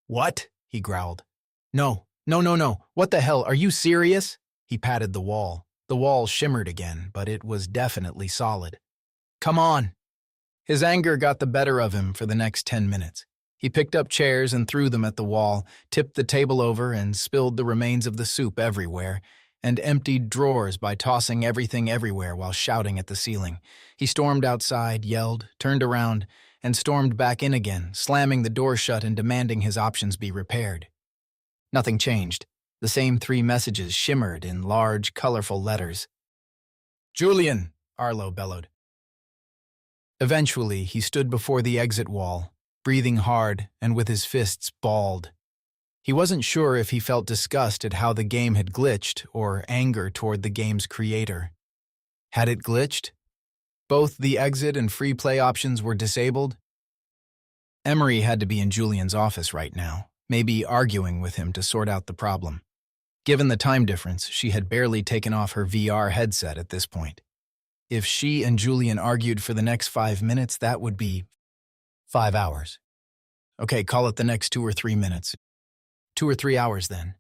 "What?" he growled. No. What the hell, are you serious?" He patted the wall. The wall shimmered again, but it was definitely solid. "Come on." His anger got the better of him for the next 10 minutes. He picked up chairs and threw them at the wall, tipped the table over and spilled the remains of the soup everywhere, and emptied drawers by tossing everything everywhere while shouting at the ceiling. He stormed outside, yelled, turned around, and stormed back in again, slamming the door shut and demanding his options be repaired. Nothing changed. The same 3 messages shimmered in large, colorful letters. "Julian!" Arlo bellowed. Eventually, he stood before the exit wall, breathing hard and with his fists balled. He wasn't sure if he felt disgust at how the game had glitched or anger toward the game's creator. Had it glitched? Both the exit and free play options were disabled? Emery had to be in Julian's office right now, maybe arguing with him to sort out the problem. Given the time difference, she had barely taken off her VR headset at this point. If she and Julian argued for the next 5 minutes, that would be 5 hours. Okay, call it the next 2 or 3 minutes. 2 or 3 hours then.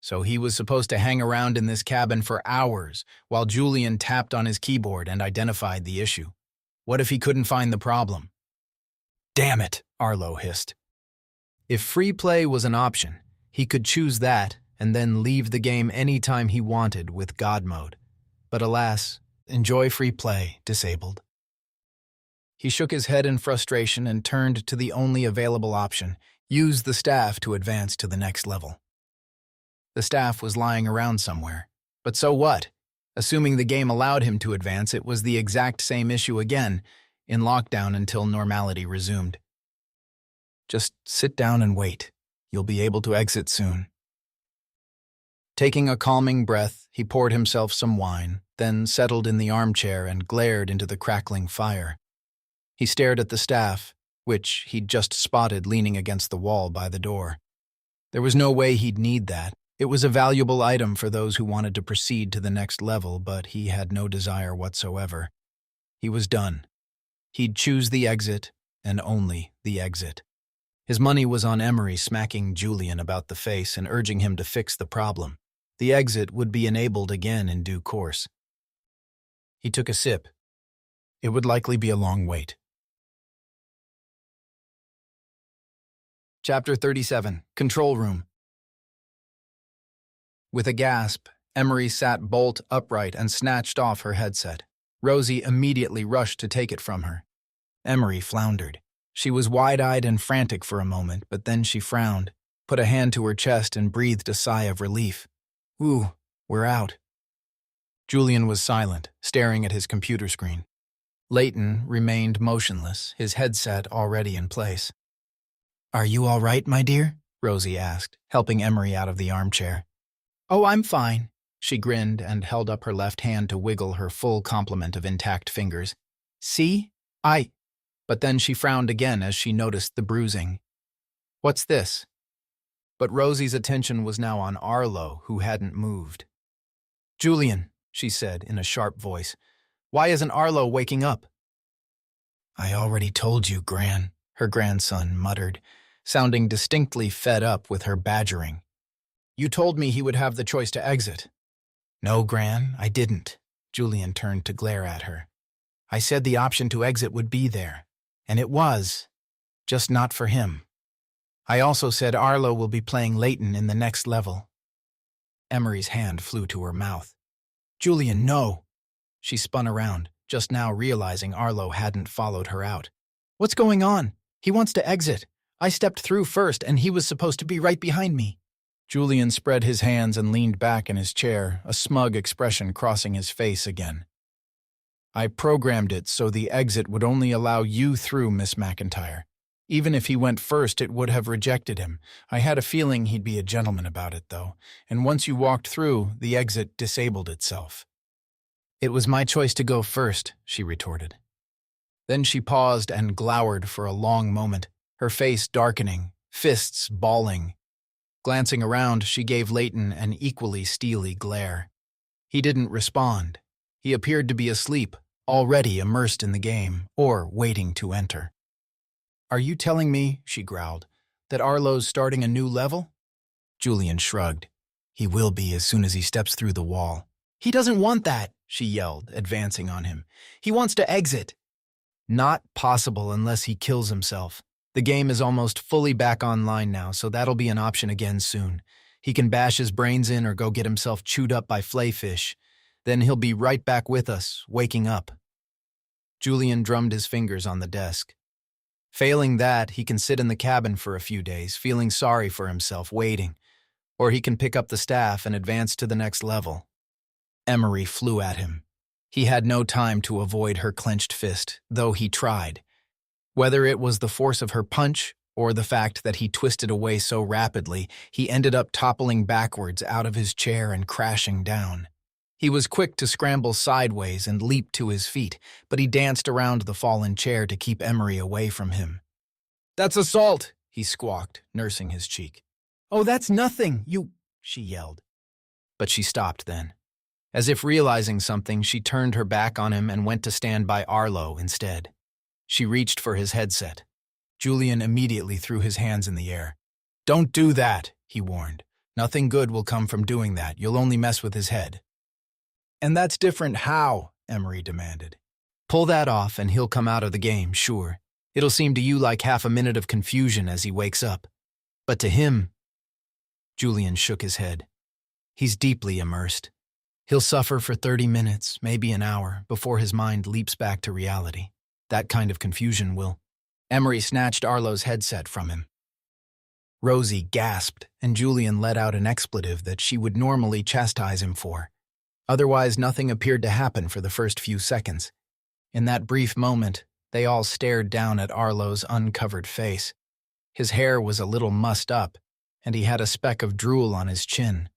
So he was supposed to hang around in this cabin for hours while Julian tapped on his keyboard and identified the issue. What if he couldn't find the problem? Damn it, Arlo hissed. If free play was an option, he could choose that and then leave the game anytime he wanted with God mode. But alas, enjoy free play disabled. He shook his head in frustration and turned to the only available option: use the staff to advance to the next level. The staff was lying around somewhere. But so what? Assuming the game allowed him to advance, it was the exact same issue again, in lockdown until normality resumed. Just sit down and wait. You'll be able to exit soon. Taking a calming breath, he poured himself some wine, then settled in the armchair and glared into the crackling fire. He stared at the staff, which he'd just spotted leaning against the wall by the door. There was no way he'd need that. It was a valuable item for those who wanted to proceed to the next level, but he had no desire whatsoever. He was done. He'd choose the exit, and only the exit. His money was on Emery smacking Julian about the face and urging him to fix the problem. The exit would be enabled again in due course. He took a sip. It would likely be a long wait. Chapter 37, Control Room. With a gasp, Emery sat bolt upright and snatched off her headset. Rosie immediately rushed to take it from her. Emery floundered. She was wide-eyed and frantic for a moment, but then she frowned, put a hand to her chest and breathed a sigh of relief. Ooh, we're out. Julian was silent, staring at his computer screen. Leighton remained motionless, his headset already in place. Are you all right, my dear? Rosie asked, helping Emery out of the armchair. Oh, I'm fine. She grinned and held up her left hand to wiggle her full complement of intact fingers. See? But then she frowned again as she noticed the bruising. What's this? But Rosie's attention was now on Arlo, who hadn't moved. Julian, she said in a sharp voice, why isn't Arlo waking up? I already told you, Gran, her grandson muttered, sounding distinctly fed up with her badgering. You told me he would have the choice to exit. No, Gran, I didn't. Julian turned to glare at her. I said the option to exit would be there, and it was, just not for him. I also said Arlo will be playing Leighton in the next level. Emery's hand flew to her mouth. Julian, no. She spun around, just now realizing Arlo hadn't followed her out. What's going on? He wants to exit. I stepped through first, and he was supposed to be right behind me. Julian spread his hands and leaned back in his chair, a smug expression crossing his face again. I programmed it so the exit would only allow you through, Miss McIntyre. Even if he went first, it would have rejected him. I had a feeling he'd be a gentleman about it, though, and once you walked through, the exit disabled itself. It was my choice to go first, she retorted. Then she paused and glowered for a long moment, her face darkening, fists balling. Glancing around, she gave Leighton an equally steely glare. He didn't respond. He appeared to be asleep, already immersed in the game, or waiting to enter. Are you telling me, she growled, that Arlo's starting a new level? Julian shrugged. He will be as soon as he steps through the wall. He doesn't want that, she yelled, advancing on him. He wants to exit. Not possible unless he kills himself. The game is almost fully back online now, so that'll be an option again soon. He can bash his brains in or go get himself chewed up by flayfish. Then he'll be right back with us, waking up. Julian drummed his fingers on the desk. Failing that, he can sit in the cabin for a few days, feeling sorry for himself, waiting. Or he can pick up the staff and advance to the next level. Emery flew at him. He had no time to avoid her clenched fist, though he tried. Whether it was the force of her punch or the fact that he twisted away so rapidly, he ended up toppling backwards out of his chair and crashing down. He was quick to scramble sideways and leap to his feet, but he danced around the fallen chair to keep Emery away from him. "That's assault," he squawked, nursing his cheek. "Oh, that's nothing, she yelled. But she stopped then. As if realizing something, she turned her back on him and went to stand by Arlo instead. She reached for his headset. Julian immediately threw his hands in the air. "Don't do that," he warned. "Nothing good will come from doing that. You'll only mess with his head." "And that's different how?" Emery demanded. "Pull that off and he'll come out of the game, sure. It'll seem to you like half a minute of confusion as he wakes up. But to him—" Julian shook his head. "He's deeply immersed. He'll suffer for 30 minutes, maybe an hour, before his mind leaps back to reality. That kind of confusion will—" Emery snatched Arlo's headset from him. Rosie gasped, and Julian let out an expletive that she would normally chastise him for. Otherwise, nothing appeared to happen for the first few seconds. In that brief moment, they all stared down at Arlo's uncovered face. His hair was a little mussed up, and he had a speck of drool on his chin.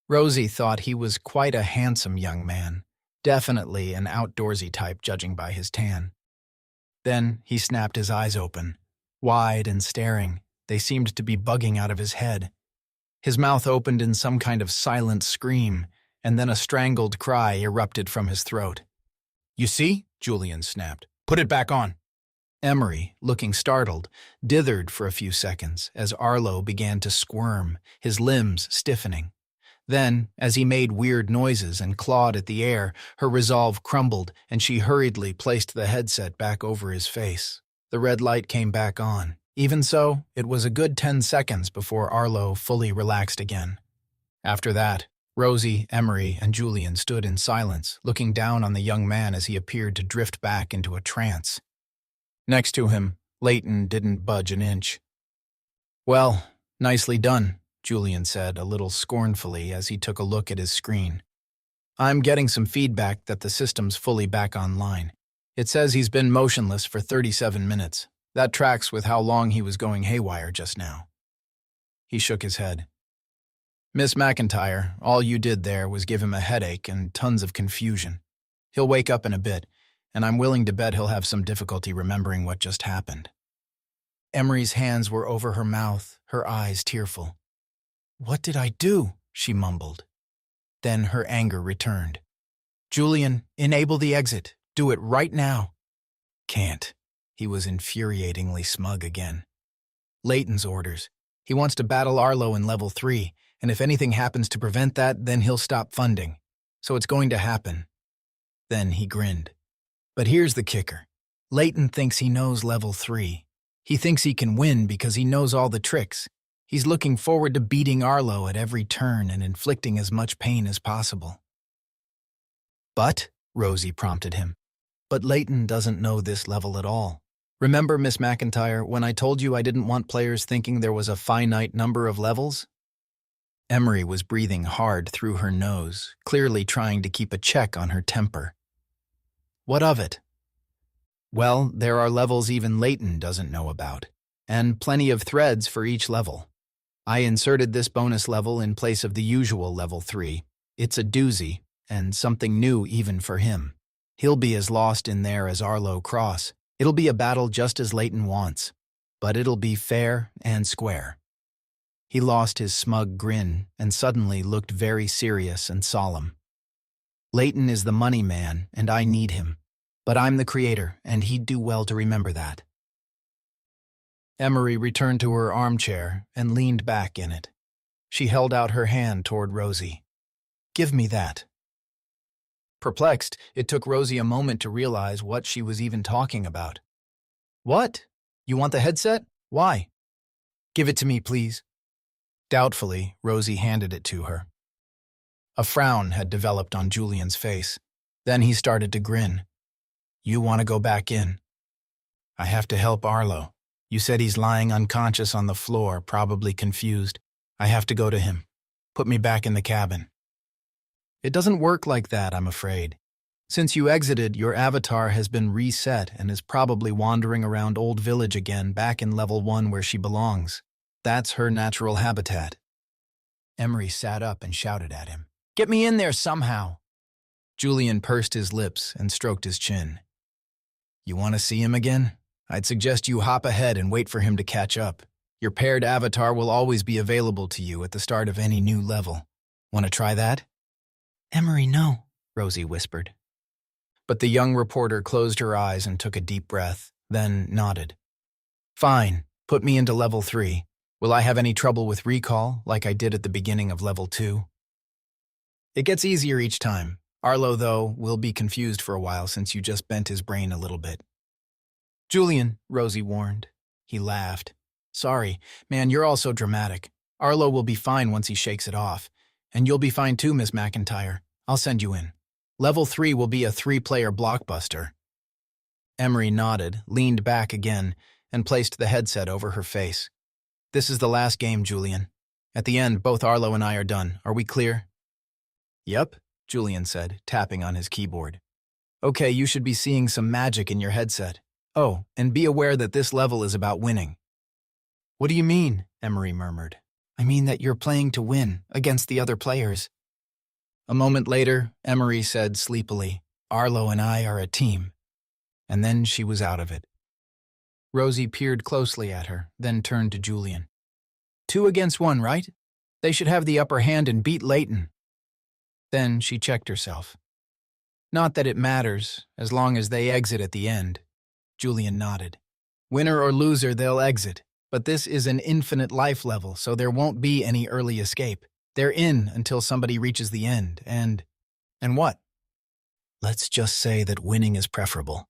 Rosie thought he was quite a handsome young man, definitely an outdoorsy type judging by his tan. Then he snapped his eyes open, wide and staring. They seemed to be bugging out of his head. His mouth opened in some kind of silent scream, and then a strangled cry erupted from his throat. "You see?" Julian snapped. "Put it back on." Emery, looking startled, dithered for a few seconds as Arlo began to squirm, his limbs stiffening. Then, as he made weird noises and clawed at the air, her resolve crumbled, and she hurriedly placed the headset back over his face. The red light came back on. Even so, it was a good 10 seconds before Arlo fully relaxed again. After that, Rosie, Emery, and Julian stood in silence, looking down on the young man as he appeared to drift back into a trance. Next to him, Leighton didn't budge an inch. "Well, nicely done," Julian said a little scornfully as he took a look at his screen. "I'm getting some feedback that the system's fully back online. It says he's been motionless for 37 minutes. That tracks with how long he was going haywire just now." He shook his head. "Miss McIntyre, all you did there was give him a headache and tons of confusion. He'll wake up in a bit, and I'm willing to bet he'll have some difficulty remembering what just happened." Emery's hands were over her mouth, her eyes tearful. "What did I do?" she mumbled. Then her anger returned. "Julian, enable the exit. Do it right now." "Can't." He was infuriatingly smug again. "Leighton's orders. He wants to battle Arlo in level 3, and if anything happens to prevent that, then he'll stop funding. So it's going to happen." Then he grinned. "But here's the kicker. Leighton thinks he knows level 3. He thinks he can win because he knows all the tricks. He's looking forward to beating Arlo at every turn and inflicting as much pain as possible." "But," Rosie prompted him, "but Leighton doesn't know this level at all. Remember, Miss McIntyre, when I told you I didn't want players thinking there was a finite number of levels?" Emery was breathing hard through her nose, clearly trying to keep a check on her temper. "What of it?" "Well, there are levels even Leighton doesn't know about, and plenty of threads for each level. I inserted this bonus level in place of the usual level 3. It's a doozy, and something new even for him. He'll be as lost in there as Arlo Cross. It'll be a battle just as Leighton wants, but it'll be fair and square." He lost his smug grin and suddenly looked very serious and solemn. "Leighton is the money man, and I need him. But I'm the creator, and he'd do well to remember that." Emery returned to her armchair and leaned back in it. She held out her hand toward Rosie. "Give me that." Perplexed, it took Rosie a moment to realize what she was even talking about. "What? You want the headset? Why?" "Give it to me, please." Doubtfully, Rosie handed it to her. A frown had developed on Julian's face. Then he started to grin. "You want to go back in?" "I have to help Arlo. You said he's lying unconscious on the floor, probably confused. I have to go to him. Put me back in the cabin." "It doesn't work like that, I'm afraid. Since you exited, your avatar has been reset and is probably wandering around Old Village again, back in level 1 where she belongs. That's her natural habitat. Emery sat up and shouted at him. Get me in there somehow! Julian pursed his lips and stroked his chin. You want to see him again? I'd suggest you hop ahead and wait for him to catch up. Your paired avatar will always be available to you at the start of any new level. Want to try that? Emery, no, Rosie whispered. But the young reporter closed her eyes and took a deep breath, then nodded. Fine, put me into level 3. Will I have any trouble with recall, like I did at the beginning of level 2? It gets easier each time. Arlo, though, will be confused for a while since you just bent his brain a little bit. Julian, Rosie warned. He laughed. Sorry, man, you're all so dramatic. Arlo will be fine once he shakes it off. And you'll be fine too, Miss McIntyre. I'll send you in. Level 3 will be a 3-player blockbuster. Emery nodded, leaned back again, and placed the headset over her face. This is the last game, Julian. At the end, both Arlo and I are done. Are we clear? Yep, Julian said, tapping on his keyboard. Okay, you should be seeing some magic in your headset. Oh, and be aware that this level is about winning. What do you mean? Emery murmured. I mean that you're playing to win, against the other players. A moment later, Emery said sleepily, Arlo and I are a team. And then she was out of it. Rosie peered closely at her, then turned to Julian. 2 against 1, right? They should have the upper hand and beat Leighton. Then she checked herself. Not that it matters, as long as they exit at the end. Julian nodded. Winner or loser, they'll exit. But this is an infinite life level, so there won't be any early escape. They're in until somebody reaches the end, and what? Let's just say that winning is preferable.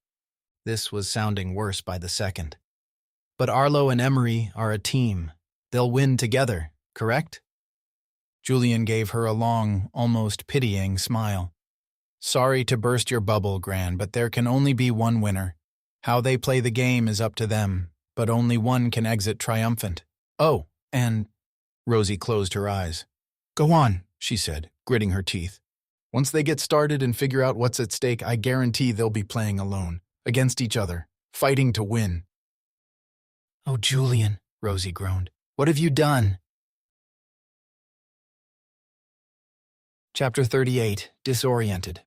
This was sounding worse by the second. But Arlo and Emery are a team. They'll win together, correct? Julian gave her a long, almost pitying smile. Sorry to burst your bubble, Gran, but there can only be one winner. How they play the game is up to them, but only one can exit triumphant. Oh, and... Rosie closed her eyes. Go on, she said, gritting her teeth. Once they get started and figure out what's at stake, I guarantee they'll be playing alone, against each other, fighting to win. Oh, Julian, Rosie groaned. What have you done? Chapter 38, Disoriented.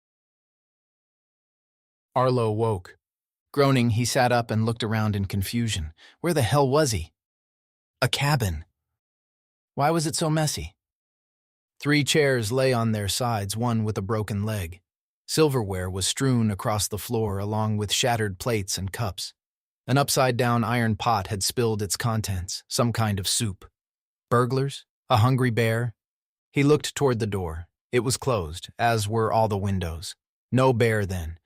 Arlo woke. Groaning, he sat up and looked around in confusion. Where the hell was he? A cabin. Why was it so messy? 3 chairs lay on their sides, one with a broken leg. Silverware was strewn across the floor along with shattered plates and cups. An upside-down iron pot had spilled its contents, some kind of soup. Burglars? A hungry bear? He looked toward the door. It was closed, as were all the windows. No bear then.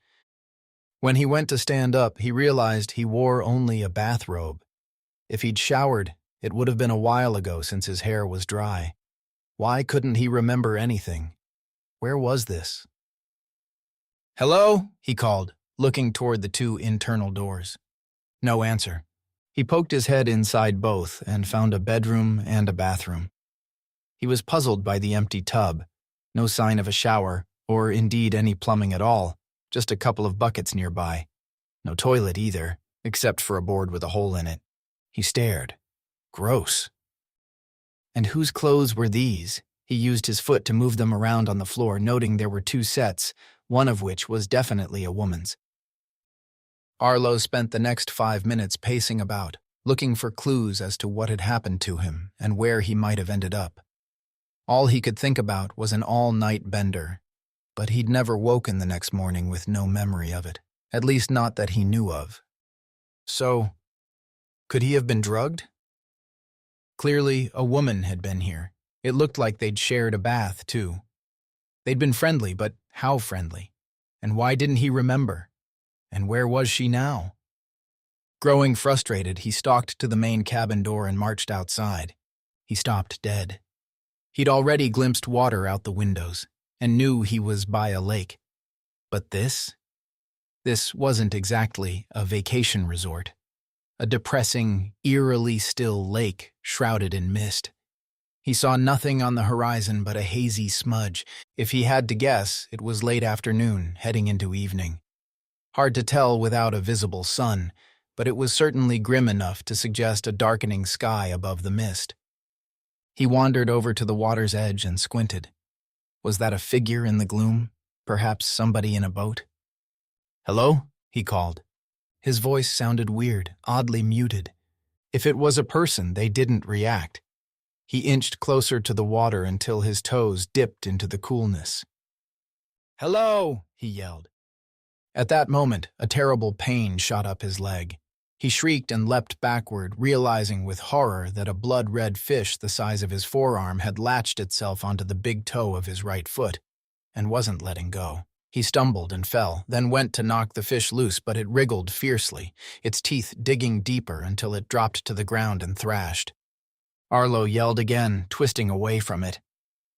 When he went to stand up, he realized he wore only a bathrobe. If he'd showered, it would have been a while ago since his hair was dry. Why couldn't he remember anything? Where was this? Hello? He called, looking toward the 2 internal doors. No answer. He poked his head inside both and found a bedroom and a bathroom. He was puzzled by the empty tub. No sign of a shower, or indeed any plumbing at all, just a couple of buckets nearby. No toilet either, except for a board with a hole in it. He stared. Gross. And whose clothes were these? He used his foot to move them around on the floor, noting there were 2 sets, one of which was definitely a woman's. Arlo spent the next 5 minutes pacing about, looking for clues as to what had happened to him and where he might have ended up. All he could think about was an all-night bender, but he'd never woken the next morning with no memory of it, at least not that he knew of. So, could he have been drugged? Clearly, a woman had been here. It looked like they'd shared a bath, too. They'd been friendly, but how friendly? And why didn't he remember? And where was she now? Growing frustrated, he stalked to the main cabin door and marched outside. He stopped dead. He'd already glimpsed water out the windows, and knew he was by a lake. But this? This wasn't exactly a vacation resort. A depressing, eerily still lake shrouded in mist. He saw nothing on the horizon but a hazy smudge. If he had to guess, it was late afternoon, heading into evening. Hard to tell without a visible sun, but it was certainly grim enough to suggest a darkening sky above the mist. He wandered over to the water's edge and squinted. Was that a figure in the gloom? Perhaps somebody in a boat? "Hello?" he called. His voice sounded weird, oddly muted. If it was a person, they didn't react. He inched closer to the water until his toes dipped into the coolness. "Hello!" he yelled. At that moment, a terrible pain shot up his leg. He shrieked and leapt backward, realizing with horror that a blood-red fish the size of his forearm had latched itself onto the big toe of his right foot and wasn't letting go. He stumbled and fell, then went to knock the fish loose, but it wriggled fiercely, its teeth digging deeper until it dropped to the ground and thrashed. Arlo yelled again, twisting away from it.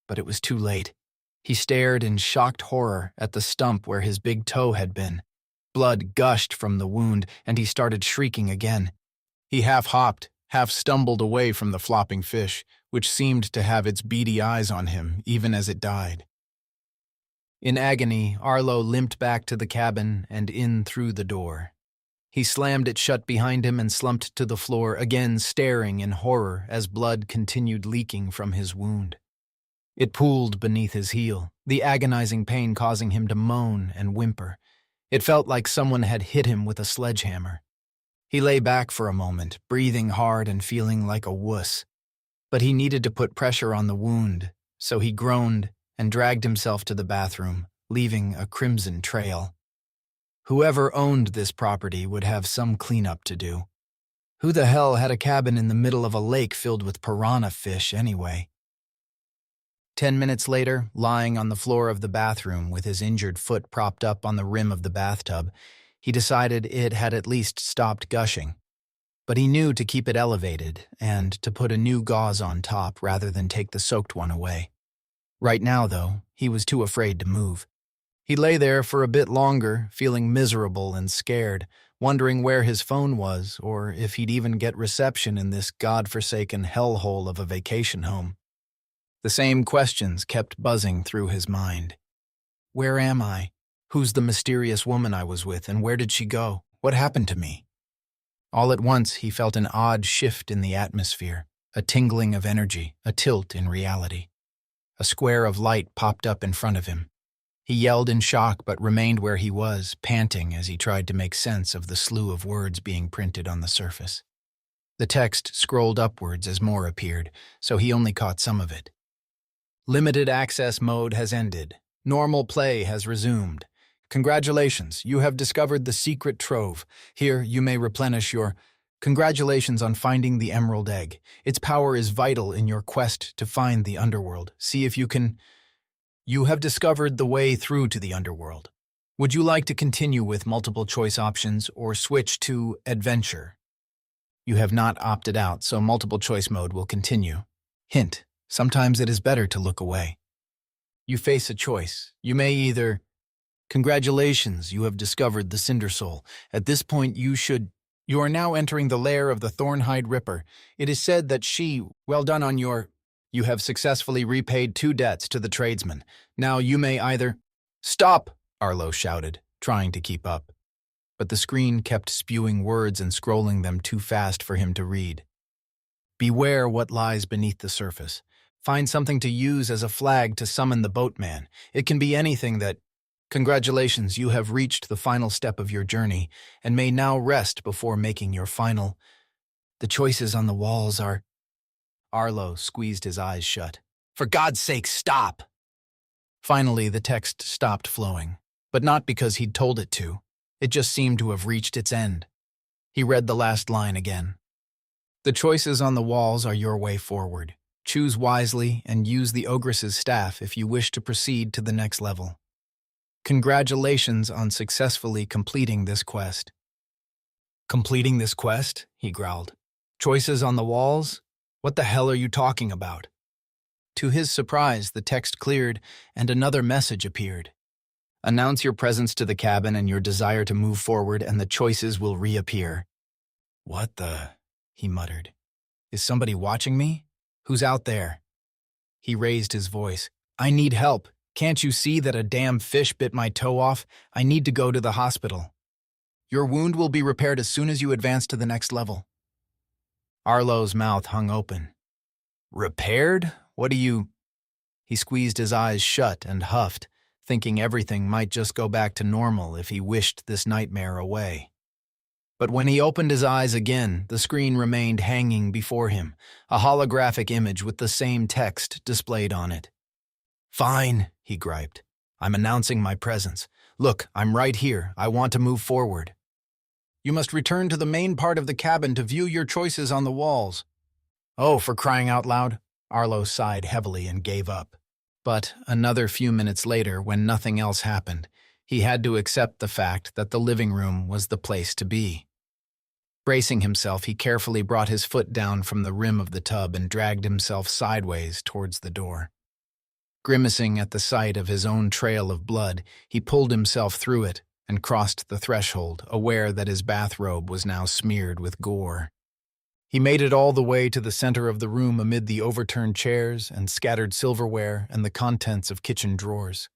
But it was too late. He stared in shocked horror at the stump where his big toe had been. Blood gushed from the wound, and he started shrieking again. He half-hopped, half-stumbled away from the flopping fish, which seemed to have its beady eyes on him even as it died. In agony, Arlo limped back to the cabin and in through the door. He slammed it shut behind him and slumped to the floor, again staring in horror as blood continued leaking from his wound. It pooled beneath his heel, the agonizing pain causing him to moan and whimper. It felt like someone had hit him with a sledgehammer. He lay back for a moment, breathing hard and feeling like a wuss. But he needed to put pressure on the wound, so he groaned and dragged himself to the bathroom, leaving a crimson trail. Whoever owned this property would have some cleanup to do. Who the hell had a cabin in the middle of a lake filled with piranha fish anyway? 10 minutes later, lying on the floor of the bathroom with his injured foot propped up on the rim of the bathtub, he decided it had at least stopped gushing. But he knew to keep it elevated and to put a new gauze on top rather than take the soaked one away. Right now, though, he was too afraid to move. He lay there for a bit longer, feeling miserable and scared, wondering where his phone was or if he'd even get reception in this godforsaken hellhole of a vacation home. The same questions kept buzzing through his mind. Where am I? Who's the mysterious woman I was with, and where did she go? What happened to me? All at once, he felt an odd shift in the atmosphere, a tingling of energy, a tilt in reality. A square of light popped up in front of him. He yelled in shock but remained where he was, panting as he tried to make sense of the slew of words being printed on the surface. The text scrolled upwards as more appeared, so he only caught some of it. Limited access mode has ended. Normal play has resumed. Congratulations, you have discovered the secret trove. Here, you may replenish your... Congratulations on finding the emerald egg. Its power is vital in your quest to find the Underworld. See if you can... You have discovered the way through to the Underworld. Would you like to continue with multiple choice options or switch to adventure? You have not opted out, so multiple choice mode will continue. Hint, sometimes it is better to look away. You face a choice. You may either... Congratulations, you have discovered the Cindersoul. At this point you are now entering the lair of the Thornhide Ripper. It is said that she... Well done on your... You have successfully repaid 2 debts to the tradesman. Now you may either... Stop! Arlo shouted, trying to keep up. But the screen kept spewing words and scrolling them too fast for him to read. Beware what lies beneath the surface. Find something to use as a flag to summon the boatman. It can be anything that... Congratulations, you have reached the final step of your journey and may now rest before making your final... The choices on the walls are... Arlo squeezed his eyes shut. For God's sake, stop! Finally, the text stopped flowing, but not because he'd told it to. It just seemed to have reached its end. He read the last line again. The choices on the walls are your way forward. Choose wisely and use the Ogress's staff if you wish to proceed to the next level. Congratulations on successfully completing this quest. Completing this quest? He growled. Choices on the walls? What the hell are you talking about? To his surprise, the text cleared and another message appeared. Announce your presence to the cabin and your desire to move forward and the choices will reappear. What the... he muttered. Is somebody watching me? Who's out there? He raised his voice. "I need help. Can't you see that a damn fish bit my toe off? I need to go to the hospital." "Your wound will be repaired as soon as you advance to the next level." Arlo's mouth hung open. "Repaired? What do you—" He squeezed his eyes shut and huffed, thinking everything might just go back to normal if he wished this nightmare away. But when he opened his eyes again, the screen remained hanging before him, a holographic image with the same text displayed on it. "Fine," he griped. "I'm announcing my presence. Look, I'm right here. I want to move forward." "You must return to the main part of the cabin to view your choices on the walls." "Oh, for crying out loud." Arlo sighed heavily and gave up. But another few minutes later, when nothing else happened, he had to accept the fact that the living room was the place to be. Bracing himself, he carefully brought his foot down from the rim of the tub and dragged himself sideways towards the door. Grimacing at the sight of his own trail of blood, he pulled himself through it and crossed the threshold, aware that his bathrobe was now smeared with gore. He made it all the way to the center of the room amid the overturned chairs and scattered silverware and the contents of kitchen drawers.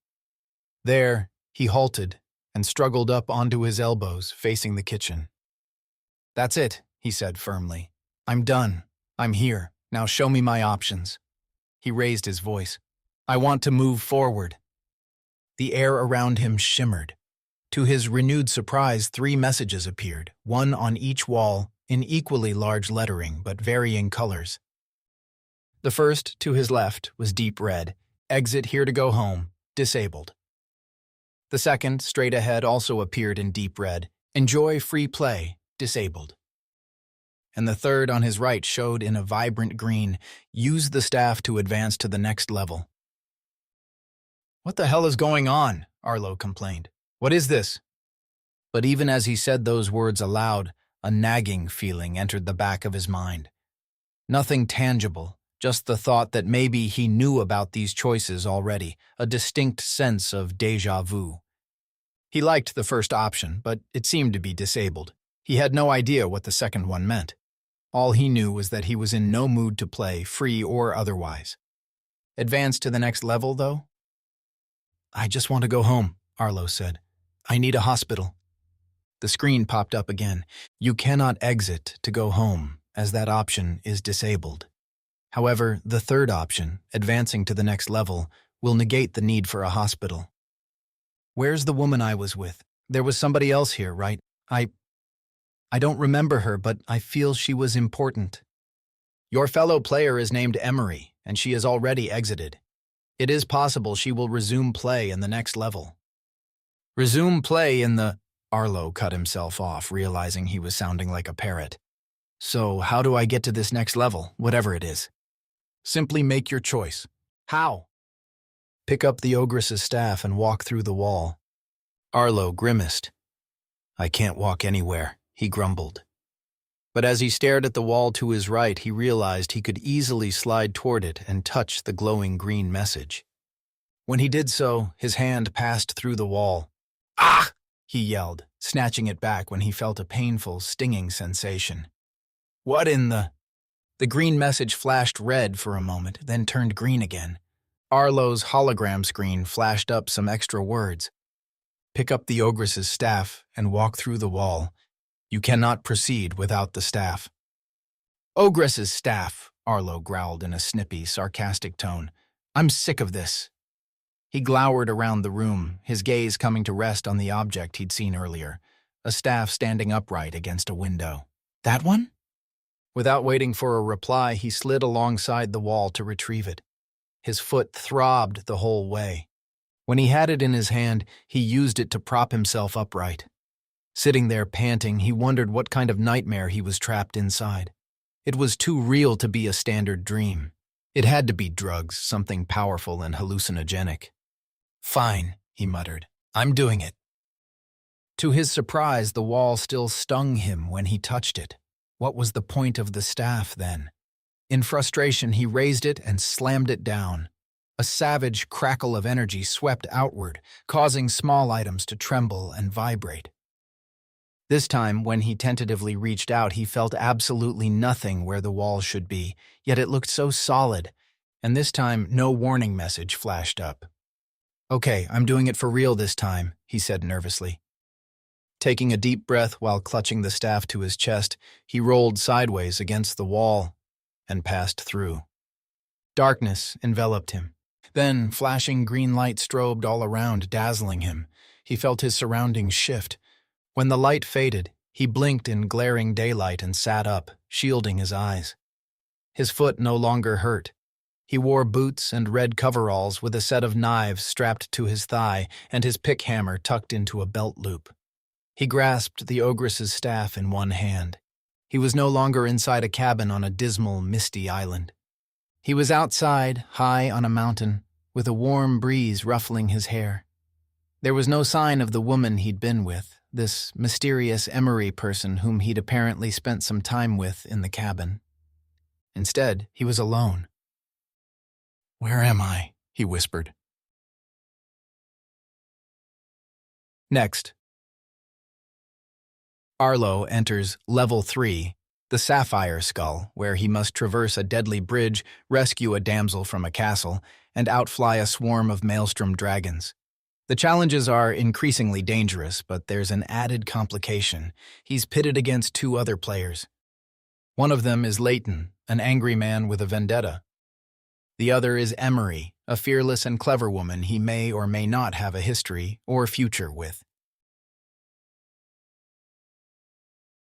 There, he halted and struggled up onto his elbows, facing the kitchen. "That's it," he said firmly. "I'm done. I'm here. Now show me my options." He raised his voice. "I want to move forward." The air around him shimmered. To his renewed surprise, 3 messages appeared, one on each wall, in equally large lettering but varying colors. The first, to his left, was deep red, "Exit here to go home, disabled." The second, straight ahead, also appeared in deep red, "Enjoy free play, disabled." And the third on his right showed in a vibrant green, "Use the staff to advance to the next level." "What the hell is going on?" Arlo complained. "What is this?" But even as he said those words aloud, a nagging feeling entered the back of his mind. Nothing tangible, just the thought that maybe he knew about these choices already, a distinct sense of déjà vu. He liked the first option, but it seemed to be disabled. He had no idea what the second one meant. All he knew was that he was in no mood to play, free or otherwise. Advance to the next level, though? "I just want to go home," Arlo said. "I need a hospital." The screen popped up again. "You cannot exit to go home, as that option is disabled. However, the third option, advancing to the next level, will negate the need for a hospital." "Where's the woman I was with? There was somebody else here, right? I don't remember her, but I feel she was important." "Your fellow player is named Emery, and she has already exited. It is possible she will resume play in the next level." "Resume play in the—" Arlo cut himself off, realizing he was sounding like a parrot. "So how do I get to this next level, whatever it is?" "Simply make your choice." "How?" "Pick up the Ogress's staff and walk through the wall." Arlo grimaced. "I can't walk anywhere," he grumbled. But as he stared at the wall to his right, he realized he could easily slide toward it and touch the glowing green message. When he did so, his hand passed through the wall. "Ah!" he yelled, snatching it back when he felt a painful, stinging sensation. "What in the—" The green message flashed red for a moment, then turned green again. Arlo's hologram screen flashed up some extra words. "Pick up the Ogress's staff and walk through the wall. You cannot proceed without the staff." "Ogress's staff," Arlo growled in a snippy, sarcastic tone. "I'm sick of this." He glowered around the room, his gaze coming to rest on the object he'd seen earlier, a staff standing upright against a window. "That one?" Without waiting for a reply, he slid alongside the wall to retrieve it. His foot throbbed the whole way. When he had it in his hand, he used it to prop himself upright. Sitting there panting, he wondered what kind of nightmare he was trapped inside. It was too real to be a standard dream. It had to be drugs, something powerful and hallucinogenic. "Fine," he muttered. "I'm doing it." To his surprise, the wall still stung him when he touched it. What was the point of the staff, then? In frustration, he raised it and slammed it down. A savage crackle of energy swept outward, causing small items to tremble and vibrate. This time, when he tentatively reached out, he felt absolutely nothing where the wall should be, yet it looked so solid. and this time no warning message flashed up. "Okay, I'm doing it for real this time," he said nervously. Taking a deep breath while clutching the staff to his chest, he rolled sideways against the wall and passed through. Darkness enveloped him. Then flashing green light strobed all around, dazzling him. He felt his surroundings shift. When the light faded, he blinked in glaring daylight and sat up, shielding his eyes. His foot no longer hurt. He wore boots and red coveralls with a set of knives strapped to his thigh and his pick hammer tucked into a belt loop. He grasped the Ogress's staff in one hand. He was no longer inside a cabin on a dismal, misty island. He was outside, high on a mountain, with a warm breeze ruffling his hair. There was no sign of the woman he'd been with, this mysterious Emery person whom he'd apparently spent some time with in the cabin. Instead, he was alone. "Where am I?" he whispered. Next. Arlo enters Level 3, the Sapphire Skull, where he must traverse a deadly bridge, rescue a damsel from a castle, and outfly a swarm of maelstrom dragons. The challenges are increasingly dangerous, but there's an added complication. He's pitted against two other players. One of them is Leighton, an angry man with a vendetta. The other is Emery, a fearless and clever woman he may or may not have a history or future with.